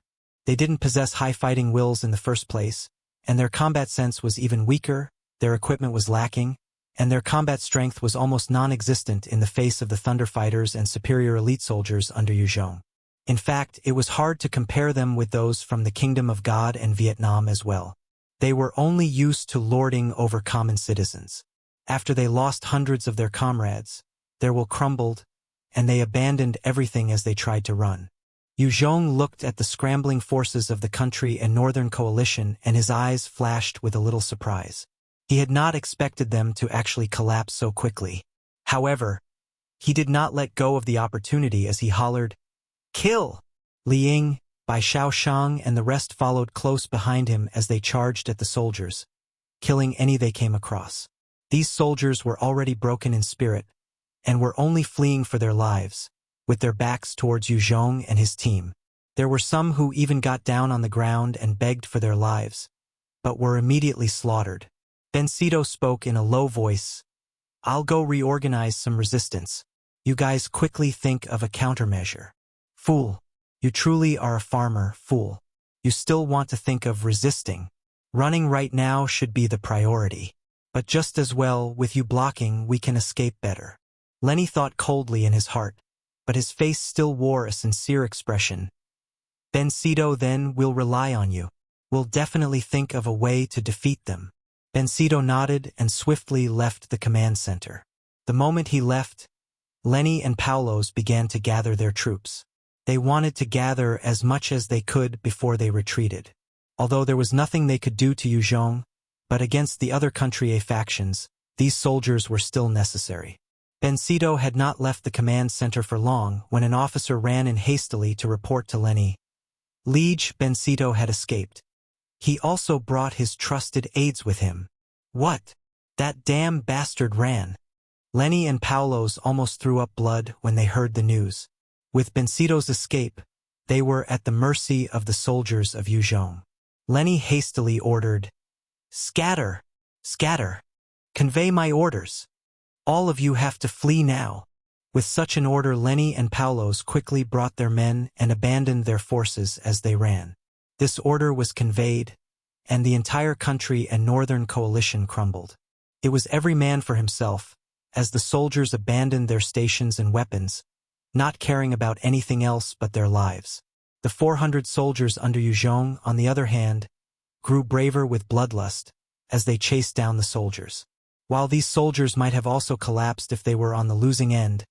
They didn't possess high fighting wills in the first place, and their combat sense was even weaker, their equipment was lacking, and their combat strength was almost non-existent in the face of the Thunder Fighters and superior elite soldiers under Yue Zhong. In fact, it was hard to compare them with those from the Kingdom of God and Vietnam as well. They were only used to lording over common citizens. After they lost hundreds of their comrades, their will crumbled, and they abandoned everything as they tried to run. Yue Zhong looked at the scrambling forces of the country and Northern Coalition, and his eyes flashed with a little surprise. He had not expected them to actually collapse so quickly. However, he did not let go of the opportunity as he hollered, "Kill!" Li Ying, Bai Shaoshang and the rest followed close behind him as they charged at the soldiers, killing any they came across. These soldiers were already broken in spirit, and were only fleeing for their lives, with their backs towards Yue Zhong and his team. There were some who even got down on the ground and begged for their lives, but were immediately slaughtered. Bencedo spoke in a low voice, "I'll go reorganize some resistance. You guys quickly think of a countermeasure." "Fool. You truly are a farmer, fool. You still want to think of resisting. Running right now should be the priority. But just as well, with you blocking, we can escape better." Lenny thought coldly in his heart, but his face still wore a sincere expression. "Bencedo, then we'll rely on you. We'll definitely think of a way to defeat them." Bencedo nodded and swiftly left the command center. The moment he left, Lenny and Paulos began to gather their troops. They wanted to gather as much as they could before they retreated. Although there was nothing they could do to Yue Zhong, but against the other country factions, these soldiers were still necessary. Bencedo had not left the command center for long when an officer ran in hastily to report to Lenny. Liege Bencedo had escaped. He also brought his trusted aides with him. What? That damn bastard ran. Lenny and Paulos almost threw up blood when they heard the news. With Bencedo's escape, they were at the mercy of the soldiers of Yue Zhong. Lenny hastily ordered, "Scatter! Scatter! Convey my orders! All of you have to flee now." With such an order, Lenny and Paulos quickly brought their men and abandoned their forces as they ran. This order was conveyed, and the entire country and Northern Coalition crumbled. It was every man for himself, as the soldiers abandoned their stations and weapons, not caring about anything else but their lives. The 400 soldiers under Yue Zhong, on the other hand, grew braver with bloodlust as they chased down the soldiers. While these soldiers might have also collapsed if they were on the losing end,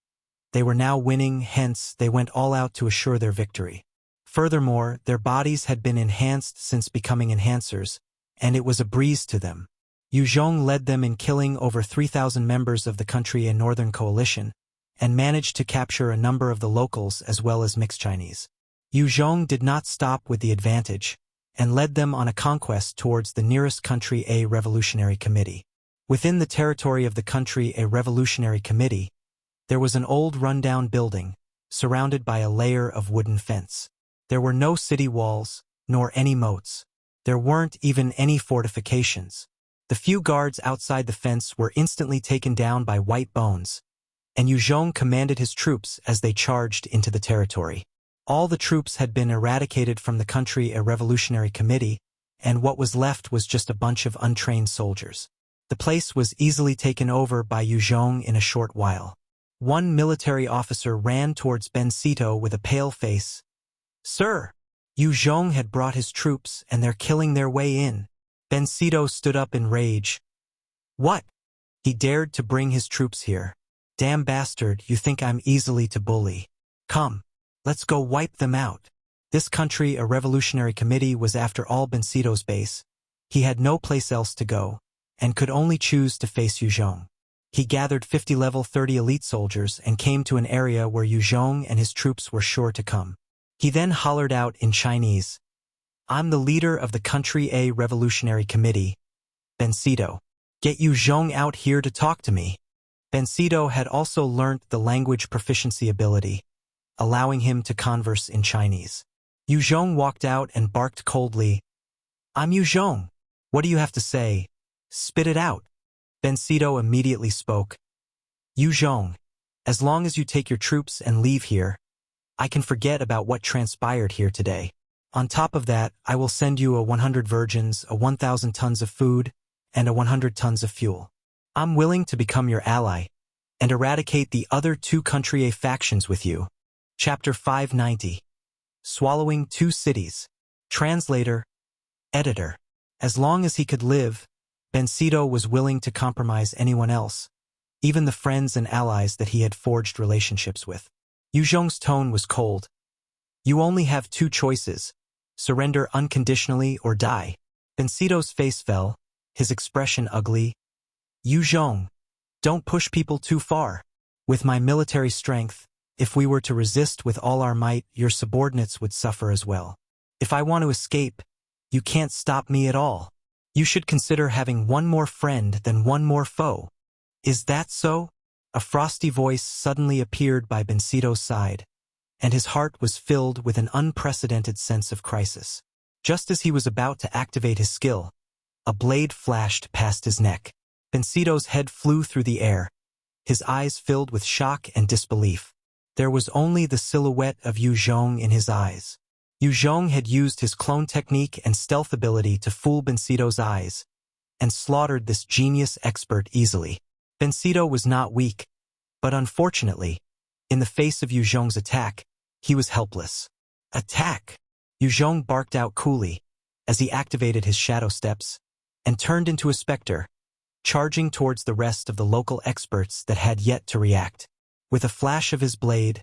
they were now winning, hence they went all out to assure their victory. Furthermore, their bodies had been enhanced since becoming enhancers, and it was a breeze to them. Yue Zhong led them in killing over 3,000 members of the country and Northern Coalition, and managed to capture a number of the locals as well as mixed Chinese. Yue Zhong did not stop with the advantage, and led them on a conquest towards the nearest country, a revolutionary committee. Within the territory of the country, a revolutionary committee, there was an old rundown building, surrounded by a layer of wooden fence. There were no city walls, nor any moats. There weren't even any fortifications. The few guards outside the fence were instantly taken down by White Bones, and Yue Zhong commanded his troops as they charged into the territory. All the troops had been eradicated from the country, a revolutionary committee, and what was left was just a bunch of untrained soldiers. The place was easily taken over by Yue Zhong in a short while. One military officer ran towards Bencedo with a pale face. "Sir, Yue Zhong had brought his troops and they're killing their way in." Bencedo stood up in rage. "What? He dared to bring his troops here. Damn bastard, you think I'm easily to bully? Come, let's go wipe them out." This country, a revolutionary committee, was after all Bencedo's base. He had no place else to go, and could only choose to face Yue Zhong. He gathered 50 level 30 elite soldiers and came to an area where Yue Zhong and his troops were sure to come. He then hollered out in Chinese, "I'm the leader of the country A revolutionary committee, Bencedo. Get Yue Zhong out here to talk to me. Bencedo had also learnt the language proficiency ability, allowing him to converse in Chinese. Yue Zhong walked out and barked coldly, I'm Yue Zhong. What do you have to say? Spit it out. Bencedo immediately spoke. Yue Zhong, as long as you take your troops and leave here, I can forget about what transpired here today. On top of that, I will send you a 100 virgins, a 1,000 tons of food, and a 100 tons of fuel. I'm willing to become your ally and eradicate the other two country A factions with you. Chapter 590. Swallowing Two Cities. Translator, Editor. As long as he could live, Bencedo was willing to compromise anyone else, even the friends and allies that he had forged relationships with. Yue Zhong's tone was cold. You only have two choices, surrender unconditionally or die. Bencedo's face fell, his expression ugly. Yue Zhong, don't push people too far. With my military strength, if we were to resist with all our might, your subordinates would suffer as well. If I want to escape, you can't stop me at all. You should consider having one more friend than one more foe. Is that so? A frosty voice suddenly appeared by Bencedo's side, and his heart was filled with an unprecedented sense of crisis. Just as he was about to activate his skill, a blade flashed past his neck. Bencedo's head flew through the air, his eyes filled with shock and disbelief. There was only the silhouette of Yue Zhong in his eyes. Yue Zhong had used his clone technique and stealth ability to fool Bencedo's eyes, and slaughtered this genius expert easily. Bencedo was not weak, but unfortunately, in the face of Yue Zhong's attack, he was helpless. Attack! Yue Zhong barked out coolly, as he activated his shadow steps, and turned into a specter, charging towards the rest of the local experts that had yet to react. With a flash of his blade,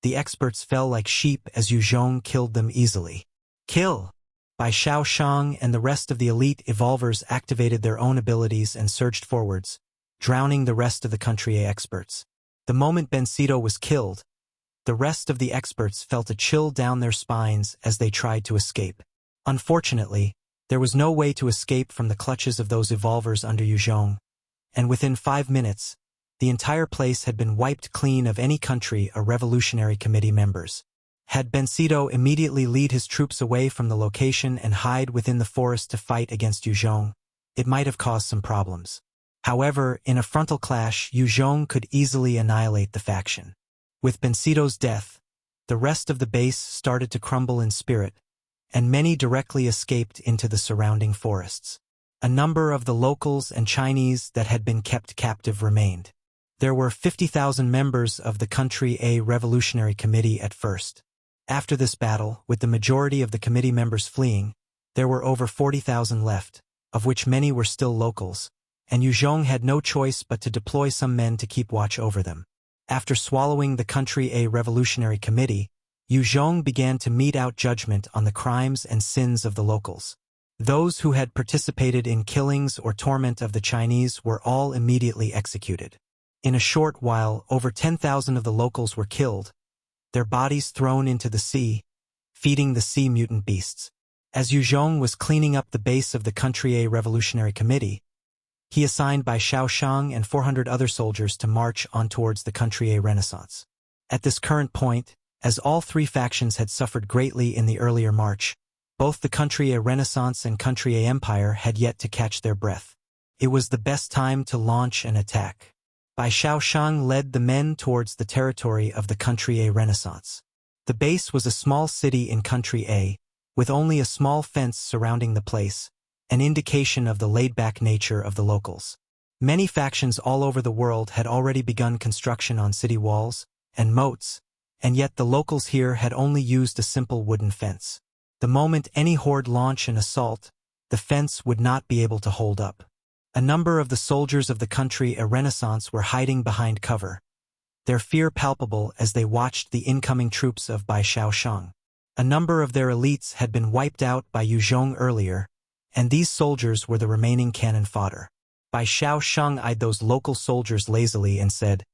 the experts fell like sheep as Yue Zhong killed them easily. Kill! Bai Xiaoshang and the rest of the elite evolvers activated their own abilities and surged forwards, drowning the rest of the country A experts. The moment Bencedo was killed, the rest of the experts felt a chill down their spines as they tried to escape. Unfortunately, there was no way to escape from the clutches of those evolvers under Yue Zhong, and within 5 minutes, the entire place had been wiped clean of any country or revolutionary committee members. Had Bencedo immediately lead his troops away from the location and hide within the forest to fight against Yue Zhong, it might have caused some problems. However, in a frontal clash, Yue Zhong could easily annihilate the faction. With Bencedo's death, the rest of the base started to crumble in spirit, and many directly escaped into the surrounding forests. A number of the locals and Chinese that had been kept captive remained. There were 50,000 members of the Country A Revolutionary Committee at first. After this battle, with the majority of the committee members fleeing, there were over 40,000 left, of which many were still locals, and Yue Zhong had no choice but to deploy some men to keep watch over them. After swallowing the Country A Revolutionary Committee, Yue Zhong began to mete out judgment on the crimes and sins of the locals. Those who had participated in killings or torment of the Chinese were all immediately executed. In a short while, over 10,000 of the locals were killed, their bodies thrown into the sea, feeding the sea mutant beasts. As Yue Zhong was cleaning up the base of the Country A Revolutionary Committee, he assigned Bai Xiaoshang and 400 other soldiers to march on towards the Country A Renaissance. At this current point, as all three factions had suffered greatly in the earlier march, both the Country A Renaissance and Country A Empire had yet to catch their breath. It was the best time to launch an attack. Bai Xiaoshang led the men towards the territory of the Country A Renaissance. The base was a small city in Country A, with only a small fence surrounding the place, an indication of the laid-back nature of the locals. Many factions all over the world had already begun construction on city walls and moats, and yet the locals here had only used a simple wooden fence. The moment any horde launch an assault, the fence would not be able to hold up. A number of the soldiers of the Country A Renaissance were hiding behind cover, their fear palpable as they watched the incoming troops of Bai Xiaoshang. A number of their elites had been wiped out by Yue Zhong earlier, and these soldiers were the remaining cannon fodder. Bai Xiaoshang eyed those local soldiers lazily and said,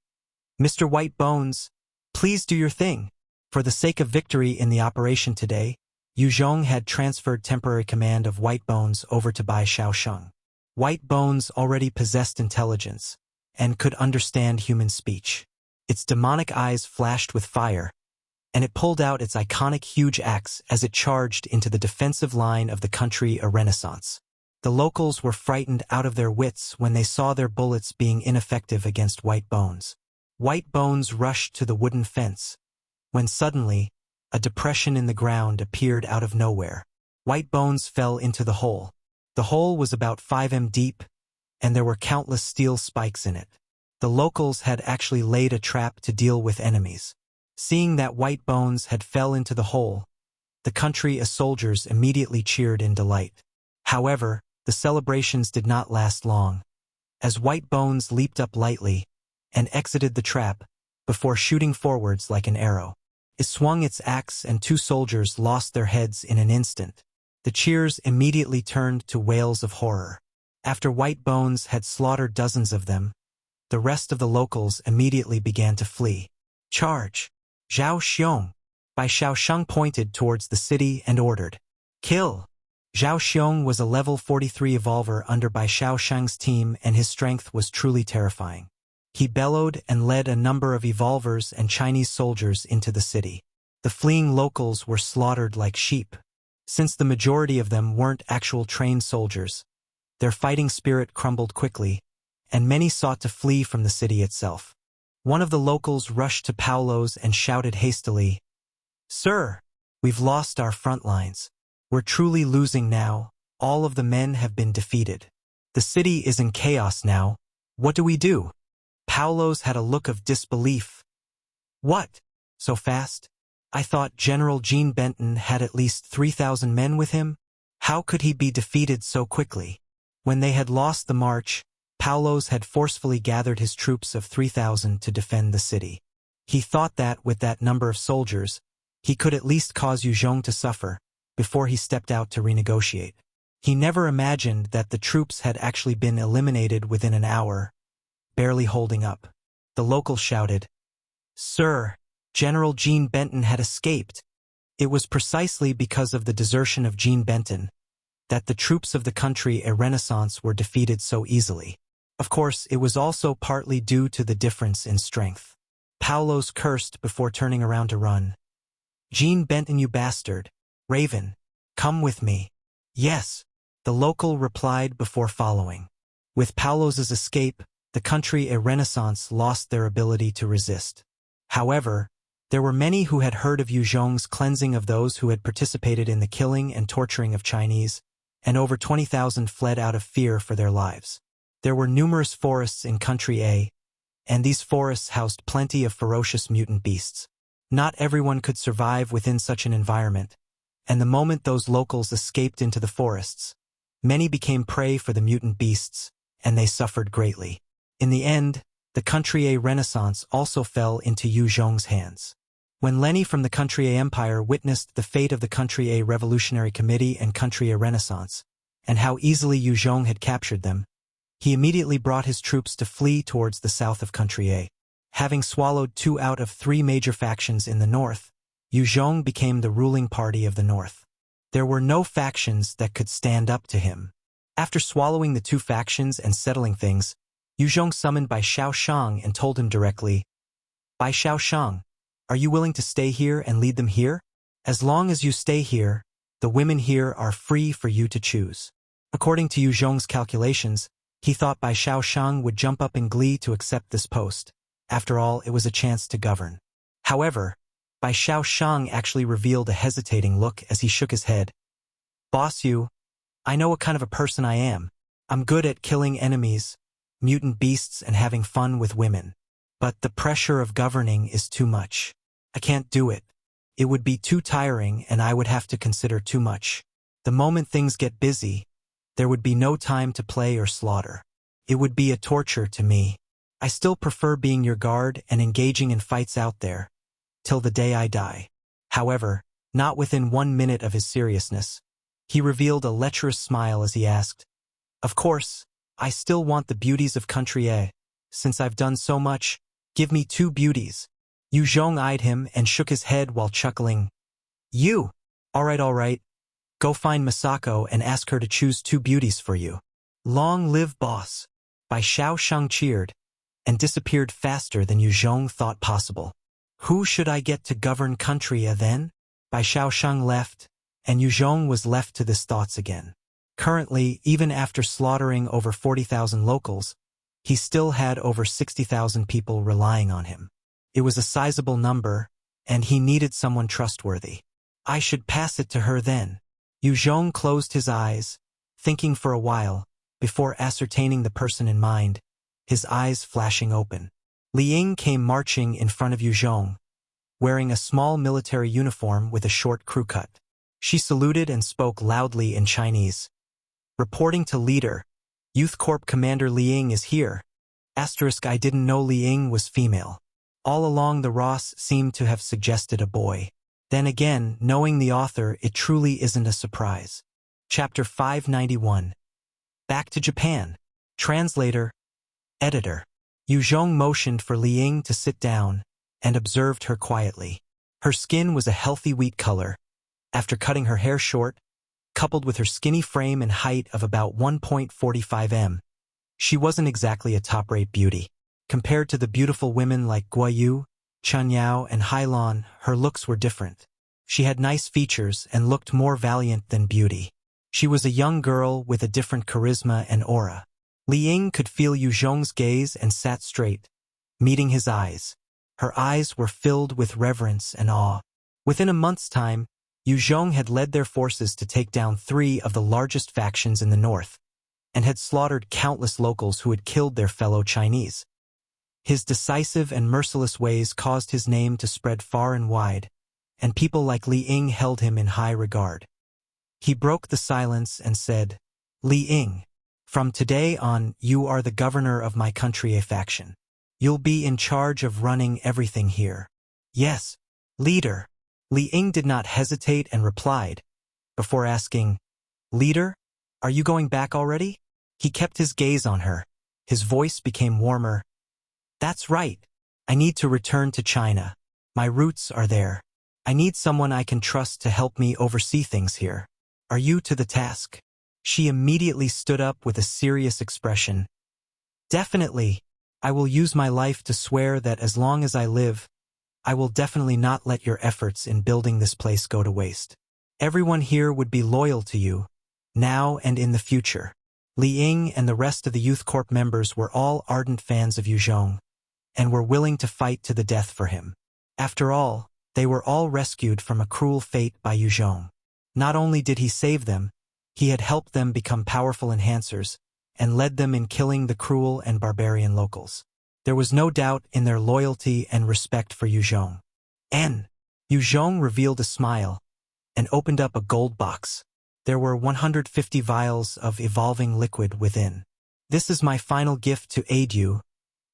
"Mr. White Bones, please do your thing." For the sake of victory in the operation today, Yue Zhong had transferred temporary command of White Bones over to Bai Xiaoshang. White Bones already possessed intelligence and could understand human speech. Its demonic eyes flashed with fire, and it pulled out its iconic huge axe as it charged into the defensive line of the country a Renaissance. The locals were frightened out of their wits when they saw their bullets being ineffective against White Bones. White Bones rushed to the wooden fence, when suddenly, a depression in the ground appeared out of nowhere. White Bones fell into the hole. The hole was about 5 m deep, and there were countless steel spikes in it. The locals had actually laid a trap to deal with enemies. Seeing that White Bones had fell into the hole, the country as soldiers immediately cheered in delight. However, the celebrations did not last long, as White Bones leaped up lightly and exited the trap before shooting forwards like an arrow. It swung its axe and 2 soldiers lost their heads in an instant. The cheers immediately turned to wails of horror. After White Bones had slaughtered dozens of them, the rest of the locals immediately began to flee. Charge! Zhao Xiong! Bai Shaosheng pointed towards the city and ordered, kill! Zhao Xiong was a level 43 evolver under Bai Shaosheng's team, and his strength was truly terrifying. He bellowed and led a number of evolvers and Chinese soldiers into the city. The fleeing locals were slaughtered like sheep. Since the majority of them weren't actual trained soldiers, their fighting spirit crumbled quickly, and many sought to flee from the city itself. One of the locals rushed to Paolo's and shouted hastily, "Sir, we've lost our front lines. We're truly losing now. All of the men have been defeated. The city is in chaos now. What do we do?" Paolo's had a look of disbelief. "What? So fast? I thought General Jean Benton had at least 3,000 men with him. How could he be defeated so quickly?" When they had lost the march, Paolo's had forcefully gathered his troops of 3,000 to defend the city. He thought that with that number of soldiers, he could at least cause Yue Zhong to suffer before he stepped out to renegotiate. He never imagined that the troops had actually been eliminated within an hour, barely holding up. The local shouted, "Sir, General Jean Benton had escaped." It was precisely because of the desertion of Jean Benton that the troops of the country a Renaissance were defeated so easily. Of course, it was also partly due to the difference in strength. Paolo's cursed before turning around to run. "Jean Benton, you bastard. Raven, come with me." "Yes," the local replied before following. With Paolo's escape, the country a Renaissance lost their ability to resist. However, there were many who had heard of Yue Zhong's cleansing of those who had participated in the killing and torturing of Chinese, and over 20,000 fled out of fear for their lives. There were numerous forests in Country A, and these forests housed plenty of ferocious mutant beasts. Not everyone could survive within such an environment, and the moment those locals escaped into the forests, many became prey for the mutant beasts, and they suffered greatly. In the end, the Country A Renaissance also fell into Yue Zhong's hands. When Lenny from the Country A Empire witnessed the fate of the Country A Revolutionary Committee and Country A Renaissance, and how easily Yue Zhong had captured them, he immediately brought his troops to flee towards the south of Country A. Having swallowed 2 out of 3 major factions in the north, Yue Zhong became the ruling party of the north. There were no factions that could stand up to him. After swallowing the 2 factions and settling things, Yue Zhong summoned Bai Shaosheng and told him directly, "Bai Shaosheng, are you willing to stay here and lead them here? As long as you stay here, the women here are free for you to choose." According to Yue Zhong's calculations, he thought Bai Shaosheng would jump up in glee to accept this post. After all, it was a chance to govern. However, Bai Shaosheng actually revealed a hesitating look as he shook his head. "Boss Yue, I know what kind of a person I am. I'm good at killing enemies, mutant beasts, and having fun with women. But the pressure of governing is too much. I can't do it. It would be too tiring, and I would have to consider too much. The moment things get busy, there would be no time to play or slaughter. It would be a torture to me. I still prefer being your guard and engaging in fights out there, till the day I die." However, not within 1 minute of his seriousness, he revealed a lecherous smile as he asked, "Of course, I still want the beauties of Country A. Since I've done so much, give me 2 beauties." Yue Zhong eyed him and shook his head while chuckling. "You? All right. Go find Masako and ask her to choose 2 beauties for you." Long live boss! By Xiao Sheng cheered, and disappeared faster than Yue Zhong thought possible. Who should I get to govern country then? By Xiao Sheng left, and Yue Zhong was left to his thoughts again. Currently, even after slaughtering over 40,000 locals, he still had over 60,000 people relying on him. It was a sizable number, and he needed someone trustworthy. I should pass it to her then. Yue Zhong closed his eyes, thinking for a while, before ascertaining the person in mind, his eyes flashing open. Li Ying came marching in front of Yue Zhong, wearing a small military uniform with a short crew cut. She saluted and spoke loudly in Chinese. Reporting to leader, Youth Corp Commander Li Ying is here. I didn't know Li Ying was female. All along the Ross seemed to have suggested a boy. Then again, knowing the author, it truly isn't a surprise. Chapter 591. Back to Japan. Translator. Editor. Yue Zhong motioned for Li Ying to sit down, and observed her quietly. Her skin was a healthy wheat color. After cutting her hair short, coupled with her skinny frame and height of about 1.45 m, she wasn't exactly a top-rate beauty. Compared to the beautiful women like Guo Yu, Chen Yao, and Hailan, her looks were different. She had nice features and looked more valiant than beauty. She was a young girl with a different charisma and aura. Li Ying could feel Yue Zhong's gaze and sat straight, meeting his eyes. Her eyes were filled with reverence and awe. Within a month's time, Yue Zhong had led their forces to take down 3 of the largest factions in the north, and had slaughtered countless locals who had killed their fellow Chinese. His decisive and merciless ways caused his name to spread far and wide, and people like Li Ying held him in high regard. He broke the silence and said, Li Ying, from today on, you are the governor of my country faction. You'll be in charge of running everything here. Yes, leader. Li Ying did not hesitate and replied, before asking, Leader, are you going back already? He kept his gaze on her. His voice became warmer. That's right. I need to return to China. My roots are there. I need someone I can trust to help me oversee things here. Are you to the task? She immediately stood up with a serious expression. Definitely. I will use my life to swear that as long as I live, I will definitely not let your efforts in building this place go to waste. Everyone here would be loyal to you, now and in the future. Li Ying and the rest of the Youth Corp members were all ardent fans of Yue Zhong, and were willing to fight to the death for him. After all, they were all rescued from a cruel fate by Yue Zhong. Not only did he save them, he had helped them become powerful enhancers, and led them in killing the cruel and barbarian locals. There was no doubt in their loyalty and respect for Yue Zhong. Yue Zhong revealed a smile, and opened up a gold box. There were 150 vials of evolving liquid within. This is my final gift to aid you.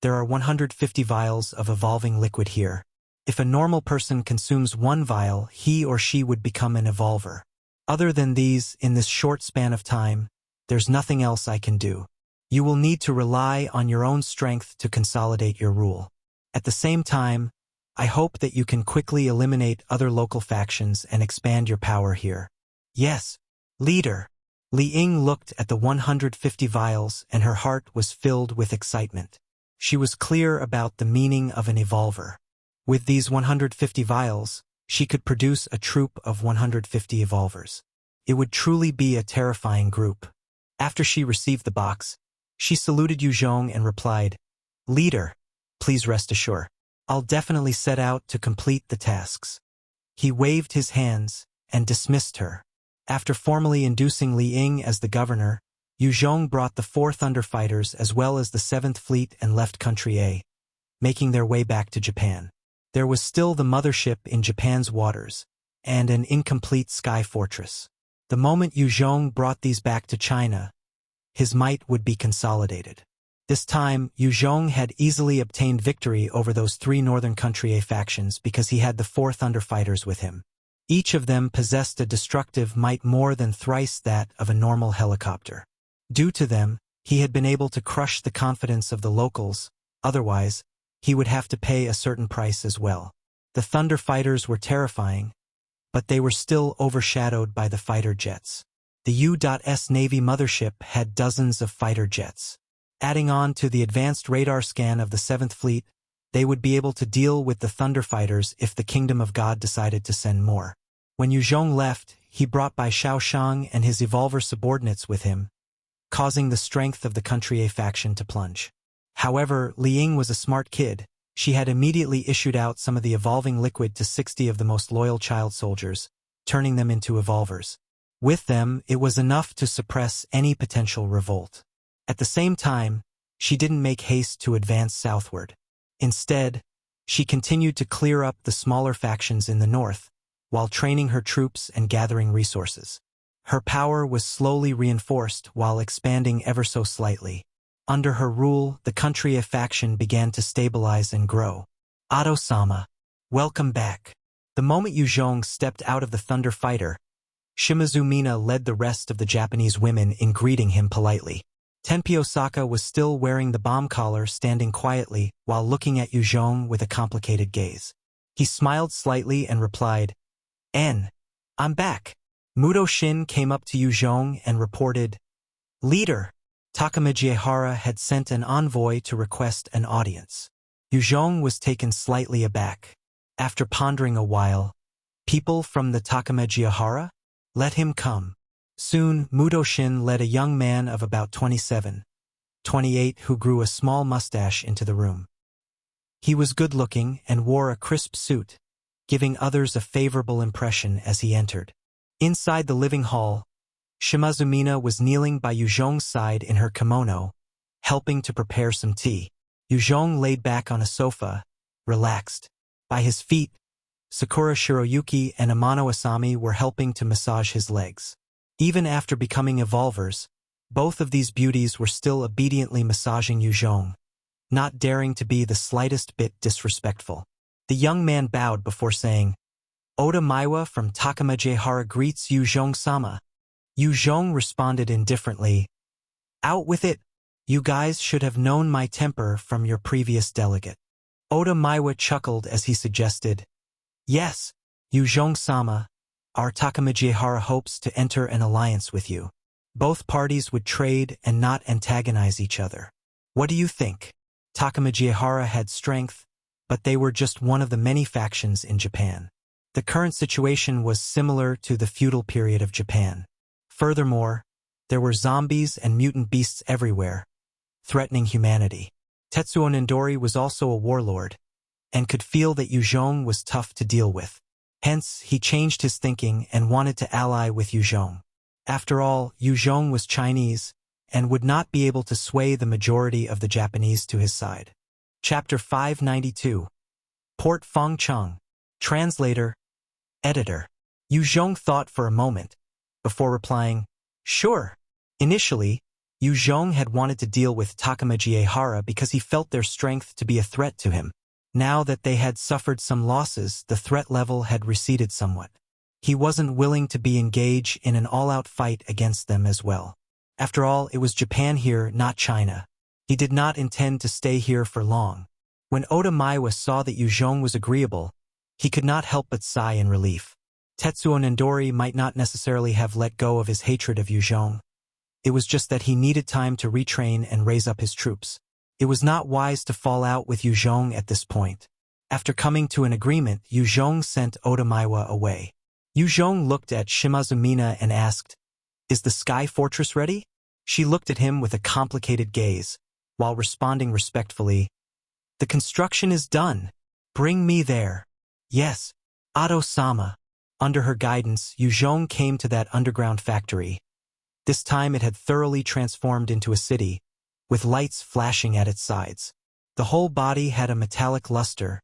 There are 150 vials of evolving liquid here. If a normal person consumes 1 vial, he or she would become an evolver. Other than these, in this short span of time, there's nothing else I can do. You will need to rely on your own strength to consolidate your rule. At the same time, I hope that you can quickly eliminate other local factions and expand your power here. Yes, leader. Li Ying looked at the 150 vials and her heart was filled with excitement. She was clear about the meaning of an evolver. With these 150 vials, she could produce a troop of 150 evolvers. It would truly be a terrifying group. After she received the box, she saluted Yue Zhong and replied, Leader, please rest assured. I'll definitely set out to complete the tasks. He waved his hands and dismissed her. After formally inducing Li Ying as the governor, Yue Zhong brought the 4 Thunder Fighters as well as the 7th Fleet and left Country A, making their way back to Japan. There was still the mothership in Japan's waters, and an incomplete sky fortress. The moment Yue Zhong brought these back to China, his might would be consolidated. This time, Yue Zhong had easily obtained victory over those 3 Northern Country A factions because he had the 4 Thunder Fighters with him. Each of them possessed a destructive might more than thrice that of a normal helicopter. Due to them, he had been able to crush the confidence of the locals, otherwise, he would have to pay a certain price as well. The Thunder Fighters were terrifying, but they were still overshadowed by the fighter jets. The U.S Navy mothership had dozens of fighter jets. Adding on to the advanced radar scan of the 7th Fleet, they would be able to deal with the Thunder Fighters if the Kingdom of God decided to send more. When Yue Zhong left, he brought Bai Shaoshang and his Evolver subordinates with him, causing the strength of the Country A faction to plunge. However, Li Ying was a smart kid. She had immediately issued out some of the evolving liquid to 60 of the most loyal child soldiers, turning them into Evolvers. With them, it was enough to suppress any potential revolt. At the same time, she didn't make haste to advance southward. Instead, she continued to clear up the smaller factions in the north, while training her troops and gathering resources. Her power was slowly reinforced while expanding ever so slightly. Under her rule, the Country A faction began to stabilize and grow. Otto-sama, welcome back. The moment Yue Zhong stepped out of the Thunder Fighter, Shimazu Mina led the rest of the Japanese women in greeting him politely. Tenpy Osaka was still wearing the bomb collar, standing quietly while looking at Yue Zhong with a complicated gaze. He smiled slightly and replied, I'm back. Muto Shin came up to Yue Zhong and reported, Leader, Takama Jiehara had sent an envoy to request an audience. Yue Zhong was taken slightly aback. After pondering a while, people from the Takama Jiehara? Let him come. Soon, Muto Shin led a young man of about 27, 28 who grew a small mustache into the room. He was good-looking and wore a crisp suit, giving others a favorable impression as he entered. Inside the living hall, Shimazu Mina was kneeling by Yue Zhong's side in her kimono, helping to prepare some tea. Yue Zhong laid back on a sofa, relaxed. By his feet, Sakura Shiroyuki and Amano Asami were helping to massage his legs. Even after becoming Evolvers, both of these beauties were still obediently massaging Yue Zhong, not daring to be the slightest bit disrespectful. The young man bowed before saying, Oda Maiwa from Takama Jiehara greets Yue Zhong-sama. Yue Zhong responded indifferently, Out with it. You guys should have known my temper from your previous delegate. Oda Maiwa chuckled as he suggested, Yes, Yue Zhong-sama, our Takama Jiehara hopes to enter an alliance with you. Both parties would trade and not antagonize each other. What do you think? Takama Jiehara had strength, but they were just one of the many factions in Japan. The current situation was similar to the feudal period of Japan. Furthermore, there were zombies and mutant beasts everywhere, threatening humanity. Tetsuo Nindori was also a warlord, and could feel that Yue Zhong was tough to deal with. Hence, he changed his thinking and wanted to ally with Yue Zhong. After all, Yue Zhong was Chinese, and would not be able to sway the majority of the Japanese to his side. Chapter 592. Port Fengcheng. Translator, Editor. Yue Zhong thought for a moment, before replying, Sure. Initially, Yue Zhong had wanted to deal with Takama Jiehara because he felt their strength to be a threat to him. Now that they had suffered some losses, the threat level had receded somewhat. He wasn't willing to be engaged in an all-out fight against them as well. After all, it was Japan here, not China. He did not intend to stay here for long. When Oda Maiwa saw that Yue Zhong was agreeable, he could not help but sigh in relief. Tetsuo Nindori might not necessarily have let go of his hatred of Yue Zhong. It was just that he needed time to retrain and raise up his troops. It was not wise to fall out with Yue Zhong at this point. After coming to an agreement, Yue Zhong sent Oda Maiwa away. Yue Zhong looked at Shimazu Mina and asked, Is the Sky Fortress ready? She looked at him with a complicated gaze, while responding respectfully, The construction is done. Bring me there. Yes, Otto-sama. Under her guidance, Yue Zhong came to that underground factory. This time it had thoroughly transformed into a city, with lights flashing at its sides. The whole body had a metallic luster,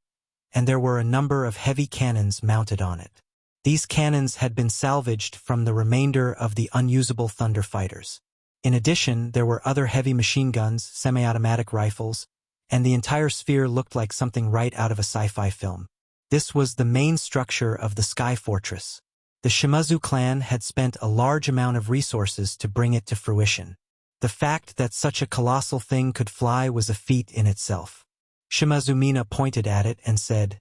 and there were a number of heavy cannons mounted on it. These cannons had been salvaged from the remainder of the unusable Thunder Fighters. In addition, there were other heavy machine guns, semi-automatic rifles, and the entire sphere looked like something right out of a sci-fi film. This was the main structure of the Sky Fortress. The Shimazu clan had spent a large amount of resources to bring it to fruition. The fact that such a colossal thing could fly was a feat in itself. Shimazu Mina pointed at it and said,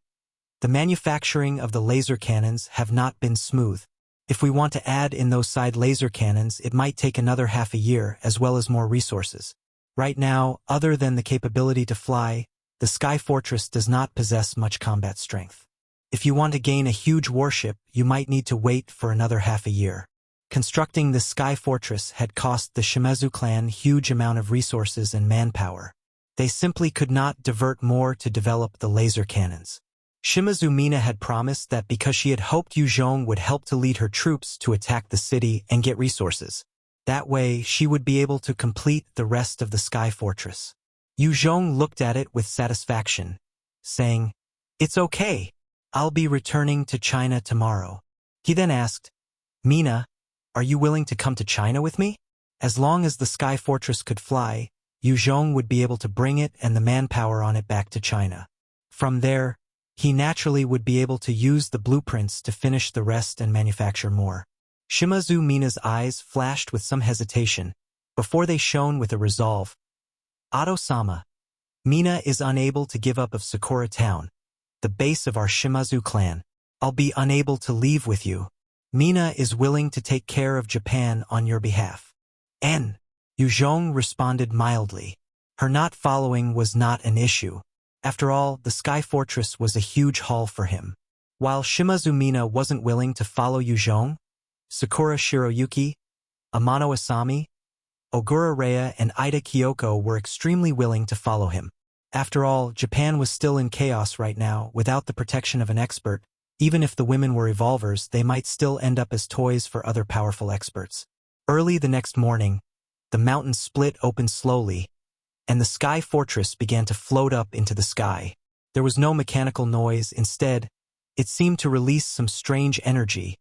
The manufacturing of the laser cannons have not been smooth. If we want to add in those side laser cannons, it might take another half a year, as well as more resources. Right now, other than the capability to fly, the Sky Fortress does not possess much combat strength. If you want to gain a huge warship, you might need to wait for another half a year. Constructing the Sky Fortress had cost the Shimazu clan huge amount of resources and manpower. They simply could not divert more to develop the laser cannons. Shimazu Mina had promised that because she had hoped Yue Zhong would help to lead her troops to attack the city and get resources. That way, she would be able to complete the rest of the Sky Fortress. Yue Zhong looked at it with satisfaction, saying, "It's okay. I'll be returning to China tomorrow." He then asked, "Mina, are you willing to come to China with me?" As long as the Sky Fortress could fly, Yue Zhong would be able to bring it and the manpower on it back to China. From there, he naturally would be able to use the blueprints to finish the rest and manufacture more. Shimazu Mina's eyes flashed with some hesitation, before they shone with a resolve. "Otto-sama, Mina is unable to give up of Sakura Town, the base of our Shimazu clan. I'll be unable to leave with you. Mina is willing to take care of Japan on your behalf." Yue Zhong responded mildly. Her not following was not an issue. After all, the Sky Fortress was a huge haul for him. While Shimazu Mina wasn't willing to follow Yue Zhong, Sakura Shiroyuki, Amano Asami, Ogura Rhea, and Ida Kyoko were extremely willing to follow him. After all, Japan was still in chaos right now. Without the protection of an expert, even if the women were evolvers, they might still end up as toys for other powerful experts. Early the next morning, the mountain split open slowly, and the Sky Fortress began to float up into the sky. There was no mechanical noise. Instead, it seemed to release some strange energy,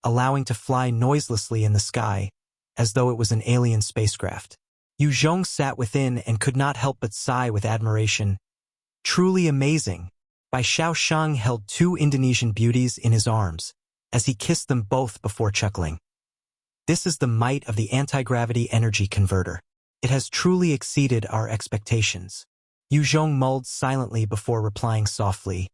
allowing to fly noiselessly in the sky, as though it was an alien spacecraft. Yue Zhong sat within and could not help but sigh with admiration. Truly amazing. Bai Xiaoshang held two Indonesian beauties in his arms, as he kissed them both before chuckling. "This is the might of the anti-gravity energy converter. It has truly exceeded our expectations." Yue Zhong mulled silently before replying softly,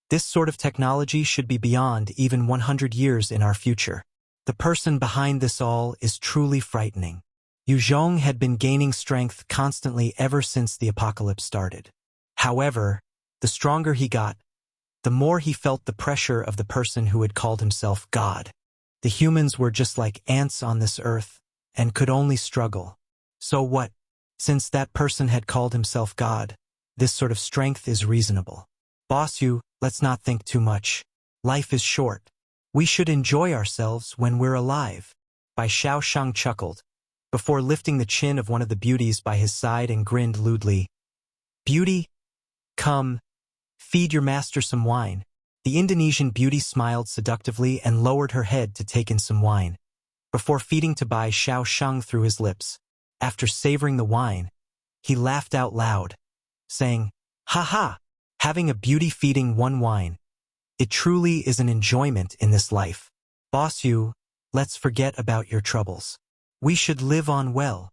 "This sort of technology should be beyond even 100 years in our future. The person behind this all is truly frightening." Yue Zhong had been gaining strength constantly ever since the apocalypse started. However, the stronger he got, the more he felt the pressure of the person who had called himself God. The humans were just like ants on this earth, and could only struggle. So what? Since that person had called himself God, this sort of strength is reasonable. "Boss Yu, let's not think too much. Life is short. We should enjoy ourselves when we're alive." Bai Xiaoshang chuckled, before lifting the chin of one of the beauties by his side and grinned lewdly. "Beauty, come, feed your master some wine." The Indonesian beauty smiled seductively and lowered her head to take in some wine, before feeding to Bai Xiaoshang through his lips. After savoring the wine, he laughed out loud, saying, "Ha ha, having a beauty feeding one wine. It truly is an enjoyment in this life. Boss Yu, let's forget about your troubles. We should live on well."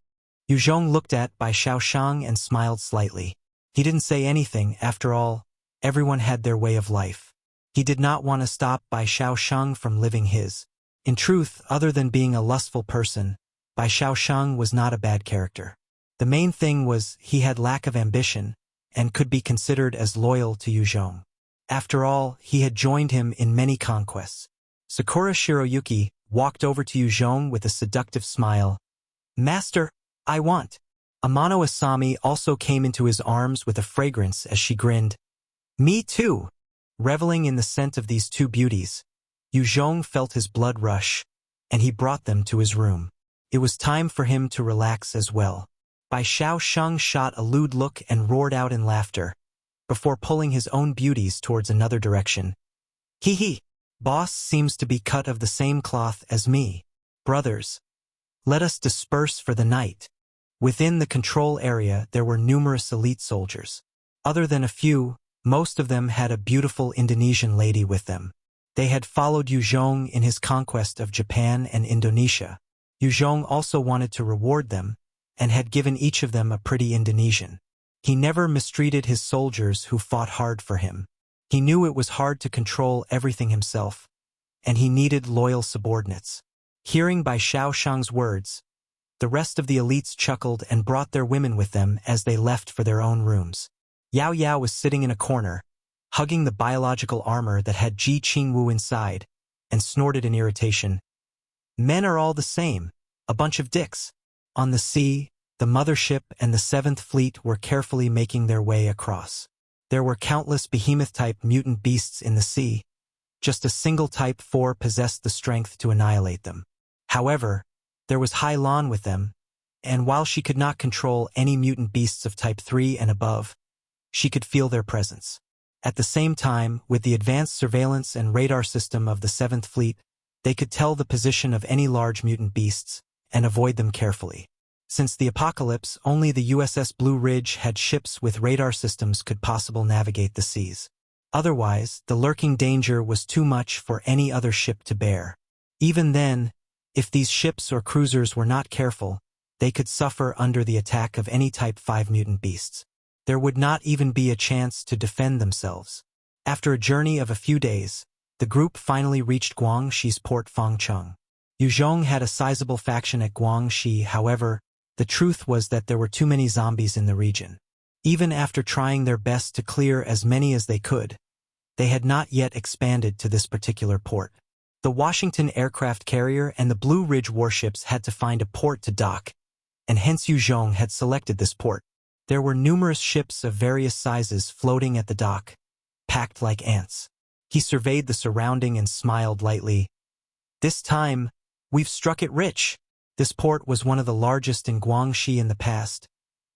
Yue Zhong looked at Bai Xiaoshang and smiled slightly. He didn't say anything. After all, everyone had their way of life. He did not want to stop Bai Xiaoshang from living his. In truth, other than being a lustful person, Bai Xiaoshang was not a bad character. The main thing was he had lack of ambition, and could be considered as loyal to Yue Zhong. After all, he had joined him in many conquests. Sakura Shiroyuki walked over to Yue Zhong with a seductive smile. "Master, I want." Amano Asami also came into his arms with a fragrance as she grinned. "Me too." Reveling in the scent of these two beauties, Yue Zhong felt his blood rush, and he brought them to his room. It was time for him to relax as well. Bai Xiaoshang shot a lewd look and roared out in laughter, before pulling his own beauties towards another direction. "Hee hee, boss seems to be cut of the same cloth as me. Brothers, let us disperse for the night." Within the control area there were numerous elite soldiers. Other than a few, most of them had a beautiful Indonesian lady with them. They had followed Yue Zhong in his conquest of Japan and Indonesia. Yue Zhong also wanted to reward them, and had given each of them a pretty Indonesian. He never mistreated his soldiers who fought hard for him. He knew it was hard to control everything himself, and he needed loyal subordinates. Hearing Bai Shaoshang's words, the rest of the elites chuckled and brought their women with them as they left for their own rooms. Yao Yao was sitting in a corner, hugging the biological armor that had Ji Qingwu inside, and snorted in irritation. Men are all the same, a bunch of dicks. On the sea, the mothership and the 7th Fleet were carefully making their way across. There were countless behemoth-type mutant beasts in the sea. Just a single Type 4 possessed the strength to annihilate them. However, there was Hai Lan with them, and while she could not control any mutant beasts of Type 3 and above, she could feel their presence. At the same time, with the advanced surveillance and radar system of the 7th Fleet, they could tell the position of any large mutant beasts and avoid them carefully. Since the apocalypse, only the USS Blue Ridge had ships with radar systems could possibly navigate the seas. Otherwise, the lurking danger was too much for any other ship to bear. Even then, if these ships or cruisers were not careful, they could suffer under the attack of any Type 5 mutant beasts. There would not even be a chance to defend themselves. After a journey of a few days, the group finally reached Guangxi's port Fangcheng. Yue Zhong had a sizable faction at Guangxi. However, the truth was that there were too many zombies in the region. Even after trying their best to clear as many as they could, they had not yet expanded to this particular port. The Washington aircraft carrier and the Blue Ridge warships had to find a port to dock, and hence Yue Zhong had selected this port. There were numerous ships of various sizes floating at the dock, packed like ants. He surveyed the surrounding and smiled lightly. This time, we've struck it rich. This port was one of the largest in Guangxi in the past.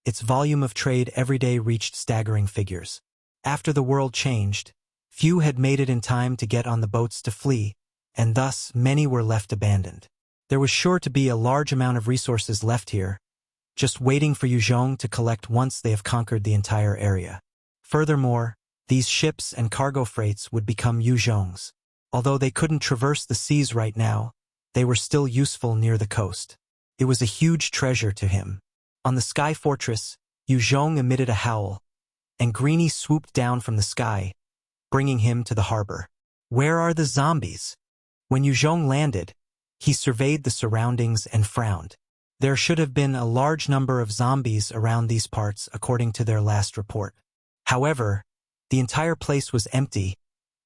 Its volume of trade every day reached staggering figures. After the world changed, few had made it in time to get on the boats to flee, and thus many were left abandoned. There was sure to be a large amount of resources left here, just waiting for Yue Zhong to collect once they have conquered the entire area. Furthermore, these ships and cargo freights would become Yue Zhong's. Although they couldn't traverse the seas right now, they were still useful near the coast. It was a huge treasure to him. On the sky fortress, Yue Zhong emitted a howl, and Greenie swooped down from the sky, bringing him to the harbor. Where are the zombies? When Yue Zhong landed, he surveyed the surroundings and frowned. There should have been a large number of zombies around these parts according to their last report. However, the entire place was empty,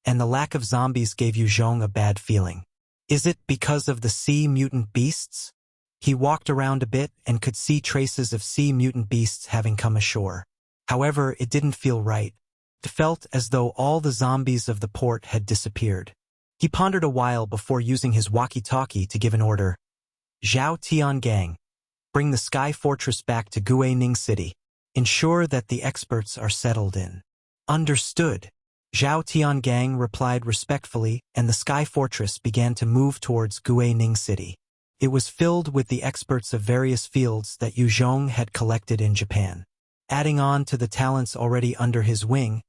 and the lack of zombies gave Yue Zhong a bad feeling. Is it because of the sea mutant beasts? He walked around a bit and could see traces of sea mutant beasts having come ashore. However, it didn't feel right. It felt as though all the zombies of the port had disappeared. He pondered a while before using his walkie-talkie to give an order. Zhao Tiangang, bring the Sky Fortress back to Guining City. Ensure that the experts are settled in. Understood. Zhao Tiangang replied respectfully, and the Sky Fortress began to move towards Guining City. It was filled with the experts of various fields that Yue Zhong had collected in Japan. Adding on to the talents already under his wing,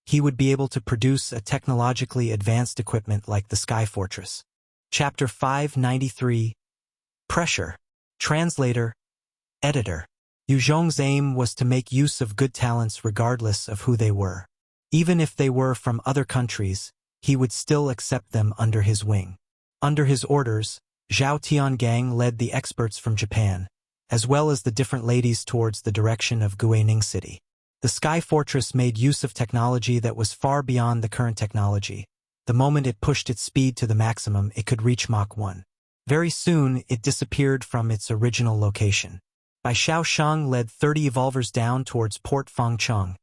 he would be able to produce a technologically advanced equipment like the Sky Fortress. Chapter 593. Pressure. Translator. Editor. Yue Zhong's aim was to make use of good talents regardless of who they were. Even if they were from other countries, he would still accept them under his wing. Under his orders, Zhao Tiangang led the experts from Japan, as well as the different ladies towards the direction of Guining City. The Sky Fortress made use of technology that was far beyond the current technology. The moment it pushed its speed to the maximum, it could reach Mach 1. Very soon, it disappeared from its original location. Bai Shaoshang led 30 evolvers down towards Port Fangcheng,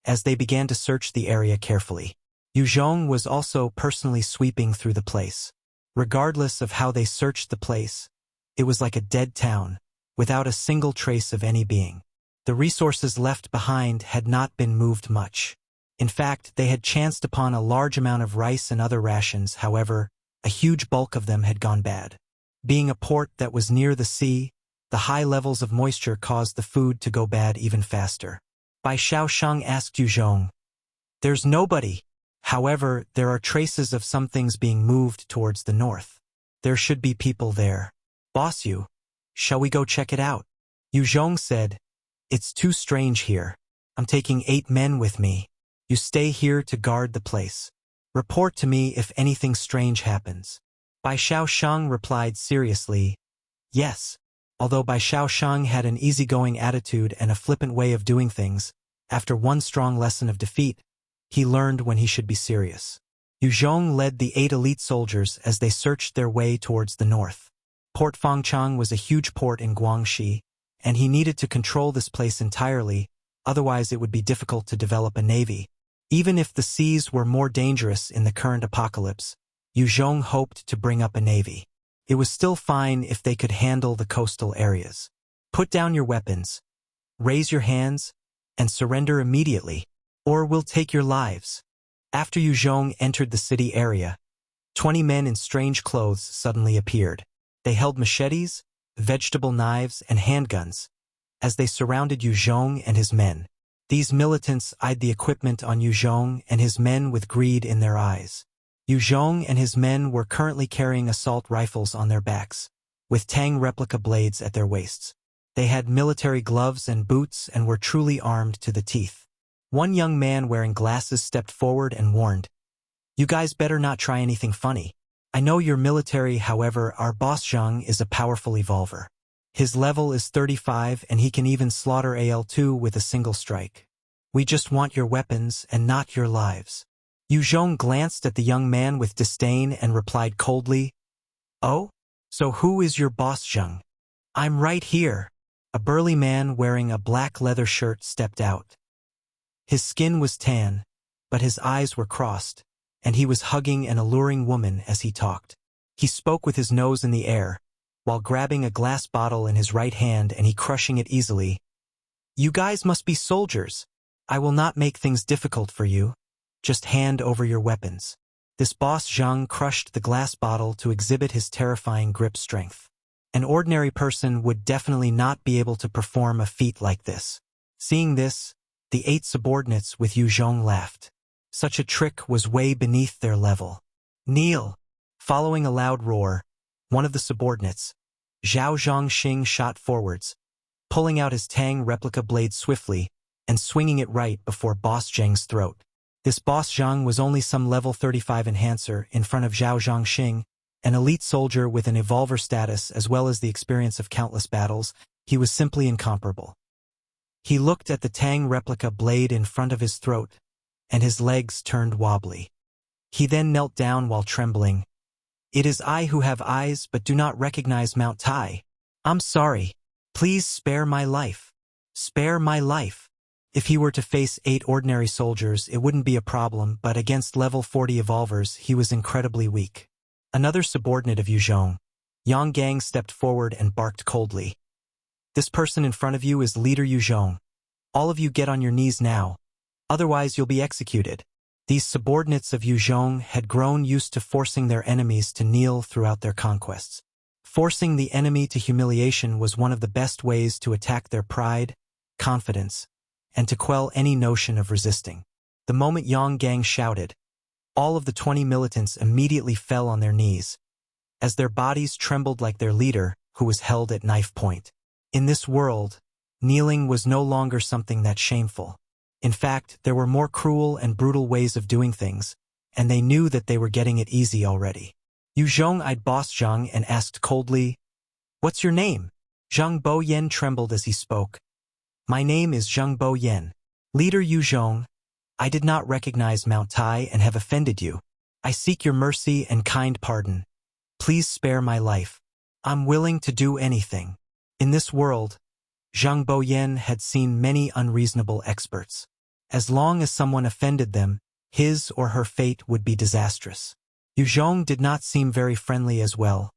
as they began to search the area carefully. Yue Zhong was also personally sweeping through the place. Regardless of how they searched the place, it was like a dead town, without a single trace of any being. The resources left behind had not been moved much. In fact, they had chanced upon a large amount of rice and other rations. However, a huge bulk of them had gone bad. Being a port that was near the sea, the high levels of moisture caused the food to go bad even faster. Bai Shaoshang asked Yue Zhong, "There's nobody. However, there are traces of some things being moved towards the north. There should be people there. Boss Yue, shall we go check it out?" Yue Zhong said, "It's too strange here. I'm taking 8 men with me. You stay here to guard the place." Report to me if anything strange happens. Bai Xiaosheng replied seriously, yes. Although Bai Xiaosheng had an easygoing attitude and a flippant way of doing things, after one strong lesson of defeat, he learned when he should be serious. Yue Zhong led the 8 elite soldiers as they searched their way towards the north. Port Fangchang was a huge port in Guangxi, and he needed to control this place entirely, otherwise it would be difficult to develop a navy. Even if the seas were more dangerous in the current apocalypse, Yue Zhong hoped to bring up a navy. It was still fine if they could handle the coastal areas. Put down your weapons, raise your hands, and surrender immediately, or we'll take your lives. After Yue Zhong entered the city area, 20 men in strange clothes suddenly appeared. They held machetes, vegetable knives, and handguns. As they surrounded Yue Zhong and his men, these militants eyed the equipment on Yue Zhong and his men with greed in their eyes. Yue Zhong and his men were currently carrying assault rifles on their backs, with Tang replica blades at their waists. They had military gloves and boots and were truly armed to the teeth. One young man wearing glasses stepped forward and warned, "You guys better not try anything funny. I know you're military, however, our boss Zhang is a powerful evolver. His level is 35 and he can even slaughter AL2 with a single strike. We just want your weapons and not your lives." Yue Zhong glanced at the young man with disdain and replied coldly, "Oh? So who is your boss Zhang?" "I'm right here." A burly man wearing a black leather shirt stepped out. His skin was tan, but his eyes were crossed, and he was hugging an alluring woman as he talked. He spoke with his nose in the air, while grabbing a glass bottle in his right hand and he crushing it easily. "You guys must be soldiers. I will not make things difficult for you. Just hand over your weapons." This boss Zhang crushed the glass bottle to exhibit his terrifying grip strength. An ordinary person would definitely not be able to perform a feat like this. Seeing this, the 8 subordinates with Yue Zhong laughed. Such a trick was way beneath their level. "Kneel!" Following a loud roar, one of the subordinates, Zhao Zhongxing, shot forwards, pulling out his Tang replica blade swiftly and swinging it right before Boss Zheng's throat. This Boss Zhang was only some level 35 enhancer in front of Zhao Zhongxing, an elite soldier with an evolver status as well as the experience of countless battles. He was simply incomparable. He looked at the Tang replica blade in front of his throat, and his legs turned wobbly. He then knelt down while trembling. "It is I who have eyes but do not recognize Mount Tai. I'm sorry. Please spare my life. Spare my life." If he were to face 8 ordinary soldiers, it wouldn't be a problem, but against level 40 evolvers, he was incredibly weak. Another subordinate of Yue Zhong, Yang Gang, stepped forward and barked coldly. "This person in front of you is Leader Yue Zhong. All of you get on your knees now. Otherwise you'll be executed." These subordinates of Yue Zhong had grown used to forcing their enemies to kneel throughout their conquests. Forcing the enemy to humiliation was one of the best ways to attack their pride, confidence, and to quell any notion of resisting. The moment Yang Gang shouted, all of the 20 militants immediately fell on their knees, as their bodies trembled like their leader, who was held at knife point. In this world, kneeling was no longer something that's shameful. In fact, there were more cruel and brutal ways of doing things, and they knew that they were getting it easy already. Yue Zhong eyed Boss Zhang and asked coldly, "What's your name?" Zhang Bo Yen trembled as he spoke. "My name is Zhang Bo Yen. Leader Yue Zhong, I did not recognize Mount Tai and have offended you. I seek your mercy and kind pardon. Please spare my life. I'm willing to do anything." In this world, Zhang Bo Yen had seen many unreasonable experts. As long as someone offended them, his or her fate would be disastrous. Yue Zhong did not seem very friendly as well,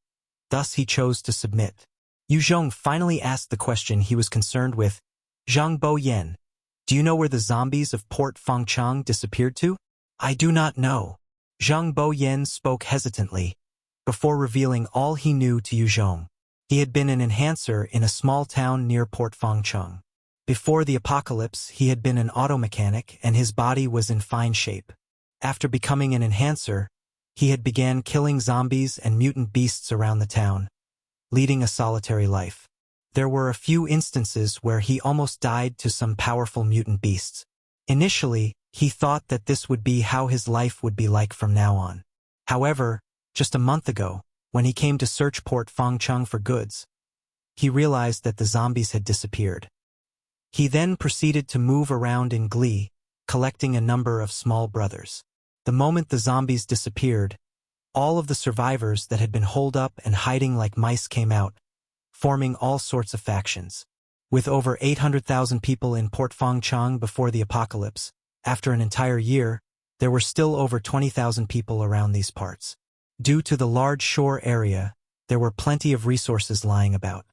thus he chose to submit. Yue Zhong finally asked the question he was concerned with. "Zhang Bo Yen, do you know where the zombies of Port Fangchang disappeared to?" "I do not know." Zhang Bo Yen spoke hesitantly, before revealing all he knew to Yue Zhong. He had been an enhancer in a small town near Port Fangchang. Before the apocalypse, he had been an auto mechanic and his body was in fine shape. After becoming an enhancer, he had began killing zombies and mutant beasts around the town, leading a solitary life. There were a few instances where he almost died to some powerful mutant beasts. Initially, He thought that this would be how his life would be like from now on. However, just a month ago, when he came to search Port Fangcheng for goods, he realized that the zombies had disappeared. He then proceeded to move around in glee, collecting a number of small brothers. The moment the zombies disappeared, all of the survivors that had been holed up and hiding like mice came out, forming all sorts of factions. With over 800,000 people in Port Fangcheng before the apocalypse, after an entire year, there were still over 20,000 people around these parts. Due to the large shore area, there were plenty of resources lying about.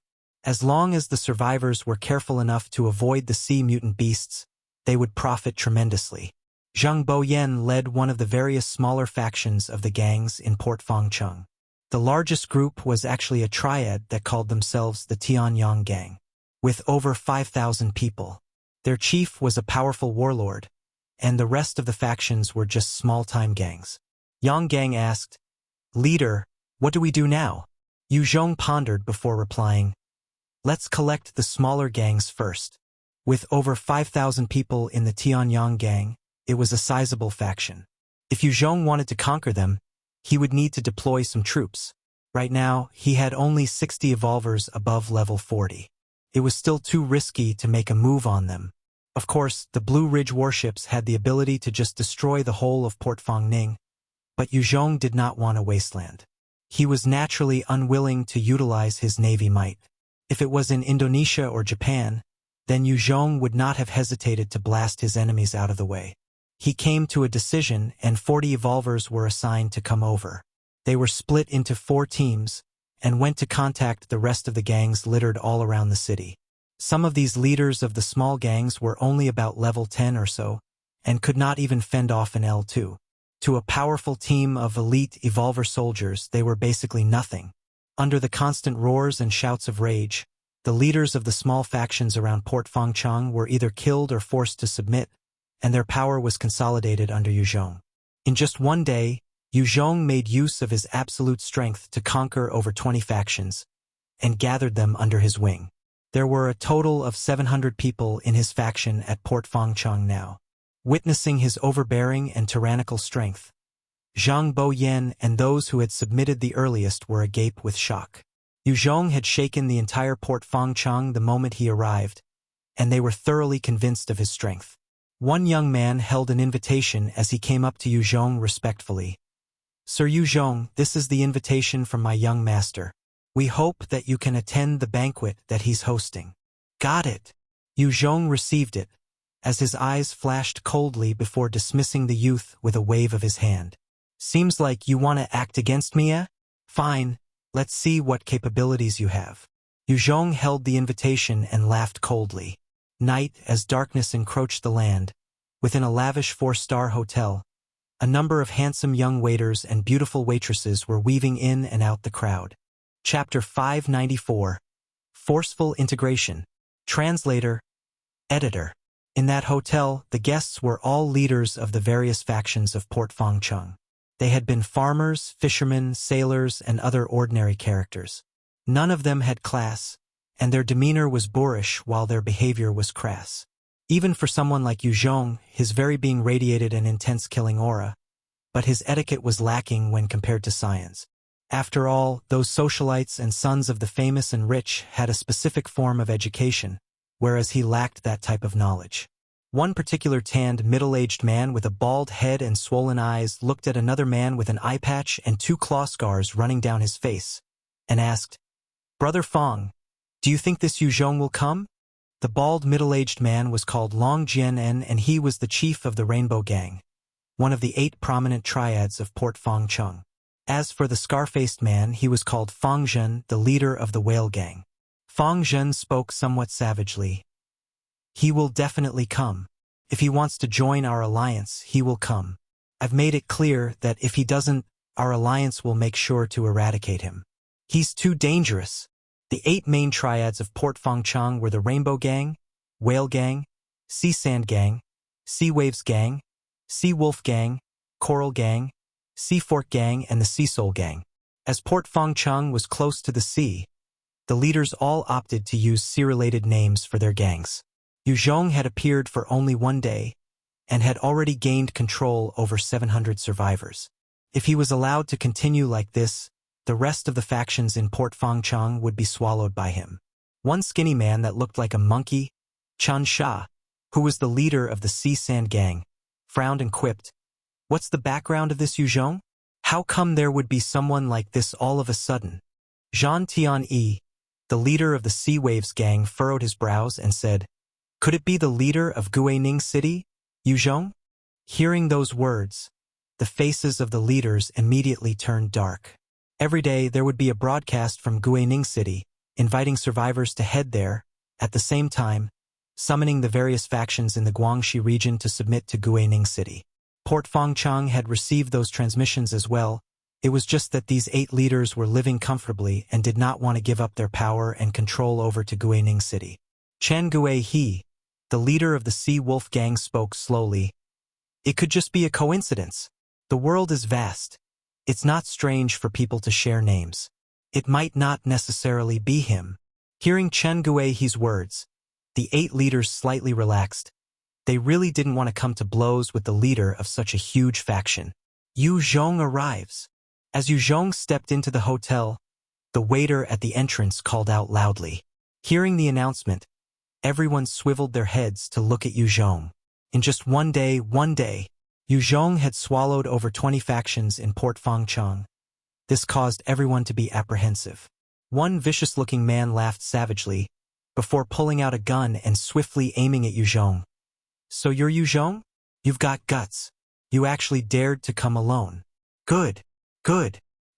As long as the survivors were careful enough to avoid the sea mutant beasts, they would profit tremendously. Zhang Boyan led one of the various smaller factions of the gangs in Port Fangcheng. The largest group was actually a triad that called themselves the Tianyang Gang, with over 5,000 people. Their chief was a powerful warlord, and the rest of the factions were just small-time gangs. Yang Gang asked, "Leader, what do we do now?" Yue Zhong pondered before replying, "Let's collect the smaller gangs first." With over 5,000 people in the Tianyang Gang, it was a sizable faction. If Yue Zhong wanted to conquer them, he would need to deploy some troops. Right now, he had only 60 evolvers above level 40. It was still too risky to make a move on them. Of course, the Blue Ridge warships had the ability to just destroy the whole of Port Fangning, but Yue Zhong did not want a wasteland. He was naturally unwilling to utilize his navy might. If it was in Indonesia or Japan, then Yue Zhong would not have hesitated to blast his enemies out of the way. He came to a decision and 40 evolvers were assigned to come over. They were split into 4 teams and went to contact the rest of the gangs littered all around the city. Some of these leaders of the small gangs were only about level 10 or so, and could not even fend off an L2. To a powerful team of elite evolver soldiers, they were basically nothing. Under the constant roars and shouts of rage, the leaders of the small factions around Port Fangcheng were either killed or forced to submit, and their power was consolidated under Yue Zhong. In just one day, Yue Zhong made use of his absolute strength to conquer over 20 factions, and gathered them under his wing. There were a total of 700 people in his faction at Port Fangcheng now. Witnessing his overbearing and tyrannical strength, Zhang Boyan and those who had submitted the earliest were agape with shock. Yue Zhong had shaken the entire Port Fangcheng the moment he arrived, and they were thoroughly convinced of his strength. One young man held an invitation as he came up to Yue Zhong respectfully. "Sir Yue Zhong, this is the invitation from my young master. We hope that you can attend the banquet that he's hosting." "Got it." Yue Zhong received it, as his eyes flashed coldly before dismissing the youth with a wave of his hand. "Seems like you want to act against me, eh? Fine, let's see what capabilities you have." Yue Zhong held the invitation and laughed coldly. Night, as darkness encroached the land, within a lavish 4-star hotel, a number of handsome young waiters and beautiful waitresses were weaving in and out the crowd. Chapter 594. Forceful Integration. Translator, Editor. In that hotel, the guests were all leaders of the various factions of Port Fangcheng. They had been farmers, fishermen, sailors, and other ordinary characters. None of them had class, and their demeanor was boorish while their behavior was crass. Even for someone like Yue Zhong, his very being radiated an intense killing aura, but his etiquette was lacking when compared to science. After all, those socialites and sons of the famous and rich had a specific form of education, whereas he lacked that type of knowledge. One particular tanned, middle-aged man with a bald head and swollen eyes looked at another man with an eye patch and 2 claw scars running down his face, and asked, "Brother Fong, do you think this Yue Zhong will come?" The bald, middle-aged man was called Long Jianen, and he was the chief of the Rainbow Gang, one of the 8 prominent triads of Port Fangcheng. As for the scar-faced man, he was called Fang Zhen, the leader of the Whale Gang. Fang Zhen spoke somewhat savagely. "He will definitely come. If he wants to join our alliance, he will come. I've made it clear that if he doesn't, our alliance will make sure to eradicate him. He's too dangerous." The 8 main triads of Port Fangcheng were the Rainbow Gang, Whale Gang, Sea Sand Gang, Sea Waves Gang, Sea Wolf Gang, Coral Gang, Sea Fork Gang, and the Sea Soul Gang. As Port Fangcheng was close to the sea, the leaders all opted to use sea-related names for their gangs. Yue Zhong had appeared for only one day, and had already gained control over 700 survivors. If he was allowed to continue like this, the rest of the factions in Port Fangcheng would be swallowed by him. One skinny man that looked like a monkey, Chan Sha, who was the leader of the Sea Sand Gang, frowned and quipped, "What's the background of this Yue Zhong? How come there would be someone like this all of a sudden?" Zhan Tianyi, the leader of the Sea Waves Gang, furrowed his brows and said, "Could it be the leader of Guining City, Yue Zhong?" Hearing those words, the faces of the leaders immediately turned dark. Every day there would be a broadcast from Guining City, inviting survivors to head there, at the same time, summoning the various factions in the Guangxi region to submit to Guining City. Port Fangcheng had received those transmissions as well. It was just that these 8 leaders were living comfortably and did not want to give up their power and control over to Guining City. Chen Guihe, the leader of the Sea Wolf Gang, spoke slowly. "It could just be a coincidence. The world is vast. It's not strange for people to share names. It might not necessarily be him." Hearing Chen Guihe's words, the 8 leaders slightly relaxed. They really didn't want to come to blows with the leader of such a huge faction. Yue Zhong arrives. As Yue Zhong stepped into the hotel, the waiter at the entrance called out loudly. Hearing the announcement, everyone swiveled their heads to look at Yue Zhong. In just one day, Yue Zhong had swallowed over 20 factions in Port Fangcheng. This caused everyone to be apprehensive. One vicious-looking man laughed savagely, before pulling out a gun and swiftly aiming at Yue Zhong. "So you're Yue Zhong? You've got guts. You actually dared to come alone. Good.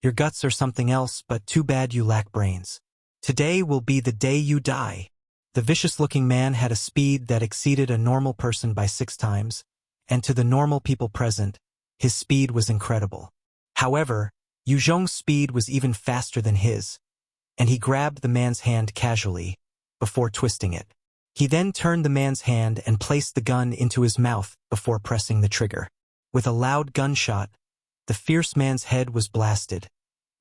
Your guts are something else, but too bad you lack brains. Today will be the day you die." The vicious-looking man had a speed that exceeded a normal person by 6 times, and to the normal people present, his speed was incredible. However, Yue Zhong's speed was even faster than his, and he grabbed the man's hand casually, before twisting it. He then turned the man's hand and placed the gun into his mouth before pressing the trigger. With a loud gunshot, the fierce man's head was blasted,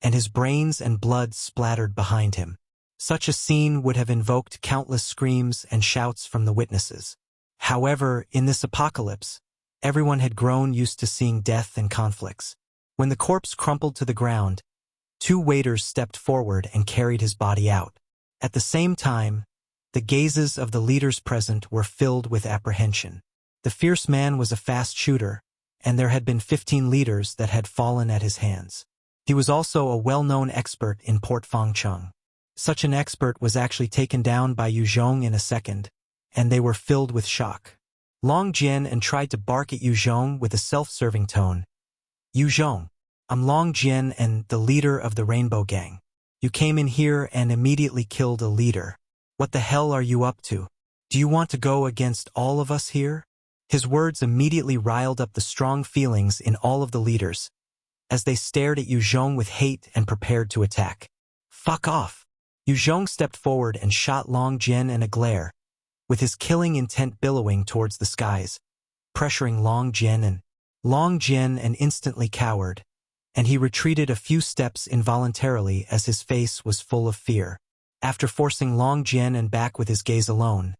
and his brains and blood splattered behind him. Such a scene would have invoked countless screams and shouts from the witnesses. However, in this apocalypse, everyone had grown used to seeing death and conflicts. When the corpse crumpled to the ground, 2 waiters stepped forward and carried his body out. At the same time, the gazes of the leaders present were filled with apprehension. The fierce man was a fast shooter, and there had been 15 leaders that had fallen at his hands. He was also a well-known expert in Port Fangcheng. Such an expert was actually taken down by Yue Zhong in a second, and they were filled with shock. Long Jian and tried to bark at Yue Zhong with a self-serving tone. "Yue Zhong, I'm Long Jian and the leader of the Rainbow Gang. You came in here and immediately killed a leader. What the hell are you up to? Do you want to go against all of us here?" His words immediately riled up the strong feelings in all of the leaders, as they stared at Yue Zhong with hate and prepared to attack. "Fuck off!" Yue Zhong stepped forward and shot Long Jian in a glare, with his killing intent billowing towards the skies, pressuring Long Jian and instantly cowered, and he retreated a few steps involuntarily as his face was full of fear. After forcing Long Jian back with his gaze alone,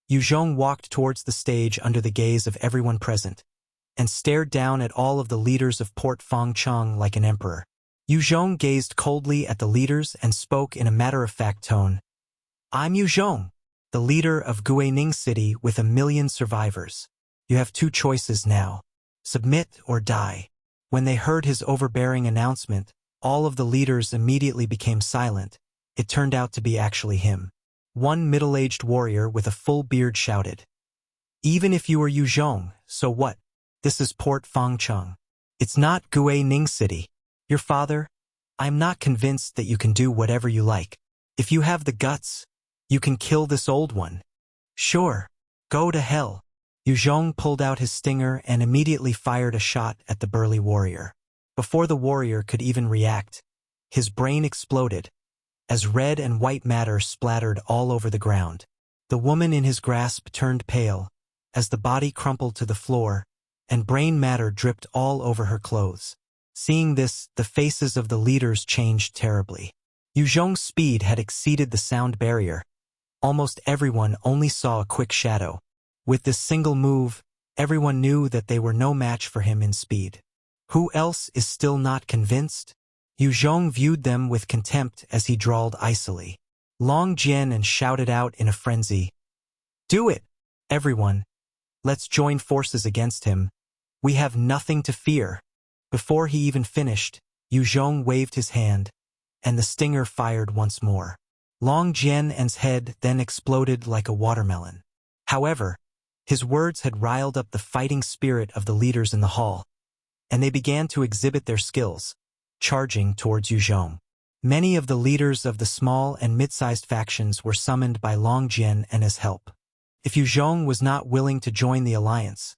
Yue Zhong walked towards the stage under the gaze of everyone present, and stared down at all of the leaders of Port Fangcheng like an emperor. Yue Zhong gazed coldly at the leaders and spoke in a matter-of-fact tone. "I'm Yue Zhong, the leader of Guining City with 1 million survivors. You have 2 choices now. Submit or die." When they heard his overbearing announcement, all of the leaders immediately became silent. It turned out to be actually him. One middle-aged warrior with a full beard shouted, "Even if you are Yue Zhong, so what? This is Port Fangcheng. It's not Guining City. Your father, I'm not convinced that you can do whatever you like. If you have the guts, you can kill this old one. Sure, go to hell." Yue Zhong pulled out his stinger and immediately fired a shot at the burly warrior. Before the warrior could even react, his brain exploded, as red and white matter splattered all over the ground. The woman in his grasp turned pale, as the body crumpled to the floor, and brain matter dripped all over her clothes. Seeing this, the faces of the leaders changed terribly. Yue Zhong's speed had exceeded the sound barrier. Almost everyone only saw a quick shadow. With this single move, Everyone knew that they were no match for him in speed. Who else is still not convinced? Yue Zhong viewed them with contempt as he drawled icily. Long Jian and shouted out in a frenzy. Do it, everyone. Let's join forces against him. We have nothing to fear. Before he even finished, Yue Zhong waved his hand, and the stinger fired once more. Long Jian's head then exploded like a watermelon. However, his words had riled up the fighting spirit of the leaders in the hall, and they began to exhibit their skills, charging towards Yue Zhong. Many of the leaders of the small and mid-sized factions were summoned by Long Jian and his help. If Yue Zhong was not willing to join the alliance,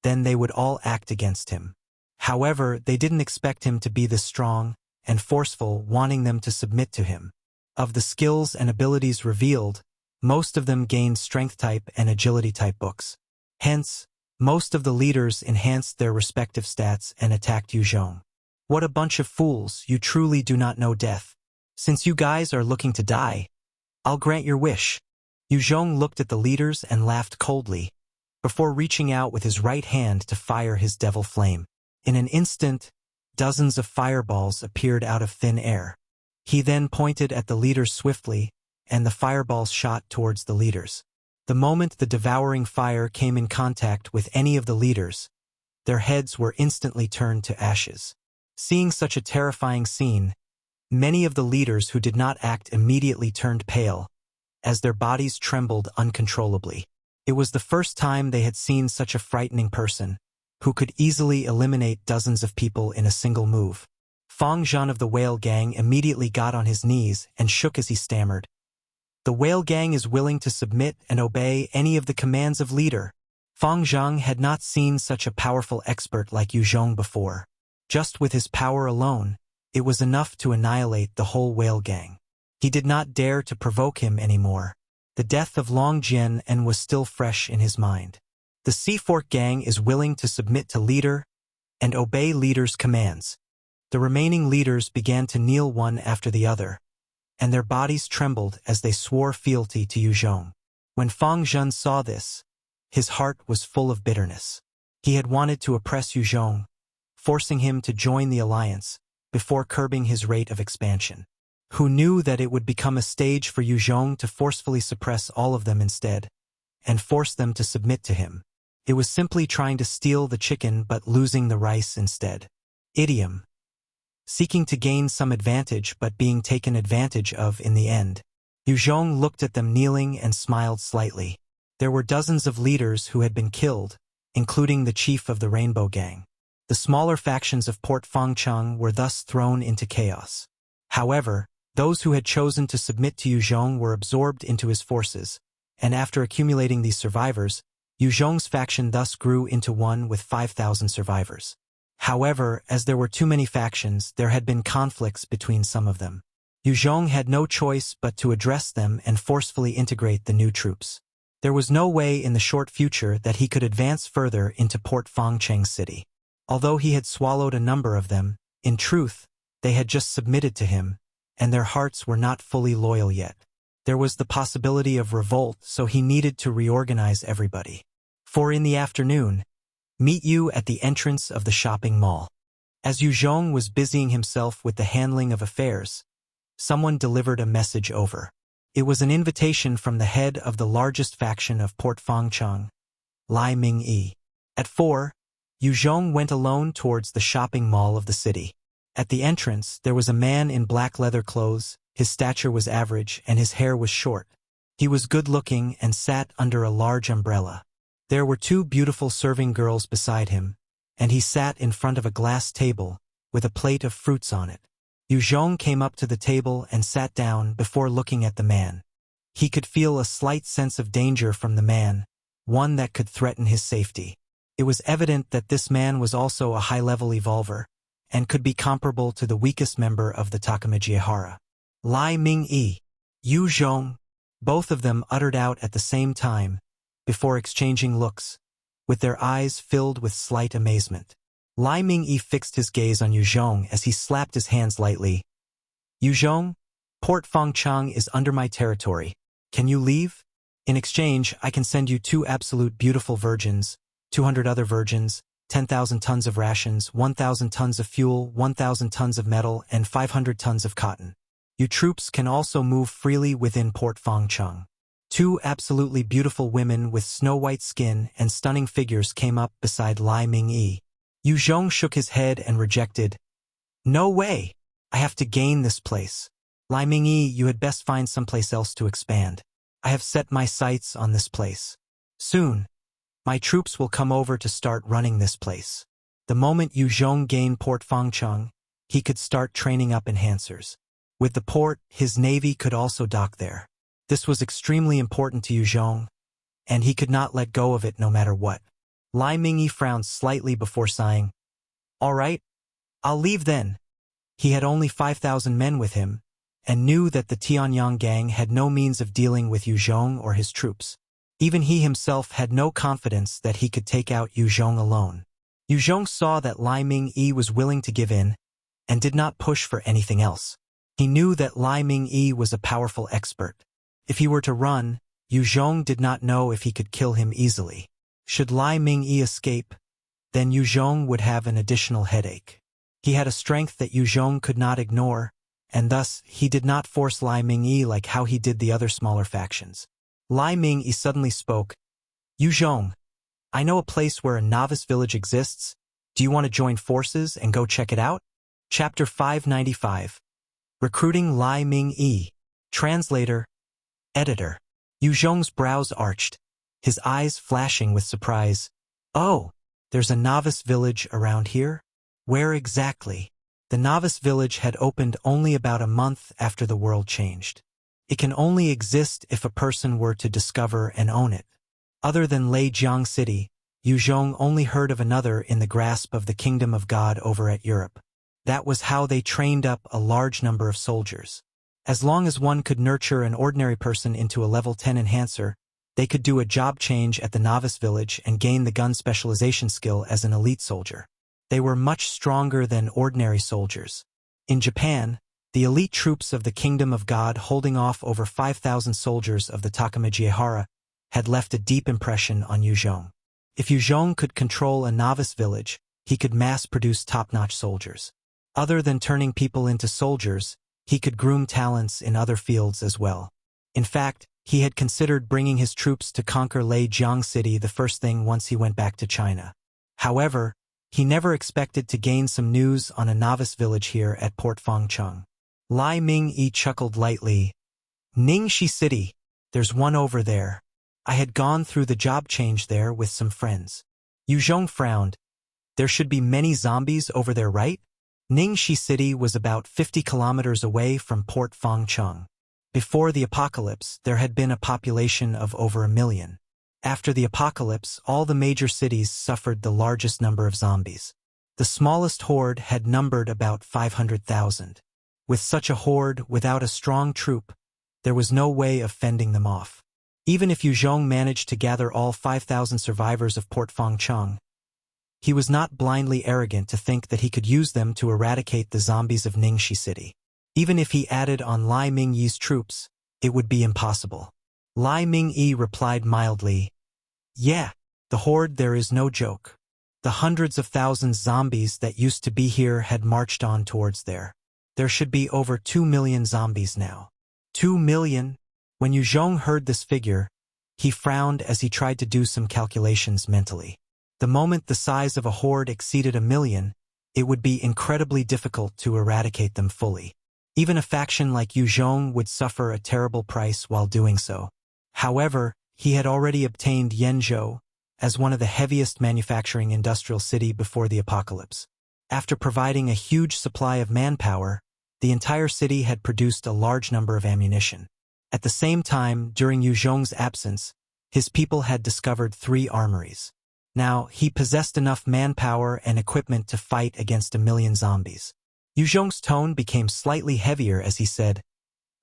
then they would all act against him. However, they didn't expect him to be this strong and forceful, wanting them to submit to him. Of the skills and abilities revealed, most of them gained strength type and agility type books. Hence, most of the leaders enhanced their respective stats and attacked Yue Zhong. What a bunch of fools, you truly do not know death. Since you guys are looking to die, I'll grant your wish. Yue Zhong looked at the leaders and laughed coldly, before reaching out with his right hand to fire his devil flame. In an instant, dozens of fireballs appeared out of thin air. He then pointed at the leaders swiftly, and the fireballs shot towards the leaders. The moment the devouring fire came in contact with any of the leaders, their heads were instantly turned to ashes. Seeing such a terrifying scene, many of the leaders who did not act immediately turned pale, as their bodies trembled uncontrollably. It was the first time they had seen such a frightening person, who could easily eliminate dozens of people in a single move. Fang Zhan of the Whale Gang immediately got on his knees and shook as he stammered. The Whale Gang is willing to submit and obey any of the commands of leader. Fang Zhan had not seen such a powerful expert like Yue Zhong before. Just with his power alone, it was enough to annihilate the whole Whale Gang. He did not dare to provoke him anymore. The death of Long Jian was still fresh in his mind. The Sea Fork Gang is willing to submit to leader and obey leader's commands. The remaining leaders began to kneel one after the other, and their bodies trembled as they swore fealty to Yue Zhong. When Fang Zhan saw this, his heart was full of bitterness. He had wanted to oppress Yue Zhong, forcing him to join the alliance before curbing his rate of expansion. Who knew that it would become a stage for Yue Zhong to forcefully suppress all of them instead, and force them to submit to him. It was simply trying to steal the chicken but losing the rice instead. Idiom. Seeking to gain some advantage but being taken advantage of in the end. Yue Zhong looked at them kneeling and smiled slightly. There were dozens of leaders who had been killed, including the chief of the Rainbow Gang. The smaller factions of Port Fangcheng were thus thrown into chaos. However, those who had chosen to submit to Yue Zhong were absorbed into his forces, and after accumulating these survivors, Yue Zhong's faction thus grew into one with 5,000 survivors. However, as there were too many factions, there had been conflicts between some of them. Yue Zhong had no choice but to address them and forcefully integrate the new troops. There was no way in the short future that he could advance further into Port Fangcheng City. Although he had swallowed a number of them, in truth, they had just submitted to him, and their hearts were not fully loyal yet. There was the possibility of revolt, so he needed to reorganize everybody. For in the afternoon, meet you at the entrance of the shopping mall. As Yue Zhong was busying himself with the handling of affairs, someone delivered a message over. It was an invitation from the head of the largest faction of Port Fangcheng, Lai Ming-yi. At 4, Yue Zhong went alone towards the shopping mall of the city. At the entrance, there was a man in black leather clothes. His stature was average and his hair was short. He was good-looking and sat under a large umbrella. There were 2 beautiful serving girls beside him, and he sat in front of a glass table with a plate of fruits on it. Yue Zhong came up to the table and sat down before looking at the man. He could feel a slight sense of danger from the man, one that could threaten his safety. It was evident that this man was also a high-level evolver, and could be comparable to the weakest member of the Takamajihara. Lai Ming-yi, Yue Zhong, both of them uttered out at the same time, before exchanging looks, with their eyes filled with slight amazement. Lai Ming-yi fixed his gaze on Yue Zhong as he slapped his hands lightly. Yue Zhong, Port Fangcheng is under my territory. Can you leave? In exchange, I can send you 2 absolute beautiful virgins, 200 other virgins, 10,000 tons of rations, 1,000 tons of fuel, 1,000 tons of metal, and 500 tons of cotton. You troops can also move freely within Port Fangcheng. 2 absolutely beautiful women with snow-white skin and stunning figures came up beside Lai Mingyi. Yue Zhong shook his head and rejected. No way! I have to gain this place. Lai Mingyi, you had best find someplace else to expand. I have set my sights on this place. Soon, my troops will come over to start running this place. The moment Yue Zhong gained Port Fangcheng, he could start training up enhancers. With the port, his navy could also dock there. This was extremely important to Yue Zhong, and he could not let go of it no matter what. Lai Mingyi frowned slightly before sighing. All right, I'll leave then. He had only 5,000 men with him, and knew that the Tianyang gang had no means of dealing with Yue Zhong or his troops. Even he himself had no confidence that he could take out Yue Zhong alone. Yue Zhong saw that Lai Mingyi was willing to give in, and did not push for anything else. He knew that Lai Mingyi was a powerful expert. If he were to run, Yue Zhong did not know if he could kill him easily. Should Lai Mingyi escape, then Yue Zhong would have an additional headache. He had a strength that Yue Zhong could not ignore, and thus he did not force Lai Mingyi like how he did the other smaller factions. Lai Mingyi suddenly spoke. Yue Zhong, I know a place where a novice village exists. Do you want to join forces and go check it out? Chapter 595. Recruiting Lai Mingyi. Translator. Editor. Yue Zhong's brows arched, his eyes flashing with surprise. Oh, there's a novice village around here? Where exactly? The novice village had opened only about a month after the world changed. It can only exist if a person were to discover and own it. Other than Leijiang City, Yue Zhong only heard of another in the grasp of the Kingdom of God over at Europe. That was how they trained up a large number of soldiers. As long as one could nurture an ordinary person into a level 10 enhancer, they could do a job change at the novice village and gain the gun specialization skill as an elite soldier. They were much stronger than ordinary soldiers. In Japan, the elite troops of the Kingdom of God holding off over 5,000 soldiers of the Takamajihara had left a deep impression on Yue Zhong. If Yue Zhong could control a novice village, he could mass-produce top-notch soldiers. Other than turning people into soldiers, he could groom talents in other fields as well. In fact, he had considered bringing his troops to conquer Leijiang City the first thing once he went back to China. However, he never expected to gain some news on a novice village here at Port Fangcheng. Lai Mingyi chuckled lightly. Ningxi City, there's one over there. I had gone through the job change there with some friends. Yue Zhong frowned. There should be many zombies over there, right? Ningxi City was about 50 kilometers away from Port Fangcheng. Before the apocalypse, there had been a population of over 1 million. After the apocalypse, all the major cities suffered the largest number of zombies. The smallest horde had numbered about 500,000. With such a horde, without a strong troop, there was no way of fending them off. Even if Yue Zhong managed to gather all 5,000 survivors of Port Fangcheng, he was not blindly arrogant to think that he could use them to eradicate the zombies of Ningxi City. Even if he added on Lai Mingyi's troops, it would be impossible. Lai Mingyi replied mildly, Yeah, the horde there is no joke. The hundreds of thousands zombies that used to be here had marched on towards there. There should be over 2 million zombies now. 2 million? When Yue Zhong heard this figure, he frowned as he tried to do some calculations mentally. The moment the size of a horde exceeded 1 million, it would be incredibly difficult to eradicate them fully. Even a faction like Yue Zhong would suffer a terrible price while doing so. However, he had already obtained Yenzhou as one of the heaviest manufacturing industrial city before the apocalypse. After providing a huge supply of manpower, the entire city had produced a large number of ammunition. At the same time, during Yue Zhong's absence, his people had discovered 3 armories. Now, he possessed enough manpower and equipment to fight against 1 million zombies. Yue Zhong's tone became slightly heavier as he said,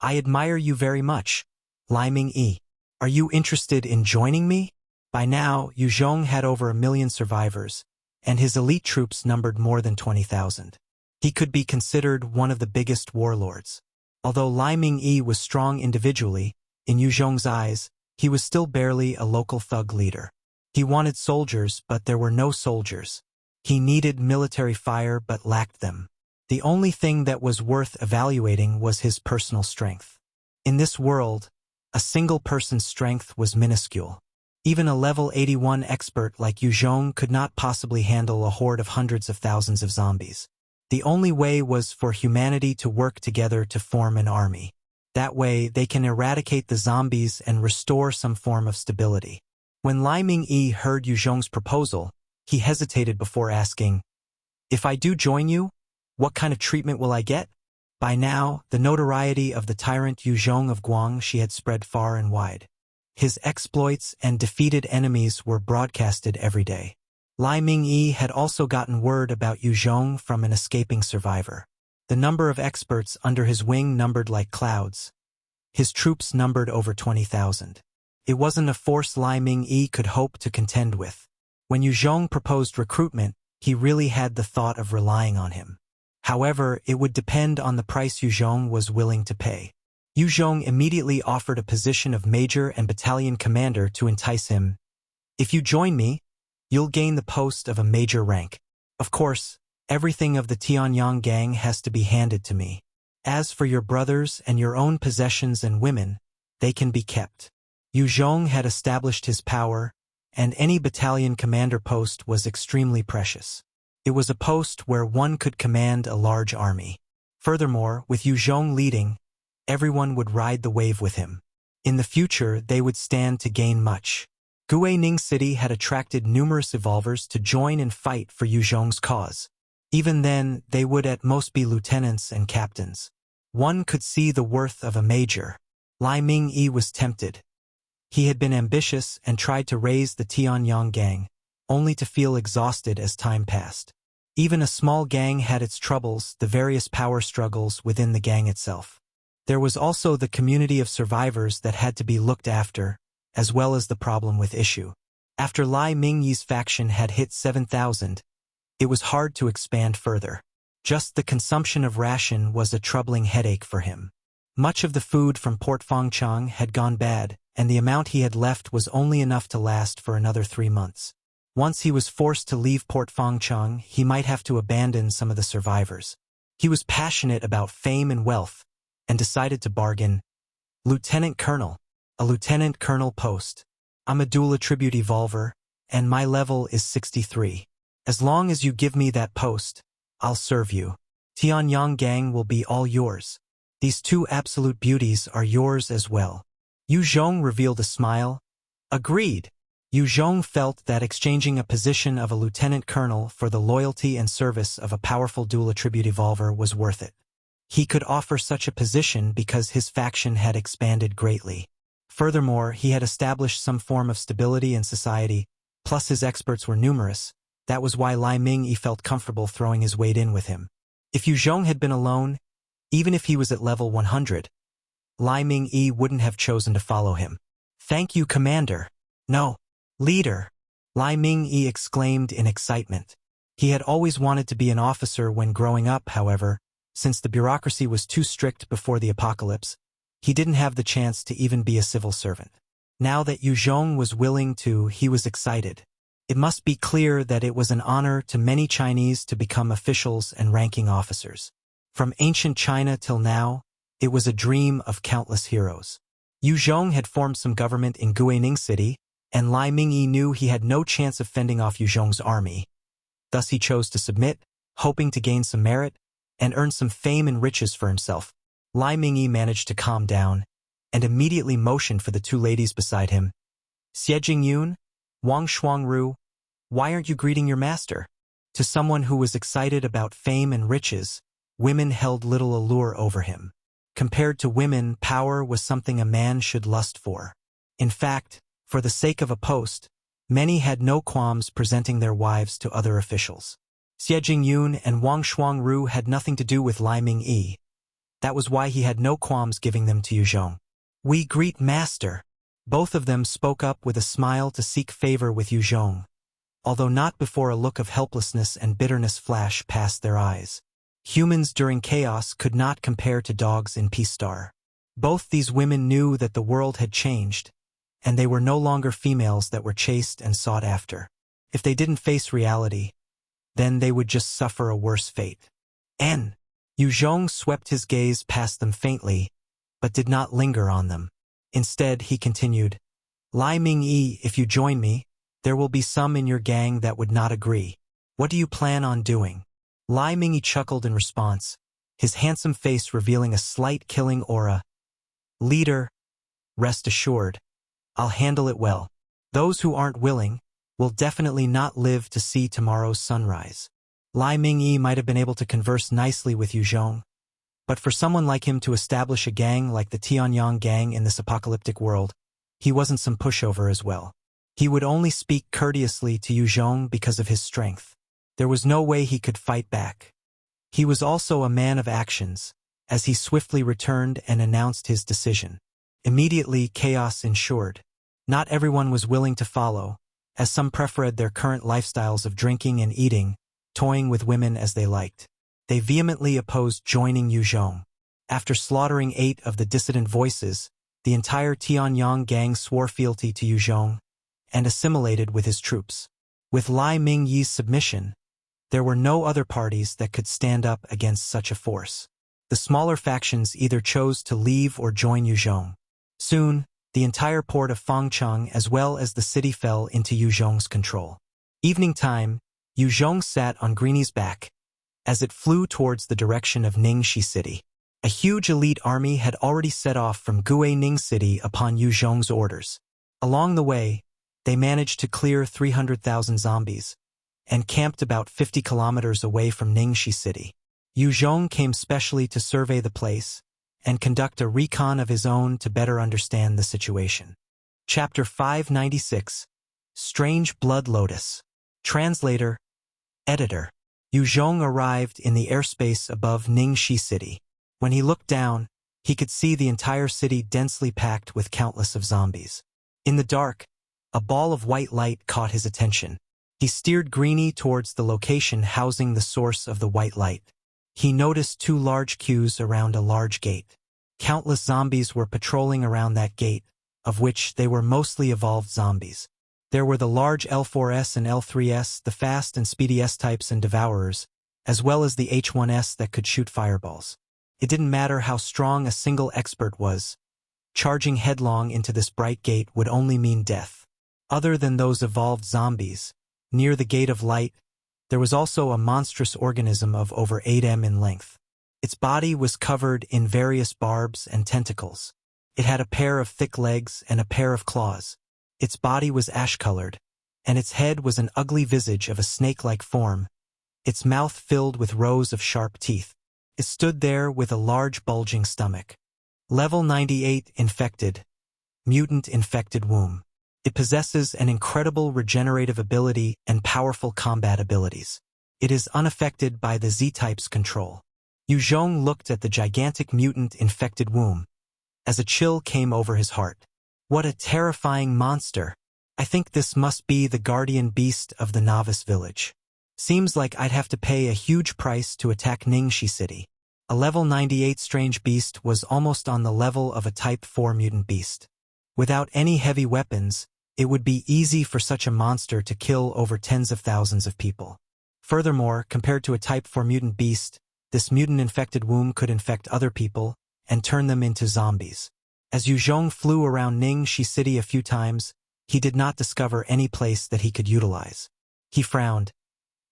I admire you very much, Lai Mingyi. Are you interested in joining me? By now, Yue Zhong had over 1 million survivors, and his elite troops numbered more than 20,000. He could be considered one of the biggest warlords. Although Lai Mingyi was strong individually, in Yue Zhong's eyes, he was still barely a local thug leader. He wanted soldiers, but there were no soldiers. He needed military fire, but lacked them. The only thing that was worth evaluating was his personal strength. In this world, a single person's strength was minuscule. Even a level 81 expert like Yue Zhong could not possibly handle a horde of hundreds of thousands of zombies. The only way was for humanity to work together to form an army. That way, they can eradicate the zombies and restore some form of stability. When Lai Ming-yi heard Yue Zhong's proposal, he hesitated before asking, "If I do join you, what kind of treatment will I get?" By now, the notoriety of the tyrant Yue Zhong of Guangxi had spread far and wide. His exploits and defeated enemies were broadcasted every day. Lai Ming-yi had also gotten word about Yue Zhong from an escaping survivor. The number of experts under his wing numbered like clouds. His troops numbered over 20,000. It wasn't a force Lai Ming-yi could hope to contend with. When Yue Zhong proposed recruitment, he really had the thought of relying on him. However, it would depend on the price Yue Zhong was willing to pay. Yue Zhong immediately offered a position of major and battalion commander to entice him. "If you join me, you'll gain the post of a major rank. Of course, everything of the Tianyang gang has to be handed to me. As for your brothers and your own possessions and women, they can be kept." Yue Zhong had established his power, and any battalion commander post was extremely precious. It was a post where one could command a large army. Furthermore, with Yue Zhong leading, everyone would ride the wave with him. In the future, they would stand to gain much. Guining City had attracted numerous evolvers to join and fight for Yue Zhong's cause. Even then, they would at most be lieutenants and captains. One could see the worth of a major. Lai Ming-yi was tempted. He had been ambitious and tried to raise the Tianyang gang, only to feel exhausted as time passed. Even a small gang had its troubles, the various power struggles within the gang itself. There was also the community of survivors that had to be looked after, as well as the problem with issue. After Lai Ming-yi's faction had hit 7,000, it was hard to expand further. Just the consumption of ration was a troubling headache for him. Much of the food from Port Fangchang had gone bad, and the amount he had left was only enough to last for another 3 months. Once he was forced to leave Port Fangchang, he might have to abandon some of the survivors. He was passionate about fame and wealth, and decided to bargain. "Lieutenant Colonel, a lieutenant colonel post. I'm a dual attribute evolver, and my level is 63. As long as you give me that post, I'll serve you. Tianyang gang will be all yours. These two absolute beauties are yours as well." Yue Zhong revealed a smile. "Agreed." Yue Zhong felt that exchanging a position of a lieutenant colonel for the loyalty and service of a powerful dual attribute evolver was worth it. He could offer such a position because his faction had expanded greatly. Furthermore, he had established some form of stability in society, plus his experts were numerous. That was why Lai Ming-yi felt comfortable throwing his weight in with him. If Yue Zhong had been alone, even if he was at level 100, Lai Ming-yi wouldn't have chosen to follow him. "Thank you, Commander." "No, Leader," Lai Ming-yi exclaimed in excitement. He had always wanted to be an officer when growing up, however, since the bureaucracy was too strict before the apocalypse, he didn't have the chance to even be a civil servant. Now that Yue Zhong was willing to, he was excited. It must be clear that it was an honor to many Chinese to become officials and ranking officers. From ancient China till now, it was a dream of countless heroes. Yue Zhong had formed some government in Guining City, and Lai Ming-yi knew he had no chance of fending off Yue Zhong's army. Thus he chose to submit, hoping to gain some merit, and earn some fame and riches for himself. Lai Ming-yi managed to calm down, and immediately motioned for the two ladies beside him. "Xie Jingyun, Wang Shuangru, why aren't you greeting your master?" To someone who was excited about fame and riches, women held little allure over him. Compared to women, power was something a man should lust for. In fact, for the sake of a post, many had no qualms presenting their wives to other officials. Xie Jingyun and Wang Shuangru had nothing to do with Lai Ming-yi. That was why he had no qualms giving them to Yue Zhong. "We greet Master." Both of them spoke up with a smile to seek favor with Yue Zhong, although not before a look of helplessness and bitterness flashed past their eyes. Humans during chaos could not compare to dogs in Peace Star. Both these women knew that the world had changed, and they were no longer females that were chased and sought after. If they didn't face reality, then they would just suffer a worse fate. Yue Zhong swept his gaze past them faintly, but did not linger on them. Instead, he continued, Lai Ming-yi, if you join me, there will be some in your gang that would not agree. What do you plan on doing? Lai Ming-yi chuckled in response, his handsome face revealing a slight killing aura. Leader, rest assured, I'll handle it well. Those who aren't willing will definitely not live to see tomorrow's sunrise. Lai Ming-yi might have been able to converse nicely with Yue Zhong, but for someone like him to establish a gang like the Tianyang gang in this apocalyptic world, he wasn't some pushover as well. He would only speak courteously to Yue Zhong because of his strength. There was no way he could fight back. He was also a man of actions, as he swiftly returned and announced his decision. Immediately, chaos ensued. Not everyone was willing to follow, as some preferred their current lifestyles of drinking and eating, toying with women as they liked. They vehemently opposed joining Yue Zhong. After slaughtering 8 of the dissident voices, the entire Tianyang gang swore fealty to Yue Zhong and assimilated with his troops. With Lai Ming-yi's submission, there were no other parties that could stand up against such a force. The smaller factions either chose to leave or join Yue Zhong. Soon, the entire port of Fangcheng as well as the city fell into Yue Zhong's control. Evening time, Yue Zhong sat on Greenie's back as it flew towards the direction of Ningxi City. A huge elite army had already set off from Guining City upon Yue Zhong's orders. Along the way, they managed to clear 300,000 zombies and camped about 50 kilometers away from Ningxi City. Yue Zhong came specially to survey the place and conduct a recon of his own to better understand the situation. Chapter 596, Strange Blood Lotus. Translator, Editor. Yue Zhong arrived in the airspace above Ningxi City. When he looked down, he could see the entire city densely packed with countless of zombies. In the dark, a ball of white light caught his attention. He steered Greenie towards the location housing the source of the white light. He noticed 2 large queues around a large gate. Countless zombies were patrolling around that gate, of which they were mostly evolved zombies. There were the large L4S and L3S, the fast and speedy S-types and devourers, as well as the H1S that could shoot fireballs. It didn't matter how strong a single expert was. Charging headlong into this bright gate would only mean death. Other than those evolved zombies, near the Gate of Light, there was also a monstrous organism of over 8 m in length. Its body was covered in various barbs and tentacles. It had a pair of thick legs and a pair of claws. Its body was ash-colored, and its head was an ugly visage of a snake-like form, its mouth filled with rows of sharp teeth. It stood there with a large bulging stomach. Level 98 Infected. Mutant Infected Womb. It possesses an incredible regenerative ability and powerful combat abilities. It is unaffected by the Z-type's control. Yue Zhong looked at the gigantic mutant infected womb, as a chill came over his heart. What a terrifying monster! I think this must be the guardian beast of the novice village. Seems like I'd have to pay a huge price to attack Ningxi City. A level 98 strange beast was almost on the level of a Type 4 mutant beast. Without any heavy weapons, it would be easy for such a monster to kill over tens of thousands of people. Furthermore, compared to a Type 4 mutant beast, this mutant infected womb could infect other people and turn them into zombies. As Yue Zhong flew around Ningxi City a few times, he did not discover any place that he could utilize. He frowned.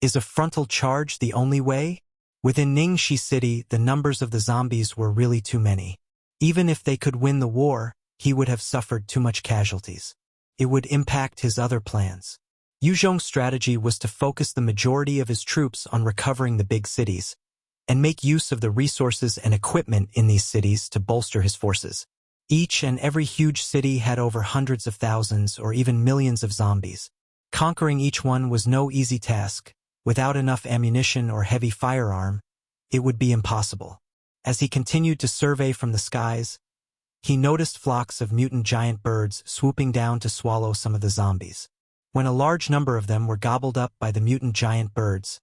Is a frontal charge the only way? Within Ningxi City, the numbers of the zombies were really too many. Even if they could win the war, he would have suffered too much casualties. It would impact his other plans. Yue Zhong's strategy was to focus the majority of his troops on recovering the big cities, and make use of the resources and equipment in these cities to bolster his forces. Each and every huge city had over hundreds of thousands or even millions of zombies. Conquering each one was no easy task. Without enough ammunition or heavy firearm, it would be impossible. As he continued to survey from the skies, he noticed flocks of mutant giant birds swooping down to swallow some of the zombies. When a large number of them were gobbled up by the mutant giant birds,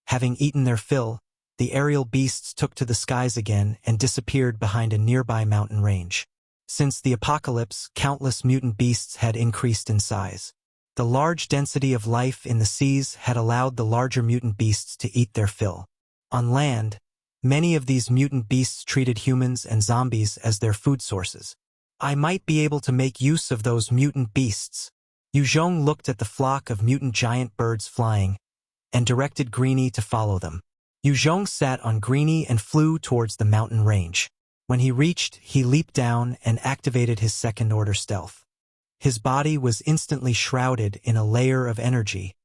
having eaten their fill, the aerial beasts took to the skies again and disappeared behind a nearby mountain range. Since the apocalypse, countless mutant beasts had increased in size. The large density of life in the seas had allowed the larger mutant beasts to eat their fill. On land, many of these mutant beasts treated humans and zombies as their food sources. I might be able to make use of those mutant beasts. Yue Zhong looked at the flock of mutant giant birds flying and directed Greenie to follow them. Yue Zhong sat on Greenie and flew towards the mountain range. When he reached, he leaped down and activated his second-order stealth. His body was instantly shrouded in a layer of energy,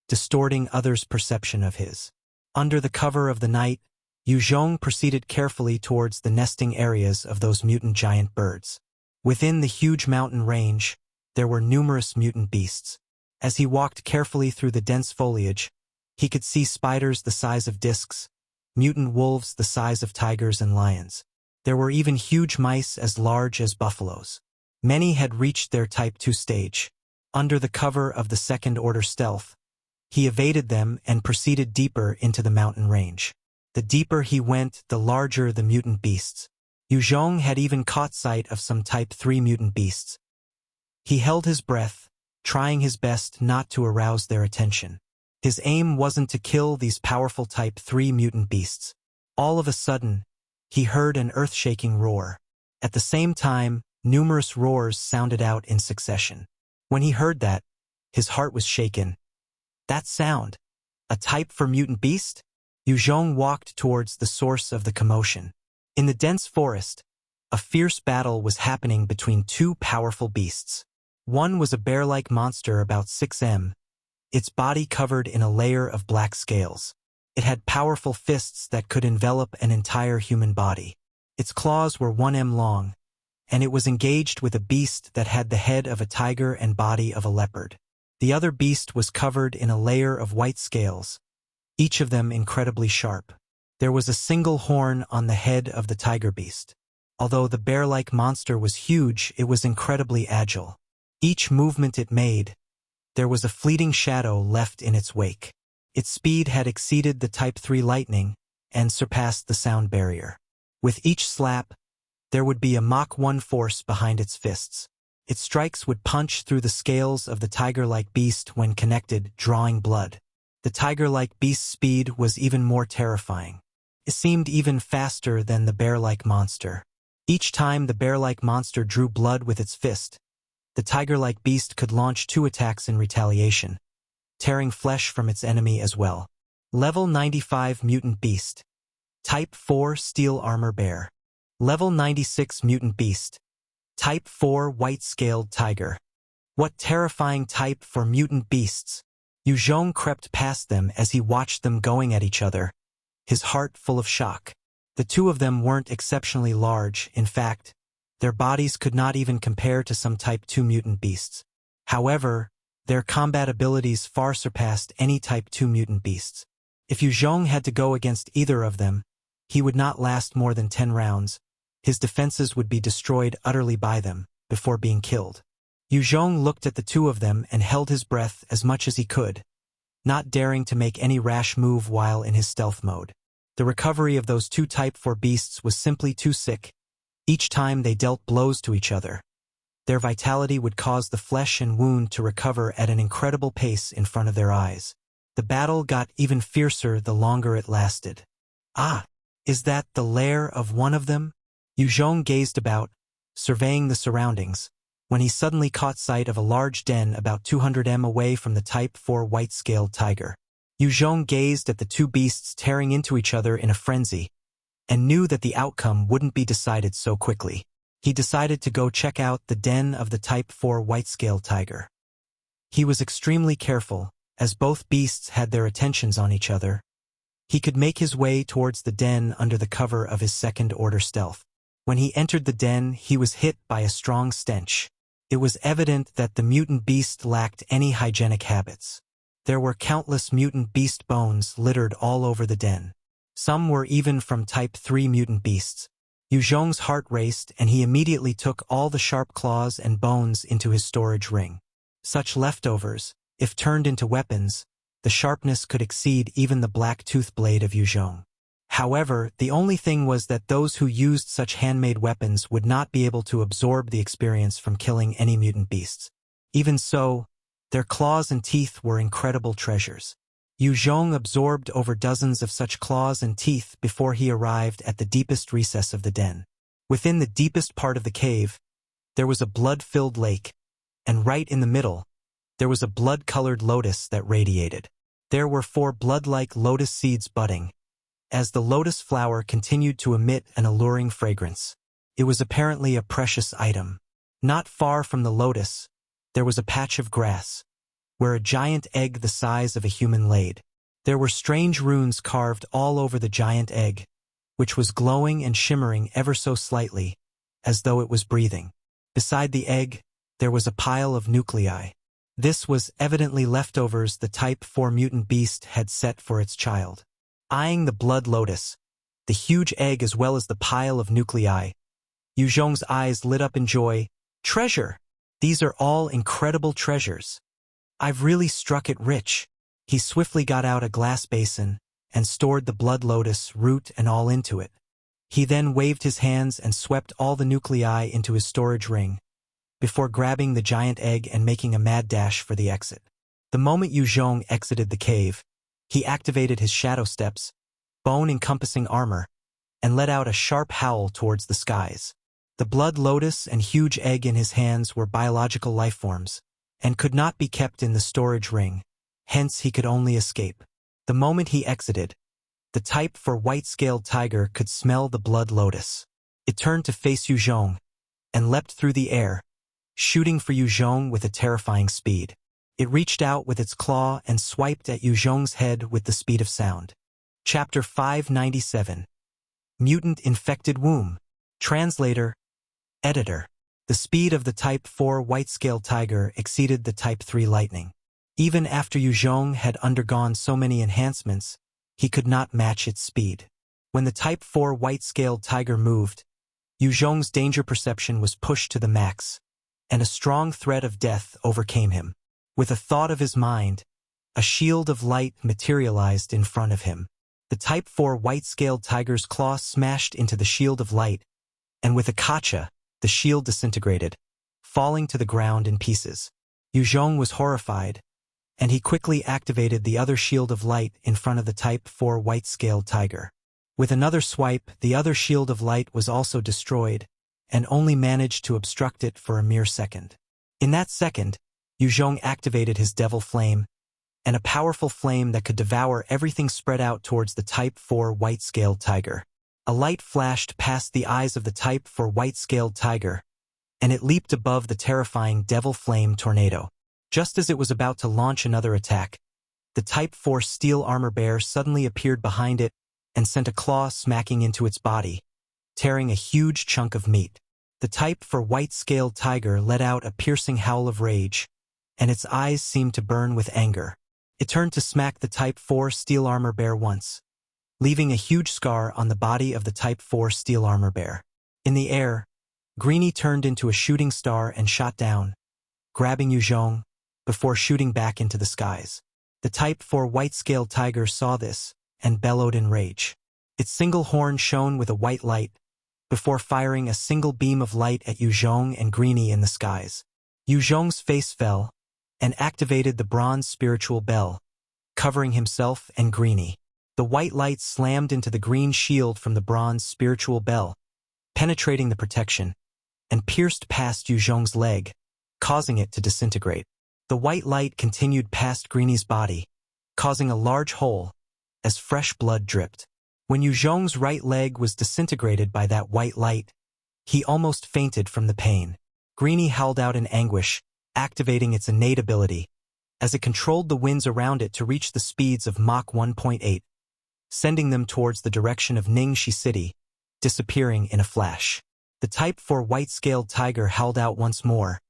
distorting others' perception of his. Under the cover of the night, Yue Zhong proceeded carefully towards the nesting areas of those mutant giant birds. Within the huge mountain range, there were numerous mutant beasts. As he walked carefully through the dense foliage, he could see spiders the size of discs, mutant wolves the size of tigers and lions. There were even huge mice as large as buffaloes. Many had reached their Type 2 stage. Under the cover of the second-order stealth, he evaded them and proceeded deeper into the mountain range. The deeper he went, the larger the mutant beasts. Yue Zhong had even caught sight of some Type 3 mutant beasts. He held his breath, trying his best not to arouse their attention. His aim wasn't to kill these powerful Type 3 mutant beasts. All of a sudden, he heard an earth-shaking roar. At the same time, numerous roars sounded out in succession. When he heard that, his heart was shaken. That sound? A Type 4 mutant beast? Yue Zhong walked towards the source of the commotion. In the dense forest, a fierce battle was happening between two powerful beasts. One was a bear-like monster about 6 m, its body covered in a layer of black scales. It had powerful fists that could envelop an entire human body. Its claws were 1 m long, and it was engaged with a beast that had the head of a tiger and body of a leopard. The other beast was covered in a layer of white scales, each of them incredibly sharp. There was a single horn on the head of the tiger beast. Although the bear-like monster was huge, it was incredibly agile. Each movement it made, there was a fleeting shadow left in its wake. Its speed had exceeded the Type 3 lightning and surpassed the sound barrier. With each slap, there would be a Mach 1 force behind its fists. Its strikes would punch through the scales of the tiger-like beast when connected, drawing blood. The tiger-like beast's speed was even more terrifying. It seemed even faster than the bear-like monster. Each time the bear-like monster drew blood with its fist, the tiger-like beast could launch 2 attacks in retaliation, tearing flesh from its enemy as well. Level 95 Mutant Beast. Type 4 Steel Armor Bear. Level 96 Mutant Beast. Type 4 White-Scaled Tiger. What terrifying Type 4 mutant beasts! Yue Zhong crept past them as he watched them going at each other, his heart full of shock. The two of them weren't exceptionally large. In fact, their bodies could not even compare to some Type 2 mutant beasts. However, their combat abilities far surpassed any Type 2 mutant beasts. If Yue Zhong had to go against either of them, he would not last more than 10 rounds. His defenses would be destroyed utterly by them, before being killed. Yue Zhong looked at the two of them and held his breath as much as he could, not daring to make any rash move while in his stealth mode. The recovery of those two Type 4 beasts was simply too sick. Each time they dealt blows to each other, their vitality would cause the flesh and wound to recover at an incredible pace in front of their eyes. The battle got even fiercer the longer it lasted. Ah, is that the lair of one of them? Yue Zhong gazed about, surveying the surroundings, when he suddenly caught sight of a large den about 200 m away from the Type 4 white-scaled tiger. Yue Zhong gazed at the two beasts tearing into each other in a frenzy, and knew that the outcome wouldn't be decided so quickly. He decided to go check out the den of the Type 4 white-scaled tiger. He was extremely careful, as both beasts had their attentions on each other. He could make his way towards the den under the cover of his second-order stealth. When he entered the den, he was hit by a strong stench. It was evident that the mutant beast lacked any hygienic habits. There were countless mutant beast bones littered all over the den. Some were even from Type 3 mutant beasts. Yue Zhong's heart raced, and he immediately took all the sharp claws and bones into his storage ring. Such leftovers, if turned into weapons, the sharpness could exceed even the black tooth blade of Yue Zhong. However, the only thing was that those who used such handmade weapons would not be able to absorb the experience from killing any mutant beasts. Even so, their claws and teeth were incredible treasures. Yue Zhong absorbed over dozens of such claws and teeth before he arrived at the deepest recess of the den. Within the deepest part of the cave, there was a blood-filled lake, and right in the middle, there was a blood-colored lotus that radiated. There were 4 blood-like lotus seeds budding, as the lotus flower continued to emit an alluring fragrance. It was apparently a precious item. Not far from the lotus, there was a patch of grass, where a giant egg the size of a human laid. There were strange runes carved all over the giant egg, which was glowing and shimmering ever so slightly, as though it was breathing. Beside the egg, there was a pile of nuclei. This was evidently leftovers the Type 4 mutant beast had set for its child. Eyeing the blood lotus, the huge egg as well as the pile of nuclei, Yue Zhong's eyes lit up in joy. Treasure! These are all incredible treasures. I've really struck it rich. He swiftly got out a glass basin and stored the blood lotus root and all into it. He then waved his hands and swept all the nuclei into his storage ring, before grabbing the giant egg and making a mad dash for the exit. The moment Yue Zhong exited the cave, he activated his shadow steps, bone-encompassing armor, and let out a sharp howl towards the skies. The blood lotus and huge egg in his hands were biological lifeforms, and could not be kept in the storage ring, hence he could only escape. The moment he exited, the Type 4 white-scaled tiger could smell the blood lotus. It turned to face Yue Zhong, and leapt through the air, shooting for Yue Zhong with a terrifying speed. It reached out with its claw and swiped at Yue Zhong's head with the speed of sound. Chapter 597. Mutant Infected Womb. Translator, Editor. The speed of the Type 4 white-scaled tiger exceeded the Type 3 lightning. Even after Yue Zhong had undergone so many enhancements, he could not match its speed. When the Type 4 white-scaled tiger moved, Yue Zhong's danger perception was pushed to the max, and a strong threat of death overcame him. With a thought of his mind, a shield of light materialized in front of him. The Type 4 white-scaled tiger's claw smashed into the shield of light, and with a kacha, the shield disintegrated, falling to the ground in pieces. Yue Zhong was horrified, and he quickly activated the other shield of light in front of the Type 4 white-scaled tiger. With another swipe, the other shield of light was also destroyed, and only managed to obstruct it for a mere second. In that second, Yue Zhong activated his devil flame, and a powerful flame that could devour everything spread out towards the Type 4 white-scaled tiger. A light flashed past the eyes of the Type 4 white-scaled tiger, and it leaped above the terrifying devil flame tornado. Just as it was about to launch another attack, the Type 4 steel armor bear suddenly appeared behind it and sent a claw smacking into its body, tearing a huge chunk of meat. The Type 4 white-scaled tiger let out a piercing howl of rage, and its eyes seemed to burn with anger. It turned to smack the Type 4 steel armor bear once, leaving a huge scar on the body of the Type 4 steel armor bear. In the air, Greenie turned into a shooting star and shot down, grabbing Yue Zhong, before shooting back into the skies. The Type 4 white-scaled tiger saw this and bellowed in rage. Its single horn shone with a white light, before firing a single beam of light at Yue Zhong and Greenie in the skies. Yue Zhong's face fell, and activated the bronze spiritual bell, covering himself and Greenie. The white light slammed into the green shield from the bronze spiritual bell, penetrating the protection, and pierced past Yue Zhong's leg, causing it to disintegrate. The white light continued past Greenie's body, causing a large hole, as fresh blood dripped. When Yue Zhong's right leg was disintegrated by that white light, he almost fainted from the pain. Greenie howled out in anguish, activating its innate ability, as it controlled the winds around it to reach the speeds of Mach 1.8, sending them towards the direction of Ningxi City, disappearing in a flash. The Type 4 white-scaled tiger howled out once more,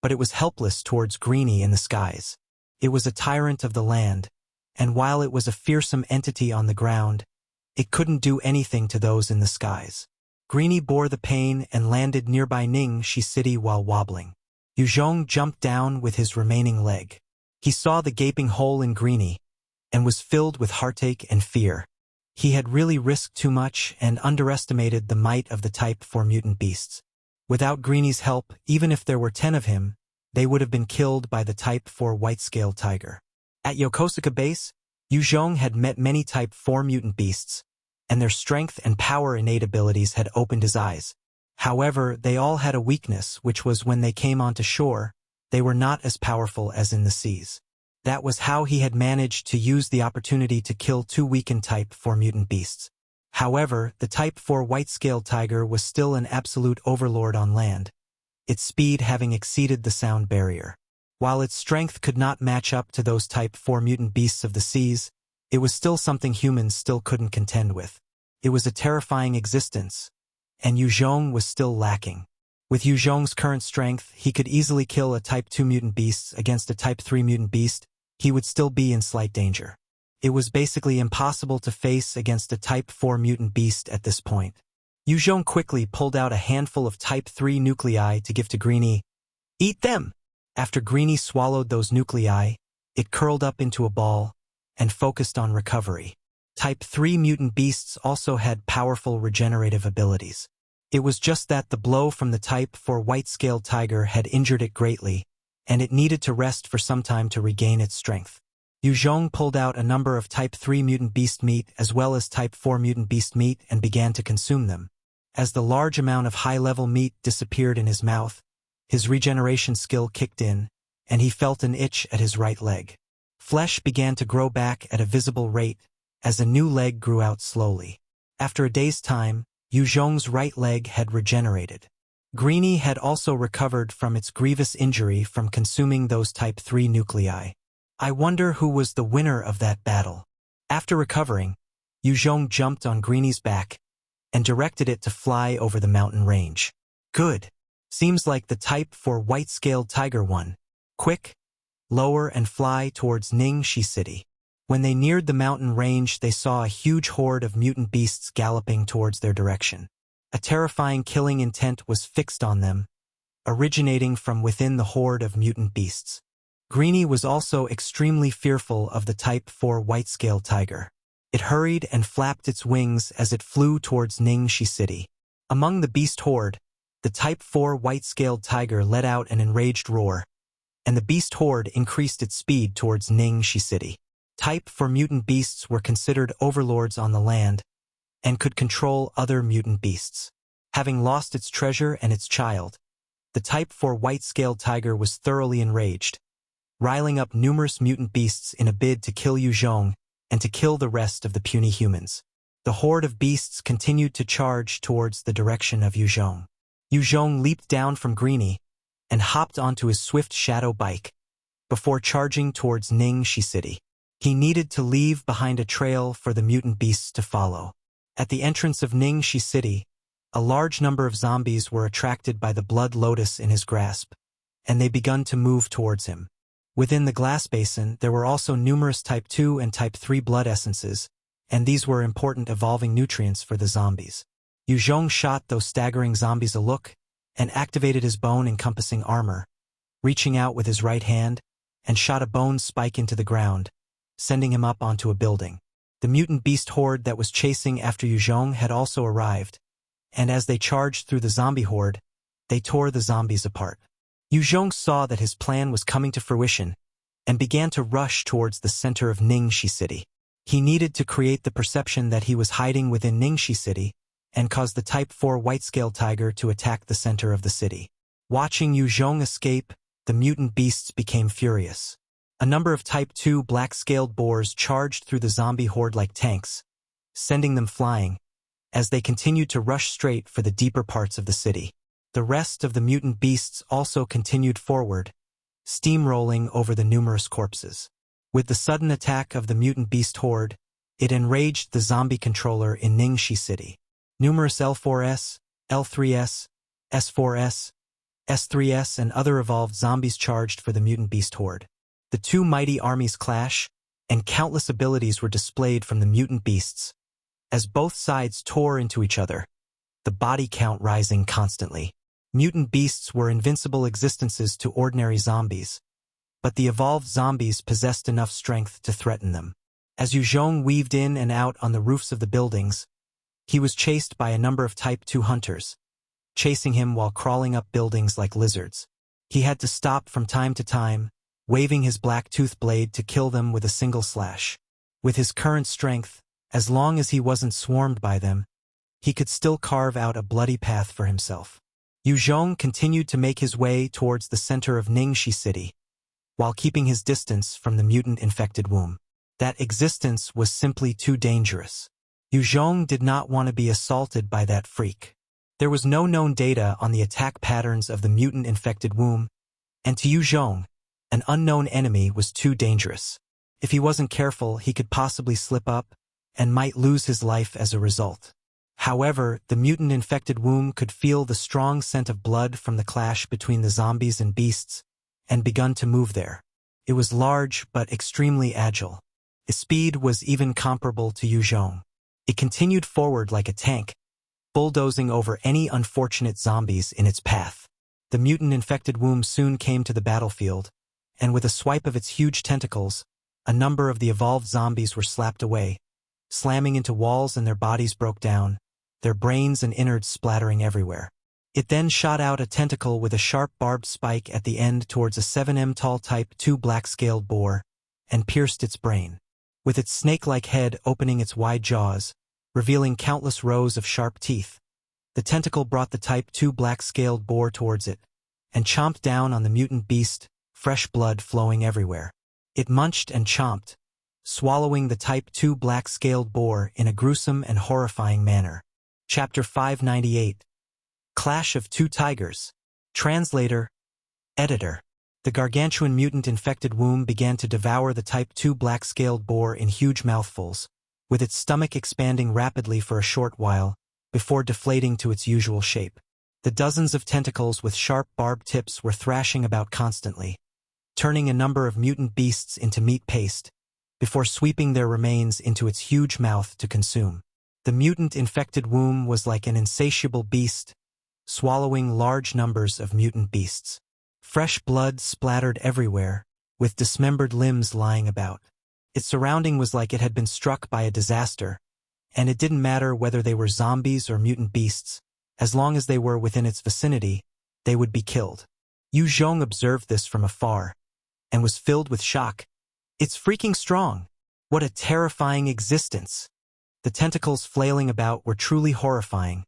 but it was helpless towards Greenie in the skies. It was a tyrant of the land, and while it was a fearsome entity on the ground, it couldn't do anything to those in the skies. Greenie bore the pain and landed nearby Ningxi City while wobbling. Yue Zhong jumped down with his remaining leg. He saw the gaping hole in Greenie, and was filled with heartache and fear. He had really risked too much and underestimated the might of the Type 4 mutant beasts. Without Greeny's help, even if there were 10 of him, they would have been killed by the Type 4 white-scaled tiger. At Yokosuka Base, Yue Zhong had met many Type 4 mutant beasts, and their strength and power innate abilities had opened his eyes. However, they all had a weakness, which was when they came onto shore, they were not as powerful as in the seas. That was how he had managed to use the opportunity to kill 2 weakened Type 4 mutant beasts. However, the Type 4 white-scaled tiger was still an absolute overlord on land, its speed having exceeded the sound barrier. While its strength could not match up to those Type 4 mutant beasts of the seas, it was still something humans still couldn't contend with. It was a terrifying existence, and Yue Zhong was still lacking. With Yue Zhong's current strength, he could easily kill a Type 2 mutant beast against a Type 3 mutant beast. He would still be in slight danger. It was basically impossible to face against a Type 4 mutant beast at this point. Yue Zhong quickly pulled out a handful of Type 3 nuclei to give to Greeny. "Eat them!" After Greeny swallowed those nuclei, it curled up into a ball and focused on recovery. Type 3 mutant beasts also had powerful regenerative abilities. It was just that the blow from the Type 4 white-scaled tiger had injured it greatly, and it needed to rest for some time to regain its strength. Yue Zhong pulled out a number of Type 3 mutant beast meat as well as Type 4 mutant beast meat and began to consume them. As the large amount of high-level meat disappeared in his mouth, his regeneration skill kicked in, and he felt an itch at his right leg. Flesh began to grow back at a visible rate as a new leg grew out slowly. After a day's time, Yue Zhong's right leg had regenerated. Greeny had also recovered from its grievous injury from consuming those Type 3 nuclei. I wonder who was the winner of that battle. After recovering, Yue Zhong jumped on Greeny's back and directed it to fly over the mountain range. Good. Seems like the Type 4 white-scaled tiger won. Quick, lower and fly towards Ningxi City. When they neared the mountain range, they saw a huge horde of mutant beasts galloping towards their direction. A terrifying killing intent was fixed on them, originating from within the horde of mutant beasts. Greeny was also extremely fearful of the Type 4 white-scaled tiger. It hurried and flapped its wings as it flew towards Ningxi City. Among the beast horde, the Type 4 white-scaled tiger let out an enraged roar, and the beast horde increased its speed towards Ningxi City. Type 4 mutant beasts were considered overlords on the land and could control other mutant beasts. Having lost its treasure and its child, the Type 4 white-scaled tiger was thoroughly enraged, riling up numerous mutant beasts in a bid to kill Yue Zhong and to kill the rest of the puny humans. The horde of beasts continued to charge towards the direction of Yue Zhong. Yue Zhong leaped down from Greeny and hopped onto his swift shadow bike before charging towards Ningxi City. He needed to leave behind a trail for the mutant beasts to follow. At the entrance of Ningxi City, a large number of zombies were attracted by the blood lotus in his grasp, and they begun to move towards him. Within the glass basin, there were also numerous Type 2 and Type 3 blood essences, and these were important evolving nutrients for the zombies. Yue Zhong shot those staggering zombies a look and activated his bone-encompassing armor, reaching out with his right hand, and shot a bone spike into the ground, sending him up onto a building. The mutant beast horde that was chasing after Yue Zhong had also arrived, and as they charged through the zombie horde, they tore the zombies apart. Yue Zhong saw that his plan was coming to fruition and began to rush towards the center of Ningxi City. He needed to create the perception that he was hiding within Ningxi City and cause the Type 4 white-scaled tiger to attack the center of the city. Watching Yue Zhong escape, the mutant beasts became furious. A number of Type 2 black-scaled boars charged through the zombie horde like tanks, sending them flying, as they continued to rush straight for the deeper parts of the city. The rest of the mutant beasts also continued forward, steamrolling over the numerous corpses. With the sudden attack of the mutant beast horde, it enraged the zombie controller in Ningxi City. Numerous L4S, L3S, S4S, S3S and other evolved zombies charged for the mutant beast horde. The two mighty armies clash, and countless abilities were displayed from the mutant beasts. As both sides tore into each other, the body count rising constantly. Mutant beasts were invincible existences to ordinary zombies, but the evolved zombies possessed enough strength to threaten them. As Yue Zhong weaved in and out on the roofs of the buildings, he was chased by a number of Type 2 hunters, chasing him while crawling up buildings like lizards. He had to stop from time to time, waving his black-toothed blade to kill them with a single slash. With his current strength, as long as he wasn't swarmed by them, he could still carve out a bloody path for himself. Yue Zhong continued to make his way towards the center of Ningxi City, while keeping his distance from the mutant-infected womb. That existence was simply too dangerous. Yue Zhong did not want to be assaulted by that freak. There was no known data on the attack patterns of the mutant-infected womb, and to Yue Zhong, an unknown enemy was too dangerous. If he wasn't careful, he could possibly slip up and might lose his life as a result. However, the mutant-infected womb could feel the strong scent of blood from the clash between the zombies and beasts, and begun to move there. It was large but extremely agile. Its speed was even comparable to Yue Zhong. It continued forward like a tank, bulldozing over any unfortunate zombies in its path. The mutant-infected womb soon came to the battlefield, and with a swipe of its huge tentacles, a number of the evolved zombies were slapped away, slamming into walls and their bodies broke down, their brains and innards splattering everywhere. It then shot out a tentacle with a sharp barbed spike at the end towards a 7m tall Type 2 black-scaled boar, and pierced its brain. With its snake-like head opening its wide jaws, revealing countless rows of sharp teeth, the tentacle brought the Type 2 black-scaled boar towards it, and chomped down on the mutant beast, fresh blood flowing everywhere. It munched and chomped, swallowing the Type 2 black-scaled boar in a gruesome and horrifying manner. Chapter 598. Clash of Two Tigers. Translator, Editor. The gargantuan mutant-infected womb began to devour the Type 2 black-scaled boar in huge mouthfuls, with its stomach expanding rapidly for a short while, before deflating to its usual shape. The dozens of tentacles with sharp barbed tips were thrashing about constantly, turning a number of mutant beasts into meat paste, before sweeping their remains into its huge mouth to consume. The mutant-infected womb was like an insatiable beast, swallowing large numbers of mutant beasts. Fresh blood splattered everywhere, with dismembered limbs lying about. Its surrounding was like it had been struck by a disaster, and it didn't matter whether they were zombies or mutant beasts. As long as they were within its vicinity, they would be killed. Yue Zhong observed this from afar, and was filled with shock. It's freaking strong! What a terrifying existence! The tentacles flailing about were truly horrifying,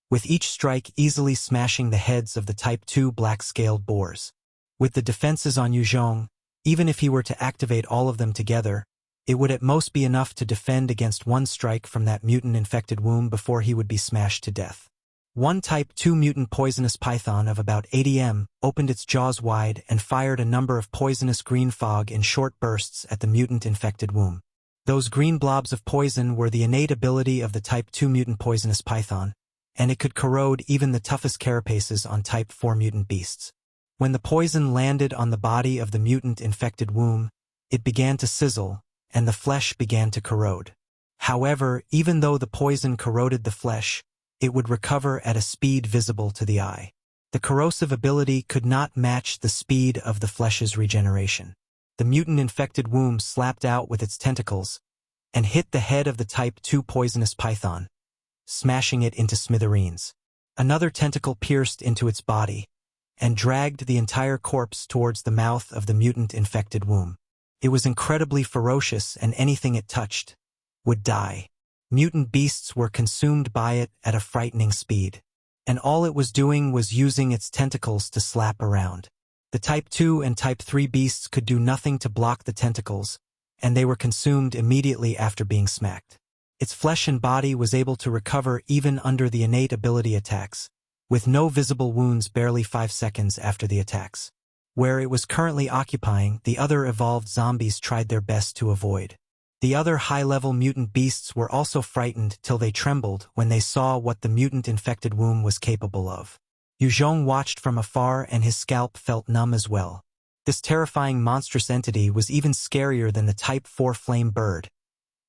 with each strike easily smashing the heads of the Type 2 black-scaled boars. With the defenses on Yue Zhong, even if he were to activate all of them together, it would at most be enough to defend against one strike from that mutant-infected womb before he would be smashed to death. One Type 2 mutant poisonous python of about 80m opened its jaws wide and fired a number of poisonous green fog in short bursts at the mutant-infected womb. Those green blobs of poison were the innate ability of the Type 2 mutant poisonous python, and it could corrode even the toughest carapaces on Type 4 mutant beasts. When the poison landed on the body of the mutant-infected womb, it began to sizzle, and the flesh began to corrode. However, even though the poison corroded the flesh, it would recover at a speed visible to the eye. The corrosive ability could not match the speed of the flesh's regeneration. The mutant-infected womb slapped out with its tentacles and hit the head of the Type 2 poisonous python, smashing it into smithereens. Another tentacle pierced into its body and dragged the entire corpse towards the mouth of the mutant-infected womb. It was incredibly ferocious, and anything it touched would die. Mutant beasts were consumed by it at a frightening speed, and all it was doing was using its tentacles to slap around. The Type 2 and Type 3 beasts could do nothing to block the tentacles, and they were consumed immediately after being smacked. Its flesh and body was able to recover even under the innate ability attacks, with no visible wounds barely 5 seconds after the attacks. Where it was currently occupying, the other evolved zombies tried their best to avoid. The other high-level mutant beasts were also frightened till they trembled when they saw what the mutant-infected womb was capable of. Yue Zhong watched from afar, and his scalp felt numb as well. This terrifying monstrous entity was even scarier than the Type 4 flame bird,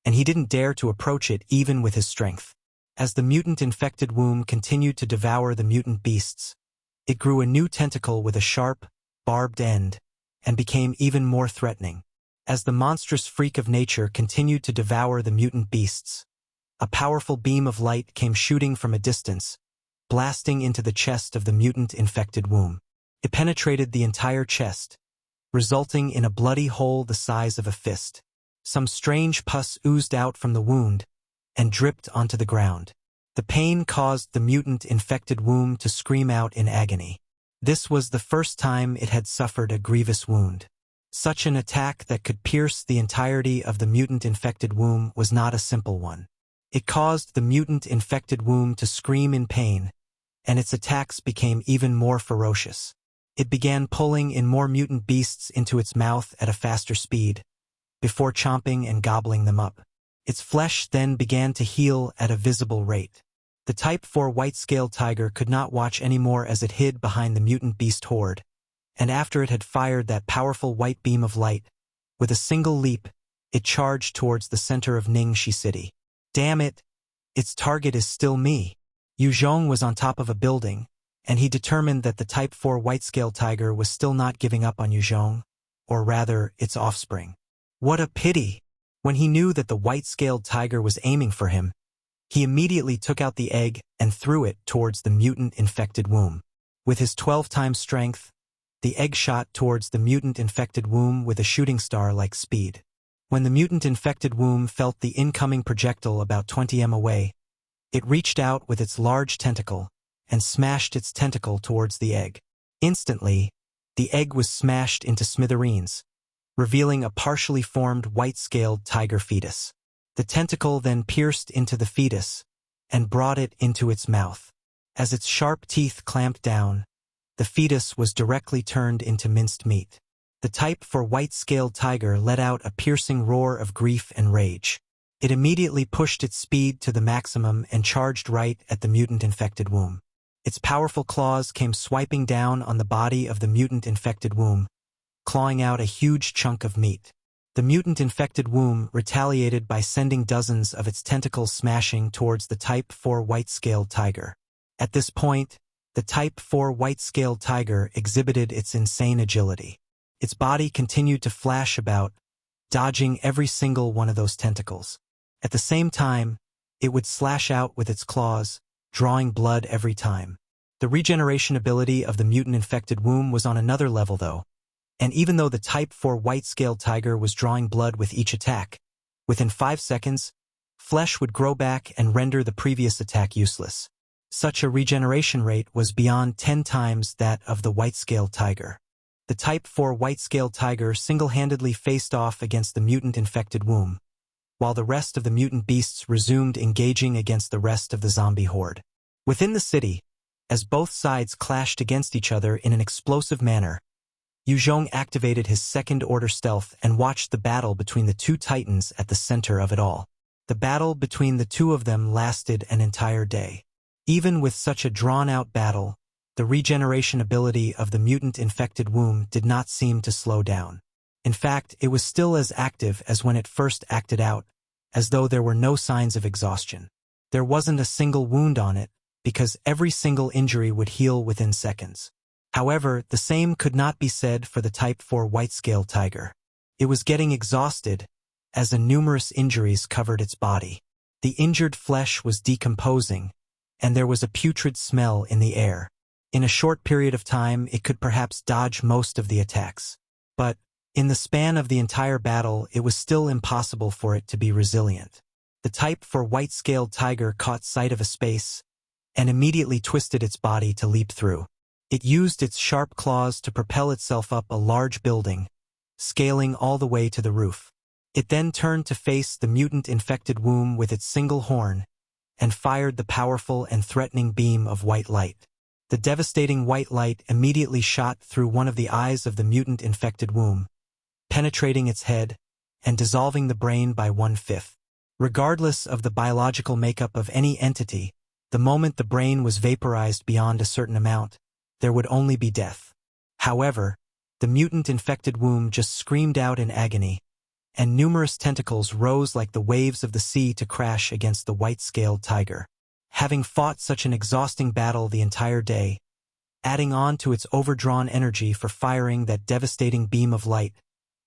and he didn't dare to approach it even with his strength. As the mutant-infected womb continued to devour the mutant beasts, it grew a new tentacle with a sharp, barbed end, and became even more threatening. As the monstrous freak of nature continued to devour the mutant beasts, a powerful beam of light came shooting from a distance, blasting into the chest of the mutant-infected womb. It penetrated the entire chest, resulting in a bloody hole the size of a fist. Some strange pus oozed out from the wound and dripped onto the ground. The pain caused the mutant-infected womb to scream out in agony. This was the first time it had suffered a grievous wound. Such an attack that could pierce the entirety of the mutant-infected womb was not a simple one. It caused the mutant-infected womb to scream in pain, and its attacks became even more ferocious. It began pulling in more mutant beasts into its mouth at a faster speed, before chomping and gobbling them up. Its flesh then began to heal at a visible rate. The Type 4 white-scaled tiger could not watch anymore as it hid behind the mutant beast horde, and after it had fired that powerful white beam of light, with a single leap, it charged towards the center of Ningxi City. Damn it! Its target is still me. Yue Zhong was on top of a building, and he determined that the Type 4 white-scaled tiger was still not giving up on Yue Zhong, or rather, its offspring. What a pity! When he knew that the white-scaled tiger was aiming for him, he immediately took out the egg and threw it towards the mutant-infected womb. With his 12 times strength, the egg shot towards the mutant-infected womb with a shooting star-like speed. When the mutant-infected womb felt the incoming projectile about 20 m away, it reached out with its large tentacle and smashed its tentacle towards the egg. Instantly, the egg was smashed into smithereens, revealing a partially formed white-scaled tiger fetus. The tentacle then pierced into the fetus and brought it into its mouth. As its sharp teeth clamped down, the fetus was directly turned into minced meat. The Type 4 white-scaled tiger let out a piercing roar of grief and rage. It immediately pushed its speed to the maximum and charged right at the mutant-infected womb. Its powerful claws came swiping down on the body of the mutant-infected womb, clawing out a huge chunk of meat. The mutant-infected womb retaliated by sending dozens of its tentacles smashing towards the Type 4 white-scaled tiger. At this point, the Type 4 white-scaled tiger exhibited its insane agility. Its body continued to flash about, dodging every single one of those tentacles. At the same time, it would slash out with its claws, drawing blood every time. The regeneration ability of the mutant-infected womb was on another level though, and even though the Type 4 white-scaled tiger was drawing blood with each attack, within 5 seconds, flesh would grow back and render the previous attack useless. Such a regeneration rate was beyond 10 times that of the white-scaled tiger. The Type 4 white-scaled tiger single-handedly faced off against the mutant-infected womb, while the rest of the mutant beasts resumed engaging against the rest of the zombie horde. Within the city, as both sides clashed against each other in an explosive manner, Yue Zhong activated his second-order stealth and watched the battle between the two titans at the center of it all. The battle between the two of them lasted an entire day. Even with such a drawn-out battle, the regeneration ability of the mutant-infected womb did not seem to slow down. In fact, it was still as active as when it first acted out, as though there were no signs of exhaustion. There wasn't a single wound on it, because every single injury would heal within seconds. However, the same could not be said for the Type 4 white-scaled tiger. It was getting exhausted, as the numerous injuries covered its body. The injured flesh was decomposing, and there was a putrid smell in the air. In a short period of time, it could perhaps dodge most of the attacks. But, in the span of the entire battle, it was still impossible for it to be resilient. The Type 4 white-scaled tiger caught sight of a space, and immediately twisted its body to leap through. It used its sharp claws to propel itself up a large building, scaling all the way to the roof. It then turned to face the mutant-infected womb with its single horn, and fired the powerful and threatening beam of white light. The devastating white light immediately shot through one of the eyes of the mutant-infected womb, penetrating its head, and dissolving the brain by 1/5. Regardless of the biological makeup of any entity, the moment the brain was vaporized beyond a certain amount, there would only be death. However, the mutant-infected womb just screamed out in agony, and numerous tentacles rose like the waves of the sea to crash against the white-scaled tiger. Having fought such an exhausting battle the entire day, adding on to its overdrawn energy for firing that devastating beam of light,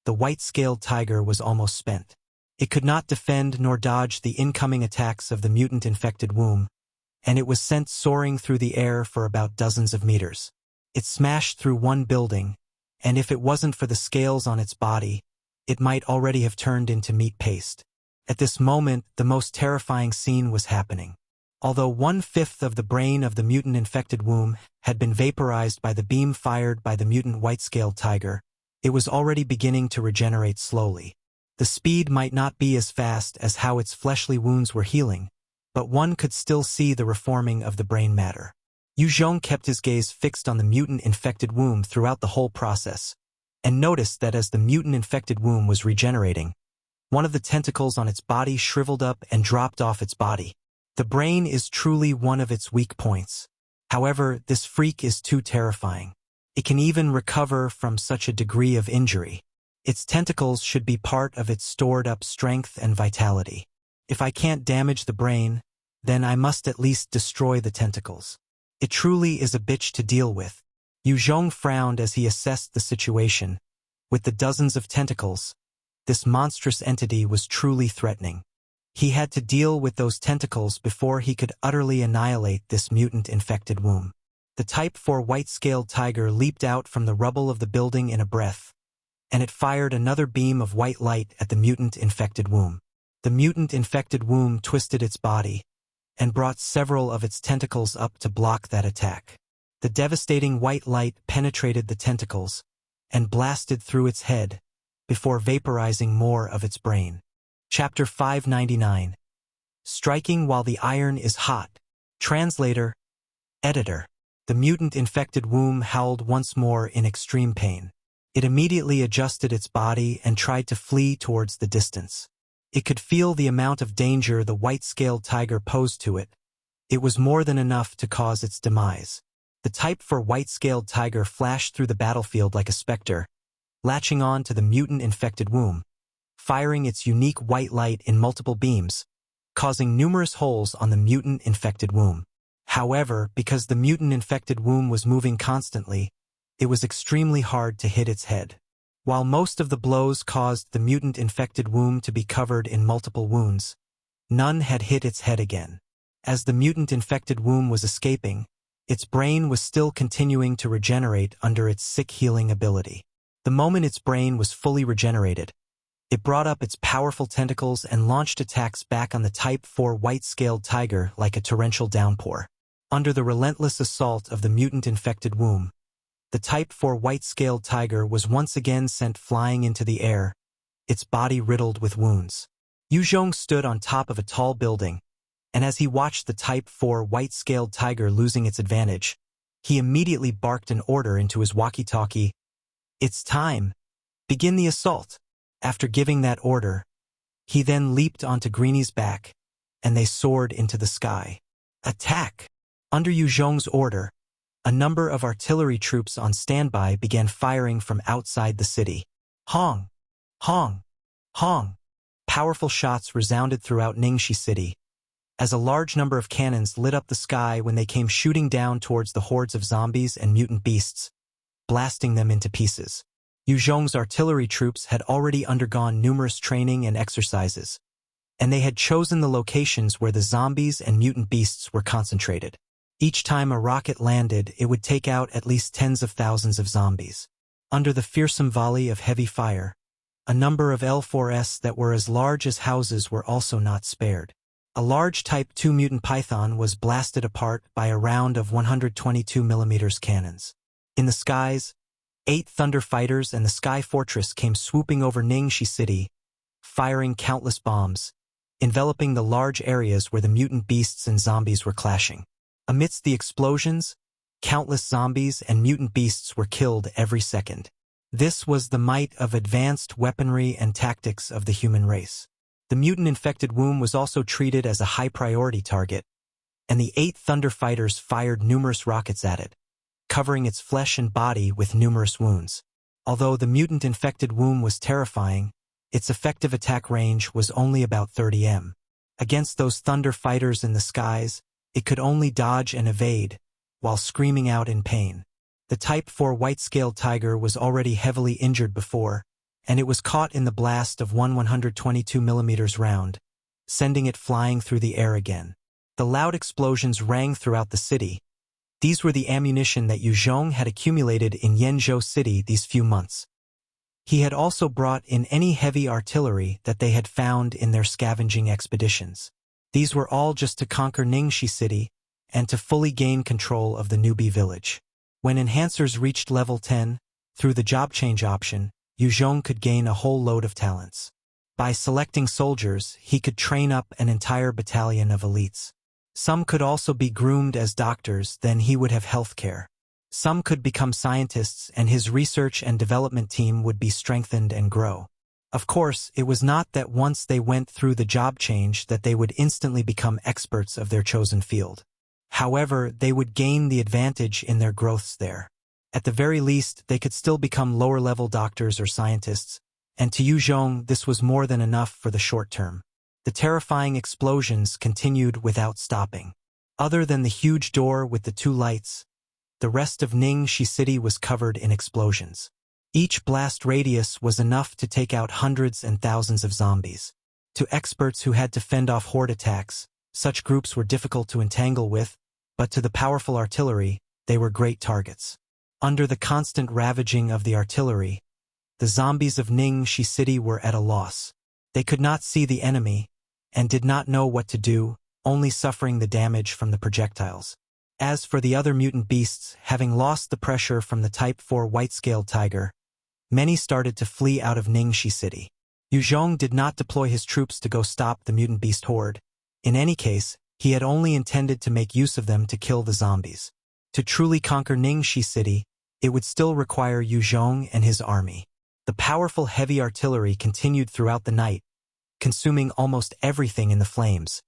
the white-scaled tiger was almost spent. It could not defend nor dodge the incoming attacks of the mutant-infected womb, and it was sent soaring through the air for about dozens of meters. It smashed through one building, and if it wasn't for the scales on its body, it might already have turned into meat paste. At this moment, the most terrifying scene was happening. Although 1/5 of the brain of the mutant-infected womb had been vaporized by the beam fired by the mutant white-scaled tiger, it was already beginning to regenerate slowly. The speed might not be as fast as how its fleshly wounds were healing, but one could still see the reforming of the brain matter. Yue Zhong kept his gaze fixed on the mutant-infected womb throughout the whole process, and noticed that as the mutant-infected womb was regenerating, one of the tentacles on its body shriveled up and dropped off its body. The brain is truly one of its weak points. However, this freak is too terrifying. It can even recover from such a degree of injury. Its tentacles should be part of its stored-up strength and vitality. If I can't damage the brain, then I must at least destroy the tentacles. It truly is a bitch to deal with. Yue Zhong frowned as he assessed the situation. With the dozens of tentacles, this monstrous entity was truly threatening. He had to deal with those tentacles before he could utterly annihilate this mutant-infected womb. The Type 4 white-scaled tiger leaped out from the rubble of the building in a breath, and it fired another beam of white light at the mutant-infected womb. The mutant-infected womb twisted its body and brought several of its tentacles up to block that attack. The devastating white light penetrated the tentacles and blasted through its head before vaporizing more of its brain. Chapter 599. Striking while the iron is hot. Translator, Editor. The mutant-infected womb howled once more in extreme pain. It immediately adjusted its body and tried to flee towards the distance. It could feel the amount of danger the white-scaled tiger posed to it. It was more than enough to cause its demise. The Type 4 white-scaled tiger flashed through the battlefield like a specter, latching on to the mutant-infected womb, firing its unique white light in multiple beams, causing numerous holes on the mutant-infected womb. However, because the mutant-infected womb was moving constantly, it was extremely hard to hit its head. While most of the blows caused the mutant-infected womb to be covered in multiple wounds, none had hit its head again. As the mutant-infected womb was escaping, its brain was still continuing to regenerate under its sick healing ability. The moment its brain was fully regenerated, it brought up its powerful tentacles and launched attacks back on the Type 4 white-scaled tiger like a torrential downpour. Under the relentless assault of the mutant-infected womb, the Type 4 white-scaled tiger was once again sent flying into the air, its body riddled with wounds. Yue Zhong stood on top of a tall building, and as he watched the Type 4 white-scaled tiger losing its advantage, he immediately barked an order into his walkie-talkie. "It's time. Begin the assault." After giving that order, he then leaped onto Greenie's back, and they soared into the sky. Attack! Under Yue Zhong's order, a number of artillery troops on standby began firing from outside the city. Hong! Hong! Hong! Powerful shots resounded throughout Ningxi City, as a large number of cannons lit up the sky when they came shooting down towards the hordes of zombies and mutant beasts, blasting them into pieces. Yue Zhong's artillery troops had already undergone numerous training and exercises, and they had chosen the locations where the zombies and mutant beasts were concentrated. Each time a rocket landed, it would take out at least tens of thousands of zombies. Under the fearsome volley of heavy fire, a number of L4s that were as large as houses were also not spared. A large Type 2 mutant python was blasted apart by a round of 122mm cannons. In the skies, 8 Thunder Fighters and the Sky Fortress came swooping over Ningxi City, firing countless bombs, enveloping the large areas where the mutant beasts and zombies were clashing. Amidst the explosions, countless zombies and mutant beasts were killed every second. This was the might of advanced weaponry and tactics of the human race. The mutant-infected womb was also treated as a high-priority target, and the 8 Thunder Fighters fired numerous rockets at it, covering its flesh and body with numerous wounds. Although the mutant-infected womb was terrifying, its effective attack range was only about 30 m. Against those Thunder Fighters in the skies, it could only dodge and evade, while screaming out in pain. The Type 4 white-scaled tiger was already heavily injured before, and it was caught in the blast of one 122mm round, sending it flying through the air again. The loud explosions rang throughout the city. These were the ammunition that Yue Zhong had accumulated in Yanzhou City these few months. He had also brought in any heavy artillery that they had found in their scavenging expeditions. These were all just to conquer Ningxi City and to fully gain control of the newbie village. When enhancers reached level 10, through the job change option, Yue Zhong could gain a whole load of talents. By selecting soldiers, he could train up an entire battalion of elites. Some could also be groomed as doctors, then he would have health care. Some could become scientists, and his research and development team would be strengthened and grow. Of course, it was not that once they went through the job change that they would instantly become experts of their chosen field. However, they would gain the advantage in their growths there. At the very least, they could still become lower-level doctors or scientists, and to Yue Zhong this was more than enough for the short term. The terrifying explosions continued without stopping. Other than the huge door with the two lights, the rest of Ningxi City was covered in explosions. Each blast radius was enough to take out hundreds and thousands of zombies. To experts who had to fend off horde attacks, such groups were difficult to entangle with, but to the powerful artillery, they were great targets. Under the constant ravaging of the artillery, the zombies of Ningxi City were at a loss. They could not see the enemy, and did not know what to do, only suffering the damage from the projectiles. As for the other mutant beasts, having lost the pressure from the Type 4 white-scaled tiger, many started to flee out of Ningxi City. Yue Zhong did not deploy his troops to go stop the mutant beast horde. In any case, he had only intended to make use of them to kill the zombies. To truly conquer Ningxi City, it would still require Yue Zhong and his army. The powerful heavy artillery continued throughout the night, consuming almost everything in the flames,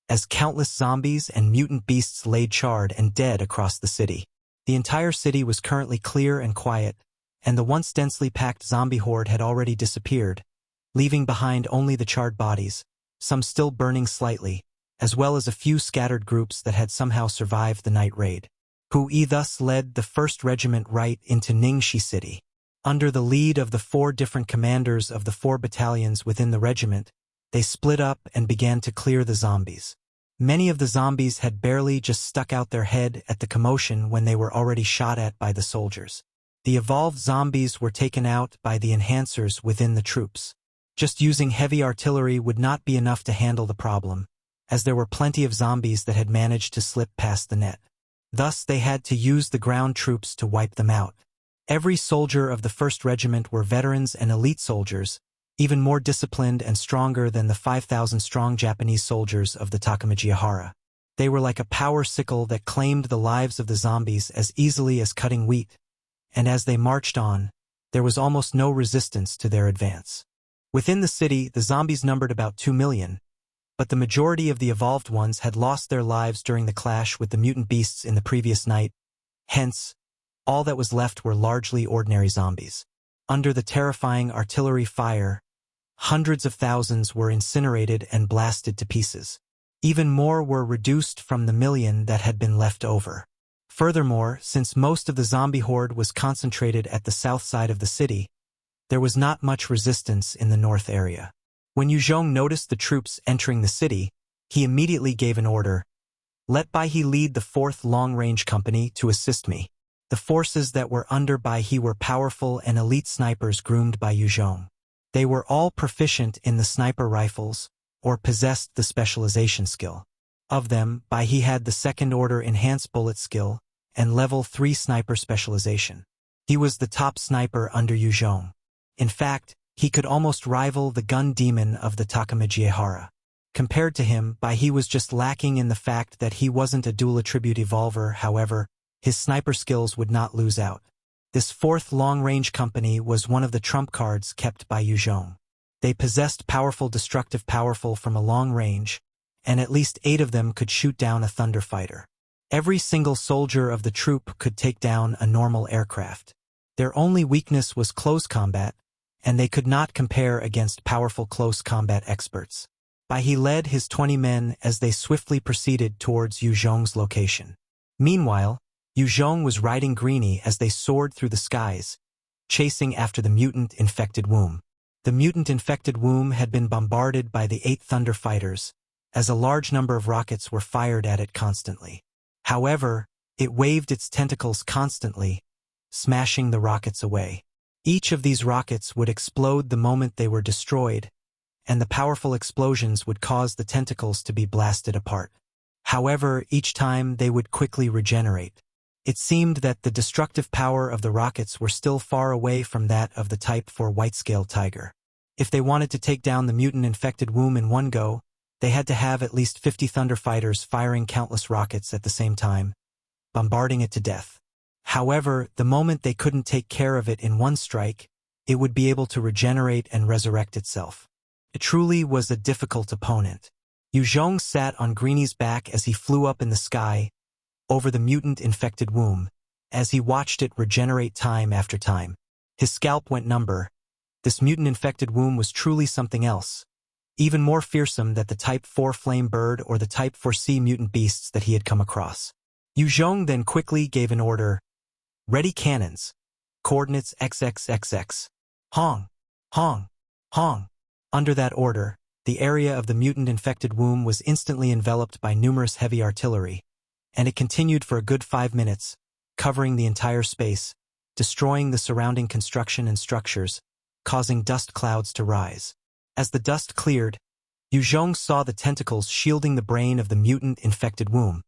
as countless zombies and mutant beasts lay charred and dead across the city. The entire city was currently clear and quiet, and the once densely packed zombie horde had already disappeared, leaving behind only the charred bodies, some still burning slightly, as well as a few scattered groups that had somehow survived the night raid. Hui thus led the 1st Regiment right into Ningxi City. Under the lead of the 4 different commanders of the 4 battalions within the regiment, they split up and began to clear the zombies. Many of the zombies had barely just stuck out their head at the commotion when they were already shot at by the soldiers. The evolved zombies were taken out by the enhancers within the troops. Just using heavy artillery would not be enough to handle the problem, as there were plenty of zombies that had managed to slip past the net. Thus they had to use the ground troops to wipe them out. Every soldier of the 1st Regiment were veterans and elite soldiers, even more disciplined and stronger than the 5,000-strong Japanese soldiers of the Takamajihara. They were like a power sickle that claimed the lives of the zombies as easily as cutting wheat, and as they marched on, there was almost no resistance to their advance. Within the city, the zombies numbered about 2 million, but the majority of the evolved ones had lost their lives during the clash with the mutant beasts in the previous night. Hence, all that was left were largely ordinary zombies. Under the terrifying artillery fire, hundreds of thousands were incinerated and blasted to pieces. Even more were reduced from the million that had been left over. Furthermore, since most of the zombie horde was concentrated at the south side of the city, there was not much resistance in the north area. When Yue Zhong noticed the troops entering the city, he immediately gave an order. Let Bai He lead the 4th Long-Range Company to assist me. The forces that were under Bai He were powerful and elite snipers groomed by Yue Zhong. They were all proficient in the sniper rifles, or possessed the specialization skill. Of them, Bai He had the 2nd Order Enhanced Bullet skill, and Level 3 Sniper Specialization. He was the top sniper under Yue Zhong. In fact, he could almost rival the gun demon of the Takamajihara. Compared to him, Bai He was just lacking in the fact that he wasn't a dual attribute evolver. However, his sniper skills would not lose out. This 4th Long-Range Company was one of the trump cards kept by Yue Zhong. They possessed powerful destructive powerful from a long range, and at least 8 of them could shoot down a thunder fighter. Every single soldier of the troop could take down a normal aircraft. Their only weakness was close combat, and they could not compare against powerful close combat experts. Bai He led his 20 men as they swiftly proceeded towards Yue Zhong's location. Meanwhile, Yue Zhong was riding Greenie as they soared through the skies, chasing after the mutant-infected womb. The mutant-infected womb had been bombarded by the 8 Thunder Fighters, as a large number of rockets were fired at it constantly. However, it waved its tentacles constantly, smashing the rockets away. Each of these rockets would explode the moment they were destroyed, and the powerful explosions would cause the tentacles to be blasted apart. However, each time they would quickly regenerate. It seemed that the destructive power of the rockets were still far away from that of the Type 4 white-scaled tiger. If they wanted to take down the mutant-infected womb in one go, they had to have at least 50 Thunder Fighters firing countless rockets at the same time, bombarding it to death. However, the moment they couldn't take care of it in one strike, it would be able to regenerate and resurrect itself. It truly was a difficult opponent. Yue Zhong sat on Greeny's back as he flew up in the sky, over the mutant-infected womb, as he watched it regenerate time after time. His scalp went numb. This mutant-infected womb was truly something else, even more fearsome than the Type 4 flame bird or the Type 4C mutant beasts that he had come across. Yue Zhong then quickly gave an order. Ready cannons. Coordinates XXXX. Hong. Hong. Hong. Under that order, the area of the mutant-infected womb was instantly enveloped by numerous heavy artillery, and it continued for a good 5 minutes, covering the entire space, destroying the surrounding construction and structures, causing dust clouds to rise. As the dust cleared, Yue Zhong saw the tentacles shielding the brain of the mutant-infected womb.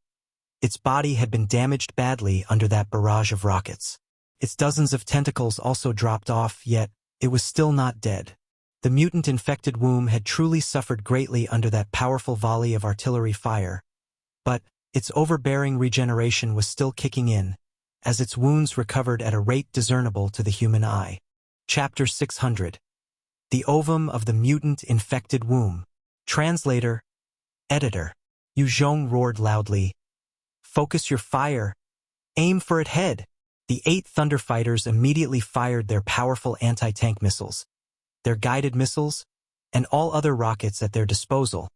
Its body had been damaged badly under that barrage of rockets. Its dozens of tentacles also dropped off, yet it was still not dead. The mutant-infected womb had truly suffered greatly under that powerful volley of artillery fire, but its overbearing regeneration was still kicking in, as its wounds recovered at a rate discernible to the human eye. Chapter 600. The Ovum of the Mutant-Infected Womb. Translator. Editor. Yue Zhong roared loudly. Focus your fire. Aim for its head. The 8 Thunder Fighters immediately fired their powerful anti-tank missiles, their guided missiles, and all other rockets at their disposal,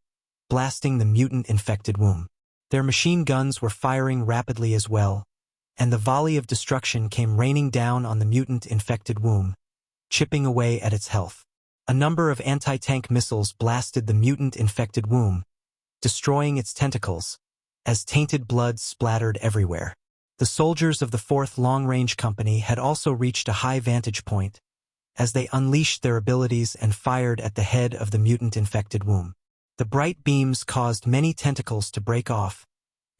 blasting the mutant-infected womb. Their machine guns were firing rapidly as well, and the volley of destruction came raining down on the mutant-infected womb, chipping away at its health. A number of anti-tank missiles blasted the mutant-infected womb, destroying its tentacles, as tainted blood splattered everywhere. The soldiers of the 4th Long-Range Company had also reached a high vantage point, as they unleashed their abilities and fired at the head of the mutant-infected womb. The bright beams caused many tentacles to break off,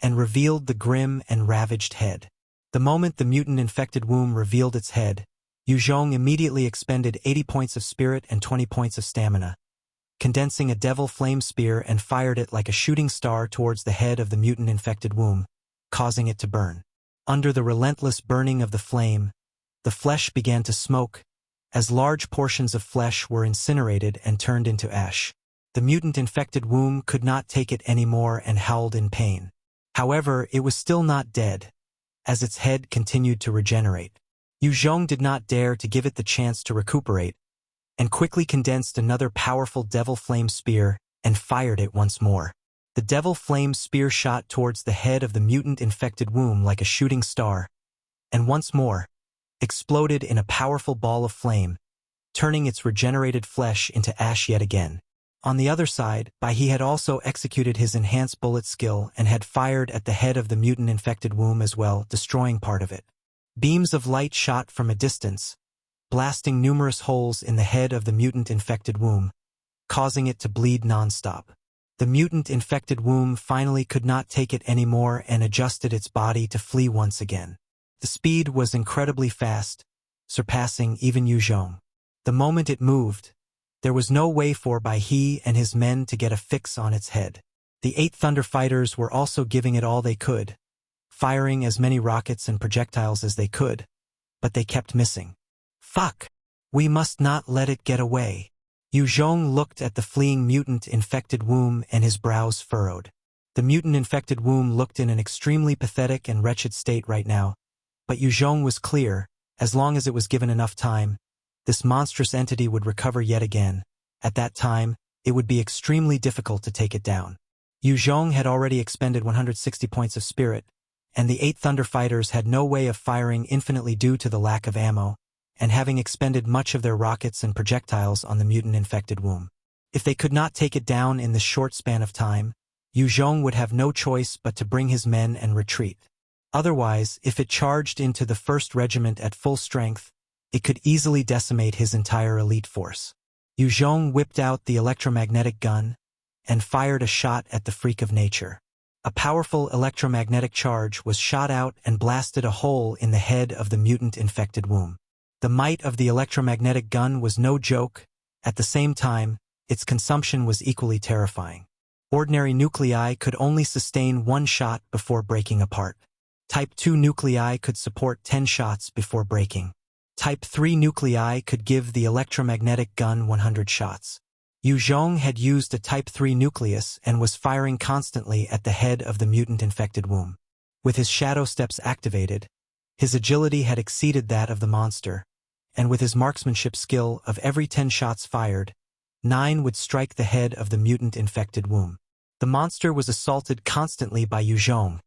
and revealed the grim and ravaged head. The moment the mutant-infected womb revealed its head, Yue Zhong immediately expended 80 points of spirit and 20 points of stamina, condensing a devil flame spear and fired it like a shooting star towards the head of the mutant-infected womb, causing it to burn. Under the relentless burning of the flame, the flesh began to smoke, as large portions of flesh were incinerated and turned into ash. The mutant-infected womb could not take it anymore and howled in pain. However, it was still not dead, as its head continued to regenerate. Yue Zhong did not dare to give it the chance to recuperate, and quickly condensed another powerful devil flame spear and fired it once more. The devil flame spear shot towards the head of the mutant-infected womb like a shooting star, and once more, exploded in a powerful ball of flame, turning its regenerated flesh into ash yet again. On the other side, he had also executed his enhanced bullet skill and had fired at the head of the mutant-infected womb as well, destroying part of it. Beams of light shot from a distance, blasting numerous holes in the head of the mutant-infected womb, causing it to bleed non-stop. The mutant-infected womb finally could not take it anymore and adjusted its body to flee once again. The speed was incredibly fast, surpassing even Yue Zhong. The moment it moved, there was no way for he and his men to get a fix on its head. The 8 Thunder Fighters were also giving it all they could, firing as many rockets and projectiles as they could, but they kept missing. Fuck! We must not let it get away. Yue Zhong looked at the fleeing mutant-infected womb and his brows furrowed. The mutant-infected womb looked in an extremely pathetic and wretched state right now, but Yue Zhong was clear, as long as it was given enough time, this monstrous entity would recover yet again. At that time, it would be extremely difficult to take it down. Yue Zhong had already expended 160 points of spirit, and the 8 Thunder Fighters had no way of firing infinitely due to the lack of ammo, and having expended much of their rockets and projectiles on the mutant-infected womb. If they could not take it down in this short span of time, Yue Zhong would have no choice but to bring his men and retreat. Otherwise, if it charged into the 1st Regiment at full strength, it could easily decimate his entire elite force. Yue Zhong whipped out the electromagnetic gun and fired a shot at the freak of nature. A powerful electromagnetic charge was shot out and blasted a hole in the head of the mutant-infected womb. The might of the electromagnetic gun was no joke. At the same time, its consumption was equally terrifying. Ordinary nuclei could only sustain 1 shot before breaking apart. Type 2 nuclei could support 10 shots before breaking. Type 3 nuclei could give the electromagnetic gun 100 shots. Yue Zhong had used a Type 3 nucleus and was firing constantly at the head of the mutant-infected womb. With his shadow steps activated, his agility had exceeded that of the monster, and with his marksmanship skill of every 10 shots fired, 9 would strike the head of the mutant-infected womb. The monster was assaulted constantly by Yue Zhong,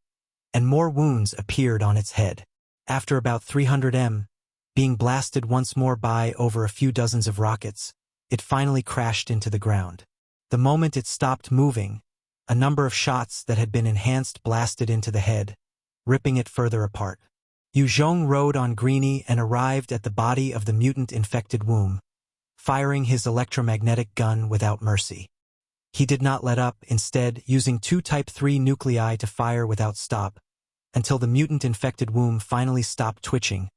and more wounds appeared on its head. After about 300 m, being blasted once more by over a few dozens of rockets, it finally crashed into the ground. The moment it stopped moving, a number of shots that had been enhanced blasted into the head, ripping it further apart. Yue Zhong rode on Greenie and arrived at the body of the mutant-infected womb, firing his electromagnetic gun without mercy. He did not let up, instead using 2 Type 3 nuclei to fire without stop, until the mutant-infected womb finally stopped twitching,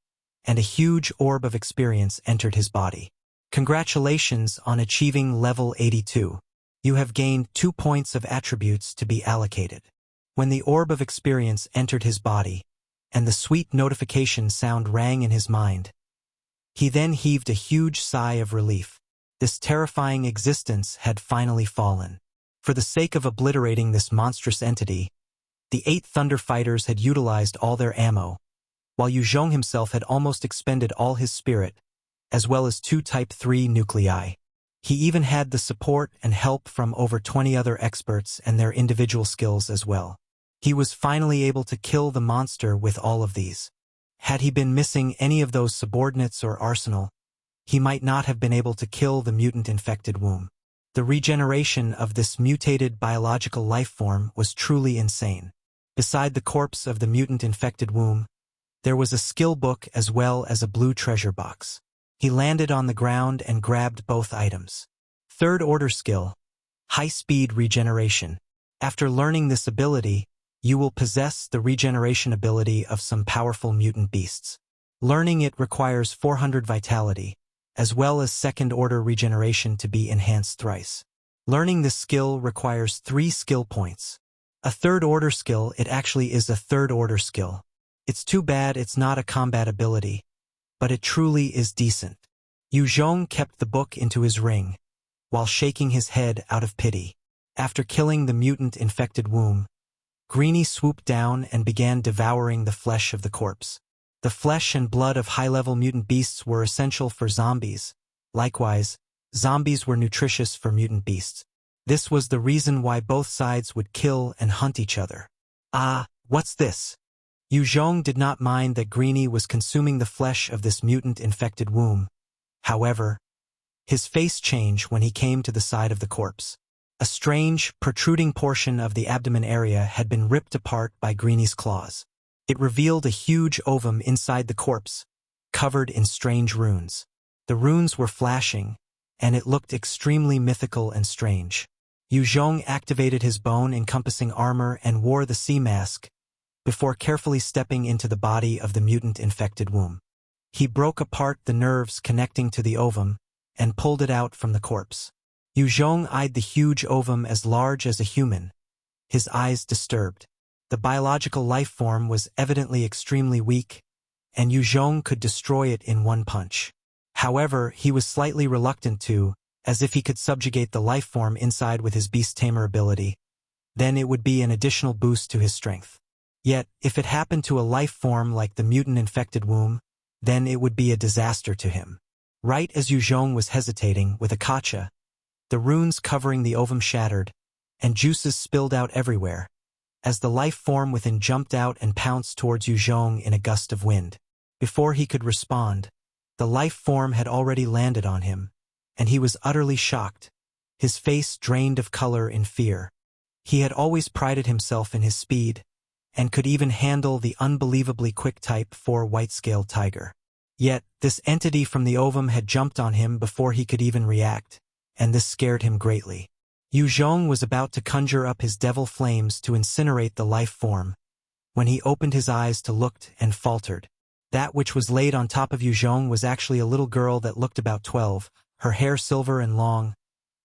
and a huge orb of experience entered his body. Congratulations on achieving level 82. You have gained 2 points of attributes to be allocated. When the orb of experience entered his body, and the sweet notification sound rang in his mind, he then heaved a huge sigh of relief. This terrifying existence had finally fallen. For the sake of obliterating this monstrous entity, the 8 Thunder Fighters had utilized all their ammo, while Yue Zhong himself had almost expended all his spirit, as well as 2 Type 3 nuclei. He even had the support and help from over 20 other experts and their individual skills as well. He was finally able to kill the monster with all of these. Had he been missing any of those subordinates or arsenal, he might not have been able to kill the mutant-infected womb. The regeneration of this mutated biological life form was truly insane. Beside the corpse of the mutant-infected womb, there was a skill book as well as a blue treasure box. He landed on the ground and grabbed both items. 3rd order skill, high-speed regeneration. After learning this ability, you will possess the regeneration ability of some powerful mutant beasts. Learning it requires 400 vitality, as well as 2nd order regeneration to be enhanced thrice. Learning this skill requires 3 skill points. A 3rd order skill, it actually is a 3rd order skill. It's too bad it's not a combat ability, but it truly is decent. Yue Zhong kept the book into his ring, while shaking his head out of pity. After killing the mutant-infected womb, Greenie swooped down and began devouring the flesh of the corpse. The flesh and blood of high-level mutant beasts were essential for zombies. Likewise, zombies were nutritious for mutant beasts. This was the reason why both sides would kill and hunt each other. Ah, what's this? Yue Zhong did not mind that Greenie was consuming the flesh of this mutant-infected womb. However, his face changed when he came to the side of the corpse. A strange, protruding portion of the abdomen area had been ripped apart by Greenie's claws. It revealed a huge ovum inside the corpse, covered in strange runes. The runes were flashing, and it looked extremely mythical and strange. Yue Zhong activated his bone-encompassing armor and wore the sea mask, before carefully stepping into the body of the mutant-infected womb. He broke apart the nerves connecting to the ovum and pulled it out from the corpse. Yue Zhong eyed the huge ovum as large as a human, his eyes disturbed. The biological life form was evidently extremely weak, and Yue Zhong could destroy it in one punch. However, he was slightly reluctant to, as if he could subjugate the life form inside with his beast tamer ability, then it would be an additional boost to his strength. Yet, if it happened to a life form like the mutant-infected womb, then it would be a disaster to him. Right as Yue Zhong was hesitating with Ecchi, the runes covering the ovum shattered, and juices spilled out everywhere, as the life form within jumped out and pounced towards Yue Zhong in a gust of wind. Before he could respond, The life form had already landed on him, and he was utterly shocked, his face drained of color in fear. He had always prided himself in his speed, and could even handle the unbelievably quick Type 4 white-scaled tiger. Yet, this entity from the ovum had jumped on him before he could even react, and this scared him greatly. Yue Zhong was about to conjure up his devil flames to incinerate the life form, when he opened his eyes to look and faltered. That which was laid on top of Yue Zhong was actually a little girl that looked about 12, her hair silver and long,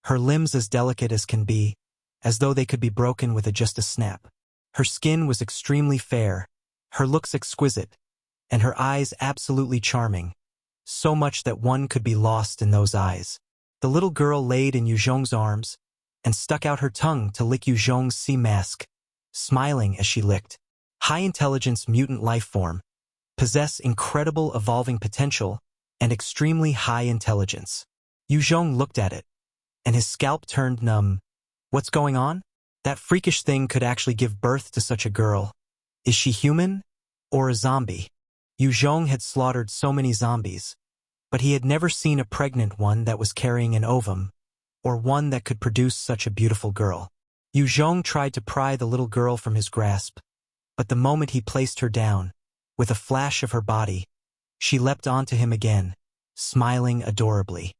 her limbs as delicate as can be, as though they could be broken with just a snap. Her skin was extremely fair, her looks exquisite, and her eyes absolutely charming, so much that one could be lost in those eyes. The little girl laid in Yue Zhong's arms and stuck out her tongue to lick Yue Zhong's sea mask, smiling as she licked. High-intelligence mutant life form, possess incredible evolving potential and extremely high intelligence. Yue Zhong looked at it, and his scalp turned numb. What's going on? That freakish thing could actually give birth to such a girl. Is she human or a zombie? Yue Zhong had slaughtered so many zombies, but he had never seen a pregnant one that was carrying an ovum, or one that could produce such a beautiful girl. Yue Zhong tried to pry the little girl from his grasp, but the moment he placed her down, with a flash of her body, she leapt onto him again, smiling adorably.